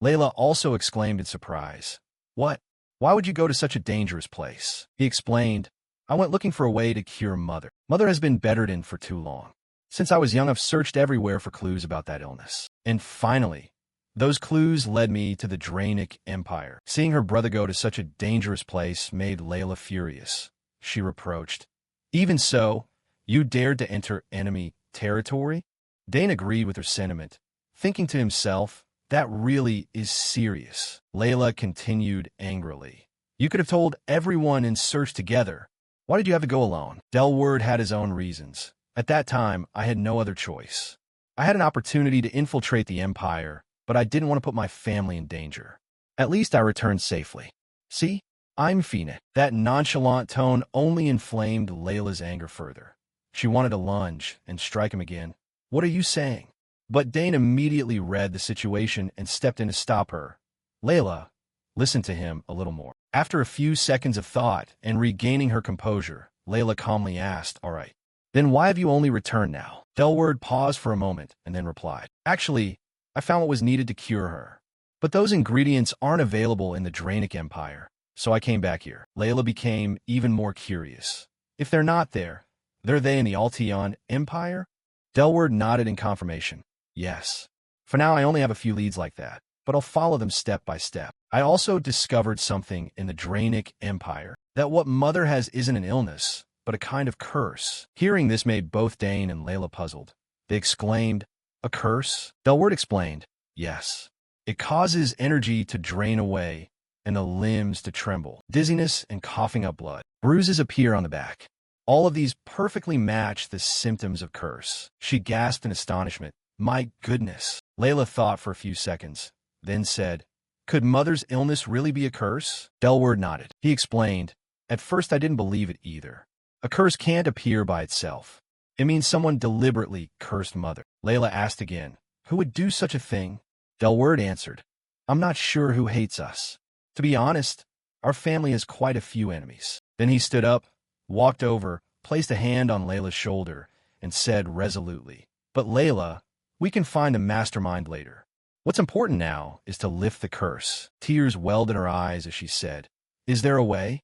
Layla also exclaimed in surprise, "What? Why would you go to such a dangerous place?" He explained, "I went looking for a way to cure Mother. Mother has been bedridden for too long. Since I was young, I've searched everywhere for clues about that illness. And finally, those clues led me to the Draenic Empire." Seeing her brother go to such a dangerous place made Layla furious. She reproached, "Even so, you dared to enter enemy territory?" Dane agreed with her sentiment, thinking to himself, that really is serious. Layla continued angrily, "You could have told everyone and searched together. Why did you have to go alone?" Delward had his own reasons. "At that time, I had no other choice. I had an opportunity to infiltrate the Empire, but I didn't want to put my family in danger. At least I returned safely. See, I'm Fina." That nonchalant tone only inflamed Layla's anger further. She wanted to lunge and strike him again. "What are you saying?" But Dane immediately read the situation and stepped in to stop her. "Layla, listen to him a little more. After a few seconds of thought and regaining her composure, Layla calmly asked, "All right. Then why have you only returned now?" Delward paused for a moment and then replied, "Actually, I found what was needed to cure her. But those ingredients aren't available in the Draenic Empire, so I came back here." Layla became even more curious. "If they're not there, they're they in the Altion Empire?" Delward nodded in confirmation. "Yes. For now, I only have a few leads like that, but I'll follow them step by step. I also discovered something in the Draenic Empire, that what Mother has isn't an illness, but a kind of curse." Hearing this made both Dane and Layla puzzled. They exclaimed, "A curse?" Delward explained, "Yes. It causes energy to drain away and the limbs to tremble. Dizziness and coughing up blood. Bruises appear on the back. All of these perfectly match the symptoms of curse." She gasped in astonishment. "My goodness." Layla thought for a few seconds, then said, "Could Mother's illness really be a curse?" Delward nodded. He explained, "At first I didn't believe it either. A curse can't appear by itself. It means someone deliberately cursed Mother." Layla asked again, "Who would do such a thing?" Delward answered, "I'm not sure who hates us. To be honest, our family has quite a few enemies." Then he stood up, walked over, placed a hand on Layla's shoulder, and said resolutely, "But Layla, we can find a mastermind later. What's important now is to lift the curse." Tears welled in her eyes as she said, "Is there a way?"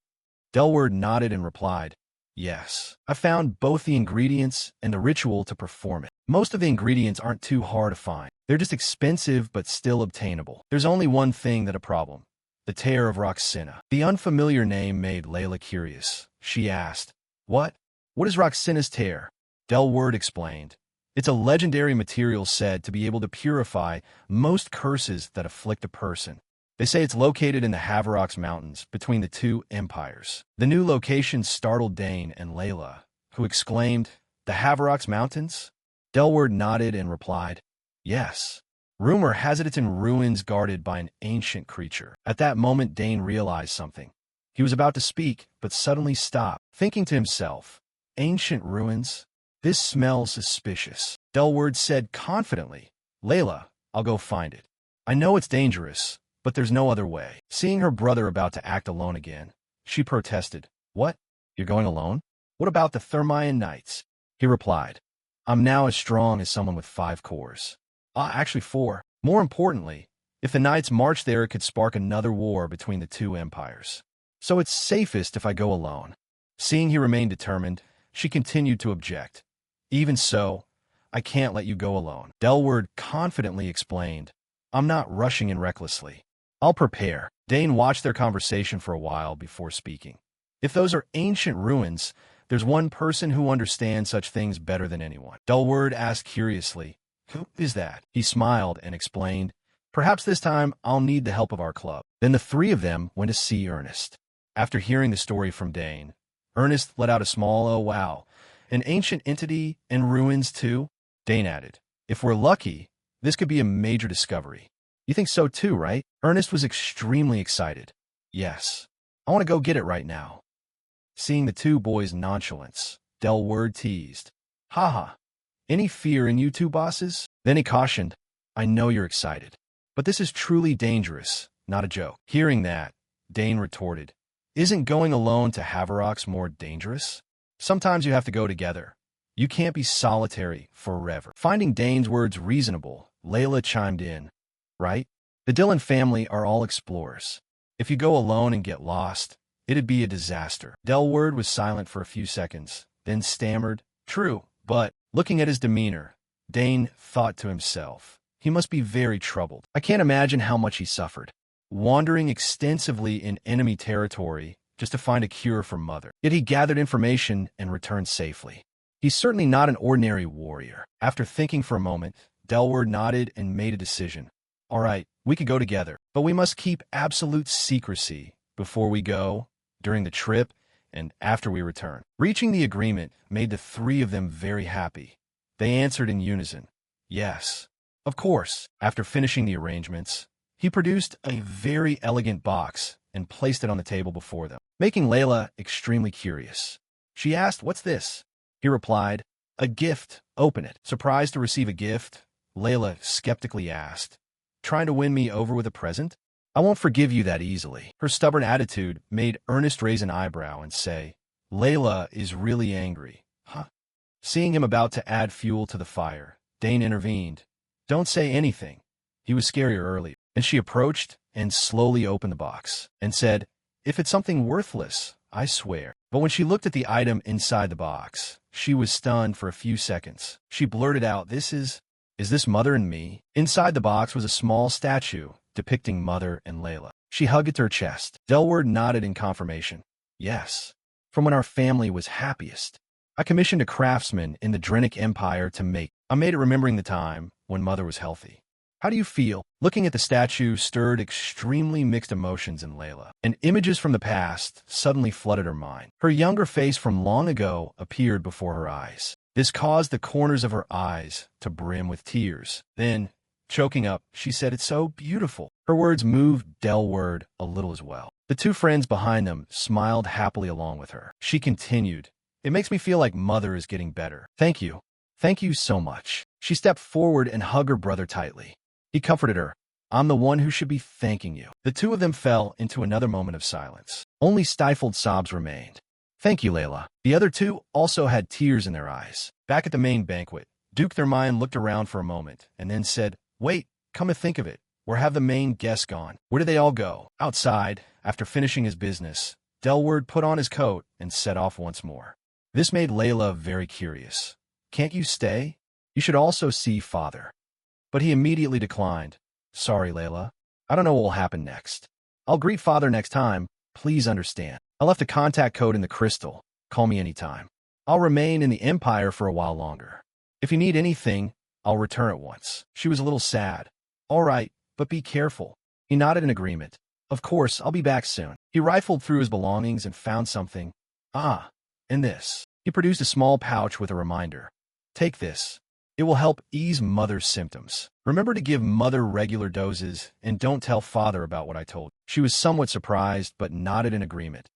Delward nodded and replied, "Yes. I found both the ingredients and the ritual to perform it. Most of the ingredients aren't too hard to find. They're just expensive but still obtainable. There's only one thing that's a problem. The Tear of Roxina." The unfamiliar name made Layla curious. She asked, What is Roxina's Tear?" Delward explained, "It's a legendary material said to be able to purify most curses that afflict a person. They say it's located in the Haverox Mountains between the two empires." The new location startled Dane and Layla, who exclaimed, "The Haverox Mountains?" Delward nodded and replied, "Yes. Rumor has it it's in ruins guarded by an ancient creature." At that moment, Dane realized something. He was about to speak, but suddenly stopped, thinking to himself, "Ancient ruins? This smells suspicious." Delward said confidently, "Layla, I'll go find it. I know it's dangerous, but there's no other way." Seeing her brother about to act alone again, she protested, "What? You're going alone? What about the Thermian Knights?" He replied, "I'm now as strong as someone with 5 cores. Actually 4. More importantly, if the Knights march there, it could spark another war between the two empires. So it's safest if I go alone." Seeing he remained determined, she continued to object. "Even so, I can't let you go alone." Delward confidently explained, "I'm not rushing in recklessly. I'll prepare." Dane watched their conversation for a while before speaking. "If those are ancient ruins, there's one person who understands such things better than anyone." Delward asked curiously, "Who is that?" He smiled and explained, "Perhaps this time I'll need the help of our club." Then the three of them went to see Ernest. After hearing the story from Dane, Ernest let out a small "oh wow, an ancient entity and ruins too?" Dane added, "If we're lucky, this could be a major discovery." "You think so too, right?" Ernest was extremely excited. "Yes. I want to go get it right now." Seeing the two boys' nonchalance, Delward teased, "Haha. Any fear in you two bosses?" Then he cautioned, "I know you're excited, but this is truly dangerous, not a joke." Hearing that, Dane retorted, "Isn't going alone to Haverox more dangerous? Sometimes you have to go together. You can't be solitary forever." Finding Dane's words reasonable, Layla chimed in, "Right? The Dillon family are all explorers. If you go alone and get lost, it'd be a disaster." Delward was silent for a few seconds, then stammered, "True, but..." Looking at his demeanor, Dane thought to himself, he must be very troubled. I can't imagine how much he suffered, wandering extensively in enemy territory just to find a cure for Mother. Yet he gathered information and returned safely. He's certainly not an ordinary warrior. After thinking for a moment, Delward nodded and made a decision. "All right, we could go together, but we must keep absolute secrecy before we go, during the trip, and after we return." Reaching the agreement made the three of them very happy. They answered in unison, "Yes, of course." After finishing the arrangements, he produced a very elegant box and placed it on the table before them, making Layla extremely curious. She asked, "What's this?" He replied, "A gift. Open it." Surprised to receive a gift, Layla skeptically asked, "Trying to win me over with a present?" I won't forgive you that easily. Her stubborn attitude made Ernest raise an eyebrow and say, Layla is really angry, huh? Seeing him about to add fuel to the fire, Dane intervened. Don't say anything. He was scarier earlier. And she approached and slowly opened the box and said, if it's something worthless, I swear. But when she looked at the item inside the box, she was stunned for a few seconds. She blurted out, is this Mother and me? Inside the box was a small statue depicting Mother and Layla. She hugged it to her chest. Delward nodded in confirmation. Yes, from when our family was happiest. I commissioned a craftsman in the Drenic Empire to make. I made it remembering the time when Mother was healthy. How do you feel? Looking at the statue stirred extremely mixed emotions in Layla, and images from the past suddenly flooded her mind. Her younger face from long ago appeared before her eyes. This caused the corners of her eyes to brim with tears. Then, choking up, she said, it's so beautiful. Her words moved Delward a little as well. The two friends behind them smiled happily along with her. She continued, it makes me feel like Mother is getting better. Thank you. Thank you so much. She stepped forward and hugged her brother tightly. He comforted her. I'm the one who should be thanking you. The two of them fell into another moment of silence. Only stifled sobs remained. Thank you, Layla. The other two also had tears in their eyes. Back at the main banquet, Duke Thermian looked around for a moment and then said, wait, come to think of it, where have the main guests gone? Where did they all go? Outside, after finishing his business, Delward put on his coat and set off once more. This made Layla very curious. Can't you stay? You should also see Father. But he immediately declined. Sorry, Layla. I don't know what will happen next. I'll greet Father next time. Please understand. I left a contact code in the crystal. Call me anytime. I'll remain in the Empire for a while longer. If you need anything, I'll return at once. She was a little sad. All right, but be careful. He nodded in agreement. Of course, I'll be back soon. He rifled through his belongings and found something. Ah, and this. He produced a small pouch with a reminder. Take this. It will help ease Mother's symptoms. Remember to give Mother regular doses and don't tell Father about what I told you. She was somewhat surprised but nodded in agreement.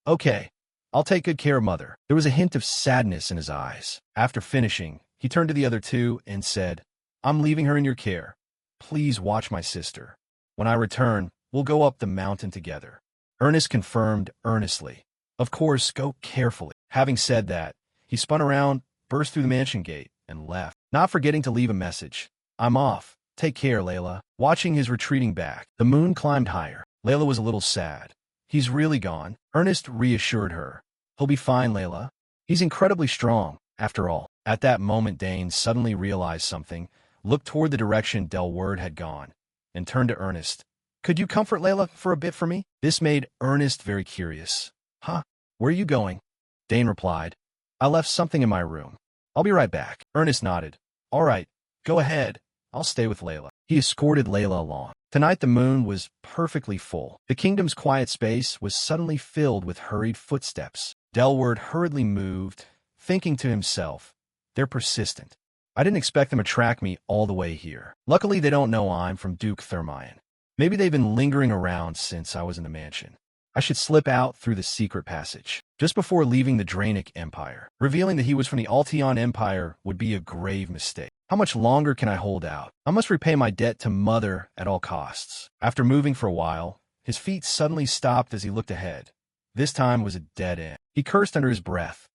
Okay, I'll take good care of Mother. There was a hint of sadness in his eyes. After finishing, he turned to the other two and said, I'm leaving her in your care. Please watch my sister. When I return, we'll go up the mountain together. Ernest confirmed earnestly. Of course, go carefully. Having said that, he spun around, burst through the mansion gate, and left, not forgetting to leave a message. I'm off. Take care, Layla. Watching his retreating back, the moon climbed higher. Layla was a little sad. He's really gone. Ernest reassured her. He'll be fine, Layla. He's incredibly strong, after all. At that moment, Dane suddenly realized something, looked toward the direction Delward had gone, and turned to Ernest. Could you comfort Layla for a bit for me? This made Ernest very curious. Huh? Where are you going? Dane replied. I left something in my room. I'll be right back. Ernest nodded. All right, go ahead. I'll stay with Layla. He escorted Layla along. Tonight the moon was perfectly full. The kingdom's quiet space was suddenly filled with hurried footsteps. Delward hurriedly moved, thinking to himself, they're persistent. I didn't expect them to track me all the way here. Luckily they don't know I'm from Duke Thermian. Maybe they've been lingering around since I was in the mansion. I should slip out through the secret passage. Just before leaving the Dranic Empire, revealing that he was from the Altion Empire would be a grave mistake. How much longer can I hold out? I must repay my debt to Mother at all costs. After moving for a while, his feet suddenly stopped as he looked ahead. This time was a dead end. He cursed under his breath.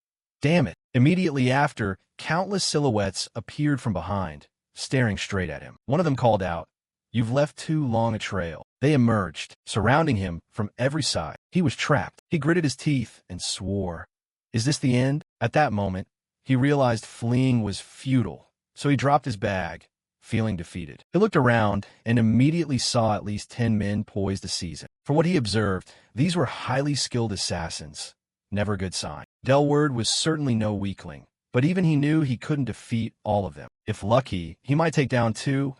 Damn it. Immediately after, countless silhouettes appeared from behind, staring straight at him. One of them called out, You've left too long a trail. They emerged, surrounding him from every side. He was trapped. He gritted his teeth and swore. Is this the end? At that moment, he realized fleeing was futile, so he dropped his bag, feeling defeated. He looked around and immediately saw at least 10 men poised to seize him. For what he observed, these were highly skilled assassins. Never a good sign. Delward was certainly no weakling, but even he knew he couldn't defeat all of them. If lucky, he might take down 2,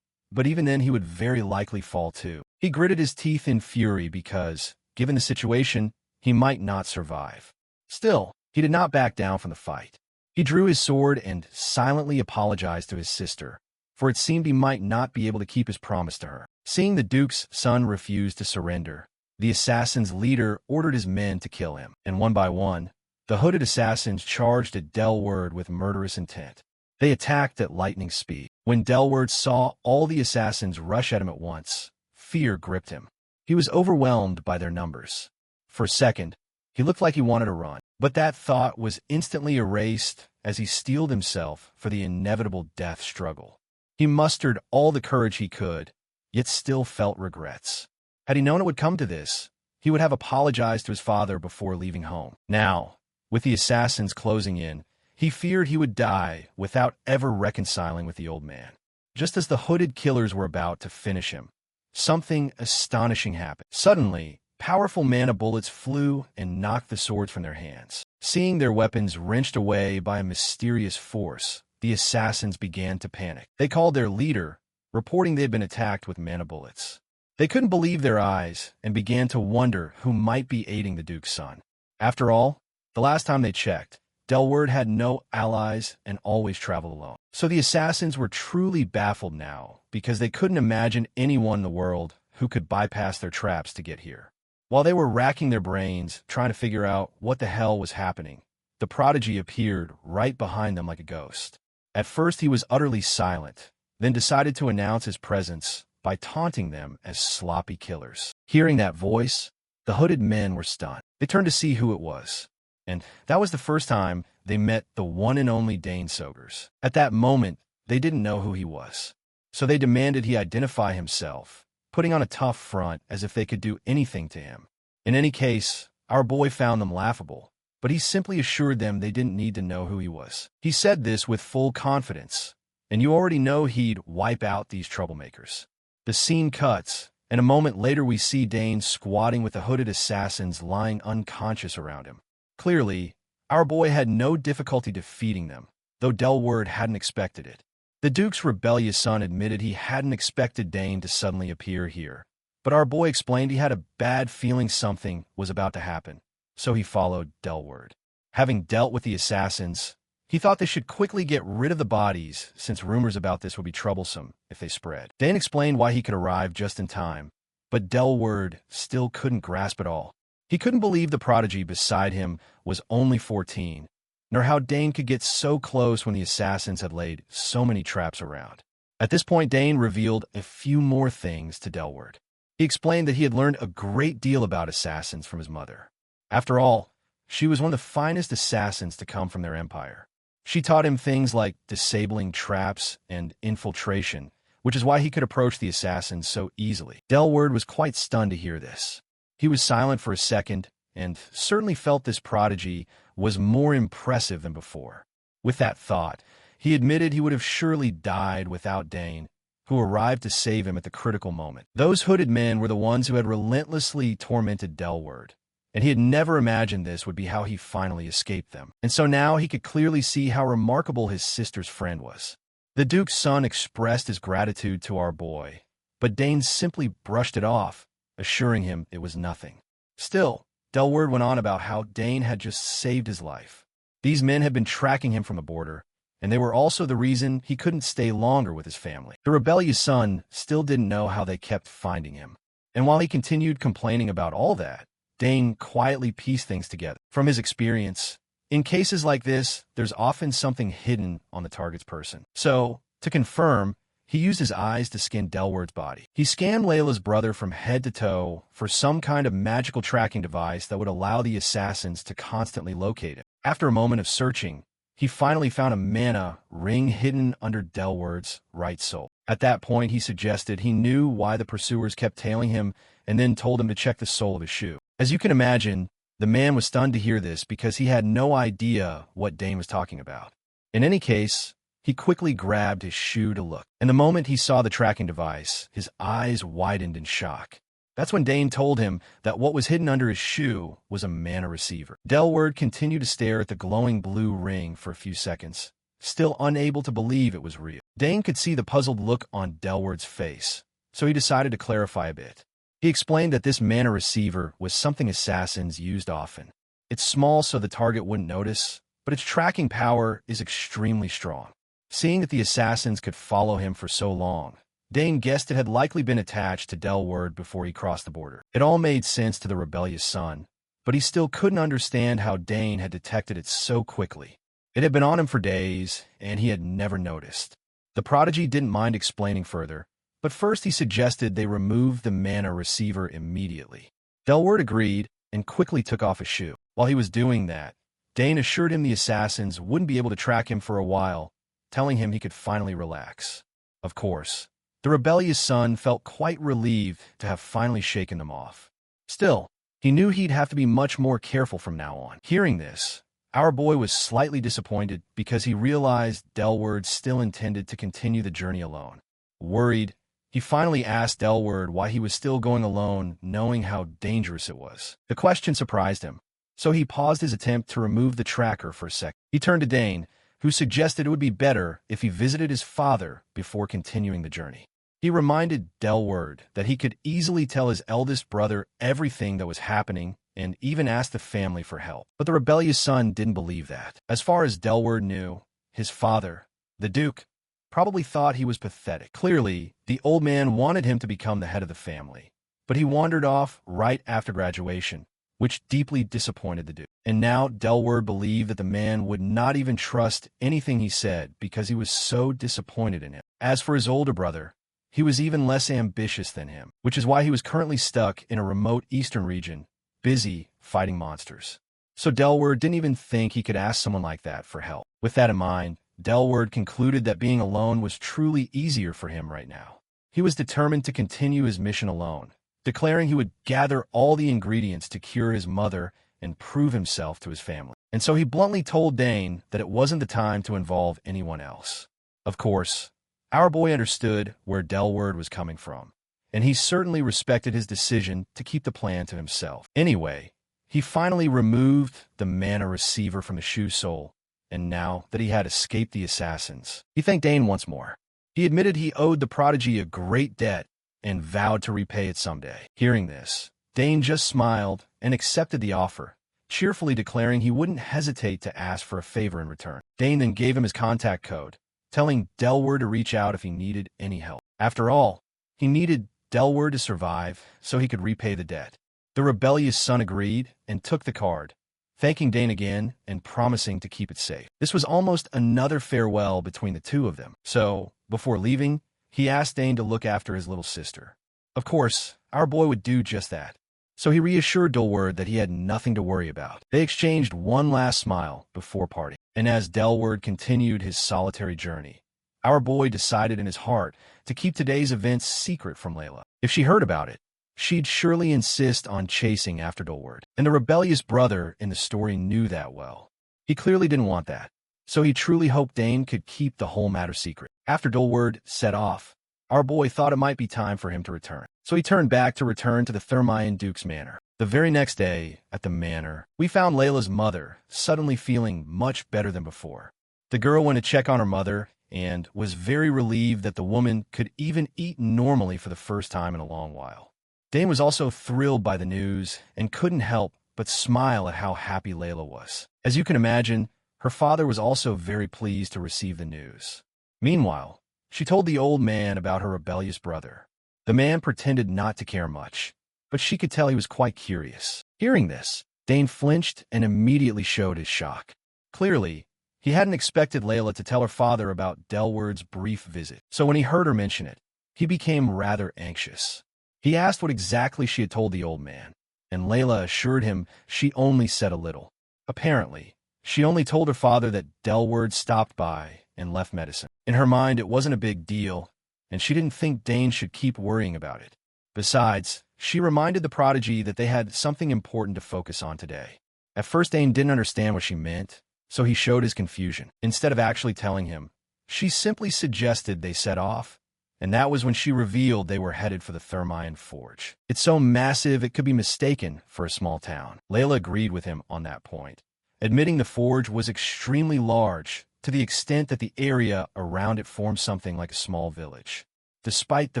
but even then he would very likely fall too. He gritted his teeth in fury because, given the situation, he might not survive. Still, he did not back down from the fight. He drew his sword and silently apologized to his sister, for it seemed he might not be able to keep his promise to her. Seeing the Duke's son refuse to surrender, the assassin's leader ordered his men to kill him, and one by one, the hooded assassins charged at Delward with murderous intent. They attacked at lightning speed. When Delward saw all the assassins rush at him at once, fear gripped him. He was overwhelmed by their numbers. For a second, he looked like he wanted to run, but that thought was instantly erased as he steeled himself for the inevitable death struggle. He mustered all the courage he could, yet still felt regrets. Had he known it would come to this, he would have apologized to his father before leaving home. Now, with the assassins closing in, he feared he would die without ever reconciling with the old man. Just as the hooded killers were about to finish him, something astonishing happened. Suddenly, powerful mana bullets flew and knocked the swords from their hands. Seeing their weapons wrenched away by a mysterious force, the assassins began to panic. They called their leader, reporting they had been attacked with mana bullets. They couldn't believe their eyes and began to wonder who might be aiding the Duke's son. After all, the last time they checked, Delward had no allies and always traveled alone. So the assassins were truly baffled now because they couldn't imagine anyone in the world who could bypass their traps to get here. While they were racking their brains, trying to figure out what the hell was happening, the Prodigy appeared right behind them like a ghost. At first he was utterly silent, then decided to announce his presence by taunting them as sloppy killers. Hearing that voice, the hooded men were stunned. They turned to see who it was, and that was the first time they met the one and only Dane Sogers. At that moment, they didn't know who he was, so they demanded he identify himself, putting on a tough front as if they could do anything to him. In any case, our boy found them laughable, but he simply assured them they didn't need to know who he was. He said this with full confidence, and you already know he'd wipe out these troublemakers. The scene cuts, and a moment later we see Dane squatting with the hooded assassins lying unconscious around him. Clearly, our boy had no difficulty defeating them, though Delward hadn't expected it. The Duke's rebellious son admitted he hadn't expected Dane to suddenly appear here, but our boy explained he had a bad feeling something was about to happen, so he followed Delward. Having dealt with the assassins, he thought they should quickly get rid of the bodies since rumors about this would be troublesome if they spread. Dane explained why he could arrive just in time, but Delward still couldn't grasp it all. He couldn't believe the Prodigy beside him was only 14, nor how Dane could get so close when the assassins had laid so many traps around. At this point, Dane revealed a few more things to Delward. He explained that he had learned a great deal about assassins from his mother. After all, she was one of the finest assassins to come from their empire. She taught him things like disabling traps and infiltration, which is why he could approach the assassins so easily. Delward was quite stunned to hear this. He was silent for a second, and certainly felt this Prodigy was more impressive than before. With that thought, he admitted he would have surely died without Dane, who arrived to save him at the critical moment. Those hooded men were the ones who had relentlessly tormented Delward, and he had never imagined this would be how he finally escaped them. And so now he could clearly see how remarkable his sister's friend was. The Duke's son expressed his gratitude to our boy, but Dane simply brushed it off, assuring him it was nothing. Still, Delward went on about how Dane had just saved his life. These men had been tracking him from the border, and they were also the reason he couldn't stay longer with his family. The rebellious son still didn't know how they kept finding him. And while he continued complaining about all that, Dane quietly pieced things together. From his experience, in cases like this, there's often something hidden on the target's person. So, to confirm, he used his eyes to scan Delward's body. He scanned Layla's brother from head to toe for some kind of magical tracking device that would allow the assassins to constantly locate him. After a moment of searching, he finally found a mana ring hidden under Delward's right sole. At that point, he suggested he knew why the pursuers kept tailing him and then told him to check the sole of his shoe. As you can imagine, the man was stunned to hear this because he had no idea what Dane was talking about. In any case, he quickly grabbed his shoe to look, and the moment he saw the tracking device, his eyes widened in shock. That's when Dane told him that what was hidden under his shoe was a mana receiver. Delward continued to stare at the glowing blue ring for a few seconds, still unable to believe it was real. Dane could see the puzzled look on Delward's face, so he decided to clarify a bit. He explained that this mana receiver was something assassins used often. It's small so the target wouldn't notice, but its tracking power is extremely strong. Seeing that the assassins could follow him for so long, Dane guessed it had likely been attached to Delward before he crossed the border. It all made sense to the rebellious son, but he still couldn't understand how Dane had detected it so quickly. It had been on him for days, and he had never noticed. The Prodigy didn't mind explaining further, But first he suggested they remove the mana receiver immediately. Delward agreed and quickly took off his shoe. While he was doing that, Dane assured him the assassins wouldn't be able to track him for a while, telling him he could finally relax. Of course, the rebellious son felt quite relieved to have finally shaken them off. Still, he knew he'd have to be much more careful from now on. Hearing this, our boy was slightly disappointed because he realized Delward still intended to continue the journey alone. Worried, he finally asked Delward why he was still going alone, knowing how dangerous it was. The question surprised him, so he paused his attempt to remove the tracker for a sec. He turned to Dane, who suggested it would be better if he visited his father before continuing the journey. He reminded Delward that he could easily tell his eldest brother everything that was happening and even ask the family for help. But the rebellious son didn't believe that. As far as Delward knew, his father, the Duke, probably thought he was pathetic. Clearly, the old man wanted him to become the head of the family, but he wandered off right after graduation, which deeply disappointed the Duke. And now Delward believed that the man would not even trust anything he said because he was so disappointed in him. As for his older brother, he was even less ambitious than him, which is why he was currently stuck in a remote eastern region, busy fighting monsters. So Delward didn't even think he could ask someone like that for help. With that in mind, Delward concluded that being alone was truly easier for him right now. He was determined to continue his mission alone, declaring he would gather all the ingredients to cure his mother and prove himself to his family. And so he bluntly told Dane that it wasn't the time to involve anyone else. Of course, our boy understood where Delward was coming from, and he certainly respected his decision to keep the plan to himself. Anyway, he finally removed the mana receiver from his shoe sole, and now that he had escaped the assassins, he thanked Dane once more. He admitted he owed the Prodigy a great debt and vowed to repay it someday. Hearing this, Dane just smiled and accepted the offer, cheerfully declaring he wouldn't hesitate to ask for a favor in return. Dane then gave him his contact code, telling Delward to reach out if he needed any help. After all, he needed Delward to survive so he could repay the debt. The rebellious son agreed and took the card, thanking Dane again and promising to keep it safe. This was almost another farewell between the two of them. So, before leaving, he asked Dane to look after his little sister. Of course, our boy would do just that. So he reassured Delward that he had nothing to worry about. They exchanged one last smile before parting. And as Delward continued his solitary journey, our boy decided in his heart to keep today's events secret from Layla. If she heard about it, she'd surely insist on chasing after Delward. And the rebellious brother in the story knew that well. He clearly didn't want that, so he truly hoped Dane could keep the whole matter secret. After Delward set off, our boy thought it might be time for him to return. So he turned back to return to the Thermian Duke's manor. The very next day, at the manor, we found Layla's mother suddenly feeling much better than before. The girl went to check on her mother and was very relieved that the woman could even eat normally for the first time in a long while. Dane was also thrilled by the news and couldn't help but smile at how happy Layla was. As you can imagine, her father was also very pleased to receive the news. Meanwhile, she told the old man about her rebellious brother. The man pretended not to care much, but she could tell he was quite curious. Hearing this, Dane flinched and immediately showed his shock. Clearly, he hadn't expected Layla to tell her father about Delward's brief visit, so when he heard her mention it, he became rather anxious. He asked what exactly she had told the old man, and Layla assured him she only said a little. Apparently, she only told her father that Delward stopped by and left medicine. In her mind, it wasn't a big deal, and she didn't think Dane should keep worrying about it. Besides, she reminded the Prodigy that they had something important to focus on today. At first, Dane didn't understand what she meant, so he showed his confusion. Instead of actually telling him, she simply suggested they set off, and that was when she revealed they were headed for the Thermian Forge. It's so massive it could be mistaken for a small town. Layla agreed with him on that point, admitting the forge was extremely large, to the extent that the area around it formed something like a small village. Despite the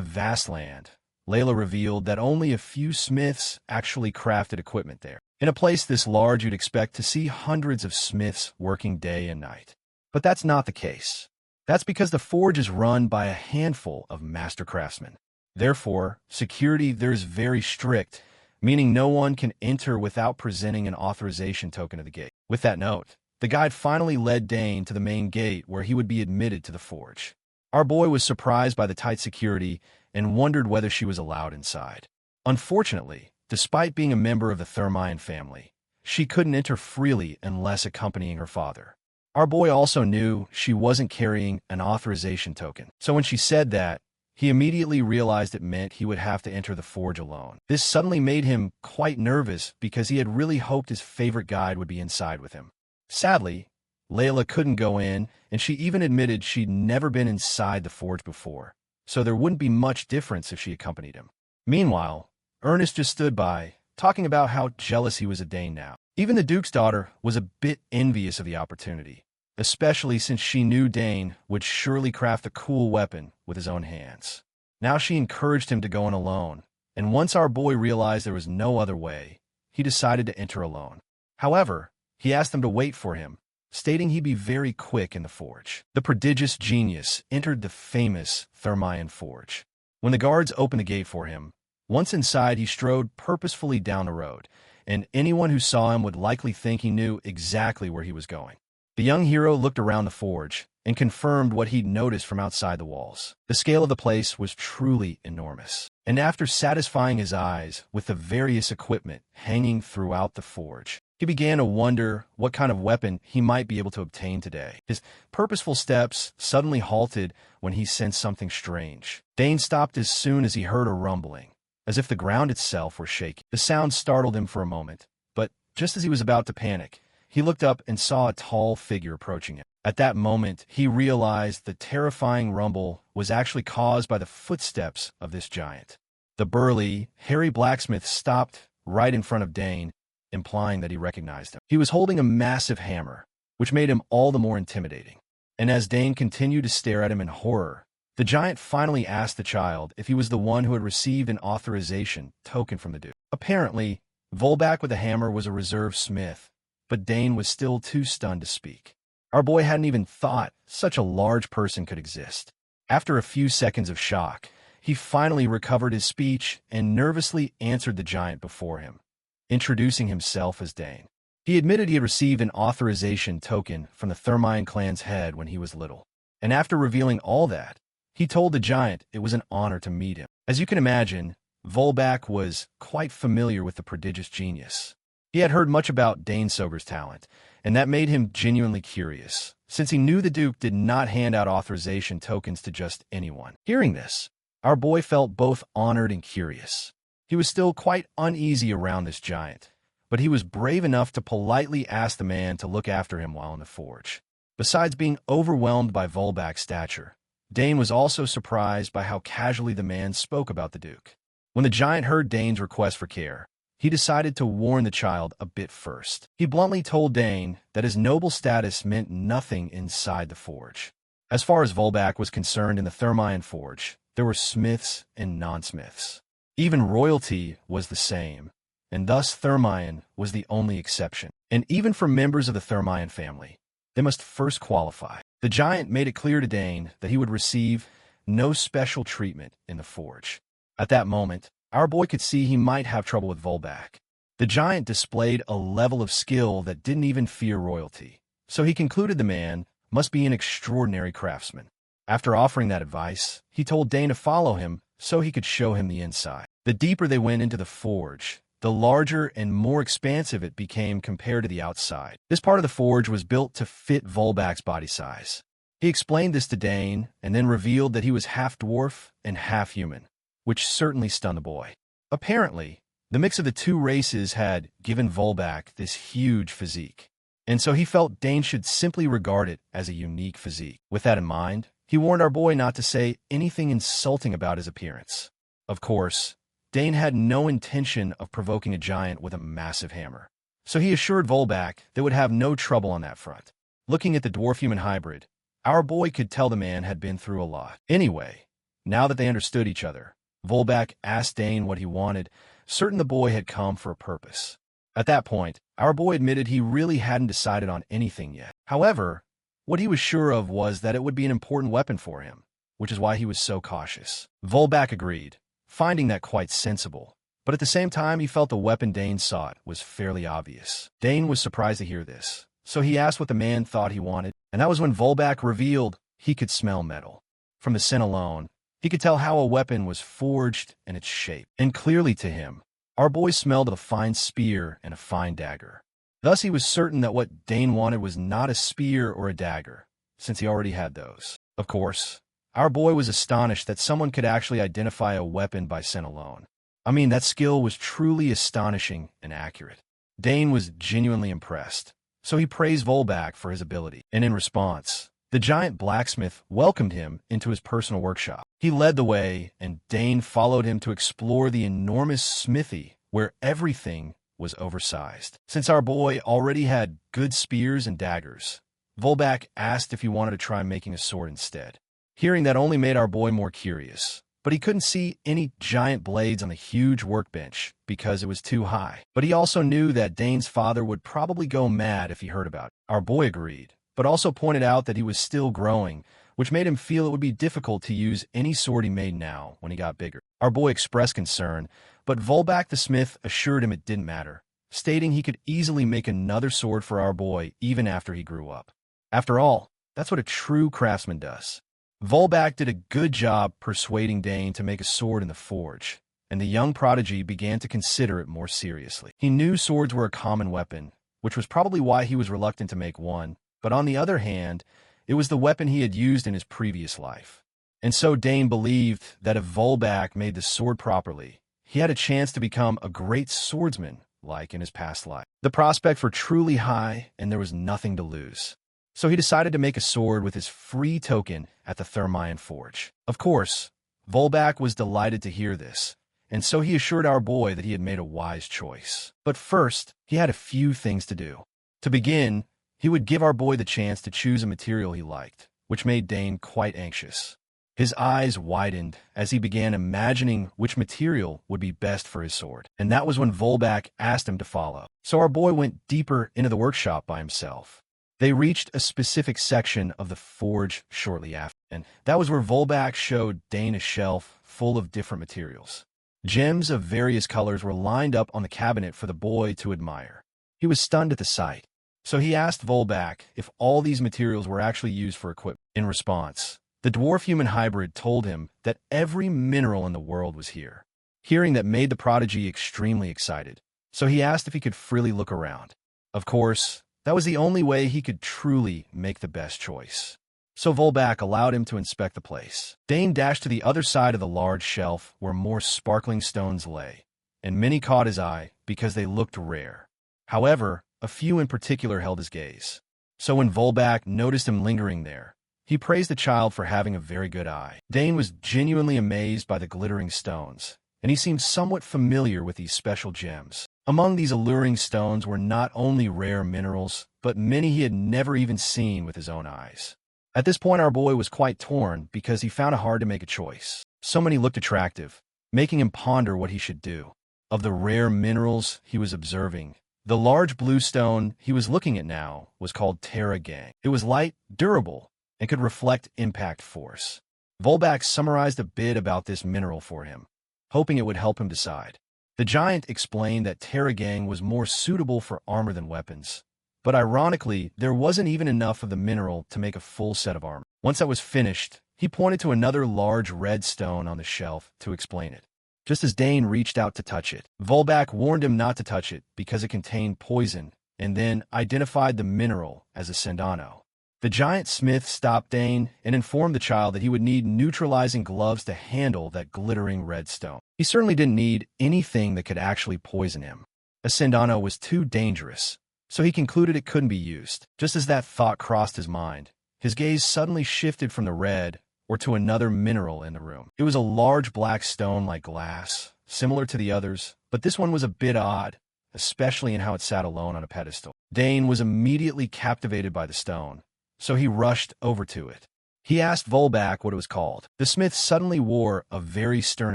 vast land, Layla revealed that only a few smiths actually crafted equipment there. In a place this large, you'd expect to see hundreds of smiths working day and night. But that's not the case. That's because the forge is run by a handful of master craftsmen. Therefore, security there is very strict, meaning no one can enter without presenting an authorization token at the gate. With that note, the guide finally led Dane to the main gate where he would be admitted to the forge. Our boy was surprised by the tight security and wondered whether she was allowed inside. Unfortunately, despite being a member of the Thermian family, she couldn't enter freely unless accompanying her father. Our boy also knew she wasn't carrying an authorization token, so when she said that, he immediately realized it meant he would have to enter the forge alone. This suddenly made him quite nervous because he had really hoped his favorite guide would be inside with him. Sadly, Layla couldn't go in, and she even admitted she'd never been inside the forge before, so there wouldn't be much difference if she accompanied him. Meanwhile, Ernest just stood by, talking about how jealous he was of Dane now. Even the Duke's daughter was a bit envious of the opportunity, especially since she knew Dane would surely craft a cool weapon with his own hands. Now she encouraged him to go in alone, and once our boy realized there was no other way, he decided to enter alone. However, he asked them to wait for him, stating he'd be very quick in the forge. The prodigious genius entered the famous Thermian forge. When the guards opened the gate for him, once inside he strode purposefully down the road, and anyone who saw him would likely think he knew exactly where he was going. The young hero looked around the forge and confirmed what he'd noticed from outside the walls. The scale of the place was truly enormous, and after satisfying his eyes with the various equipment hanging throughout the forge, he began to wonder what kind of weapon he might be able to obtain today. His purposeful steps suddenly halted when he sensed something strange. Dane stopped as soon as he heard a rumbling, as if the ground itself were shaking. The sound startled him for a moment, but just as he was about to panic, he looked up and saw a tall figure approaching him. At that moment, he realized the terrifying rumble was actually caused by the footsteps of this giant. The burly, hairy blacksmith stopped right in front of Dane, implying that he recognized him. He was holding a massive hammer, which made him all the more intimidating. And as Dane continued to stare at him in horror, the giant finally asked the child if he was the one who had received an authorization token from the Duke. Apparently, Volbak with the hammer was a reserve smith, but Dane was still too stunned to speak. Our boy hadn't even thought such a large person could exist. After a few seconds of shock, he finally recovered his speech and nervously answered the giant before him, introducing himself as Dane. He admitted he had received an authorization token from the Thermian clan's head when he was little, and after revealing all that, he told the giant it was an honor to meet him. As you can imagine, Volbak was quite familiar with the prodigious genius. He had heard much about Danesoger's talent, and that made him genuinely curious, since he knew the Duke did not hand out authorization tokens to just anyone. Hearing this, our boy felt both honored and curious. He was still quite uneasy around this giant, but he was brave enough to politely ask the man to look after him while in the forge. Besides being overwhelmed by Volbak's stature, Dane was also surprised by how casually the man spoke about the Duke. When the giant heard Dane's request for care, he decided to warn the child a bit first. He bluntly told Dane that his noble status meant nothing inside the forge. As far as Volbak was concerned in the Thermian forge, there were smiths and non-smiths. Even royalty was the same, and thus Thermian was the only exception. And even for members of the Thermian family, they must first qualify. The giant made it clear to Dane that he would receive no special treatment in the forge. At that moment, our boy could see he might have trouble with Volbak. The giant displayed a level of skill that didn't even fear royalty, so he concluded the man must be an extraordinary craftsman. After offering that advice, he told Dane to follow him so he could show him the inside. The deeper they went into the forge, the larger and more expansive it became compared to the outside. This part of the forge was built to fit Volbak's body size. He explained this to Dane and then revealed that he was half dwarf and half human, which certainly stunned the boy. Apparently, the mix of the two races had given Volbak this huge physique, and so he felt Dane should simply regard it as a unique physique. With that in mind, he warned our boy not to say anything insulting about his appearance. Of course, Dane had no intention of provoking a giant with a massive hammer, so he assured Volbak they would have no trouble on that front. Looking at the dwarf-human hybrid, our boy could tell the man had been through a lot. Anyway, now that they understood each other, Volbak asked Dane what he wanted, certain the boy had come for a purpose. At that point, our boy admitted he really hadn't decided on anything yet. However, what he was sure of was that it would be an important weapon for him, which is why he was so cautious. Volbak agreed, finding that quite sensible, but at the same time he felt the weapon Dane sought was fairly obvious. Dane was surprised to hear this, so he asked what the man thought he wanted, and that was when Volbak revealed he could smell metal. From the scent alone, he could tell how a weapon was forged and its shape. And clearly to him, our boy smelled of a fine spear and a fine dagger. Thus he was certain that what Dane wanted was not a spear or a dagger, since he already had those. Of course, our boy was astonished that someone could actually identify a weapon by scent alone. I mean, that skill was truly astonishing and accurate. Dane was genuinely impressed, so he praised Volbak for his ability. And in response, the giant blacksmith welcomed him into his personal workshop. He led the way, and Dane followed him to explore the enormous smithy where everything was oversized. Since our boy already had good spears and daggers, Volbak asked if he wanted to try making a sword instead. Hearing that only made our boy more curious, but he couldn't see any giant blades on the huge workbench because it was too high. But he also knew that Dane's father would probably go mad if he heard about it. Our boy agreed, but also pointed out that he was still growing, which made him feel it would be difficult to use any sword he made now when he got bigger. Our boy expressed concern, but Volbak the smith assured him it didn't matter, stating he could easily make another sword for our boy even after he grew up. After all, that's what a true craftsman does. Volbak did a good job persuading Dane to make a sword in the forge, and the young prodigy began to consider it more seriously. He knew swords were a common weapon, which was probably why he was reluctant to make one, but on the other hand, it was the weapon he had used in his previous life. And so Dane believed that if Volbak made the sword properly, he had a chance to become a great swordsman, like in his past life. The prospects were truly high, and there was nothing to lose. So he decided to make a sword with his free token at the Thermian forge. Of course, Volbak was delighted to hear this, and so he assured our boy that he had made a wise choice. But first, he had a few things to do. To begin, he would give our boy the chance to choose a material he liked, which made Dane quite anxious. His eyes widened as he began imagining which material would be best for his sword, and that was when Volbak asked him to follow. So our boy went deeper into the workshop by himself. They reached a specific section of the forge shortly after, and that was where Volbak showed Dane a shelf full of different materials. Gems of various colors were lined up on the cabinet for the boy to admire. He was stunned at the sight, so he asked Volbak if all these materials were actually used for equipment. In response, the dwarf-human hybrid told him that every mineral in the world was here. Hearing that made the prodigy extremely excited, so he asked if he could freely look around. Of course, that was the only way he could truly make the best choice. So Volbak allowed him to inspect the place. Dane dashed to the other side of the large shelf where more sparkling stones lay, and many caught his eye because they looked rare. However, a few in particular held his gaze. So when Volbak noticed him lingering there, he praised the child for having a very good eye. Dane was genuinely amazed by the glittering stones, and he seemed somewhat familiar with these special gems. Among these alluring stones were not only rare minerals, but many he had never even seen with his own eyes. At this point, our boy was quite torn because he found it hard to make a choice. So many looked attractive, making him ponder what he should do. Of the rare minerals he was observing, the large blue stone he was looking at now was called Thermian. It was light, durable, and could reflect impact force. Volbak summarized a bit about this mineral for him, hoping it would help him decide. The giant explained that Thermian was more suitable for armor than weapons, but ironically, there wasn't even enough of the mineral to make a full set of armor. Once that was finished, he pointed to another large red stone on the shelf to explain it. Just as Dane reached out to touch it, Volbak warned him not to touch it because it contained poison, and then identified the mineral as a sendano. The giant smith stopped Dane and informed the child that he would need neutralizing gloves to handle that glittering red stone. He certainly didn't need anything that could actually poison him. A sendano was too dangerous, so he concluded it couldn't be used. Just as that thought crossed his mind, his gaze suddenly shifted from the red or to another mineral in the room. It was a large black stone like glass, similar to the others, but this one was a bit odd, especially in how it sat alone on a pedestal. Dane was immediately captivated by the stone, so he rushed over to it. He asked Volbak what it was called. The smith suddenly wore a very stern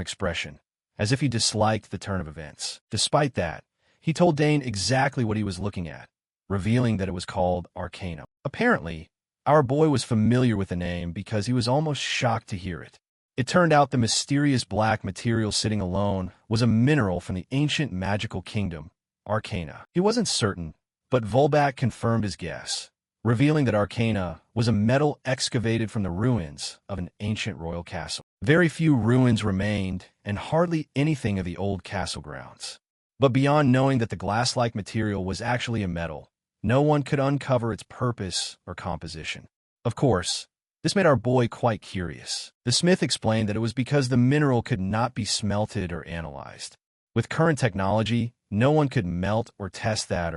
expression, as if he disliked the turn of events. Despite that, he told Dane exactly what he was looking at, revealing that it was called Arkin. Apparently, our boy was familiar with the name because he was almost shocked to hear it. It turned out the mysterious black material sitting alone was a mineral from the ancient magical kingdom, Arcana. He wasn't certain, but Volbak confirmed his guess, revealing that Arcana was a metal excavated from the ruins of an ancient royal castle. Very few ruins remained, and hardly anything of the old castle grounds. But beyond knowing that the glass-like material was actually a metal, no one could uncover its purpose or composition. Of course, this made our boy quite curious. The smith explained that it was because the mineral could not be smelted or analyzed. With current technology, no one could melt or test that,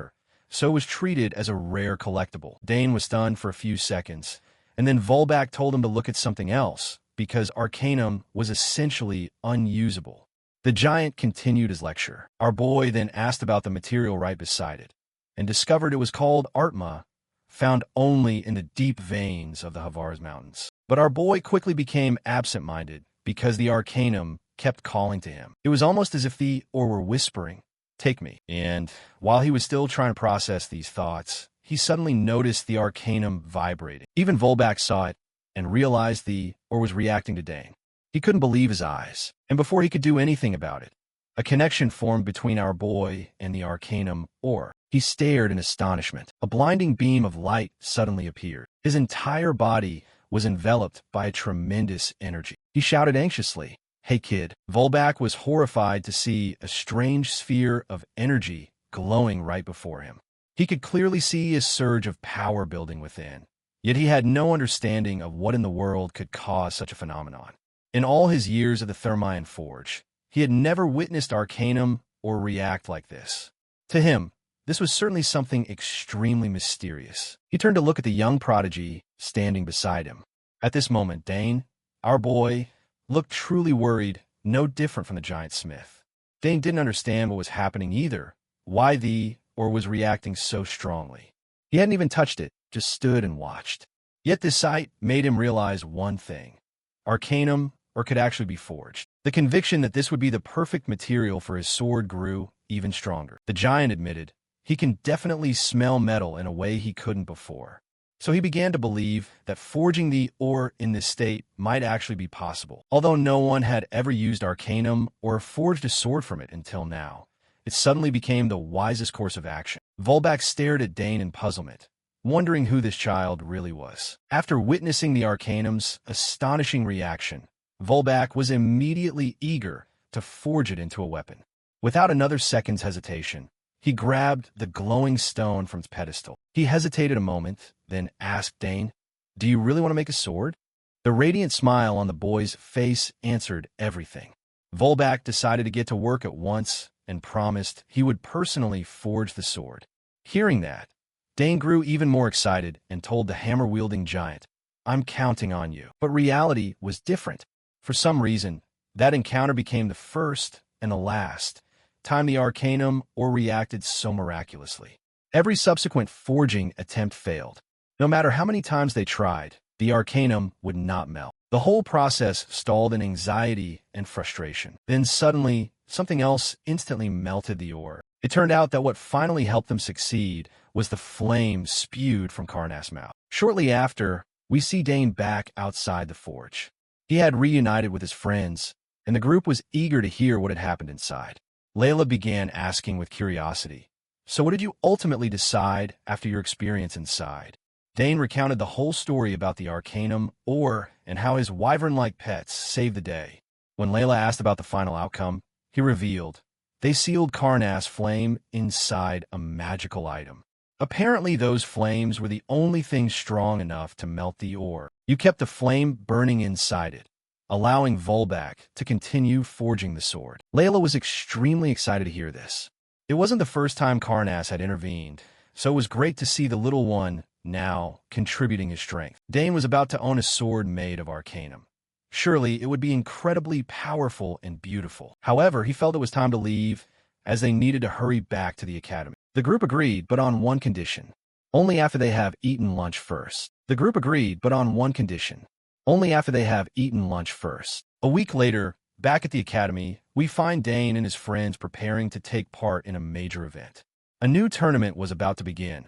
so it was treated as a rare collectible. Dane was stunned for a few seconds, and then Volbak told him to look at something else, because Arcanum was essentially unusable. The giant continued his lecture. Our boy then asked about the material right beside it, and discovered it was called Artma, found only in the deep veins of the Havars Mountains. But our boy quickly became absent-minded, because the Arcanum kept calling to him. It was almost as if the Or were whispering, "Take me." And while he was still trying to process these thoughts, he suddenly noticed the Arcanum vibrating. Even Volbak saw it, and realized the Or was reacting to Dane. He couldn't believe his eyes, and before he could do anything about it, a connection formed between our boy and the Arcanum Or. He stared in astonishment. A blinding beam of light suddenly appeared. His entire body was enveloped by a tremendous energy. He shouted anxiously, "Hey kid." Volbak was horrified to see a strange sphere of energy glowing right before him. He could clearly see a surge of power building within, yet he had no understanding of what in the world could cause such a phenomenon. In all his years at the Thermian Forge, he had never witnessed Arcanum or react like this. To him, this was certainly something extremely mysterious. He turned to look at the young Prodigy standing beside him. At this moment, Dane, our boy, looked truly worried, no different from the giant smith. Dane didn't understand what was happening either, why the Or was reacting so strongly. He hadn't even touched it, just stood and watched. Yet this sight made him realize one thing. Arcanum Or could actually be forged. The conviction that this would be the perfect material for his sword grew even stronger. The giant admitted, he can definitely smell metal in a way he couldn't before. So he began to believe that forging the Or in this state might actually be possible. Although no one had ever used Arcanum or forged a sword from it until now, it suddenly became the wisest course of action. Volbak stared at Dane in puzzlement, wondering who this child really was. After witnessing the Arcanum's astonishing reaction, Volbak was immediately eager to forge it into a weapon. Without another second's hesitation, he grabbed the glowing stone from its pedestal. He hesitated a moment, then asked Dane, "Do you really want to make a sword?" The radiant smile on the boy's face answered everything. Volbak decided to get to work at once and promised he would personally forge the sword. Hearing that, Dane grew even more excited and told the hammer-wielding giant, "I'm counting on you." But reality was different. For some reason, that encounter became the first and the last time the Arcanum Or reacted so miraculously. Every subsequent forging attempt failed. No matter how many times they tried, the Arcanum would not melt. The whole process stalled in anxiety and frustration. Then suddenly, something else instantly melted the Or. It turned out that what finally helped them succeed was the flame spewed from Karnas' mouth. Shortly after, we see Dane back outside the forge. He had reunited with his friends, and the group was eager to hear what had happened inside. Layla began asking with curiosity, "So what did you ultimately decide after your experience inside?" Dane recounted the whole story about the Arcanum Or and how his wyvern-like pets saved the day. When Layla asked about the final outcome, he revealed, they sealed Karnas' flame inside a magical item. Apparently those flames were the only thing strong enough to melt the Or. You kept the flame burning inside it, allowing Volbak to continue forging the sword. Layla was extremely excited to hear this. It wasn't the first time Karnas had intervened, so it was great to see the little one now contributing his strength. Dane was about to own a sword made of Arcanum. Surely it would be incredibly powerful and beautiful. However, he felt it was time to leave, as they needed to hurry back to the academy. The group agreed, but on one condition. Only after they have eaten lunch first. The group agreed, but on one condition. Only after they have eaten lunch first. A week later, back at the academy, we find Dane and his friends preparing to take part in a major event. A new tournament was about to begin,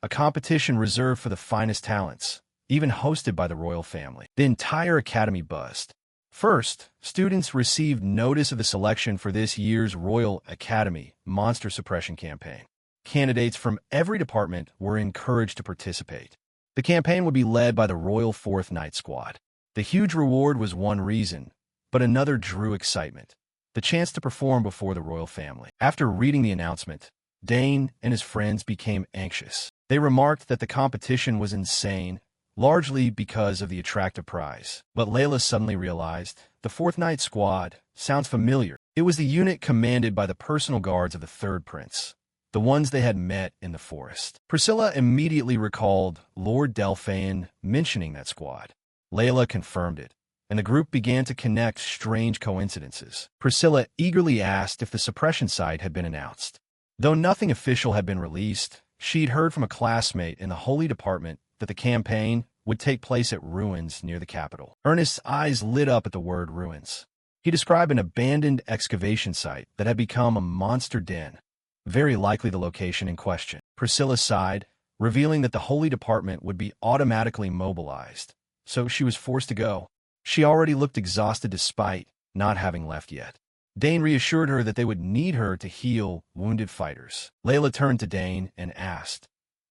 a competition reserved for the finest talents, even hosted by the royal family. The entire academy buzzed. First, students received notice of the selection for this year's Royal Academy Monster Suppression campaign. candidates from every department were encouraged to participate. The campaign would be led by the Royal 4th Knight Squad. The huge reward was one reason, but another drew excitement: the chance to perform before the royal family. After reading the announcement, Dane and his friends became anxious. They remarked that the competition was insane, largely because of the attractive prize. But Layla suddenly realized the 4th Knight Squad sounds familiar. It was the unit commanded by the personal guards of the 3rd Prince, the ones they had met in the forest. Priscilla immediately recalled Lord Delphaeon mentioning that squad. Layla confirmed it, and the group began to connect strange coincidences. Priscilla eagerly asked if the suppression site had been announced. Though nothing official had been released, she'd heard from a classmate in the Holy Department that the campaign would take place at ruins near the capital. Ernest's eyes lit up at the word ruins. He described an abandoned excavation site that had become a monster den, very likely the location in question. Priscilla sighed, revealing that the Holy Department would be automatically mobilized, so she was forced to go. She already looked exhausted despite not having left yet. Dane reassured her that they would need her to heal wounded fighters. Layla turned to Dane and asked,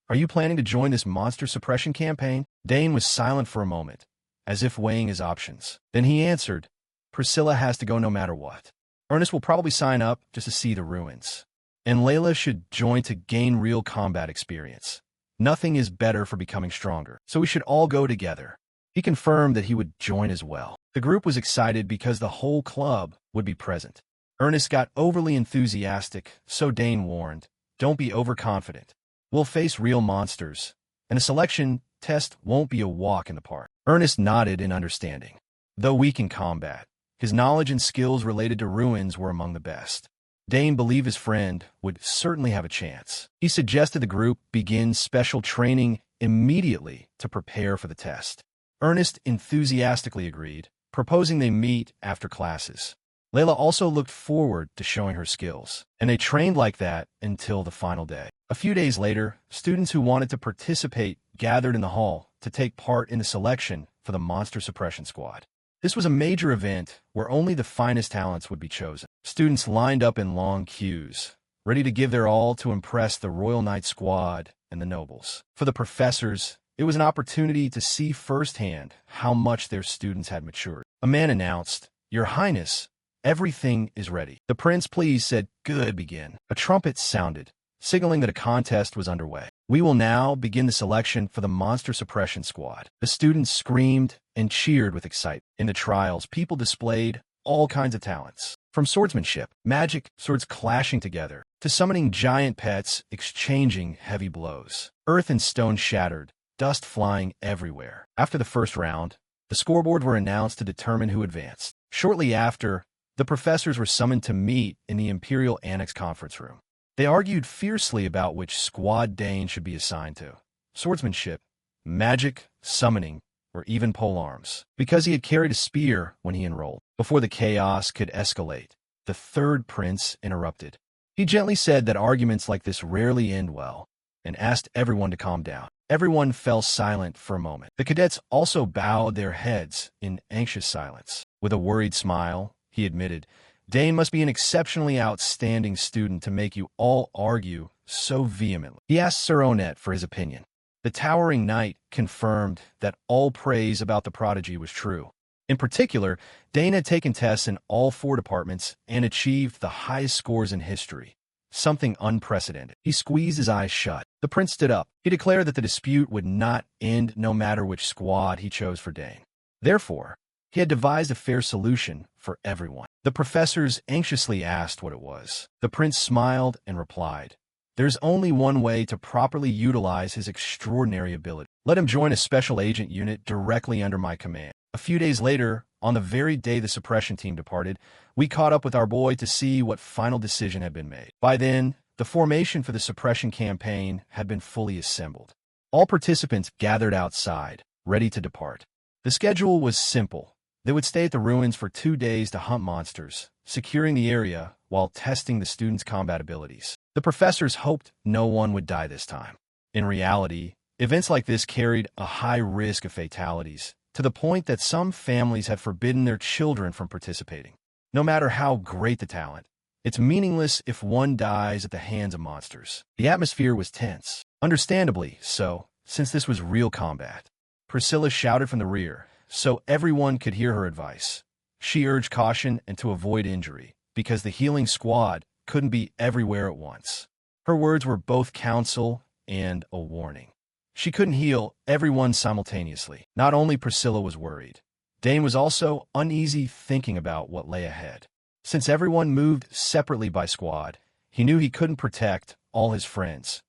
"Are you planning to join this monster suppression campaign?" Dane was silent for a moment, as if weighing his options. Then he answered, "Priscilla has to go no matter what. Ernest will probably sign up just to see the ruins. And Layla should join to gain real combat experience. Nothing is better for becoming stronger, so we should all go together." He confirmed that he would join as well. The group was excited because the whole club would be present. Ernest got overly enthusiastic, so Dane warned, "Don't be overconfident. We'll face real monsters, and a selection test won't be a walk in the park." Ernest nodded in understanding. Though weak in combat, his knowledge and skills related to ruins were among the best. Dane believed his friend would certainly have a chance. He suggested the group begin special training immediately to prepare for the test. Ernest enthusiastically agreed, proposing they meet after classes. Layla also looked forward to showing her skills, and they trained like that until the final day. A few days later, students who wanted to participate gathered in the hall to take part in the selection for the Monster Suppression Squad. This was a major event where only the finest talents would be chosen. Students lined up in long queues, ready to give their all to impress the Royal Knight Squad and the nobles. For the professors, it was an opportunity to see firsthand how much their students had matured. A man announced, "Your Highness, everything is ready." The prince pleased said, "Good, begin." A trumpet sounded, signaling that a contest was underway. "We will now begin the selection for the Monster Suppression Squad." The students screamed and cheered with excitement. In the trials, people displayed all kinds of talents, from swordsmanship, magic, swords clashing together, to summoning giant pets, exchanging heavy blows. Earth and stone shattered, dust flying everywhere. After the first round, the scoreboards were announced to determine who advanced. Shortly after, the professors were summoned to meet in the Imperial Annex conference room. They argued fiercely about which squad Dane should be assigned to: swordsmanship, magic, summoning, or even polearms, because he had carried a spear when he enrolled. Before the chaos could escalate, the 3rd Prince interrupted. He gently said that arguments like this rarely end well, and asked everyone to calm down. Everyone fell silent for a moment. The cadets also bowed their heads in anxious silence. With a worried smile, he admitted, "Dane must be an exceptionally outstanding student to make you all argue so vehemently." He asked Sir Onet for his opinion. The towering knight confirmed that all praise about the prodigy was true. In particular, Dane had taken tests in all 4 departments and achieved the highest scores in history, something unprecedented. He squeezed his eyes shut. The prince stood up. He declared that the dispute would not end no matter which squad he chose for Dane. Therefore, he had devised a fair solution for everyone. The professors anxiously asked what it was. The prince smiled and replied, "There's only one way to properly utilize his extraordinary ability. Let him join a special agent unit directly under my command." A few days later, on the very day the suppression team departed, we caught up with our boy to see what final decision had been made. By then, the formation for the suppression campaign had been fully assembled. All participants gathered outside, ready to depart. The schedule was simple. They would stay at the ruins for 2 days to hunt monsters, securing the area while testing the students' combat abilities. The professors hoped no one would die this time. In reality, events like this carried a high risk of fatalities, to the point that some families had forbidden their children from participating. No matter how great the talent, It's meaningless if one dies at the hands of monsters. The atmosphere was tense. Understandably so, since this was real combat. Priscilla shouted from the rear, so everyone could hear her advice. She urged caution and to avoid injury, because the healing squad couldn't be everywhere at once. Her words were both counsel and a warning. She couldn't heal everyone simultaneously. Not only Priscilla was worried. Dane was also uneasy thinking about what lay ahead. Since everyone moved separately by squad, he knew he couldn't protect all his friends,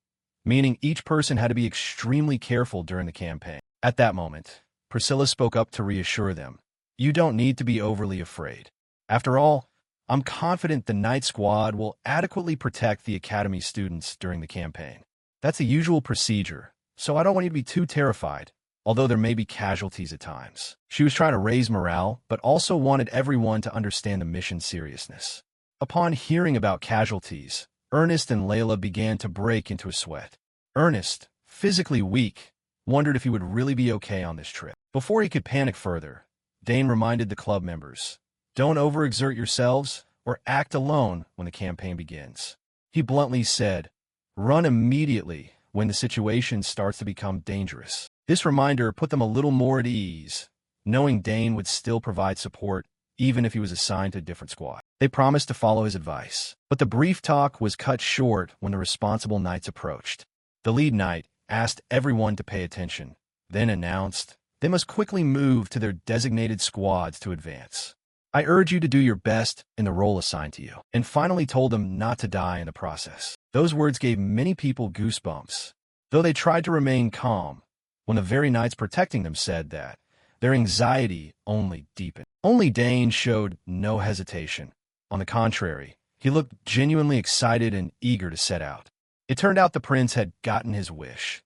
meaning each person had to be extremely careful during the campaign. At that moment, Priscilla spoke up to reassure them. You don't need to be overly afraid. After all, I'm confident the Knight Squad will adequately protect the Academy students during the campaign. That's the usual procedure, so I don't want you to be too terrified, although there may be casualties at times. She was trying to raise morale, but also wanted everyone to understand the mission's seriousness. Upon hearing about casualties, Ernest and Layla began to break into a sweat. Ernest, physically weak, wondered if he would really be okay on this trip. Before he could panic further, Dane reminded the club members, don't overexert yourselves or act alone when the campaign begins. He bluntly said, run immediately when the situation starts to become dangerous. This reminder put them a little more at ease, knowing Dane would still provide support even if he was assigned to a different squad. They promised to follow his advice, but the brief talk was cut short when the responsible knights approached. The lead knight asked everyone to pay attention, then announced they must quickly move to their designated squads to advance. I urge you to do your best in the role assigned to you, and finally told them not to die in the process. Those words gave many people goosebumps, though they tried to remain calm when the very knights protecting them said that their anxiety only deepened. Only Dane showed no hesitation. On the contrary, he looked genuinely excited and eager to set out. It turned out the prince had gotten his wish.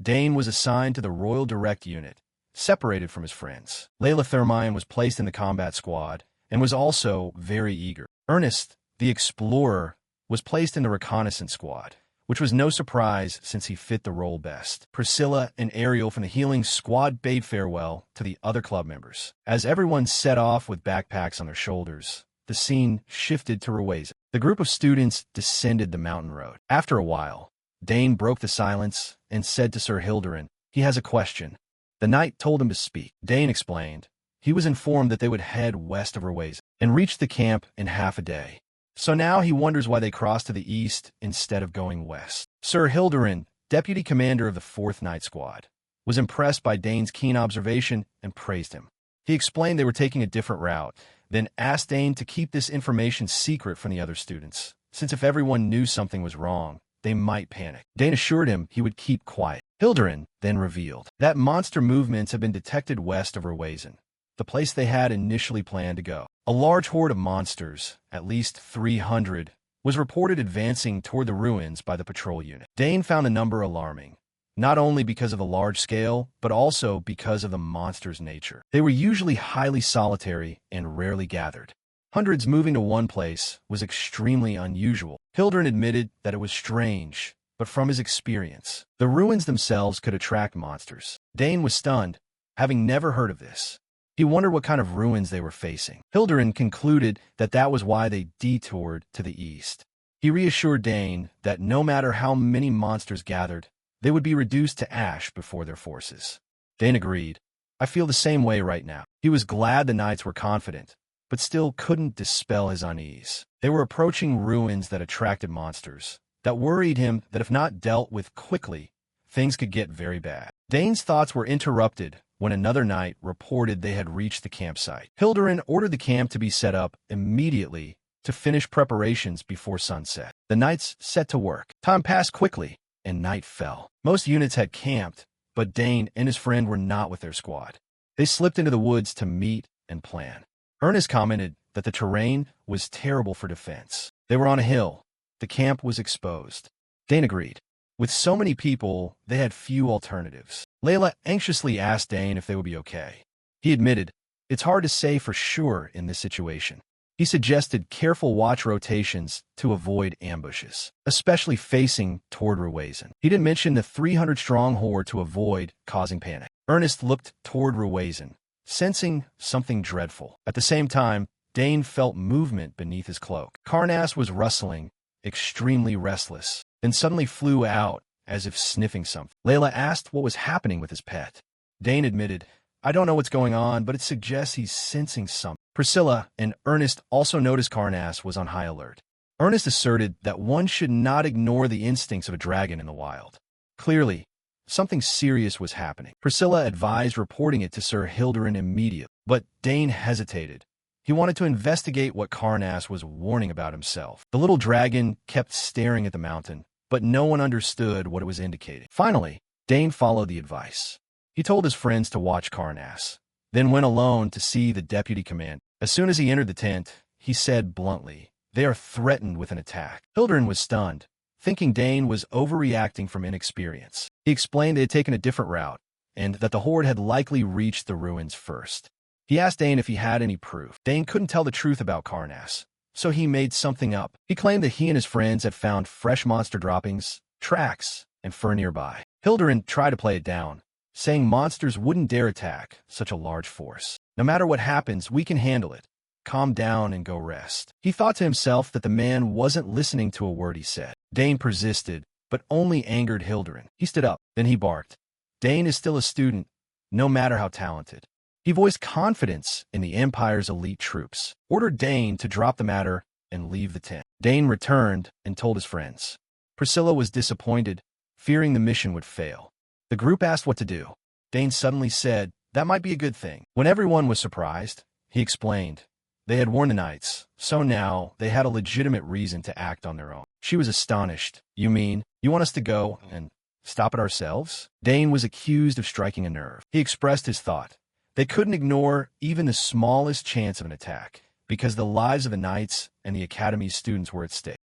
Dane was assigned to the Royal Direct Unit, separated from his friends. Layla Thermian was placed in the combat squad and was also very eager. Ernest, the explorer, was placed in the reconnaissance squad, which was no surprise since he fit the role best. Priscilla and Ariel from the healing squad bade farewell to the other club members. As everyone set off with backpacks on their shoulders, the scene shifted to Ruweza. The group of students descended the mountain road. After a while, Dane broke the silence and said to Sir Hilderin, he has a question. The knight told him to speak. Dane explained. He was informed that they would head west of Ruweza and reach the camp in half a day. So now he wonders why they crossed to the east instead of going west. Sir Hilderin, deputy commander of the 4th Night Squad, was impressed by Dane's keen observation and praised him. He explained they were taking a different route, then asked Dane to keep this information secret from the other students, since if everyone knew something was wrong, they might panic. Dane assured him he would keep quiet. Hilderin then revealed that monster movements had been detected west of Ruweza, the place they had initially planned to go. A large horde of monsters, at least 300, was reported advancing toward the ruins by the patrol unit. Dane found the number alarming, not only because of the large scale, but also because of the monsters' nature. They were usually highly solitary and rarely gathered. Hundreds moving to one place was extremely unusual. Hilderin admitted that it was strange, but from his experience, the ruins themselves could attract monsters. Dane was stunned, having never heard of this. He wondered what kind of ruins they were facing. Hilderin concluded that that was why they detoured to the east. He reassured Dane that no matter how many monsters gathered, they would be reduced to ash before their forces. Dane agreed. I feel the same way right now. He was glad the knights were confident, but still couldn't dispel his unease. They were approaching ruins that attracted monsters, that worried him that if not dealt with quickly, things could get very bad. Dane's thoughts were interrupted when another knight reported they had reached the campsite. Hilderin ordered the camp to be set up immediately to finish preparations before sunset. The knights set to work. Time passed quickly, and night fell. Most units had camped, but Dane and his friend were not with their squad. They slipped into the woods to meet and plan. Ernest commented that the terrain was terrible for defense. They were on a hill. The camp was exposed. Dane agreed. With so many people, they had few alternatives. Layla anxiously asked Dane if they would be okay. He admitted, it's hard to say for sure in this situation. He suggested careful watch rotations to avoid ambushes, especially facing toward Ruweza. He didn't mention the 300-strong horde to avoid causing panic. Ernest looked toward Ruweza, sensing something dreadful. At the same time, Dane felt movement beneath his cloak. Karnas was rustling, extremely restless, then suddenly flew out, as if sniffing something. Layla asked what was happening with his pet. Dane admitted, I don't know what's going on, but it suggests he's sensing something. Priscilla and Ernest also noticed Karnas was on high alert. Ernest asserted that one should not ignore the instincts of a dragon in the wild. Clearly, something serious was happening. Priscilla advised reporting it to Sir Hilderin immediately, but Dane hesitated. He wanted to investigate what Karnas was warning about himself. The little dragon kept staring at the mountain, but no one understood what it was indicating. Finally, Dane followed the advice. He told his friends to watch Karnas, then went alone to see the deputy commander. As soon as he entered the tent, he said bluntly, They are threatened with an attack. Hilderin was stunned, thinking Dane was overreacting from inexperience. He explained they had taken a different route, and that the horde had likely reached the ruins first. He asked Dane if he had any proof. Dane couldn't tell the truth about Karnas, so he made something up. He claimed that he and his friends had found fresh monster droppings, tracks, and fur nearby. Hilderin tried to play it down, saying monsters wouldn't dare attack such a large force. No matter what happens, we can handle it. Calm down and go rest. He thought to himself that the man wasn't listening to a word he said. Dane persisted, but only angered Hilderin. He stood up, then he barked. Dane is still a student, no matter how talented. He voiced confidence in the Empire's elite troops, ordered Dane to drop the matter and leave the tent. Dane returned and told his friends. Priscilla was disappointed, fearing the mission would fail. The group asked what to do. Dane suddenly said, that might be a good thing. When everyone was surprised, he explained. They had warned the knights, so now they had a legitimate reason to act on their own. She was astonished. You mean, you want us to go and stop it ourselves? Dane was accused of striking a nerve. He expressed his thought. They couldn't ignore even the smallest chance of an attack, because the lives of the knights and the academy's students were at stake.